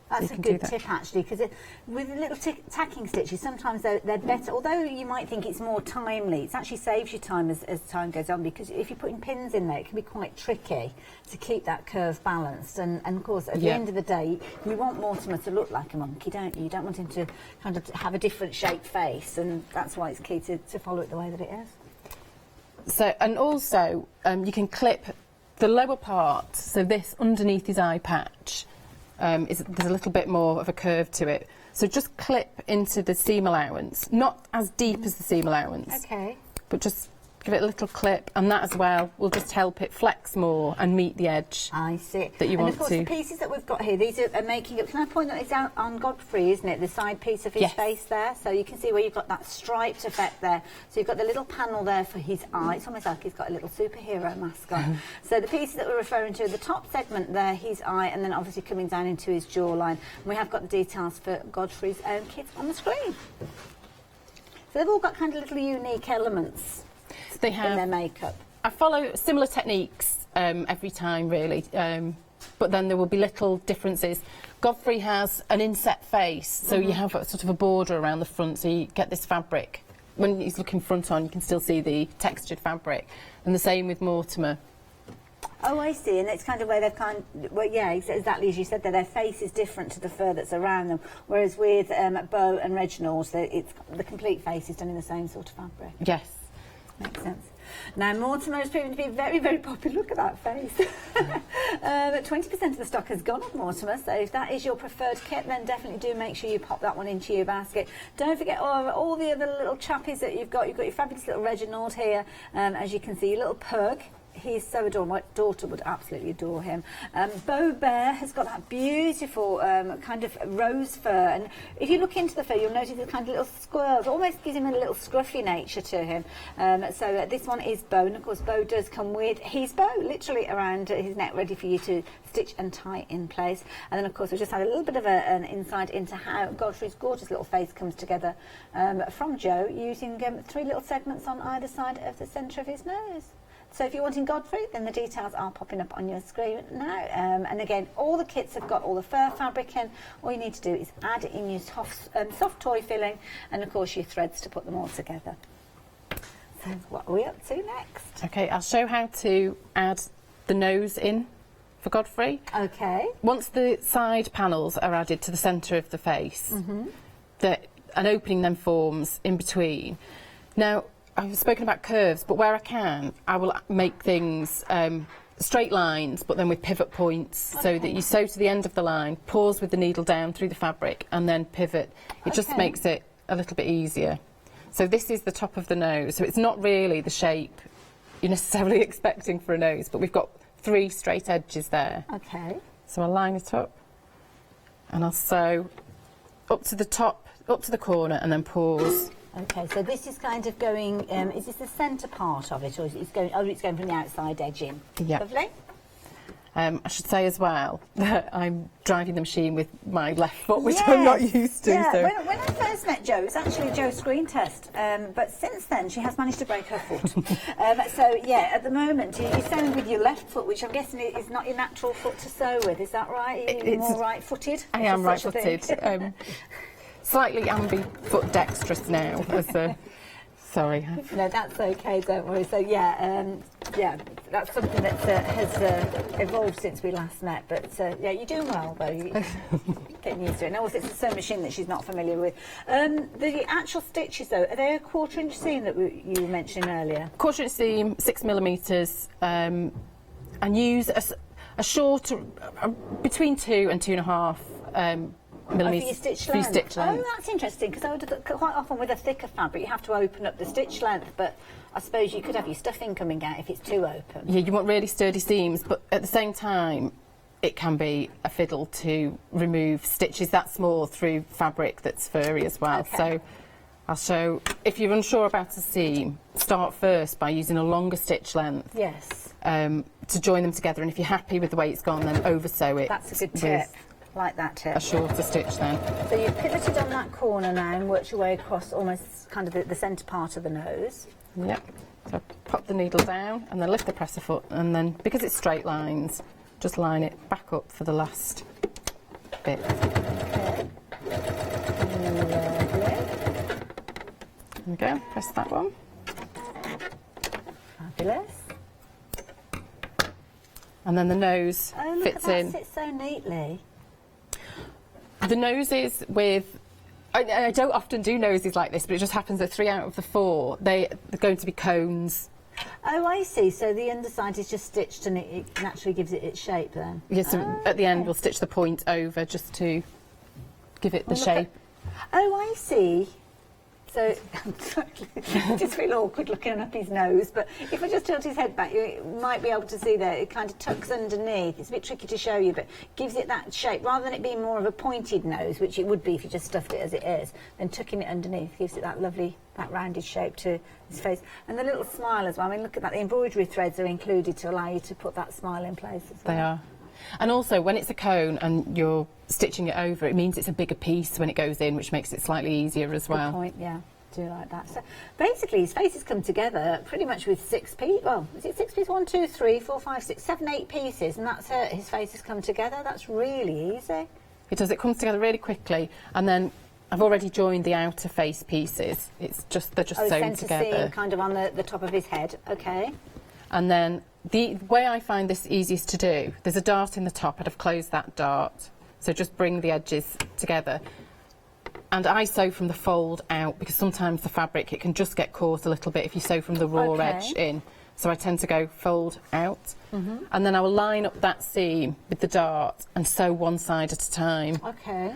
That's a good tip, actually, because with little tacking stitches, sometimes they're better. Although you might think it's more timely, it actually saves you time as time goes on, because if you're putting pins in there, it can be quite tricky to keep that curve balanced. And of course, at the end of the day, you want Mortimer to look like a monkey, don't you? You don't want him to kind of have a different shaped face, and that's why it's key to follow it the way that it is. So, and also, you can clip the lower part, so this underneath his eye patch. There's a little bit more of a curve to it. So just clip into the seam allowance, not as deep as the seam allowance, but just give it a little clip, and that as well will just help it flex more and meet the edge. I see. That you want of course, to. The pieces that we've got here, these are making up. Can I point that it's out on Godfrey, isn't it? The side piece of his face there. So you can see where you've got that striped effect there. So you've got the little panel there for his eye. It's almost like he's got a little superhero mask on. So the pieces that we're referring to, the top segment there, his eye, and then obviously coming down into his jawline. And we have got the details for Godfrey's own kit on the screen. So they've all got kind of little unique elements. They have in their makeup. I follow similar techniques every time really, but then there will be little differences. Godfrey has an inset face, so you have a sort of a border around the front, so you get this fabric. When he's looking front on, you can still see the textured fabric, and the same with Mortimer. Oh, I see, and it's kind of where they've well, yeah, exactly as you said there, their face is different to the fur that's around them, whereas with Beau and Reginald, the complete face is done in the same sort of fabric. Yes. Makes sense. Now, Mortimer is proving to be very, very popular. Look at that face. But 20% of the stock has gone on Mortimer, so if that is your preferred kit, then definitely do make sure you pop that one into your basket. Don't forget all the other little chappies that you've got. You've got your fabulous little Reginald here, as you can see, your little pug. He's so adorable. My daughter would absolutely adore him. Beau Bear has got that beautiful kind of rose fur, and if you look into the fur, you'll notice it's kind of little squirrels. Almost gives him a little scruffy nature to him. So this one is Beau, and of course Beau does come with his bow, literally around his neck, ready for you to stitch and tie in place. And then of course we just had a little bit of an insight into how Godfrey's gorgeous little face comes together from Joe, using 3 little segments on either side of the centre of his nose. So if you're wanting Godfrey, then the details are popping up on your screen now. And again, all the kits have got all the fur fabric in. All you need to do is add in your soft toy filling and, of course, your threads to put them all together. So what are we up to next? Okay, I'll show how to add the nose in for Godfrey. Okay. Once the side panels are added to the centre of the face, an opening then forms in between. Now, I've spoken about curves, but where I can, I will make things straight lines, but then with pivot points, so that you sew to the end of the line, pause with the needle down through the fabric, and then pivot. It just makes it a little bit easier. So this is the top of the nose, so it's not really the shape you're necessarily expecting for a nose, but we've got 3 straight edges there. Okay. So I'll line it up, and I'll sew up to the top, up to the corner, and then pause. Okay, so this is kind of going, is this the centre part of it, or is it going, it's going from the outside edge in? Yeah. Lovely. I should say as well that I'm driving the machine with my left foot, which I'm not used to. Yeah, so. when I first met Jo, it was actually Jo's screen test, but since then she has managed to break her foot. So yeah, at the moment you're sewing with your left foot, which I'm guessing is not your natural foot to sew with, is that right? Are you more right-footed? I am right-footed. Slightly ambidextrous now. Sorry. No, that's okay, don't worry. So yeah, that's something that has evolved since we last met. But yeah, you're doing well though. You're getting used to it. And also, it's a sewing machine that she's not familiar with. The actual stitches though, are they a 1/4 inch seam that you were mentioning earlier? 1/4 inch seam, 6mm, and use a short, between 2 and 2.5 millimetres for your stitch length. Oh, that's interesting, because I would have, quite often with a thicker fabric you have to open up the stitch length, but I suppose you could have your stuffing coming out if it's too open. Yeah, you want really sturdy seams, but at the same time it can be a fiddle to remove stitches that small through fabric that's furry as well. Okay. So I'll show, if you're unsure about a seam, start first by using a longer stitch length. Yes. To join them together, and if you're happy with the way it's gone, then oversew it. That's a good tip. Like that tip. A shorter stitch then. So you've pivoted on that corner now and worked your way across almost kind of the centre part of the nose. Yep. So pop the needle down and then lift the presser foot, and then, because it's straight lines, just line it back up for the last bit. Okay. There we go, press that one. Fabulous. And then the nose fits in. Sits so neatly. The noses with, I don't often do noses like this, but it just happens that 3 out of the 4, they're going to be cones. Oh, I see. So the underside is just stitched and it naturally gives it its shape then? Yes, so at the end we'll stitch the point over just to give it the shape. Oh, I see. So I just feel awkward looking up his nose, but if I just tilt his head back, you might be able to see that it kind of tucks underneath. It's a bit tricky to show you, but gives it that shape. Rather than it being more of a pointed nose, which it would be if you just stuffed it as it is, then tucking it underneath gives it that lovely, that rounded shape to his face. And the little smile as well. I mean, look at that. The embroidery threads are included to allow you to put that smile in place as well. They are. And also, when it's a cone and you're stitching it over, it means it's a bigger piece when it goes in, which makes it slightly easier as well. Good point, yeah. do like that. So basically his faces come together pretty much with 6 pieces. Well, is it 6 pieces? 1, 2, 3, 4, 5, 6, 7, 8 pieces, and that's it. His faces come together. That's really easy. It does. It comes together really quickly, and then I've already joined the outer face pieces. They're just sewn together. Seam kind of on the top of his head. Okay. And then the way I find this easiest to do, there's a dart in the top. I'd have closed that dart. So just bring the edges together. And I sew from the fold out because sometimes the fabric, it can just get caught a little bit if you sew from the raw edge in. So I tend to go fold out. And then I will line up that seam with the dart and sew one side at a time. Okay.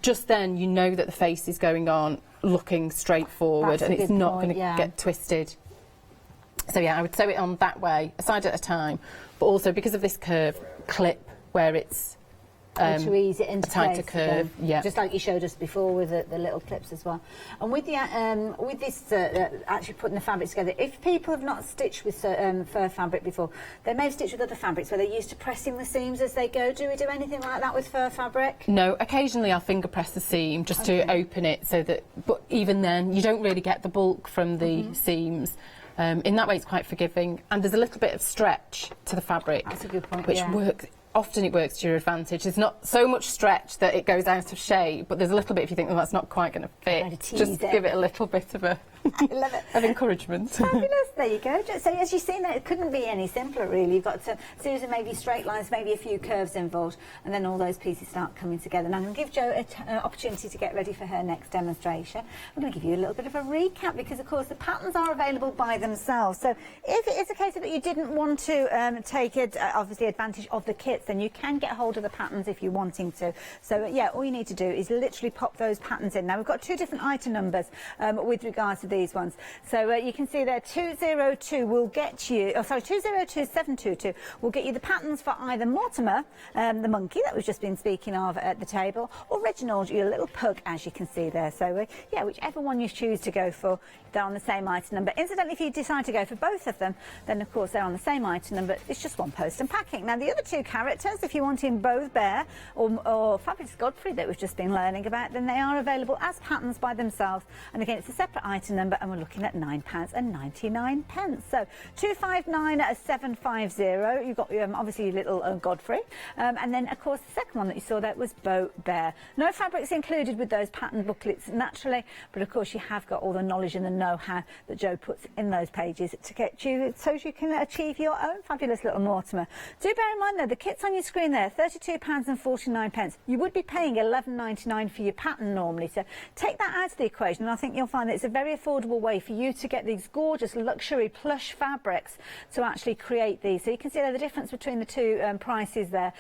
Just then you know that the face is going on looking straight forward and it's not going to get twisted. So yeah, I would sew it on that way, a side at a time. But also because of this curve, clip where it's to ease it into a tighter place curve, again. Just like you showed us before with the little clips as well. And with this actually putting the fabric together, if people have not stitched with fur fabric before, they may have stitched with other fabrics where they're used to pressing the seams as they go. Do we do anything like that with fur fabric? No, occasionally I'll finger press the seam just to open it so that, but even then you don't really get the bulk from the seams. In that way it's quite forgiving, and there's a little bit of stretch to the fabric. That's a good point, which works. Often it works to your advantage. There's not so much stretch that it goes out of shape, but there's a little bit if you think, well, that's not quite going to fit. Just give it a little bit of a I love it. of encouragement. Fabulous. There you go. So as you've seen, it couldn't be any simpler, really. You've got a series of maybe straight lines, maybe a few curves involved, and then all those pieces start coming together. Now I'm going to give Jo an opportunity to get ready for her next demonstration. I'm going to give you a little bit of a recap because, of course, the patterns are available by themselves. So if it is a case that you didn't want to take obviously advantage of the kits, then you can get hold of the patterns if you're wanting to. So yeah, all you need to do is literally pop those patterns in. Now we've got 2 different item numbers with regards to these ones. So you can see there 202 will get you, 202722 will get you the patterns for either Mortimer, the monkey that we've just been speaking of at the table, or Reginald, your little pug, as you can see there. So yeah, whichever one you choose to go for, they're on the same item number. Incidentally, if you decide to go for both of them, then of course they're on the same item number. It's just one post and packing. Now the other 2 characters, if you're wanting both Bear or Fabulous Godfrey that we've just been learning about, then they are available as patterns by themselves. And again, it's a separate item number, and we're looking at £9.99. So 259750. You've got obviously your little Godfrey, and then of course the second one that you saw there was Bo Bear. No fabrics included with those pattern booklets naturally, but of course you have got all the knowledge and the know-how that Jo puts in those pages to get you so you can achieve your own fabulous little Mortimer. Do bear in mind though, the kit's on your screen there, £32.49. You would be paying £11.99 for your pattern normally, so take that out of the equation and I think you'll find that it's a very affordable way for you to get these gorgeous luxury plush fabrics to actually create these. So you can see there the difference between the 2 prices there.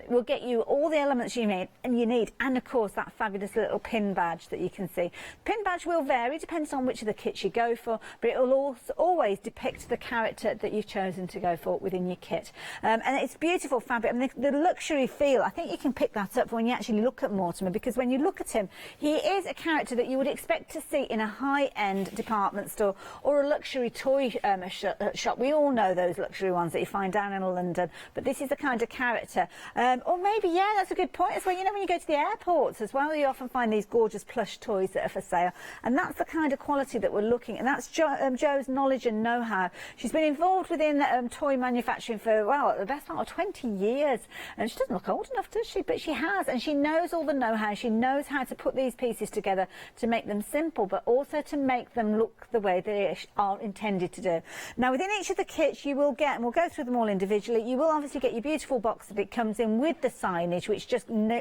Will get you all the elements you need, and of course that fabulous little pin badge that you can see. Pin badge will vary depending on which of the kits you go for, but it will also always depict the character that you've chosen to go for within your kit. And it's beautiful fabric. I mean, the luxury feel, I think you can pick that up when you actually look at Mortimer, because when you look at him, he is a character that you would expect to see in a high-end department store or a luxury toy shop. We all know those luxury ones that you find down in London, but this is the kind of character. Or maybe, yeah, that's a good point as well. You know, when you go to the airports as well, you often find these gorgeous plush toys that are for sale, and that's the kind of quality that we're looking at, and that's Jo's knowledge and know-how. She's been involved within toy manufacturing for, well, the best part of 20 years, and she doesn't look old enough, does she? But she has, and she knows all the know-how. She knows how to put these pieces together to make them simple, but also to make them look the way they are intended to do. Now, within each of the kits, you will get, and we'll go through them all individually, you will obviously get your beautiful box that it comes in with the signage, which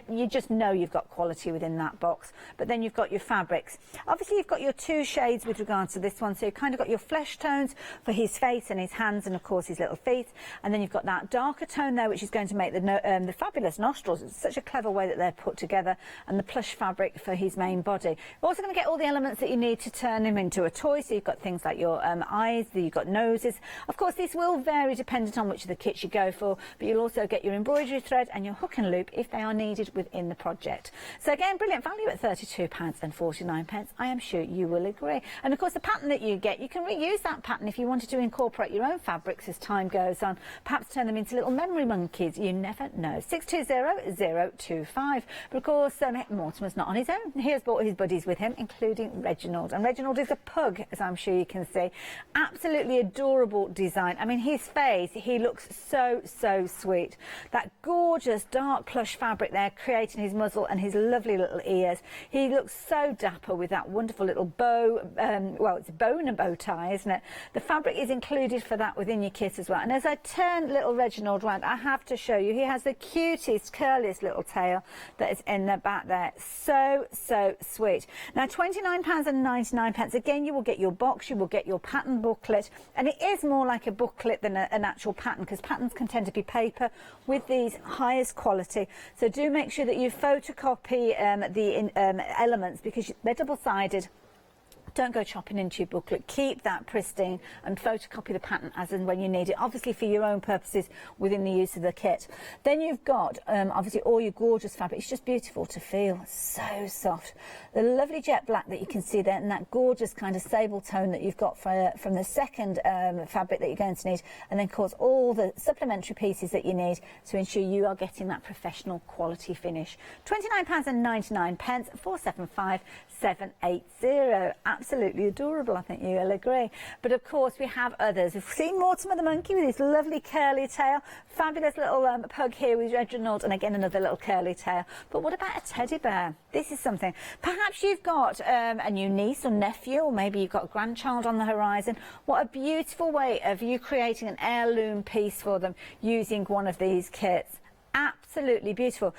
you just know you've got quality within that box. But then you've got your fabrics. Obviously, you've got your 2 shades with regards to this one, so you've kind of got your flesh tones for his face and his hands and, of course, his little feet. And then you've got that darker tone there, which is going to make the fabulous nostrils. It's such a clever way that they're put together, and the plush fabric for his main body. You're also going to get all the elements that you need to turn him into a toy, so you've got things like your eyes, you've got noses. Of course, this will vary dependent on which of the kits you go for, but you'll also get your embroidery thread and your hook and loop if they are needed within the project. So again, brilliant value at £32.49. I am sure you will agree. And of course, the pattern that you get, you can reuse that pattern if you wanted to incorporate your own fabrics as time goes on, perhaps turn them into little memory monkeys. You never know. 620025. But of course, Mortimer's not on his own. He has brought his buddies with him, including Reginald. And Reginald Reginald is a pug, as I'm sure you can see. Absolutely adorable design. I mean, his face, he looks so, so sweet. That gorgeous dark plush fabric there creating his muzzle and his lovely little ears. He looks so dapper with that wonderful little bow. Well, it's a bow and a bow tie, isn't it? The fabric is included for that within your kit as well. And as I turn little Reginald round, I have to show you, he has the cutest, curliest little tail that is in the back there. So, so sweet. Now, £29.99. Again, you will get your box, you will get your pattern booklet, and it is more like a booklet than an actual pattern, because patterns can tend to be paper with these highest quality. So do make sure that you photocopy the elements, because they're double-sided. Don't go chopping into your booklet. Keep that pristine and photocopy the pattern as and when you need it, obviously for your own purposes within the use of the kit. Then you've got obviously all your gorgeous fabric. It's just beautiful to feel, so soft. The lovely jet black that you can see there, and that gorgeous kind of sable tone that you've got from the second fabric that you're going to need, and then of course all the supplementary pieces that you need to ensure you are getting that professional quality finish. £29.99, 475780. Absolutely adorable, I think you'll agree. But of course we have others. We've seen Mortimer the monkey with his lovely curly tail, fabulous little pug here with Reginald, and again another little curly tail. But what about a teddy bear? This is something. Perhaps you've got a new niece or nephew, or maybe you've got a grandchild on the horizon. What a beautiful way of you creating an heirloom piece for them using one of these kits. Absolutely beautiful.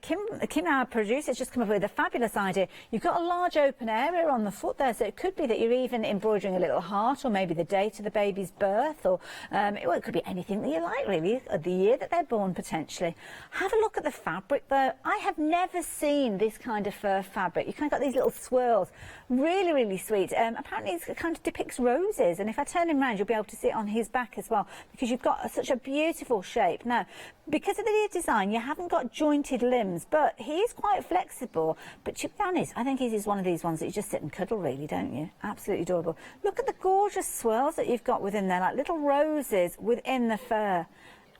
Kim, our producer, has just come up with a fabulous idea. You've got a large open area on the foot there, so it could be that you're even embroidering a little heart, or maybe the date of the baby's birth, or it could be anything that you like, really, the year that they're born, potentially. Have a look at the fabric, though. I have never seen this kind of fur fabric. You kind of got these little swirls. Really, really sweet. Apparently, it kind of depicts roses, and if I turn him around, you'll be able to see it on his back as well, because you've got such a beautiful shape. Now, because of the design, you haven't got jointed limbs, but he is quite flexible. But to be honest, I think he's one of these ones that you just sit and cuddle, really, don't you? Absolutely adorable. Look at the gorgeous swirls that you've got within there, like little roses within the fur.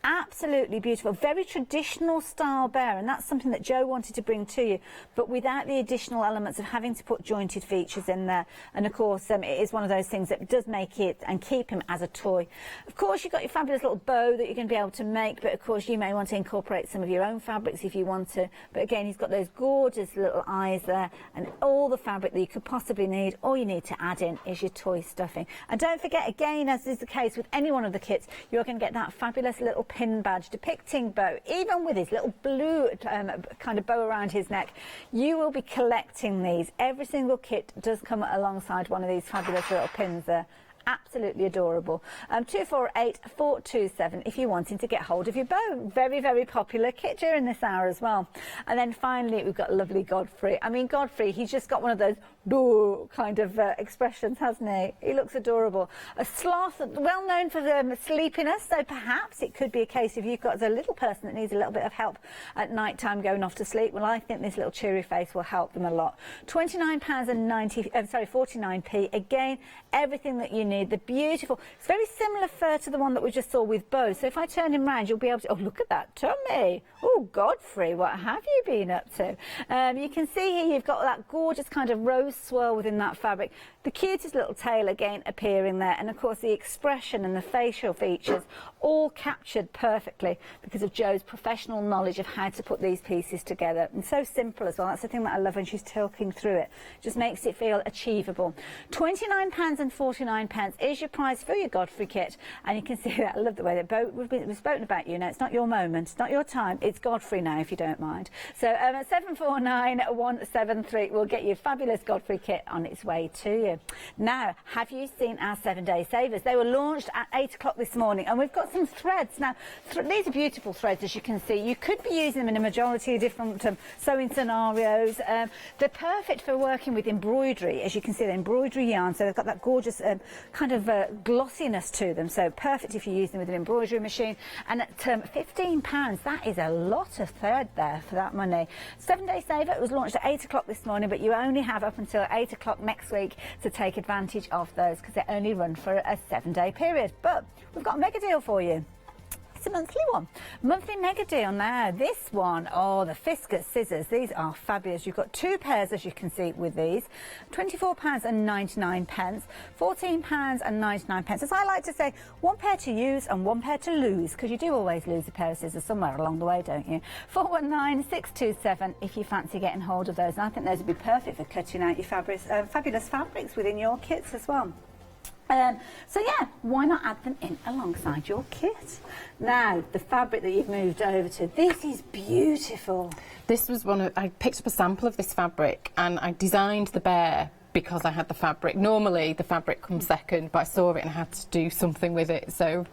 Absolutely beautiful. Very traditional style bear, and that's something that Joe wanted to bring to you, but without the additional elements of having to put jointed features in there. And of course, it is one of those things that does make it and keep him as a toy. Of course, you've got your fabulous little bow that you're going to be able to make, but of course you may want to incorporate some of your own fabrics if you want to. But again, he's got those gorgeous little eyes there, and all the fabric that you could possibly need. All you need to add in is your toy stuffing. And don't forget, again, as is the case with any one of the kits, you're going to get that fabulous little pin badge depicting Bo, even with his little blue kind of bow around his neck. You will be collecting these. Every single kit does come alongside one of these fabulous little pins there. Absolutely adorable. 248427 if you're wanting to get hold of your bow. Very, very popular kit during this hour as well. And then finally, we've got lovely Godfrey. I mean, Godfrey, he's just got one of those kind of expressions, hasn't he? He looks adorable. A sloth, well known for sleepiness, so perhaps it could be a case if you've got a little person that needs a little bit of help at night time going off to sleep. Well, I think this little cheery face will help them a lot. £29.49. Again, everything that you need. The beautiful, it's very similar fur to the one that we just saw with Bo. So if I turn him around, you'll be able to, oh, look at that tummy. Oh, Godfrey, what have you been up to? You can see here you've got that gorgeous kind of rose swirl within that fabric. The cutest little tail again appearing there, and of course the expression and the facial features all captured perfectly because of Joe's professional knowledge of how to put these pieces together. And so simple as well. That's the thing that I love when she's talking through it. Just makes it feel achievable. £29.49 is your price for your Godfrey kit, and you can see that. I love the way that we've spoken about you now. It's not your moment, it's not your time, it's Godfrey now, if you don't mind. So 749173 will get you a fabulous Godfrey kit on its way to you. Now, have you seen our 7-day savers? They were launched at 8 o'clock this morning, and we've got some threads. Now, these are beautiful threads, as you can see. You could be using them in a majority of different sewing scenarios. They're perfect for working with embroidery, as you can see, the embroidery yarn, so they've got that gorgeous kind of glossiness to them, so perfect if you use them with an embroidery machine. And at £15, that is a lot of thread there for that money. 7-day saver, it was launched at 8 o'clock this morning, but you only have up until 8 o'clock next week to take advantage of those, because they only run for a 7-day period. But we've got a mega deal for you. it's a monthly one. Monthly mega deal now. This one, oh, the Fiskars scissors. These are fabulous. You've got 2 pairs, as you can see, with these. £24.99, £14.99. As I like to say, 1 pair to use and 1 pair to lose, because you do always lose a pair of scissors somewhere along the way, don't you? 419627 if you fancy getting hold of those. And I think those would be perfect for cutting out your fabulous fabrics within your kits as well. So yeah, why not add them in alongside your kit? Now, the fabric that you've moved over to, this is beautiful. This was I picked up a sample of this fabric and I designed the bear because I had the fabric. Normally the fabric comes second, but I saw it and I had to do something with it. So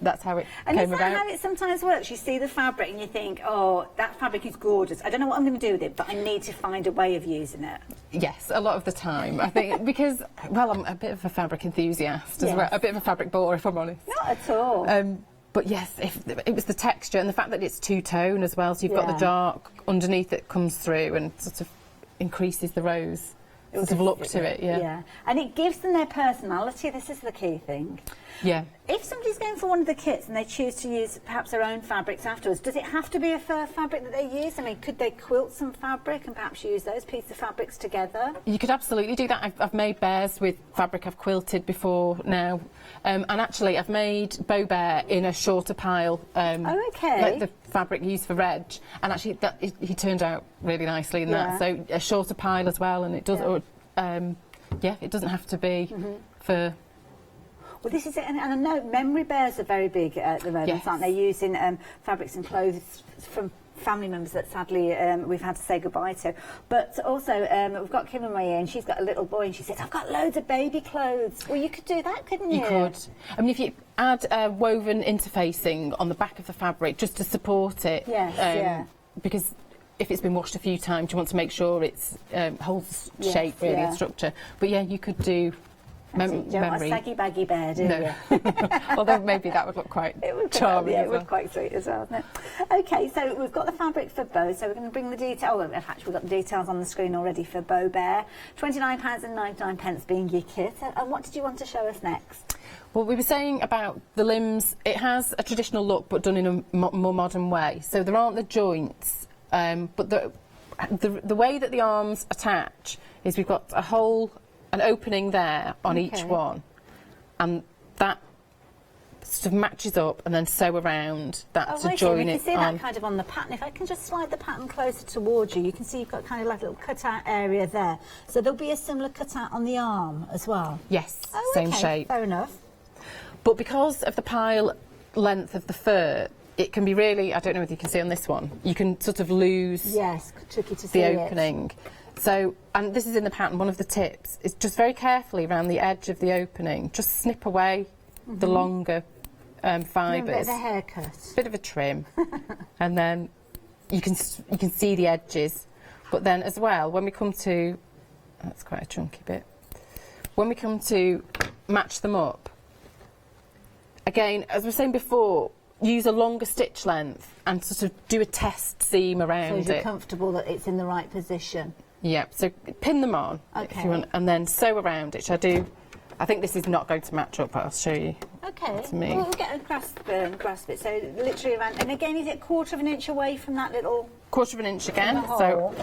that's how it came about. And is that how it sometimes works? You see the fabric and you think, oh, that fabric is gorgeous. I don't know what I'm going to do with it, but I need to find a way of using it. Yes, a lot of the time. I think because, well, I'm a bit of a fabric enthusiast as well, a bit of a fabric bore, if I'm honest. Not at all. But yes, it was the texture and the fact that it's two-tone as well, so you've got the dark underneath that comes through and sort of increases the rose. Sort of look to it, yeah. And it gives them their personality. This is the key thing. Yeah. If somebody's going for one of the kits and they choose to use perhaps their own fabrics afterwards, does it have to be a fur fabric that they use? I mean, could they quilt some fabric and perhaps use those pieces of fabrics together? You could absolutely do that. I've made bears with fabric I've quilted before now. And actually, I've made bow bear in a shorter pile. Like the fabric used for reg. And actually, he turned out really nicely in that. So a shorter pile as well, and it does. It doesn't have to be for. Well, this is it, and I know memory bears are very big at the moment, aren't they? Using fabrics and clothes from family members that sadly we've had to say goodbye to. But also, we've got Kim and Marie, and she's got a little boy, and she says, I've got loads of baby clothes. Well, you could do that, couldn't you? You could. I mean, if you add woven interfacing on the back of the fabric just to support it. Because if it's been washed a few times, you want to make sure it's holds shape, really, and structure. But yeah, you could do you don't want a saggy baggy bear, do you? Although maybe that would look quite charming. It would quite sweet as well, wouldn't it? Okay, so we've got the fabric for bow, so we're going to bring the detail. Oh, in fact, we've got the details on the screen already for bow bear. £29.99 being your kit. And what did you want to show us next? Well, we were saying about the limbs. It has a traditional look, but done in a more modern way. So there aren't the joints, but the way that the arms attach is we've got an opening there on each one, and that sort of matches up and then sew around that to join it on. You can see that kind of on the pattern. If I can just slide the pattern closer towards you, you can see you've got kind of like a little cut-out area there. So there'll be a similar cut-out on the arm as well? Yes, same shape. Fair enough. But because of the pile length of the fur, it can be really, I don't know whether you can see on this one, you can sort of lose tricky to see the opening. So, and this is in the pattern, one of the tips is just very carefully around the edge of the opening, just snip away the longer fibres. A bit of a haircut. Bit of a trim. And then you can see the edges. But then as well, when we come to, that's quite a chunky bit, when we come to match them up, again, as we were saying before, use a longer stitch length and sort of do a test seam around it. So you're comfortable that it's in the right position. Yeah, so pin them on if you want, and then sew around it, which I do. I think this is not going to match up, but I'll show you. Okay, to me. We'll get a grasp it. So literally around, and again, is it 1/4 of an inch away from that little... 1/4 of an inch again. So,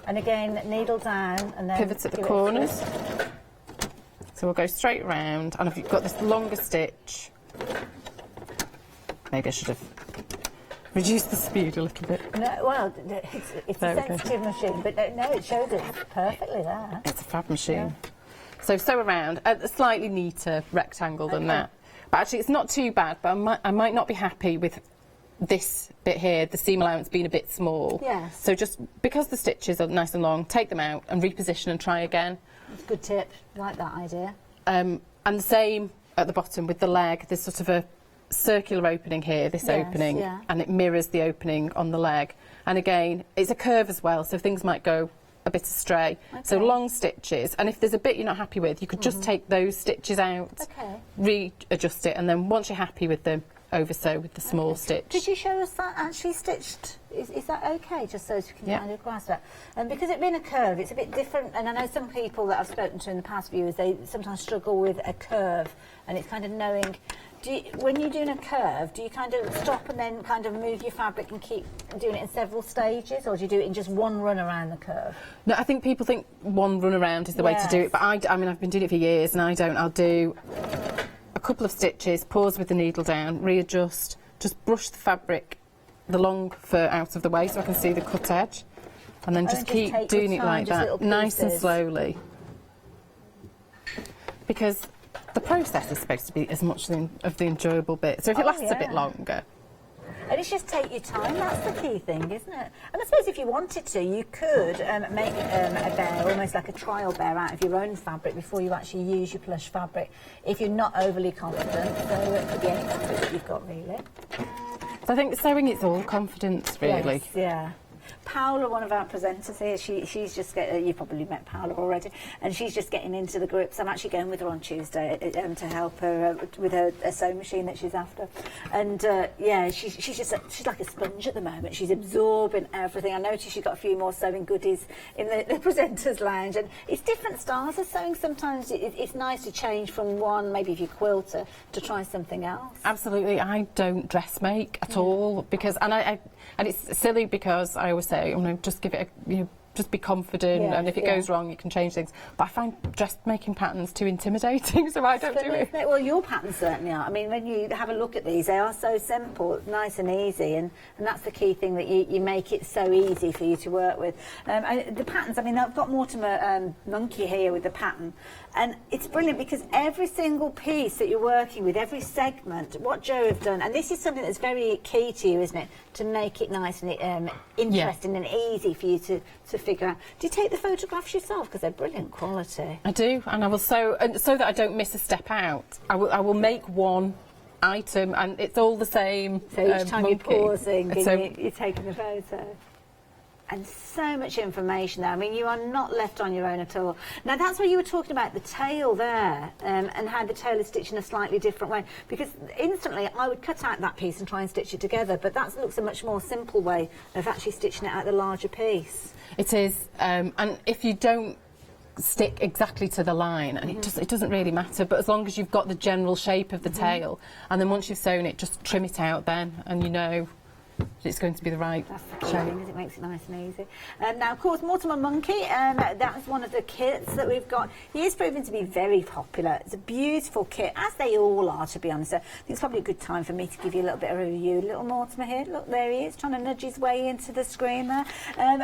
and again, needle down, and then pivot at the corners. So we'll go straight around, and if you've got this longer stitch, maybe I should have reduced the speed a little bit. No, well, it's a sensitive machine, but no, it shows it perfectly there. It's a fab machine. Yeah. So sew around a slightly neater rectangle than that. But actually, it's not too bad. But I might not be happy with this bit here, the seam allowance being a bit small. Yes. So just because the stitches are nice and long, take them out and reposition and try again. That's a good tip. I like that idea. And the same at the bottom with the leg. There's sort of a circular opening here, this opening, and it mirrors the opening on the leg. And again, it's a curve as well, so things might go a bit astray. So long stitches, and if there's a bit you're not happy with, you could just take those stitches out, readjust it, and then once you're happy with them, over sew with the small stitch. Did you show us that actually stitched? Is that okay, just so you can kind of grasp that? And because it being a curve, it's a bit different, and I know some people that I've spoken to in the past, viewers, they sometimes struggle with a curve, and it's kind of knowing, when you're doing a curve, do you kind of stop and then kind of move your fabric and keep doing it in several stages, or do you do it in just one run around the curve? No, I think people think one run around is the way to do it, but I mean, I've been doing it for years, and I don't. I'll do a couple of stitches, pause with the needle down, readjust, just brush the fabric, the long fur out of the way so I can see the cut edge, and then just keep doing it like that, nice and slowly. Because the process is supposed to be as much of the enjoyable bit. So if it lasts a bit longer. And it's just take your time, that's the key thing, isn't it? And I suppose if you wanted to, you could make a bear, almost like a trial bear out of your own fabric before you actually use your plush fabric, if you're not overly confident. So it could be any fabric that you've got, really. So I think sewing, it's all confidence, really. Yes, yeah. Paola, one of our presenters here, she's just you've probably met Paola already, and she's just getting into the grips. I'm actually going with her on Tuesday to help her with her sewing machine that she's after. And yeah, she's like a sponge at the moment. She's absorbing everything. I noticed she's got a few more sewing goodies in the presenters lounge, and it's different styles of sewing. Sometimes it's nice to change from one, maybe if you quilter, to try something else. Absolutely, I don't dressmake at all, because and it's silly because I always say, just give it just be confident, and if it goes wrong, you can change things. But I find dressmaking patterns too intimidating, so I don't do it. Well, your patterns certainly are. I mean, when you have a look at these, they are so simple, nice and easy, and that's the key thing, that you make it so easy for you to work with. The patterns, I mean, I've got Mortimer Monkey here with the pattern, and it's brilliant because every single piece that you're working with, every segment, what Jo have done, and this is something that's very key to you, isn't it, to make it nice and interesting and easy for you to figure out. Do you take the photographs yourself, because they're brilliant quality? I do, and I will sew, and so that I don't miss a step out. I will make one item, and it's all the same. So each time you're pausing, you're taking the photo. And so much information there. I mean, you are not left on your own at all. Now, that's why you were talking about the tail there, and how the tail is stitched in a slightly different way. Because instantly, I would cut out that piece and try and stitch it together, but that looks a much more simple way of actually stitching it out the larger piece. It is, and if you don't stick exactly to the line, and it doesn't really matter, but as long as you've got the general shape of the tail, and then once you've sewn it, just trim it out then, and you know it's going to be the right shape. It makes it nice and easy. Now, of course, Mortimer Monkey, that's one of the kits that we've got. He is proving to be very popular. It's a beautiful kit, as they all are, to be honest. I think it's probably a good time for me to give you a little bit of a review. Little Mortimer here, look, there he is, trying to nudge his way into the screen there.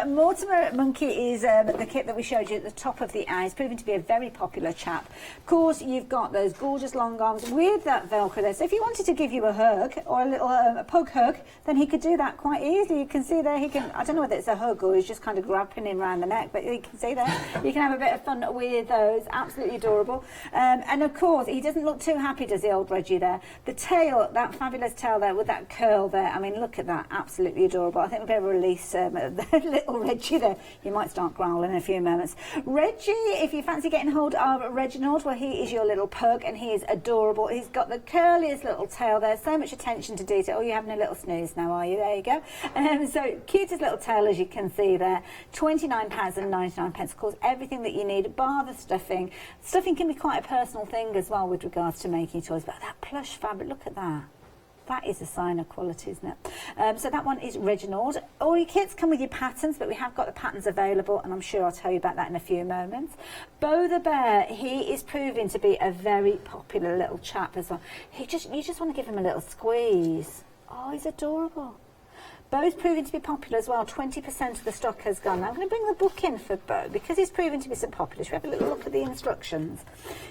Mortimer Monkey is the kit that we showed you at the top of the eye. He's proving to be a very popular chap. Of course, you've got those gorgeous long arms with that Velcro there. So if he wanted to give you a hug, or a little a pug hug, then he could do that quite easily. You can see there, he can, I don't know whether it's a hug or he's just kind of grabbing him around the neck, but you can see there, you can have a bit of fun with those. Absolutely adorable. And of course, he doesn't look too happy, does the old Reggie there? The tail, that fabulous tail there with that curl there, I mean, look at that, absolutely adorable. I think we're going to release the little Reggie there. You might start growling in a few moments. Reggie, if you fancy getting hold of Reginald, well, he is your little pug, and he is adorable. He's got the curliest little tail there, so much attention to detail. Oh, you're having a little snooze now, are you? There you go. So cutest little tail, as you can see there. £29.99. Of course, everything that you need, bar the stuffing. Stuffing can be quite a personal thing as well with regards to making toys, but that plush fabric, look at that. That is a sign of quality, isn't it? So that one is Reginald. All your kits come with your patterns, but we have got the patterns available, and I'm sure I'll tell you about that in a few moments. Bo the Bear, he is proving to be a very popular little chap as well. You just want to give him a little squeeze. Oh, he's adorable. Bo's proving to be popular as well. 20% of the stock has gone. Now, I'm going to bring the book in for Bo because he's proving to be so popular. Should we have a little look at the instructions?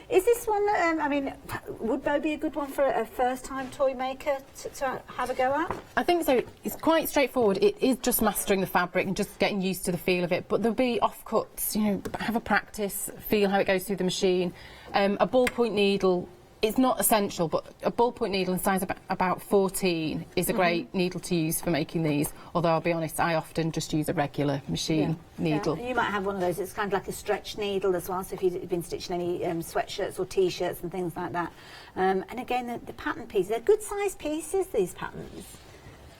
Is this one, I mean, would Bo be a good one for a first-time toy maker to have a go at? I think so. It's quite straightforward. It is just mastering the fabric and just getting used to the feel of it. But there'll be offcuts, you know, have a practice, feel how it goes through the machine. A ballpoint needle, it's not essential, but a ballpoint needle in size about 14 is a great needle to use for making these. Although I'll be honest, I often just use a regular machine needle. Yeah. You might have one of those. It's kind of like a stretch needle as well. So if you've been stitching any sweatshirts or t-shirts and things like that. And again, the pattern pieces, they're good sized pieces, these patterns.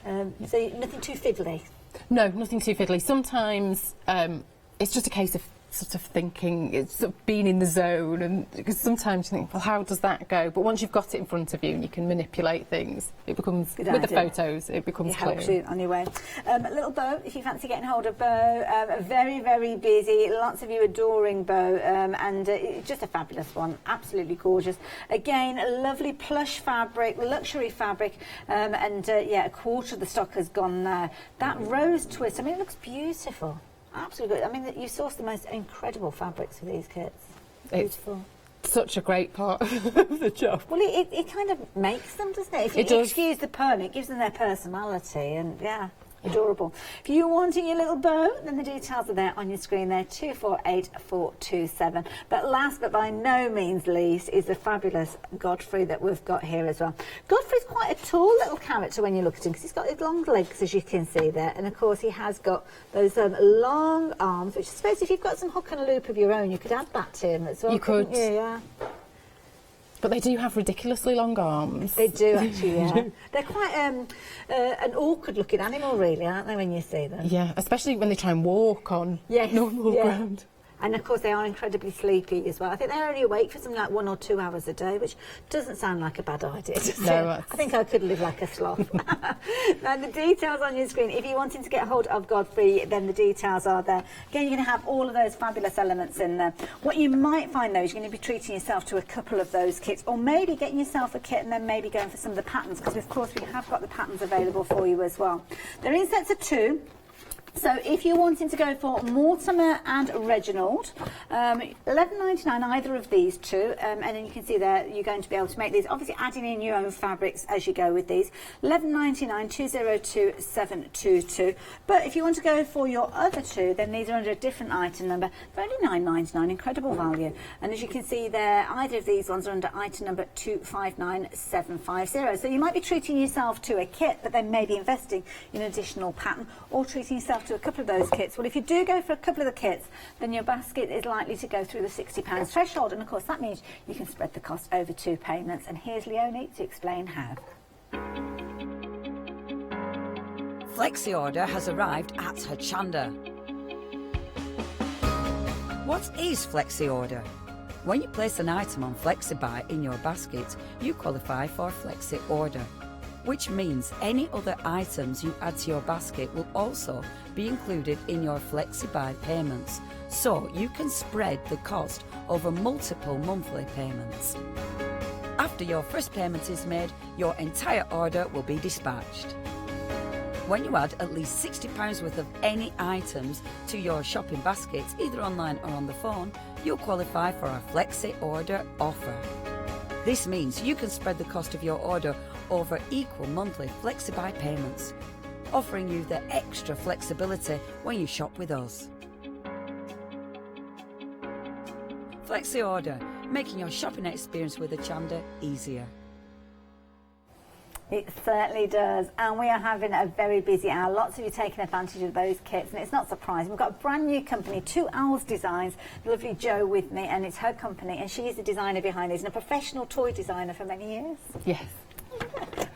So nothing too fiddly. No, nothing too fiddly. Sometimes it's just a case of sort of thinking, it's sort of being in the zone, and because sometimes you think, well, how does that go? But once you've got it in front of you and you can manipulate things, it becomes, Good with the idea. photos, it becomes It clear. helps you on your way. A little Bo, if you fancy getting hold of Bo, very, very busy. Lots of you adoring Bo, and it's just a fabulous one. Absolutely gorgeous. Again, a lovely plush fabric, luxury fabric, and yeah, a quarter of the stock has gone now. That rose twist, I mean, it looks beautiful. Absolutely good. I mean, you source the most incredible fabrics for these kits. Beautiful. It's such a great part of the job. Well, it kind of makes them, doesn't it? If you excuse the pun, it gives them their personality, and yeah, adorable. If you're wanting your little bow, then the details are there on your screen there, 248427. But last but by no means least is the fabulous Godfrey that we've got here as well. Godfrey's quite a tall little character when you look at him, because he's got his long legs, as you can see there, and of course he has got those long arms, which I suppose if you've got some hook and loop of your own, you could add that to him as well. You could. Yeah. But they do have ridiculously long arms. They do actually, yeah. They're quite an awkward looking animal really, aren't they, when you see them? Yeah, especially when they try and walk on normal ground. And of course they are incredibly sleepy as well. I think they're only awake for something like 1 or 2 hours a day, which doesn't sound like a bad idea, does it? No, I think I could live like a sloth. Now the details on your screen, if you're wanting to get hold of Godfrey, then the details are there. Again, you're going to have all of those fabulous elements in there. What you might find though is you're going to be treating yourself to a couple of those kits, or maybe getting yourself a kit and then maybe going for some of the patterns, because of course we have got the patterns available for you as well. They're in sets of 2. So if you're wanting to go for Mortimer and Reginald, $11.99 either of these two, and then you can see there you're going to be able to make these, obviously adding in your own fabrics as you go with these. $11.99, 202722. But if you want to go for your other two, then these are under a different item number. They're only $9.99, incredible value. And as you can see there, either of these ones are under item number 259750. So you might be treating yourself to a kit, but then maybe investing in an additional pattern, or treating yourself to a couple of those kits. Well, if you do go for a couple of the kits, then your basket is likely to go through the £60 threshold, and of course that means you can spread the cost over 2 payments. And here's Leonie to explain how. Flexi-order has arrived at Hochanda. What is Flexi-order? When you place an item on Flexi-buy in your basket, you qualify for Flexi-order, which means any other items you add to your basket will also be included in your Flexi-buy payments, so you can spread the cost over multiple monthly payments. After your first payment is made, your entire order will be dispatched. When you add at least £60 worth of any items to your shopping baskets, either online or on the phone, you'll qualify for our Flexi-order offer. This means you can spread the cost of your order over equal monthly Flexi-buy payments, offering you the extra flexibility when you shop with us. Flexi-order, making your shopping experience with Hochanda easier. It certainly does, and we are having a very busy hour. Lots of you taking advantage of those kits, and it's not surprising. We've got a brand new company, Two Owls Designs, lovely Jo with me, and it's her company, and she is the designer behind these, and a professional toy designer for many years. Yes.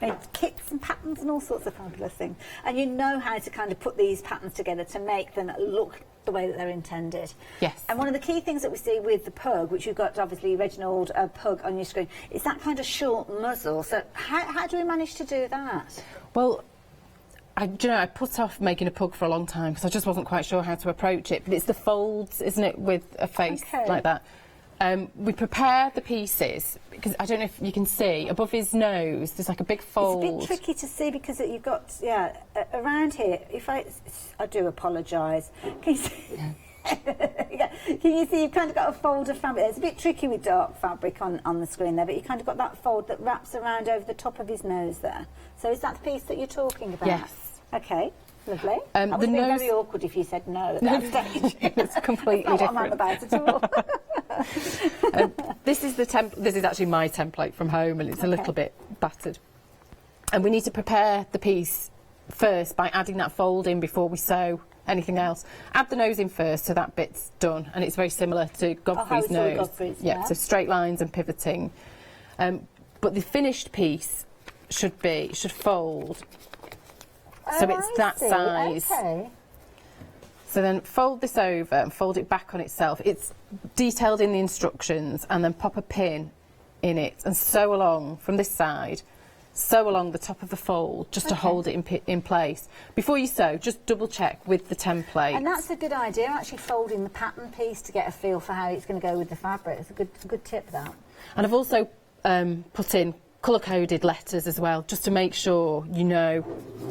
Made kits and patterns and all sorts of fabulous things. And you know how to kind of put these patterns together to make them look the way that they're intended. Yes. And one of the key things that we see with the pug, which you've got obviously Reginald pug on your screen, is that kind of short muzzle. So how do we manage to do that? Well, I put off making a pug for a long time because I just wasn't quite sure how to approach it. But it's the folds, isn't it, with a face like that. We prepare the pieces, because I don't know if you can see, above his nose there's like a big fold. It's a bit tricky to see because you've got, around here, if I do apologise. Can you see? Can you see you've kind of got a fold of fabric? It's a bit tricky with dark fabric on the screen there, but you kind of got that fold that wraps around over the top of his nose there. So is that the piece that you're talking about? Yes. Okay. Lovely. That would be very awkward if you said no at that stage. It's completely That's not different. what I'm about at all. This is actually my template from home, and it's a little bit battered. And we need to prepare the piece first by adding that fold in before we sew anything else. Add the nose in first, so that bit's done, and it's very similar to Godfrey's nose. Godfrey's, so straight lines and pivoting. But the finished piece should fold. So it's that size. Okay. So then fold this over and fold it back on itself. It's detailed in the instructions, and then pop a pin in it and sew along from this side, sew along the top of the fold just to hold it in place. Before you sew, just double check with the template. And that's a good idea, actually folding the pattern piece to get a feel for how it's going to go with the fabric. It's a good tip, that. And I've also put in colour-coded letters as well, just to make sure you know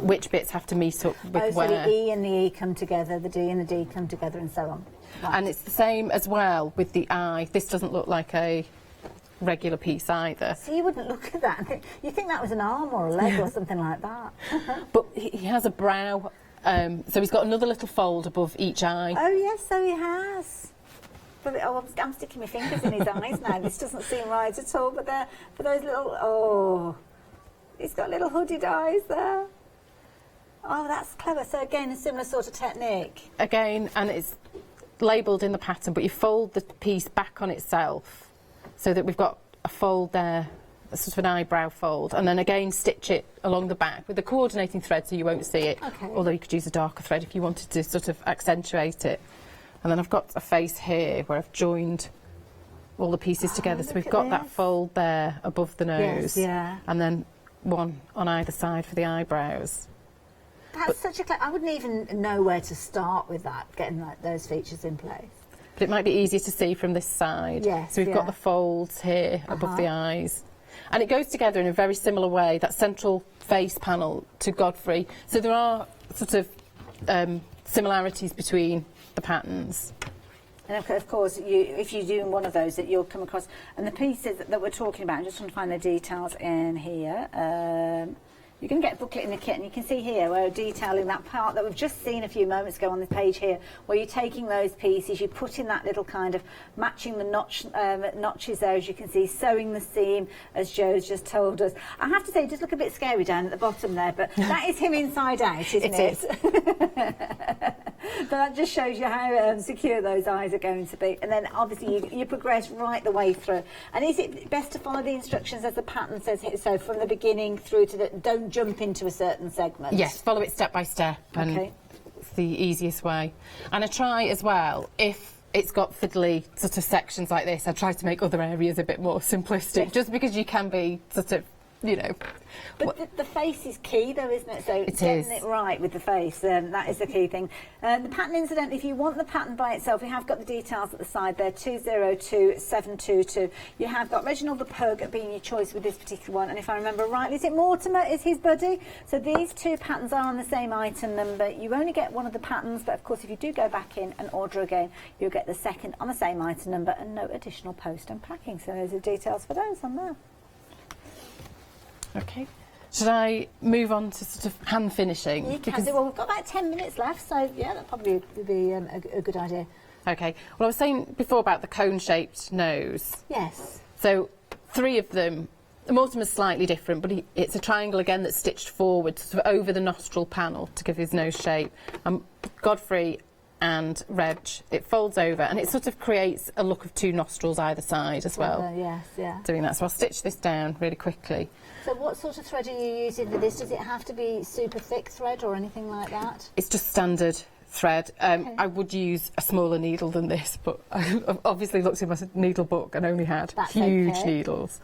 which bits have to meet up with so where. the E and the E come together, the D and the D come together, and so on. Right. And it's the same as well with the eye. This doesn't look like a regular piece either. So you wouldn't look at that and think, you think that was an arm or a leg or something like that. But he has a brow, so he's got another little fold above each eye. Oh yes, so he has. But, I'm sticking my fingers in his eyes now. This doesn't seem right at all. But there, for those little, he's got little hooded eyes there. Oh, that's clever. So again, a similar sort of technique. Again, and it's labelled in the pattern, but you fold the piece back on itself, so that we've got a fold there, a sort of an eyebrow fold, and then again stitch it along the back with the coordinating thread so you won't see it. Okay. Although you could use a darker thread if you wanted to sort of accentuate it. And then I've got a face here where I've joined all the pieces together. So we've got that fold there above the nose. Yes, yeah. And then one on either side for the eyebrows. That's such a I wouldn't even know where to start with that, getting those features in place. But it might be easier to see from this side. Yes, so we've got the folds here above the eyes. And it goes together in a very similar way, that central face panel to Godfrey. So there are sort of similarities between the patterns. And of course, if you're doing one of those, that you'll come across, and the pieces that we're talking about, I'm just trying to find the details in here. You can get a booklet in the kit, and you can see here we're detailing that part that we've just seen a few moments ago on the page here, where you're taking those pieces, you put in that little kind of matching the notches there, as you can see, sewing the seam, as Joe's just told us. I have to say, it does look a bit scary down at the bottom there, but that is him inside out, isn't it? But that just shows you how secure those eyes are going to be. And then obviously you progress right the way through. And is it best to follow the instructions as the pattern says here? So from the beginning through to the, don't jump into a certain segment? Yes, follow it step by step. And it's the easiest way. And I try as well, if it's got fiddly sort of sections like this, I try to make other areas a bit more simplistic, just because you can be sort of, you know. But the face is key though, isn't it? So getting it right with the face, that is the key thing. The pattern, incidentally, if you want the pattern by itself, we have got the details at the side there, 202722. You have got Reginald the Pug being your choice with this particular one, and if I remember rightly, is it Mortimer is his buddy? So these two patterns are on the same item number. You only get one of the patterns, but of course if you do go back in and order again, you'll get the second on the same item number and no additional post and packing. So those are details for those on there. Okay. Should I move on to sort of hand finishing? You can do. Well, we've got about 10 minutes left, so yeah, that probably would be a good idea. Okay. Well, I was saying before about the cone-shaped nose. Yes. So 3 of them. Mortimer's slightly different, but it's a triangle again that's stitched forward, sort of over the nostril panel to give his nose shape. Godfrey and Reg, it folds over and it sort of creates a look of 2 nostrils either side as well. Yes, yeah. Doing that. So I'll stitch this down really quickly. So what sort of thread are you using for this? Does it have to be super thick thread or anything like that? It's just standard thread. I would use a smaller needle than this, but I obviously looked in my needle book and only had huge needles.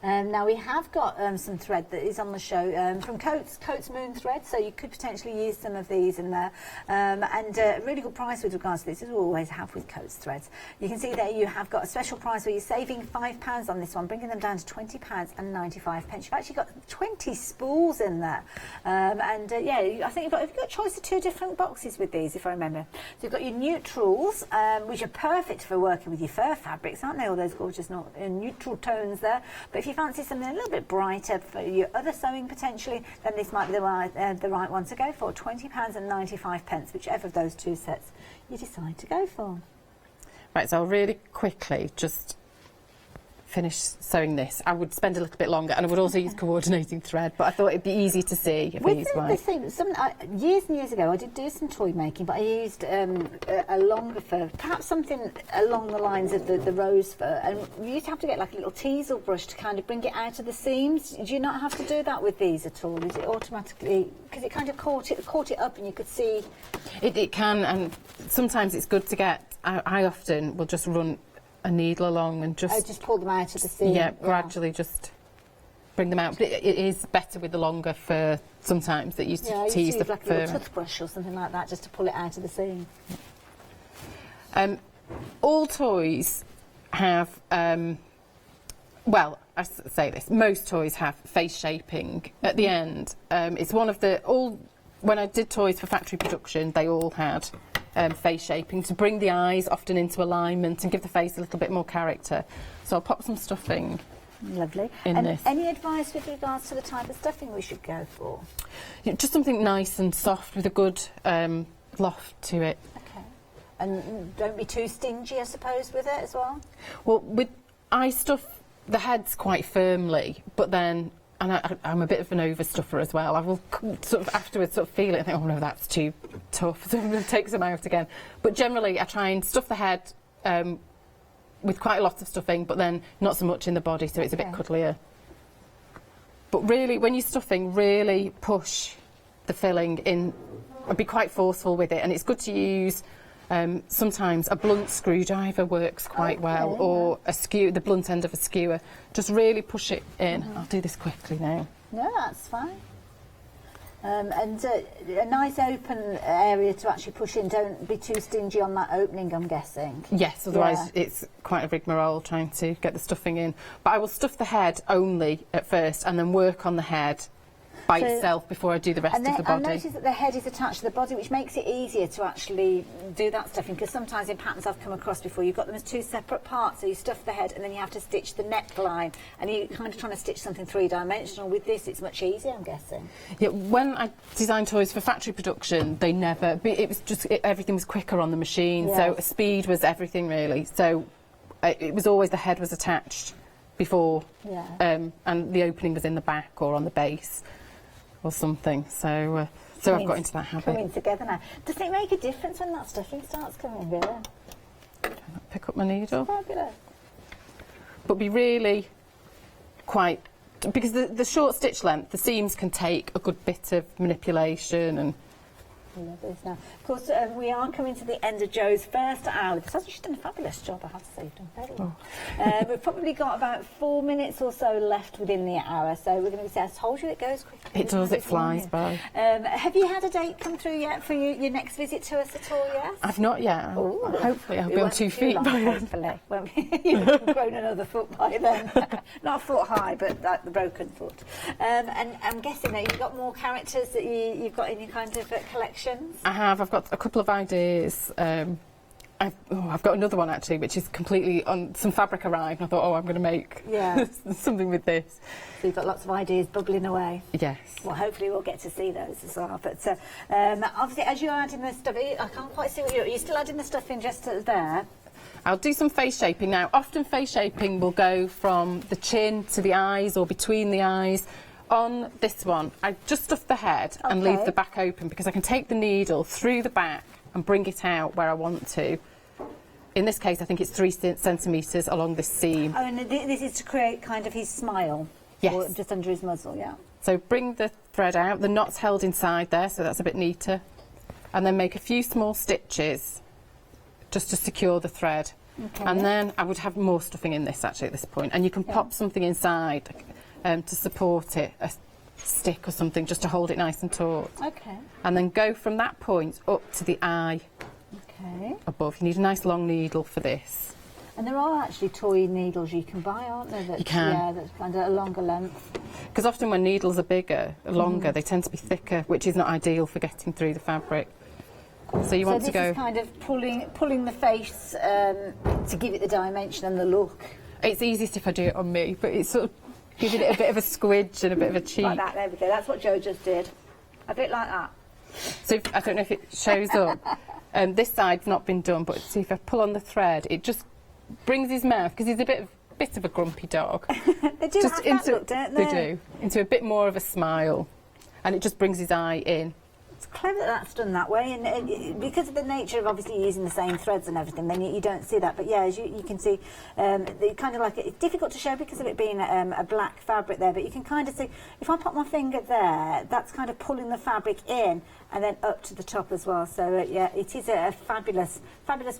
Now we have got some thread that is on the show from Coates Moon thread, so you could potentially use some of these in there. And a really good price with regards to this, as we always have with Coates threads. You can see there you have got a special price where you're saving £5 on this one, bringing them down to £20.95. You've actually got 20 spools in there. Yeah, I think you've got a choice of 2 different boxes with these, if I remember. So you've got your neutrals, which are perfect for working with your fur fabrics, aren't they? All those gorgeous neutral tones there. But if you fancy something a little bit brighter for your other sewing potentially, then this might be the right one to go for. £20.95, whichever of those 2 sets you decide to go for. Right, so I'll really quickly just finish sewing this, I would spend a little bit longer, and I would also use coordinating thread, but I thought it'd be easy to see if I used white. Years and years ago, I did do some toy making, but I used a longer fur, perhaps something along the lines of the rose fur, and you used to have to get like a little teasel brush to kind of bring it out of the seams. Do you not have to do that with these at all? Is it automatically, because it kind of caught it up and you could see? It can, and sometimes it's good to get, I often will just run a needle along and just pull them out of the seam. Yeah, gradually just bring them out. But it is better with the longer fur sometimes that you tease the like fur. A little toothbrush or something like that just to pull it out of the seam. All toys have, well, I say this, most toys have face shaping at the end. It's one of when I did toys for factory production, they all had face shaping to bring the eyes often into alignment and give the face a little bit more character. So I'll pop some stuffing. Lovely. In this. Any advice with regards to the type of stuffing we should go for? Just something nice and soft with a good loft to it. Okay. And don't be too stingy, I suppose, with it as well? Well, I stuff the heads quite firmly, but then, and I'm a bit of an overstuffer as well. I will sort of afterwards sort of feel it and think, oh no, that's too tough, so I'm going to take some out again. But generally, I try and stuff the head with quite a lot of stuffing, but then not so much in the body, so it's a bit cuddlier. But really, when you're stuffing, really push the filling in, and be quite forceful with it, and it's good to use. Sometimes a blunt screwdriver works quite well, or the blunt end of a skewer. Just really push it in. I'll do this quickly now. No, that's fine. And a nice open area to actually push in. Don't be too stingy on that opening, I'm guessing. Yes, otherwise it's quite a rigmarole trying to get the stuffing in. But I will stuff the head only at first and then work on the head by itself before I do the rest of the body. I noticed that the head is attached to the body, which makes it easier to actually do that stuffing, because sometimes in patterns I've come across before, you've got them as two separate parts, so you stuff the head and then you have to stitch the neckline, and you're kind of trying to stitch something three-dimensional. With this, it's much easier, I'm guessing. Yeah, when I designed toys for factory production, it was just, everything was quicker on the machine, so speed was everything really. So it was always the head was attached before, and the opening was in the back or on the base or something. So I've got into that habit. Coming together now. Does it make a difference when that stuffing starts coming, really? Pick up my needle. Fabulous. But be really quite, because the short stitch length, the seams can take a good bit of manipulation and. Lovely now. Of course, we are coming to the end of Jo's first hour. She's done a fabulous job, I have to say. You've done very well. We've probably got about 4 minutes or so left within the hour, so we're going to say, I told you it goes quickly. It does, it flies by. Have you had a date come through yet for your next visit to us at all yet? I've not yet. Hopefully I'll be on 2 feet by then. Hopefully. You've grown another foot by then. Not a foot high, but the broken foot. And I'm guessing that you've got more characters that you've got in your kind of collection. I have. I've got a couple of ideas. I've got another one actually, which is completely on some fabric arrived. And I thought, I'm going to make something with this. So you've got lots of ideas bubbling away. Yes. Well, hopefully we'll get to see those as well. But obviously, as you're adding the stuff, I can't quite see what you're still adding the stuff in just there. I'll do some face shaping now. Often face shaping will go from the chin to the eyes or between the eyes. On this one, I just stuff the head and leave the back open, because I can take the needle through the back and bring it out where I want to. In this case, I think it's 3 centimetres along this seam. Oh, and this is to create kind of his smile? Yes. Or just under his muzzle, yeah. So bring the thread out, the knot's held inside there, so that's a bit neater. And then make a few small stitches just to secure the thread. Okay. And then I would have more stuffing in this actually at this point. And you can pop something inside to support it, a stick or something, just to hold it nice and taut. Okay. And then go from that point up to the eye above. You need a nice long needle for this. And there are actually toy needles you can buy, aren't there? You can. Yeah, that's kind of a longer length. Because often when needles are bigger, longer, they tend to be thicker, which is not ideal for getting through the fabric. So you want to go... So this is kind of pulling the face to give it the dimension and the look. It's easiest if I do it on me, but it's sort of giving it a bit of a squidge and a bit of a cheek. Like that, there we go. That's what Jo just did. A bit like that. So I don't know if it shows up. This side's not been done, but see if I pull on the thread, it just brings his mouth, because he's a bit of bit of a grumpy dog. They do just have into, that look, don't they? They do. Into a bit more of a smile. And it just brings his eye in. It's clever that that's done that way, and because of the nature of obviously using the same threads and everything, then you don't see that. But yeah, as you can see, kind of like it's difficult to show because of it being a black fabric there. But you can kind of see if I put my finger there, that's kind of pulling the fabric in and then up to the top as well. So yeah, it is a fabulous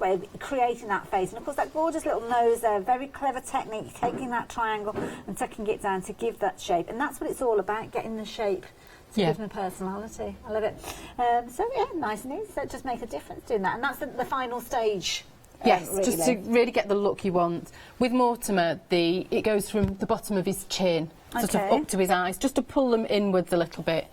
way of creating that face. And of course, that gorgeous little nose there, very clever technique, taking that triangle and tucking it down to give that shape. And that's what it's all about, getting the shape. To give them personality. I love it. So yeah, nice and easy. So it just makes a difference doing that. And that's the final stage. Yes, really. just to really get the look you want. With Mortimer, it goes from the bottom of his chin sort of up to his eyes, just to pull them inwards a little bit.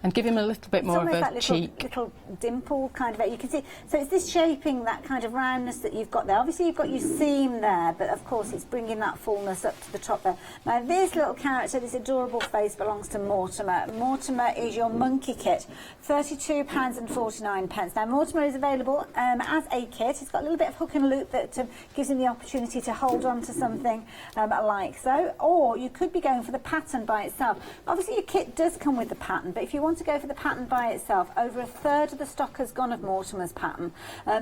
And give him a little bit more of a cheek. Little dimple kind of, you can see. So it's this shaping, that kind of roundness that you've got there. Obviously you've got your seam there, but of course it's bringing that fullness up to the top there. Now this little character, this adorable face, belongs to Mortimer. Mortimer is your monkey kit, £32.49. Now Mortimer is available as a kit. It's got a little bit of hook and loop that gives him the opportunity to hold on to something like so. Or you could be going for the pattern by itself. Obviously your kit does come with the pattern, but if you want to go for the pattern by itself, over a third of the stock has gone of Mortimer's pattern.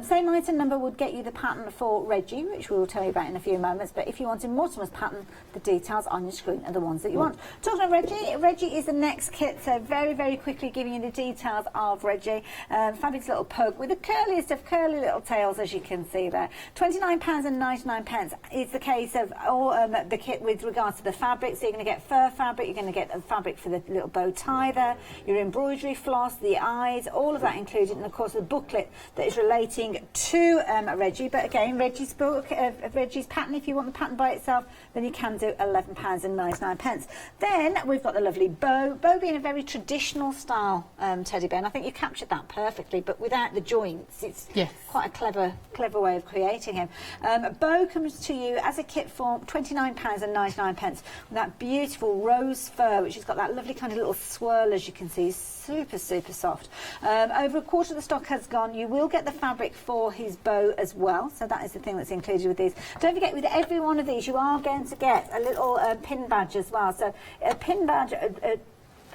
Same item number would get you the pattern for Reggie, which we will tell you about in a few moments, but if you wanted Mortimer's pattern, the details on your screen are the ones that you want. Talking of Reggie is the next kit, so very, very quickly giving you the details of Reggie. Fabulous little poke with the curliest of curly little tails, as you can see there. £29.99 is the case of all the kit with regards to the fabric. So you're going to get fur fabric, you're going to get a fabric for the little bow tie there, your embroidery floss, the eyes, all of that included, and of course the booklet that is relating to Reggie. But again, Reggie's book, Reggie's pattern, if you want the pattern by itself, then you can do £11.99. Then we've got the lovely bow. Bow being a very traditional style teddy bear, and I think you captured that perfectly, but without the joints. It's quite a clever way of creating him. Bow comes to you as a kit for £29.99 with that beautiful rose fur, which has got that lovely kind of little swirl, as you can see. Super soft. Over a quarter of the stock has gone. You will get the fabric for his bow as well, so that is the thing that's included with these. Don't forget, with every one of these you are going to get a little pin badge as well. So a pin badge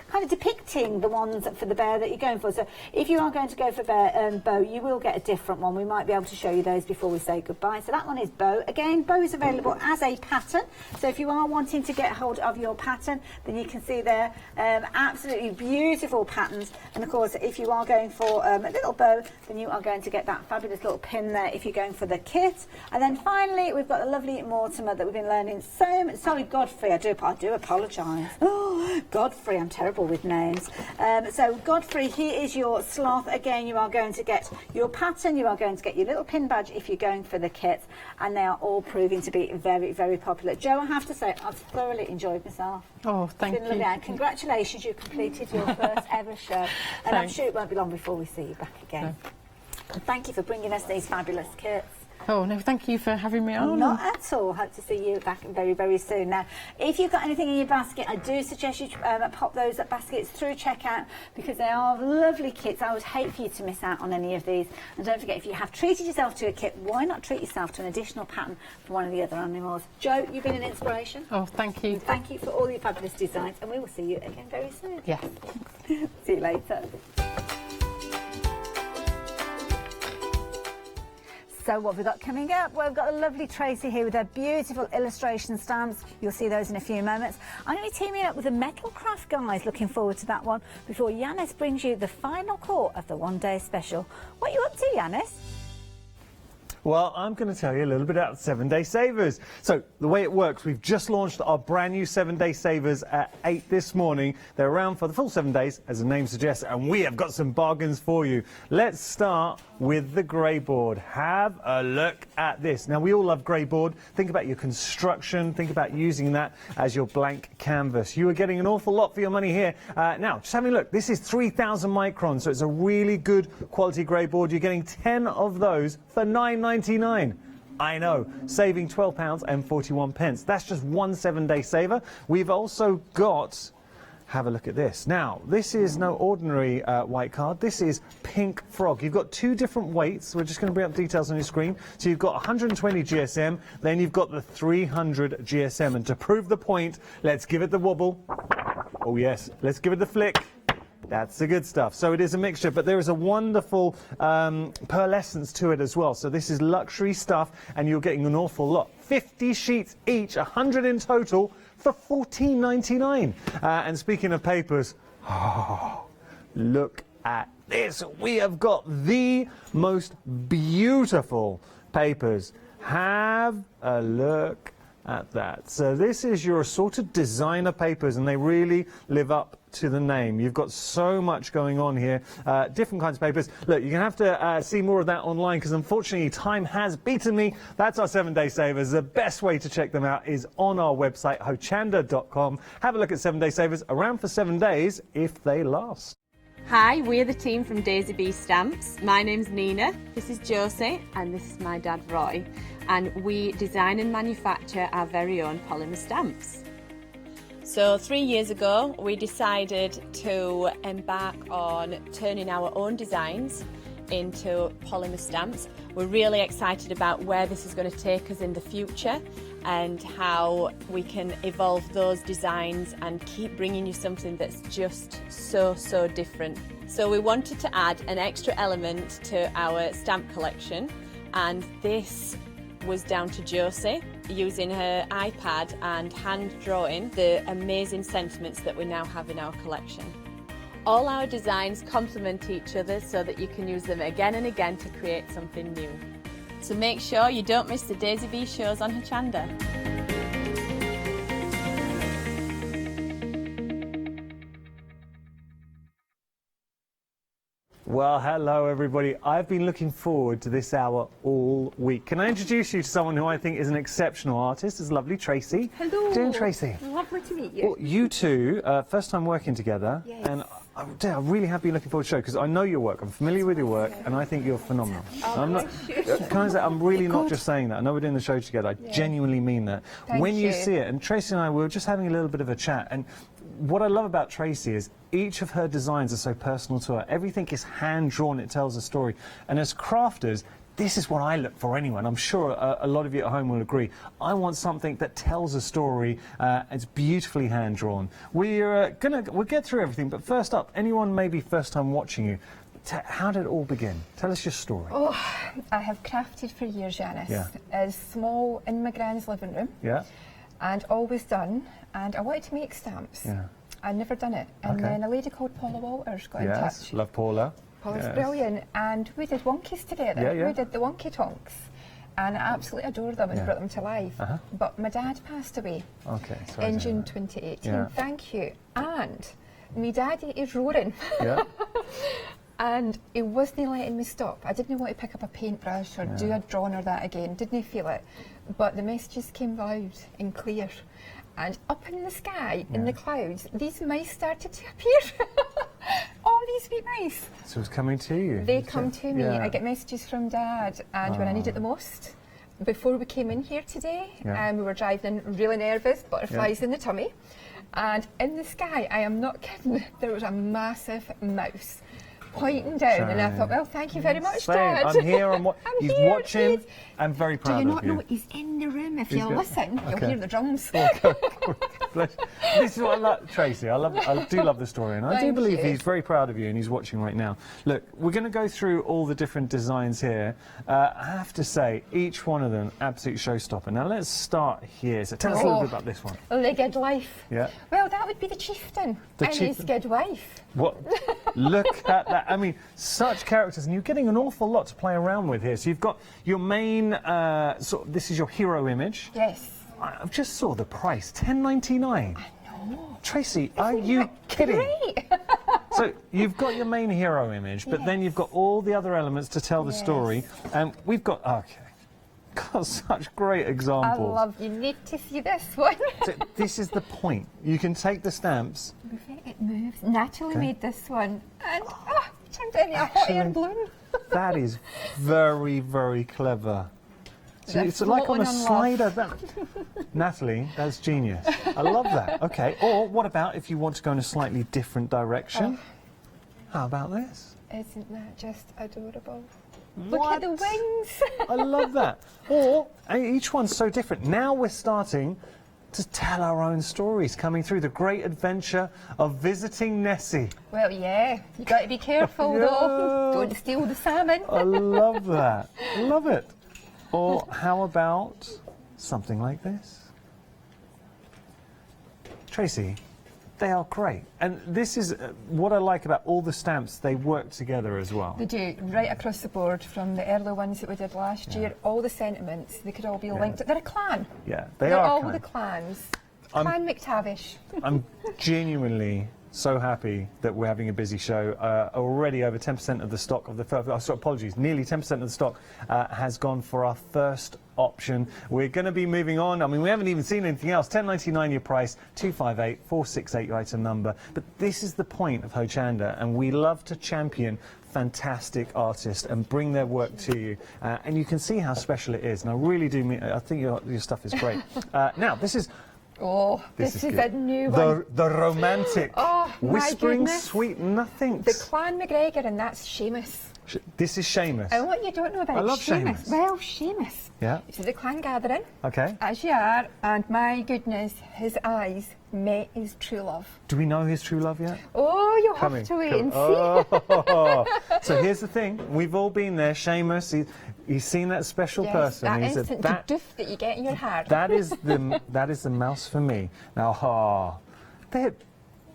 kind of depicting the ones for the bear that you're going for. So if you are going to go for bow, you will get a different one. We might be able to show you those before we say goodbye. So that one is bow. Again, bow is available as a pattern. So if you are wanting to get hold of your pattern, then you can see there absolutely beautiful patterns. And of course, if you are going for a little bow, then you are going to get that fabulous little pin there if you're going for the kit. And then finally, we've got the lovely Mortimer that we've been learning so much. Sorry, Godfrey, I do apologise. Oh, Godfrey, I'm terrible with names. So Godfrey, he is your sloth. Again, you are going to get your pattern, you are going to get your little pin badge if you're going for the kit, and they are all proving to be very, very popular. Jo, I have to say, I've thoroughly enjoyed myself. Oh, thank you. And congratulations, you've completed your first ever show, and I'm sure it won't be long before we see you back again. And thank you for bringing us these fabulous kits. Oh, no, thank you for having me on. Not at all. Hope to see you back very, very soon. Now, if you've got anything in your basket, I do suggest you pop those baskets through checkout, because they are lovely kits. I would hate for you to miss out on any of these. And don't forget, if you have treated yourself to a kit, why not treat yourself to an additional pattern for one of the other animals? Jo, you've been an inspiration. Oh, thank you. And thank you for all your fabulous designs, and we will see you again very soon. Yeah. See you later. So what have we got coming up? Well, we've got a lovely Tracy here with her beautiful illustration stamps. You'll see those in a few moments. I'm going to be teaming up with the Metalcraft guys. Looking forward to that one. Before Yanis brings you the final core of the one-day special. What are you up to, Yanis? Well, I'm going to tell you a little bit about 7-Day Savers. So, the way it works, we've just launched our brand new 7-Day Savers at 8 this morning. They're around for the full 7 days, as the name suggests, and we have got some bargains for you. Let's start with the grey board. Have a look at this. Now, we all love grey board. Think about your construction. Think about using that as your blank canvas. You are getting an awful lot for your money here. Now, just having a look. This is 3,000 microns, so it's a really good quality grey board. You're getting 10 of those for £9.99. I know, saving £12.41. That's just one 7-day saver. We've also got have a look at this. Now, this is no ordinary white card. This is Pink Frog. You've got 2 different weights. We're just going to bring up details on your screen. So you've got 120 GSM, then you've got the 300 GSM. And to prove the point, let's give it the wobble. Oh, yes. Let's give it the flick. That's the good stuff. So it is a mixture, but there is a wonderful pearlescence to it as well. So this is luxury stuff, and you're getting an awful lot. 50 sheets each, 100 in total, for $14.99. And speaking of papers, look at this. We have got the most beautiful papers. Have a look at that. So this is your assorted designer papers, and they really live up to the name. You've got so much going on here, different kinds of papers. Look, you're going to have to see more of that online, because unfortunately time has beaten me. That's our 7-day savers. The best way to check them out is on our website, hochanda.com. Have a look at 7-day savers, around for 7 days if they last. Hi, we're the team from Daisy Bee Stamps. My name's Nina, this is Josie, and this is my dad Roy. And we design and manufacture our very own polymer stamps. So 3 years ago we decided to embark on turning our own designs into polymer stamps. We're really excited about where this is going to take us in the future and how we can evolve those designs and keep bringing you something that's just so different. So we wanted to add an extra element to our stamp collection, and this was down to Josie using her iPad and hand drawing the amazing sentiments that we now have in our collection. All our designs complement each other so that you can use them again and again to create something new. So make sure you don't miss the Daisy Bee shows on Hochanda. Well, hello everybody. I've been looking forward to this hour all week. Can I introduce you to someone who I think is an exceptional artist? It's lovely Tracy. Hello. Doing Tracy. Lovely to meet you. Well, you two, first time working together, and I really have been looking forward to the show because I know your work. I'm familiar with your work, and I think you're phenomenal. I'm not. Can I say I'm really not just saying that. I know we're doing the show together. I genuinely mean that. When you see it, and Tracy and I were just having a little bit of a chat, and what I love about Tracy is each of her designs are so personal to her. Everything is hand-drawn, it tells a story. And as crafters, this is what I look for anyway, and I'm sure a lot of you at home will agree. I want something that tells a story, it's beautifully hand-drawn. We'll get through everything, but first up, anyone maybe first time watching you, how did it all begin? Tell us your story. Oh, I have crafted for years, Janice. Yeah. As small in my gran's living room. Yeah. And always done, and I wanted to make stamps. Yeah. I'd never done it. And then a lady called Paula Walters got in touch. Love Paula. Paula's brilliant, and we did wonkies together. Yeah, yeah. We did the wonky tonks, and I absolutely adore them and brought them to life. But my dad passed away in June 2018. Yeah. Thank you. And my daddy is roaring. Yeah. And he wasn't letting me stop. I didn't want to pick up a paintbrush or do a drawing or that again. Didn't feel it. But the messages came loud and clear. And up in the sky, in the clouds, these mice started to appear. All these wee mice. So it's coming to you. They come to me. I get messages from Dad, and when I need it the most. Before we came in here today, we were driving in really nervous, butterflies in the tummy. And in the sky, I am not kidding, there was a massive mouse pointing down, and I thought, well, thank you very much, Dad. I'm here, he's here, watching. I'm very proud of you. Do you not know he's in the room? If you listen, you'll hear the drums. This is what I love, Tracy. I do love the story, and I do believe he's very proud of you, and he's watching right now. Look, we're going to go through all the different designs here. I have to say, each one of them, absolute showstopper. Now, let's start here. So tell us a little bit about this one. Legged life. Yeah. Well, that would be the chieftain and his good wife. What? Look at that. I mean, such characters, and you're getting an awful lot to play around with here. So you've got your main, this is your hero image. Yes. I just saw the price, $10.99. I know. Tracy, are you kidding? Great. So you've got your main hero image, but then you've got all the other elements to tell the story. And we've got, got such great examples. You need to see this one. So this is the point. You can take the stamps. It moves. Natalie made this one. And turned it into a hot air balloon. That is very, very clever. They're it's like on a floating on slider. love. Natalie, that's genius. I love that. Okay, or what about if you want to go in a slightly different direction? How about this? Isn't that just adorable? What? Look at the wings. I love that. Or each one's so different. Now we're starting to tell our own stories, coming through the great adventure of visiting Nessie. Well, yeah, you got to be careful though. Don't steal the salmon. I love that. Love it. Or how about something like this? Tracy, they are great. And this is what I like about all the stamps, they work together as well. They do, right across the board, from the early ones that we did last year, all the sentiments, they could all be linked. They're a clan. Yeah, They're are all clan. the clans. I'm- Clan McTavish. I'm genuinely so happy that we're having a busy show. Already over 10% of the stock of the apologies, nearly 10% of the stock has gone for our first option. We're going to be moving on. I mean, we haven't even seen anything else. $10.99 your price, 258-468 your item number. But this is the point of Hochanda, and we love to champion fantastic artists and bring their work to you. And you can see how special it is. And I really do mean, I think your stuff is great. Now, this is... Oh, this is good. a new one. The romantic, Oh, my whispering goodness. sweet nothings. The Clan McGregor, and that's Seamus. This is Seamus. And what you don't know about I love Seamus, Seamus. well, Seamus, Yeah. it's the clan gathering, Okay. as you are, and my goodness, his eyes met his true love. Do we know his true love yet? Oh, you'll Coming. have to wait Come- and see. Oh. So here's the thing. We've all been there. Seamus, he's seen that special Yes, person. that He said, instant that, doof that you get in your heart. that is the mouse for me. Now, they're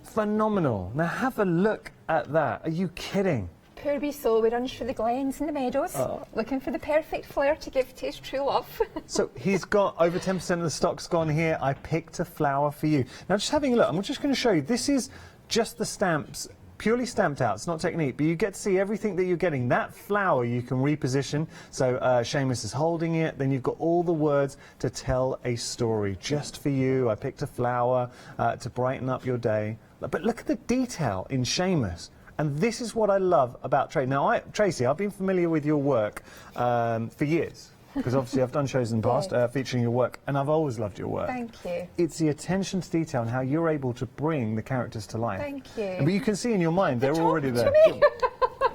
phenomenal. Now have a look at that. Are you kidding? Poor wee soul, we runs through the glens and the meadows, looking for the perfect flare to give to his true love. So he's got over 10% of the stock's gone here. I picked a flower for you. Now just having a look, I'm just going to show you. This is just the stamps, purely stamped out. It's not technique, but you get to see everything that you're getting. That flower you can reposition. So Seamus is holding it. Then you've got all the words to tell a story. Just for you, I picked a flower to brighten up your day. But look at the detail in Seamus. And this is what I love about Tracy. Now, Tracy, I've been familiar with your work for years, because obviously I've done shows in the past featuring your work, and I've always loved your work. Thank you. It's the attention to detail and how you're able to bring the characters to life. Thank you. But you can see in your mind, they're already there.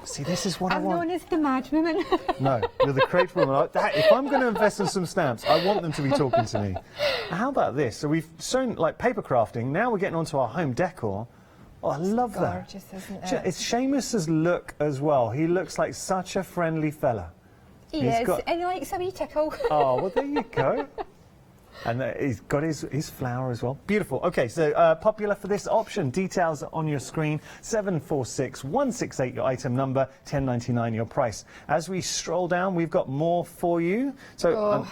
See, this is what I I'm want. known as the mad woman. No, you're the creative woman. If I'm going to invest in some stamps, I want them to be talking to me. How about this? So we've shown, like, paper crafting. Now we're getting onto our home decor. Oh, I love that. Gorgeous, isn't it? It's Seamus's look as well. He looks like such a friendly fella. He He's is, got- and he likes a wee tickle. Oh, well, there you go. And he's got his flower as well. Beautiful. Okay, so popular for this option. Details are on your screen. 746-168 your item number, $10.99 your price. As we stroll down, we've got more for you. So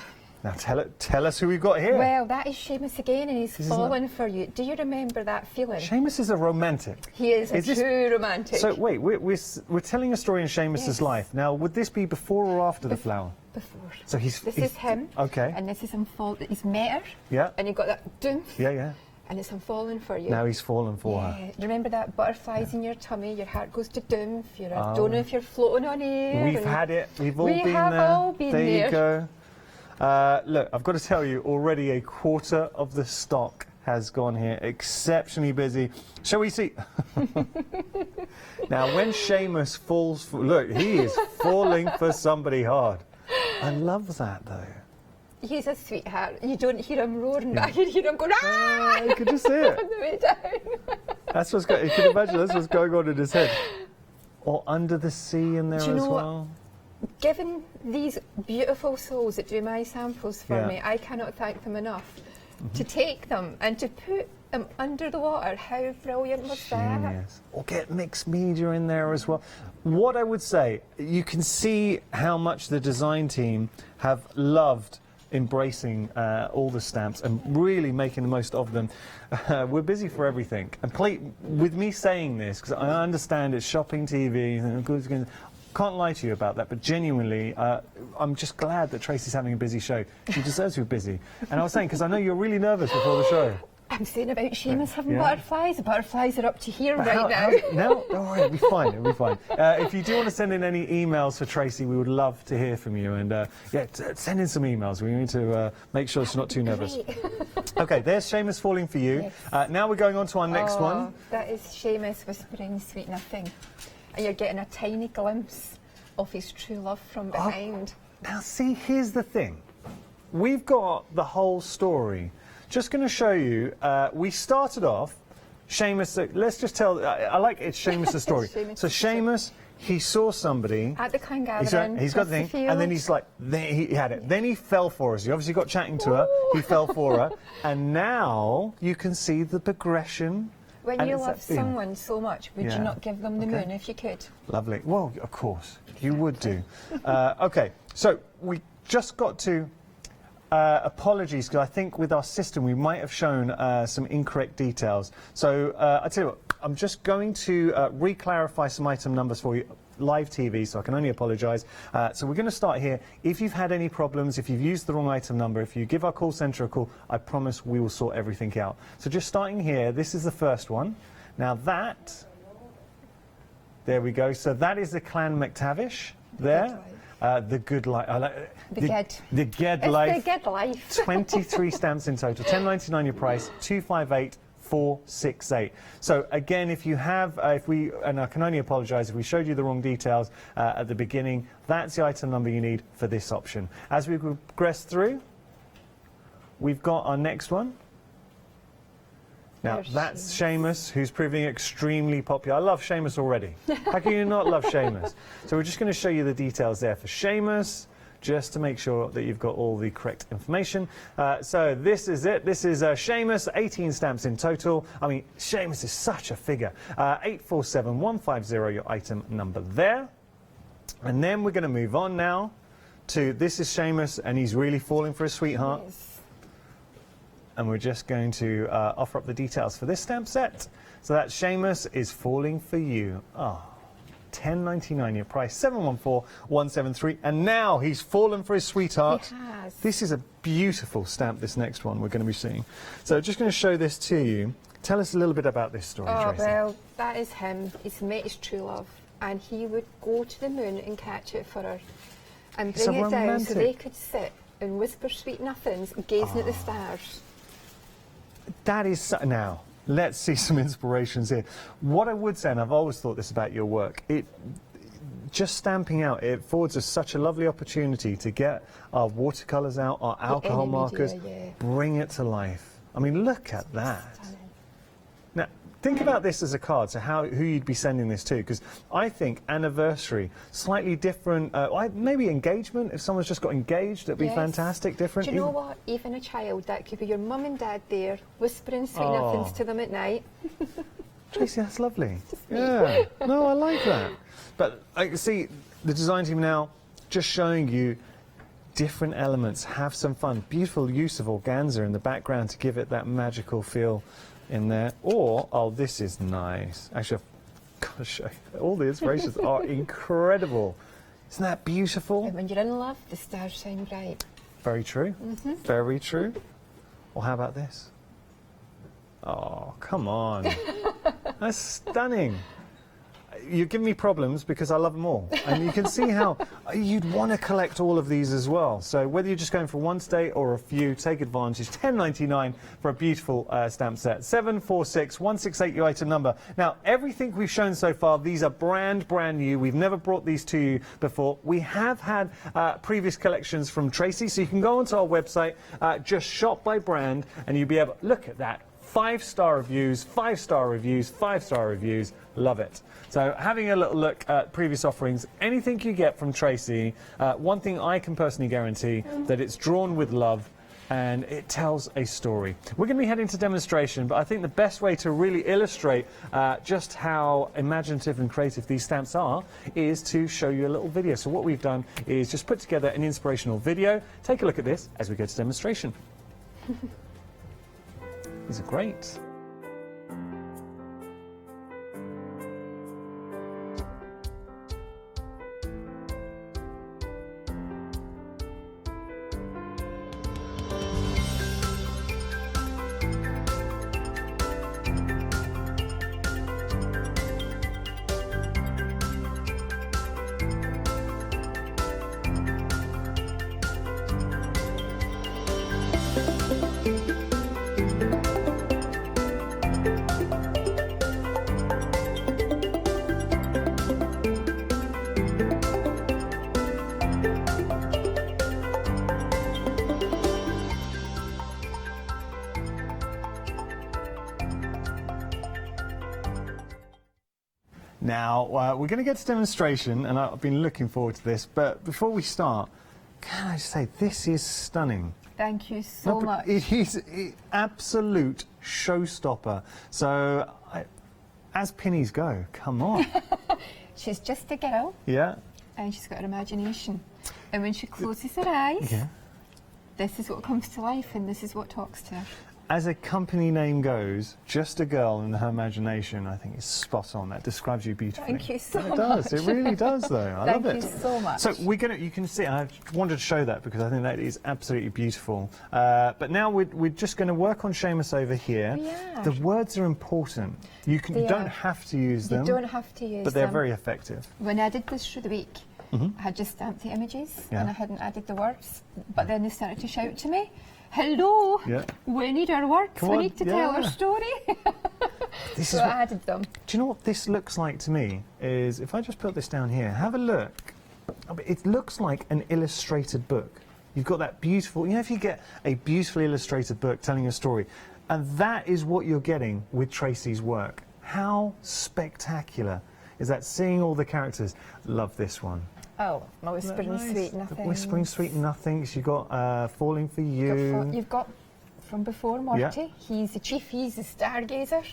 now tell us who we've got here. Well, that is Seamus again, and he's This is fallen for you. Do you remember that feeling? Seamus is a romantic. He is a this- true romantic. So wait, we're telling a story in Seamus's Yes. life. Now, would this be before or after the flower? Before. So This is him. Okay. And this is him he's met her. Yeah. And he got that doof. Yeah. And it's him falling for you. Now he's fallen for her. Yeah. Remember that butterflies in your tummy, your heart goes to doom. You're Oh. don't know if you're floating on air. We've and had it. We've all we been have there. all been there there. you go. Look, I've got to tell you, already a quarter of the stock has gone here. Exceptionally busy. Shall we see? Now, when Seamus falls for... Look, he is falling for somebody hard. I love that, though. He's a sweetheart. You don't hear him roaring, but you hear him going, ah! You can just see it. On the way down. That's what's going... You can imagine that's what's going on in his head. Or Under the Sea in there Do you as know what? well. Given these beautiful souls that do my samples for Yeah. me, I cannot thank them enough. To take them and to put them under the water, how brilliant was that? Genius. Or get mixed media in there as well. What I would say, you can see how much the design team have loved embracing all the stamps and really making the most of them. We're busy for everything. And with me saying this, because I understand it's shopping, TV, and can't lie to you about that, but genuinely, I'm just glad that Tracy's having a busy show. She deserves to be busy. And I was saying, because I know you're really nervous before the show. I'm saying about Seamus having butterflies. The butterflies are up to here right now. Now? Don't worry, it'll be fine, it'll be fine. If you do want to send in any emails for Tracy, we would love to hear from you. And send in some emails. We need to make sure she's not too nervous. Okay, there's Seamus falling for you. Yes. Now we're going on to our next one. That is Seamus whispering sweet nothing. And you're getting a tiny glimpse of his true love from behind. Now see, here's the thing. We've got the whole story. Just going to show you, we started off, Seamus, let's just tell, I like it's Seamus' story. So Seamus, he saw somebody. At the clan gathering. He's got the thing, and then he's like, he had it. Then he fell for us. He obviously got chatting to her, he fell for her, and now you can see the progression. When you love someone so much, would you not give them the moon if you could? Lovely. Well, of course, you would do. Okay, so we just got to... apologies, because I think with our system we might have shown some incorrect details. So I tell you what, I'm just going to re-clarify some item numbers for you. Live TV, so I can only apologise. So we're going to start here. If you've had any problems, if you've used the wrong item number, if you give our call centre a call, I promise we will sort everything out. So just starting here, this is the first one. Now that, there we go. So that is the Clan McTavish there. The good life. The Ged Life. The Ged Life. 23 stamps in total. £10.99 your price. 258468. So again, if you have, and I can only apologise if we showed you the wrong details at the beginning. That's the item number you need for this option. As we progress through, we've got our next one. Now, that's Seamus, who's proving extremely popular. I love Seamus already. How can you not love Seamus? So we're just going to show you the details there for Seamus, just to make sure that you've got all the correct information. So this is it. This is Seamus, 18 stamps in total. I mean, Seamus is such a figure. 847150, your item number there. And then we're going to move on now to, this is Seamus, and he's really falling for his sweetheart. Yes. And we're just going to offer up the details for this stamp set. So that Seamus is falling for you. Oh, £10.99 your price, 714173. And now he's fallen for his sweetheart. He has. This is a beautiful stamp, this next one we're going to be seeing. So just going to show this to you. Tell us a little bit about this story, Tracy. Well, that is him. He's met his true love. And he would go to the moon and catch it for her. And bring it down so they could sit and whisper sweet nothings, gazing at the stars. That is now. Let's see some inspirations here. What I would say, and I've always thought this about your work, just stamping out, it affords us such a lovely opportunity to get our watercolours out, our alcohol markers, bring it to life. I mean, look at that. Now, think about this as a card, so who you'd be sending this to, because I think anniversary, slightly different, maybe engagement, if someone's just got engaged, it'd be fantastic, different. Do you know what? Even a child, that could be your mum and dad there, whispering sweet nothings to them at night. Tracy, that's lovely. Yeah, no, I like that. But I can see the design team now just showing you different elements, have some fun. Beautiful use of organza in the background to give it that magical feel in there. Or, oh, this is nice. Actually, I've got to show you. All the inspirations are incredible. Isn't that beautiful? And when you're in love, the stars shine bright. Very true. Very true. Or how about this? Oh, come on. That's stunning. You're giving me problems because I love them all. And you can see how you'd want to collect all of these as well. So whether you're just going for one stay or a few, take advantage. £10.99 for a beautiful stamp set. 746168, your item number. Now, everything we've shown so far, these are brand new. We've never brought these to you before. We have had previous collections from Tracy, so you can go onto our website, just shop by brand, and you'll be able to look at that. 5-star reviews, 5-star reviews, 5-star reviews. Love it. So having a little look at previous offerings, anything you get from Tracy, one thing I can personally guarantee, that it's drawn with love and it tells a story. We're going to be heading to demonstration, but I think the best way to really illustrate just how imaginative and creative these stamps are is to show you a little video. So what we've done is just put together an inspirational video. Take a look at this as we go to demonstration. These are great. Now, we're going to get to demonstration, and I've been looking forward to this, but before we start, can I just say, this is stunning. Thank you so much. It is an absolute showstopper. So, as pinnies go, come on. She's just a girl. Yeah. And she's got her imagination. And when she closes her eyes, this is what comes to life and this is what talks to her. As a company name goes, just a girl in her imagination, I think is spot on. That describes you beautifully. Thank you so much. It does. It really does, though. I love it. Thank you so much. So you can see, I wanted to show that because I think that is absolutely beautiful. But now we're just going to work on Seamus over here. Yeah. The words are important. You don't have to use them. You don't have to use them. But they're very effective. When I did this through the week, I had just stamped the images and I hadn't added the words. But then they started to shout to me, "Hello, we need our words, we need to tell our story." So I added them. Do you know what this looks like to me? Is if I just put this down here, have a look. It looks like an illustrated book. You've got that beautiful, you know, if you get a beautifully illustrated book telling a story, and that is what you're getting with Tracy's work. How spectacular is that, seeing all the characters? Love this one. Oh, my Whispering Sweet Nothings. Whispering Sweet Nothings. You've got Falling for You. You've got from before Morty. He's the chief, he's the stargazer.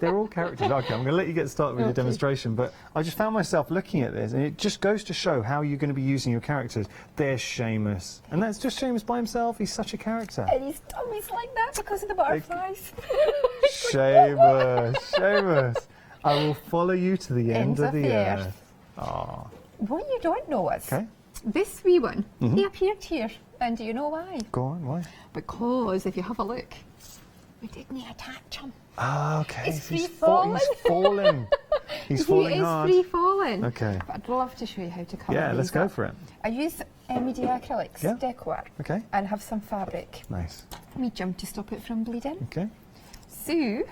They're all characters. Okay, I'm going to let you get started with your demonstration, but I just found myself looking at this, and it just goes to show how you're going to be using your characters. There's Seamus, and that's just Seamus by himself. He's such a character. And his tummy's like that because of the butterflies. Seamus, I will follow you to the end of the earth. Oh. What you don't know is, this wee one, he appeared here. And do you know why? Go on, why? Because if you have a look, we didn't attach him. Ah, okay. He's free falling. He's falling. He's falling hard. He is free falling. Okay. But I'd love to show you how to cover Yeah, let's go for it. I use MED acrylics, decor, and have some fabric. Nice. Let me jump to stop it from bleeding. Okay. So,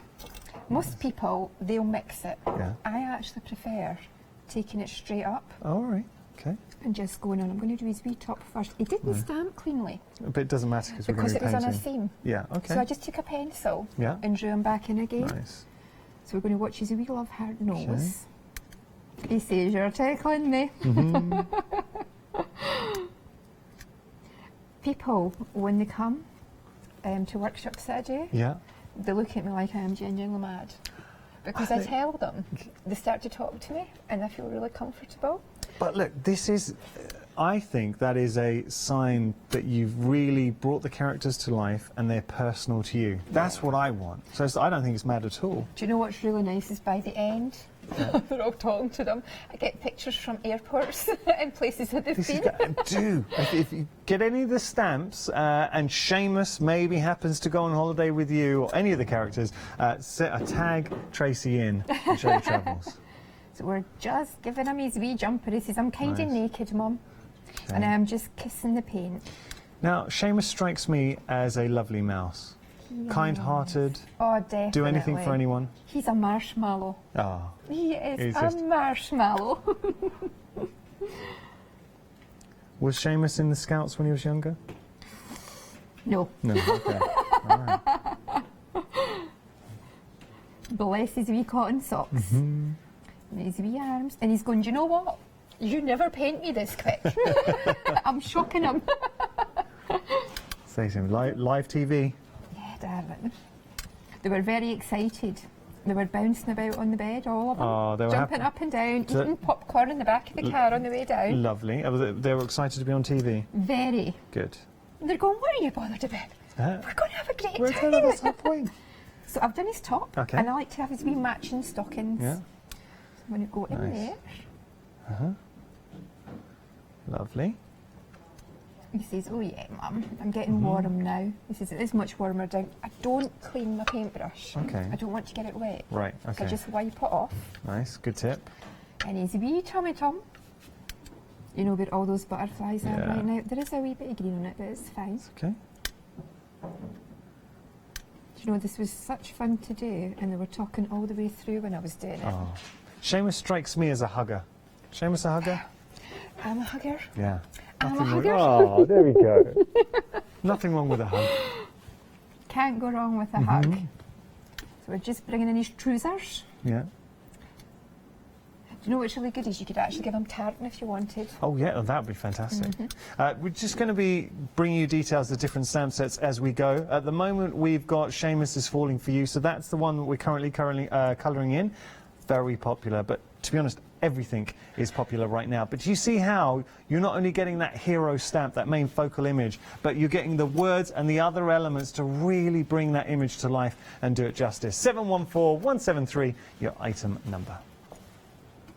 most people, they'll mix it. Yeah. I actually prefer taking it straight up. All right. Okay. And just going on. I'm going to do his wee top first. It didn't stamp cleanly. But it doesn't matter because we're going to be it was painting. on a seam. Yeah, okay. So I just took a pencil and drew him back in again. Nice. So we're going to watch his wee love heart nose. He says, "You're tickling me." People, when they come to workshops that I do, they look at me like I am genuinely mad. Because I tell them, they start to talk to me and I feel really comfortable. But look, this is, I think that is a sign that you've really brought the characters to life and they're personal to you. That's what I want. So I don't think it's mad at all. Do you know what's really nice is by the end, they're all talking to them. I get pictures from airports and places that they've been. If you get any of the stamps and Seamus maybe happens to go on holiday with you or any of the characters, tag Tracy in and show your travels. So we're just giving him his wee jumper. He says, "I'm kind of naked, Mum." And I'm just kissing the paint. Now, Seamus strikes me as a lovely mouse. Kind-hearted. Oh, definitely. Do anything for anyone. He's a marshmallow. Oh. He is a marshmallow. Was Seamus in the Scouts when he was younger? No. No, okay. All right. Bless his wee cotton socks. And his wee arms. And he's going, "Do you know what? You never paint me this quick." I'm shocking him. Say something. Live TV. Yeah, darling. They were very excited. They were bouncing about on the bed, all of them. Oh, they were jumping up and down, eating popcorn in the back of the car on the way down. Lovely. They were excited to be on TV. Very. Good. And they're going, "What are you bothered about? We're going to have a great We're time." That's the point. So I've done his top, Okay. and I like to have his wee matching stockings. Yeah. So I'm going to go in there. Lovely. He says, "Oh yeah, Mum, I'm getting warm now." He says, "It is much warmer down." I don't clean my paintbrush. Okay. I don't want to get it wet. Right, So okay. I just wipe it off. Nice, good tip. And he's a wee tummy tum. You know where all those butterflies are right now? There is a wee bit of green on it, but it's fine. Okay. Do you know, this was such fun to do, and they were talking all the way through when I was doing it. Oh. Seamus strikes me as a hugger. Seamus a hugger? I'm a hugger. Yeah. I'm a hugger. Oh, there we go. Nothing wrong with a hug. Can't go wrong with a hug. So we're just bringing in his trousers. Yeah. you know what's really good is you could actually give them tartan if you wanted. Oh yeah, that would be fantastic. We're just going to be bringing you details of different stamp sets as we go. At the moment, we've got Seamus is Falling for You, so that's the one that we're currently colouring in. Very popular, but to be honest, everything is popular right now. But you see how you're not only getting that hero stamp, that main focal image, but you're getting the words and the other elements to really bring that image to life and do it justice. 714173, your item number.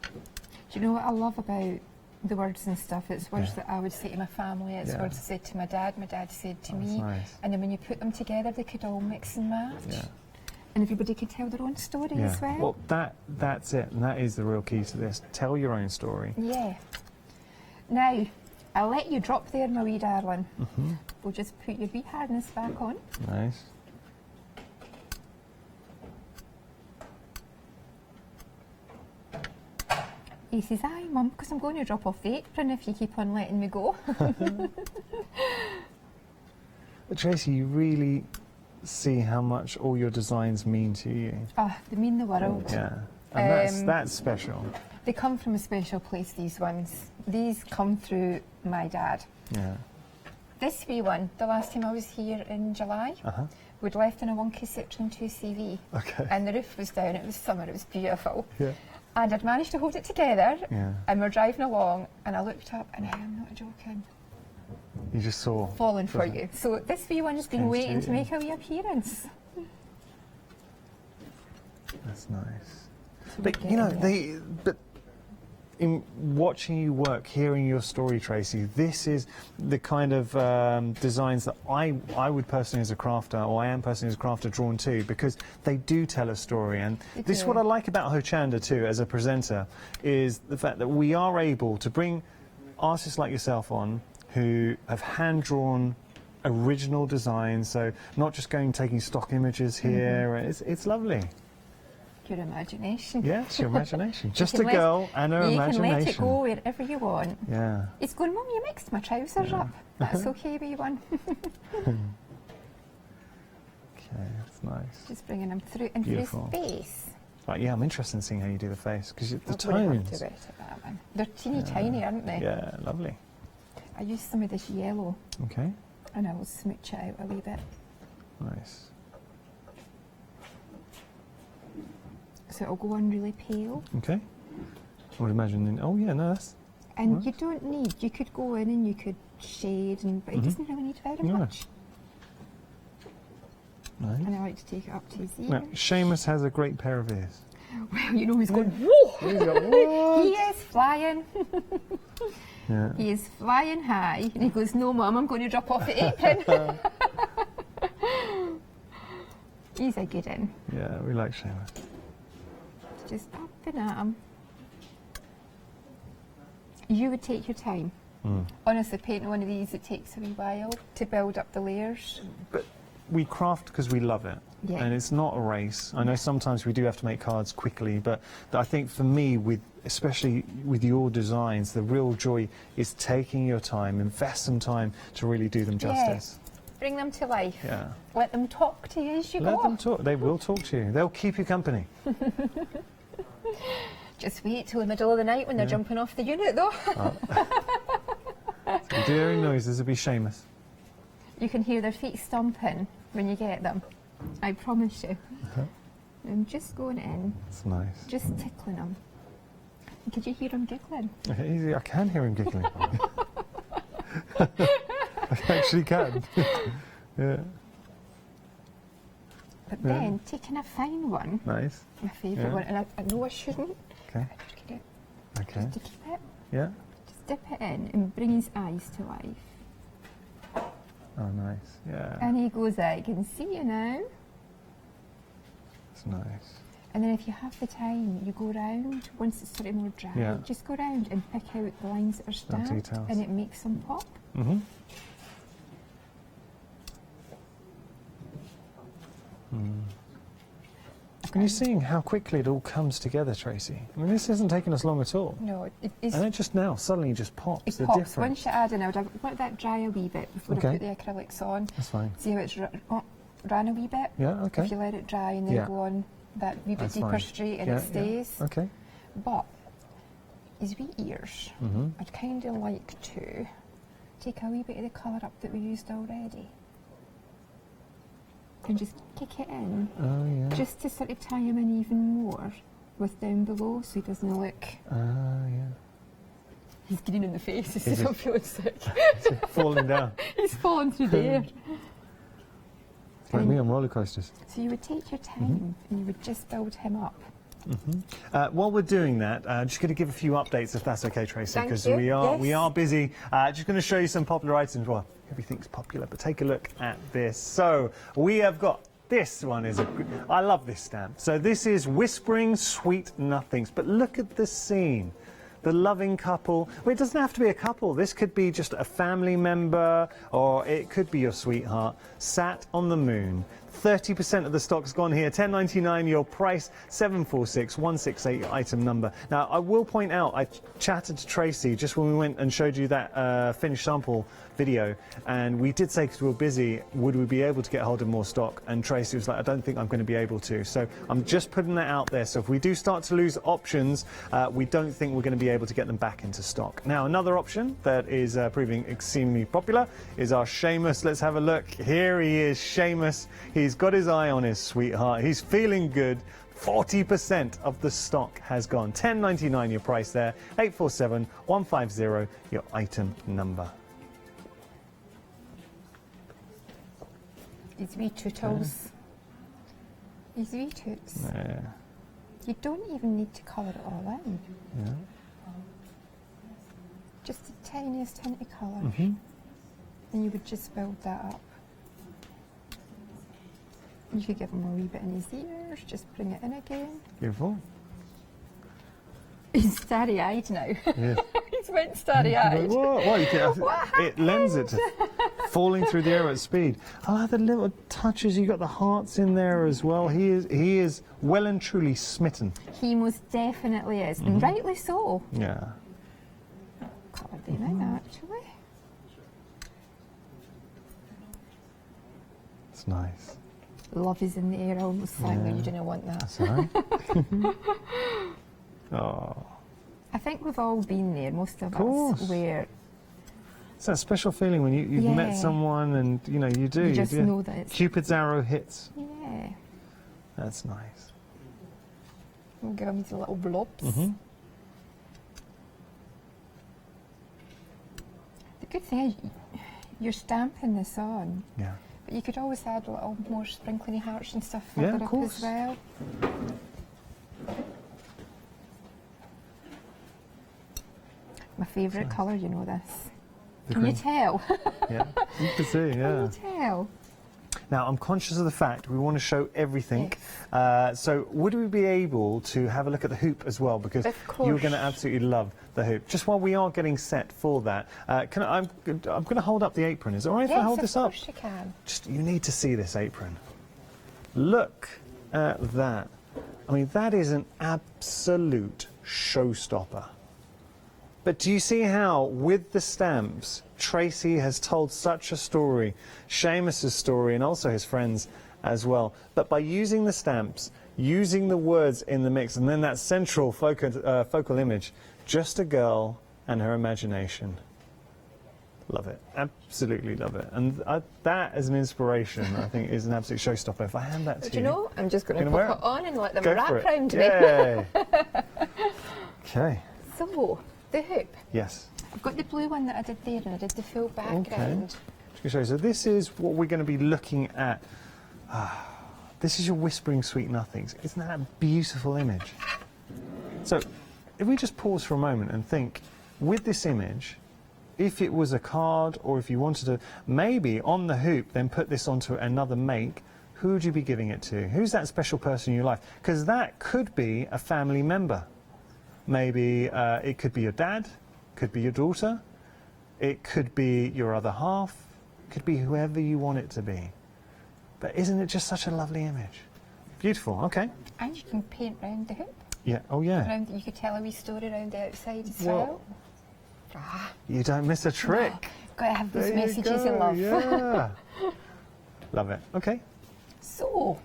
Do you know what I love about the words and stuff? It's words that I would say to my family, it's words I said to my dad said to me. Nice. And then when you put them together, they could all mix and match. And everybody could tell their own story as well. Well, that's it, and that is the real key to this. Tell your own story. Yeah. Now, I'll let you drop there, my wee darling. We'll just put your wee harness back on. Nice. He says, aye, Mum, because I'm going to drop off the apron if you keep on letting me go. But Tracy, you really see how much all your designs mean to you. Oh, they mean the world. Yeah, and that's special. They come from a special place, these ones. These come through my dad. Yeah. This wee one, the last time I was here in July, we'd left in a 1K Citroen 2CV. Okay. And the roof was down, it was summer, it was beautiful. Yeah. And I'd managed to hold it together, Yeah. and we're driving along, and I looked up, and I am not joking, You just saw. falling for you. So this wee one's been Came waiting to straight in. make a wee appearance. That's nice. But you know, but in watching you work, hearing your story, Tracy, this is the kind of designs that I would personally as a crafter, or I am personally as a crafter, drawn to, because they do tell a story. And this is what I like about Hochanda too, as a presenter, is the fact that we are able to bring artists like yourself on who have hand-drawn original designs, so not just taking stock images here. It's lovely. Your imagination. Yeah, it's your imagination. Just a girl and her imagination. You can let it go wherever you want. Yeah. It's going, Mum, you mixed my trousers up. That's okay, wee one. Okay, that's nice. Just bringing them through and Beautiful. through his face. Right, yeah, I'm interested in seeing how you do the face, because the I'll put it up tones. to it, that one. They're teeny tiny, aren't they? Yeah, lovely. I used some of this yellow, Okay, and I will smooch it out a wee bit. nice. So it'll go on really pale. Okay. I would imagine. Oh yeah, no, that's. And right. you don't need, you could go in and you could shade, but it doesn't really need very much. Nice. And I like to take it up to his ear. Now, Seamus has a great pair of ears. Well, you know he's going, whoa! He's like, what? He is flying. Yeah. He is flying high. And he goes, no, Mum, I'm going to drop off the apron. He's a good one. Yeah, we like Seamus. Just popping at him. You would take your time. Honestly, painting one of these, it takes a wee while to build up the layers. But we craft because we love it. Yeah. And it's not a race. I know sometimes we do have to make cards quickly, but I think for me, especially with your designs, the real joy is taking your time, invest some time to really do them justice. Bring them to life. Yeah. Let them talk to you as you go. Let them talk. They will talk to you. They'll keep you company. Just wait till the middle of the night when they're jumping off the unit, though. So you do hearing noises, it'll be Seamus. You can hear their feet stomping when you get them. I promise you. I'm just going in. That's nice. Just tickling them. Could you hear him giggling? I can hear him giggling. I actually can. Yeah. But then, taking a fine one, Nice. my favourite one, and I know I shouldn't, Okay. Okay. just to keep it, Yeah. just dip it in and bring his eyes to life. Oh, nice. Yeah. And he goes, I can see you now. It's nice. And then if you have the time, you go round, once it's sort of more dry, just go round and pick out the lines that are stamped, details. and it makes them pop. Mm-hmm. And you're seeing how quickly it all comes together, Tracy. I mean, this hasn't taken us long at all. No, it's... And it just now suddenly just pops. It the pops. difference. Once you add in, I would let that dry a wee bit before I put the acrylics on. That's fine. See how it's ran a wee bit? Yeah, okay. If you let it dry and then go on that wee bit deeper straight and it stays. Okay. But his wee ears. Mhm. I'd kind of like to take a wee bit of the colour up that we used already and just kick it in, Oh, yeah. just to sort of tie him in even more with down below so he doesn't look... Yeah. He's green in the face, he Is says he? I'm feeling sick. Is he falling down? He's falling through the air. It's like me on roller coasters. So you would take your time and you would just build him up. While we're doing that, just going to give a few updates, if that's okay, Tracy, Thank because you. we Yes. are busy. Just going to show you some popular items. Well, everything's popular, but take a look at this. So we have got this one. I love this stamp. So this is Whispering Sweet Nothings, but look at the scene. The loving couple. Well, it doesn't have to be a couple. This could be just a family member, or it could be your sweetheart sat on the moon. 30% of the stock's gone here. $10.99 your price, 746-168 your item number. Now, I will point out, I chatted to Tracy just when we went and showed you that finished sample video, and we did say, because we were busy, would we be able to get hold of more stock? And Tracy was like, I don't think I'm going to be able to. So I'm just putting that out there. So if we do start to lose options, we don't think we're going to be able to get them back into stock. Now, another option that is proving extremely popular is our Seamus. Let's have a look. Here he is, Seamus. He's got his eye on his sweetheart. He's feeling good. 40% of the stock has gone. $10.99 your price there. 847-150 your item number. His wee tootles. His wee toots. Yeah. You don't even need to colour it all in. Yeah. Just the tiniest hint of colour. Mhm. And you would just build that up. You could give him a wee bit in his ears, just bring it in again. Beautiful. He's starry-eyed now. Yeah. He's went starry-eyed. What? Well, What it lends it to falling through the air at speed. I like the little touches. You got the hearts in there as well. He is well and truly smitten. He most definitely is, and rightly so. Yeah. Coloured them in, actually. It's nice. Love is in the air. I almost sang when you didn't want that. That's all right. Oh. I think we've all been there, most of course. us, where It's that special feeling when you've met Yeah. someone and, you know, you do. You just know that it's... Cupid's arrow hits. Yeah. That's nice. We'll give them these little blobs. Mhm. The good thing is you're stamping this on. Yeah. But you could always add a little more sprinkling hearts and stuff Yeah, further of up course. as well. My favourite colour, you know this. The Can you green. tell? Yeah, you can see, Can yeah. you tell? Now, I'm conscious of the fact we want to show everything. So would we be able to have a look at the hoop as well? Because Of you're course. going to absolutely love the hoop. Just while we are getting set for that, I'm going to hold up the apron. Is it all right if I hold this up? Yes, of course you can. Just, you need to see this apron. Look at that. I mean, that is an absolute showstopper. But do you see how, with the stamps, Tracy has told such a story, Seamus's story, and also his friends as well. But by using the stamps, using the words in the mix, and then that central focal image, just a girl and her imagination. Love it. Absolutely love it. And that as an inspiration, I think, is an absolute showstopper. If I hand that to Do you know, I'm just going to Gonna wear pop it on and let them Go wrap for it. round Yay. me. Okay. So, the hoop. Yes. I've got the blue one that I did there and I did the full background. Just gonna show you. So this is what we're going to be looking at. This is your Whispering Sweet Nothings. Isn't that a beautiful image? So if we just pause for a moment and think, with this image, if it was a card or if you wanted to maybe on the hoop then put this onto another make, who would you be giving it to? Who's that special person in your life? Because that could be a family member. Maybe it could be your dad, could be your daughter, it could be your other half, could be whoever you want it to be. But isn't it just such a lovely image? Beautiful, okay. And you can paint round the hoop. Yeah, oh yeah. Around, you could tell a wee story around the outside as Well, well. Ah, You don't miss a trick. got to have those There you messages go, of love. Yeah. Love it, okay. So,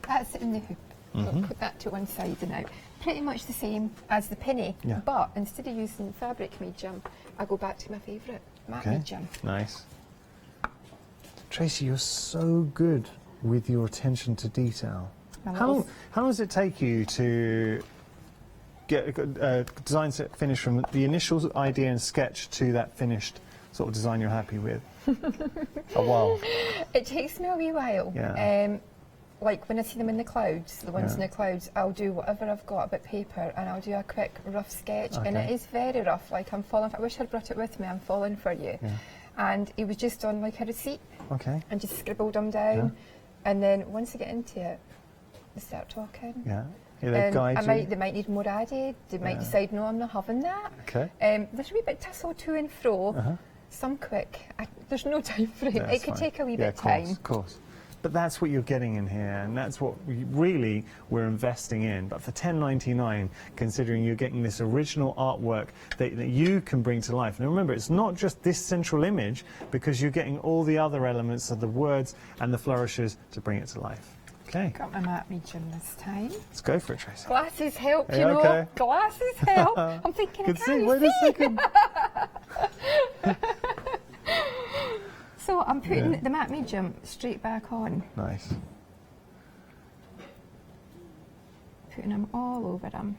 that's it in the hoop. We'll put that to one side now. Pretty much the same as the penny, but instead of using fabric medium, I go back to my favourite, matte medium. Nice. Tracy, you're so good with your attention to detail. How long does it take you to get a design set finished from the initial idea and sketch to that finished sort of design you're happy with? A while. It takes me a wee while. Yeah. Like when I see them in the clouds, the ones in the clouds, I'll do whatever I've got about paper and I'll do a quick rough sketch, and it is very rough. Like I'm falling. I wish I'd brought it with me. I'm falling for you. Yeah. And it was just on like a receipt. Okay. And just scribbled them down, and then once I get into it, they start talking. Yeah. They guide you. They might need more added. They might decide, no, I'm not having that. Okay. There's a wee bit tussle to and fro. Some quick. There's no time frame. Yeah, it could take a wee bit of time. Of course. But that's what you're getting in here, and that's what we're investing in. But for $10.99, considering you're getting this original artwork that you can bring to life. And remember, it's not just this central image, because you're getting all the other elements of the words and the flourishes to bring it to life. Okay. Got my matte medium this time. Let's go for it, Tracy. Glasses help, you know. Glasses help. I'm thinking, I can't Wait a second. So I'm putting the matte medium straight back on. Nice. Putting them all over them.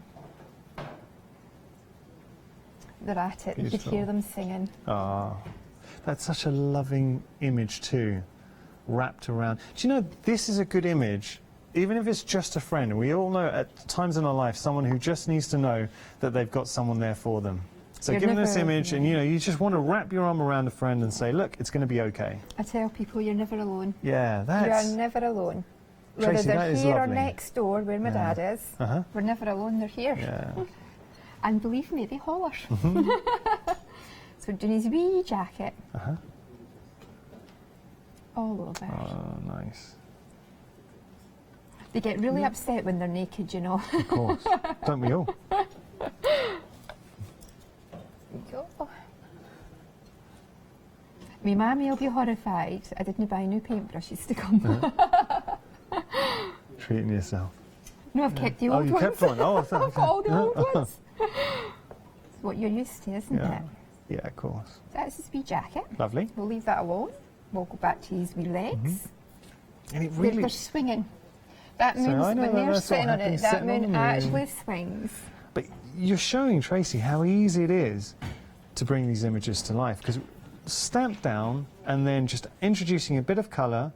They're at it. You could hear them singing. Ah, that's such a loving image too, wrapped around. Do you know, this is a good image, even if it's just a friend. We all know at times in our life someone who just needs to know that they've got someone there for them. So given this image, and you just want to wrap your arm around a friend and say, look, it's going to be okay. I tell people, you're never alone. Yeah, that's... You're never alone. Tracy, whether they're here or next door, where my dad is, we're never alone, they're here. Yeah. And believe me, they holler. So we're doing his wee jacket. All over. Oh, nice. They get really upset when they're naked, you know. Of course. Don't we all? Go. My mammy will be horrified. I didn't buy new paintbrushes to come. Treating yourself. No, I've kept the old ones. Oh, you kept one? Oh, I've got all the old ones. It's what you're used to, isn't it? Yeah, of course. So that's his wee jacket. Lovely. We'll leave that alone. We'll go back to his wee legs. And it really... They're swinging. That means when they're sitting on it, that moon actually swings. But you're showing, Tracy, how easy it is to bring these images to life, because stamp down and then just introducing a bit of colour,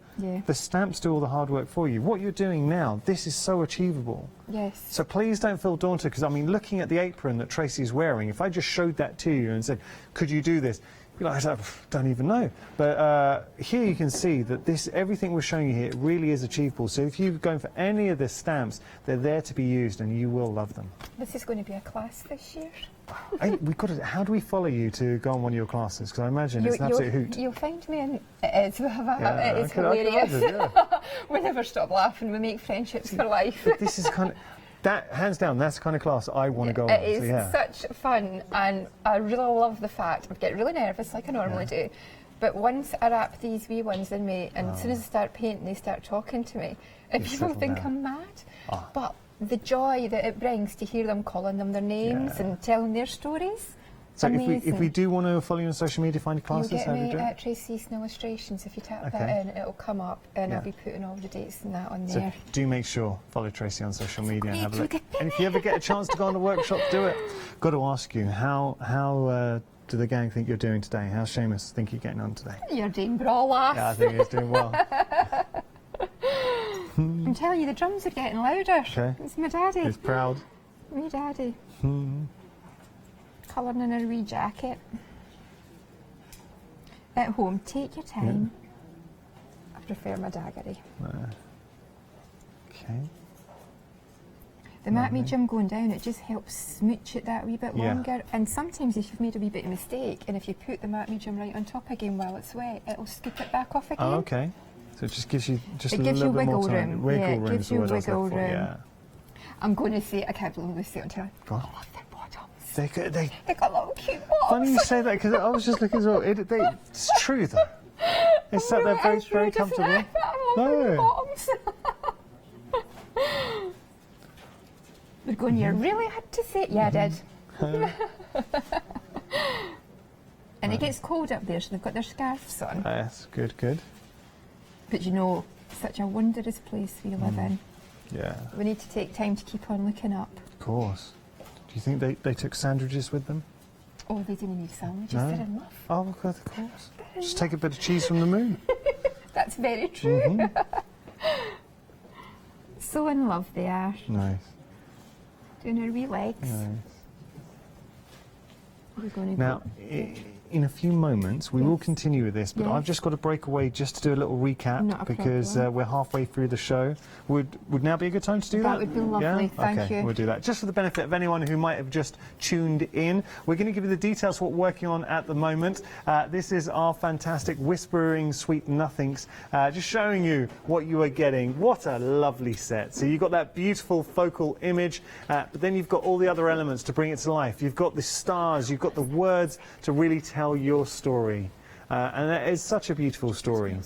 the stamps do all the hard work for you. What you're doing now, this is so achievable. Yes. So please don't feel daunted, because I mean, looking at the apron that Tracy's wearing, if I just showed that to you and said, could you do this? You'd be like, I don't even know. But here you can see that everything we're showing you here really is achievable. So if you're going for any of the stamps, they're there to be used and you will love them. This is going to be a class this year. How do we follow you to go on one of your classes? Because I imagine it's an absolute hoot. You'll find me in it. It is hilarious. We never stop laughing. We make friendships for life. But this is kind of... That, hands down, that's the kind of class I want to go on. It is such fun, and I really love the fact I get really nervous like I normally do, but once I wrap these wee ones in me, and as soon as I start painting, they start talking to me, and people think I'm mad, but the joy that it brings to hear them calling them their names and telling their stories. So if we do want to follow you on social media, find classes, you'll get me at Tracy's Illustrations. If you tap that in, it'll come up, and I'll be putting all the dates and that on there. So do make sure, follow Tracy on social media and have a look. And if you ever get a chance to go on a workshop, do it. Got to ask you, how do the gang think you're doing today? How's Seamus think you're getting on today? You're doing brawler. Yeah, I think he's doing well. I'm telling you, the drums are getting louder. Okay. It's my daddy. He's proud. Me daddy. Colouring in a wee jacket. At home, take your time. I prefer my daggery. Okay. The matte medium going down, it just helps smooch it that wee bit longer. And sometimes if you've made a wee bit of mistake, and if you put the matte medium right on top again while it's wet, it'll scoop it back off again. Oh, okay. So it just gives you a little bit more time. Wiggle room. It gives you wiggle room. Yeah. I'm going to say, I can't believe this until I love their bottoms. They got little cute bottoms. Funny you say that, because I was just looking as well. It's true though. It's they're very, very comfortable. I love their bottoms. They're going, you really had to say it. Yeah, I did. And it gets cold up there, so they've got their scarves on. Yes, good, good. But you know, such a wondrous place we live in. Yeah. We need to take time to keep on looking up. Of course. Do you think they took sandwiches with them? Oh, they didn't need sandwiches, No? they're in love. Oh, of course. Just take a bit of cheese from the moon. That's very true. So in love they are. Nice. Doing her wee legs. Nice. We're going to Now, in a few moments, we will continue with this, but Yes. I've just got to break away just to do a little recap Not a because problem. we're halfway through the show. Would now be a good time to do that? That would be lovely, thank okay, you. we'll do that. Just for the benefit of anyone who might have just tuned in, we're going to give you the details of what we're working on at the moment. This is our fantastic Whispering Sweet Nothings, just showing you what you are getting. What a lovely set. So you've got that beautiful focal image, but then you've got all the other elements to bring it to life. You've got the stars, you've got the words to really tell your story. And that is such a beautiful story.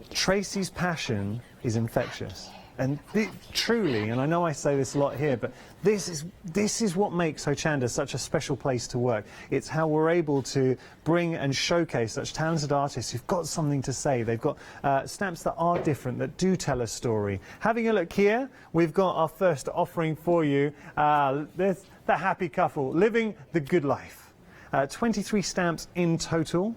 Tracy's passion is infectious. And truly, and I know I say this a lot here, but this is what makes Hochanda such a special place to work. It's how we're able to bring and showcase such talented artists who've got something to say. They've got stamps that are different, that do tell a story. Having a look here, we've got our first offering for you. There's the happy couple, living the good life. 23 stamps in total.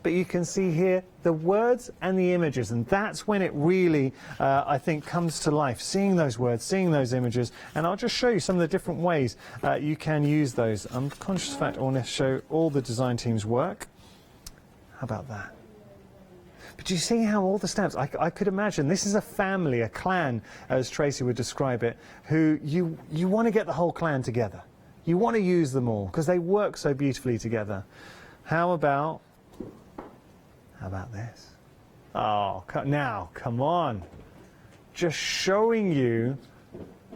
But you can see here the words and the images, and that's when it really, I think, comes to life. Seeing those words, seeing those images, and I'll just show you some of the different ways you can use those. I'm conscious of the fact I want to show all the design team's work. How about that? But do you see how all the stamps, I could imagine, this is a family, a clan, as Tracy would describe it, who you want to get the whole clan together. You want to use them all, because they work so beautifully together. How about this? Oh, now, come on. Just showing you.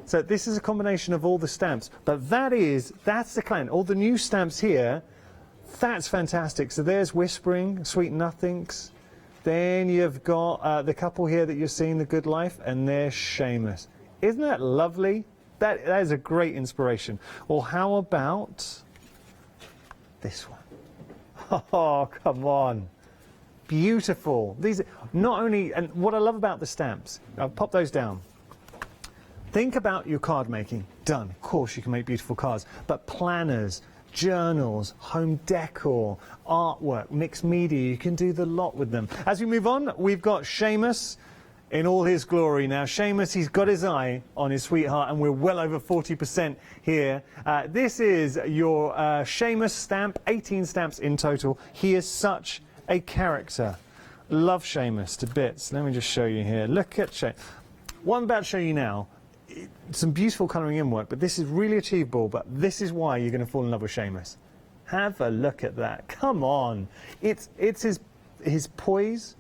So this is a combination of all the stamps, but that's the clan. All the new stamps here, that's fantastic. So there's Whispering, Sweet Nothings. Then you've got the couple here that you're seeing, The Good Life, and there's Seamus. Isn't that lovely? That is a great inspiration. Or how about this one? Oh, come on. Beautiful. These are not only, and what I love about the stamps, I'll pop those down. Think about your card making. Done. Of course, you can make beautiful cards, but planners, journals, home decor, artwork, mixed media, you can do the lot with them. As we move on, we've got Seamus in all his glory. Now, Seamus, he's got his eye on his sweetheart, and we're well over 40% here. This is your Seamus stamp, 18 stamps in total. He is such a character. Love Seamus to bits. Let me just show you here. Look at Seamus. What I'm about to show you now, some beautiful colouring in work, but this is really achievable, but this is why you're going to fall in love with Seamus. Have a look at that. Come on. It's his poise.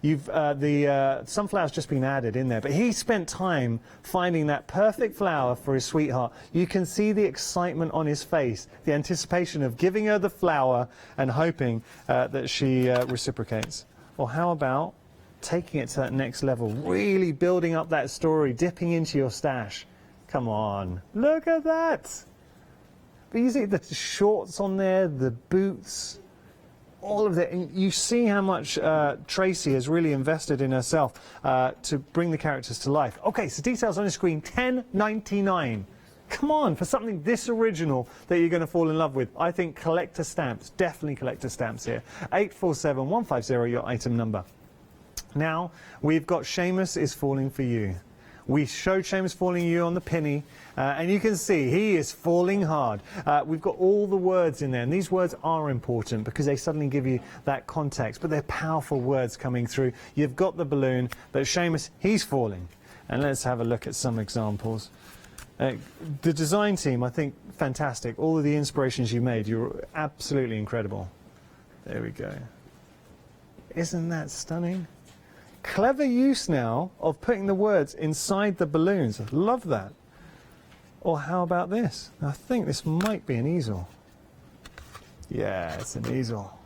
The sunflower's just been added in there, but he spent time finding that perfect flower for his sweetheart. You can see the excitement on his face, the anticipation of giving her the flower and hoping that she reciprocates. Or how about taking it to that next level, really building up that story, dipping into your stash. Come on, look at that. But you see the shorts on there, the boots, all of that. And you see how much Tracy has really invested in herself to bring the characters to life. Okay, so details on the screen, $10.99. Come on, for something this original that you're going to fall in love with. I think collector stamps, definitely collector stamps here. 847150, your item number. Now, we've got Seamus is falling for you. We showed Seamus falling you on the penny, and you can see he is falling hard. We've got all the words in there, and these words are important because they suddenly give you that context, but they're powerful words coming through. You've got the balloon, but Seamus, he's falling. And let's have a look at some examples. The design team, I think, fantastic. All of the inspirations you made, you're absolutely incredible. There we go. Isn't that stunning? Clever use now of putting the words inside the balloons. I love that. Or how about this? I think this might be an easel. Yeah, it's an easel.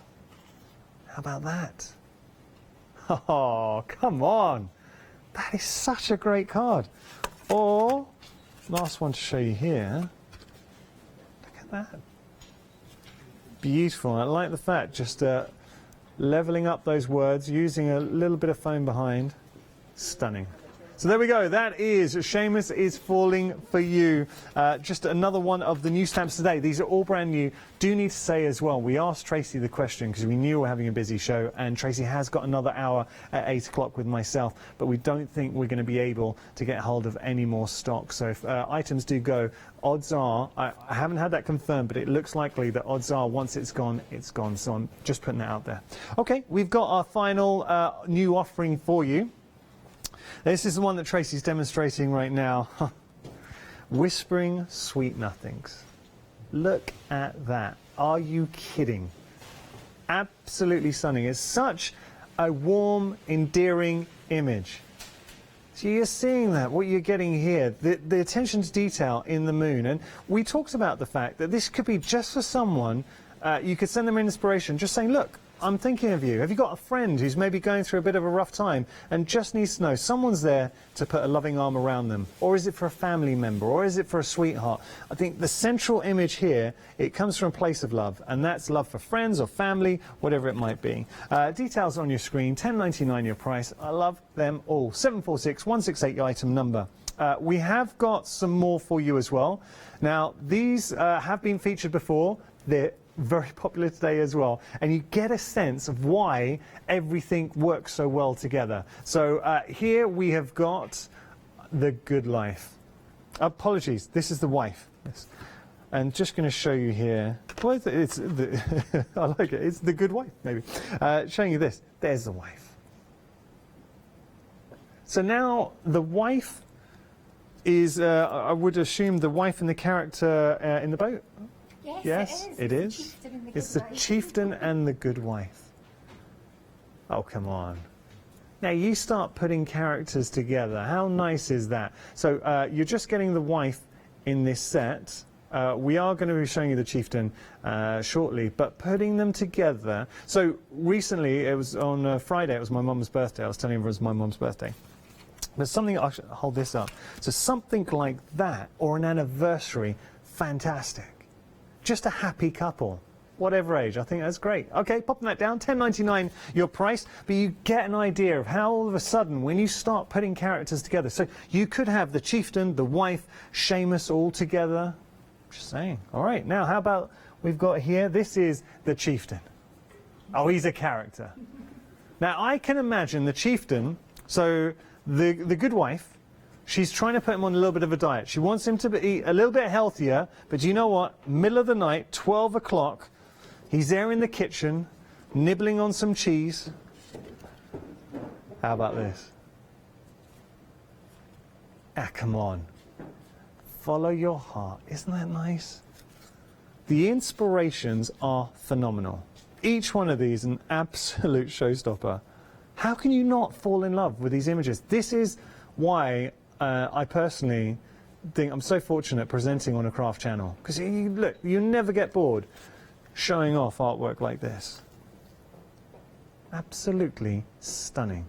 How about that? Oh, come on. That is such a great card. Or last one to show you here. Look at that. Beautiful. I like the fact just leveling up those words, using a little bit of foam behind. Stunning. So there we go. That is Seamus is Falling for You. Just another one of the new stamps today. These are all brand new. Do need to say as well, we asked Tracy the question because we knew we were having a busy show, and Tracy has got another hour at 8 o'clock with myself, but we don't think we're going to be able to get hold of any more stock. So if items do go, odds are, I haven't had that confirmed, but it looks likely that odds are once it's gone, it's gone. So I'm just putting that out there. Okay, we've got our final new offering for you. This is the one that Tracy's demonstrating right now. Whispering Sweet Nothings. Look at that. Are you kidding? Absolutely stunning. It's such a warm, endearing image. So you're seeing that, what you're getting here, the attention to detail in the moon. And we talked about the fact that this could be just for someone. You could send them an inspiration, just saying, look, I'm thinking of you. Have you got a friend who's maybe going through a bit of a rough time and just needs to know someone's there to put a loving arm around them? Or is it for a family member? Or is it for a sweetheart? I think the central image here, it comes from a place of love, and that's love for friends or family, whatever it might be. Details on your screen, £10.99 your price. I love them all. 746-168 your item number. We have got some more for you as well. Now, these have been featured before. They're very popular today as well, and you get a sense of why everything works so well together. So here we have got the good life. Apologies, this is the wife. Yes. And just going to show you here. Well, it's the I like it. It's the good wife, maybe. Showing you this. There's the wife. So now the wife is, I would assume, the wife and the character in the boat. Yes, it is. It's the chieftain and the good wife. Oh, come on. Now, you start putting characters together. How nice is that? So, you're just getting the wife in this set. We are going to be showing you the chieftain shortly, but putting them together. So, recently, it was on Friday, it was my mum's birthday. I was telling everyone it was my mum's birthday. But something, I'll hold this up. So, something like that, or an anniversary, fantastic. Just a happy couple, whatever age. I think that's great. Okay, popping that down, £10.99 your price, but you get an idea of how all of a sudden, when you start putting characters together, so you could have the chieftain, the wife, Seamus all together. Just saying. All right, now how about we've got here, this is the chieftain. Oh, he's a character. Now, I can imagine the chieftain, so the good wife, she's trying to put him on a little bit of a diet. She wants him to eat a little bit healthier, but you know what? Middle of the night, 12 o'clock, he's there in the kitchen, nibbling on some cheese. How about this? Ah, come on. Follow your heart. Isn't that nice? The inspirations are phenomenal. Each one of these an absolute showstopper. How can you not fall in love with these images? This is why I personally think I'm so fortunate presenting on a craft channel, because look, you never get bored showing off artwork like this. Absolutely stunning.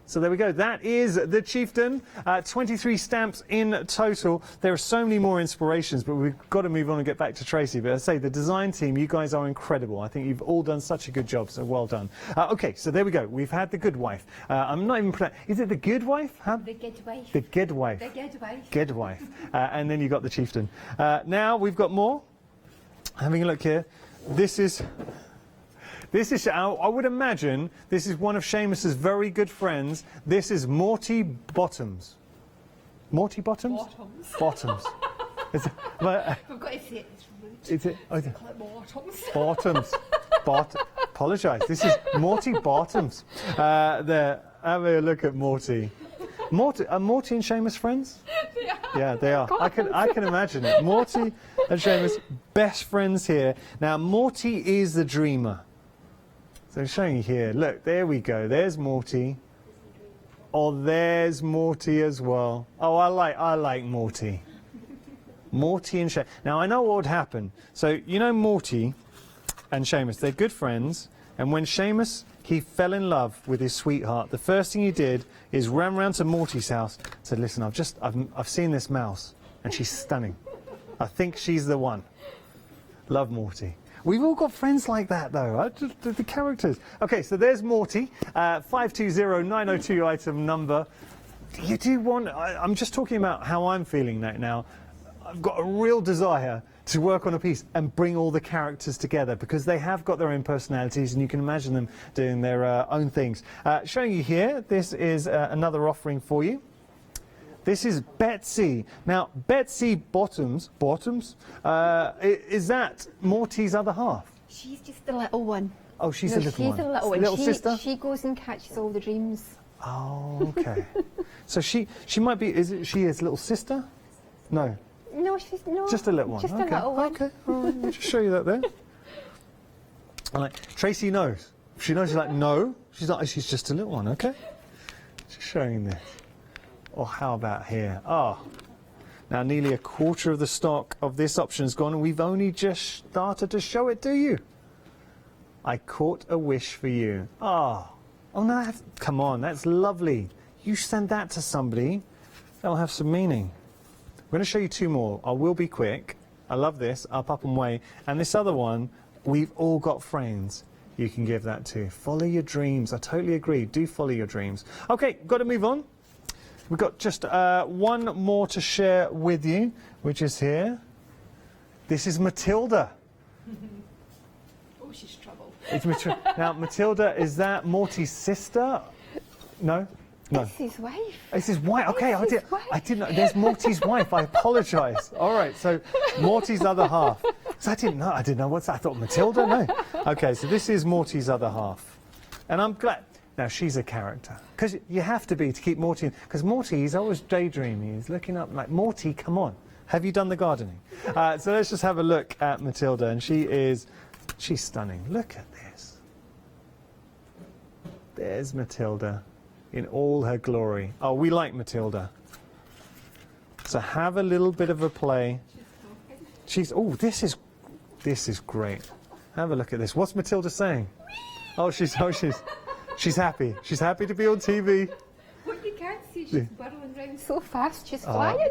So there we go. That is the chieftain. 23 stamps in total. There are so many more inspirations, but we've got to move on and get back to Tracy. But I say, the design team, you guys are incredible. I think you've all done such a good job, so well done. Okay, so there we go. We've had the good wife. I'm not even... Is it the good wife? Huh? The good wife. The good wife. The good wife. Good wife. And then you got the chieftain. Now we've got more. Having a look here. This is, I would imagine, this is one of Seamus's very good friends. This is Morty Bottoms. Morty Bottoms? Bottoms. Bottoms. We've got to say it. It's rude. Bottoms. Apologise. This is Morty Bottoms. There. Have a look at Morty. Are Morty and Seamus friends? Yeah, they are. I can imagine it. Morty and Seamus, best friends here. Now, Morty is the dreamer. So I'm showing you here. Look, there we go. There's Morty. Oh, there's Morty as well. Oh, I like Morty. Morty and Seamus. Now, I know what would happen. So, you know Morty and Seamus, they're good friends. And when Seamus, he fell in love with his sweetheart, the first thing he did is ran round to Morty's house and said, listen, I've seen this mouse. and she's stunning. I think she's the one. Love Morty. We've all got friends like that, though. The characters. Okay, so there's Morty. 520902 item number. You do want... I'm just talking about how I'm feeling right now. I've got a real desire to work on a piece and bring all the characters together because they have got their own personalities and you can imagine them doing their own things. Showing you here, this is another offering for you. This is Betsy. Now, Betsy Bottoms, is that Morty's other half? She's just the little one. Oh, she's a little one. She's a little one. Little sister? She goes and catches all the dreams. Oh, okay. So she might be, she his little sister? No. No, she's not. Just a little one. Just okay. a little one. Okay, all right. I'll just show you that there. Tracy knows. She knows, she's like, no. She's like, she's just a little one, okay? Just showing this. Or how about here? Oh, now nearly a quarter of the stock of this option's gone and we've only just started to show it to you. I caught a wish for you. Oh no, come on, that's lovely. You send that to somebody, that'll have some meaning. We're going to show you two more. I will be quick. I love this, Up and Way. And this other one, we've all got friends you can give that to. Follow your dreams. I totally agree. Do follow your dreams. Okay, got to move on. We've got just one more to share with you, which is here. This is Matilda. Oh, she's trouble. Now, Matilda, is that Morty's sister? No? No. It's his wife. It's his wife. Okay, I didn't know. There's Morty's wife. I apologise. All right, so Morty's other half. So I didn't know. What's that? I thought Matilda. No. Okay, so this is Morty's other half, and I'm glad. Now she's a character because you have to be to keep Morty. Because Morty, he's always daydreaming. He's looking up like Morty. Come on, have you done the gardening? So let's just have a look at Matilda, and she's stunning. Look at this. There's Matilda in all her glory. Oh, we like Matilda. So have a little bit of a play. This is great. Have a look at this. What's Matilda saying? She's happy. She's happy to be on TV. What you can't see, she's whirling around so fast, she's flying.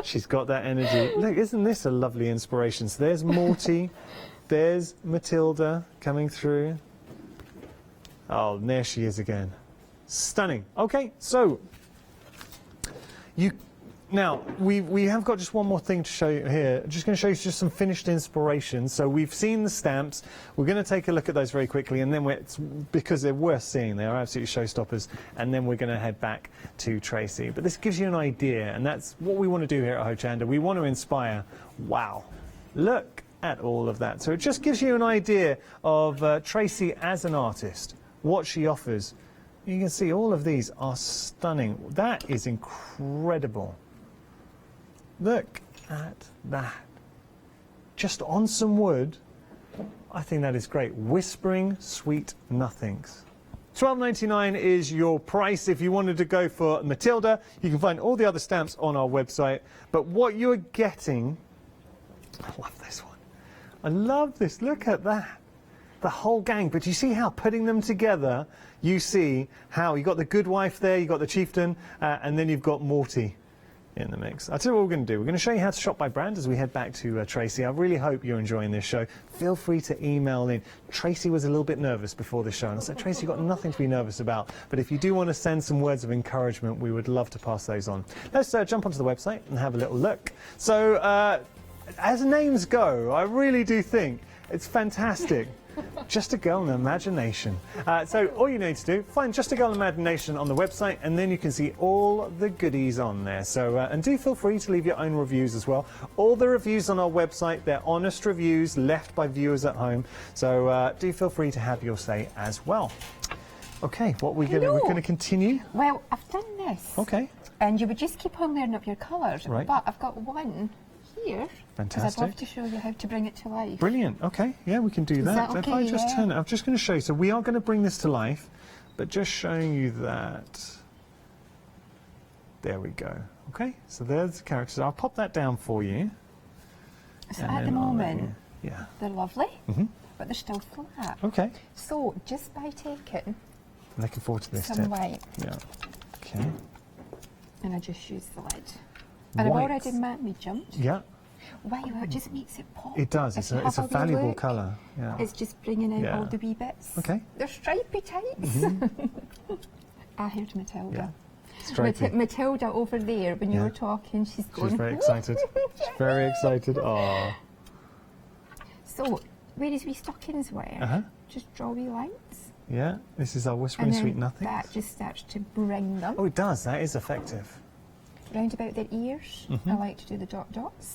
She's got that energy. Look, isn't this a lovely inspiration? So there's Morty, there's Matilda coming through. Oh, there she is again. Stunning. Okay, so now we have got just one more thing to show you here. I'm just going to show you just some finished inspiration. So we've seen the stamps. We're going to take a look at those very quickly, and then because they're worth seeing. They are absolutely showstoppers. And then we're going to head back to Tracy. But this gives you an idea, and that's what we want to do here at Hochanda. We want to inspire. Wow, look at all of that. So it just gives you an idea of Tracy as an artist, what she offers. You can see all of these are stunning. That is incredible. Look at that. Just on some wood. I think that is great. Whispering Sweet Nothings. $12.99 is your price if you wanted to go for Matilda. You can find all the other stamps on our website. But what you're getting... I love this one. I love this. Look at that. The whole gang. But you see how putting them together, you see how you got the good wife there, you got the chieftain, and then you've got Morty in the mix. I'll tell you what we're going to do. We're going to show you how to shop by brand as we head back to Tracy. I really hope you're enjoying this show. Feel free to email in. Tracy was a little bit nervous before the show, and I said, Tracy, you've got nothing to be nervous about. But if you do want to send some words of encouragement, we would love to pass those on. Let's jump onto the website and have a little look. So, as names go, I really do think it's fantastic. Just a Girl in Imagination. So all you need to do, find Just a Girl in Imagination on the website, and then you can see all the goodies on there. So and do feel free to leave your own reviews as well. All the reviews on our website, they're honest reviews left by viewers at home. So do feel free to have your say as well. Okay, we're going to continue. Well, I've done this. Okay. And you would just keep on layering up your colours. Right. But I've got one here. Fantastic. I'd love to show you how to bring it to life. Brilliant. Okay, yeah, we can do that. Okay, if I just turn it, I'm just going to show you. So we are going to bring this to life, but just showing you that. There we go. Okay, so there's the characters. I'll pop that down for you. So at the moment, they're lovely, but they're still flat. Okay. So just by taking I'm looking forward to this some tip. white, yeah. Okay. and I just use the lid. And white. I've already made me jumped. Yeah. Wow, it just makes it pop. It does. If It's you a, it's have a a wee valuable look, colour. Yeah. It's just bringing out Yeah. all the wee bits. Okay. They're stripy types. I heard Matilda. Yeah. Stripy. Matilda over there, when you Yeah. were talking, she's going... She's very excited. She's very excited. Oh. So, whereas we stockings were, just draw wee lines. Yeah. This is our Whispering And then Sweet Nothing. that just starts to bring them. Oh, it does. That is effective. Round about their ears, I like to do the dot dots.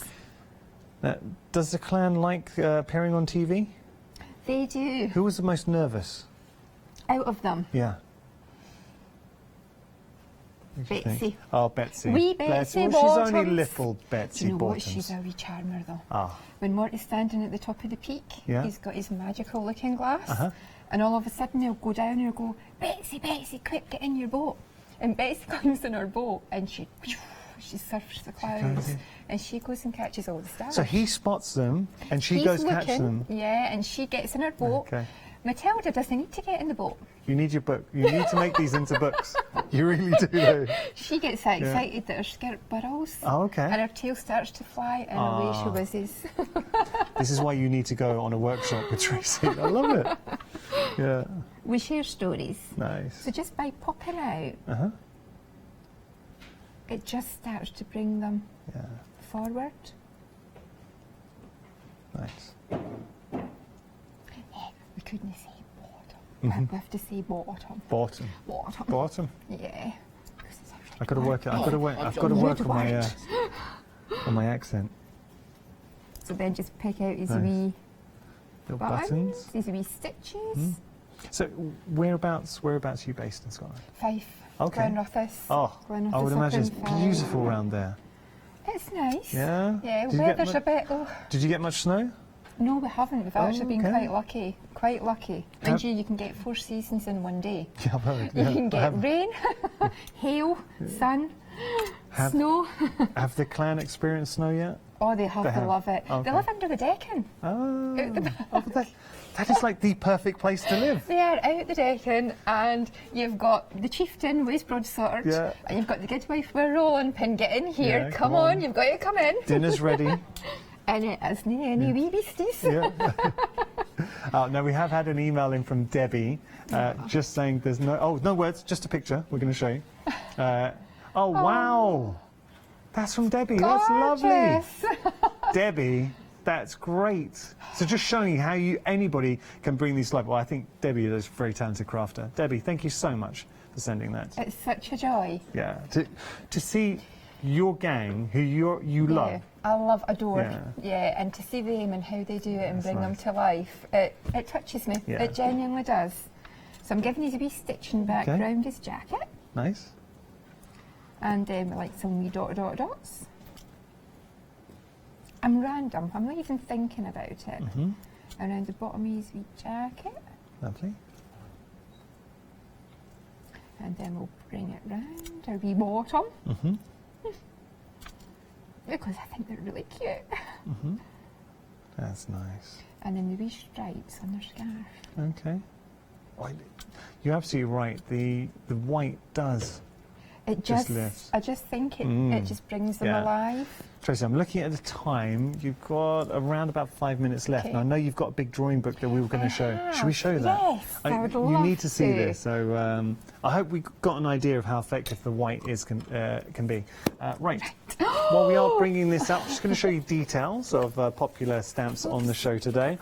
Does the clan like appearing on TV? They do. Who was the most nervous? Out of them. Yeah. Who do you think? Betsy. Oh, Betsy. Wee Bless- Betsy well, she's only Bottoms. little Betsy Do you know what? Bottoms. She's a wee charmer though. Ah. When Morty's standing at the top of the peak, Yeah. he's got his magical looking glass, Uh-huh. and all of a sudden he'll go down and he'll go, Betsy, Betsy, quick, get in your boat. And Betsy comes in her boat and she surfs the clouds and she goes and catches all the stars. So he spots them and she He's goes looking, catch them. Yeah, and she gets in her boat. Okay. Matilda doesn't need to get in the boat. You need your book. You need to make these into books. You really do. Though. She gets so excited that her skirt burrows. Oh, okay. And her tail starts to fly and away she whizzes. This is why you need to go on a workshop with Tracy. I love it. Yeah. We share stories. Nice. So just by popping out, it just starts to bring them forward. Nice. We couldn't say bottom. We have to say bottom. Bottom. Bottom. Bottom. Yeah. I've got to work. I've got to work. I've got to work on my accent. So then just pick out his Nice. wee Little buttons, buttons. his wee stitches. So whereabouts are you based in Scotland? Fife. Okay. Glenrothes. Oh, Glenrothes I would up imagine in it's Fife. beautiful around there. It's nice. Yeah? Yeah, Did you get weather's a bit. Oh. Did you get much snow? No, we haven't. We've actually been okay. quite lucky. Quite lucky. Mind you, you can get 4 seasons in one day. Yeah, I've heard. You Yeah, can I get haven't. rain, hail, sun, snow. Have the clan experienced snow yet? Oh, they have to love it. Okay. They live under the decking. That is like the perfect place to live. They are out the decking, and you've got the chieftain with his broadsword, Yeah. and you've got the goodwife with a rolling pin. Get in here, Yeah, come come on, on. you've got to come in. Dinner's ready. And it isn't any wee beasties. Yeah. Now we have had an email in from Debbie, just saying there's no words, just a picture. We're going to show you. Wow, that's from Debbie. That's lovely. Gorgeous. Debbie, that's great. So just showing you how anybody can bring these to life. Well, I think Debbie is a very talented crafter. Debbie, thank you so much for sending that. It's such a joy. Yeah, to see your gang who you love. I adore. Yeah. Yeah, and to see them and how they do it and That's bring them nice. to life, it touches me. Yeah. It genuinely does. So I'm giving you a wee stitching back Okay. around his jacket, Nice. and like some wee dots. I'm random. I'm not even thinking about it. Mm-hmm. Around the bottom of his wee jacket, Lovely. and then we'll bring it round our wee bottom Mm-hmm. because I think they're really cute. Mm-hmm. That's nice. And then the wee stripes on their scarf. Okay. Oh, you're absolutely right. The white does. It just lifts. I just think it just brings them Yeah. alive. Tracy, I'm looking at the time. You've got around about 5 minutes left. Okay. Now, I know you've got a big drawing book that we were going to show. Should we show that? Yes, I would You love need to see to. this. So I hope we got an idea of how effective the white can be. Right. While we are bringing this up, just going to show you details of popular stamps on the show today.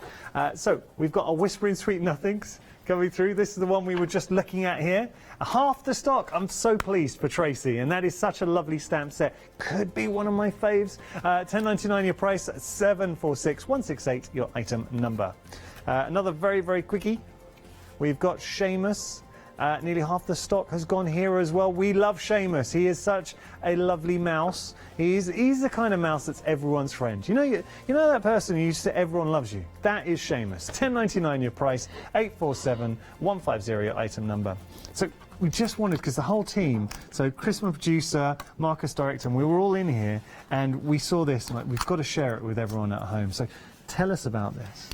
So we've got our Whispering Sweet Nothings coming through. This is the one we were just looking at here. Half the stock. I'm so pleased for Tracy, and that is such a lovely stamp set. Could be one of my faves. $10.99 your price, 746168 your item number. Another very, very quickie. We've got Seamus. Nearly half the stock has gone here as well. We love Seamus. He is such a lovely mouse. He's the kind of mouse that's everyone's friend. You know that person who used to say everyone loves you? That is Seamus. $10.99 your price, 847150 your item number. So we just wanted, because the whole team, so Chris, my producer, Marcus, director, and we were all in here, and we saw this, and we've got to share it with everyone at home. So tell us about this.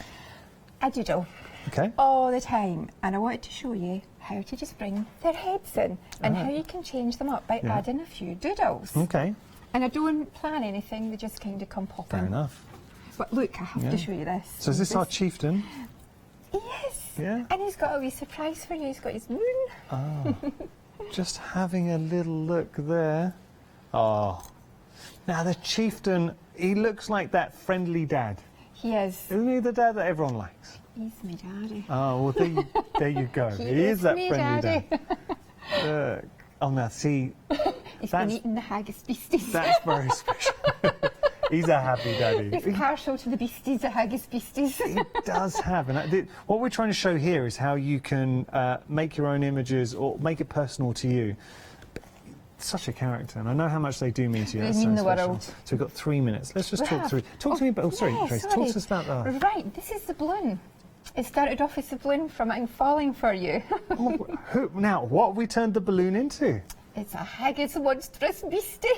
I doodle. Okay. All the time, and I wanted to show you how to just bring their heads in and how you can change them up by adding a few doodles. Okay. And I don't plan anything, they just kind of come popping. Fair enough. But look, I have to show you this. So is this our chieftain? Yes. Yeah. And he's got a wee surprise for you. He's got his moon. Ah. Just having a little look there. Oh. Now the chieftain, he looks like that friendly dad. He is. Isn't he the dad that everyone likes? He's my daddy. Oh, well, there you go. He is that me friendly daddy. dad. Oh, now see. He's been eating the haggis beasties. That's very special. He's a happy daddy. He's partial to the beasties, the haggis beasties. He does have. And what we're trying to show here is how you can make your own images or make it personal to you. Such a character, and I know how much they do mean to you. They That's mean so the special. world. So we've got 3 minutes. Let's just We talk have. through. Talk to me about. Oh, sorry, yeah, Trace. sorry. Talk to us about that. Right, this is the balloon. It started off as a balloon from I'm falling for you. Now, what have we turned the balloon into? It's a haggis monstrous beastie.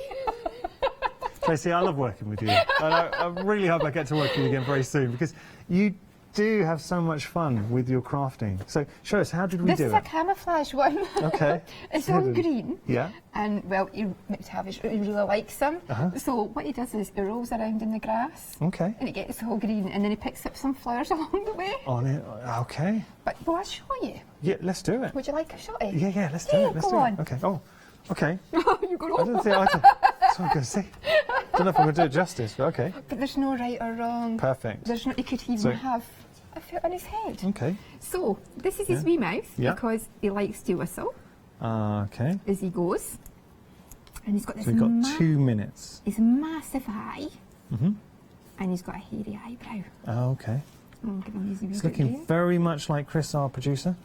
Tracy, I love working with you. And I really hope I get to work with you again very soon, because you do have so much fun with your crafting. So show us, how did we do it? This is a camouflage one. Okay. It's all green. Yeah. And, well, McTavish really likes them. So what he does is he rolls around in the grass. Okay. And it gets all green, and then he picks up some flowers along the way. On it. Okay. But will I show you? Yeah, let's do it. Would you like a shot? Yeah, let's do it. Let's go do on. it. Okay. Oh, okay. You go I on. didn't think that's what I'm going to say. Don't know if I'm going to do it justice, but okay. But there's no right or wrong. Perfect. There's no, he could even have a foot on his head. Okay. So, this is his wee mouth, Yeah. because he likes to whistle Okay. as he goes. And he's got this So we've got 2 minutes. his massive eye, Mm-hmm. and he's got a hairy eyebrow. Oh, okay. I'll give him his wee It's bit looking there. very much like Chris, our producer.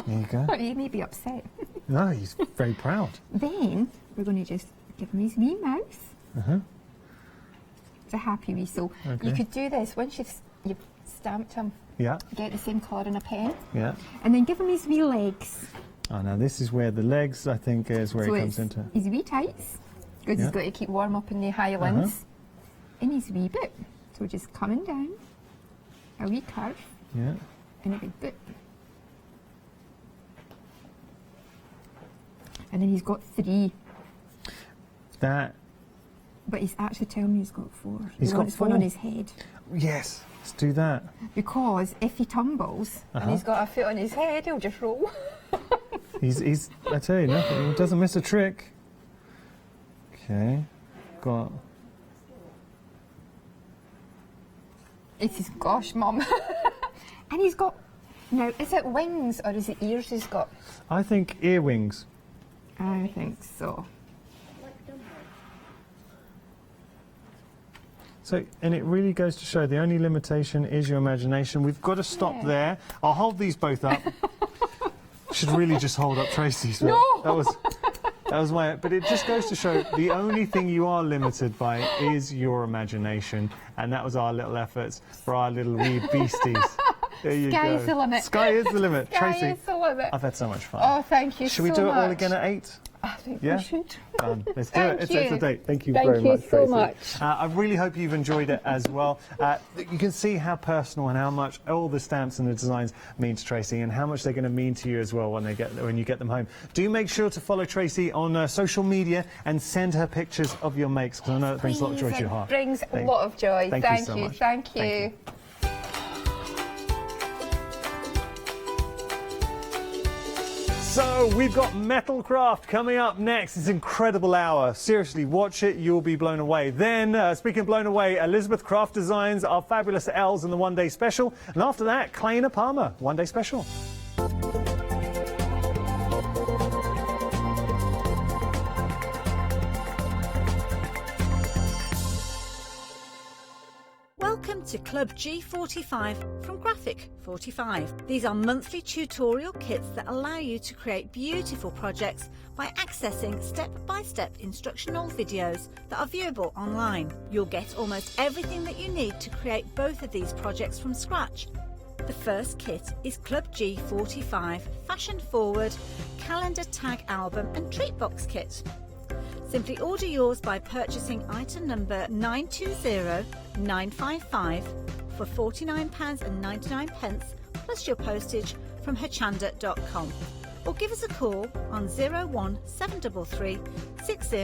There you go. He may be upset. No, he's very proud. Then, we're going to just give him his wee mouth. Uh-huh. It's a happy wee. So, Okay. you could do this once you've stamped him. Yeah. Get the same colour in a pen. Yeah. And then give him his wee legs. Oh, now this is where the legs, I think, is where So it comes it's into. his wee tights, because Yeah. he's got to keep warm up in the Highlands. And his wee boot. So just coming down, a wee curve, Yeah. and a big boot. And then he's got 3. That. But he's actually telling me he's got 4. He's He got wants 4. one on his head. Yes. Let's do that. Because if he tumbles and he's got a foot on his head, he'll just roll. He's. I tell you, nothing. He doesn't miss a trick. Okay. Got. He says, gosh, Mum. And he's got, now, is it wings or is it ears he's got? I think earwings. I think so. So, and it really goes to show the only limitation is your imagination. We've got to stop there. I'll hold these both up. Should really just hold up Tracy's. But No! That was my. But it just goes to show the only thing you are limited by is your imagination, and that was our little efforts for our little wee beasties. There you Sky go. is the limit. Sky is the limit. Sky Tracy, is the limit. I've had so much fun. Oh, thank you Should we so do it all much. again at 8? I think Yeah? we should. Done. Let's do Thank it. you. It's a date. Thank you Thank very you much, so Tracy. much. I really hope you've enjoyed it as well. You can see how personal and how much all the stamps and the designs mean to Tracy, and how much they're going to mean to you as well when you get them home. Do make sure to follow Tracy on social media and send her pictures of your makes, because I know it brings a lot of joy to your heart. It brings a lot of joy. Thank you so much. Thank you. Thank you. So we've got Metalcraft coming up next. It's an incredible hour. Seriously, watch it. You'll be blown away. Then, speaking of blown away, Elizabeth Craft designs our fabulous L's in the one-day special. And after that, Clay and Palmer, one-day special. Welcome to Club G45 from Graphic 45. These are monthly tutorial kits that allow you to create beautiful projects by accessing step-by-step instructional videos that are viewable online. You'll get almost everything that you need to create both of these projects from scratch. The first kit is Club G45 Fashion Forward Calendar Tag Album and Treat Box Kit. Simply order yours by purchasing item number 920955 for £49.99 plus your postage from Hochanda.com, or give us a call on 01733 60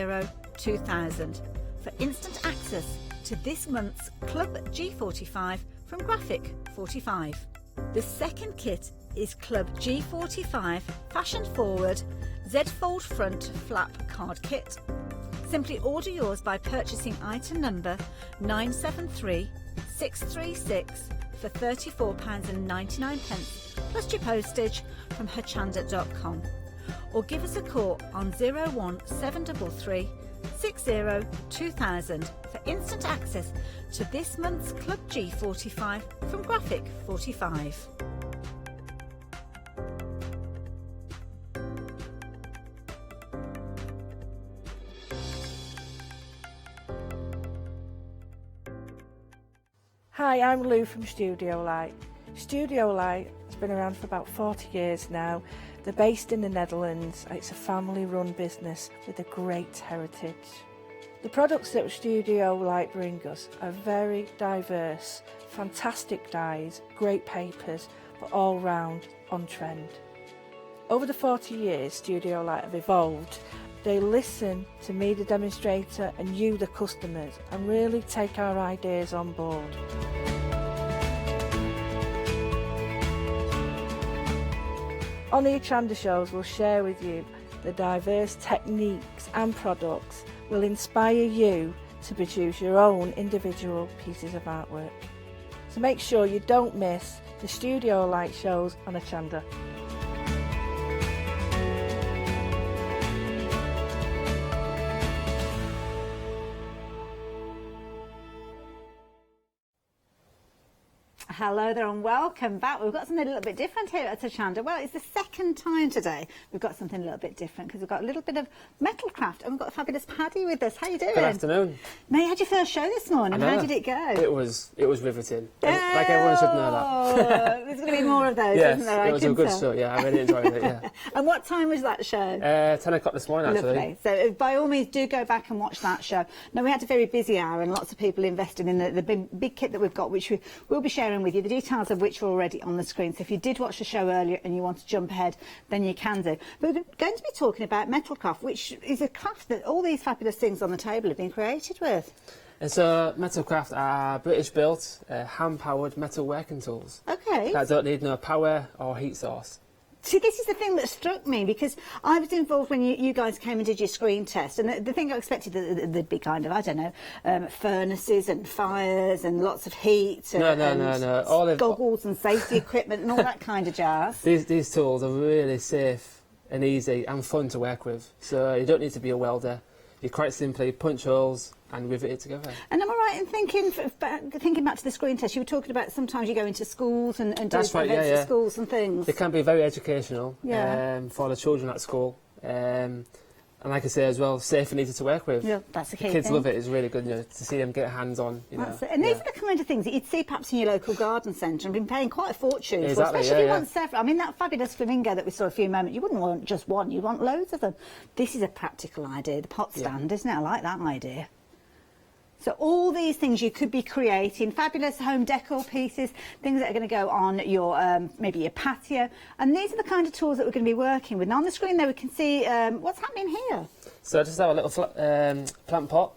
2000 for instant access to this month's Club G45 from Graphic 45. The second kit is Club G45 Fashion Forward Z-Fold Front Flap Card Kit. Simply order yours by purchasing item number 973636 for £34.99 plus your postage from Hochanda.com, or give us a call on 01733 60 2000 for instant access to this month's Club G45 from Graphic 45. Hi, I'm Lou from Studio Light. Studio Light has been around for about 40 years now. They're based in the Netherlands. It's a family-run business with a great heritage. The products that Studio Light bring us are very diverse, fantastic dyes, great papers, but all round on trend. Over the 40 years Studio Light have evolved. They listen to me, the demonstrator, and you, the customers, and really take our ideas on board. On the Hochanda shows, we'll share with you the diverse techniques and products will inspire you to produce your own individual pieces of artwork. So make sure you don't miss the Studio Light shows on Hochanda. Hello there and welcome back. We've got something a little bit different here at Hochanda. Well, it's the second time today we've got something a little bit different because we've got a little bit of Metalcraft and we've got a fabulous Paddy with us. How you doing? Good afternoon. Now, you had your first show this morning. How did it go? It was riveting. Like everyone should know that. There's going to be more of those, yes, isn't there? It was a good show. Yeah, I really enjoyed it. Yeah. And what time was that show? 10 o'clock this morning, actually. Lovely. So by all means, do go back and watch that show. Now, we had a very busy hour and lots of people invested in the big kit that we've got, which we'll be sharing with you, the details of which are already on the screen. So if you did watch the show earlier and you want to jump ahead, then you can do. But we're going to be talking about Metalcraft, which is a craft that all these fabulous things on the table have been created with. And so Metalcraft are British-built, hand-powered metal working tools. Okay. That don't need no power or heat source. See, this is the thing that struck me, because I was involved when you guys came and did your screen test, and the thing I expected there'd be kind of, I don't know, furnaces and fires and lots of heat and, no. All goggles and safety equipment and all that kind of jazz. These tools are really safe and easy and fun to work with, so you don't need to be a welder. You quite simply punch holes and rivet it together. And am I right in thinking back to the screen test, you were talking about sometimes you go into schools and do events at schools and things. It can be very educational for the children at school. And like I say as well, safe and easy to work with. Yeah, that's the key Kids thing. love it. It's really good, to see them get hands on. That's it. And these are the kind of things that you'd see perhaps in your local garden centre and been paying quite a fortune for, Exactly, especially if you want several. I mean, that fabulous flamingo that we saw a few moments, you wouldn't want just one, you'd want loads of them. This is a practical idea, the pot stand, isn't it? I like that idea. So all these things you could be creating, fabulous home decor pieces, things that are going to go on your maybe your patio. And these are the kind of tools that we're going to be working with. Now on the screen there we can see what's happening here. So just our little plant pot.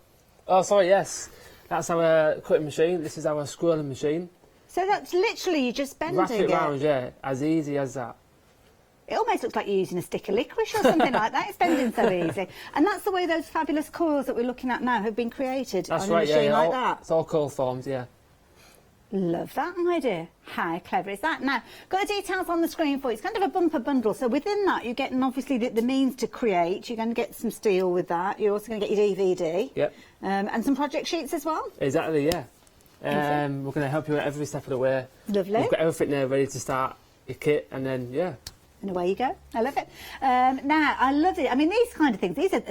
Oh, sorry, yes. That's our cutting machine. This is our scrolling machine. So that's literally you just bending it. Wrap it round, yeah, as easy as that. It almost looks like you're using a stick of licorice or something like that. It's bending so easy. And that's the way those fabulous coils that we're looking at now have been created That's on right, a machine like that. that. It's all coil formed, yeah. Love that idea. How clever is that? Now, got the details on the screen for you. It's kind of a bumper bundle. So within that, you're getting obviously the means to create. You're going to get some steel with that. You're also going to get your DVD. Yep. And some project sheets as well. Exactly, yeah. We're going to help you at every step of the way. Lovely. We've got everything there ready to start your kit, and then, yeah. And away you go. I love it. Now, I love it. I mean, these kind of things, these are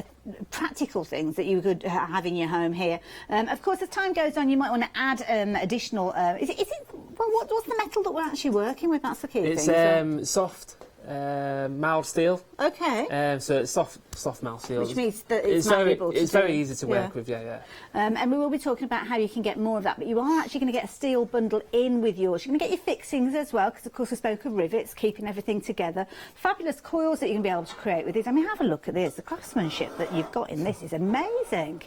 practical things that you could have in your home here. Of course, as time goes on, you might want to add additional... what's the metal that we're actually working with? That's the key thing. It's soft mild steel. Okay. So it's soft mild steel. Which means that it's malleable to It's do. very easy to work with, yeah. And we will be talking about how you can get more of that, but you are actually going to get a steel bundle in with yours. You're going to get your fixings as well, because of course we spoke of rivets, keeping everything together. Fabulous coils that you're going to be able to create with these. I mean, have a look at this. The craftsmanship that you've got in this is amazing.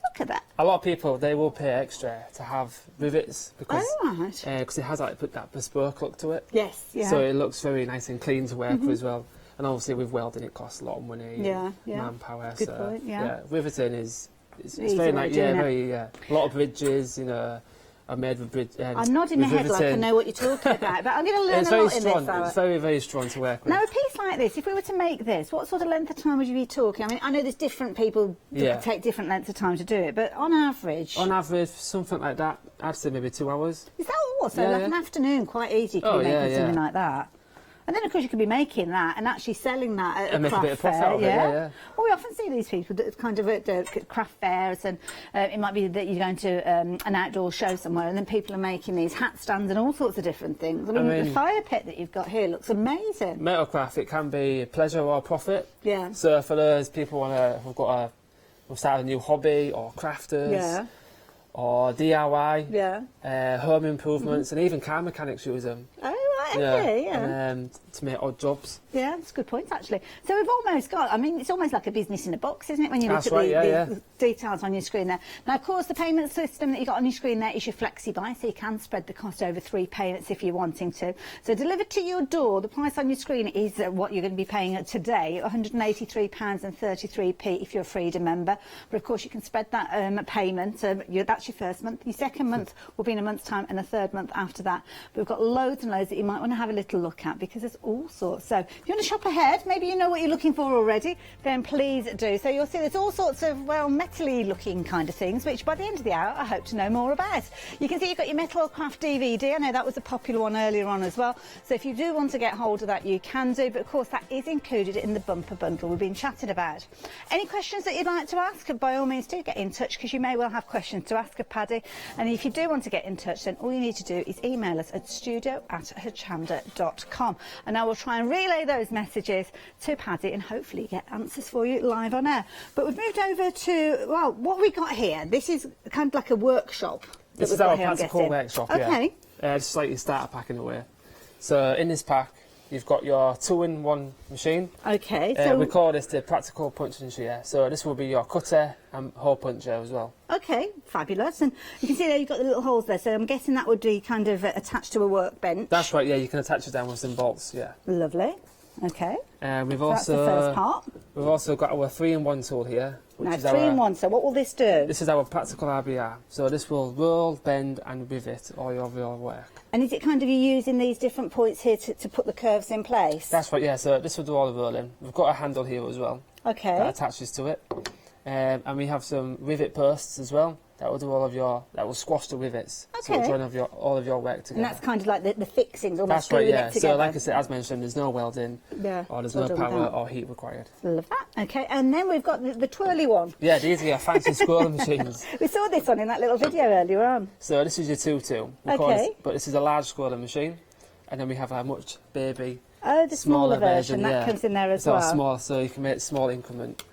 Look at that. A lot of people, they will pay extra to have rivets because right. Cause it has like that bespoke look to it. Yes, yeah. So it looks very nice and clean to work with as well. And obviously with welding it costs a lot of money, manpower. Good point, yeah. Riveting is it's Easy very way nice, of doing very a lot of bridges, you know, are made with bridge. I'm nodding my head like I know what you're talking about, but I'm going to learn a lot in this. It's very, very strong to work with. Now, a piece like this, if we were to make this, what sort of length of time would you be talking? I mean, I know there's different people that take different lengths of time to do it, but on average... On average, something like that, I'd say maybe 2 hours. Is that all? So like an afternoon, quite easy, could be making something like that. And then, of course, you could be making that and actually selling that at a craft fair. Well, we often see these people that kind of at craft fairs, and it might be that you're going to an outdoor show somewhere, and then people are making these hat stands and all sorts of different things. I mean the fire pit that you've got here looks amazing. Metalcraft, it can be pleasure or profit. Yeah. So for those people we've started a new hobby or crafters. Or DIY, home improvements, and even car mechanics use them. Oh, right, okay, to make odd jobs. Yeah, that's a good point, actually. So we've almost got, I mean, it's almost like a business in a box, isn't it, when you look at the details on your screen there. Now, of course, the payment system that you've got on your screen there is your Flexi-buy, so you can spread the cost over 3 payments if you're wanting to. So delivered to your door, the price on your screen is what you're going to be paying today, £183.33 if you're a Freedom member. But, of course, you can spread that payment. That's your first month. Your second month will be in a month's time, and the third month after that. But we've got loads and loads that you might want to have a little look at, because there's all sorts. So if you want to shop ahead, maybe you know what you're looking for already, then please do. So you'll see there's all sorts of, well, metal-y looking kind of things, which by the end of the hour I hope to know more about. You can see you've got your Metalcraft DVD. I know that was a popular one earlier on as well. So if you do want to get hold of that, you can do. But of course, that is included in the bumper bundle we've been chatting about. Any questions that you'd like to ask, by all means do get in touch, because you may well have questions to ask of Paddy. And if you do want to get in touch, then all you need to do is email us at studio@hochanda.com. And I will try and relay those messages to Paddy and hopefully get answers for you live on air. But we've moved over to, well, what we got here. This is kind of like a workshop. This is our practical workshop, okay. Just like your starter pack in a way. So in this pack, you've got your 2-in-1 machine. Okay. So we call this the practical punching machine. So this will be your cutter and hole puncher as well. Okay, fabulous. And you can see there you've got the little holes there. So I'm guessing that would be kind of attached to a workbench. That's right, yeah. You can attach it down with some bolts, yeah. Lovely. Okay. We've so that's the first part. We've also got our 3-in-1 tool here. Now, 3-in-1, so what will this do? This is our practical RBR. So this will roll, bend and rivet all of your work. And is it kind of you using these different points here to put the curves in place? That's right, yeah. So this will do all the rolling. We've got a handle here as well. Okay. That attaches to it. And we have some rivet posts as well. That will do all of your, that will squash the rivets. Okay. So it'll join all of your work together. And that's kind of like the fixings, almost That's right, yeah. it together. So like I said, as mentioned, there's no welding, or there's no power or heat required. Love that. Okay, and then we've got the twirly one. Yeah, these are your fancy squirrel machines. We saw this one in that little video earlier on. So this is your 2-2. Okay. But this is a large squirrel machine. And then we have a much baby, the smaller version. That comes in there as well. So small, so you can make small increment.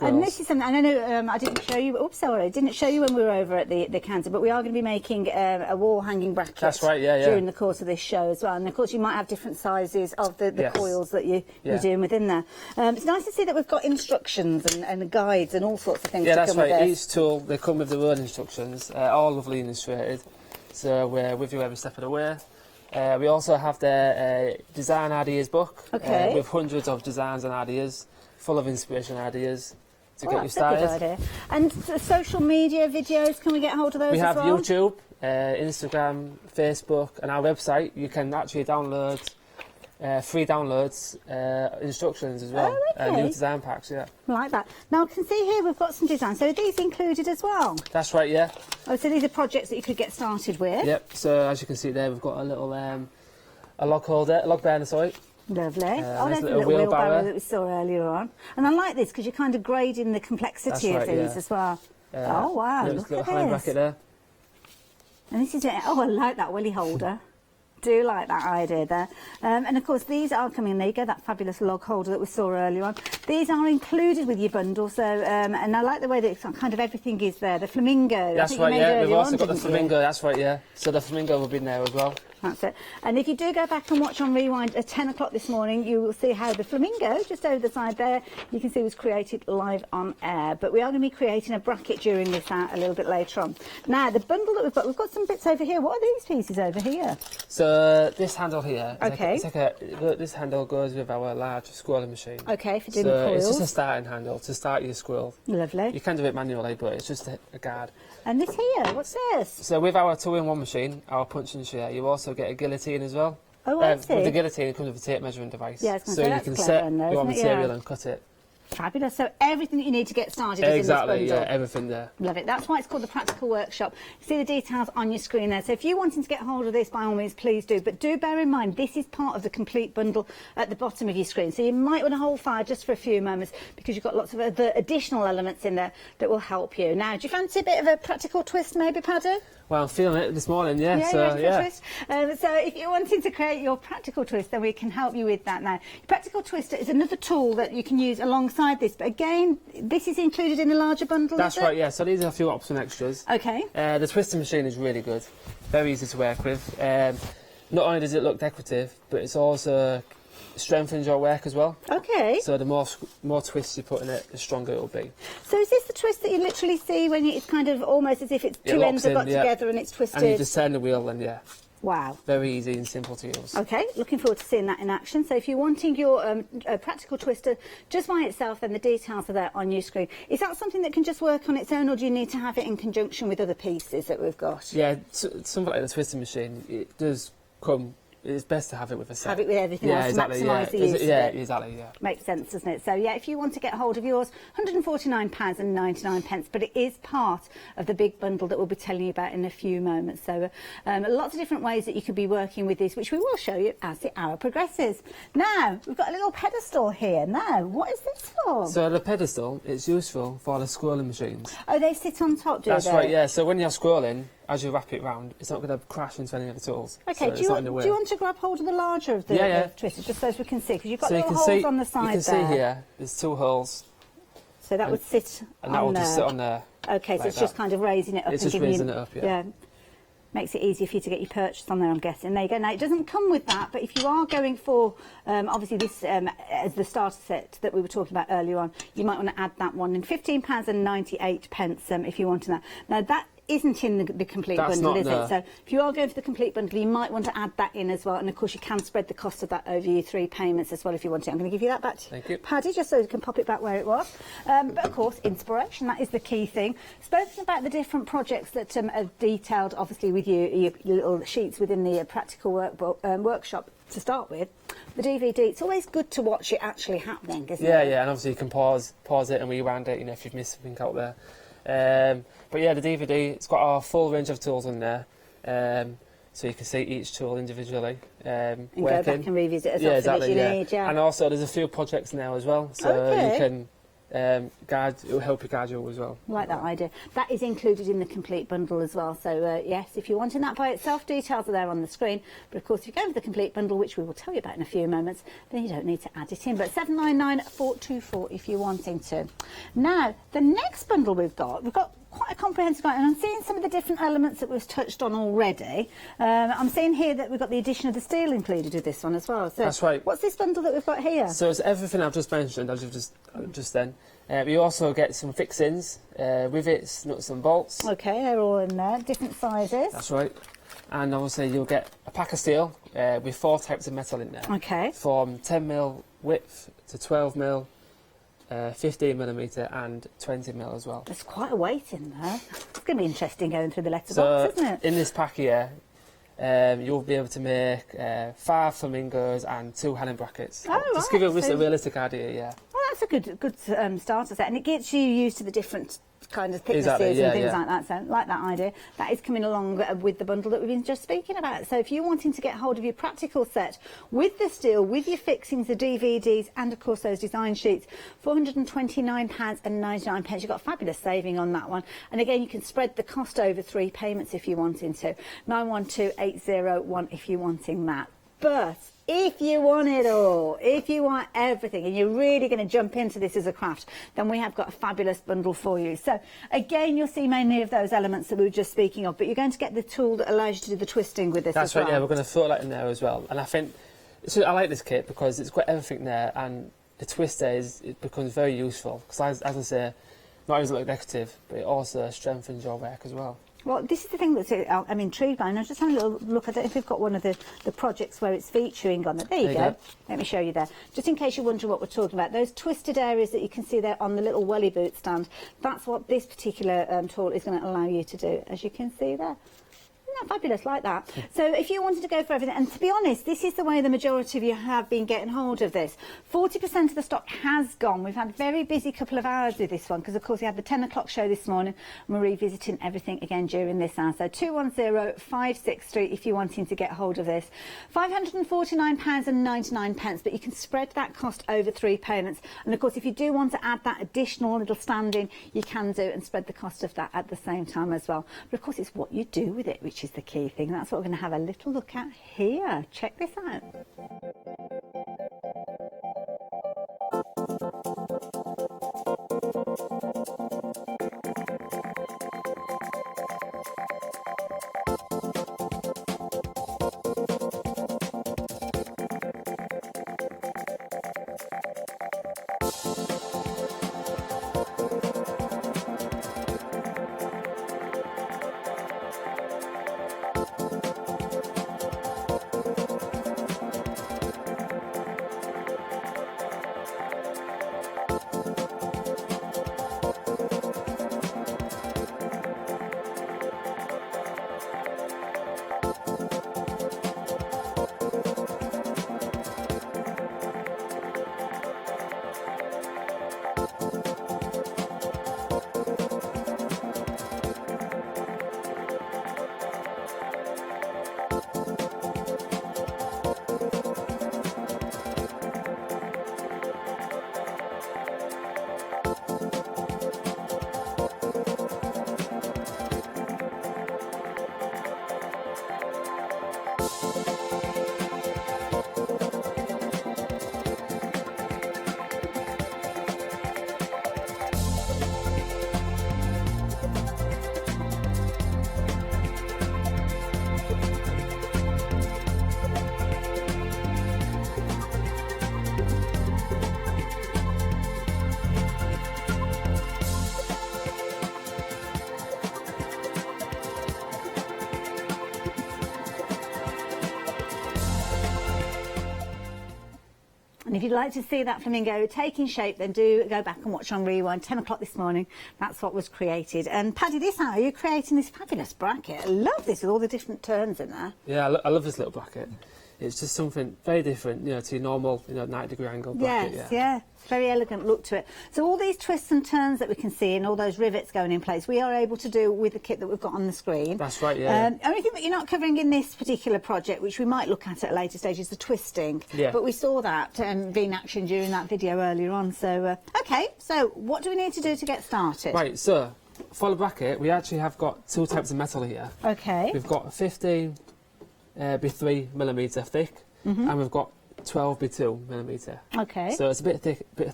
And this is something, I know I didn't show you, I didn't show you when we were over at the counter, but we are going to be making a wall hanging bracket. That's right, yeah. During the course of this show as well. And of course you might have different sizes of the coils that you're doing within there. It's nice to see that we've got instructions and guides and all sorts of things to come with this. Yeah, that's right. Each tool, they come with their own instructions, all lovely illustrated. So we're with you every step of the way. We also have the design ideas book with hundreds of designs and ideas, full of inspiration ideas to get you started. That's a good idea. And social media videos, can we get hold of those as well? We have YouTube, Instagram, Facebook, and our website. You can actually download free downloads, instructions as well, new design packs, I like that. Now I can see here we've got some designs. So are these included as well? That's right, yeah. Oh, so these are projects that you could get started with? Yep, so as you can see there, we've got a little a log holder, a log burner, sorry. Lovely. There's a little wheelbarrow that we saw earlier on. And I like this because you're kind of grading the complexity of these as well. Oh, wow, look at this. Bracket there. And this is it. Oh, I like that willy holder. do like that idea there. And of course, these are coming in. There you go, that fabulous log holder that we saw earlier on. These are included with your bundle. So, and I like the way that it's kind of everything is there. The flamingo. That's right, yeah. We've also got the flamingo. That's right, yeah. So the flamingo will be in there as well. That's it. And if you do go back and watch on Rewind at 10 o'clock this morning, you will see how the flamingo, just over the side there, you can see was created live on air. But we are going to be creating a bracket during this out a little bit later on. Now, the bundle that we've got some bits over here. What are these pieces over here? So this handle here, okay. This handle goes with our large squirreling machine. Okay, for doing so coils. It's just a starting handle to start your squirrel. Lovely. You can do it manually, but it's just a guard. And this here, what's this? So with our 2-in-1 machine, our punching shear, you also get a guillotine as well. Oh, I see. With the guillotine, it comes with a tape measuring device. Yeah, so you can set your material and cut it. Fabulous. So everything that you need to get started is in this bundle. Exactly, yeah, everything there. Love it. That's why it's called the Practical Workshop. You see the details on your screen there. So if you're wanting to get hold of this, by all means, please do. But do bear in mind, this is part of the complete bundle at the bottom of your screen. So you might want to hold fire just for a few moments because you've got lots of other additional elements in there that will help you. Now, do you fancy a bit of a practical twist maybe, Paddy? Well, I'm feeling it this morning, yeah. Twist. So if you're wanting to create your practical twist, then we can help you with that now. Your practical twister is another tool that you can use alongside this. But again, this is included in the larger bundle, That's is it? right, yeah. So these are a few optional extras. Okay. The twisting machine is really good. Very easy to work with. Not only does it look decorative, but it's also strengthens your work as well. Okay. So the more twists you put in it, the stronger it will be. So is this the twist that you literally see when it's kind of almost as if it's two ends have got together and it's twisted? And you just turn the wheel and Wow. Very easy and simple to use. Okay, looking forward to seeing that in action. So if you're wanting your practical twister just by itself, then the details are there on your screen. Is that something that can just work on its own, or do you need to have it in conjunction with other pieces that we've got? Yeah, something like the twisting machine, it does come... It's best to have it with a set. Have it with everything else exactly, to maximise the use of it. Exactly, yeah. Makes sense, doesn't it? So, yeah, if you want to get hold of yours, £149.99, but it is part of the big bundle that we'll be telling you about in a few moments. So, lots of different ways that you could be working with this, which we will show you as the hour progresses. Now, we've got a little pedestal here. Now, what is this for? So, the pedestal, it's useful for the squirreling machines. Oh, they sit on top, do they? That's right, yeah. So, when you're squirreling, as you wrap it round, it's not going to crash into any of the tools. Okay, so do you want to grab hold of the larger of the twister, just so as we can see? Because you've got little holes on the side there. You can see here, there's 2 holes. So that would sit on there. And that will just sit on there. Okay, so it's just kind of raising it up. It's just raising it up, yeah. Makes it easier for you to get your purchase on there, I'm guessing. There you go. Now, it doesn't come with that, but if you are going for, obviously, this as the starter set that we were talking about earlier on, you might want to add that one. And £15.98 if you wanted that. Now, that isn't in the complete bundle, is it? So if you are going for the complete bundle, you might want to add that in as well. And of course, you can spread the cost of that over your 3 payments as well if you want to. I'm going to give you that back to Paddy, just so you can pop it back where it was. But of course, inspiration, that is the key thing. Spoken about the different projects that are detailed, obviously, with your little sheets within the practical workshop to start with. The DVD, it's always good to watch it actually happening, isn't it? Yeah, and obviously you can pause it and rewind it, if you've missed something out there. But yeah, the DVD, it's got our full range of tools in there, so you can see each tool individually. And go back and revisit as often as you need, And also there's a few projects now as well, so you can it'll help you guide you as well. I like that idea. That is included in the complete bundle as well. So yes, if you're wanting that by itself, details are there on the screen. But of course, if you go with the complete bundle, which we will tell you about in a few moments, then you don't need to add it in. But £799,424 if you're wanting to. Now, the next bundle we've got quite a comprehensive guide, and I'm seeing some of the different elements that we've touched on already. I'm seeing here that we've got the addition of the steel included with this one as well. So that's right. What's this bundle that we've got here? So it's everything I've just mentioned, as you've just then. You also get some fixings, rivets, nuts and bolts. Okay, they're all in there, different sizes. That's right. And obviously you'll get a pack of steel with 4 types of metal in there. Okay. From 10mm width to 12mm. 15mm and 20mm as well. There's quite a weight in there. It's going to be interesting going through the letterbox, isn't it? In this pack here, you'll be able to make 5 flamingos and 2 hanging brackets. Oh, just give you a realistic idea, yeah. Well, that's a good starter set, and it gets you used to the different kind of thicknesses Exactly, and things like that. So, like that idea, that is coming along with the bundle that we've been just speaking about. So, if you're wanting to get hold of your practical set with the steel, with your fixings, the DVDs, and of course those design sheets, £429.99. You've got a fabulous saving on that one. And again, you can spread the cost over 3 payments if you're wanting to. 912801 if you're wanting that. But if you want it all, if you want everything, and you're really going to jump into this as a craft, then we have got a fabulous bundle for you. So again, you'll see many of those elements that we were just speaking of, but you're going to get the tool that allows you to do the twisting with this. That's right, yeah, we're going to throw that in there as well. And I think, I like this kit because it's got everything there, and the twist there it becomes very useful. Because as I say, not only does it look decorative, but it also strengthens your work as well. Well, this is the thing that I'm intrigued by, and I'm just having a little look. I don't know if we've got one of the projects where it's featuring on it. There you go. Let me show you there. Just in case you're wondering what we're talking about, those twisted areas that you can see there on the little welly boot stand, that's what this particular tool is going to allow you to do, as you can see there. Isn't that fabulous, like that? So if you wanted to go for everything, and to be honest, this is the way the majority of you have been getting hold of this. 40% of the stock has gone. We've had a very busy couple of hours with this one, because of course we had the 10 o'clock show this morning, and we're revisiting everything again during this hour. So 210563 if you're wanting to get hold of this. £549.99, but you can spread that cost over 3 payments. And of course, if you do want to add that additional little stand in, you can do, and spread the cost of that at the same time as well. But of course, it's what you do with it, which is the key thing. That's what we're going to have a little look at here. Check this out. And if you'd like to see that flamingo taking shape, then do go back and watch on Rewind. 10 o'clock this morning, that's what was created. And Paddy, this hour you're creating this fabulous bracket. I love this with all the different turns in there. Yeah, I love this little bracket. It's just something very different, to your normal, 90-degree angle bracket. Yes, yeah. Very elegant look to it. So all these twists and turns that we can see and all those rivets going in place, we are able to do with the kit that we've got on the screen. That's right, yeah. Only thing that you're not covering in this particular project, which we might look at a later stage, is the twisting. Yeah. But we saw that in action during that video earlier on. So, OK, so what do we need to do to get started? Right, so for the bracket, we actually have got 2 types of metal here. OK. We've got 15 by 3mm thick, and we've got 12 by 2mm. OK. So it's a bit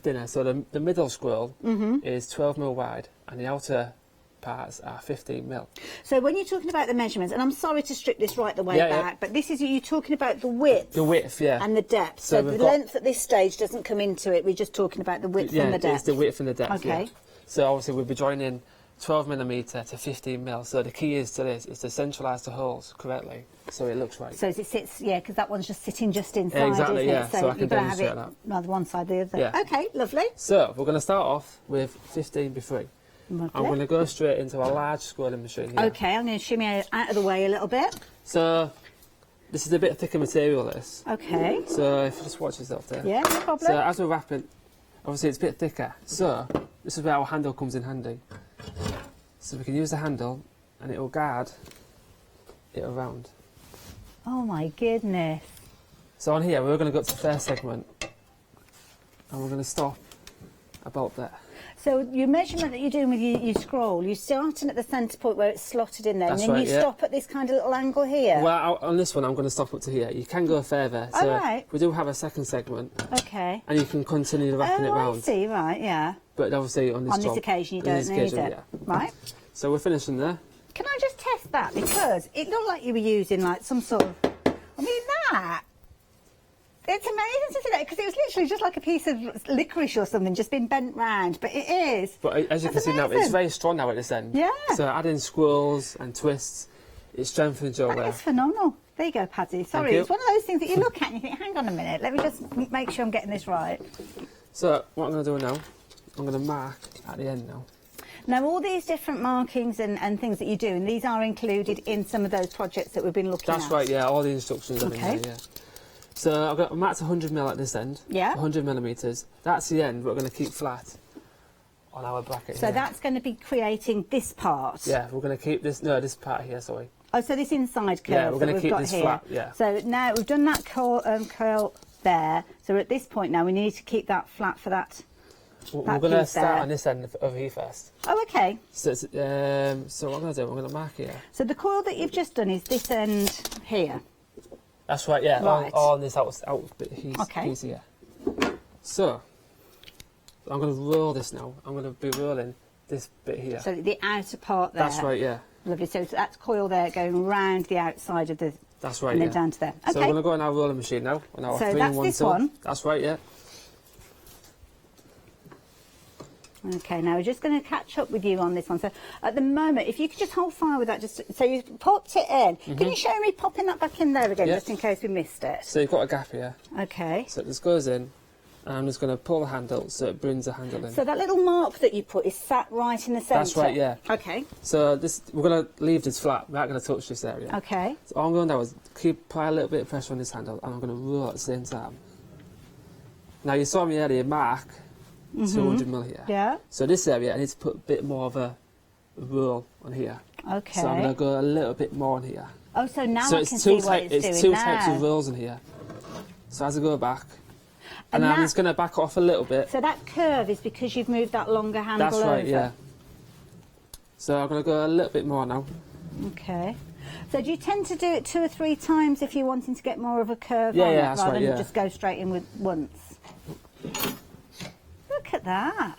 thinner. So the middle scroll is 12mm wide, and the outer parts are 15mm. So when you're talking about the measurements, and I'm sorry to strip this right the way back, but this is you're talking about the width. The width, yeah. And the depth. So the length at this stage doesn't come into it. We're just talking about the width and the depth. Yeah, it's the width and the depth. Okay. Yeah. So obviously we'll be joining 12mm to 15mm. So the key is to this is to centralise the holes correctly, so it looks right. So as it sits, because that one's just sitting just inside, exactly, isn't yeah. it? So I can demonstrate that. Rather one side the other. Yeah. Okay, lovely. So we're going to start off with 15 by 3. Lovely. I'm going to go straight into a large scrolling machine here. Okay, I'm going to shimmy out of the way a little bit. So this is a bit thicker material, this. Okay. So if you just watch yourself there. Yeah, no problem. So as we're wrapping obviously it's a bit thicker. So this is where our handle comes in handy. So we can use the handle and it will guide it around. Oh my goodness. So on here we're going to go up to the first segment and we're going to stop about there. So your measurement that you're doing with your scroll, you're starting at the centre point where it's slotted in there, That's and then right, you yeah. stop at this kind of little angle here. Well, on this one I'm going to stop up to here. You can go further. Oh, So right. we do have a second segment. Okay. And you can continue wrapping it I round. see, right, yeah. But obviously on this On this job, occasion you on don't this need occasion, it. yeah. Right. So we're finishing there. Can I just test that? Because it looked like you were using like some sort of... I mean, that... It's amazing, isn't it? Because it was literally just like a piece of licorice or something just been bent round. But it is. But as you can see now, it's very strong now at this end. Yeah. So adding swirls and twists, it strengthens your wear. It's phenomenal. There you go, Paddy. Sorry, you. it's one of those things that you look at and you think, hang on a minute, let me just make sure I'm getting this right. So what I'm going to do now, I'm going to mark at the end now. Now, all these different markings and things that you do, and these are included in some of those projects that we've been looking at. That's right, yeah, all the instructions are in Okay. there, yeah. So I've got marked 100mm at this end. Yeah. 100mm. That's the end we're going to keep flat on our bracket So here. that's going to be creating this part. Yeah, we're going to keep this, no, this part here, sorry. Oh, so this inside curve Yeah, we're that gonna we've keep got this here. flat, yeah. So now we've done that curl there. So we're at this point now, we need to keep that flat for that. We're that going to piece start there. on this end over here first. Oh, okay. So, so what I'm going to do, I'm going to mark here. So the coil that you've just done is this end here. That's right, yeah, Right. on this out bit Okay. piece here. So, I'm going to roll this now. I'm going to be rolling this bit here. So the outer part there. That's right, yeah. Lovely. So that's coil there going round the outside of the. That's right, And then yeah. down to there. So Okay. we're going to go on our rolling machine now. On our So 3 that's in 1 this tool. one? That's right, yeah. Okay, now we're just going to catch up with you on this one. So at the moment, if you could just hold fire with that, just so you popped it in. Can you show me popping that back in there again, Yeah. just in case we missed it? So you've got a gap here. Okay. So this goes in, and I'm just going to pull the handle so it brings the handle in. So that little mark that you put is sat right in the centre. That's right, yeah. Okay. So this, we're going to leave this flat. We're not going to touch this area. Okay. So all I'm going to do is apply a little bit of pressure on this handle, and I'm going to roll at the same time. Now you saw me earlier mark 200mm here. Yeah. So this area I need to put a bit more of a roll on here. Okay. So I'm going to go a little bit more on here. Oh, so now so I it's can two see what it's doing two now. types of rolls in here. So as I go back, And and I'm that- just going to back off a little bit. So that curve is because you've moved that longer handle That's right, over. yeah. So I'm going to go a little bit more now. Okay. So do you tend to do it 2 or 3 times if you're wanting to get more of a curve Yeah, on yeah, it, that's rather right, than yeah. just go straight in with once? Look at that.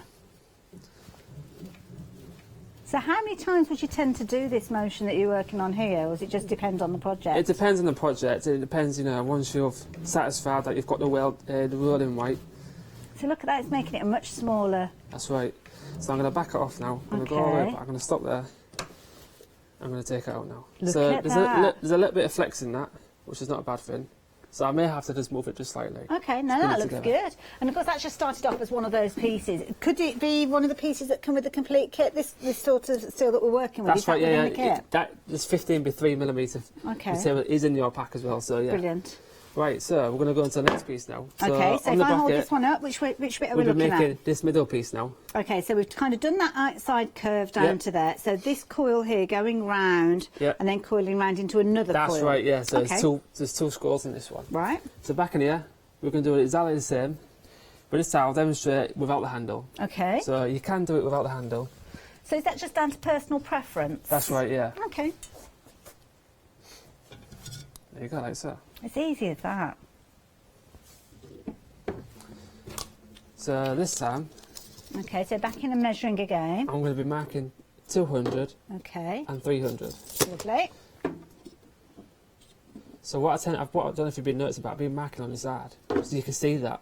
So how many times would you tend to do this motion that you're working on here, or does it just depend on the project? It depends on the project. It depends, you know, once you're satisfied that you've got the roll in right. So look at that, it's making it a much smaller. That's right. So I'm going to back it off now. I'm going to go all the way Okay. back. I'm going to stop there. I'm going to take it out now. Look so at there's that. there's a little bit of flex in that, which is not a bad thing. So I may have to just move it just slightly. Okay, no, Spin that it looks together. good. And of course, that just started off as one of those pieces. Could it be one of the pieces that come with the complete kit? This sort of steel that we're working with. That's is that right, yeah, within yeah. the kit? That this 15 by 3mm Okay. material is in your pack as well. So yeah. Brilliant. Right, so we're going to go into the next piece now. Okay, so on if the I hold bracket, this one up, which bit are we we'll be looking making at? this middle piece now. Okay, so we've kind of done that outside curve down Yep. to there. So this coil here going round Yep. and then coiling round into another That's coil. right, yeah. So okay. there's two scores in this one. Right. So back in here, we're going to do it exactly the same, but this time I'll demonstrate without the handle. Okay. So you can do it without the handle. So is that just down to personal preference? That's right, yeah. Okay. There you go, like so. It's easy as that. So this time, Okay, so back in and measuring again. I'm going to be marking 200 Okay. and 300. Lovely. So what I don't know if you've been noticing, but I've been marking on the side, so you can see that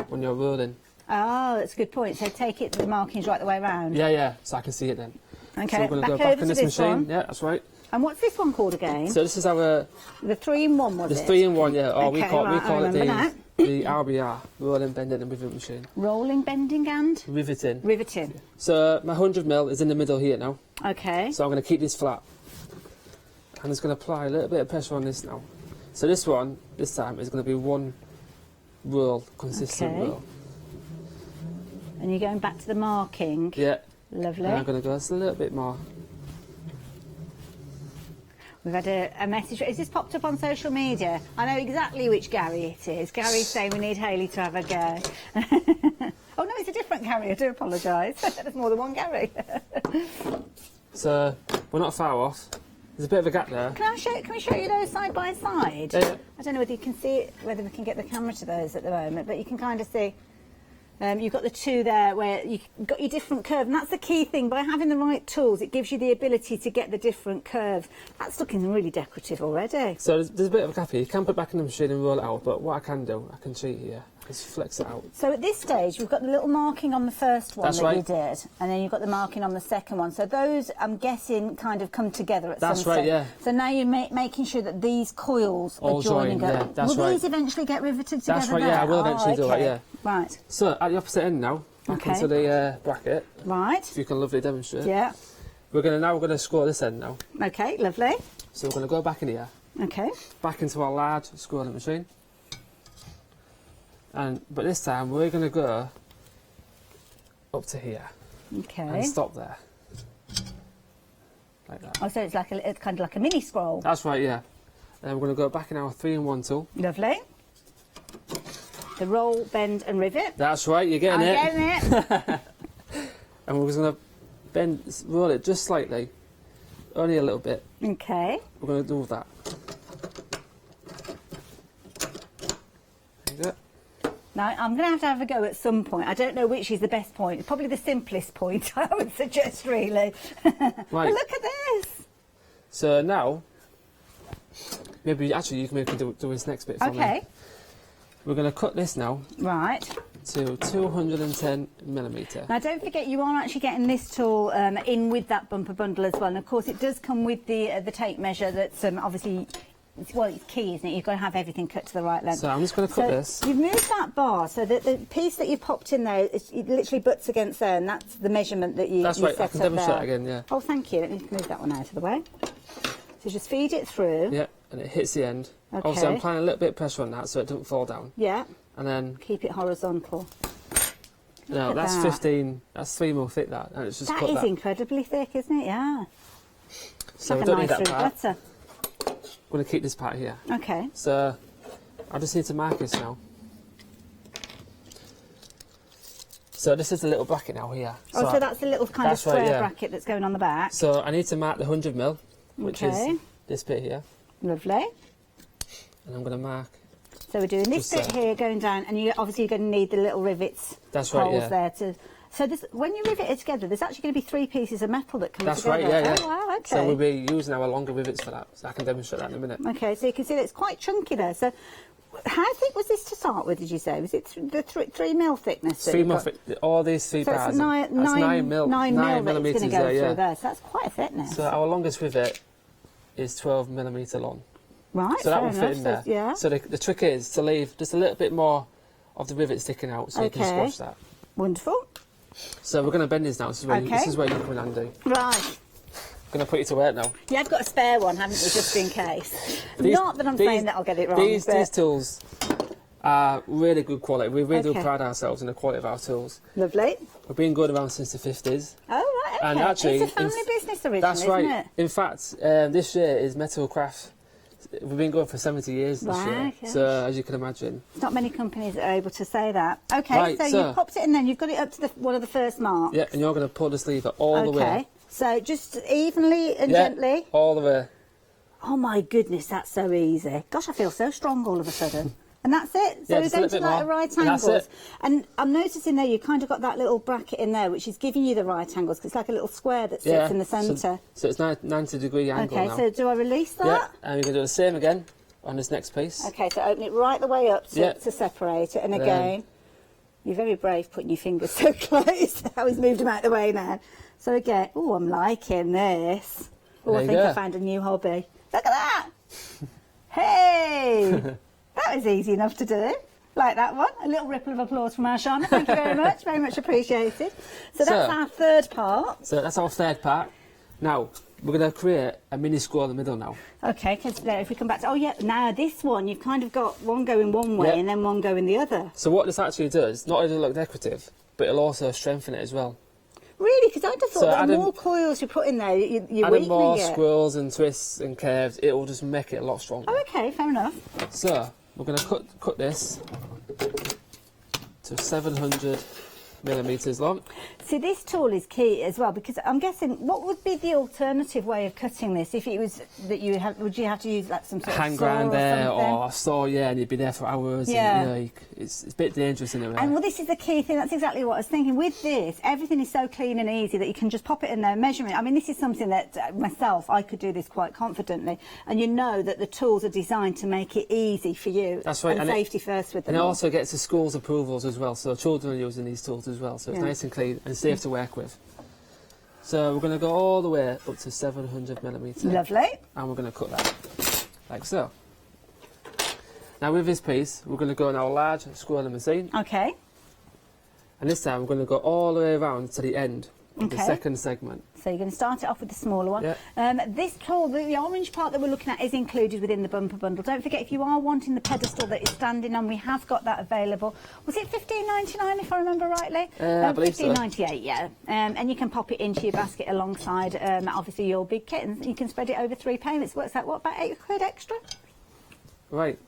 when you're rolling. Oh, that's a good point. So take it, the markings right the way around. Yeah, yeah, so I can see it then. Okay, So we're going to back go over back to in this this machine. one. Yeah, that's right. And what's this one called again? So this is our The 3-in-1, was the it? 3-in-1, yeah. Oh, we Okay, call right, I it remember that. the RBR, rolling, bending, and riveting machine. Rolling, bending and? Riveting. Riveting. So my 100mm is in the middle here now. Okay. So I'm going to keep this flat. I'm just going to apply a little bit of pressure on this now. So this one, this time, is going to be one roll, consistent Okay. roll. And you're going back to the marking. Yeah. Lovely. And I'm going to go just a little bit more. We've had a message. Is this popped up on social media? I know exactly which Gary it is. Gary's saying we need Hayley to have a go. Oh no, it's a different Gary. I do apologise. There's more than one Gary. So we're not far off. There's a bit of a gap there. Can we show you those side by side? Yeah. I don't know whether you can see it, whether we can get the camera to those at the moment, but you can kind of see. You've got the two there where you've got your different curve, and that's the key thing. By having the right tools, it gives you the ability to get the different curve. That's looking really decorative already. So there's a bit of a gap here. You can put it back in the machine and roll it out, but what I can do, I can cheat here. I can flex it out. So at this stage, we've got the little marking on the first one That's that right. you did, and then you've got the marking on the second one. So those, I'm guessing, kind of come together at some That's right, stage. yeah. So now you're making sure that these coils All are joining joined, up. yeah, that's Will right. these eventually get riveted together? That's right, there? yeah, I will eventually do that, okay. yeah. Right. So at the opposite end now, back Okay. into the bracket. Right. If you can lovely demonstrate. Yeah. We're going to score this end now. Okay, lovely. So we're going to go back in here. Okay. Back into our large scrolling machine. But this time we're going to go up to here. Okay. And stop there. Like that. Oh, so it's like it's kind of like a mini scroll. That's right, yeah. And we're going to go back in our 3-in-1 tool. Lovely. The roll, bend and rivet. That's right, you're getting it. I'm getting it. And we're just going to roll it just slightly. Only a little bit. Okay. We're going to do that. There you go. Now, I'm going to have a go at some point. I don't know which is the best point. Probably the simplest point, I would suggest, really. But Right. look at this. So now, maybe you can do this next bit for me. Okay. We're going to cut this now. Right. To 210mm. Now, don't forget, you are actually getting this tool in with that bumper bundle as well. And, of course, it does come with the tape measure that's obviously... Well, it's key, isn't it? You've got to have everything cut to the right length. So I'm just going to cut this. You've moved that bar, so that the piece that you popped in there, it literally butts against there, and that's the measurement that you That's you right, set I can up demonstrate there. again, yeah. Oh, thank you. Let me move that one out of the way. So just feed it through. Yeah, and it hits the end. Okay. Obviously, I'm applying a little bit of pressure on that so it doesn't fall down. Yeah. And then... Keep it horizontal. No, Look at that's that. 15, that's 3mm thick, that. And it's just That cut is that. incredibly thick, isn't it? Yeah. So we like don't a need nice that part. butter. I'm going to keep this part here. Okay. So I just need to mark this now. So this is the little bracket now here. So that's the little kind of that's right, square yeah. bracket that's going on the back. So I need to mark the 100mm, which Okay. is this bit here. Lovely. And I'm going to mark. So we're doing this Just bit here going down, and you're obviously going to need the little rivets. That's right, holes yeah. there to. So this, when you rivet it together, there's actually going to be 3 pieces of metal that come That's together. right, yeah, yeah. Oh, wow, okay. So we'll be using our longer rivets for that. So I can demonstrate that in a minute. Okay, so you can see that it's quite chunky there. So how thick was this to start with, did you say? Was it the 3mm thickness? that 3 you've mil got? thick. All these 3 So bars. it's 9 that's 9 mil. 9 mil that it's millimetres going to go there, through yeah. there. So that's quite a thickness. So our longest rivet is 12mm long. Right, So that fair will fit enough. in there. So, yeah. So the trick is to leave just a little bit more of the rivet sticking out so you can squash that. Wonderful. So we're going to bend this now. This is where, Okay. this is where you come in handy. Right. I'm going to put you to work now. Yeah, I've got a spare one, haven't we, just in case. These- Not that I'm saying that I'll get it wrong. These but tools are really good quality. We really Okay. do pride ourselves in the quality of our tools. Lovely. We've been going around since the 50s. Oh, right, okay. And actually, it's a family business originally, That's right. isn't it? In fact, this year is Metalcraft. We've been going for 70 years this year. Right, gosh. So, as you can imagine. Not many companies that are able to say that. Okay, Right, so so- you've popped it in then. You've got it up to one of the first marks. Yeah, and you're going to pull this lever all the way. Okay, so just evenly and Yeah, gently. all the way. Oh, my goodness, that's so easy. Gosh, I feel so strong all of a sudden. And that's it. So Yeah, we're just a going little to bit like the more. right And that's angles. it. And I'm noticing there you've kind of got that little bracket in there, which is giving you the right angles, because it's like a little square that sits in the centre. So it's 90-degree angle Okay, now. so do I release that? Yeah, and you're going to do the same again on this next piece. Okay, so open it right the way up Yeah. to separate it. And Then- again, you're very brave putting your fingers so close. How he's moved them out of the way now. So again, oh, I'm liking this. Oh, I There you think I go. found a new hobby. Look at that. Hey, that was easy enough to do. Like that one. A little ripple of applause from our Shana. Thank you very much appreciated. So that's So- our third part. So that's our third part. Now, we're going to create a mini square in the middle now. Okay, because if we come back to, oh yeah, now this one, you've kind of got one going one way and then one going the other. So what this actually does, not only does it look decorative, but it'll also strengthen it as well. Really? Because I'd have thought the more coils you put in there, you're weakening it. More swirls and twists and curves, it will just make it a lot stronger. Oh, okay, fair enough. So, we're going to cut this to 700 millimetres long. See, this tool is key as well, because I'm guessing, what would be the alternative way of cutting this? If it was that you have, would you have to use like some sort hand of saw grinder or a saw, and you'd be there for hours. Yeah. And, it's a bit dangerous in a way. And well, this is the key thing. That's exactly what I was thinking. With this, everything is so clean and easy that you can just pop it in there, measurement. I mean, this is something that myself, I could do this quite confidently. And you know that the tools are designed to make it easy for you. That's right. And safety first with them. And it also gets the school's approvals as well. So children are using these tools as well. So it's nice and clean and safe to work with. So we're going to go all the way up to 700 millimetres. Lovely. And we're going to cut that like so. Now with this piece, we're going to go in our large squirrel machine. Okay. And this time we're going to go all the way around to the end of the second segment. So you're going to start it off with the smaller one. Yeah. This tool, the orange part that we're looking at, is included within the bumper bundle. Don't forget, if you are wanting the pedestal that it's standing on, we have got that available. Was it $15.99 if I remember rightly? I believe so. $15.98, yeah. And you can pop it into your basket alongside, obviously, your big kit, and you can spread it over 3 payments. Works out, what, about £8 extra? Right.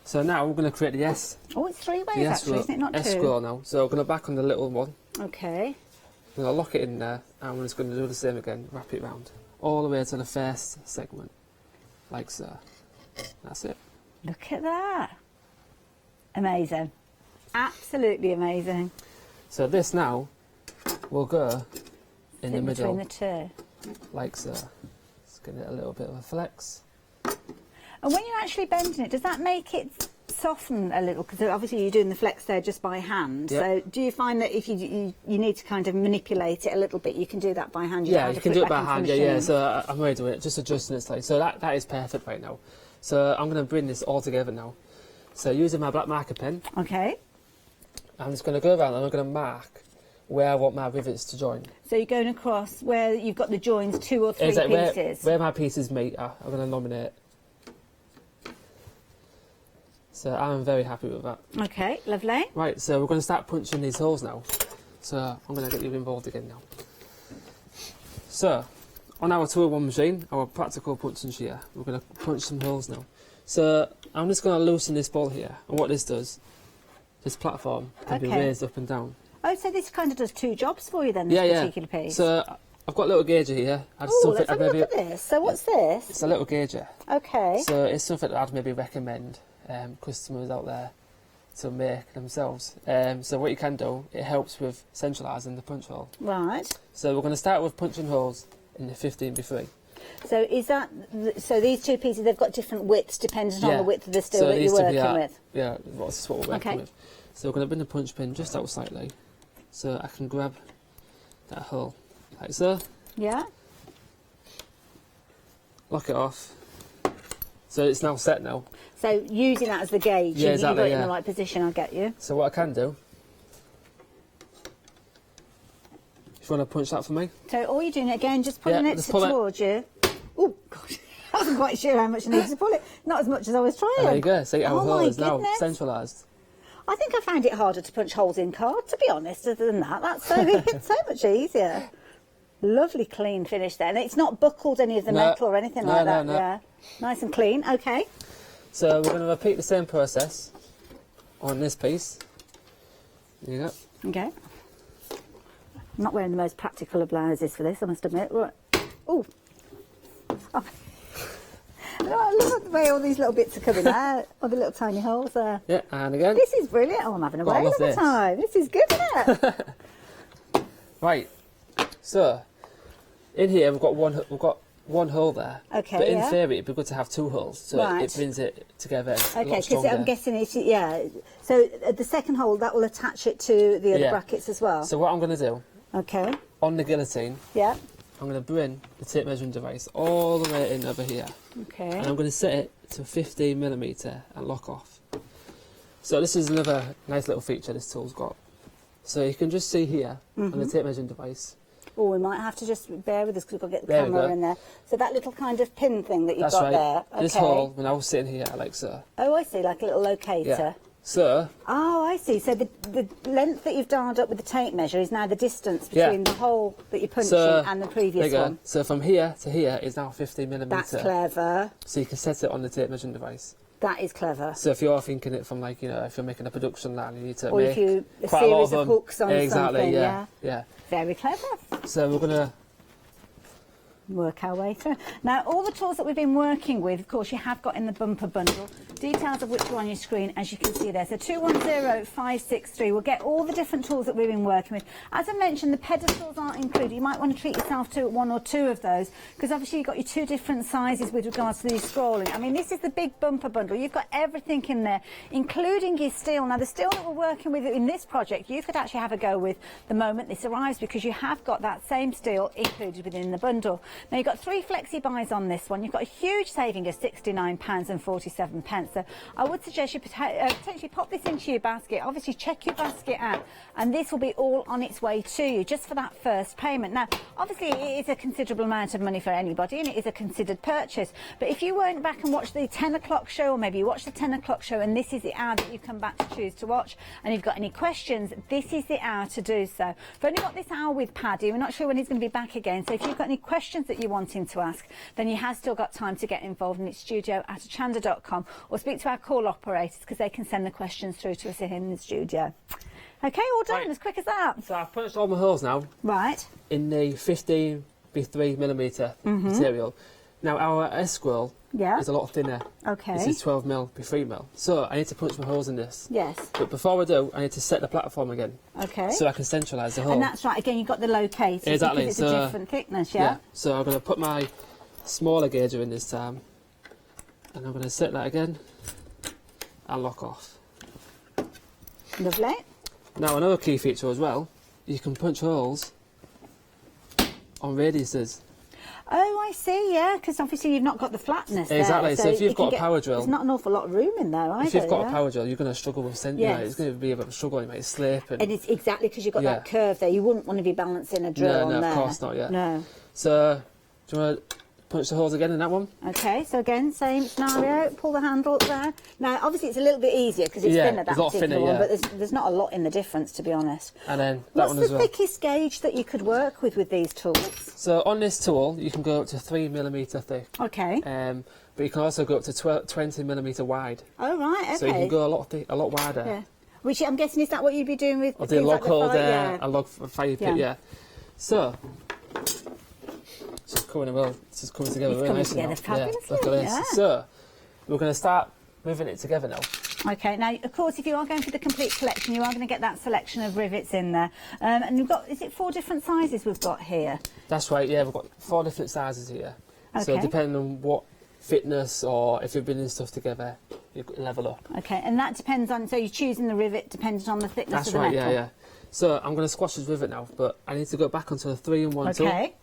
So now we're going to create the S. Oh, it's 3 ways actually, isn't it? Not 2. S squirrel now. So we're going to back on the little one. Okay. I'm going to lock it in there, and we're just going to do the same again, wrap it round, all the way to the first segment, like so. That's it. Look at that. Amazing. Absolutely amazing. So this now will go in the middle. Between the two. Like so. Let's give it a little bit of a flex. And when you're actually bending it, does that make it soften a little? Because obviously you're doing the flex there just by hand. Yep. So do you find that if you need to kind of manipulate it a little bit, you can do that by hand? Yeah, you can do it by hand. Yeah. So I'm already doing it, just adjusting it slightly. So that is perfect right now. So I'm going to bring this all together now. So using my black marker pen. Okay. I'm just going to go around and I'm going to mark where I want my rivets to join. So you're going across where you've got the joins, 2 or 3 pieces. Where my pieces meet, I'm going to nominate. So I'm very happy with that. Okay, lovely. Right, so we're going to start punching these holes now. So I'm going to get you involved again now. So, on our 2-in-1 machine, our practical punch and shear, we're going to punch some holes now. So I'm just going to loosen this ball here. And what this does, this platform can be raised up and down. Oh, so this kind of does 2 jobs for you then, this particular piece? So I've got a little gauger here. Oh, let's have a look at this. So what's this? It's a little gauger. Okay. So it's something that I'd maybe recommend customers out there to make themselves. So what you can do, it helps with centralising the punch hole. Right. So we're going to start with punching holes in the 15x3. So is that, so these 2 pieces, they've got different widths depending on the width of the steel that you're working with? Yeah, that's what we're working with. So we're going to bring the punch pin just out slightly, so I can grab that hole, like so. Yeah. Lock it off. So it's now set now. So using that as the gauge, yeah, you've got it in the right position, I get you. So what I can do, if you want to punch that for me. So all you're doing, again, just pulling it towards you. Oh, gosh, I wasn't quite sure how much I needed to pull it. Not as much as I was trying. There you go, see our hole is now centralised. I think I found it harder to punch holes in card, to be honest, other than that. That's so, it's so much easier. Lovely clean finish there. And it's not buckled any of the metal or anything like that. No. Yeah, nice and clean. Okay. So we're going to repeat the same process on this piece. There you go. Okay. I'm not wearing the most practical of blouses for this, I must admit. Right. Ooh. Oh. I love the way all these little bits are coming out. All the little tiny holes there. Yeah, and again. This is brilliant. Oh, I'm having a whale of a time. This is good, isn't it? Right. So, in here we've got one hole there. Okay. But in theory, it'd be good to have 2 holes, so it brings it together. Okay, because I'm guessing it's So the second hole that will attach it to the other brackets as well. So what I'm going to do. Okay. On the guillotine. Yeah. I'm going to bring the tape measuring device all the way in over here. Okay. And I'm going to set it to 15mm and lock off. So this is another nice little feature this tool's got. So you can just see here on the tape measuring device, Oh, we might have to just bear with us because we've got to get the There we camera go. in there. So that little kind of pin thing that you've That's got right. there. Okay. This hole, when I was sitting here, like so. Oh, I see, like a little locator. Yeah. So, Oh, I see. So the length that you've dialed up with the tape measure is now the distance between the hole that you're punching and the previous there you go. one. So from here to here is now 50mm. That's clever. So you can set it on the tape measuring device. That is clever. So if you're thinking it from like, you know, if you're making a production line, you need to Or make if you a quite a lot series of them. hooks on exactly, something. yeah. Very clever. So we're gonna work our way through. Now, all the tools that we've been working with, of course, you have got in the bumper bundle, details of which are on your screen, as you can see there. So 210563 will get all the different tools that we've been working with. As I mentioned, the pedestals aren't included. You might want to treat yourself to one or two of those, because obviously you've got your two different sizes with regards to the scrolling. I mean, this is the big bumper bundle. You've got everything in there, including your steel. Now, the steel that we're working with in this project, you could actually have a go with the moment this arrives, because you have got that same steel included within the bundle. Now, you've got 3 flexi buys on this one. You've got a huge saving of £69.47. So I would suggest you potentially pop this into your basket. Obviously, check your basket out, and this will be all on its way to you just for that first payment. Now, obviously, it is a considerable amount of money for anybody, and it is a considered purchase. But if you went back and watched the 10 o'clock show, or maybe you watched the 10 o'clock show, and this is the hour that you come back to choose to watch, and you've got any questions, this is the hour to do so. We've only got this hour with Paddy. We're not sure when he's going to be back again. So if you've got any questions that you want him to ask, then you have still got time to get involved in studio@hochanda.com, or speak to our call operators, because they can send the questions through to us here in the studio. Okay, all done, as quick as that. So I've punched all my holes now. Right. In the 15x3mm material. Now our S-scroll is a lot thinner. Okay. This is 12mm by 3mm. So I need to punch my holes in this. Yes. But before I do, I need to set the platform again. Okay. So I can centralise the hole. And that's right, again, you've got the locator. Exactly. Because it's a different thickness, yeah? So I'm going to put my smaller gauger in this time, and I'm going to set that again and lock off. Lovely. Now another key feature as well, you can punch holes on radiuses. Oh, I see, yeah, because obviously you've not got the flatness Exactly, there. so if you've got a power drill... There's not an awful lot of room in there either. If you've got a power drill, you're going to struggle with Yes. you know, it's going to be a bit of a struggle, you might slip. And it's exactly because you've got that curve there. You wouldn't want to be balancing a drill on there. No, of course not, yeah. No. So, do you want to punch the holes again in that one? Okay, so again, same scenario, pull the handle up there. Now, obviously it's a little bit easier because it's thinner, that particular one, but there's not a lot in the difference, to be honest. And then that one as well. What's the thickest gauge that you could work with these tools? So on this tool, you can go up to 3mm thick. Okay. But you can also go up to 20mm wide. Oh, right, okay. So you can go a lot wider. Yeah. Which I'm guessing, is that what you'd be doing with I'll do a log holder, a log fire pit, Yeah. So, it's coming together It's really coming nicely together now. fabulously, Look at this. yeah. So, we're going to start moving it together now. Okay, now, of course, if you are going for the complete collection, you are going to get that selection of rivets in there. And you've got, is it 4 different sizes we've got here? That's right, yeah, we've got 4 different sizes here. So Okay. depending on what fitness or if you're building stuff together, you level up. Okay, and that depends on, so you're choosing the rivet depending on the thickness That's of the right, metal? yeah. So I'm going to squash this rivet now, but I need to go back onto the 3-in-1 tool. Okay.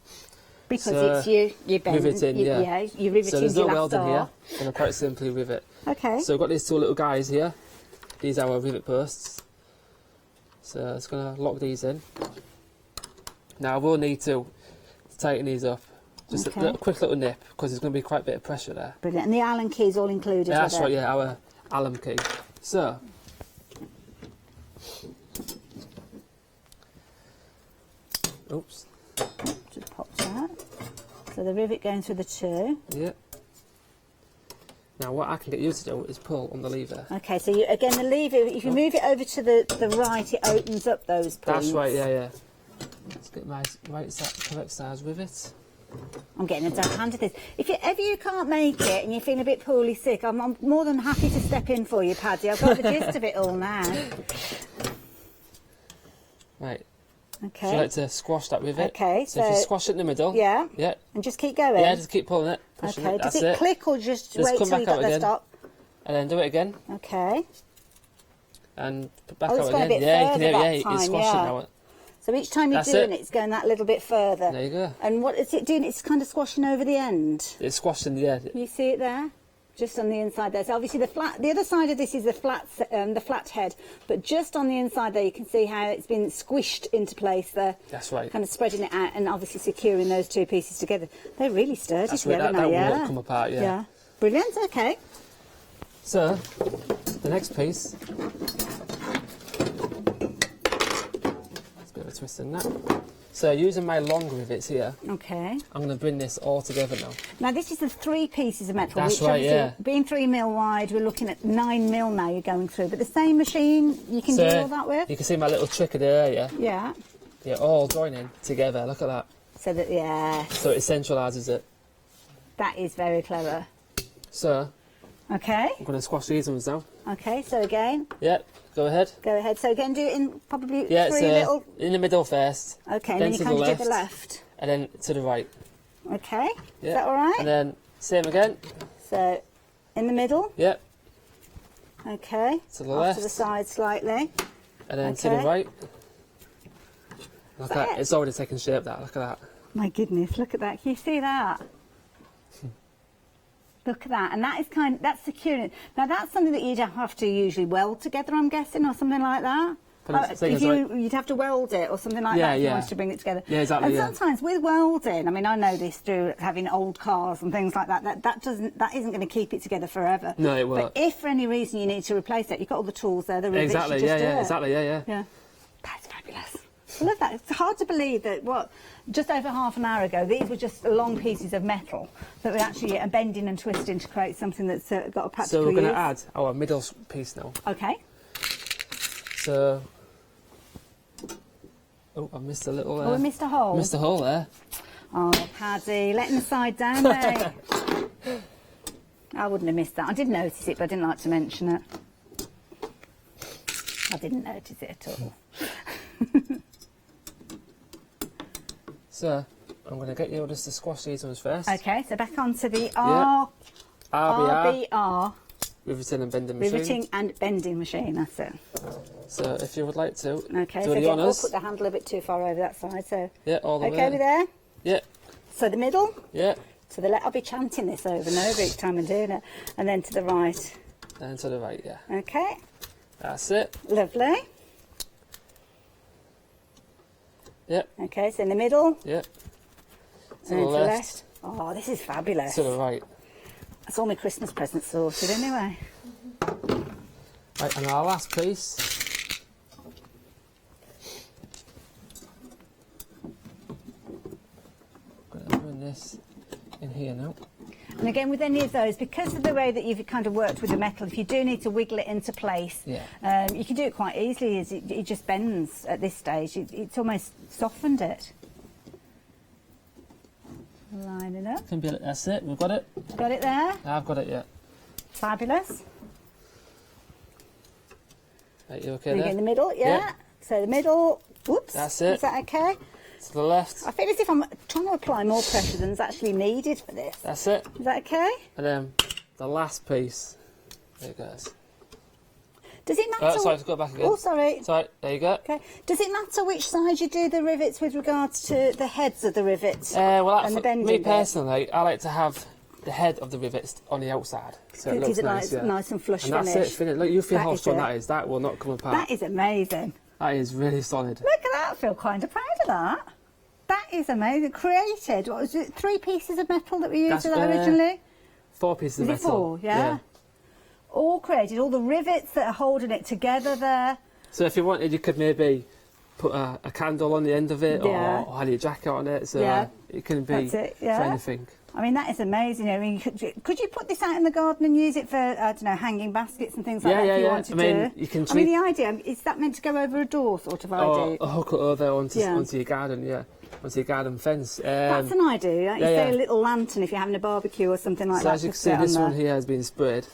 Because it's your bend, riveting, you're riveting. So there's no your welding here. star. I'm going to quite simply rivet. Okay. So we've got these 2 little guys here. These are our rivet posts. So it's going to lock these in. Now I will need to tighten these up. Just a quick little nip, because there's going to be quite a bit of pressure there. Brilliant. And the Allen key is all included with That's it? right, yeah, our Allen key. So, oops. Just pop that. So the rivet going through the 2. Yeah. Now what I can get you to do is pull on the lever. Okay, so you, again the lever, if you move it over to the right, it opens up those points. That's right, yeah. Let's get my correct size rivet. I'm getting a damn hand at this. If you can't make it and you're feeling a bit poorly sick, I'm more than happy to step in for you, Paddy. I've got the gist of it all now. Right. Okay. So you like to squash that rivet. Okay, so if you squash it in the middle. Yeah. Yeah. And just keep going. Yeah, just keep pulling it. Pushing Okay. it. Does That's it click or just wait come till you back got out the again. stop? And then do it again. Okay. And put back Oh, out it's gone a again. bit Yeah, you further can hear that it. time, It's squashing yeah. now. So each time you're That's doing it. it, it's going that little bit further. There you go. And what is it doing? It's kind of squashing over the end. It's squashing, yeah. Can you see it there? Just on the inside there. So obviously the other side of this is the flat head, but just on the inside there you can see how it's been squished into place there. That's right. Kind of spreading it out and obviously securing those two pieces together. They're really sturdy That's together right, now, that will not come apart, yeah. Yeah. Brilliant, okay. So, the next piece, let's a bit of a twist in that. So using my long rivets here, okay, I'm going to bring this all together now. Now this is the 3 pieces of metal. That's which right, yeah. Being 3 mil wide, we're looking at 9 mil now you're going through. But the same machine you can do all that with? You can see my little trick of there, yeah? Yeah. Yeah, all joining together, look at that. So that, yeah. So it centralises it. That is very clever. So, okay. I'm going to squash these ones now. Okay, so again. Yeah, go ahead. Go ahead. So again, do it in probably 3 Yeah, little... in the middle first. Okay, and then you kind of do the left. And then to the right. Okay, Yeah. is that all right? And then same again. So, in the middle. Yep. Okay. To the Off left. to the side slightly. And then to the right. Look at that. It's already taken shape, that. Look at that. My goodness, look at that. Can you see that? Look at that. And that is that's securing it. Now, that's something that you'd have to usually weld together, I'm guessing, or something like that. You'd have to weld it or something like that if you wanted to bring it together. Yeah, exactly. And sometimes with welding, I mean, I know this through having old cars and things like that. That isn't going to keep it together forever. No, it won't. But if for any reason you need to replace it, you've got all the tools there. The rivets, exactly. you just do it. Exactly. Yeah. That's fabulous. I love that. It's hard to believe that just over half an hour ago, these were just long pieces of metal that were actually bending and twisting to create something that's got a practical So we're going use. to add our middle piece now. Okay. So, oh, I missed a little. We missed a hole. Missed a hole there. Oh, Paddy, letting the side down, mate. I wouldn't have missed that. I did notice it, but I didn't like to mention it. I didn't notice it at all. So, I'm going to get you just to squash these ones first. Okay, so back onto the RBR. Riveting and bending machine. Riveting and bending machine, that's it. So, if you would like to, okay, do so the honours. I'll put the handle a bit too far over that side, so... Yeah, all the way. Okay, we there? Yeah. So the middle? Yeah. To the left, I'll be chanting this over and over each time I'm doing it. And then to the right. And to the right, yeah. Okay. That's it. Lovely. Yep. Okay, so in the middle. Yep. And then to the left. Oh, this is fabulous. To the right. That's all my Christmas presents sorted anyway. Right, and our last piece. Going to bring this in here now. And again, with any of those, because of the way that you've kind of worked with the metal, if you do need to wiggle it into place, you can do it quite easily. As it just bends at this stage. It's almost softened it. Line it up. That's it. We've got it. Got it there? I've got it. Yeah. Fabulous. Right, you okay there? In the middle, yeah. So the middle. Whoops. That's it. Is that okay? To the left. I feel as if I'm trying to apply more pressure than's actually needed for this. That's it. Is that okay? And then the last piece. There it goes. Does it matter? Sorry, to go back again. Oh, sorry. Sorry, there you go. Okay. Does it matter which side you do the rivets with regards to the heads of the rivets and the bending me bit? personally, I like to have the head of the rivets on the outside, so it looks nice. Nice and flush and finish. That's it. Finish. Look, you feel how strong it. that is. That will not come apart. That is amazing. That is really solid. Look at that. I feel kind of proud of that. That is amazing. Created. What was it? 3 pieces of metal that we used originally. 4 pieces of metal. 4? Yeah. All created. All the rivets that are holding it together there. So if you wanted, you could maybe put a candle on the end of it, or hang your jacket on it. So it can be for anything. I mean, that is amazing. I mean, could you put this out in the garden and use it for, I don't know, hanging baskets and things like that if you wanted to? You can I mean, the idea, is that meant to go over a door sort of idea? Or hook it over onto your garden, onto your garden fence. That's an idea. Like you say a little lantern if you're having a barbecue or something like that. So as you can see, this one here has been sprayed.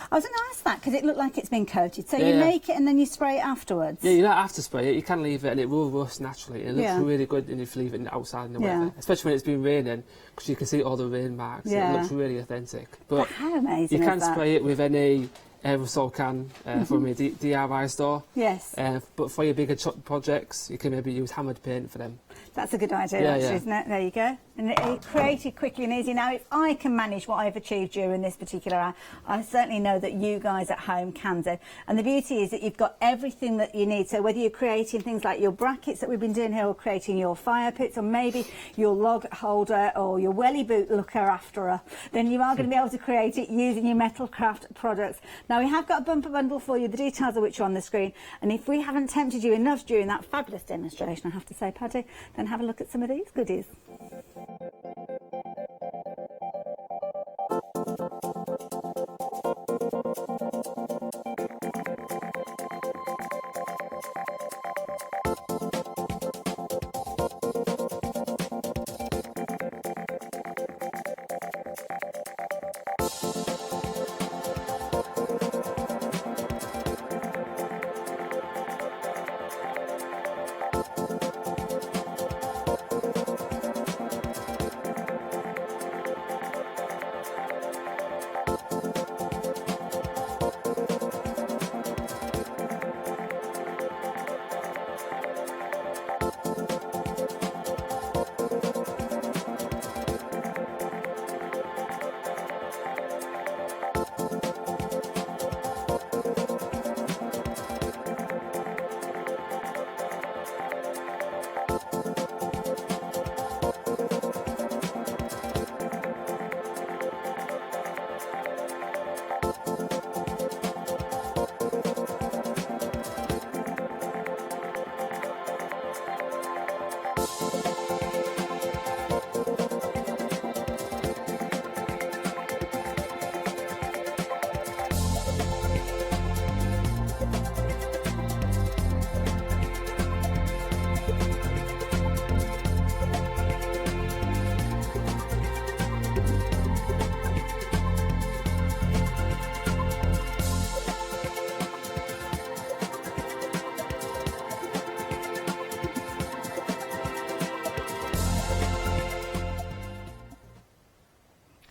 I was going to ask that because it looked like it's been coated. So you make it and then you spray it afterwards? Yeah, you don't have to spray it. You can leave it and it will rust naturally. It looks really good if you leave it outside in the weather. Especially when it's been raining, because you can see all the rain marks. It looks really authentic. But how amazing you can spray it with any we also can from a DIY store. Yes. But for your bigger projects, you can maybe use hammered paint for them. That's a good idea, actually, isn't it? There you go. And it created quickly and easy. Now, if I can manage what I've achieved during this particular hour, I certainly know that you guys at home can do. And the beauty is that you've got everything that you need. So whether you're creating things like your brackets that we've been doing here, or creating your fire pits, or maybe your log holder or your welly boot looker after her, then you are going to be able to create it using your Metalcraft products. Now, we have got a bumper bundle for you, the details of which are on the screen. And if we haven't tempted you enough during that fabulous demonstration, I have to say, Paddy, then have a look at some of these goodies.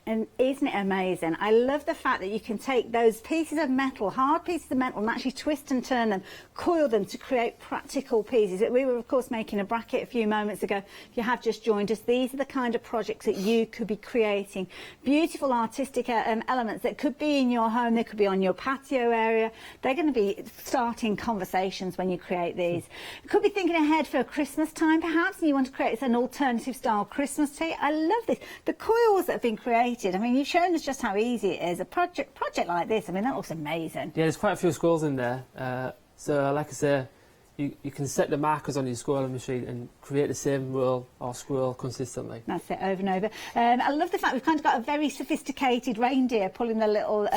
And isn't it amazing? I love the fact that you can take those pieces of metal, hard pieces of metal, and actually twist and turn them, coil them to create practical pieces. We were, of course, making a bracket a few moments ago. If you have just joined us, these are the kind of projects that you could be creating. Beautiful artistic elements that could be in your home, they could be on your patio area. They're going to be starting conversations when you create these. You could be thinking ahead for Christmas time, perhaps, and you want to create an alternative style Christmas tree. I love this. The coils that have been created, I mean, you've shown us just how easy it is. A project like this, I mean, that looks amazing. Yeah, there's quite a few squirrels in there. So, like I say, you can set the markers on your squirreling machine and create the same roll or squirrel consistently. That's it, over and over. I love the fact we've kind of got a very sophisticated reindeer pulling the little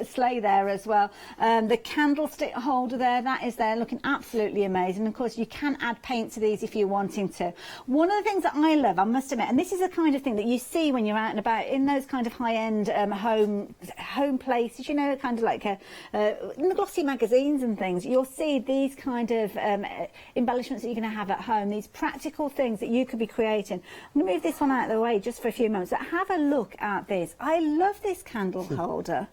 sleigh there as well. The candlestick holder there, that is there, looking absolutely amazing. Of course, you can add paint to these if you're wanting to. One of the things that I love, I must admit, and this is the kind of thing that you see when you're out and about in those kind of high-end home places, you know, kind of like in the glossy magazines and things, you'll see these kind of embellishments that you're going to have at home, these practical things that you could be creating. I'm going to move this one out of the way just for a few moments, but have a look at this. I love this candle holder.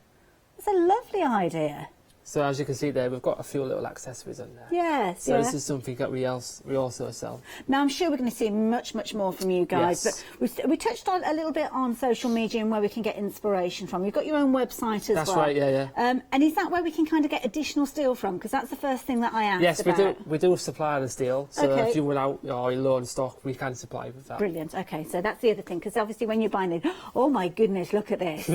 It's a lovely idea. So as you can see there, we've got a few little accessories in there. Yes, so this is something that we also sell. Now I'm sure we're going to see much more from you guys. Yes. But we touched on a little bit on social media and where we can get inspiration from. You've got your own website as well. That's right, yeah. And is that where we can kind of get additional steel from? Because that's the first thing that I asked yes, about. we do supply the steel. So okay. if you run out or you're low on stock, we can supply with that. Brilliant. Okay, so that's the other thing. Because obviously when you're buying it, oh my goodness, look at this.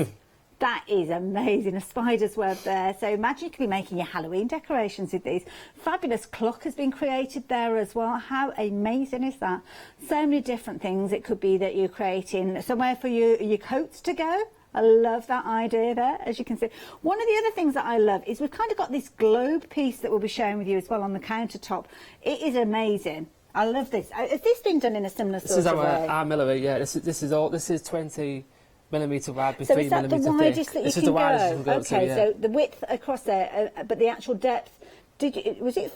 That is amazing, a spider's web there. So imagine you could be making your Halloween decorations with these. Fabulous clock has been created there as well. How amazing is that? So many different things. It could be that you're creating somewhere for your coats to go. I love that idea there, as you can see. One of the other things that I love is we've kind of got this globe piece that we'll be sharing with you as well on the countertop. It is amazing. I love this. Has this been done in a similar sort of way? This is our millimetre, yeah. This is 20 millimetre wide with so 3 is that millimetre the widest thick. that you can go? Okay, yeah. so the width across there, but the actual depth. Was it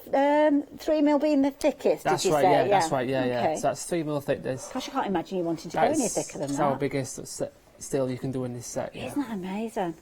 3 mil being the thickest? That's did you right, say? yeah. That's right, yeah, okay. yeah. So that's 3 mil thick. This. Gosh, I can't imagine you wanting to go any thicker than that. That's our biggest steel you can do in this set. Yeah. Isn't that amazing?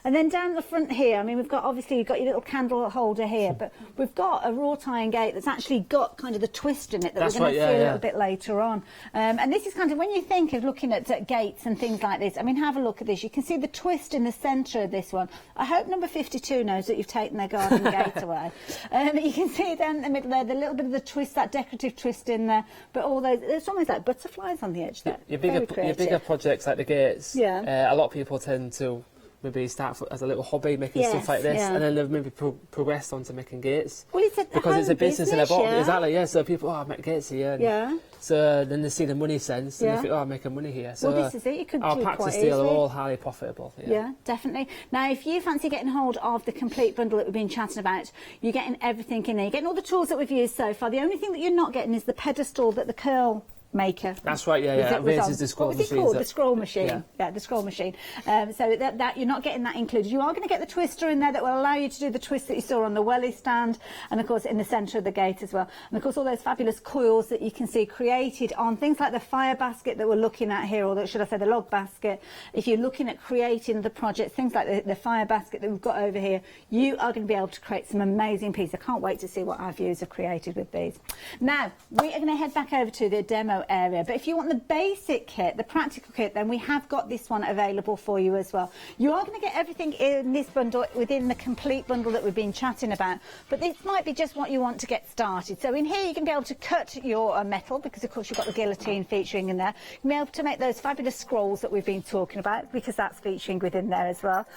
And then down the front here, I mean, we've got, obviously, you've got your little candle holder here, but we've got a wrought iron gate that's actually got kind of the twist in it that we're going to see a little bit later on. And this is kind of, when you think of looking at gates and things like this, I mean, have a look at this. You can see the twist in the centre of this one. I hope number 52 knows that you've taken their garden gate away. You can see down the middle there, the little bit of the twist, that decorative twist in there, but all those, there's almost like butterflies on the edge there. Your bigger projects like the gates, a lot of people tend to maybe start as a little hobby making stuff like this, and then they've maybe progressed on to making gates. Well, it's because it's a business in a box, exactly. So people, I make gates here. So then they see the money sense, and they think, I'm making money here. So well, this is it. You could our do practice quite steel are easily. all highly profitable. Yeah, definitely. Now, if you fancy getting hold of the complete bundle that we've been chatting about, you're getting everything in there. You're getting all the tools that we've used so far. The only thing that you're not getting is the pedestal that the curl maker. That's right, that raises the scroll machine. What was it called? The scroll machine. Yeah, the scroll machine. So that you're not getting that included. You are going to get the twister in there that will allow you to do the twist that you saw on the welly stand, and of course in the centre of the gate as well. And of course all those fabulous coils that you can see created on things like the fire basket that we're looking at here, or should I say the log basket. If you're looking at creating the project, things like the fire basket that we've got over here, you are going to be able to create some amazing pieces. I can't wait to see what our viewers have created with these. Now, we are going to head back over to the demo area, but if you want the basic kit, the practical kit, then we have got this one available for you as well. You are going to get everything in this bundle within the complete bundle that we've been chatting about, but this might be just what you want to get started. So in here you're going to be able to cut your metal, because of course you've got the guillotine featuring in there. You'll be able to make those fabulous scrolls that we've been talking about, because that's featuring within there as well.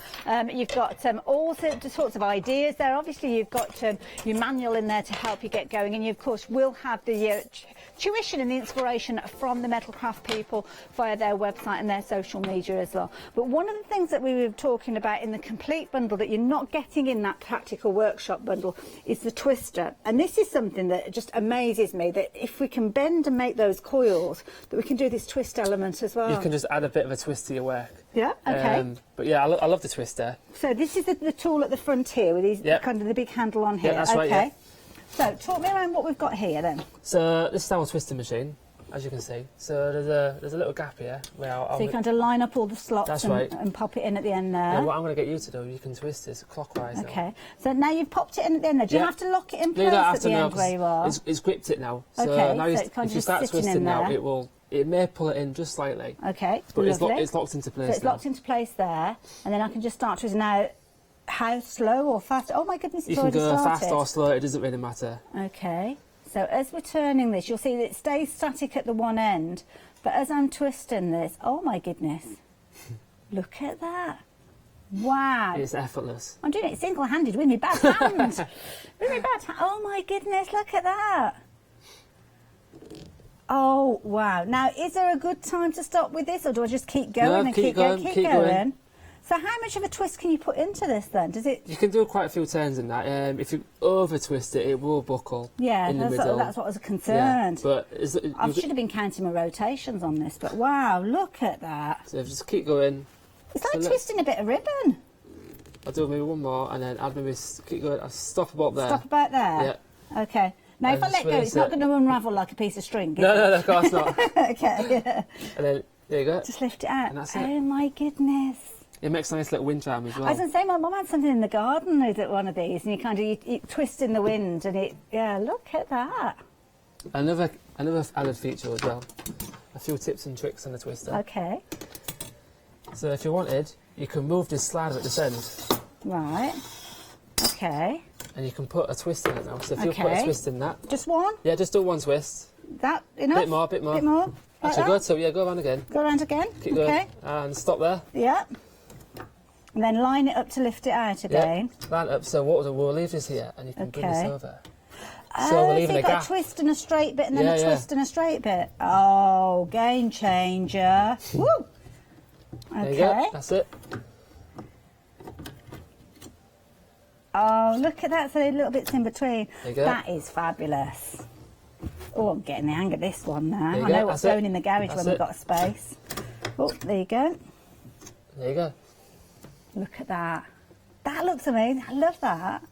You've got all sorts of ideas there. Obviously you've got your manual in there to help you get going, and you of course will have the tuition and the inspiration from the Metalcraft people via their website and their social media as well. But one of the things that we were talking about in the complete bundle that you're not getting in that practical workshop bundle is the twister. And this is something that just amazes me, that if we can bend and make those coils, that we can do this twist element as well. You can just add a bit of a twist to your work. Yeah, okay. But yeah, I love the twister. So this is the tool at the front here with these kind of the big handle on here. Yeah, that's right, okay. So talk me around what we've got here then. So this is our twisting machine, as you can see. So there's a little gap here where so you kind of line up all the slots and pop it in at the end there. Yeah, what I'm going to get you to do, you can twist this clockwise. Okay. Now. So now you've popped it in at the end there. Do you have to lock it in place at the end where you are? It's gripped it now. So okay. now if you start twisting now, it may pull it in just slightly. Okay. But it's locked into place. So it's locked into place there, and then I can just start twisting now. How slow or fast? Oh my goodness, it's already started. You can go fast or slow, it doesn't really matter. Okay, so as we're turning this, you'll see that it stays static at the one end, but as I'm twisting this, oh my goodness, look at that. Wow. It's effortless. I'm doing it single-handed with my bad hand. Oh my goodness, look at that. Oh, wow. Now, is there a good time to stop with this, or do I just keep going and keep going? So how much of a twist can you put into this then? Does it? You can do quite a few turns in that. If you over twist it, it will buckle. Yeah, in the middle. That's what I was concerned. Yeah, but I should have been counting my rotations on this, but wow, look at that. So just keep going. It's like twisting a bit of ribbon. I'll do maybe one more, and then I'll maybe keep going. I'll stop about there. Stop about there? Yeah. Okay. Now, if I let go, it's not going to unravel like a piece of string, is it? No, of course not. Okay, yeah. And then, there you go. Just lift it out. And that's it. Oh, my goodness. It makes a nice little wind chime as well. I was going to say, my mum had something in the garden with one of these, and you twist in the wind, and look at that. Another added feature as well. A few tips and tricks on the twister. Okay. So if you wanted, you can move this slider at this end. Right. Okay. And you can put a twist in it now. So if you put a twist in that. Just one? Yeah, just do one twist. That enough? Bit more. Bit more? Like Actually, go around again. Go around again? Keep going. And stop there. Yeah. And then line it up to lift it out again. Yeah, line it up. So we'll leave this here, and you can bring this over. So we're leaving a gap. A twist and a straight bit, and then a twist and a straight bit. Oh, game changer. Woo! Okay. There you go. That's it. Oh, look at that. So little bits in between. There you go. That is fabulous. Oh, I'm getting the hang of this one now. I go. know what's going in the garage when we've got a space. Oh, there you go. There you go. Look at that. That looks amazing. I love that.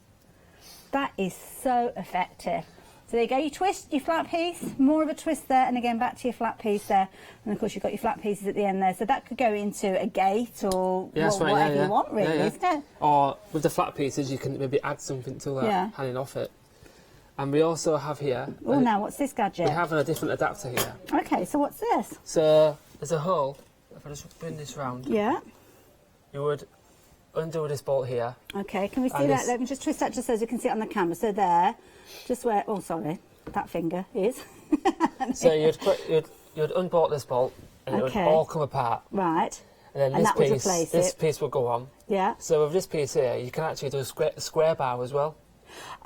That is so effective. So there you go, you twist your flat piece, more of a twist there, and again back to your flat piece there. And of course you've got your flat pieces at the end there, so that could go into a gate or whatever you want really, isn't it? Or with the flat pieces you can maybe add something to that, hanging off it. And we also have here... Oh, now what's this gadget? We have a different adapter here. Okay, so what's this? So there's a hole, if I just bring this round. Yeah. You would undo this bolt here. Okay, can we see that? Let me just twist that just so you can see it on the camera. So there, just where, oh sorry, that finger is. So you'd unbolt this bolt and it would all come apart. Right. And then this piece will go on. Yeah. So with this piece here, you can actually do a square bow as well.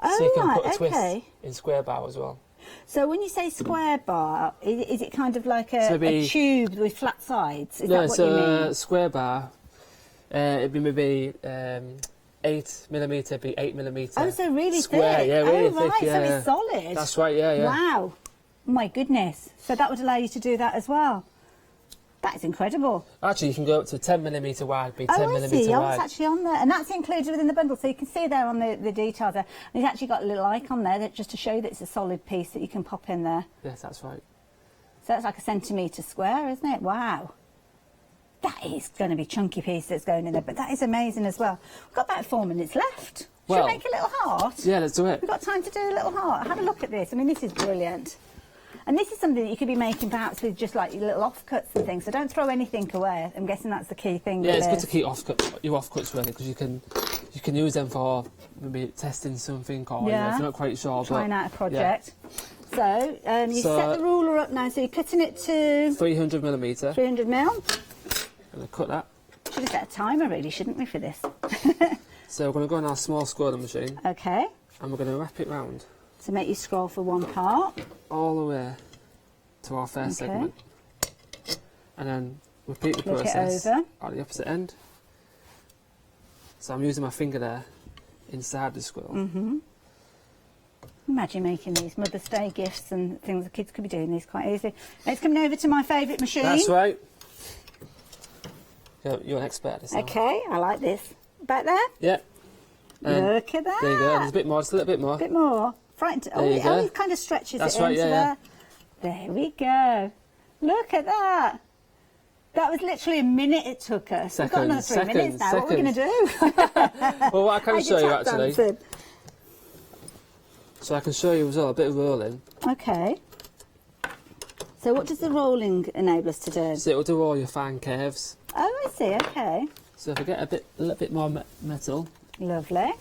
Oh, so you can put a twist okay. in square bow as well. So when you say square bar, is it kind of like a tube with flat sides? Is that what you mean? Square bar, it'd be maybe 8mm, be 8mm. Oh, so really square, thick? Yeah, really thick, right, yeah. so it's solid. That's right, yeah. Wow, my goodness. So that would allow you to do that as well. That is incredible. Actually, you can go up to 10mm wide, be 10mm I see. wide. Oh, it's actually on there. And that's included within the bundle. So you can see there on the details there. And it's actually got a little icon there that just to show you that it's a solid piece that you can pop in there. Yes, that's right. So that's like a centimetre square, isn't it? Wow. That is going to be a chunky piece that's going in there. But that is amazing as well. We've got about 4 minutes left. Should we make a little heart? Yeah, let's do it. We've got time to do a little heart. Have a look at this. I mean, this is brilliant. And this is something that you could be making perhaps with just like your little offcuts and things. So don't throw anything away. I'm guessing that's the key thing. Yeah, it's good to keep your offcuts ready because you can use them for maybe testing something or if you're not quite sure. Trying out a project. Yeah. So you set the ruler up now. So you're cutting it to 300mm. 300mm. Gonna cut that. Should have set a timer really, shouldn't we, for this? So we're going to go on our small scrolling machine. Okay. And we're going to wrap it round. To make you scroll for one part. All the way to our first segment. And then repeat the process at the opposite end. So I'm using my finger there inside the scroll. Mm-hmm. Imagine making these Mother's Day gifts and things. The kids could be doing these quite easily. It's coming over to my favourite machine. That's right. You're an expert at this. Okay, I like this. About there? Yeah. Look at that. There you go. There's a bit more, just a little bit more. A bit more. Frightened. Oh, it kind of stretches it into there. There we go. Look at that. That was literally a minute it took us. We've got another 3 minutes now. What are we going to do? Well, what I can show you actually. So I can show you as well a bit of rolling. Okay. So what does the rolling enable us to do? So it will do all your fine curves. Oh, I see. Okay. So if I get a little bit more metal. Lovely.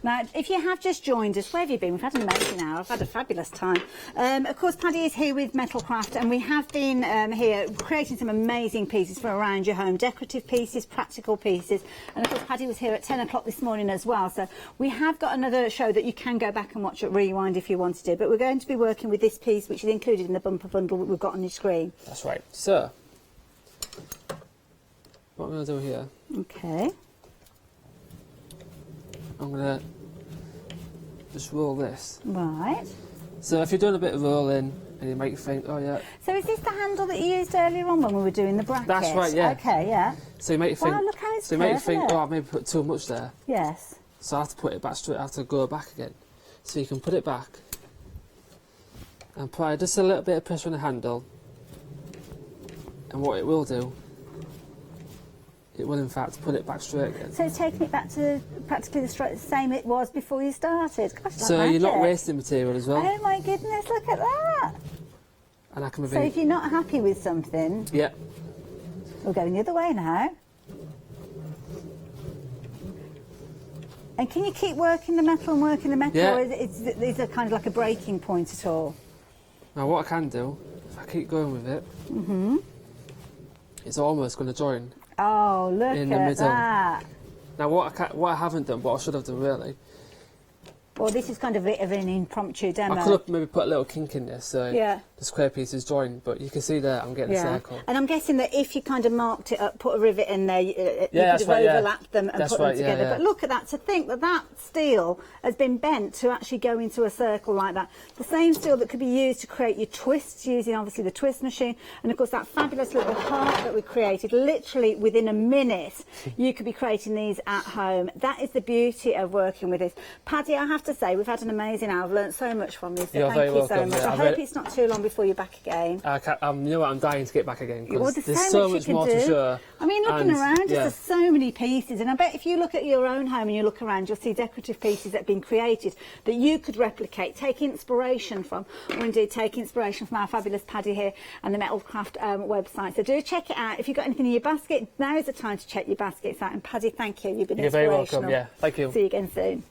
Now, if you have just joined us, where have you been? We've had an amazing hour. I've had a fabulous time. Of course, Paddy is here with Metalcraft, and we have been here creating some amazing pieces for around your home, decorative pieces, practical pieces. And of course, Paddy was here at 10 o'clock this morning as well. So we have got another show that you can go back and watch at Rewind if you wanted to. But we're going to be working with this piece, which is included in the bumper bundle that we've got on your screen. That's right. So, what I'm going to do here. Okay. I'm going to just roll this. Right. So if you're doing a bit of rolling and you might think, oh yeah. So is this the handle that you used earlier on when we were doing the bracket? That's right, yeah. Okay, yeah. So you might think, wow, look how it's so you might think, oh, I've maybe put too much there. Yes. So I have to put it back straight, I have to go back again. So you can put it back and apply just a little bit of pressure on the handle. And what it will do, it will in fact put it back straight again. So it's taking it back to practically the same it was before you started. Gosh, so you're not wasting material as well. Oh my goodness, look at that. And I can so if you're not happy with something, yeah, we're going the other way now. And can you keep working the metal and working the metal, yeah. or is it kind of like a breaking point at all? Now what I can do, if I keep going with it, it's almost going to join. Oh, look in the at middle. that. Now what I haven't done, what I should have done really. Well, this is kind of a bit of an impromptu demo. I could have maybe put a little kink in this so the square piece is joined, but you can see there I'm getting a circle. And I'm guessing that if you kind of marked it up, put a rivet in there, you could have overlapped them and put them together. But look at that, to think that that steel has been bent to actually go into a circle like that. The same steel that could be used to create your twists, using obviously the twist machine, and of course that fabulous little heart that we created, literally within a minute, you could be creating these at home. That is the beauty of working with this. Paddy, I have have to say, we've had an amazing hour. I've learnt so much from you, so You're thank very you so welcome. much. Yeah, I hope it's not too long before you're back again. You know what, I'm dying to get back again, because Well, there's so much more to show. I mean, looking And, around, yeah. there's so many pieces, and I bet if you look at your own home and you look around, you'll see decorative pieces that have been created that you could replicate, take inspiration from, or indeed take inspiration from our fabulous Paddy here and the Metalcraft website. So do check it out. If you've got anything in your basket, now is the time to check your baskets out. And Paddy, thank you. You've been You're very inspirational. welcome. Yeah, thank you. See you again soon.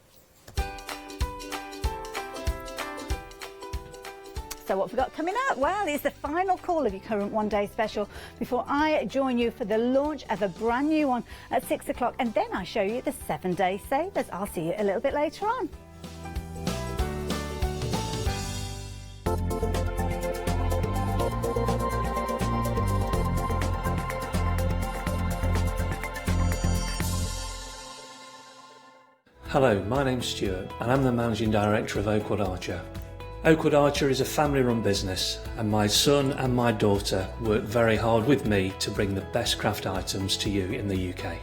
So what have we got coming up? Well, it's the final call of your current one-day special before I join you for the launch of a brand new one at 6 o'clock, and then I show you the 7-day savers. I'll see you a little bit later on. Hello, my name's Stuart and I'm the Managing Director of Oakwood Archer. Oakwood Archer is a family-run business and my son and my daughter work very hard with me to bring the best craft items to you in the UK.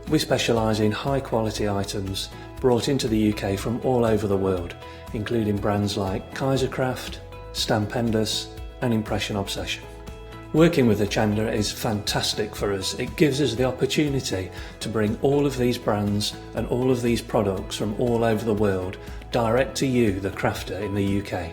We specialise in high-quality items brought into the UK from all over the world, including brands like Kaisercraft, Stampendous and Impression Obsession. Working with Hochanda is fantastic for us. It gives us the opportunity to bring all of these brands and all of these products from all over the world direct to you, the crafter in the UK.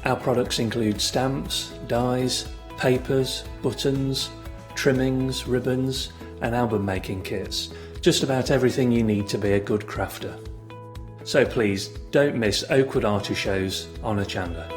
Our products include stamps, dies, papers, buttons, trimmings, ribbons and album making kits. Just about everything you need to be a good crafter. So please don't miss Oakwood Archer shows on Hochanda.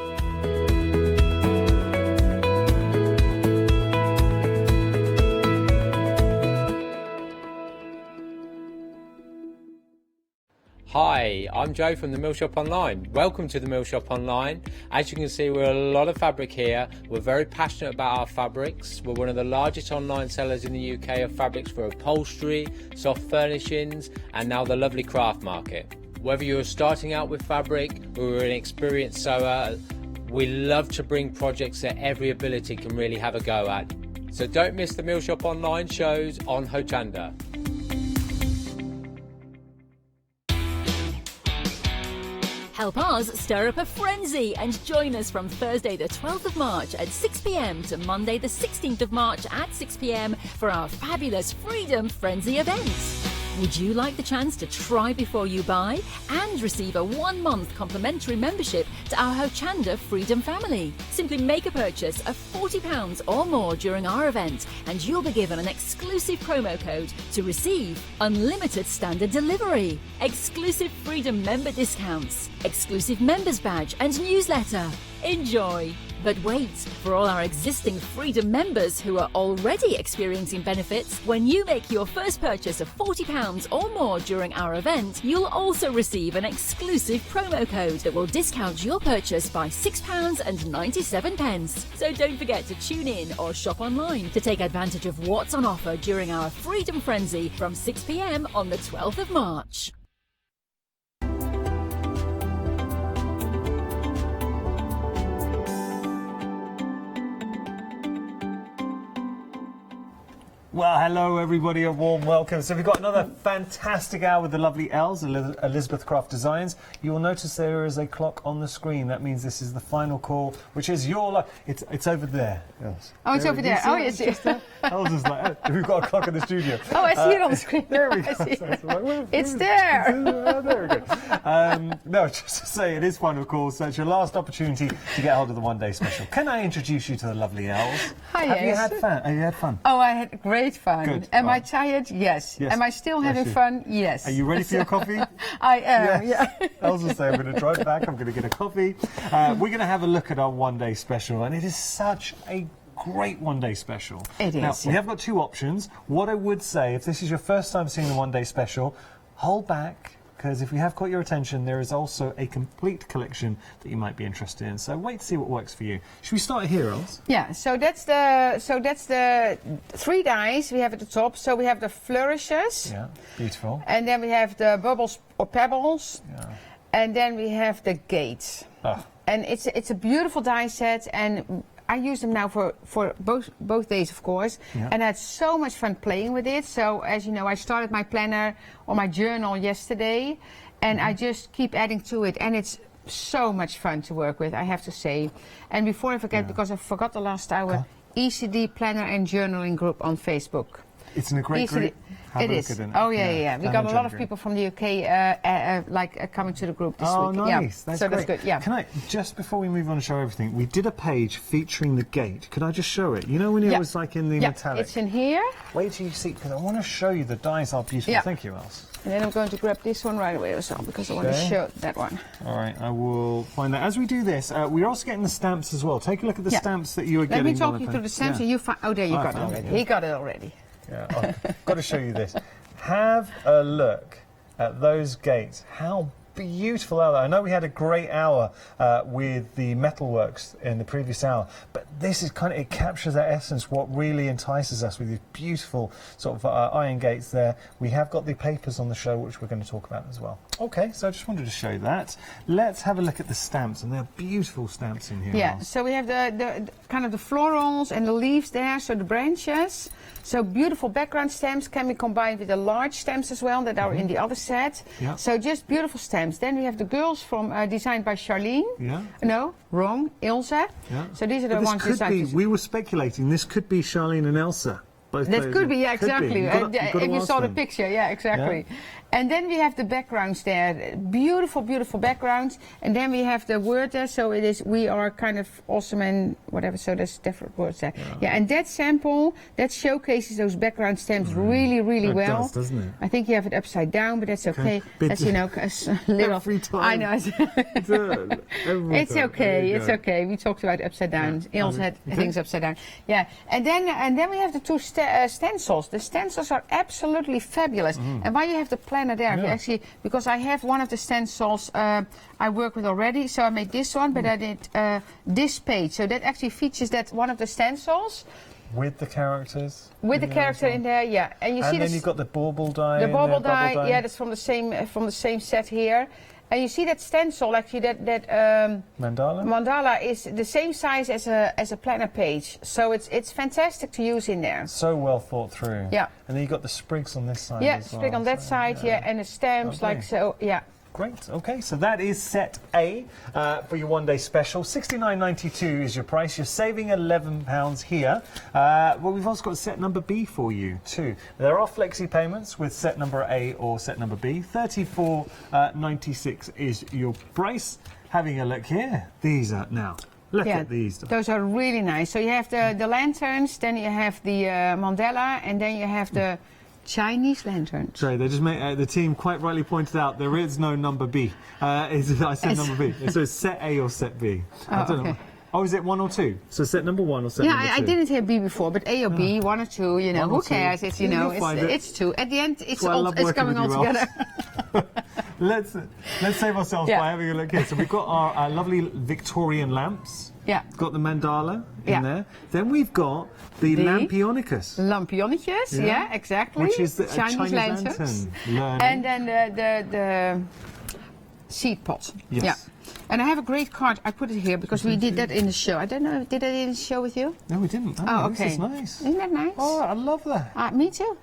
Hi, I'm Joe from the Mill Shop Online. Welcome to the Mill Shop Online. As you can see, we're a lot of fabric here. We're very passionate about our fabrics. We're one of the largest online sellers in the UK of fabrics for upholstery, soft furnishings, and now the lovely craft market. Whether you're starting out with fabric or you're an experienced sewer, we love to bring projects that every ability can really have a go at. So don't miss the Mill Shop Online shows on Hochanda. Help us stir up a frenzy and join us from Thursday the 12th of March at 6 p.m. to Monday the 16th of March at 6 p.m. for our fabulous Freedom Frenzy event. Would you like the chance to try before you buy and receive a 1-month complimentary membership to our Hochanda Freedom family? Simply make a purchase of £40 or more during our event and you'll be given an exclusive promo code to receive unlimited standard delivery, exclusive Freedom member discounts, exclusive members badge and newsletter. Enjoy! But wait, for all our existing Freedom members who are already experiencing benefits, when you make your first purchase of £40 or more during our event, you'll also receive an exclusive promo code that will discount your purchase by £6.97. So don't forget to tune in or shop online to take advantage of what's on offer during our Freedom Frenzy from 6 p.m. on the 12th of March. Well, hello everybody, a warm welcome. So we've got another fantastic hour with the lovely Els, Elizabeth Craft Designs. You'll notice there is a clock on the screen. That means this is the final call, which is your it's over there. Els. Oh, it's over there. Oh, yes. Els is like, oh, we've got a clock in the studio. Oh, I see it on the screen. There we go. It's there. There we go. No, just to say, it is final call, so it's your last opportunity to get hold of the one-day special. Can I introduce you to the lovely Els? Hi, Have you had fun? Have you had fun? Oh, I had great fun. Good. Am I tired? Yes. Am I still having fun? Yes. Are you ready for your coffee? I am, yeah. Els will say, I'm going to drive back, I'm going to get a coffee. We're going to have a look at our one-day special, and it is such a great one-day special. It is. Now, we have got two options. What I would say, if this is your first time seeing the one-day special, hold back, because if we have caught your attention, there is also a complete collection that you might be interested in. So wait to see what works for you. Should we start here, Els? Yeah. So that's the 3 dies we have at the top. So we have the flourishes. Yeah. Beautiful. And then we have the bubbles or pebbles. Yeah. And then we have the gates. Oh. And it's a beautiful die set, and I use them now for both days, of course, and I had so much fun playing with it. So, as you know, I started my planner or my journal yesterday, and I just keep adding to it, and it's so much fun to work with, I have to say. And before I forget, because I forgot the last hour, ECD Planner and Journaling group on Facebook. It's in a great group. It is. Oh yeah. We got a lot of people from the UK coming to the group this week. Oh, nice. Yeah. That's good. Yeah. Can I, just before we move on and show everything, we did a page featuring the gate. Could I just show it? You know when it was like in the metallic? It's in here. Wait till you see, because I want to show you the dies are beautiful. Yeah. Thank you, Els. And then I'm going to grab this one right away as well, because I want to show that one. All right, I will find that. As we do this, we're also getting the stamps as well. Take a look at the stamps that you were getting. Let me talk you through the stamps, and you find... Oh, there you got it already. He got it already. Yeah, I've got to show you this. Have a look at those gates. How beautiful are they? I know we had a great hour with the metalworks in the previous hour, but this is kind of, it captures that essence, what really entices us with these beautiful sort of iron gates there. We have got the papers on the show, which we're going to talk about as well. Okay, so I just wanted to show you that. Let's have a look at the stamps, and they're beautiful stamps in here. Yeah, so we have the kind of the florals and the leaves there, so the branches. So beautiful background stamps can be combined with the large stamps as well that are in the other set. Yeah. So just beautiful stamps. Then we have the girls from designed by Charlene. Yeah. No, wrong, Ilse. Yeah. So these are the ones designed. We were speculating this could be Charlene and Elsa. That could be, yeah, exactly. If you saw the them. picture, yeah, exactly. Yeah. And then we have the backgrounds there, beautiful, beautiful backgrounds. And then we have the word there, so it is, we are kind of awesome and whatever, so there's different words there. Yeah, and that sample, that showcases those background stamps really, really well. It does, doesn't it? I think you have it upside down, but that's okay. As you know, little... Every time. I know. It's okay, it's go. okay. We talked about upside down. Ilse had things upside down. Yeah, and then we have the two stencils. The stencils are absolutely fabulous. And why you have the planner there, you actually, because I have one of the stencils I work with already, so I made this one, but I did this page. So that actually features that one of the stencils. With the characters? With the character in there, yeah. And you see then you've got the bauble die. The bauble die, yeah, that's from the same set here. And you see that stencil, actually, that mandala? Mandala is the same size as a planner page. So it's fantastic to use in there. So well thought through. Yeah. And then you've got the sprigs on this side yeah, as well. sprig on that side, yeah, and the stamps, like so, yeah. Great. Okay, so that is set A for your one-day special. $69.92 is your price. You're saving £11 here. Well, we've also got set number B for you too. There are flexi payments with set number A or set number B. $34.96 is your price. Having a look here, these are now. Look at these. Those are really nice. So you have the lanterns, then you have the mandala, and then you have the Chinese lanterns. Sorry, they just made the team quite rightly pointed out there is no number B. I said number B. So it's set A or set B. I don't know. Oh, is it 1 or 2? So set number 1 or set number 2? Yeah, I didn't hear B before, but A or B, 1 or 2, you know, who cares? It's, you know, it's 2. At the end, it's coming all together. Let's save ourselves by having a look here. So we've got our lovely Victorian lamps. Yeah. Got the mandala in there. Then we've got the Lampionicus. Lampionicus, yeah, exactly. Which is the Chinese lanterns. Lantern. And then the seed pot. Yes. Yeah. And I have a great card. I put it here because we did that in the show. I don't know, did I in the show with you? No, we didn't. Oh, okay. This is nice. Isn't that nice? Oh, I love that. Me too.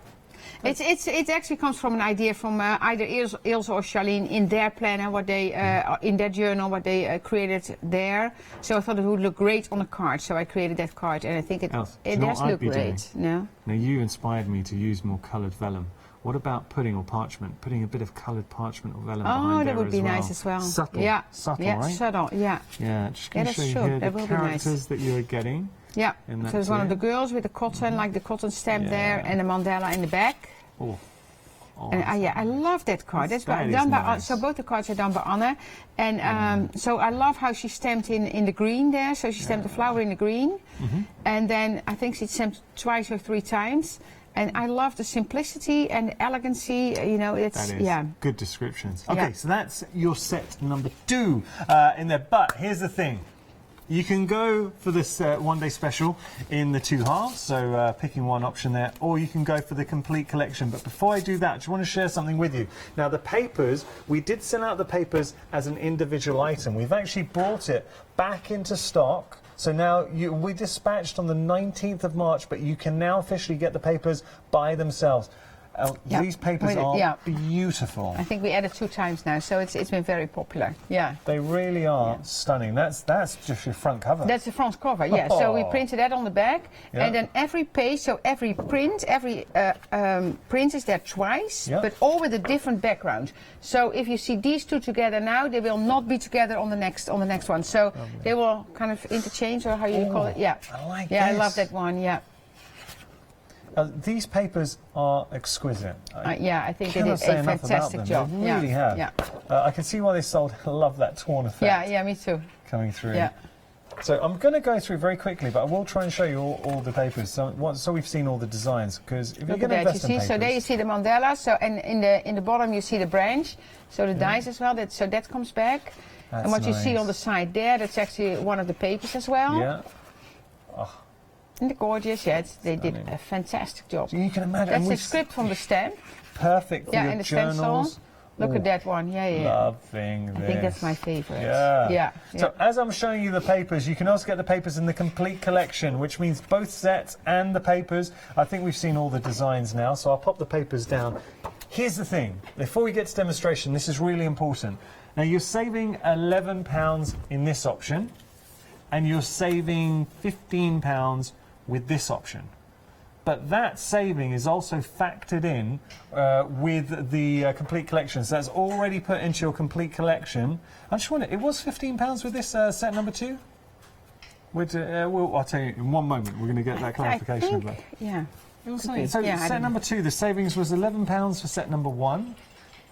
It actually comes from an idea from either Ilse or Charlene in their planner, what they in their journal, what they created there. So I thought it would look great on a card, so I created that card, and I think it does look great. No? Now you inspired me to use more coloured vellum. What about putting a bit of coloured parchment or vellum behind there that would be nice as well. Subtle. Yeah. Subtle, yeah, right? Subtle, yeah. Yeah, just going to show you here the characters that you're getting. Yeah, so there's one of the girls with the cotton, like the cotton stamp there, and the mandala in the back. Oh. And I love that card. That's done by nice. So both the cards are done by Anna, and so I love how she stamped in the green there. So she stamped the flower in the green, and then I think she stamped twice or 3 times. And I love the simplicity and the elegancy. You know, it's good descriptions. Okay, so that's your set number 2 in there. But here's the thing. You can go for this one-day special in the 2 halves, so picking one option there, or you can go for the complete collection. But before I do that, I just want to share something with you. Now, the papers, we did send out the papers as an individual item. We've actually brought it back into stock. So now we dispatched on the 19th of March, but you can now officially get the papers by themselves. These papers are beautiful. I think we added 2 times now, so it's been very popular. Yeah. They really are stunning. That's just your front cover. That's the front cover, yeah. So we printed that on the back, and then every page, so every print, print is there twice, but all with a different background. So if you see these 2 together now, they will not be together on the next one. So they will kind of interchange, or how you call it? Yeah. I like this. I love that one. Yeah. These papers are exquisite. I think they did a fantastic job. They really have. Yeah. I can see why they sold. I love that torn effect. Yeah, me too. Coming through. Yeah. So I'm going to go through very quickly, but I will try and show you all the papers. So we've seen all the designs, because if you're going to invest in papers... So there you see the mandala. So and in the bottom you see the branch. So the dies as well. So that comes back. That's and what you see nice. on the side there, that's actually one of the papers as well. Yeah. And the gorgeous, they did a fantastic job. So you can imagine. That's the script from the stamp. Perfect for your and the journals. stencil. Look at that one. Yeah. Loving this. I think that's my favourite. Yeah. So as I'm showing you the papers, you can also get the papers in the complete collection, which means both sets and the papers. I think we've seen all the designs now, so I'll pop the papers down. Here's the thing. Before we get to demonstration, this is really important. Now, you're saving £11 in this option, and you're saving £15 with this option. But that saving is also factored in with the complete collection. So that's already put into your complete collection. I just wonder, it was £15 with this set number 2? I'll tell you in one moment. We're going to get that clarification. I think, yeah. It was something. So set number 2, the savings was £11 for set number 1,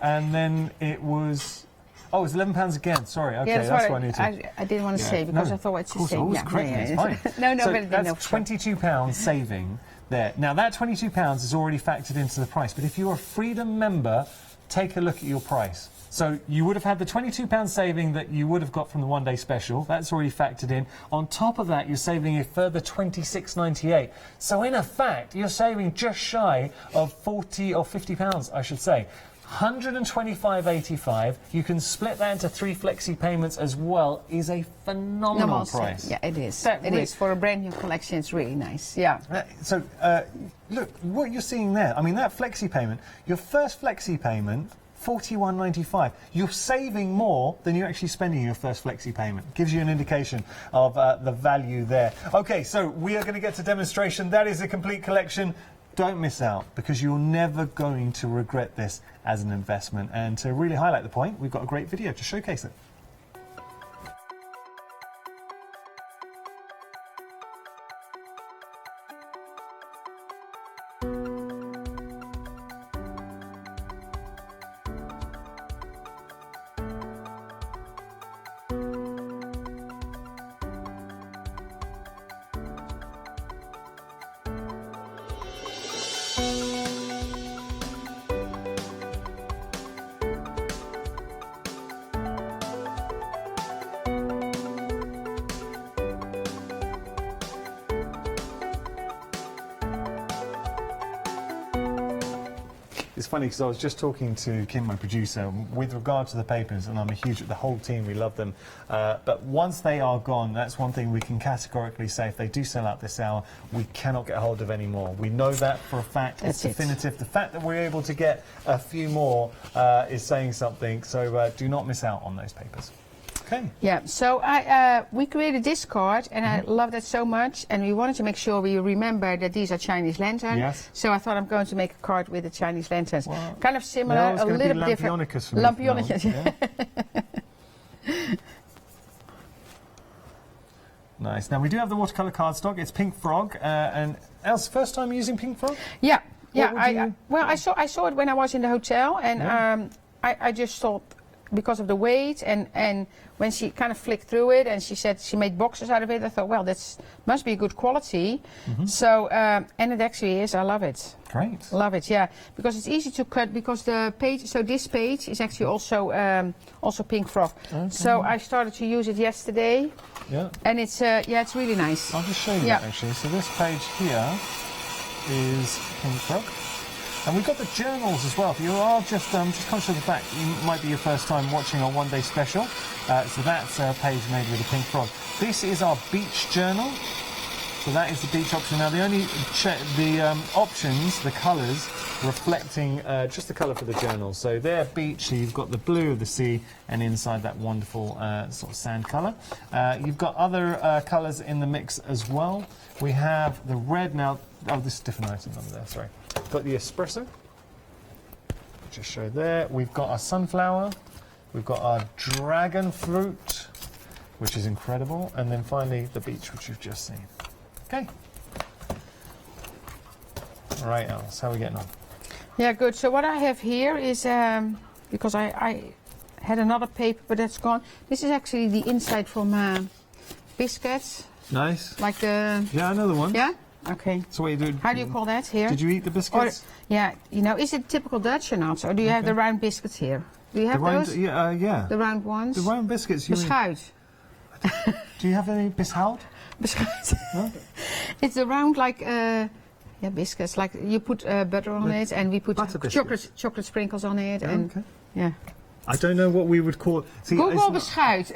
and then it was... Oh, it's £11 again. Sorry. Okay, yeah, that's what I need to... I didn't want to say, because I thought what to say. Always correct me, it's fine. No, but that's £22 saving there. Now, that £22 is already factored into the price, but if you're a Freedom member, take a look at your price. So you would have had the £22 saving that you would have got from the one-day special. That's already factored in. On top of that, you're saving a further £26.98. So in effect, you're saving just shy of £40 or £50, I should say. £125.85. You can split that into 3 flexi payments as well. Is a phenomenal price. Yeah, it is. It is for a brand new collection. It's really nice. Yeah. So look what you're seeing there. I mean, that flexi payment. Your first flexi payment, £41.95. You're saving more than you're actually spending in your first flexi payment. Gives you an indication of the value there. Okay, so we are going to get to demonstration. That is a complete collection. Don't miss out, because you're never going to regret this as an investment. And to really highlight the point, we've got a great video to showcase it. It's funny because I was just talking to Kim, my producer, with regard to the papers, and I'm a huge, the whole team, we love them. But once they are gone, that's one thing we can categorically say. If they do sell out this hour, we cannot get hold of any more. We know that for a fact. It's definitive. The fact that we're able to get a few more is saying something. So do not miss out on those papers. Okay. Yeah, so we created this card, and I love that so much, and we wanted to make sure we remember that these are Chinese lanterns. Yes. So I thought I'm going to make a card with the Chinese lanterns. Well, kind of similar, a little bit different. Lampionicus. Yeah. Nice. Now we do have the watercolour cardstock. It's Pink Frog, and Els, first time using Pink Frog? Yeah, yeah. I saw it when I was in the hotel, and I just thought, because of the weight, and when she kind of flicked through it and she said she made boxes out of it, I thought, well, that must be good quality. So, and it actually is. I love it. Great. Love it, yeah. Because it's easy to cut, because the page, so this page is actually also Pink Frog. Okay. So I started to use it yesterday. Yeah. And it's, it's really nice. I'll just show you that actually. So this page here is Pink Frog. And we've got the journals as well. If you are just conscious of the fact it might be your first time watching our one-day special, so that's a page made with a Pink Frog. This is our beach journal. So that is the beach option. Now the only options, the colours, reflecting just the colour for the journal. So there, beach, so you've got the blue of the sea, and inside that wonderful sort of sand colour. You've got other colours in the mix as well. We have the red now. Oh, this is different items under there, sorry. Got the espresso. Just show there. We've got our sunflower. We've got our dragon fruit, which is incredible. And then finally, the beach, which you've just seen. Okay. All right, Alice, how are we getting on? Yeah, good. So what I have here is, because I had another paper, but that's gone. This is actually the inside from biscuits. Nice. Like the... Yeah, another one. Yeah? Okay. So what you do? How do you call that here? Did you eat the biscuits? Or, yeah, you know, is it typical Dutch or not? Or do you have the round biscuits here? Do you have those? Yeah, yeah. The round ones? The round biscuits. Beschuit. Do you have any bishout? Beschuit. Huh? It's a round like... yeah, biscuits. Like you put butter on it, and we put chocolate sprinkles on it, and okay. Yeah. I don't know what we would call it. See, Google beschuit.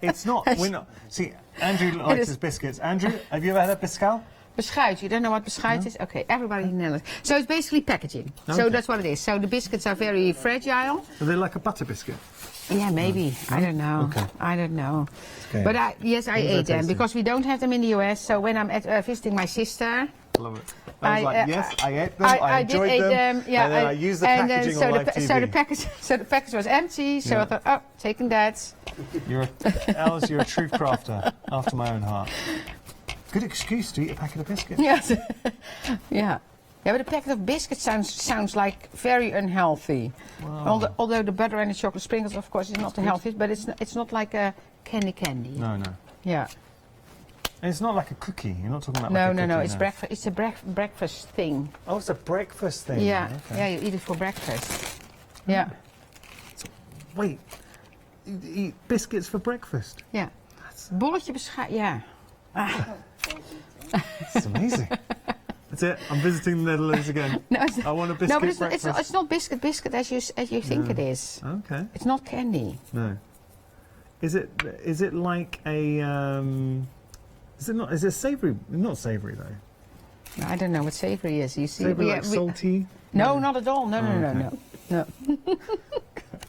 It's not. We're not. See, Andrew likes his biscuits. Andrew, have you ever had a biscuit? Beschuit. You don't know what beschuit is? Okay, everybody knows. So it's basically packaging. Okay. So that's what it is. So the biscuits are very fragile. Are they like a butter biscuit? Yeah, maybe. No. I don't know. Okay. I don't know. Okay. But yes, I ate them because we don't have them in the US. So when I'm visiting my sister. Love it. I was like, yes, I ate them. I enjoyed did eat them. Yeah, and then I used the packaging on live TV. So the package was empty. So I thought, oh, taking that. Alice, you're a true crafter after my own heart. Good excuse to eat a packet of biscuits. Yes. Yeah. Yeah, but a packet of biscuits sounds like very unhealthy. Wow. Although the butter and the chocolate sprinkles, of course, is not the healthiest, but it's not like a candy. No. Yeah. And it's not like a cookie. You're not talking about no, like a cookie. No. It's breakfast. It's a breakfast thing. Oh, it's a breakfast thing. Yeah. Okay. Yeah, you eat it for breakfast. Yeah. So, wait. You eat biscuits for breakfast? Yeah. Bolletje beschuit. Yeah. It's amazing. That's it. I'm visiting the Netherlands again. No, I want a biscuit breakfast. It's not biscuit as you think it is. Okay. It's not candy. No. Is it like a is it savoury? Not savoury though. I don't know what savoury is. You see, savoury like salty? No, not at all. No. I'm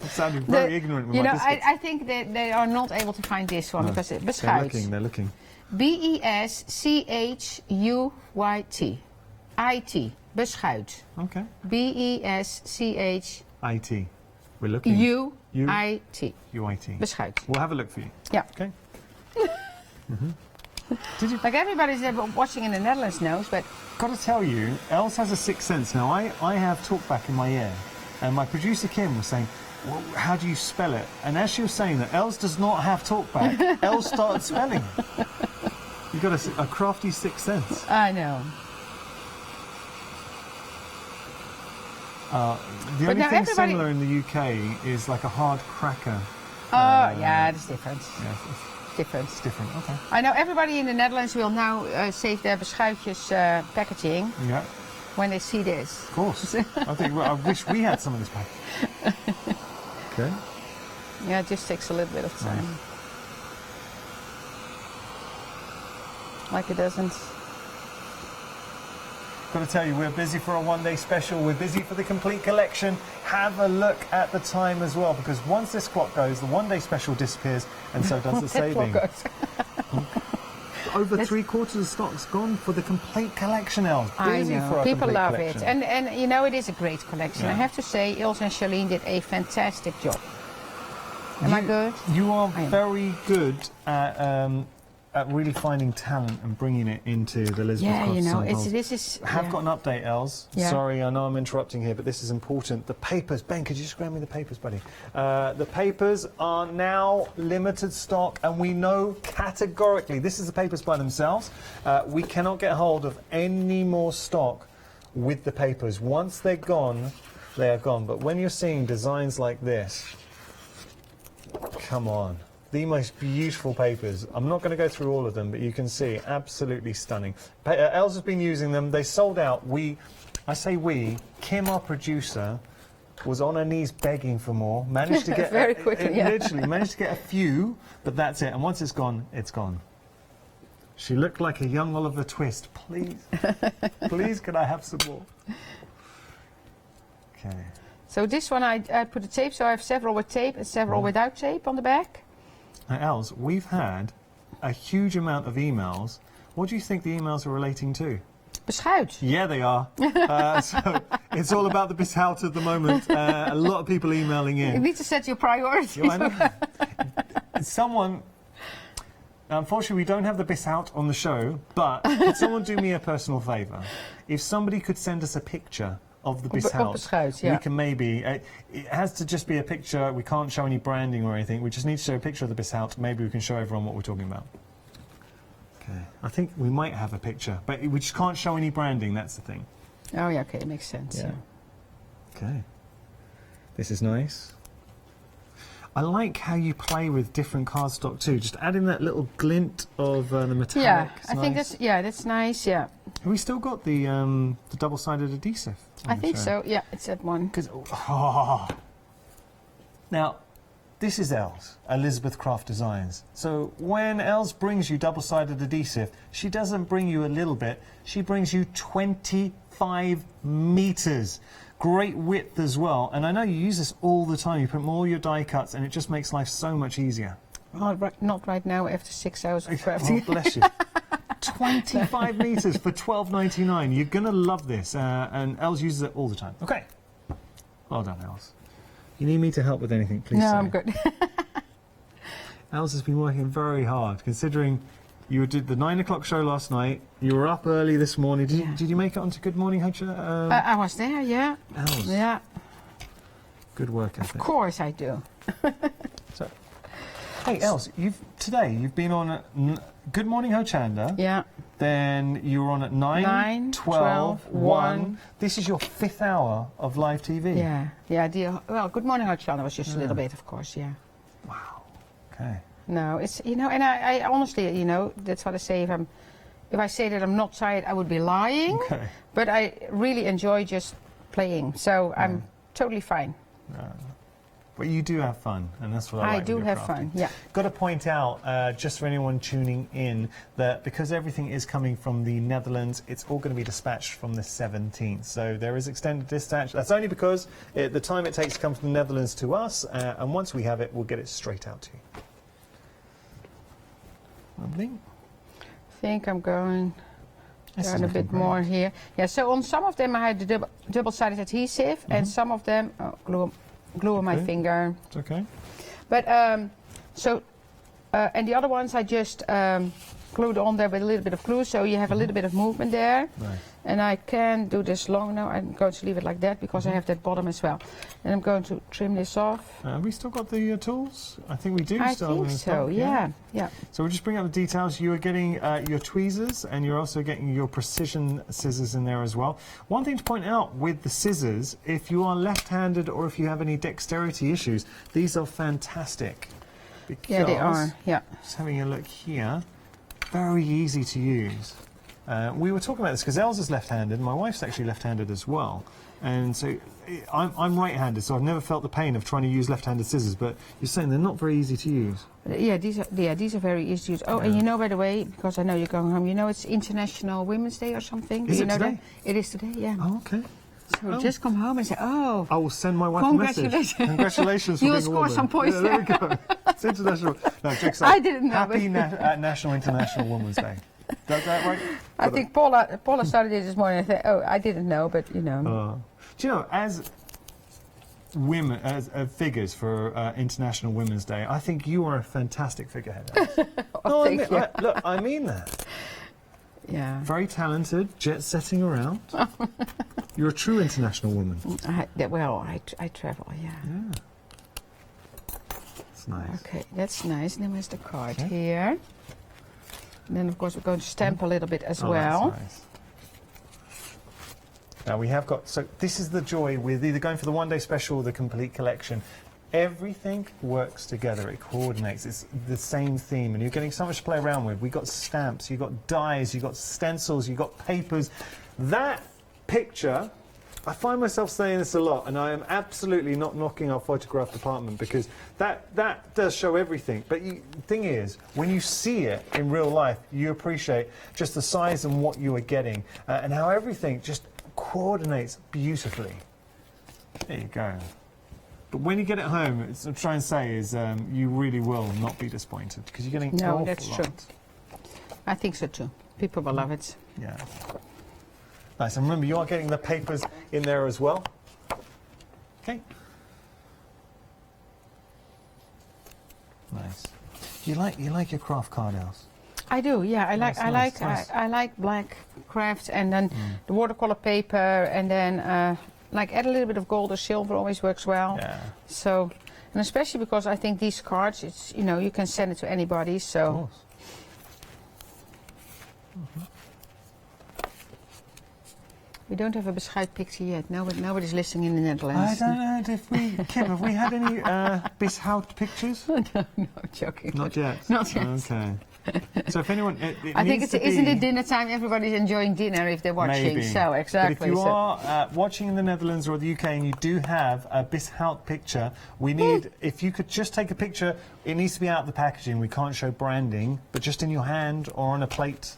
sounding very ignorant with my biscuits. I think they are not able to find this one because it's beschuit. They're looking. B-E-S-C-H-U-Y-T. I-T. Beschuit. Okay. B-E-S-C-H... We're looking. U-I-T. U-I-T. Beschuit. We'll have a look for you. Yeah. Okay. Did you? Like everybody's watching in the Netherlands knows, but... Got to tell you, Els has a sixth sense. Now, I have talkback in my ear, and my producer Kim was saying, well, how do you spell it? And as she was saying that, Els does not have talkback. Els started spelling. You've got a crafty sixth sense. I know. The only thing similar in the UK is like a hard cracker. Oh, yeah, it's different. Yeah, it's different, okay. I know everybody in the Netherlands will now save their beschuitjes packaging. Yeah. When they see this. Of course. I wish we had some of this package. Okay. Yeah, it just takes a little bit of time. Like it doesn't. Got to tell you, we're busy for a one-day special. We're busy for the complete collection. Have a look at the time as well, because once this clock goes, the one-day special disappears, and so does the saving. Over 3/4 of the stock's gone for the complete collection, Els. I know. People love it. And you know, it is a great collection. Yeah. I have to say, Ilse and Charlene did a fantastic job. Am I good? You are very good at really finding talent and bringing it into the Lisbon Yeah, you know, this is... I have got an update, Els. Yeah. Sorry, I know I'm interrupting here, but this is important. The papers. Ben, could you just grab me the papers, buddy? The papers are now limited stock, and we know categorically, this is the papers by themselves, we cannot get hold of any more stock with the papers. Once they're gone, they are gone. But when you're seeing designs like this, come on. The most beautiful papers. I'm not going to go through all of them, but you can see absolutely stunning. Els has been using them. They sold out. I say we, Kim, our producer, was on her knees begging for more. Managed to get very quickly. Literally managed to get a few, but that's it. And once it's gone, it's gone. She looked like a young Oliver Twist. Please, please, can I have some more? Okay. So this one I put the tape, so I have several with tape and several without tape on the back. Now, Els, we've had a huge amount of emails. What do you think the emails are relating to? Beschuit. Yeah, they are. So it's all about the beshout at the moment. A lot of people emailing in. You need to set your priorities. Yeah, I know. Someone... Unfortunately, we don't have the beshout on the show, but could someone do me a personal favour? If somebody could send us a picture of the beshout, we can maybe... it has to just be a picture. We can't show any branding or anything. We just need to show a picture of the beshout. Maybe we can show everyone what we're talking about. Okay. I think we might have a picture, but we just can't show any branding. That's the thing. Oh, yeah, okay. It makes sense. Yeah. Okay. This is nice. I like how you play with different cardstock too. Just adding that little glint of the metallic. Yeah, I think that's nice. Yeah. Have we still got the double-sided adhesive? I think so. Yeah, it's that one. Now, this is Els, Elizabeth Craft Designs. So when Els brings you double-sided adhesive, she doesn't bring you a little bit. She brings you 25 meters. Great width as well, and I know you use this all the time. You put all your die cuts, and it just makes life so much easier. Oh, not right now. After 6 hours of crafting. Oh, bless you. 25 meters for $12.99. You're gonna love this, and Els uses it all the time. Okay, well done, Els. You need me to help with anything, please? No, say. I'm good. Els has been working very hard, considering. You did the 9 o'clock show last night. You were up early this morning. Did you make it onto Good Morning Hochanda? I was there, yeah. Els. Yeah. Good work ethic. Of course I do. So, hey, Els, you've been on Good Morning Hochanda. Yeah. Then you were on at 9, 12, 1. This is your 5th hour of live TV. Yeah. Yeah. Well, Good Morning Hochanda was just a little bit, of course. Yeah. Wow. Okay. No, it's, you know, and I honestly, you know, that's what I say. If I say that I'm not tired, I would be lying. Okay. But I really enjoy just playing, so I'm totally fine. But you do have fun, and that's what I like. I do have fun, yeah. Got to point out, just for anyone tuning in, that because everything is coming from the Netherlands, it's all going to be dispatched from the 17th. So there is extended dispatch. That's only because the time it takes to come from the Netherlands to us, and once we have it, we'll get it straight out to you. Lovely. I think I'm going a bit more here. Yeah, so on some of them I had the double-sided adhesive, and some of them glue on my finger. It's okay. But and the other ones I just glued on there with a little bit of glue, so you have a little bit of movement there. Right. And I can do this long now. I'm going to leave it like that because I have that bottom as well. And I'm going to trim this off. Have we still got the tools? I think we do. I still think so, yeah. So we'll just bring up the details. You are getting your tweezers, and you're also getting your precision scissors in there as well. One thing to point out with the scissors, if you are left-handed or if you have any dexterity issues, these are fantastic. Yeah, they are, yeah. Just having a look here, very easy to use. We were talking about this because Els is left-handed, my wife's actually left-handed as well, and so I'm right-handed, so I've never felt the pain of trying to use left-handed scissors, but you're saying they're not very easy to use. Yeah, these are very easy to use. Oh, and you know, by the way, because I know you're going home, you know it's International Women's Day or something? Is Do you it know today? That? It is today, yeah. Oh, okay. So just come home and say, oh. I will send my wife a message. Congratulations. For You will being a score woman. some points. Yeah, there we go. It's International. No, jokes I didn't know. Happy National International Women's Day. Is that right? I think Paula started it this morning and I thought, oh, I didn't know, but you know. Do you know, as women, as figures for International Women's Day, I think you are a fantastic figurehead. Oh, thank you. Look, I mean that. Yeah. Very talented, jet-setting around. You're a true international woman. I travel, yeah. That's nice. Okay, that's nice. And then there's the card here. And then, of course, we're going to stamp a little bit as well. That's nice. Now, we have got... So, this is the joy with either going for the one-day special or the complete collection. Everything works together. It coordinates. It's the same theme, and you're getting so much to play around with. We've got stamps, you've got dies, you've got stencils, you've got papers. That picture... I find myself saying this a lot, and I am absolutely not knocking our photograph department because that does show everything. But the thing is, when you see it in real life, you appreciate just the size and what you are getting and how everything just coordinates beautifully. There you go. But when you get it home, what I'm trying to say is you really will not be disappointed because you're getting an awful that's lot. true. I think so too. People will love it. Yeah. Nice. And remember, you are getting the papers in there as well. Okay. Nice. You like your craft card, Els? I do. Yeah, I like Nice. I like black craft and then the watercolor paper and then like add a little bit of gold or silver always works well. Yeah. So, and especially because I think these cards, it's you can send it to anybody. So. Of course. We don't have a bescheid picture yet. Nobody's listening in the Netherlands. I don't know if we, Kim, have we had any bescheid pictures? No, I'm joking. Not yet. Not yet. Okay. So if anyone, I think isn't it dinner time? Everybody's enjoying dinner if they're watching. Maybe. So exactly. But if you are watching in the Netherlands or the UK and you do have a bescheid picture, we need, if you could just take a picture, it needs to be out of the packaging. We can't show branding, but just in your hand or on a plate.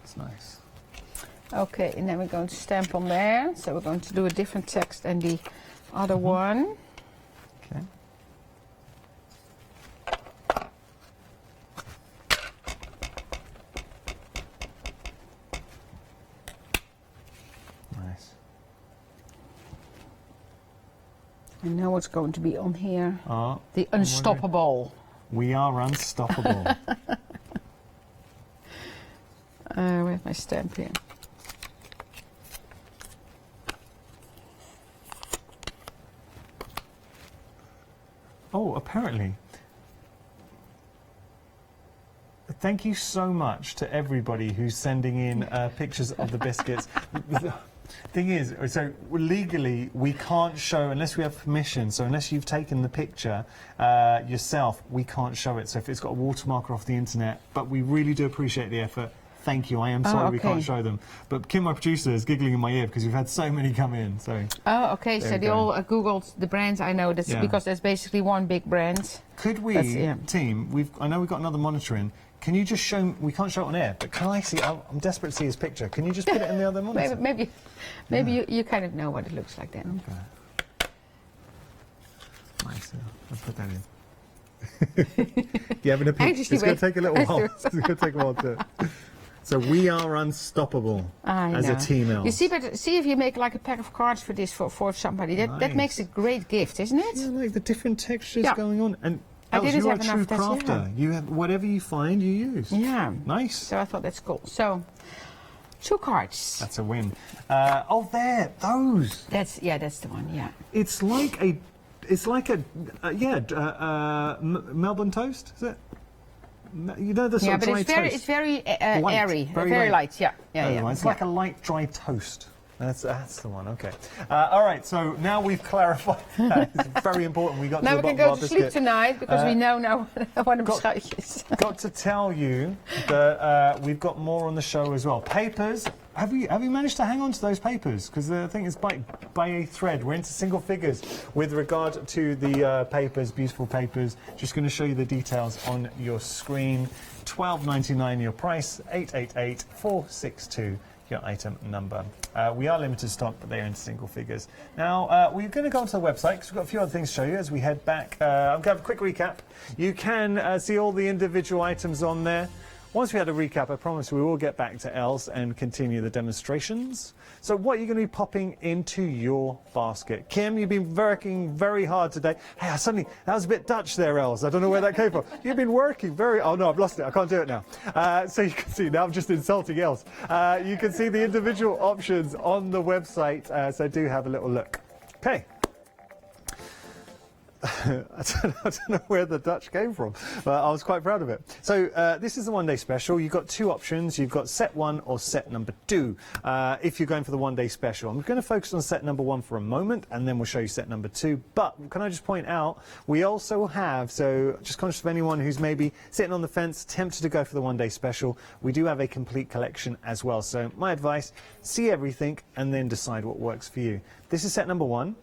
It's nice. Okay, and then we're going to stamp on there. So we're going to do a different text than the other one. Okay. Nice. And now what's going to be on here? The unstoppable. We are unstoppable. Where's my stamp here? Oh, apparently. Thank you so much to everybody who's sending in pictures of the biscuits. Thing is, so legally we can't show unless we have permission. So unless you've taken the picture yourself, we can't show it. So if it's got a watermark off the internet, but we really do appreciate the effort. Thank you. I am sorry we can't show them. But Kim, my producer, is giggling in my ear because we've had so many come in. So. Oh, okay. So they all Googled the brands. I know that's because there's basically one big brand. Could we, team? I know we've got another monitor in. Can you just show? We can't show it on air, but can I see? I'm desperate to see his picture. Can you just put it in the other monitor? maybe you kind of know what it looks like then. Okay. Nice. I'll put that in. You having a peek? It's going to take a little while. It's going to take a while to. So we are unstoppable as a team. Els. You see, but see if you make like a pack of cards for this for somebody. That makes a great gift, isn't it? Yeah, like the different textures going on. And Els, didn't you're a have true enough crafter. You have whatever you find, you use. Yeah. Nice. So I thought that's cool. So 2 cards. That's a win. Oh, there, those. That's the one. Yeah. It's like a Melbourne toast, is it? You know the sort of dry toast. It's very light, airy, very light. Yeah. It's like a light dry toast. That's the one. Okay. All right. So now we've clarified that. It's very important. We got now to the we can bottom go of to our sleep tonight because we know now what a bescheid is. Got to tell you that we've got more on the show as well. Papers. Have you managed to hang on to those papers? Because the thing is by a thread. We're into single figures with regard to the papers, beautiful papers. Just going to show you the details on your screen. $12.99 your price. 888-462 your item number. We are limited stock, but they're into single figures. Now, we're going to go onto the website because we've got a few other things to show you as we head back. I'm going to have a quick recap. You can see all the individual items on there. Once we had a recap, I promise we will get back to Els and continue the demonstrations. So what are you going to be popping into your basket? Kim, you've been working very hard today. Hey, that was a bit Dutch there, Els. I don't know where that came from. You've been working oh no, I've lost it. I can't do it now. So you can see, now I'm just insulting Els. You can see the individual options on the website, so do have a little look. Okay. I don't know where the Dutch came from, but I was quite proud of it. So this is the one-day special. You've got 2 options. You've got set 1 or set number 2 if you're going for the one-day special. I'm going to focus on set number 1 for a moment, and then we'll show you set number 2. But can I just point out, we also have, so just conscious of anyone who's maybe sitting on the fence, tempted to go for the one-day special, we do have a complete collection as well. So my advice, see everything and then decide what works for you. This is set number 1.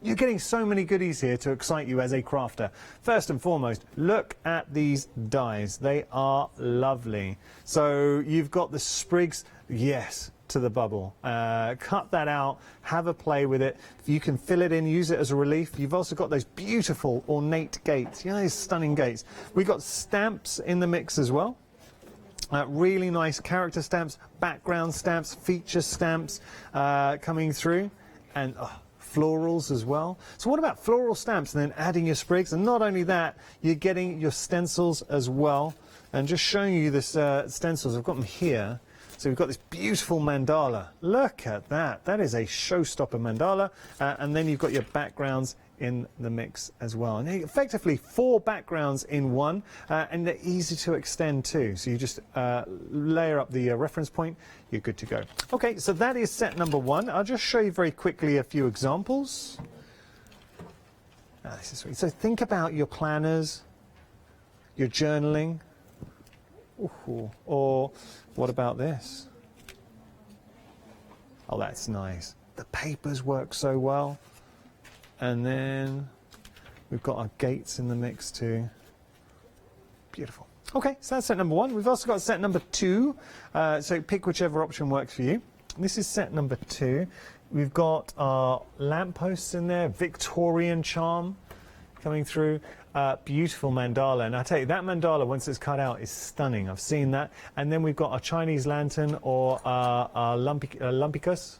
You're getting so many goodies here to excite you as a crafter. First and foremost, look at these dies. They are lovely. So you've got the sprigs. Yes, to the bubble. Cut that out, have a play with it. You can fill it in, use it as a relief. You've also got those beautiful ornate gates. You know, these stunning gates. We've got stamps in the mix as well. Really nice character stamps, background stamps, feature stamps coming through, and florals as well. So what about floral stamps and then adding your sprigs? And not only that, you're getting your stencils as well. And just showing you this stencils, I've got them here. So we've got this beautiful mandala. Look at that. That is a showstopper mandala. And then you've got your backgrounds in the mix as well. And effectively 4 backgrounds in one, and they're easy to extend too. So you just layer up the reference point, you're good to go. Okay, so that is set number 1. I'll just show you very quickly a few examples. This is sweet. So think about your planners, your journaling. Ooh, or what about this? Oh, that's nice. The papers work so well. And then we've got our gates in the mix too. Beautiful. Okay, so that's set number 1. We've also got set number 2. So pick whichever option works for you. This is set number 2. We've got our lampposts in there, Victorian charm coming through. Beautiful mandala, and I tell you, that mandala, once it's cut out, is stunning. I've seen that. And then we've got a Chinese lantern or Lumpicus?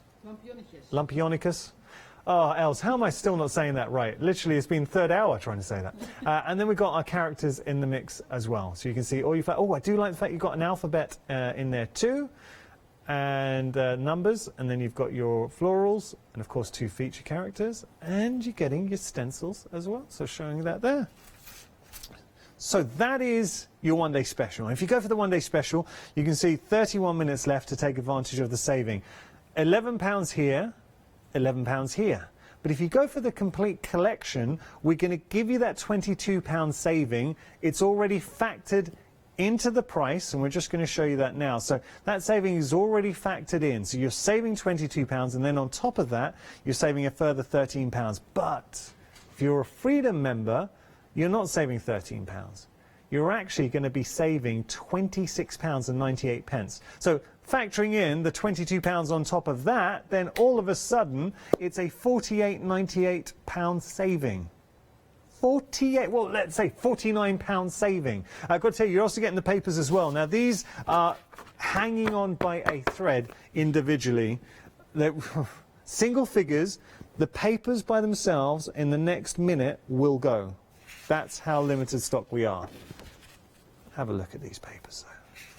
Lumpionicus. Oh, Els, how am I still not saying that right? Literally, it's been third hour trying to say that. And then we've got our characters in the mix as well. So you can see all your... Oh, I do like the fact you've got an alphabet in there too, and numbers, and then you've got your florals, and of course 2 feature characters, and you're getting your stencils as well. So showing that there. So that is your one-day special. And if you go for the one-day special, you can see 31 minutes left to take advantage of the saving. £11 here, £11 here. But if you go for the complete collection, we're going to give you that £22 saving. It's already factored into the price, and we're just going to show you that now. So that saving is already factored in. So you're saving £22, and then on top of that, you're saving a further £13. But if you're a Freedom member, you're not saving £13. You're actually going to be saving £26.98. So factoring in the £22 on top of that, then all of a sudden it's a £48.98 saving. 48, well, let's say £49 saving. I've got to tell you, you're also getting the papers as well. Now, these are hanging on by a thread individually. They're single figures. The papers by themselves in the next minute will go. That's how limited stock we are. Have a look at these papers, though.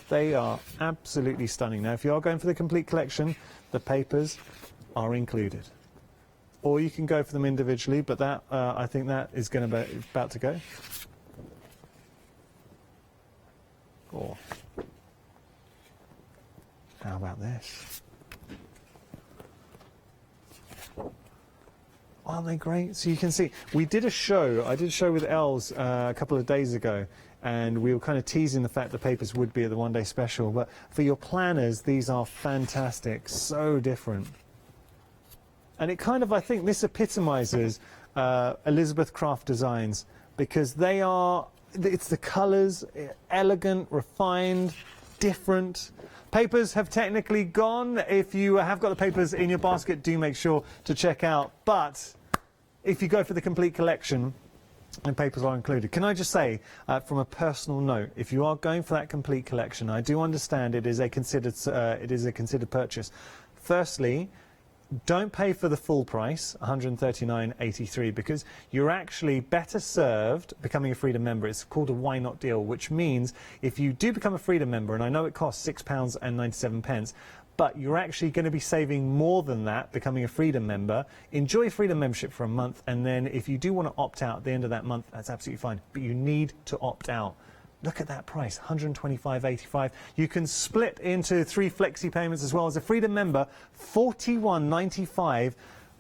They are absolutely stunning. Now, if you are going for the complete collection, the papers are included. Or you can go for them individually, but that I think that is going to be about to go. Or how about this? Aren't they great? So you can see, we did a show, I did a show with Els a couple of days ago, and we were kind of teasing the fact the papers would be at the one-day special, but for your planners, these are fantastic, so different. And it kind of, I think this epitomizes Elizabeth Craft Designs, because they are, it's the colors, elegant, refined, different. Papers have technically gone. If you have got the papers in your basket, do make sure to check out. But if you go for the complete collection, and papers are included. Can I just say, from a personal note, if you are going for that complete collection, I do understand it is a considered purchase. Firstly, don't pay for the full price, $139.83, because you're actually better served becoming a Freedom member. It's called a Why Not deal, which means if you do become a Freedom member, and I know it costs £6.97, but you're actually going to be saving more than that becoming a Freedom member. Enjoy Freedom membership for a month, and then if you do want to opt out at the end of that month, that's absolutely fine. But you need to opt out. Look at that price, $125.85. You can split into 3 flexi payments as well. As a Freedom member, $41.95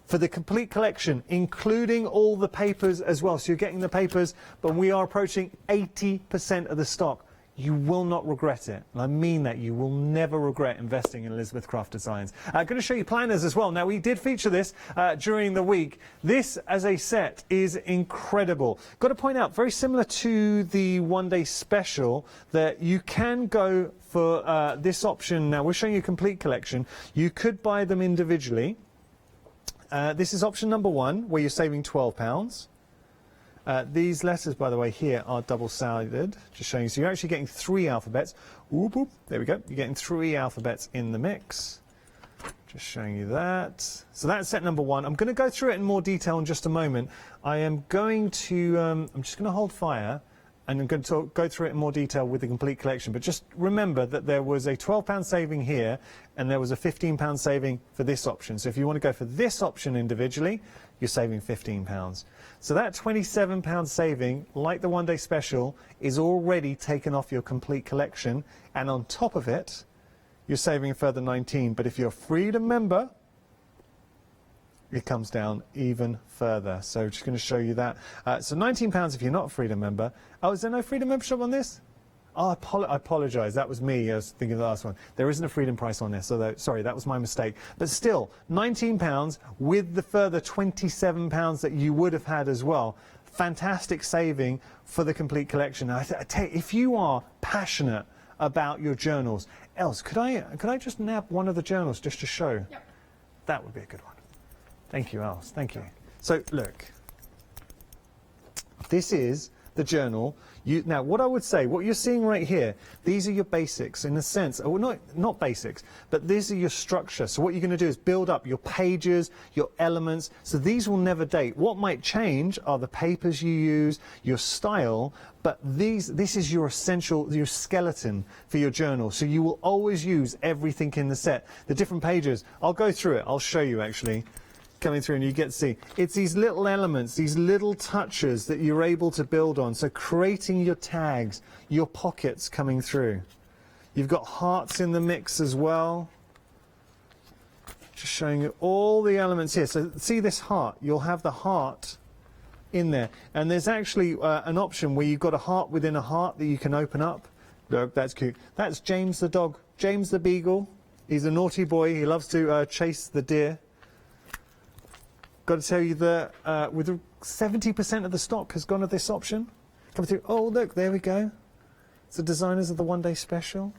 for the complete collection, including all the papers as well. So you're getting the papers, but we are approaching 80% of the stock. You will not regret it. And I mean that. You will never regret investing in Elizabeth Craft Designs. I'm going to show you planners as well. Now, we did feature this during the week. This, as a set, is incredible. Got to point out, very similar to the one-day special, that you can go for this option. Now, we're showing you a complete collection. You could buy them individually. This is option number 1, where you're saving £12. These letters, by the way, here are double-sided, just showing you. So you're actually getting 3 alphabets. Oop, oop, there we go. You're getting 3 alphabets in the mix. Just showing you that. So that's set number 1. I'm going to go through it in more detail in just a moment. I am going to, I'm just going to hold fire, and I'm going to go through it in more detail with the complete collection. But just remember that there was a £12 saving here, and there was a £15 saving for this option. So if you want to go for this option individually, you're saving £15. So that £27 saving, like the one-day special, is already taken off your complete collection, and on top of it, you're saving a further £19. But if you're a Freedom member, it comes down even further. So just going to show you that. So £19 if you're not a Freedom member. Oh, is there no Freedom membership on this? Oh, I apologise. That was me. I was thinking of the last one. There isn't a Freedom price on this. So sorry, that was my mistake. But still, £19 with the further £27 that you would have had as well. Fantastic saving for the complete collection. I tell you, if you are passionate about your journals, Els, could I just nab one of the journals just to show? Yep. That would be a good one. Thank you, Els. Thank you. So look, this is the journal. Now, what I would say, what you're seeing right here, these are your basics in a sense. Well, not basics, but these are your structure. So what you're going to do is build up your pages, your elements. So these will never date. What might change are the papers you use, your style, but this is your essential, your skeleton for your journal. So you will always use everything in the set. The different pages, I'll go through it. I'll show you actually. Coming through, and you get to see it's these little elements, these little touches that you're able to build on. So creating your tags, your pockets coming through. You've got hearts in the mix as well. Just showing you all the elements here. So see this heart, you'll have the heart in there, and there's actually an option where you've got a heart within a heart that you can open up. Look, that's cute. That's James the dog, James the beagle. He's a naughty boy. He loves to chase the deer. Got to tell you that with 70% of the stock has gone to this option. Coming through. Oh, look, there we go. It's the designers of the one-day special.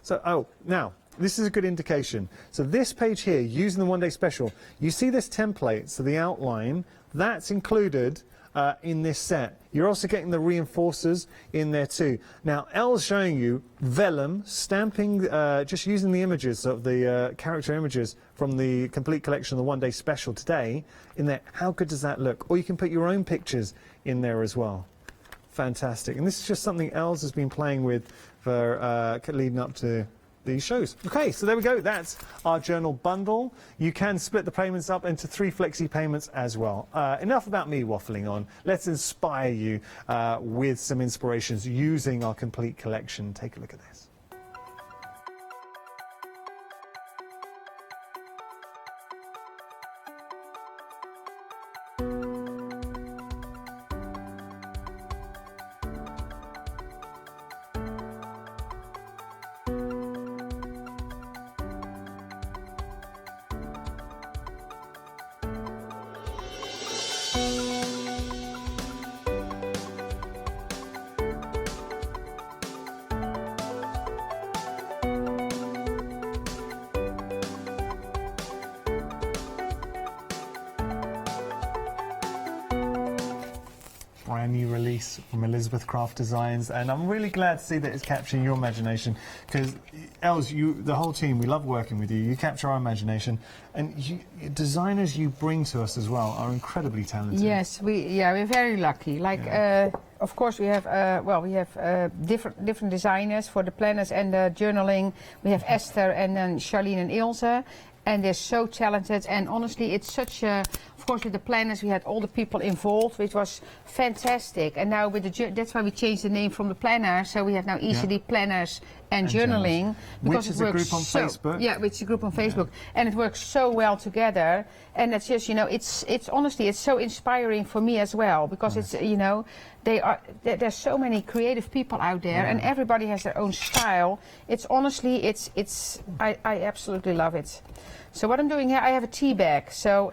So, oh, now, this is a good indication. So this page here, using the one-day special, you see this template, so the outline, that's included in this set. You're also getting the reinforcers in there too. Now, Elle's showing you vellum, stamping, just using the images of the character images from the complete collection of the one-day special today in there. How good does that look? Or you can put your own pictures in there as well. Fantastic. And this is just something Els has been playing with for leading up to these shows. Okay, so there we go. That's our journal bundle. You can split the payments up into 3 flexi payments as well. Enough about me waffling on. Let's inspire you with some inspirations using our complete collection. Take a look at this. Brand new release from Elizabeth Craft Designs, and I'm really glad to see that it's capturing your imagination, because Els, the whole team, we love working with you. You capture our imagination, and designers you bring to us as well are incredibly talented. Yes, we're very lucky. Like, of course, we have different designers for the planners and the journaling. We have Esther and then Charlene and Ilse. And they're so talented, and honestly, it's such a Of course, with the planners, we had all the people involved, which was fantastic. And now with the that's why we changed the name from the planner. So we have now easily planners and journaling, because which is it a works group on so, Facebook. Yeah, which is a group on Facebook, and it works so well together. And it's just, you know, it's honestly, it's so inspiring for me as well, because it's, you know, there's so many creative people out there, and everybody has their own style. It's honestly, I absolutely love it. So what I'm doing here, I have a tea bag. So.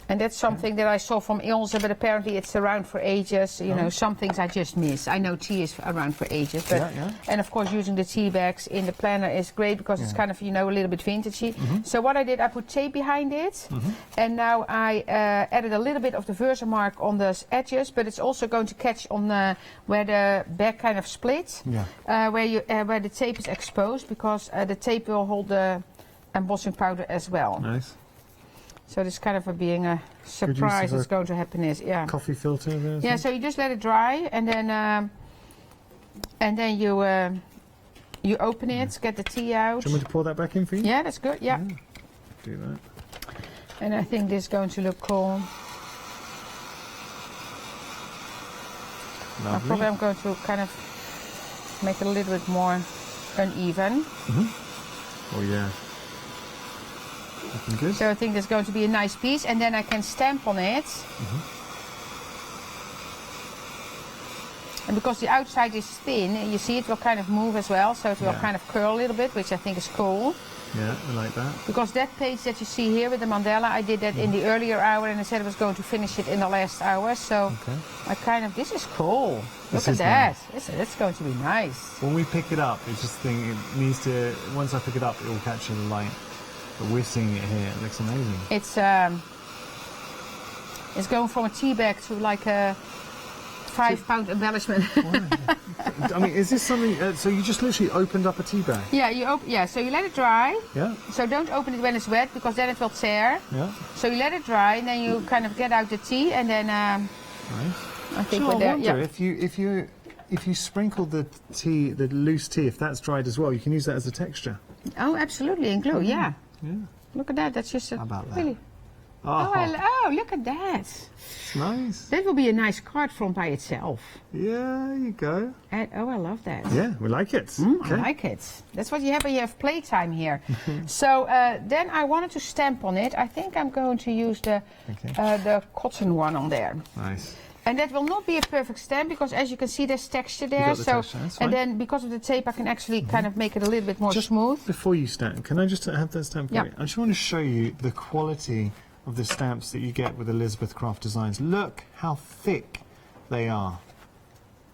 And that's something that I saw from Ilse, but apparently it's around for ages. You know, some things I just miss. I know tea is around for ages, but and of course using the tea bags in the planner is great, because it's kind of, you know, a little bit vintagey. So what I did, I put tape behind it, and now I added a little bit of the Versamark on the edges, but it's also going to catch on the where the bag kind of split, where the tape is exposed, because the tape will hold the embossing powder as well. Nice. So this kind of being a surprise that's going to happen is, coffee filter there. Yeah, so you just let it dry, and then you open it, get the tea out. Do you want me to pour that back in for you? Yeah, that's good. Yeah. Do that. And I think this is going to look cool. Probably I'm going to kind of make it a little bit more uneven. Oh yeah. Looking good. So I think there's going to be a nice piece, and then I can stamp on it. And because the outside is thin, you see it will kind of move as well, so it will kind of curl a little bit, which I think is cool. Yeah, I like that. Because that page that you see here with the mandala, I did that in the earlier hour, and I said I was going to finish it in the last hour. So I kind of, this is cool. Look at that. It's going to be nice. When we pick it up, it's just thing. It needs to. Once I pick it up, it will capture the light. But we're seeing it here. It looks amazing. It's going from a tea bag to like a 5-pound embellishment. I mean, is this something? So you just literally opened up a tea bag? Yeah, so you let it dry. Yeah. So don't open it when it's wet, because then it will tear. Yeah. So you let it dry, and then you kind of get out the tea, and then. Nice. I think I wonder if you sprinkle the tea, the loose tea, if that's dried as well, you can use that as a texture. Oh, absolutely, and glue. Yeah. Look at that. That's just How about that? Really. Oh, look at that. It's nice. That will be a nice card front by itself. Yeah, there you go. And, I love that. Yeah, we like it. I like it. That's what you have when you have playtime here. So then I wanted to stamp on it. I think I'm going to use the cotton one on there. Nice. And that will not be a perfect stamp, because as you can see there's texture there. And then because of the tape I can actually kind of make it a little bit more smooth. Before you stamp, can I just have that stamp for you? I just want to show you the quality of the stamps that you get with Elizabeth Craft Designs. Look how thick they are.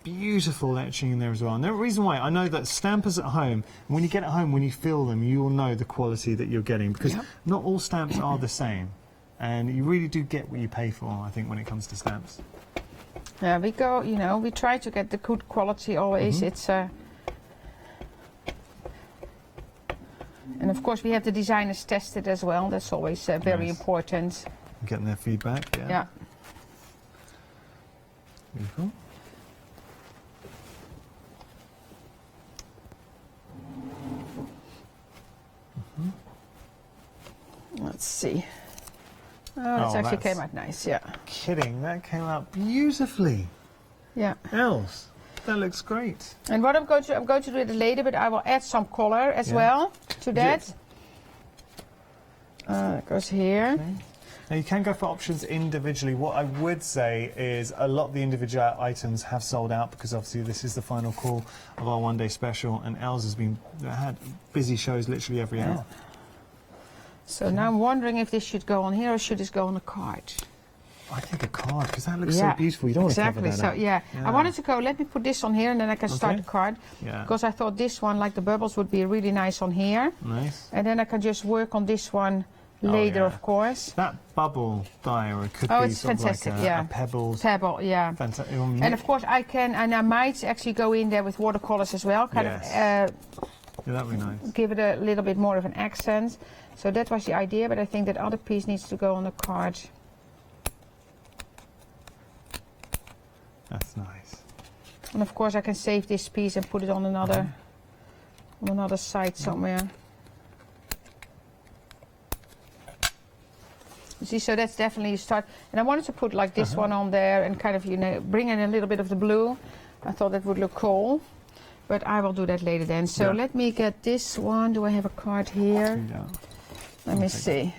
Beautiful etching in there as well. And the reason why, I know that stampers at home, when you get it home, when you feel them, you will know the quality that you're getting, because not all stamps are the same. And you really do get what you pay for, I think, when it comes to stamps. Yeah, we go, you know, we try to get the good quality always. It's and of course we have the designers tested as well. That's always very important. Getting their feedback, yeah. Beautiful. Let's see. Oh, it actually came out nice, yeah. Kidding, that came out beautifully. Yeah. Else, that looks great. And what I'm going to do it later, but I will add some color as well to that. It goes here. Okay. Now you can go for options individually. What I would say is a lot of the individual items have sold out, because obviously this is the final call of our one-day special, and Els has had busy shows literally every hour. So now I'm wondering if this should go on here or should this go on a card? I think a card, because that looks so beautiful. You don't want to cover that up. I wanted to go, let me put this on here, and then I can start the card. Yeah. Because I thought this one, like the bubbles, would be really nice on here. Nice. And then I can just work on this one later, of course. That bubble die, or it could be it's sort fantastic, of like a pebble, yeah. Fantastic. And of course I can, and I might actually go in there with watercolors as well, kind of that'd be nice. give it a little bit more of an accent. So that was the idea, but I think that other piece needs to go on the card. That's nice. And of course I can save this piece and put it on another side somewhere. See, so that's definitely a start. And I wanted to put like this one on there and kind of, you know, bring in a little bit of the blue. I thought that would look cool, but I will do that later then. So let me get this one. Do I have a card here? Let me see.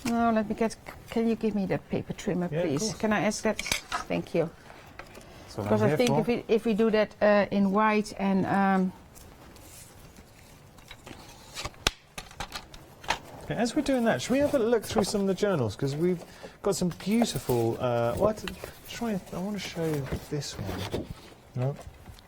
No, let me get, can you give me that paper trimmer, please? Can I ask that? Thank you. Because I think if we do that in white and... Okay, as we're doing that, should we have a look through some of the journals? Because we've got some beautiful... I want to show you this one. No.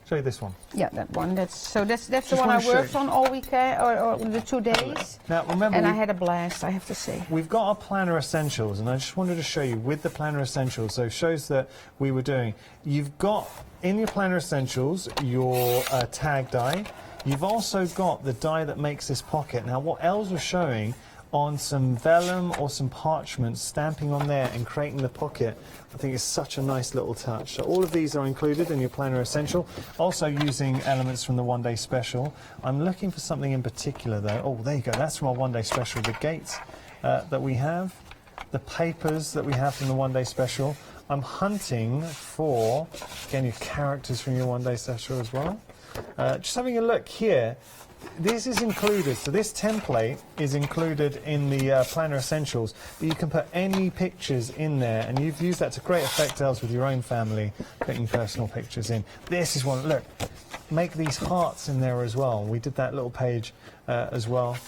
Show you this one. Yeah, that one. That's the one I worked on all weekend or the 2 days. Now remember, and I had a blast, I have to say. We've got our planner essentials, and I just wanted to show you with the planner essentials. So it shows that we were doing. You've got in your planner essentials your tag die. You've also got the die that makes this pocket. Now, what Els was showing on some vellum or some parchment, stamping on there and creating the pocket, I think is such a nice little touch. So all of these are included in your planner essential. Also using elements from the one-day special. I'm looking for something in particular though. Oh, there you go. That's from our one-day special. The gates that we have, the papers that we have from the one-day special. I'm hunting for, again, your characters from your one-day special as well. Just having a look here. This is included, so this template is included in the planner essentials, but you can put any pictures in there, and you've used that to great effect, Els, with your own family, putting personal pictures in. This is one, look, make these hearts in there as well. We did that little page as well.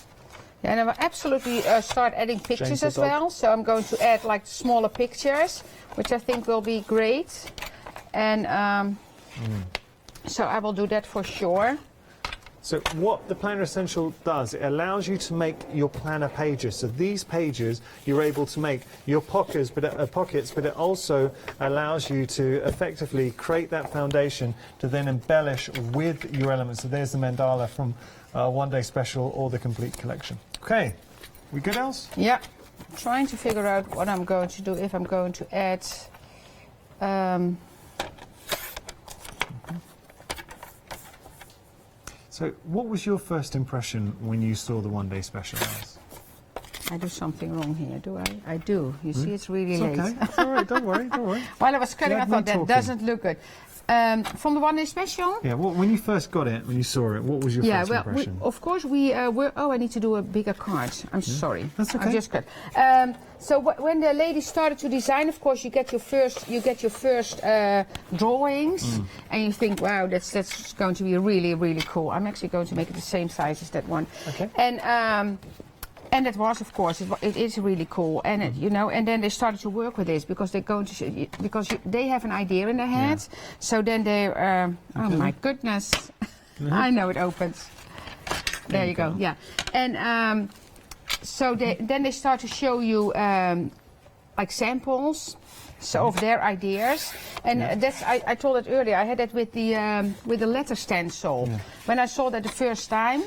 Yeah, and I will absolutely start adding pictures as well, so I'm going to add like smaller pictures, which I think will be great, and so I will do that for sure. So what the Planner Essential does, it allows you to make your planner pages. So these pages, you're able to make your pockets, but it also allows you to effectively create that foundation to then embellish with your elements. So there's the mandala from One Day Special or the complete collection. Okay, we good, Els? Yeah, I'm trying to figure out what I'm going to do, if I'm going to add... So, what was your first impression when you saw the one-day special? I do something wrong here, do I? I do. You see, it's really late. Okay, it's all right. Don't worry. Don't worry. While I was cutting, I thought that doesn't look good. From the one-day special? Yeah. Well, when you first got it, when you saw it, what was your first impression? Of course, we were. Oh, I need to do a bigger card. I'm sorry. That's okay. I just cut. So when the lady started to design, of course, you get your first drawings, and you think, wow, that's going to be really, really cool. I'm actually going to make it the same size as that one. Okay. And that was, of course, it is really cool, and and then they started to work with this because they're going to they have an idea in their head. Yeah. So then they, oh my goodness, I know it opens. There you go. Yeah, and so then they start to show you like samples. So of their ideas, and that's I told it earlier. I had that with the letter stencil. Yeah. When I saw that the first time,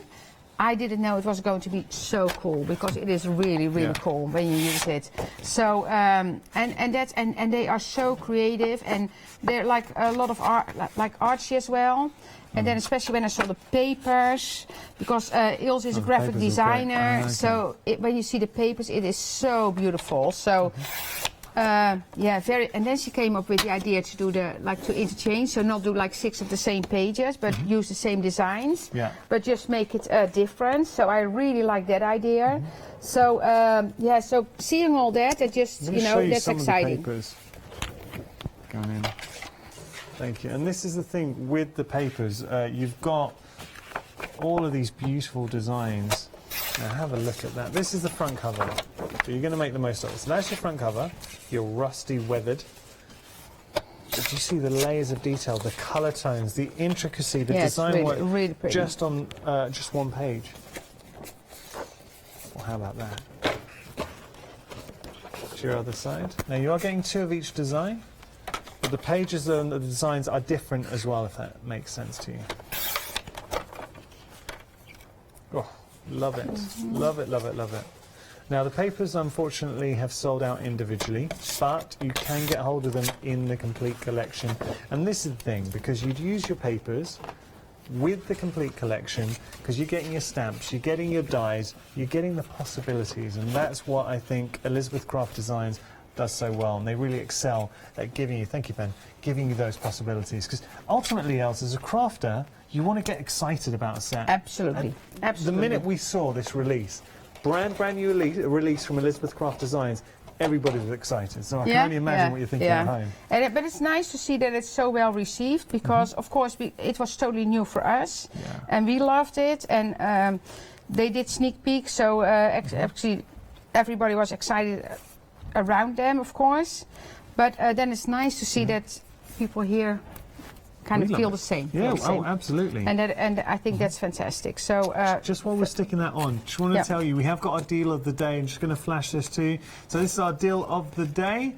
I didn't know it was going to be so cool, because it is really, really cool when you use it. So and they are so creative, and they're like a lot of art, like artsy as well. And then especially when I saw the papers, because Ilse is a graphic designer, so when you see the papers, it is so beautiful. So. Yeah, very. And then she came up with the idea to do to interchange, so not do like 6 of the same pages, but use the same designs, but just make it different. So I really like that idea. So yeah, so seeing all that, it just that's exciting. Papers going in. Thank you. And this is the thing with the papers. You've got all of these beautiful designs. Now have a look at that. This is the front cover. So you're going to make the most of it. So that's your front cover. You're rusty weathered. But you see the layers of detail, the colour tones, the intricacy, the design work, really pretty. Just on just one page. Well, how about that? To your other side. Now you are getting 2 of each design, but the pages and the designs are different as well, if that makes sense to you. Oh. Love it. Love it, love it, love it. Now the papers unfortunately have sold out individually, but you can get hold of them in the complete collection. And this is the thing, because you'd use your papers with the complete collection, because you're getting your stamps, you're getting your dies, you're getting the possibilities, and that's what I think Elizabeth Craft Designs does so well, and they really excel at giving you, thank you Ben, giving you those possibilities, because ultimately, Els, as a crafter, you want to get excited about a set. Absolutely, absolutely. The minute we saw this release, brand new release from Elizabeth Craft Designs, everybody was excited, so I can only imagine what you're thinking at home. But it's nice to see that it's so well received, because of course it was totally new for us, and we loved it, and they did sneak peeks, so actually everybody was excited around them, of course, but then it's nice to see that people here kind of feel the same. Yeah, oh, absolutely. And I think that's fantastic. So just while we're sticking that on, just want to tell you, we have got our deal of the day. I'm just going to flash this to you. So this is our deal of the day.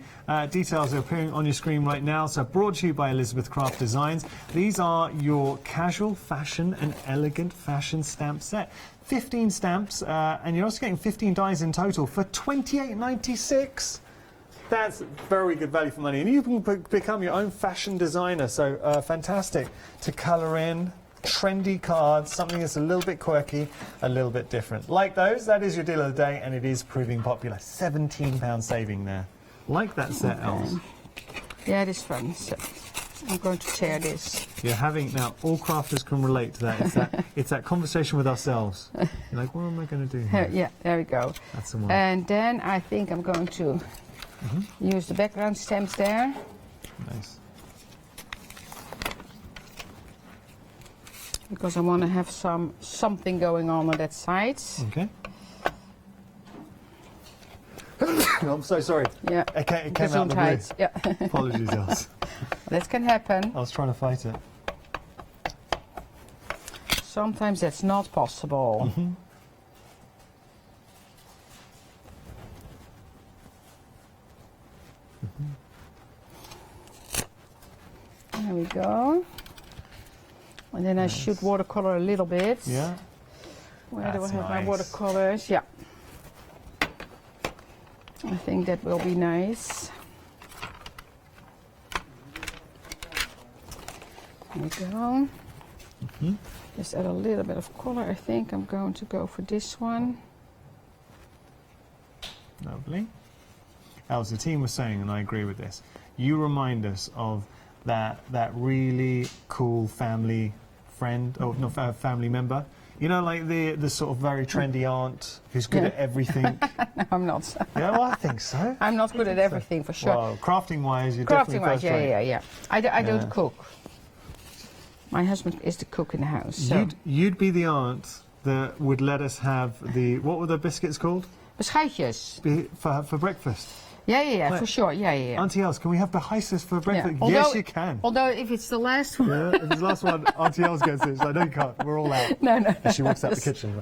Details are appearing on your screen right now. So brought to you by Elizabeth Craft Designs. These are your casual fashion and elegant fashion stamp set. 15 stamps, and you're also getting 15 dies in total for $28.96. That's very good value for money, and you can become your own fashion designer, so fantastic to colour in trendy cards, something that's a little bit quirky, a little bit different. Like those, that is your deal of the day, and it is proving popular. £17 saving there. Like that set, Els. Yeah, it is fun. So I'm going to tear this. You're having, now all crafters can relate to that. It's that conversation with ourselves. You're like, what am I going to do here? Yeah, there we go. That's the one. And then I think I'm going to use the background stamps there. Nice. Because I want to have something going on that side. Okay. I'm so sorry. Yeah. It came out the blue. Yeah. Apologies, Els. That can happen. I was trying to fight it. Sometimes that's not possible. There we go. And then I should watercolor a little bit. Yeah. Where do I have my watercolors? Yeah. I think that will be nice. There we go. Just add a little bit of color. I think I'm going to go for this one. Lovely. Els, the team was saying, and I agree with this, you remind us of that really cool family friend, or not family member. You know, like the sort of very trendy aunt who's good at everything. No, I'm not. Yeah, well, I think so. I'm not good at everything, for sure. Well, crafting-wise, you're definitely first rate. Yeah. I don't cook. My husband is the cook in the house. So. You'd be the aunt that would let us have the, what were the biscuits called? Beschuitjes. For breakfast. Yeah, for sure. Yeah. Auntie Els, can we have behices for breakfast? Yeah. Yes, you can. Although if it's the last one. Yeah, if it's the last one, Auntie Els gets it. So no, you can't. We're all out. No. And she walks out the kitchen.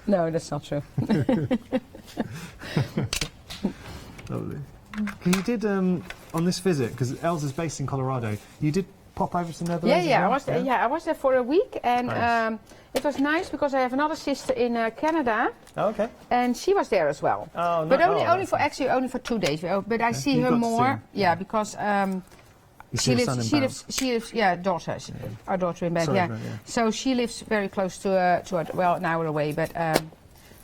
No, that's not true. Lovely. You did, on this visit, because Els is based in Colorado, you did pop over to the Netherlands? I was there for a week, and nice. It was nice because I have another sister in Canada. Oh, okay. And she was there as well. Oh, no, but only for 2 days. But I see her more. Yeah, because she lives. Yeah, daughter. Our daughter in bed. Yeah. So she lives very close to her. Well, an hour away. But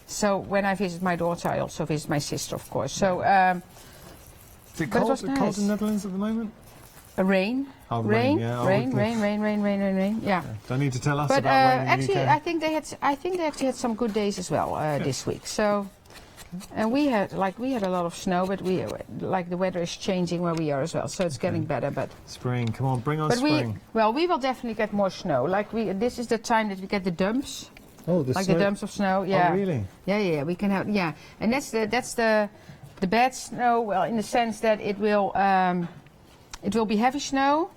so when I visit my daughter, I also visit my sister, of course. So. Is it cold? Cold in the Netherlands at the moment? Rain. Oh, rain. Rain. Yeah. Don't need to tell us but, about rain in actually, the UK. I think they actually had some good days as well this week. So, and we had a lot of snow, but the weather is changing where we are as well. So it's getting better. But spring, come on, bring on spring. We will definitely get more snow. This is the time that we get the dumps. Oh, the dumps of snow. Yeah. Oh, really? Yeah. We can have and that's the bad snow. Well, in the sense that it will be heavy snow.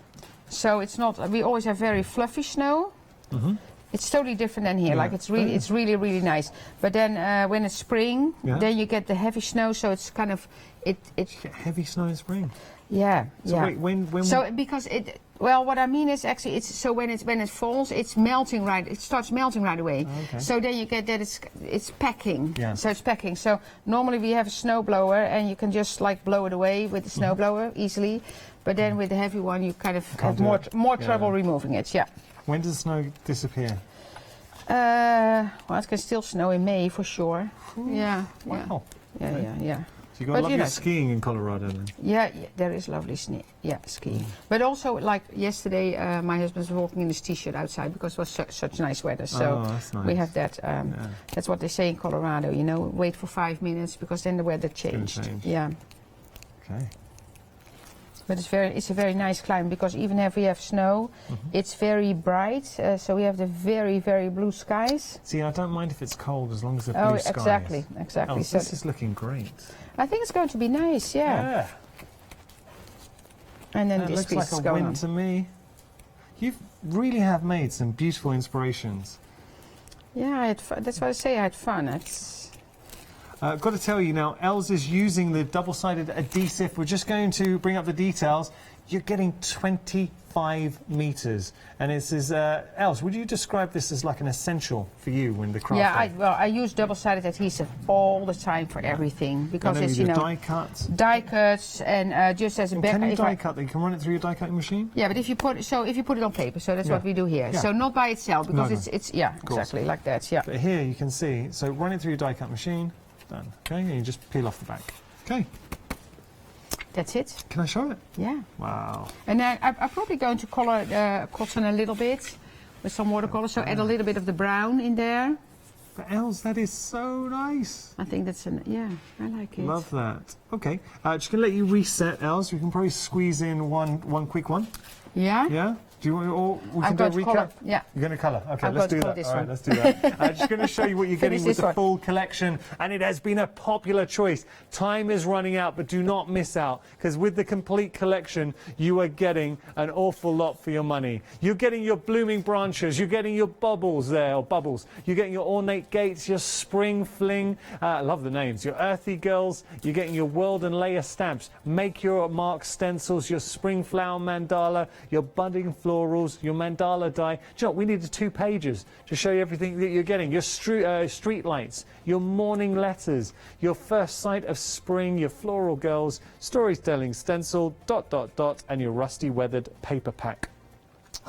So it's not. We always have very fluffy snow. It's totally different than here. Yeah. It's really nice. But then when it's spring, then you get the heavy snow. So it's kind of You get heavy snow in spring. Yeah, So yeah. wait, when So because it, well, what I mean is actually, it's so when it falls, it's melting right. It starts melting right away. Okay. So then you get that it's packing. Yeah. So it's packing. So normally we have a snow blower, and you can just like blow it away with the snow blower easily. But then with the heavy one, you kind of have more trouble removing it. Yeah. When does the snow disappear? Well, it can still snow in May for sure. Yeah. Wow. Yeah. Okay. Yeah. So you got lovely skiing in Colorado then? Yeah, there is lovely skiing. But also, like yesterday, my husband was walking in his t-shirt outside because it was such nice weather. So that's nice. we have that. That's what they say in Colorado. You know, wait for 5 minutes because then the weather changed. Yeah. Okay. But it's a very nice climate because even if we have snow, it's very bright. So we have the very blue skies. See, I don't mind if it's cold as long as the blue skies. Exactly. Oh, So this is looking great. I think it's going to be nice. Yeah. And then That this looks piece like is a going win on. to me. You really have made some beautiful inspirations. Yeah, I had that's why I say I had fun. I've got to tell you now, Els is using the double-sided adhesive. We're just going to bring up the details. You're getting 25 meters, and it says, Els, would you describe this as like an essential for you when the craft? Yeah, I use double-sided adhesive all the time for everything because it's die cuts. Die cuts and just as a back. Can you die cut? You can run it through your die cutting machine. Yeah, but if you put it on paper, so that's what we do here. Yeah. So not by itself because it's Of course. exactly like that. Yeah. But here you can see. So run it through your die cut machine. Done. Okay, and you just peel off the back. Okay. That's it. Can I show it? Yeah. Wow. And then I'm probably going to color cotton a little bit with some watercolor, so add a little bit of the brown in there. But Els, that is so nice. I think that's I like it. Love that. Okay, just gonna let you reset, Els. We can probably squeeze in one quick one. Yeah. Yeah. Do you want, or we I'm can do a going to recap? colour, yeah. You're going to colour. Okay, I'm let's going do to that. colour this All right, one. let's do that. I'm just going to show you what you're getting with the full collection, and it has been a popular choice. Time is running out, but do not miss out, because with the complete collection, you are getting an awful lot for your money. You're getting your blooming branches, you're getting your bubbles there, or bubbles. You're getting your ornate gates, your spring fling. I love the names. Your earthy girls. You're getting your world and layer stamps. Make your mark stencils, your spring flower mandala, your budding florals, your mandala die. Do you know what? We needed 2 pages to show you everything that you're getting. Your street lights, your morning letters, your first sight of spring, your floral girls, storytelling stencil, ... and your rusty weathered paper pack.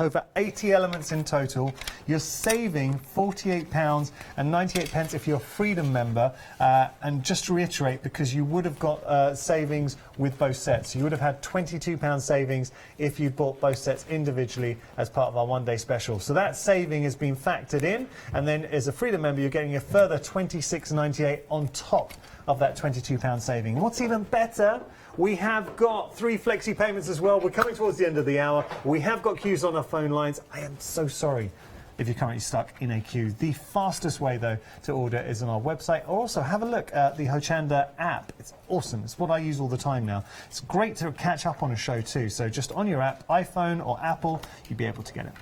Over 80 elements in total. You're saving £48.98 if you're a Freedom member. And just to reiterate, because you would have got savings with both sets. You would have had £22 savings if you bought both sets individually as part of our one-day special. So that saving has been factored in. And then as a Freedom member, you're getting a further £26.98 on top of that £22 saving. What's even better, we have got 3 flexi payments as well. We're coming towards the end of the hour. We have got queues on our phone lines. I am so sorry if you're currently stuck in a queue. The fastest way, though, to order is on our website. Or also have a look at the Hochanda app. It's awesome. It's what I use all the time now. It's great to catch up on a show, too. So just on your app, iPhone or Apple, you'll be able to get it.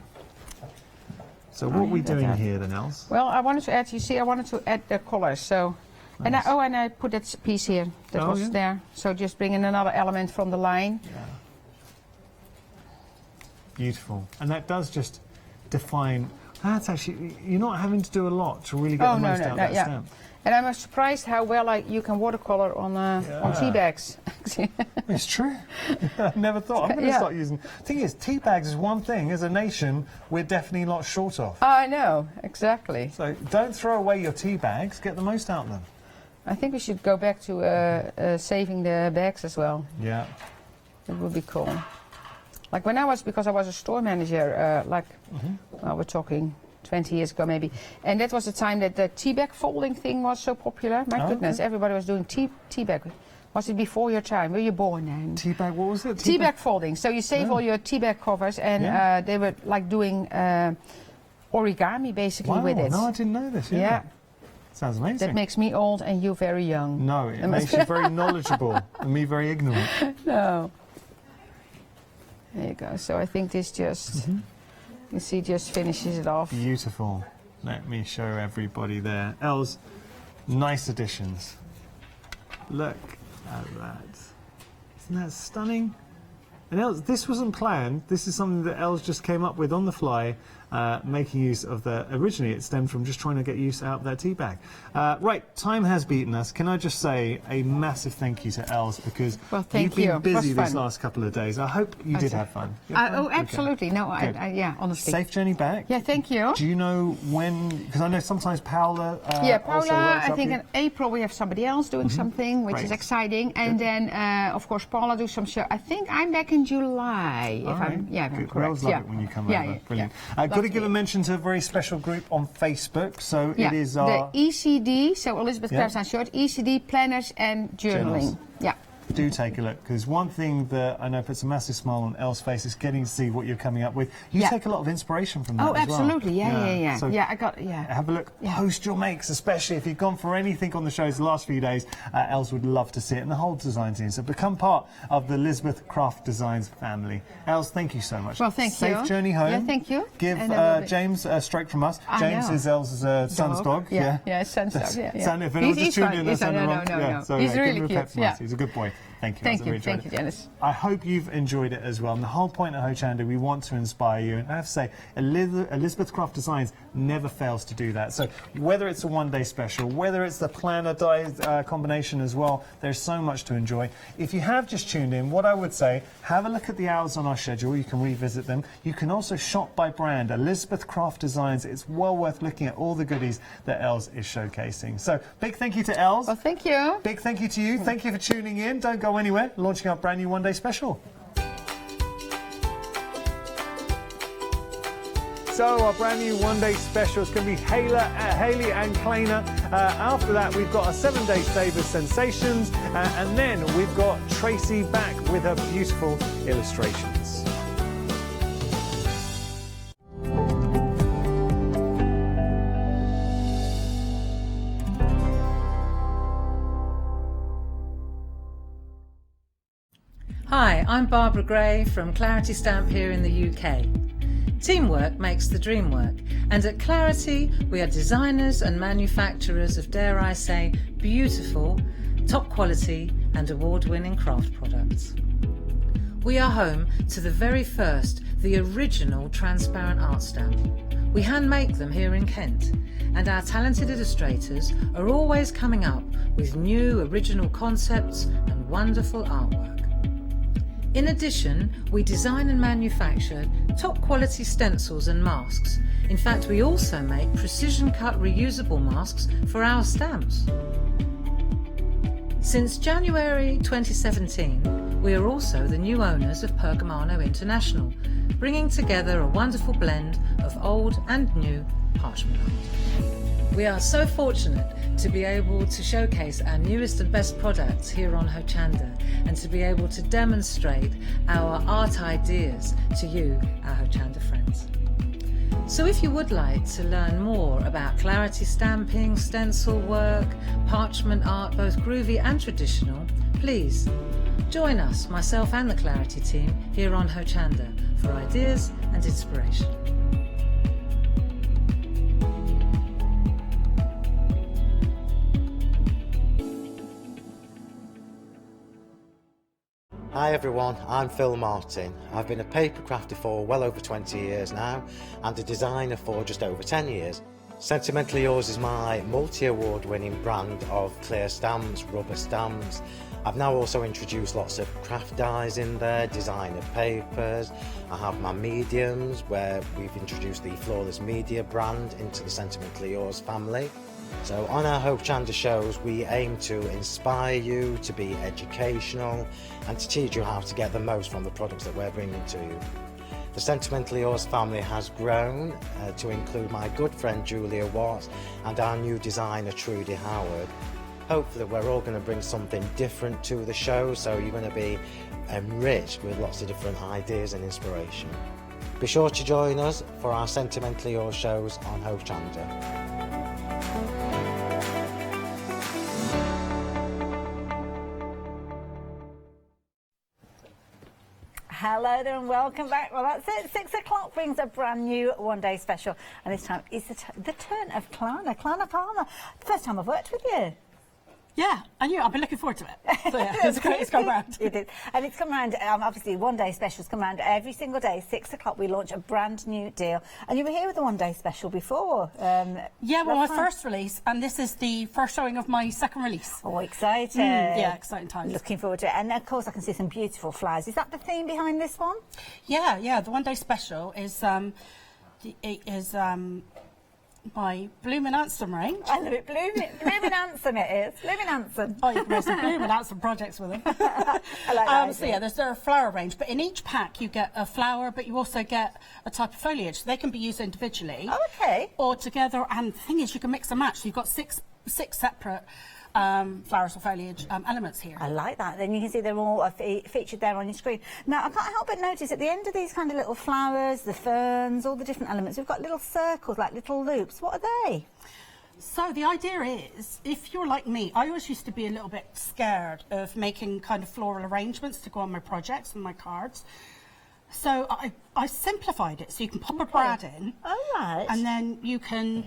So what are we doing here, then, Els? Well, I wanted to add, you see, I wanted to add the colours, so... Nice. And I put that piece here that was there. So just bring in another element from the line. Yeah. Beautiful. And that does just define... That's actually... You're not having to do a lot to really get the most out of that stamp. And I'm surprised how well you can watercolor on tea bags. It's true. I never thought. I'm going to start using... The thing is, tea bags is one thing. As a nation, we're definitely a lot short of. I know, exactly. So don't throw away your tea bags. Get the most out of them. I think we should go back to saving the bags as well. Yeah. It would be cool. Like when I was, because I was a store manager, we're talking 20 years ago maybe, and that was the time that the tea bag folding thing was so popular. My goodness, everybody was doing tea bag. Was it before your time? Were you born then? Tea bag, what was it? Tea bag folding. So you save all your tea bag covers, and they were like doing origami basically with it. No, I didn't know this. Yeah. Sounds amazing. That makes me old and you very young. No, it makes you very knowledgeable and me very ignorant. No. There you go. So I think this just, you see, just finishes it off. Beautiful. Let me show everybody there. Els, nice additions. Look at that. Isn't that stunning? And Els, this wasn't planned. This is something that Els just came up with on the fly, making use of the... Originally, it stemmed from just trying to get use out of that tea bag. Right, time has beaten us. Can I just say a massive thank you to Els, because you've been busy these last couple of days. I hope you did have fun. Oh, absolutely. Okay. No, yeah, honestly. Safe journey back. Yeah, thank you. Do you know when... Because I know sometimes Paula yeah, Paula, also works I think in April we have somebody else doing something, which is exciting. And then, of course, Paula do some show. I think I'm back in July, if I'm correct. I always love it when you come over. Brilliant. Got to give a mention to a very special group on Facebook. So it is our... The ECD, so Elizabeth Crafts on short, ECD Planners and Journaling. Yeah. Do take a look, because one thing that I know puts a massive smile on Elle's face is getting to see what you're coming up with. You take a lot of inspiration from that as well. Oh, absolutely, yeah. So I got, have a look, post your makes, especially if you've gone for anything on the shows the last few days. Els would love to see it, and the whole design team. So become part of the Elizabeth Craft Designs family. Els, thank you so much. Well, thank you. Safe journey home. Yeah, thank you. Give James a stroke from us. James is Els' son's dog. Yeah, son's dog, Son, if anyone's just tuned in, that's no. So, he's really cute. He's a good boy. Thank you. Thank you, Dennis. I hope you've enjoyed it as well. And the whole point of Hochanda, we want to inspire you. And I have to say, Elizabeth Craft Designs never fails to do that. So whether it's a one-day special, whether it's the planner die combination as well, there's so much to enjoy. If you have just tuned in, what I would say, have a look at the hours on our schedule. You can revisit them. You can also shop by brand. Elizabeth Craft Designs. It's well worth looking at all the goodies that Els is showcasing. So big thank you to Els. Well, thank you. Big thank you to you. Thank you for tuning in. Don't go anywhere. Launching our brand new one-day special. So our brand new one-day special is going to be Hayley and Kleiner. After that, we've got our 7-day Savers Sensations, and then we've got Tracy back with her beautiful illustrations. Hi, I'm Barbara Gray from Clarity Stamp here in the UK. Teamwork makes the dream work, and at Clarity we are designers and manufacturers of, dare I say, beautiful, top quality and award-winning craft products. We are home to the very first, the original transparent art stamp. We hand make them here in Kent, and our talented illustrators are always coming up with new original concepts and wonderful artwork. In addition, we design and manufacture top quality stencils and masks. In fact, we also make precision cut reusable masks for our stamps. Since January 2017, we are also the new owners of Pergamano International, bringing together a wonderful blend of old and new parchment art. We are so fortunate to be able to showcase our newest and best products here on Hochanda, and to be able to demonstrate our art ideas to you, our Hochanda friends. So if you would like to learn more about Clarity stamping, stencil work, parchment art, both groovy and traditional, please join us, myself and the Clarity team, here on Hochanda for ideas and inspiration. Hi everyone, I'm Phil Martin. I've been a paper crafter for well over 20 years now, and a designer for just over 10 years. Sentimentally Yours is my multi-award winning brand of clear stamps, rubber stamps. I've now also introduced lots of craft dies in there, designer papers. I have my mediums, where we've introduced the Flawless Media brand into the Sentimentally Yours family. So on our Hochanda shows, we aim to inspire you, to be educational, and to teach you how to get the most from the products that we're bringing to you. The Sentimentally Yours family has grown to include my good friend Julia Watts and our new designer Trudy Howard. Hopefully we're all going to bring something different to the show, so you're going to be enriched with lots of different ideas and inspiration. Be sure to join us for our Sentimentally Yours shows on Hochanda. Hello there and welcome back. Well, that's it. 6 o'clock brings a brand new one-day special. And this time is the turn of Klana Palmer. First time I've worked with you. Yeah, I knew. I've been looking forward to it. So yeah, it's great. It's come round. It is. And it's come round, obviously, one-day specials come round every single day. 6 o'clock, we launch a brand new deal. And you were here with the one-day special before. Yeah, well, my first release, and this is the first showing of my second release. Oh, exciting. Yeah, exciting times. Looking forward to it. And, of course, I can see some beautiful flowers. Is that the theme behind this one? Yeah, the one-day special is... my Bloom and Ansem range. I love it. Bloom and Ansem it is. Bloom and Ansem. Oh, you can make some Bloom and Ansem projects with them. I like that. So yeah, there's a flower range, but in each pack you get a flower, but you also get a type of foliage. They can be used individually. Oh, okay. Or together, and the thing is you can mix and match. So you've got six separate flowers or foliage elements here. I like that. Then you can see they're all featured there on your screen. Now, I can't help but notice at the end of these kind of little flowers, the ferns, all the different elements, we've got little circles, like little loops. What are they? So the idea is, if you're like me, I always used to be a little bit scared of making kind of floral arrangements to go on my projects and my cards. So I simplified it, so you can pop a brad in. All right. And then you can...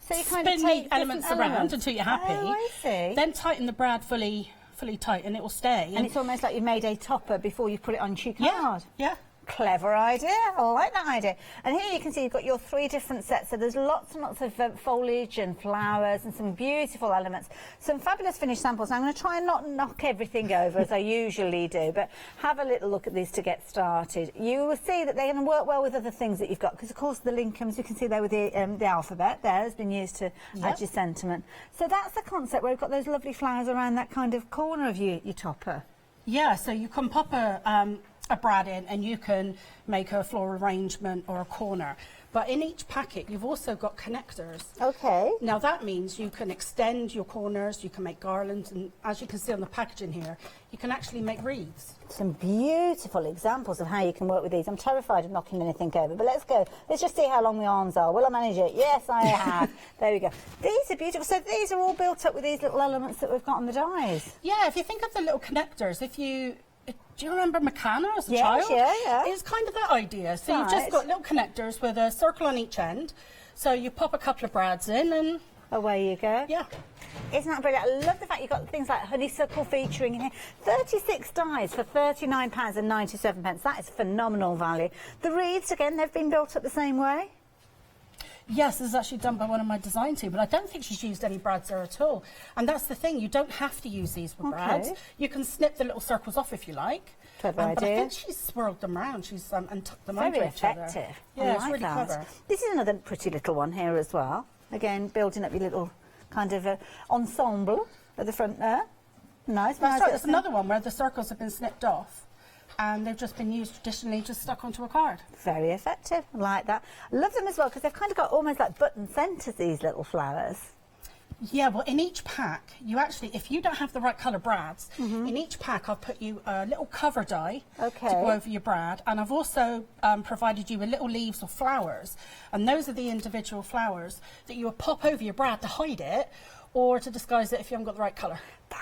So you kind spin of take the elements around until you're happy. Oh, I see. Then tighten the brad fully tight, and it will stay. And it's almost like you made a topper before you put it on your card. Yeah. Clever idea. I like that idea. And here you can see you've got your 3 different sets. So there's lots and lots of foliage and flowers and some beautiful elements. Some fabulous finished samples. Now, I'm going to try and not knock everything over as I usually do, but have a little look at these to get started. You will see that they're going to work well with other things that you've got, because of course the Lincolns, you can see there with the alphabet there has been used to add your sentiment. So that's the concept where we've got those lovely flowers around that kind of corner of your topper. Yeah, so you can pop a brad in and you can make a floral arrangement or a corner. But in each packet, you've also got connectors. Okay. Now that means you can extend your corners, you can make garlands, and as you can see on the packaging here, you can actually make wreaths. Some beautiful examples of how you can work with these. I'm terrified of knocking anything over, but let's go. Let's just see how long the arms are. Will I manage it? Yes, I have. There we go. These are beautiful. So these are all built up with these little elements that we've got on the dies. Yeah, if you think of the little connectors, do you remember Meccano as a Yes, child? yeah. It's kind of that idea. So you've just got little connectors with a circle on each end. So you pop a couple of brads in and... away you go. Yeah. Isn't that brilliant? I love the fact you've got things like honeysuckle featuring in here. 36 dies for £39.97. That is phenomenal value. The wreaths, again, they've been built up the same way? Yes, this is actually done by one of my design team, but I don't think she's used any brads there at all. And that's the thing, you don't have to use these with brads. You can snip the little circles off if you like. Clever idea. But I think she's swirled them around, and tucked them under each other. Very effective. Yeah, it's really that. clever. This is another pretty little one here as well. Again, building up your little kind of ensemble at the front there. Nice. That's right, there's another one where the circles have been snipped off, and they've just been used traditionally, just stuck onto a card. Very effective, I like that. I love them as well because they've kind of got almost like button centres, these little flowers. Yeah, well, in each pack, you actually, if you don't have the right colour brads, in each pack I've put you a little cover die to go over your brad, and I've also provided you with little leaves or flowers, and those are the individual flowers that you will pop over your brad to hide it, or to disguise it if you haven't got the right colour.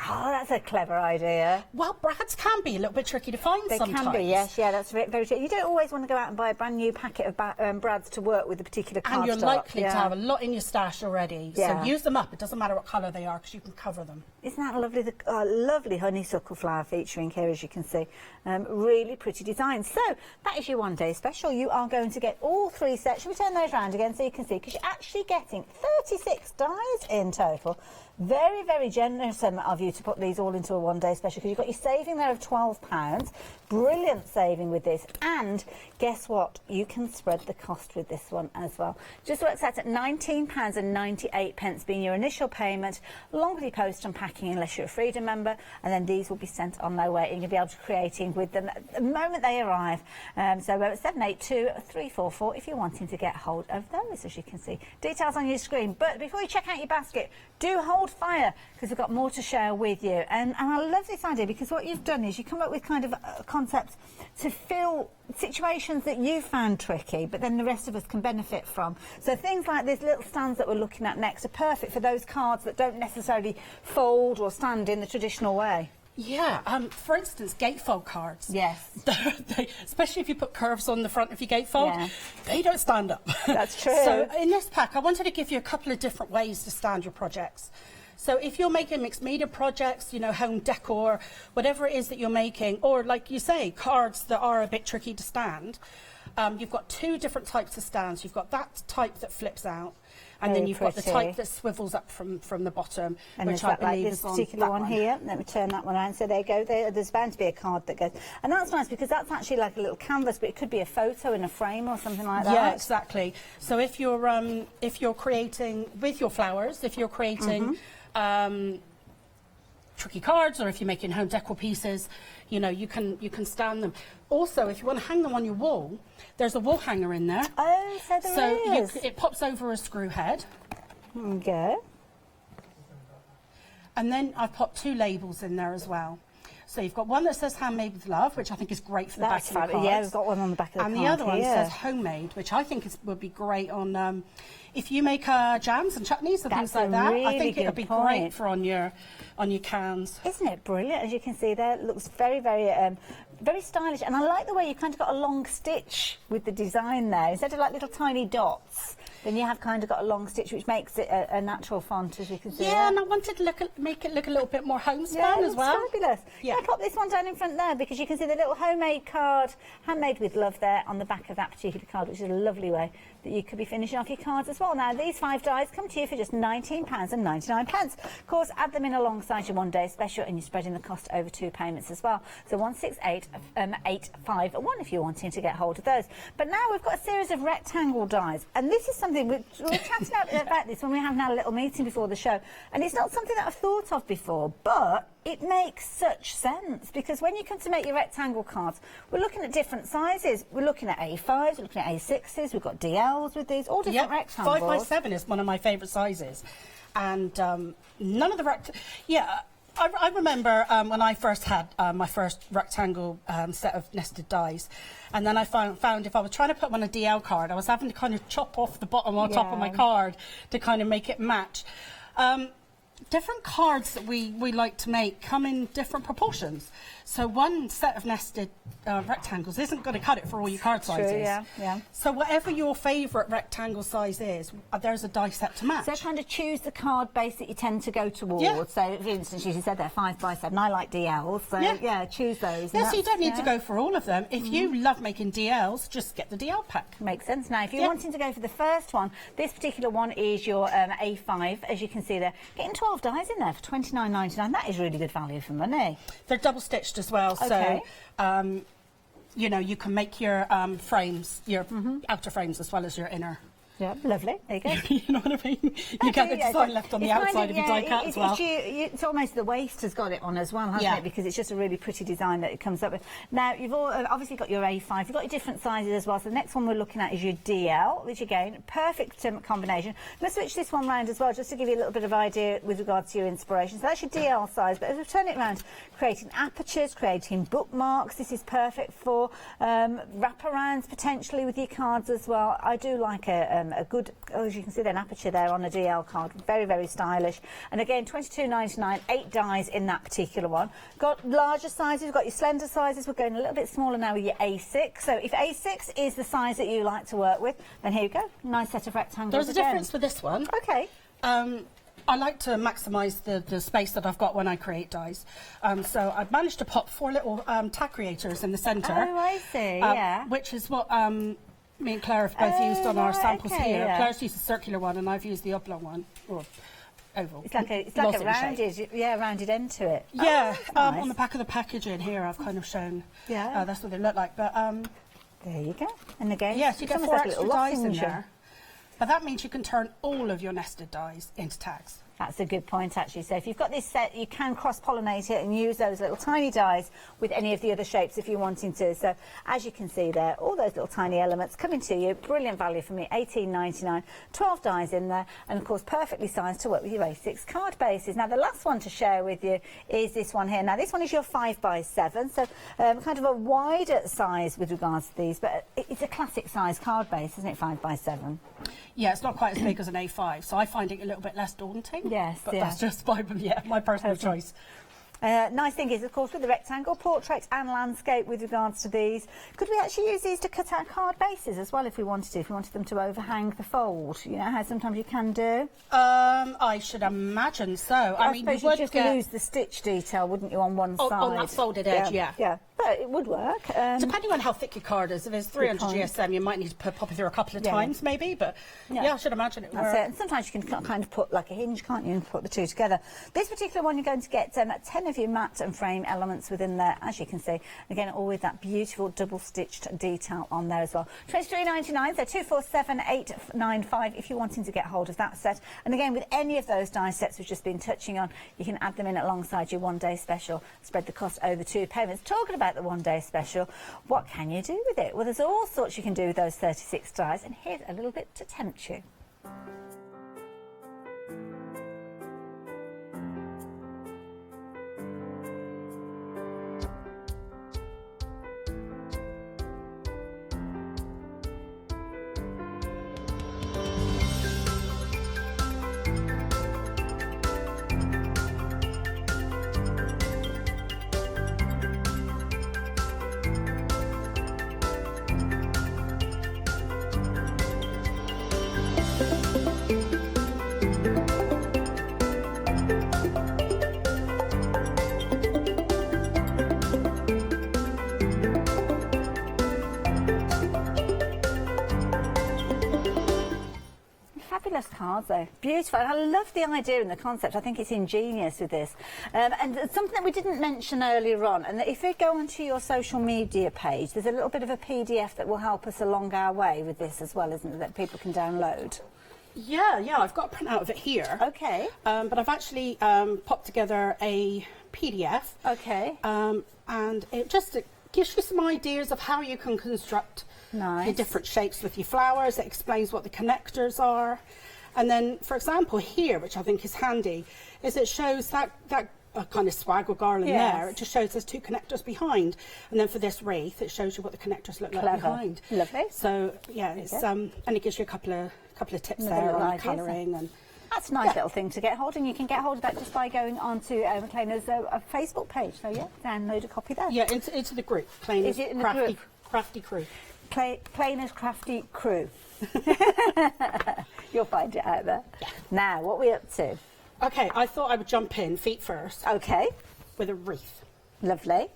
Oh, that's a clever idea. Well, brads can be a little bit tricky to find sometimes. They can be, yes, yeah, that's very true. You don't always want to go out and buy a brand new packet of brads to work with a particular cardstock. And you're likely to have a lot in your stash already, Yeah. so use them up. It doesn't matter what colour they are, because you can cover them. Isn't that lovely? The lovely honeysuckle flower featuring here, as you can see. Really pretty design. So, that is your one-day special. You are going to get all 3 sets. Shall we turn those round again so you can see? Because you're actually getting 36 dies in total. Very, very generous of you to put these all into a one-day special, because you've got your saving there of £12. Brilliant saving with this. And guess what? You can spread the cost with this one as well. Just works out at £19.98 being your initial payment, longer post and packing unless you're a Freedom member, and then these will be sent on their way and you'll be able to creating with them the moment they arrive. So we're at 782-344 if you're wanting to get hold of those, as you can see. Details on your screen. But before you check out your basket, do hold fire, because we've got more to share with you. And I love this idea, because what you've done is you come up with kind of concepts to fill situations that you found tricky, but then the rest of us can benefit from. So things like these little stands that we're looking at next are perfect for those cards that don't necessarily fold or stand in the traditional way. Yeah, for instance, gatefold cards. Yes. Especially if you put curves on the front of your gatefold, they don't stand up. That's true. So in this pack, I wanted to give you a couple of different ways to stand your projects. So if you're making mixed media projects, you know, home decor, whatever it is that you're making, or like you say, cards that are a bit tricky to stand, you've got two different types of stands. You've got that type that flips out, and then you've got the type that swivels up from the bottom, and which there's I that, like believe this is on particular that one here. Let me turn that one around. So there you go. There's bound to be a card that goes, and that's nice because that's actually like a little canvas, but it could be a photo in a frame or something like that. Yeah, exactly. So if you're creating with your flowers, if you're creating tricky cards, or if you're making home decor pieces, you know, you can stand them. Also, if you want to hang them on your wall, there's a wall hanger in there. Oh, so there is. It pops over a screw head. Okay. And then I've popped two labels in there as well. So you've got one that says handmade with love, which I think is great for the back of your cards. Yeah, we've got one on the back of the card. And the other one says homemade, which I think would be great on if you make jams and chutneys and things like that. I think it would be great for on your cans. Isn't it brilliant? As you can see there, it looks very, very very stylish, and I like the way you've kind of got a long stitch with the design there. Instead of like little tiny dots, then you have kind of got a long stitch, which makes it a natural font, as you can see. Yeah, and I wanted to make it look a little bit more homespun as well. Fabulous. Yeah. Can I pop this one down in front there, because you can see the little homemade card, handmade with love there on the back of that particular card, which is a lovely way that you could be finishing off your cards as well. Now, these 5 dies come to you for just £19.99. Of course, add them in alongside your one-day special, and you're spreading the cost over 2 payments as well. So 168851 if you're wanting to get hold of those. But now we've got a series of rectangle dies, and this is something we're chatting about this when we have now a little meeting before the show, and it's not something that I've thought of before, but it makes such sense, because when you come to make your rectangle cards, we're looking at different sizes. We're looking at A5s, we're looking at A6s, we've got DLs with these, all different rectangles. 5x7 is one of my favourite sizes, and none of the I remember when I first had my first rectangle set of nested dies, and then I found if I was trying to put on a DL card, I was having to kind of chop off the bottom or top of my card to kind of make it match. Different cards that we like to make come in different proportions. So one set of nested rectangles isn't going to cut it for all your card sizes. True, yeah. So whatever your favourite rectangle size is, there's a die set to match. So kind of choose the card base that you tend to go towards. Yeah. So for instance, you said they're 5x7. I like DLs, so yeah choose those. Yeah, so you don't need to go for all of them. If you love making DLs, just get the DL pack. Makes sense. Now, if you're wanting to go for the first one, this particular one is your A5, as you can see there. Getting 12 dies in there for £29.99. That is really good value for money. They're double stitched as well, okay. So you know, you can make your frames, your outer frames as well as your inner. Yeah, lovely. There you go. You know what I mean? You get the design left on the outside of your die cut as well. It's almost the waist has got it on as well, hasn't it? Because it's just a really pretty design that it comes up with. Now, you've obviously got your A5. You've got your different sizes as well. So the next one we're looking at is your DL, which again, perfect combination. I'm going to switch this one round as well, just to give you a little bit of idea with regards to your inspiration. So that's your DL size. But as we turn it around, creating apertures, creating bookmarks. This is perfect for wraparounds potentially with your cards as well. I do like a good, as you can see, an aperture there on a DL card. Very, very stylish. And again, £22.99, 8 dies in that particular one. Got larger sizes, we've got your slender sizes. We're going a little bit smaller now with your A6. So if A6 is the size that you like to work with, then here you go. Nice set of rectangles. There's a difference with this one. Okay. I like to maximise the space that I've got when I create dies. So I've managed to pop 4 little tag creators in the centre. Oh, I see, yeah. Which is what me and Claire have both used on our samples here. Yeah. Claire's used a circular one and I've used the oblong one, or oval. It's like a rounded end to it. Yeah, oh, nice. On the back of the packaging here I've kind of shown that's what they look like. But there you go. And again, yes, you get 4 extra dies in there. But that means you can turn all of your nested dies into tags. That's a good point, actually. So if you've got this set, you can cross-pollinate it and use those little tiny dies with any of the other shapes if you're wanting to. So as you can see there, all those little tiny elements coming to you. Brilliant value for me, £18.99. 12 dies in there, and of course perfectly sized to work with your A6 card bases. Now the last one to share with you is this one here. Now this one is your 5x7, so kind of a wider size with regards to these, but it's a classic size card base, isn't it, 5x7? Yeah, it's not quite as big as an A5, so I find it a little bit less daunting. Yes, but that's just my personal choice. Nice thing is, of course, with the rectangle, portrait and landscape with regards to these, could we actually use these to cut out card bases as well if we wanted to, if we wanted them to overhang the fold? You know how sometimes you can do? I should imagine so. I mean, suppose you would just get... lose the stitch detail, wouldn't you, on one side? On that folded edge, yeah. Yeah, but it would work. Depending on how thick your card is, if it's 300 GSM, you might need to pop it through a couple of times, maybe, but yeah, I should imagine it would work. That's it. And sometimes you can kind of put like a hinge, can't you, and put the two together. This particular one, you're going to get 10 of your matte and frame elements within there, as you can see. Again, all with that beautiful double-stitched detail on there as well. $23.99, so 247895 if you're wanting to get hold of that set. And again, with any of those die sets we've just been touching on, you can add them in alongside your one-day special, spread the cost over 2 payments. Talking about the one-day special, what can you do with it? Well, there's all sorts you can do with those 36 dies, and here's a little bit to tempt you. Fabulous cards though, beautiful. And I love the idea and the concept. I think it's ingenious with this. And something that we didn't mention earlier on, and that if you go onto your social media page, there's a little bit of a PDF that will help us along our way with this as well, isn't it, that people can download? Yeah, I've got a printout of it here. Okay. But I've actually popped together a PDF. Okay. And it just gives you some ideas of how you can construct your different shapes with your flowers. It explains what the connectors are. And then, for example, here, which I think is handy, is it shows that kind of swag or garland there. It just shows there's 2 connectors behind. And then for this wreath, it shows you what the connectors look like behind. Lovely. So, yeah, it's, and it gives you a couple of tips there on colouring. And that's a nice little thing to get hold of, and you can get hold of that just by going onto McLean's Facebook page. So, yeah, download a copy there. Yeah, into the group. Plainers Crafty Crew. Plainers Crafty Crew. You'll find it out there. Yeah. Now, what are we up to? Okay, I thought I would jump in feet first. Okay. With a wreath. Lovely.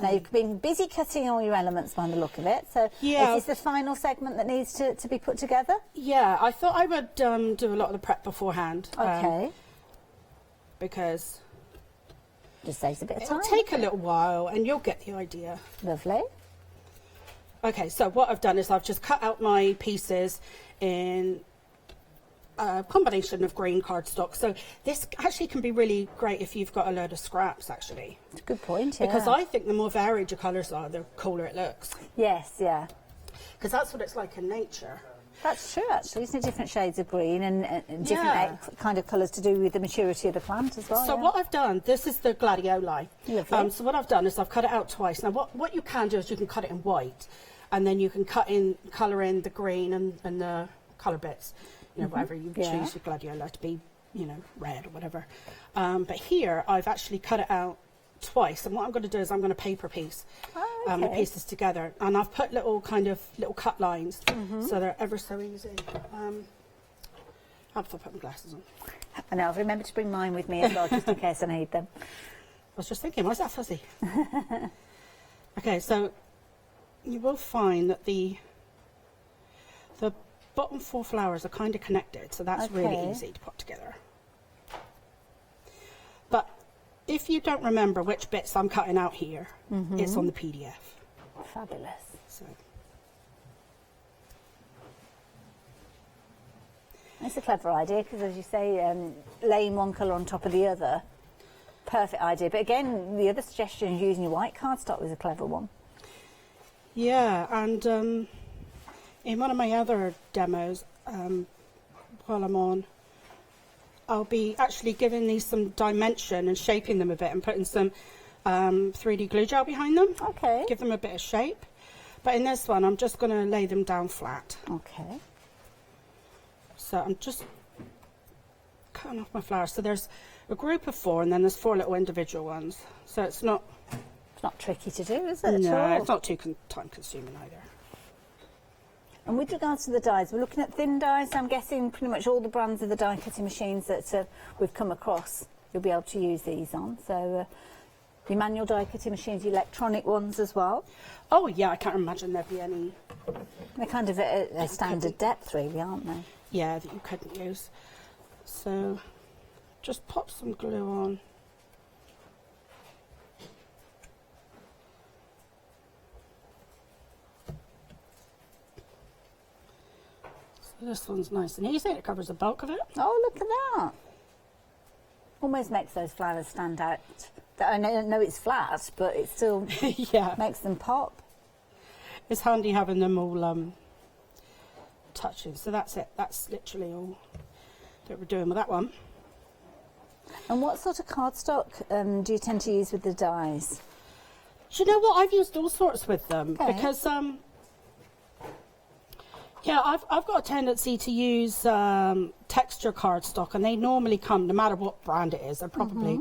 Now, you've been busy cutting all your elements by the look of it, so is this the final segment that needs to be put together? Yeah, I thought I would do a lot of the prep beforehand. Okay. Because just saves a bit of time. It'll take a little while, and you'll get the idea. Lovely. Okay, so what I've done is I've just cut out my pieces in a combination of green cardstock. So this actually can be really great if you've got a load of scraps, actually. That's a good point, yeah. Because I think the more varied your colours are, the cooler it looks. Yes, yeah. Because that's what it's like in nature. That's true, actually, isn't it? Different shades of green and different kind of colours to do with the maturity of the plant as well. So what I've done, this is the gladioli. Lovely. So what I've done is I've cut it out twice. Now what you can do is you can cut it in white, and then you can colour in the green and the colour bits, you know, whatever you choose your gladiola to be, you know, red or whatever. But here I've actually cut it out twice, and what I'm going to do is I'm going to paper piece the pieces together, and I've put little cut lines so they're ever so easy. I'll put my glasses on. And I'll remember to bring mine with me as well, just in case I need them. I was just thinking, why is that fuzzy? Okay, so you will find that the bottom 4 flowers are kind of connected, so that's really easy to put together. But if you don't remember which bits I'm cutting out here, it's on the PDF. Fabulous. So. It's a clever idea because, as you say, laying one colour on top of the other, perfect idea. But again, the other suggestion, using your white cardstock, was a clever one. Yeah, and in one of my other demos, while I'm on, I'll be actually giving these some dimension and shaping them a bit and putting some 3D glue gel behind them. Okay. Give them a bit of shape. But in this one, I'm just going to lay them down flat. Okay. So I'm just cutting off my flowers. So there's a group of 4, and then there's 4 little individual ones. So it's not tricky to do, is it? No, it's not too time consuming either. And with regards to the dies, we're looking at thin dies. I'm guessing pretty much all the brands of the die cutting machines that we've come across, you'll be able to use these on. So your manual die cutting machines, your electronic ones as well. Oh yeah, I can't imagine there'd be any. They're kind of a standard depth, really, aren't they? Yeah, that you couldn't use. So just pop some glue on. So this one's nice and easy. It covers the bulk of it. Oh, look at that. Almost makes those flowers stand out. I know it's flat, but it still makes them pop. It's handy having them all touching. So that's it. That's literally all that we're doing with that one. And what sort of cardstock do you tend to use with the dies? Do you know what? I've used all sorts with them because yeah, I've got a tendency to use texture cardstock, and they normally come, no matter what brand it is, they're probably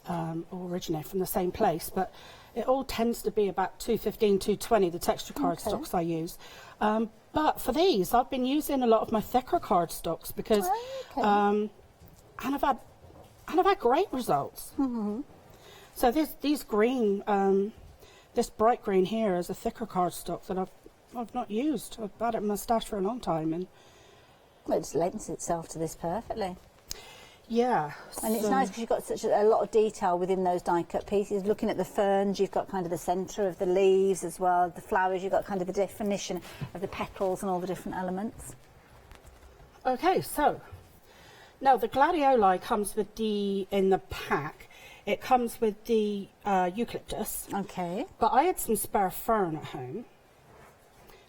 all originate from the same place, but it all tends to be about $2.15, $2.20, the texture cardstocks I use. But for these, I've been using a lot of my thicker cardstocks because, and I've had great results. So these green, this bright green here is a thicker cardstock that I've not used. I've had it in my stash for a long time, and well, it lends itself to this perfectly. Yeah, and it's nice because you've got such a lot of detail within those die cut pieces. Looking at the ferns, you've got kind of the centre of the leaves as well. The flowers, you've got kind of the definition of the petals and all the different elements. Okay, so now the gladioli comes with in the pack. It comes with the eucalyptus. Okay. But I had some spare fern at home,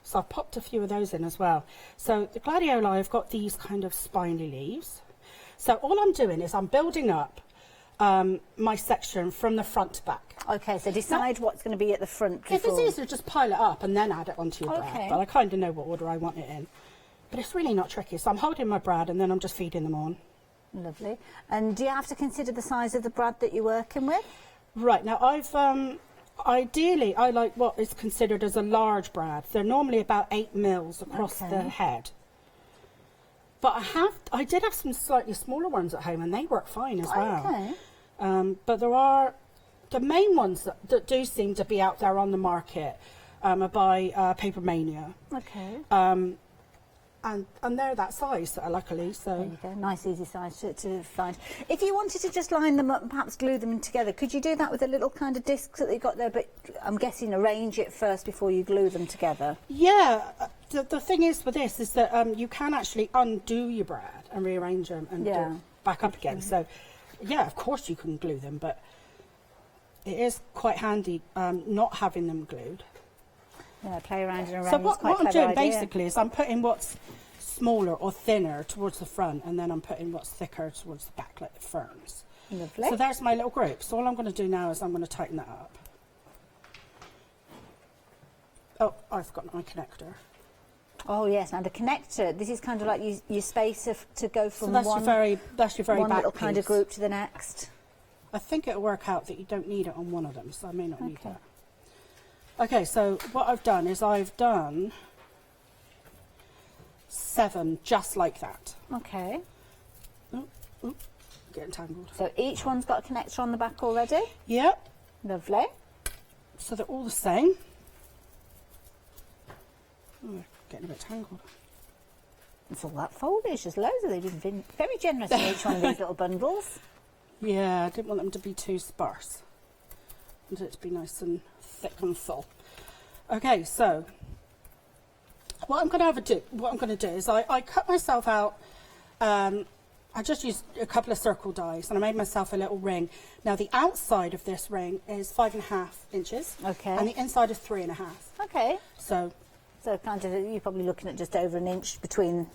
so I've popped a few of those in as well. So the gladioli, I've got these kind of spiny leaves. So all I'm doing is I'm building up my section from the front to back. Okay, so decide what's going to be at the front before. If it's easier, just pile it up and then add it onto your brad. But I kind of know what order I want it in. But it's really not tricky. So I'm holding my brad and then I'm just feeding them on. Lovely. And do you have to consider the size of the brad that you're working with? Right, now I've ideally I like what is considered as a large brad. They're normally about 8 mils across the head. But I did have some slightly smaller ones at home, and they work fine as well. But there are the main ones that do seem to be out there on the market are by Paper Mania. Okay. And they're that size, luckily. So there you go. Nice, easy size to find. If you wanted to just line them up and perhaps glue them together, could you do that with a little kind of disc that you got there? But I'm guessing arrange it first before you glue them together. Yeah. The thing is with this is that you can actually undo your brad and rearrange them and do it back up again. So, yeah, of course you can glue them, but it is quite handy not having them glued. Yeah, play around and around. So what I'm doing basically is I'm putting what's smaller or thinner towards the front, and then I'm putting what's thicker towards the back, like the ferns. Lovely. So there's my little group. So all I'm going to do now is I'm going to tighten that up. Oh, I forgot my connector. Oh yes, and the connector. This is kind of like your space to go from that's one. That's your very one back little piece. kind of group to the next. I think it'll work out that you don't need it on one of them, so I may not need that. Okay, so what I've done is I've done 7 just like that. Okay. Ooh, getting tangled. So each one's got a connector on the back already? Yep. Lovely. So they're all the same. Oh, getting a bit tangled. It's all that foliage, there's loads of them. You've been very generous in each one of these little bundles. Yeah, I didn't want them to be too sparse. I wanted it to be nice and thick and full. Okay, so what I'm going to do is I cut myself out. I just used a couple of circle dies and I made myself a little ring. Now the outside of this ring is 5.5 inches. Okay. And the inside is 3.5. Okay. So kind of you're probably looking at just over an inch between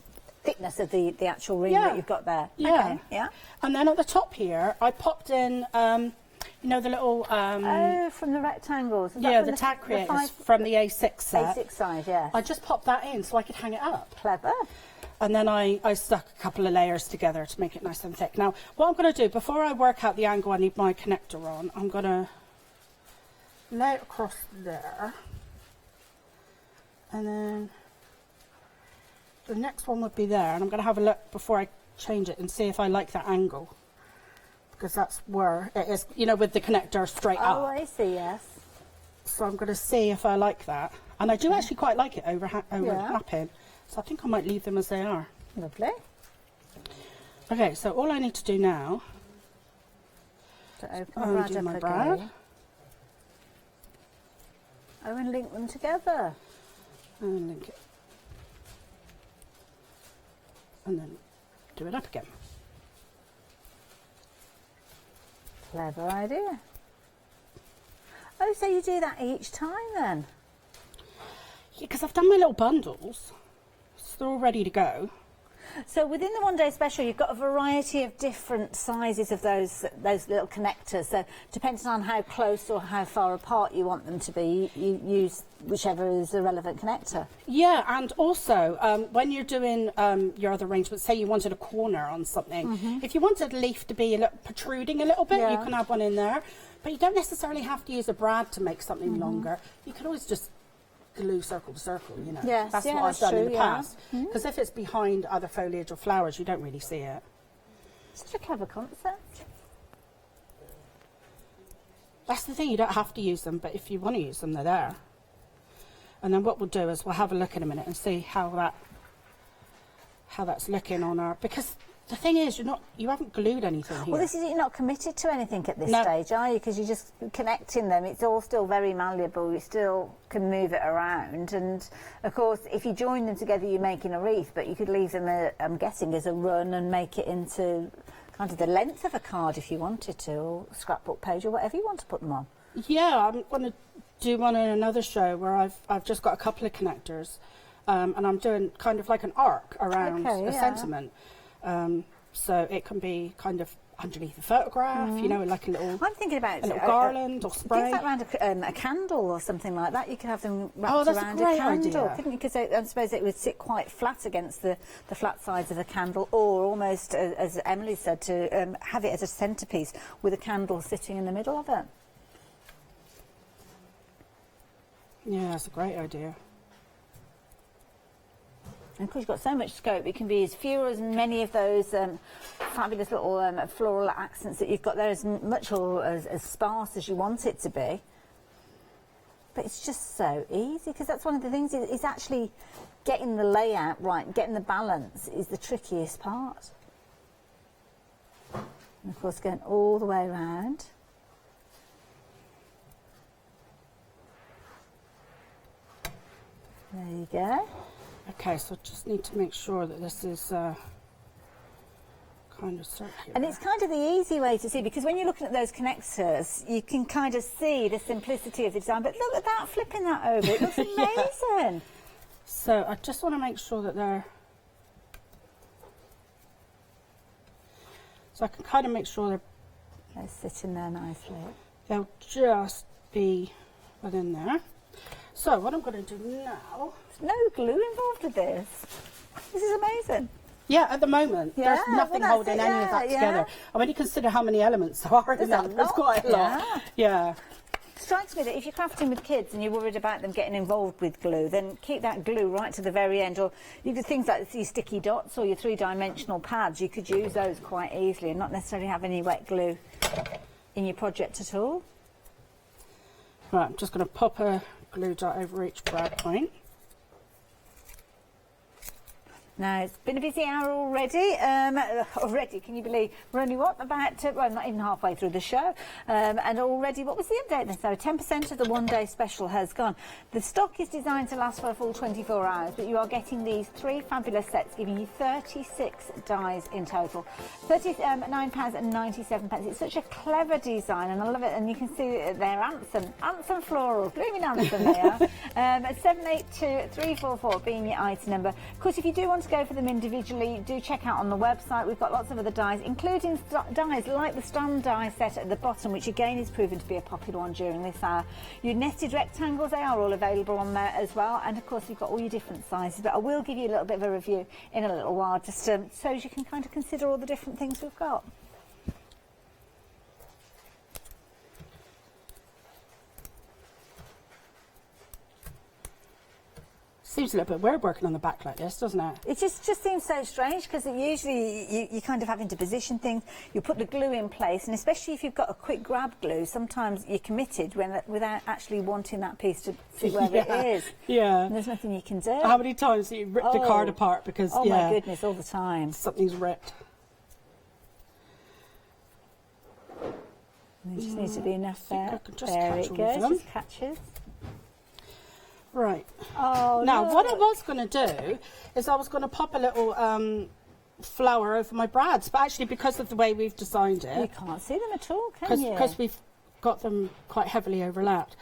thickness of the actual ring that you've got there. Yeah. Okay. Yeah. And then at the top here, I popped in, you know, the little... oh, from the rectangles. Is that yeah, from the tag creators from the A6 set. A6 size, yeah. I just popped that in so I could hang it up. Clever. And then I stuck a couple of layers together to make it nice and thick. Now, what I'm going to do, before I work out the angle I need my connector on, I'm going to lay it across there. And then the next one would be there. And I'm going to have a look before I change it and see if I like that angle. Because that's where it is, you know, with the connector straight up. Oh, I see, yes. So I'm going to see if I like that. And I do actually quite like it overlapping. So I think I might leave them as they are. Lovely. Okay, so all I need to do now to open my brad. Oh, and link them together. And link it. And then do it up again. Clever idea. Oh, so you do that each time then? Yeah, because I've done my little bundles. So they're all ready to go. So within the one-day special, you've got a variety of different sizes of those little connectors. So depending on how close or how far apart you want them to be, you use whichever is the relevant connector. Yeah, and also when you're doing your other arrangements, say you wanted a corner on something, if you wanted a leaf to be protruding a little bit, you can have one in there. But you don't necessarily have to use a brad to make something longer. You can always just glue circle to circle, you know. Yes, that's what I've done in the past. Because if it's behind other foliage or flowers, you don't really see it. Such a clever concept. That's the thing, you don't have to use them, but if you want to use them, they're there. And then what we'll do is we'll have a look in a minute and see how that's looking on our, because the thing is, you haven't glued anything here. Well, this is, you're not committed to anything at this stage, are you? Because you're just connecting them. It's all still very malleable. You still can move it around. And, of course, if you join them together, you're making a wreath, but you could leave them, I'm guessing, as a run and make it into kind of the length of a card if you wanted to, or scrapbook page, or whatever you want to put them on. Yeah, I'm going to do one in another show where I've just got a couple of connectors, and I'm doing kind of like an arc around a sentiment. So it can be kind of underneath a photograph, you know, like a little. I'm thinking about a little garland or spray. Things like around a candle or something like that. You could have them wrapped around a candle, couldn't you? Because I suppose it would sit quite flat against the flat sides of the candle, or almost, as Emily said, to have it as a centrepiece with a candle sitting in the middle of it. Yeah, that's a great idea. And of course, you've got so much scope. It can be as few or as many of those fabulous little floral accents that you've got there, as much or as sparse as you want it to be. But it's just so easy, because that's one of the things, is actually getting the layout right, getting the balance is the trickiest part. And of course, going all the way around. There you go. Okay, so just need to make sure that this is kind of circular. And it's kind of the easy way to see, because when you're looking at those connectors, you can kind of see the simplicity of the design. But look at that, flipping that over. It looks amazing. So I just want to make sure that they're... So I can kind of make sure they're sitting there nicely. They'll just be within there. So what I'm going to do now... There's no glue involved with this. This is amazing. Yeah, at the moment, there's nothing holding any of that together. And when you consider how many elements there are in that, there's quite a lot. Yeah. It strikes me that if you're crafting with kids and you're worried about them getting involved with glue, then keep that glue right to the very end. Or you do things like your sticky dots or your three-dimensional pads. You could use those quite easily and not necessarily have any wet glue in your project at all. Right, I'm just going to pop a glue dot over each brad point. Now, it's been a busy hour already. Already, can you believe? We're only, what, about, well, not even halfway through the show. And already, what was the update then? So 10% of the one-day special has gone. The stock is designed to last for a full 24 hours, but you are getting these 3 fabulous sets, giving you 36 dies in total. £39.97. It's such a clever design, and I love it. And you can see they're ants and florals, blooming ants they are. 782344 being your item number. Of course, if you do want to to go for them individually, do check out on the website. We've got lots of other dies, including dies like the strand die set at the bottom, which again is proven to be a popular one during this hour. Your nested rectangles, they are all available on there as well. And of course, you've got all your different sizes. But I will give you a little bit of a review in a little while, just so you can kind of consider all the different things we've got. Seems a little bit weird working on the back like this, doesn't it? It just seems so strange because usually you're kind of having to position things. You put the glue in place, and especially if you've got a quick grab glue, sometimes you're committed without actually wanting that piece to see where it is. Yeah. And there's nothing you can do. How many times have you ripped a card apart because my goodness, all the time. Something's ripped. There just needs to be enough there. Just there catch it all goes, of them. just catches. Right. Oh, now, look. what I was going to do is I was going to pop a little flower over my brads, but actually because of the way we've designed it... You can't see them at all, can you? Because we've got them quite heavily overlapped.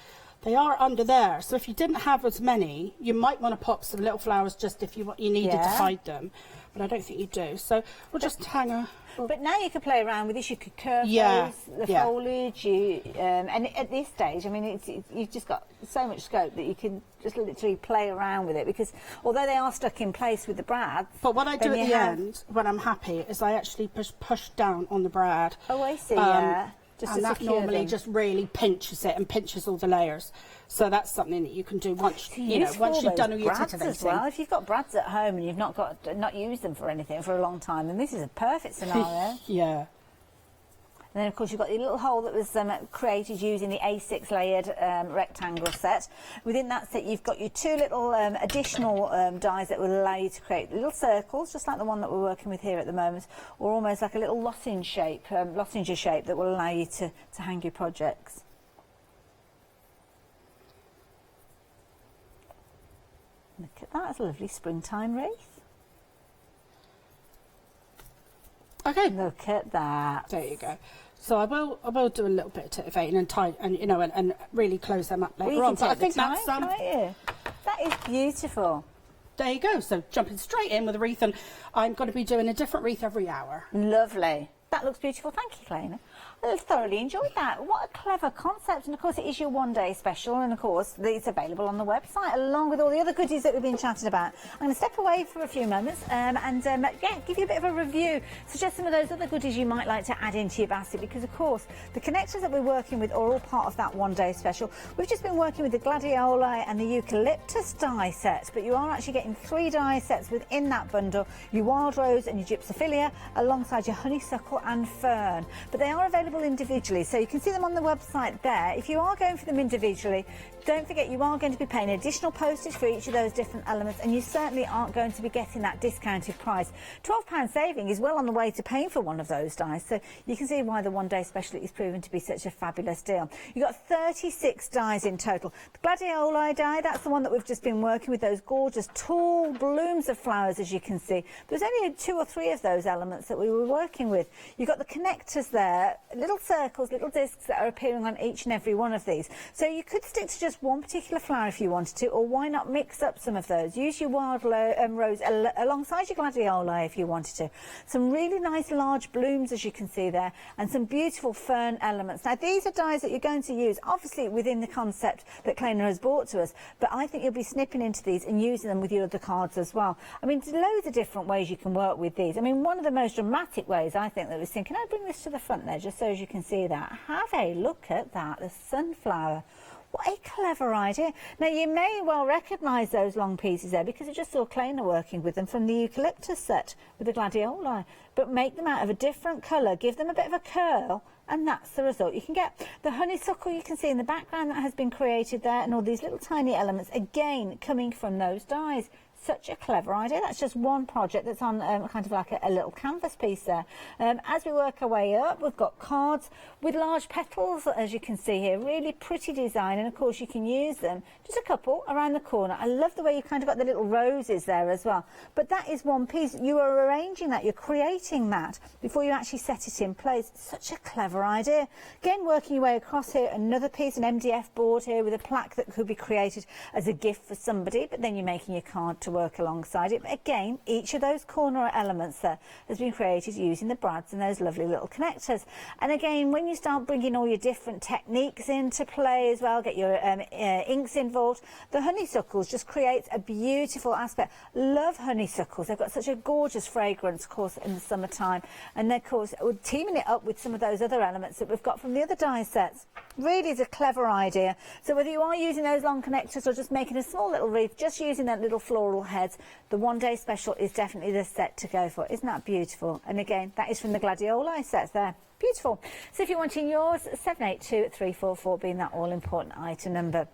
They are under there, so if you didn't have as many, you might want to pop some little flowers just if you needed to hide them, but I don't think you do. So we'll just hang a... But now you can play around with this. You could curve Yeah, those, the foliage. And at this stage, I mean, you've just got so much scope that you can just literally play around with it. Because although they are stuck in place with the brads, but what I do at the end when I'm happy is I actually push down on the brad. Oh, I see. Yeah. Just and to that secure normally them. just really pinches it and pinches all the layers. So that's something that you can do once once you've done all your titivating. As well. If you've got brads at home and you've not used them for anything for a long time, then this is a perfect scenario. Yeah. And then, of course, you've got your little hole that was created using the A6 layered rectangle set. Within that set, you've got your two little additional dies that will allow you to create little circles, just like the one that we're working with here at the moment, or almost like a little lozenge shape that will allow you to hang your projects. Look at that, it's a lovely springtime wreath. Okay. Look at that. There you go. So I will do a little bit of titivating and tie and really close them up later on. But I think that's that is beautiful. There you go. So jumping straight in with a wreath, and I'm going to be doing a different wreath every hour. Lovely. That looks beautiful. Thank you, Clayna. I thoroughly enjoyed that. What a clever concept. And, of course, it is your one-day special. And, of course, it's available on the website along with all the other goodies that we've been chatting about. I'm going to step away for a few moments and give you a bit of a review. Suggest some of those other goodies you might like to add into your basket because, of course, the connectors that we're working with are all part of that one-day special. We've just been working with the gladioli and the eucalyptus die set, but you are actually getting 3 die sets within that bundle, your wild rose and your gypsophilia, alongside your honeysuckle and fern. But they are available individually, so you can see them on the website there. If you are going for them individually, don't forget you are going to be paying additional postage for each of those different elements, and you certainly aren't going to be getting that discounted price. £12 saving is well on the way to paying for one of those dies, so you can see why the one-day special is proven to be such a fabulous deal. You've got 36 dies in total. The gladioli die, that's the one that we've just been working with, those gorgeous tall blooms of flowers, as you can see. There's only 2 or 3 of those elements that we were working with. You've got the connectors there, little circles, little discs that are appearing on each and every one of these. So you could stick to just one particular flower if you wanted to, or why not mix up some of those? Use your wild rose alongside your gladioli if you wanted to. Some really nice large blooms, as you can see there, and some beautiful fern elements. Now, these are dies that you're going to use, obviously, within the concept that Clayna has brought to us, but I think you'll be snipping into these and using them with your other cards as well. I mean, there's loads of different ways you can work with these. I mean, one of the most dramatic ways, I think, that was thinking, can I bring this to the front there, just so as you can see that? Have a look at that, the sunflower. What a clever idea. Now, you may well recognise those long pieces there because I just saw Clayna working with them from the eucalyptus set with the gladioli. But make them out of a different colour, give them a bit of a curl, and that's the result you can get. The honeysuckle you can see in the background that has been created there, and all these little tiny elements, again, coming from those dies. Such a clever idea. That's just one project that's on kind of like a little canvas piece there. As we work our way up, we've got cards with large petals, as you can see here. Really pretty design, and of course you can use them, just a couple around the corner. I love the way you kind of got the little roses there as well. But that is one piece. You are arranging that, you're creating that before you actually set it in place. Such a clever idea. Again, working your way across here, another piece, an MDF board here with a plaque that could be created as a gift for somebody, but then you're making your card to work alongside it. But again, each of those corner elements there has been created using the brads and those lovely little connectors. And again, when you start bringing all your different techniques into play as well, get your inks involved, the honeysuckles just creates a beautiful aspect. Love honeysuckles. They've got such a gorgeous fragrance, of course, in the summertime. And then, of course, we're teaming it up with some of those other elements that we've got from the other die sets. Really is a clever idea. So whether you are using those long connectors or just making a small little wreath, just using that little floral heads, the one day special is definitely the set to go for. Isn't that beautiful? And again, that is from the gladioli sets there. Beautiful. So if you're wanting yours, 782344 being that all important item number.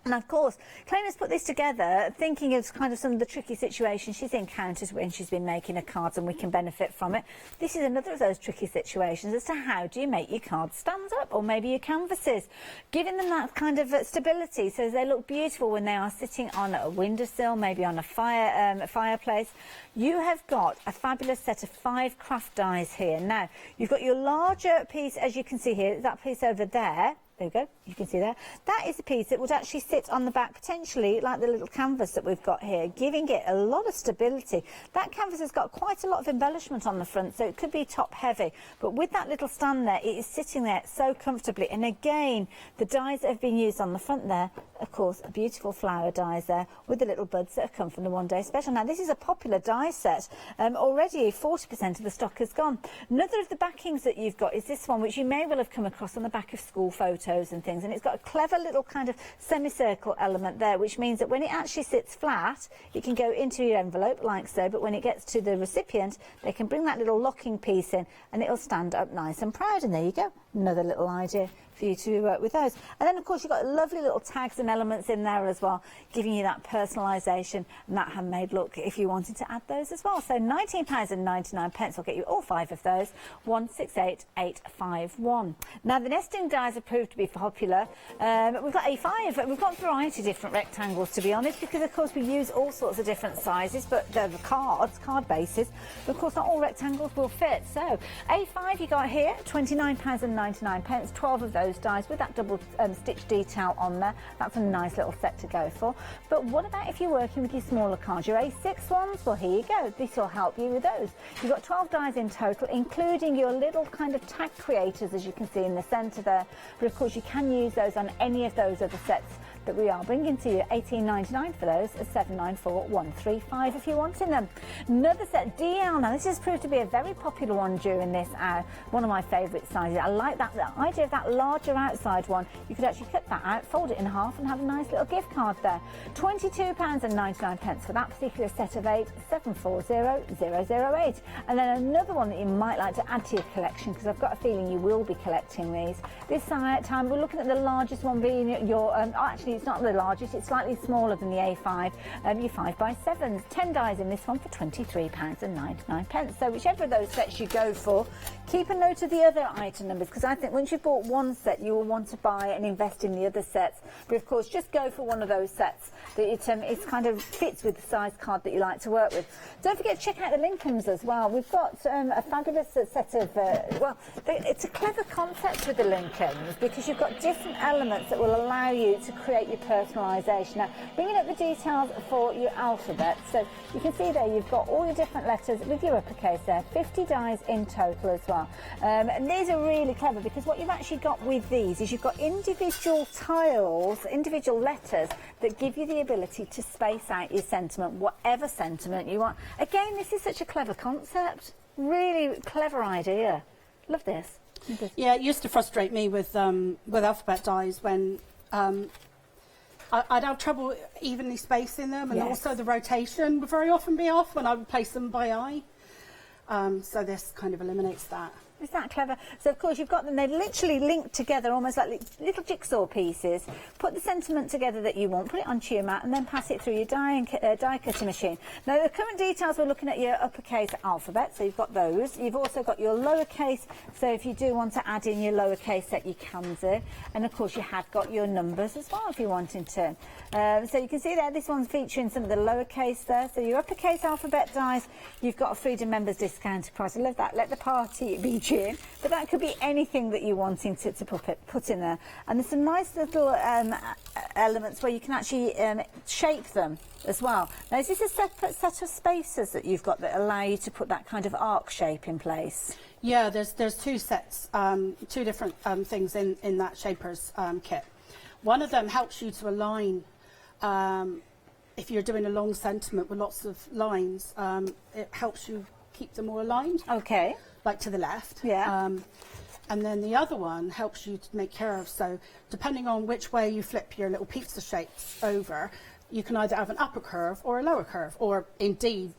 And of course, Claire has put this together thinking of kind of some of the tricky situations she's encountered when she's been making her cards, and we can benefit from it. This is another of those tricky situations as to how do you make your cards stand up, or maybe your canvases, giving them that kind of stability so they look beautiful when they are sitting on a windowsill, maybe on a fireplace. You have got a fabulous set of 5 craft dies here. Now, you've got your larger piece, as you can see here, that piece over there. There we go, you can see there. That is a piece that would actually sit on the back, potentially like the little canvas that we've got here, giving it a lot of stability. That canvas has got quite a lot of embellishment on the front, so it could be top heavy. But with that little stand there, it is sitting there so comfortably. And again, the dies that have been used on the front there, of course, beautiful flower dies there with the little buds that have come from the one day special. Now, this is a popular die set. Already 40% of the stock has gone. Another of the backings that you've got is this one, which you may well have come across on the back of school photos and things, and it's got a clever little kind of semicircle element there, which means that when it actually sits flat, it can go into your envelope like so, but when it gets to the recipient, they can bring that little locking piece in and it'll stand up nice and proud. And there you go, another little idea for you to work with those. And then of course you've got lovely little tags and elements in there as well, giving you that personalisation and that handmade look if you wanted to add those as well. So £19.99 will get you all 5 of those, 168851. Now the nesting dies have proved to be popular. We've got A5, we've got a variety of different rectangles, to be honest, because of course we use all sorts of different sizes, but they're the card bases, but of course not all rectangles will fit. So A5 you got here, £29.99, 12 of those dies with that double stitch detail on there. That's a nice little set to go for. But what about if you're working with your smaller cards, your A6 ones? Well, here you go, this will help you with those. You've got 12 dies in total, including your little kind of tag creators, as you can see in the centre there. But of course you can use those on any of those other sets that we are bringing to you. £18.99 for those, 794135 if you're wanting them. Another set, DL. Now this has proved to be a very popular one during this hour, one of my favourite sizes. I like that, the idea of that larger outside one. You could actually cut that out, fold it in half and have a nice little gift card there. £22.99 for that particular set of 8, 740008. And then another one that you might like to add to your collection, because I've got a feeling you will be collecting these. This time we're looking at the largest one being your, actually it's not the largest, it's slightly smaller than the A5, your 5x7s. 10 dies in this one for £23.99. So whichever of those sets you go for, keep a note of the other item numbers, because I think once you've bought one set, you will want to buy and invest in the other sets. But of course, just go for one of those sets that it kind of fits with the size card that you like to work with. Don't forget to check out the Lincolns as well. We've got a fabulous set of, it's a clever concept with the Lincolns, because you've got different elements that will allow you to create your personalisation. Now, bringing up the details for your alphabet, so you can see there you've got all your different letters with your uppercase there, 50 dies in total as well. And these are really clever, because what you've actually got with these is you've got individual tiles, individual letters that give you the ability to space out your sentiment, whatever sentiment you want. Again, this is such a clever concept, really clever idea. Love this. Yeah, it used to frustrate me with alphabet dies when I'd have trouble evenly spacing them, and also the rotation would very often be off when I would place them by eye. So this kind of eliminates that. Is that clever? So of course you've got them, they literally link together almost like little jigsaw pieces. Put the sentiment together that you want, put it onto your mat and then pass it through your die cutting machine. Now the current details, we're looking at your uppercase alphabet, so you've got those. You've also got your lowercase, so if you do want to add in your lowercase set, you can do. And of course you have got your numbers as well if you're wanting to. So you can see there, this one's featuring some of the lowercase there. So your uppercase alphabet dies, you've got a Freedom Members discounted price. I love that. Let the party be June. But that could be anything that you're wanting to put in there. And there's some nice little elements where you can actually shape them as well. Now, is this a separate set of spacers that you've got that allow you to put that kind of arc shape in place? Yeah, there's two sets, two different things in that shaper's kit. One of them helps you to align, if you're doing a long sentiment with lots of lines, it helps you keep them all aligned. Okay. Like to the left. Yeah. And then the other one helps you to make curves. So depending on which way you flip your little pizza shapes over, you can either have an upper curve or a lower curve, or indeed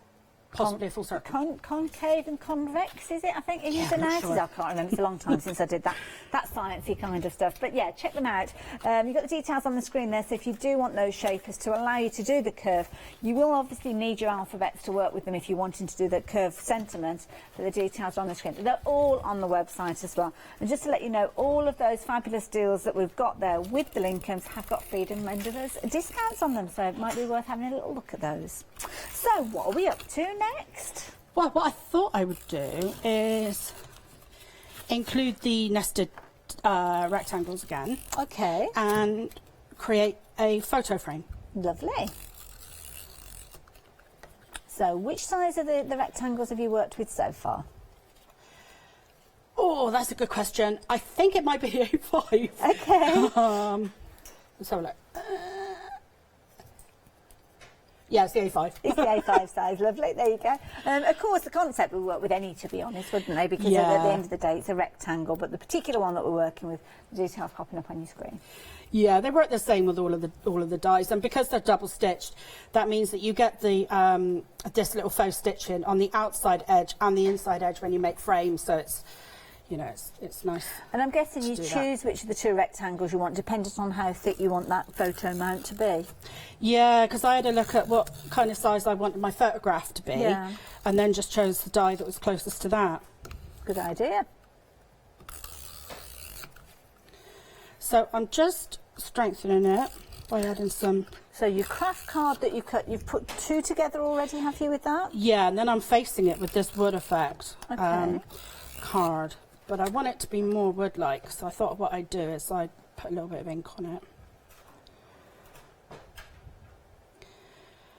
possibly a full circle. Concave and convex, is it? I think it is an I can't remember. It's a long time since I did that sciencey kind of stuff. But yeah, check them out. You've got the details on the screen there. So if you do want those shapers to allow you to do the curve, you will obviously need your alphabets to work with them if you're wanting to do the curve sentiment. But the details are on the screen. They're all on the website as well. And just to let you know, all of those fabulous deals that we've got there with the Lincolns have got freedom members discounts on them. So it might be worth having a little look at those. So what are we up to next? Well, what I thought I would do is include the nested rectangles again. Okay. And create a photo frame. Lovely. So which size of the rectangles have you worked with so far? Oh, that's a good question. I think it might be A5. Okay. Let's have a look. Yeah, it's the A5. It's the A5 size, lovely. There you go. Of course, the concept would work with any, to be honest, wouldn't they? Because at the end of the day, it's a rectangle, but the particular one that we're working with, the details popping up on your screen. Yeah, they work the same with all of the dies, and because they're double stitched, that means that you get the this little faux stitching on the outside edge and the inside edge when you make frames. So it's, you know, it's nice. And I'm guessing you choose which of the two rectangles you want, dependent on how thick you want that photo mount to be. Yeah, because I had a look at what kind of size I wanted my photograph to be, and then just chose the die that was closest to that. Good idea. So I'm just strengthening it by adding some. So your craft card that you cut, you've put two together already, have you, with that? Yeah, and then I'm facing it with this wood effect card. But I want it to be more wood-like, so I thought what I'd do is I'd put a little bit of ink on it.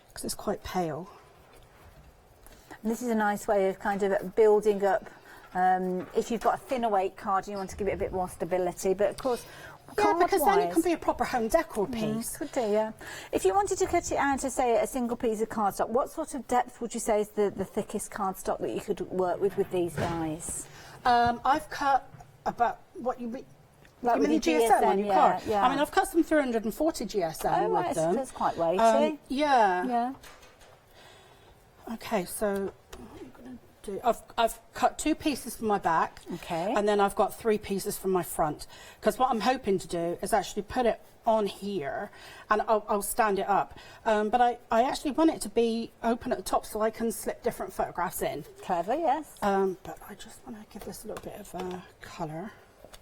Because it's quite pale. And this is a nice way of kind of building up, if you've got a thinner weight card and you want to give it a bit more stability. But of course, because then it can be a proper home decor piece. Could do, yeah. If you wanted to cut it out to, say, a single piece of cardstock, what sort of depth would you say is the thickest cardstock that you could work with these dies? I've cut about what you mean. Like You mean with the your GSM on your card? yeah. I mean, I've cut some 340 GSM with them. That's quite weighty. Yeah. Okay, so I've cut 2 pieces from my back, and then I've got 3 pieces from my front. Because what I'm hoping to do is actually put it on here, and I'll stand it up. But I actually want it to be open at the top so I can slip different photographs in. Clever, yes. But I just want to give this a little bit of colour.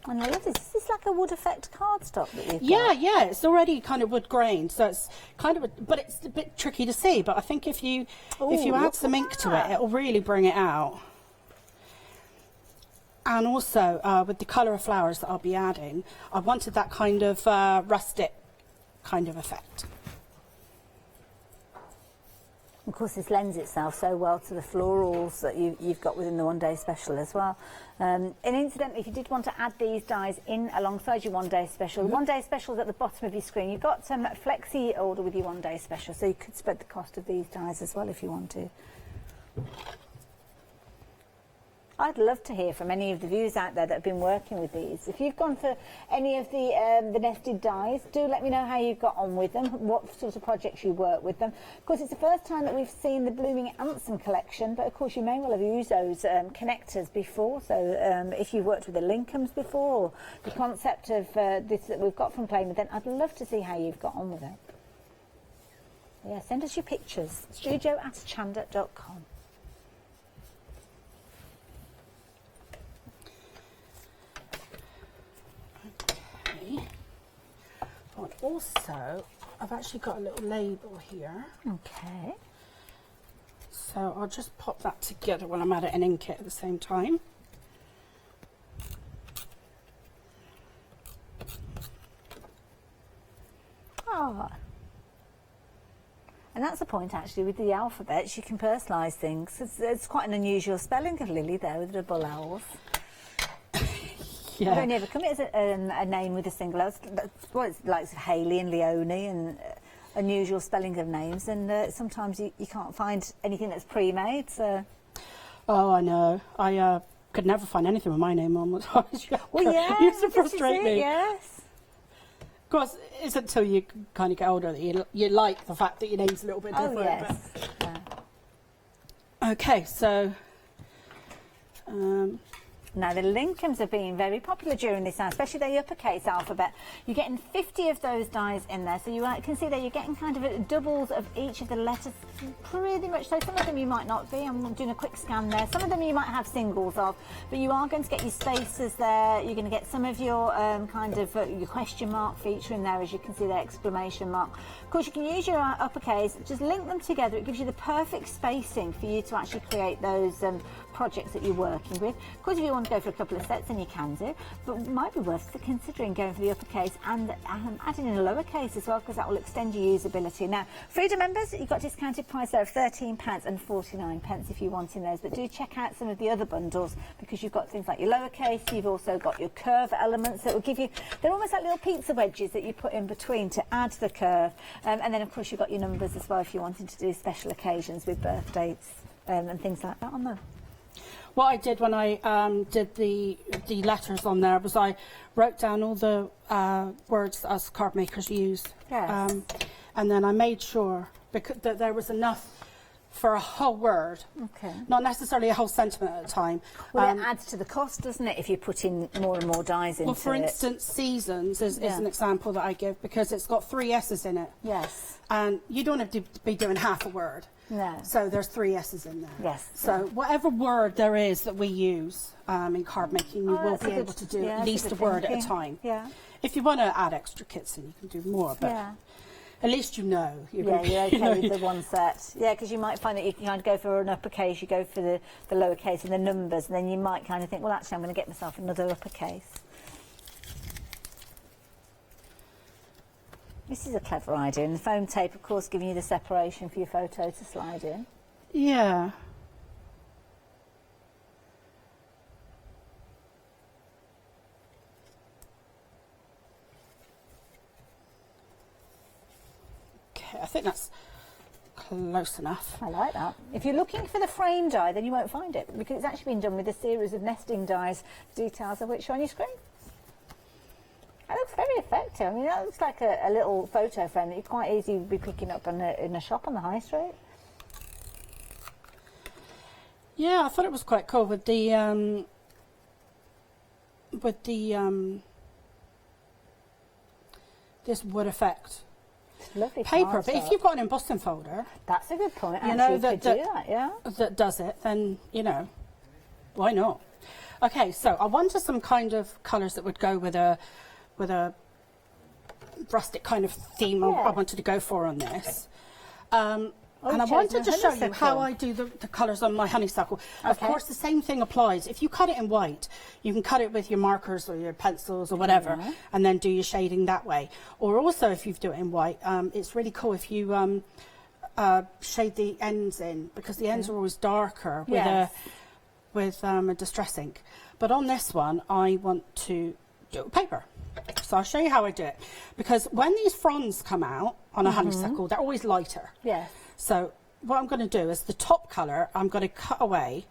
And I love this. Is this like a wood effect cardstock that you've got? Yeah, it's already kind of wood grained, so it's kind of, but it's a bit tricky to see. But I think if you add some ink to it, it'll really bring it out. And also with the colour of flowers that I'll be adding, I wanted that kind of rustic kind of effect. Of course, this lends itself so well to the florals that you've got within the one-day special as well. And incidentally, if you did want to add these dies in alongside your one-day special, the one-day special is at the bottom of your screen. You've got some Flexi-order with your one-day special, so you could spread the cost of these dies as well if you want to. I'd love to hear from any of the viewers out there that have been working with these. If you've gone for any of the nested dies, do let me know how you've got on with them, what sort of projects you work with them. Of course, it's the first time that we've seen the Blooming Anthem collection, but of course you may well have used those connectors before. So if you've worked with the Lincolns before, or the concept of this that we've got from playing with them, I'd love to see how you've got on with it. Yeah, send us your pictures. studio@hochanda.com. But also, I've actually got a little label here. Okay. So I'll just pop that together while I'm at it and ink it at the same time. Ah. And that's the point, actually, with the alphabets, you can personalise things. It's quite an unusual spelling of Lily there with double L's. Yeah. I've only ever come as a name with a single L. Well, it's like Hayley and Leonie and unusual spelling of names, and sometimes you can't find anything that's pre-made, so... Oh, I know. I could never find anything with my name on. Well, yeah, used to frustrate me. Yes. Of course, it's until you kind of get older that you like the fact that your name's a little bit different. Oh, yes. Okay, so... Now, the Lincolns have been very popular during this time, especially the uppercase alphabet. You're getting 50 of those dies in there, so you can see there you're getting kind of doubles of each of the letters, pretty much. So some of them you might not be. I'm doing a quick scan there. Some of them you might have singles of, but you are going to get your spaces there. You're going to get some of your your question mark feature in there, as you can see the exclamation mark. Of course, you can use your uppercase, just link them together. It gives you the perfect spacing for you to actually create those projects that you're working with. Of course, if you want to go for a couple of sets, then you can do, but it might be worth considering going for the uppercase and adding in a lowercase as well, because that will extend your usability. Now, Freedom members, you've got discounted price there of £13.49 if you're wanting those, but do check out some of the other bundles, because you've got things like your lowercase, you've also got your curve elements that will give you, they're almost like little pizza wedges that you put in between to add the curve, and then of course you've got your numbers as well if you're wanting to do special occasions with birth dates and things like that on them. What I did when I did the letters on there was I wrote down all the words that us card makers use. Yes. And then I made sure that there was enough for a whole word. Okay. Not necessarily a whole sentiment at a time. Well, it adds to the cost, doesn't it, if you put in more and more dies into it? Well, for instance, seasons is an example that I give, because it's got 3 S's in it. Yes. And you don't have to be doing half a word. No. So there's 3 S's in there. Yes. So whatever word there is that we use in card making, you will be able to do at least a word at a time. Yeah. If you want to add extra kits in, you can do more, but at least you know. You're okay with the one set. Yeah, because you might find that you can kind of go for an uppercase, you go for the lowercase and the numbers, and then you might kind of think, well, actually, I'm going to get myself another uppercase. This is a clever idea, and the foam tape, of course, giving you the separation for your photo to slide in. Yeah. Okay, I think that's close enough. I like that. If you're looking for the frame die, then you won't find it, because it's actually been done with a series of nesting dies, details of which are on your screen. That looks very effective. I mean, that looks like a little photo frame that you quite easily be picking up in a shop on the high street. Yeah, I thought it was quite cool with the this wood effect. Lovely paper, but if you've got an embossing folder, that's a good point. You know that does it, then why not? Okay, so I wanted some kind of colours that would go with a rustic kind of theme I wanted to go for on this. And I wanted to show you how I do the colours on my honeysuckle. Okay. Of course, the same thing applies. If you cut it in white, you can cut it with your markers or your pencils or whatever, and then do your shading that way. Or also, if you do it in white, it's really cool if you shade the ends in, because the ends are always darker with a distress ink. But on this one, I want to do it with paper. So I'll show you how I do it. Because when these fronds come out on a honeysuckle, they're always lighter. Yes. So what I'm going to do is the top colour, I'm going to cut away.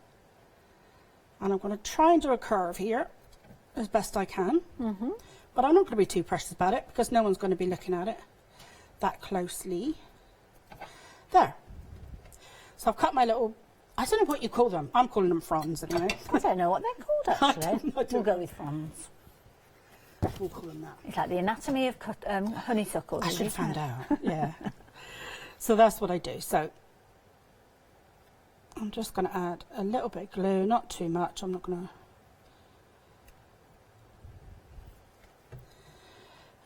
And I'm going to try and do a curve here as best I can. But I'm not going to be too precious about it, because no one's going to be looking at it that closely. There. So I've cut my little... I don't know what you call them. I'm calling them fronds anyway. I don't know what they're called, actually. We'll go with fronds. We'll call them that. It's like the anatomy of honeysuckles. I should have found out, yeah. So that's what I do. So I'm just going to add a little bit of glue, not too much. I'm not going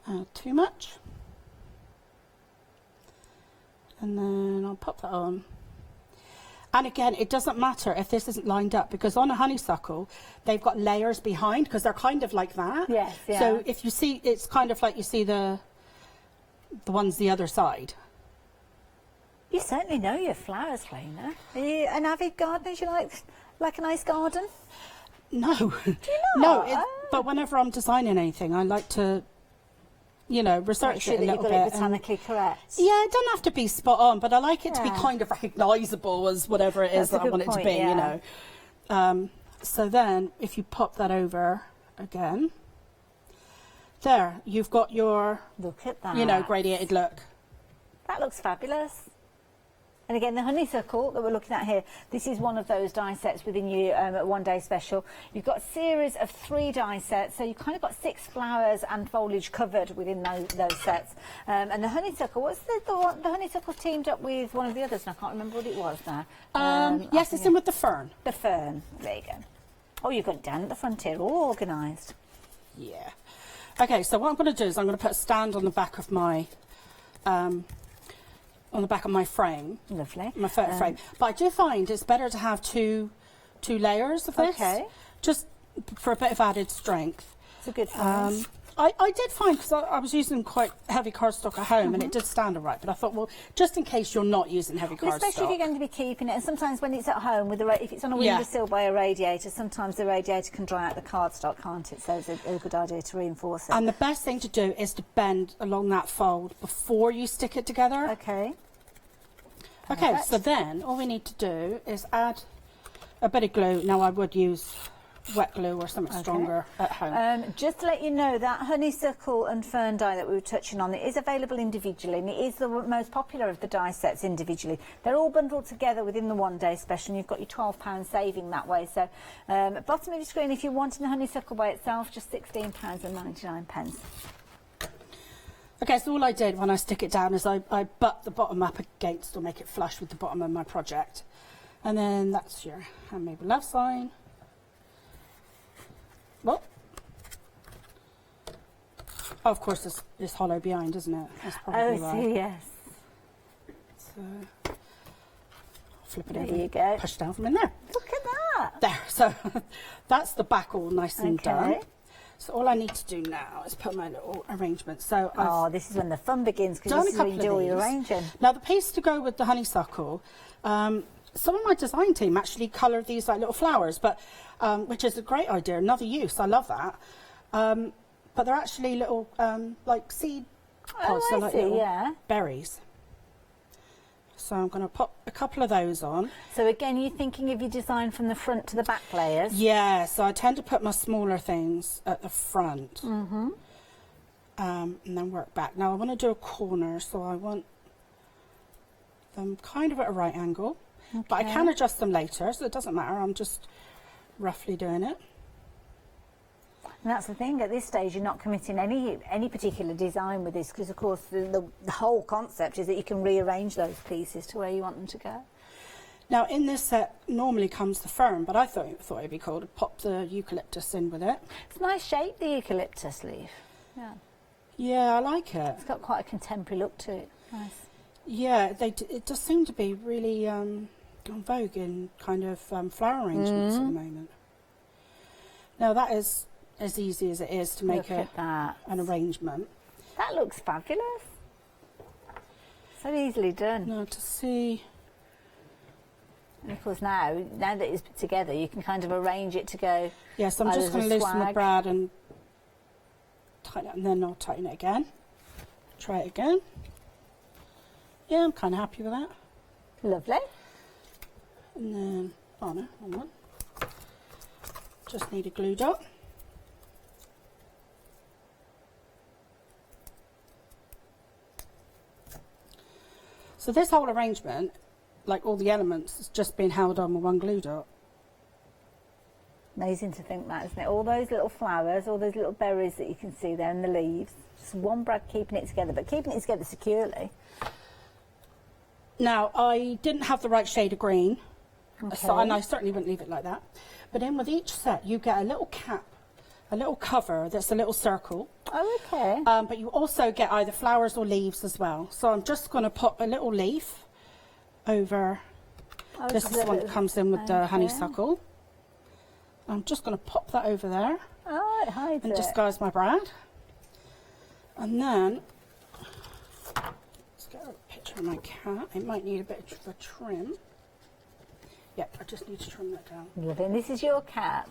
to add too much. And then I'll pop that on. And again, it doesn't matter if this isn't lined up, because on a honeysuckle, they've got layers behind, because they're kind of like that. Yes, yeah. So if you see, it's kind of like you see the the ones the other side. You certainly know your flowers, Lena. Are you an avid gardener? Do you like a nice garden? No. Do you No, not? but whenever I'm designing anything, I like to, you know, research Make sure it a that little you've bit. got it botanically correct. Yeah, it doesn't have to be spot on, but I like it to be Yeah. kind of recognisable as whatever it is That's a that I good want it to point, be, yeah. you know. So then, if you pop that over again, there, you've got your, look at that. you know, gradiated look. That looks fabulous. And again, the honeysuckle that we're looking at here, this is one of those die sets within your one-day special. You've got a series of 3 die sets, so you've kind of got 6 flowers and foliage covered within those sets. And the honeysuckle, what's the honeysuckle teamed up with one of the others, and I can't remember what it was now. Yes, it's in with the fern. The fern, there you go. Oh, you've got it down at the front here, all organised. Yeah. Okay, so what I'm going to do is I'm going to put a stand on the back of my frame. Lovely. My photo frame. But I do find it's better to have two layers of this. Okay. Just for a bit of added strength. It's a good find. I did find, because I was using quite heavy cardstock at home, and it did stand all right, but I thought, well, just in case you're not using heavy Well, cardstock. especially if you're going to be keeping it, and sometimes when it's at home, with if it's on a windowsill by a radiator, sometimes the radiator can dry out the cardstock, can't it? So it's a good idea to reinforce it. And the best thing to do is to bend along that fold before you stick it together. Okay. Okay, Perfect. so then all we need to do is add a bit of glue. Now I would use wet glue or something stronger at home. Just to let you know, that honeysuckle and fern die that we were touching on, it is available individually, and it is the most popular of the die sets individually. They're all bundled together within the one-day special, and you've got your £12 saving that way. So at bottom of your screen, if you're wanting the honeysuckle by itself, just £16.99. Okay, so all I did when I stick it down is I butt the bottom up against, or make it flush with the bottom of my project. And then that's your handmade with love sign. Well, oh, of course it's hollow behind, isn't it? That's probably right. Oh, yes. So, flip it There over. you go. Push down from in there. Look at that. There, so that's the back all nice and Okay. done. So all I need to do now is put my little arrangement. So this is when the fun begins, because done this a is when couple you do all of your these. arranging. Now the piece to go with the honeysuckle, some of my design team actually coloured these like little flowers, but which is a great idea, another use. I love that. But they're actually little like seed pods, so like little berries. So I'm going to pop a couple of those on. So again, you're thinking of your design from the front to the back layers? Yeah, so I tend to put my smaller things at the front. Mm-hmm. And then work back. Now I want to do a corner, so I want them kind of at a right angle. Okay. But I can adjust them later, so it doesn't matter. I'm just roughly doing it. And that's the thing, at this stage you're not committing any particular design with this, because of course the whole concept is that you can rearrange those pieces to where you want them to go. Now in this set normally comes the fern, but I thought it'd be cool to pop the eucalyptus in with it. It's a nice shape, the eucalyptus leaf. Yeah. Yeah, I like it. It's got quite a contemporary look to it. Nice. Yeah, it does seem to be really on vogue in kind of flower arrangements at the moment. Now that is as easy as it is to make an arrangement. That looks fabulous. So easily done. Now to see. And of course now that it's put together, you can kind of arrange it to go. Yes, I'm just going to loosen the brad and tighten it, and then I'll tighten it again. Try it again. Yeah, I'm kind of happy with that. Lovely. And then, oh no, wrong one. Just need a glue dot. So this whole arrangement, like all the elements, has just been held on with one glue dot. Amazing to think that, isn't it? All those little flowers, all those little berries that you can see there, and the leaves. Just one brad keeping it together, but keeping it together securely. Now, I didn't have the right shade of green, Okay. and I certainly wouldn't leave it like that. But in with each set, you get a little cap, a little cover that's a little circle. Oh, okay. But you also get either flowers or leaves as well. So I'm just going to pop a little leaf over. This is the one that comes in with the honeysuckle. I'm just going to pop that over there. Oh, it hides and it. disguise my brad. And then for my cat. It might need a bit of a trim. Yeah, I just need to trim that down. Lovely. And this is your cat.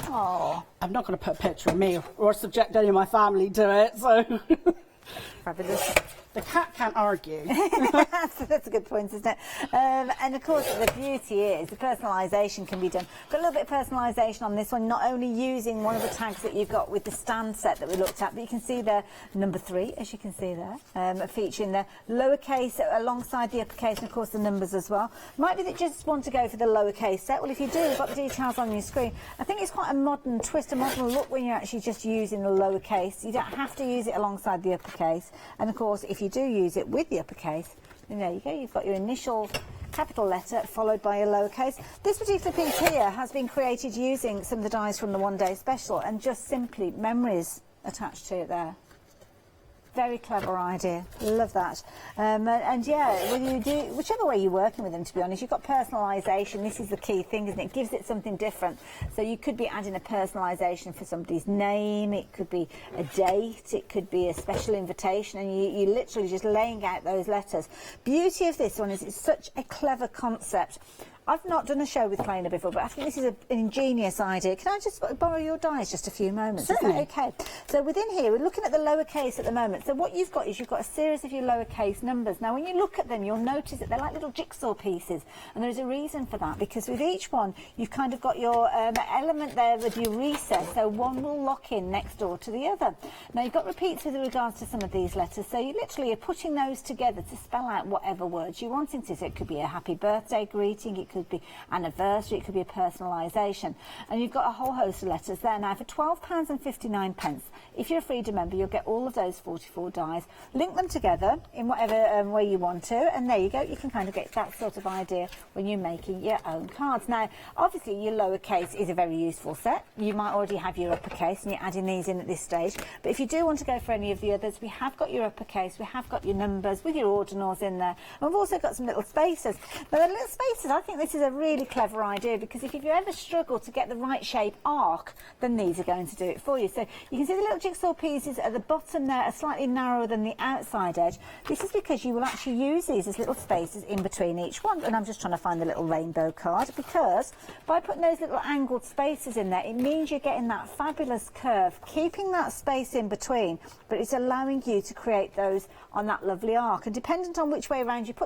Oh. I'm not going to put a picture of me or subject any of my family to it, so... Fabulous. The cat can't argue. That's a good point, isn't it? And of course, the beauty is the personalisation can be done. Got a little bit of personalisation on this one, not only using one of the tags that you've got with the stand set that we looked at, but you can see there number 3, as you can see there, featuring the lowercase alongside the uppercase, and of course the numbers as well. Might be that you just want to go for the lowercase set. Well, if you do, you've got the details on your screen. I think it's quite a modern twist, a modern look when you're actually just using the lowercase. You don't have to use it alongside the uppercase. And of course, if you do use it with the uppercase, then there you go, you've got your initial capital letter followed by your lowercase. This particular piece here has been created using some of the dies from the One Day Special and just simply memories attached to it there. Very clever idea. Love that. And yeah, when you do, whichever way you're working with them, to be honest, you've got personalisation. This is the key thing, isn't it? It gives it something different. So you could be adding a personalisation for somebody's name. It could be a date. It could be a special invitation. And you're literally just laying out those letters. Beauty of this one is it's such a clever concept. I've not done a show with Kleiner before, but I think this is an ingenious idea. Can I just borrow your dies just a few moments? Certainly. Is that okay? So within here, we're looking at the lowercase at the moment. So what you've got is you've got a series of your lowercase numbers. Now, when you look at them, you'll notice that they're like little jigsaw pieces. And there's a reason for that, because with each one, you've kind of got your element there with your recess. So one will lock in next door to the other. Now, you've got repeats with regards to some of these letters. So you literally are putting those together to spell out whatever words you're wanting to. So it could be a happy birthday greeting. It could be anniversary, it could be a personalisation, and you've got a whole host of letters there. Now for £12.59, if you're a Freedom member, you'll get all of those 44 dies, link them together in whatever way you want to, and there you go. You can kind of get that sort of idea when you're making your own cards. Now obviously your lowercase is a very useful set. You might already have your uppercase and you're adding these in at this stage, but if you do want to go for any of the others, we have got your uppercase, we have got your numbers with your ordinals in there, and we've also got some little spaces. Now the little spaces, I think this is a really clever idea, because if you ever struggle to get the right shape arc, then these are going to do it for you. So you can see the little jigsaw pieces at the bottom there are slightly narrower than the outside edge. This is because you will actually use these as little spaces in between each one. And I'm just trying to find the little rainbow card, because by putting those little angled spaces in there, it means you're getting that fabulous curve, keeping that space in between, but it's allowing you to create those on that lovely arc. And dependent on which way around you put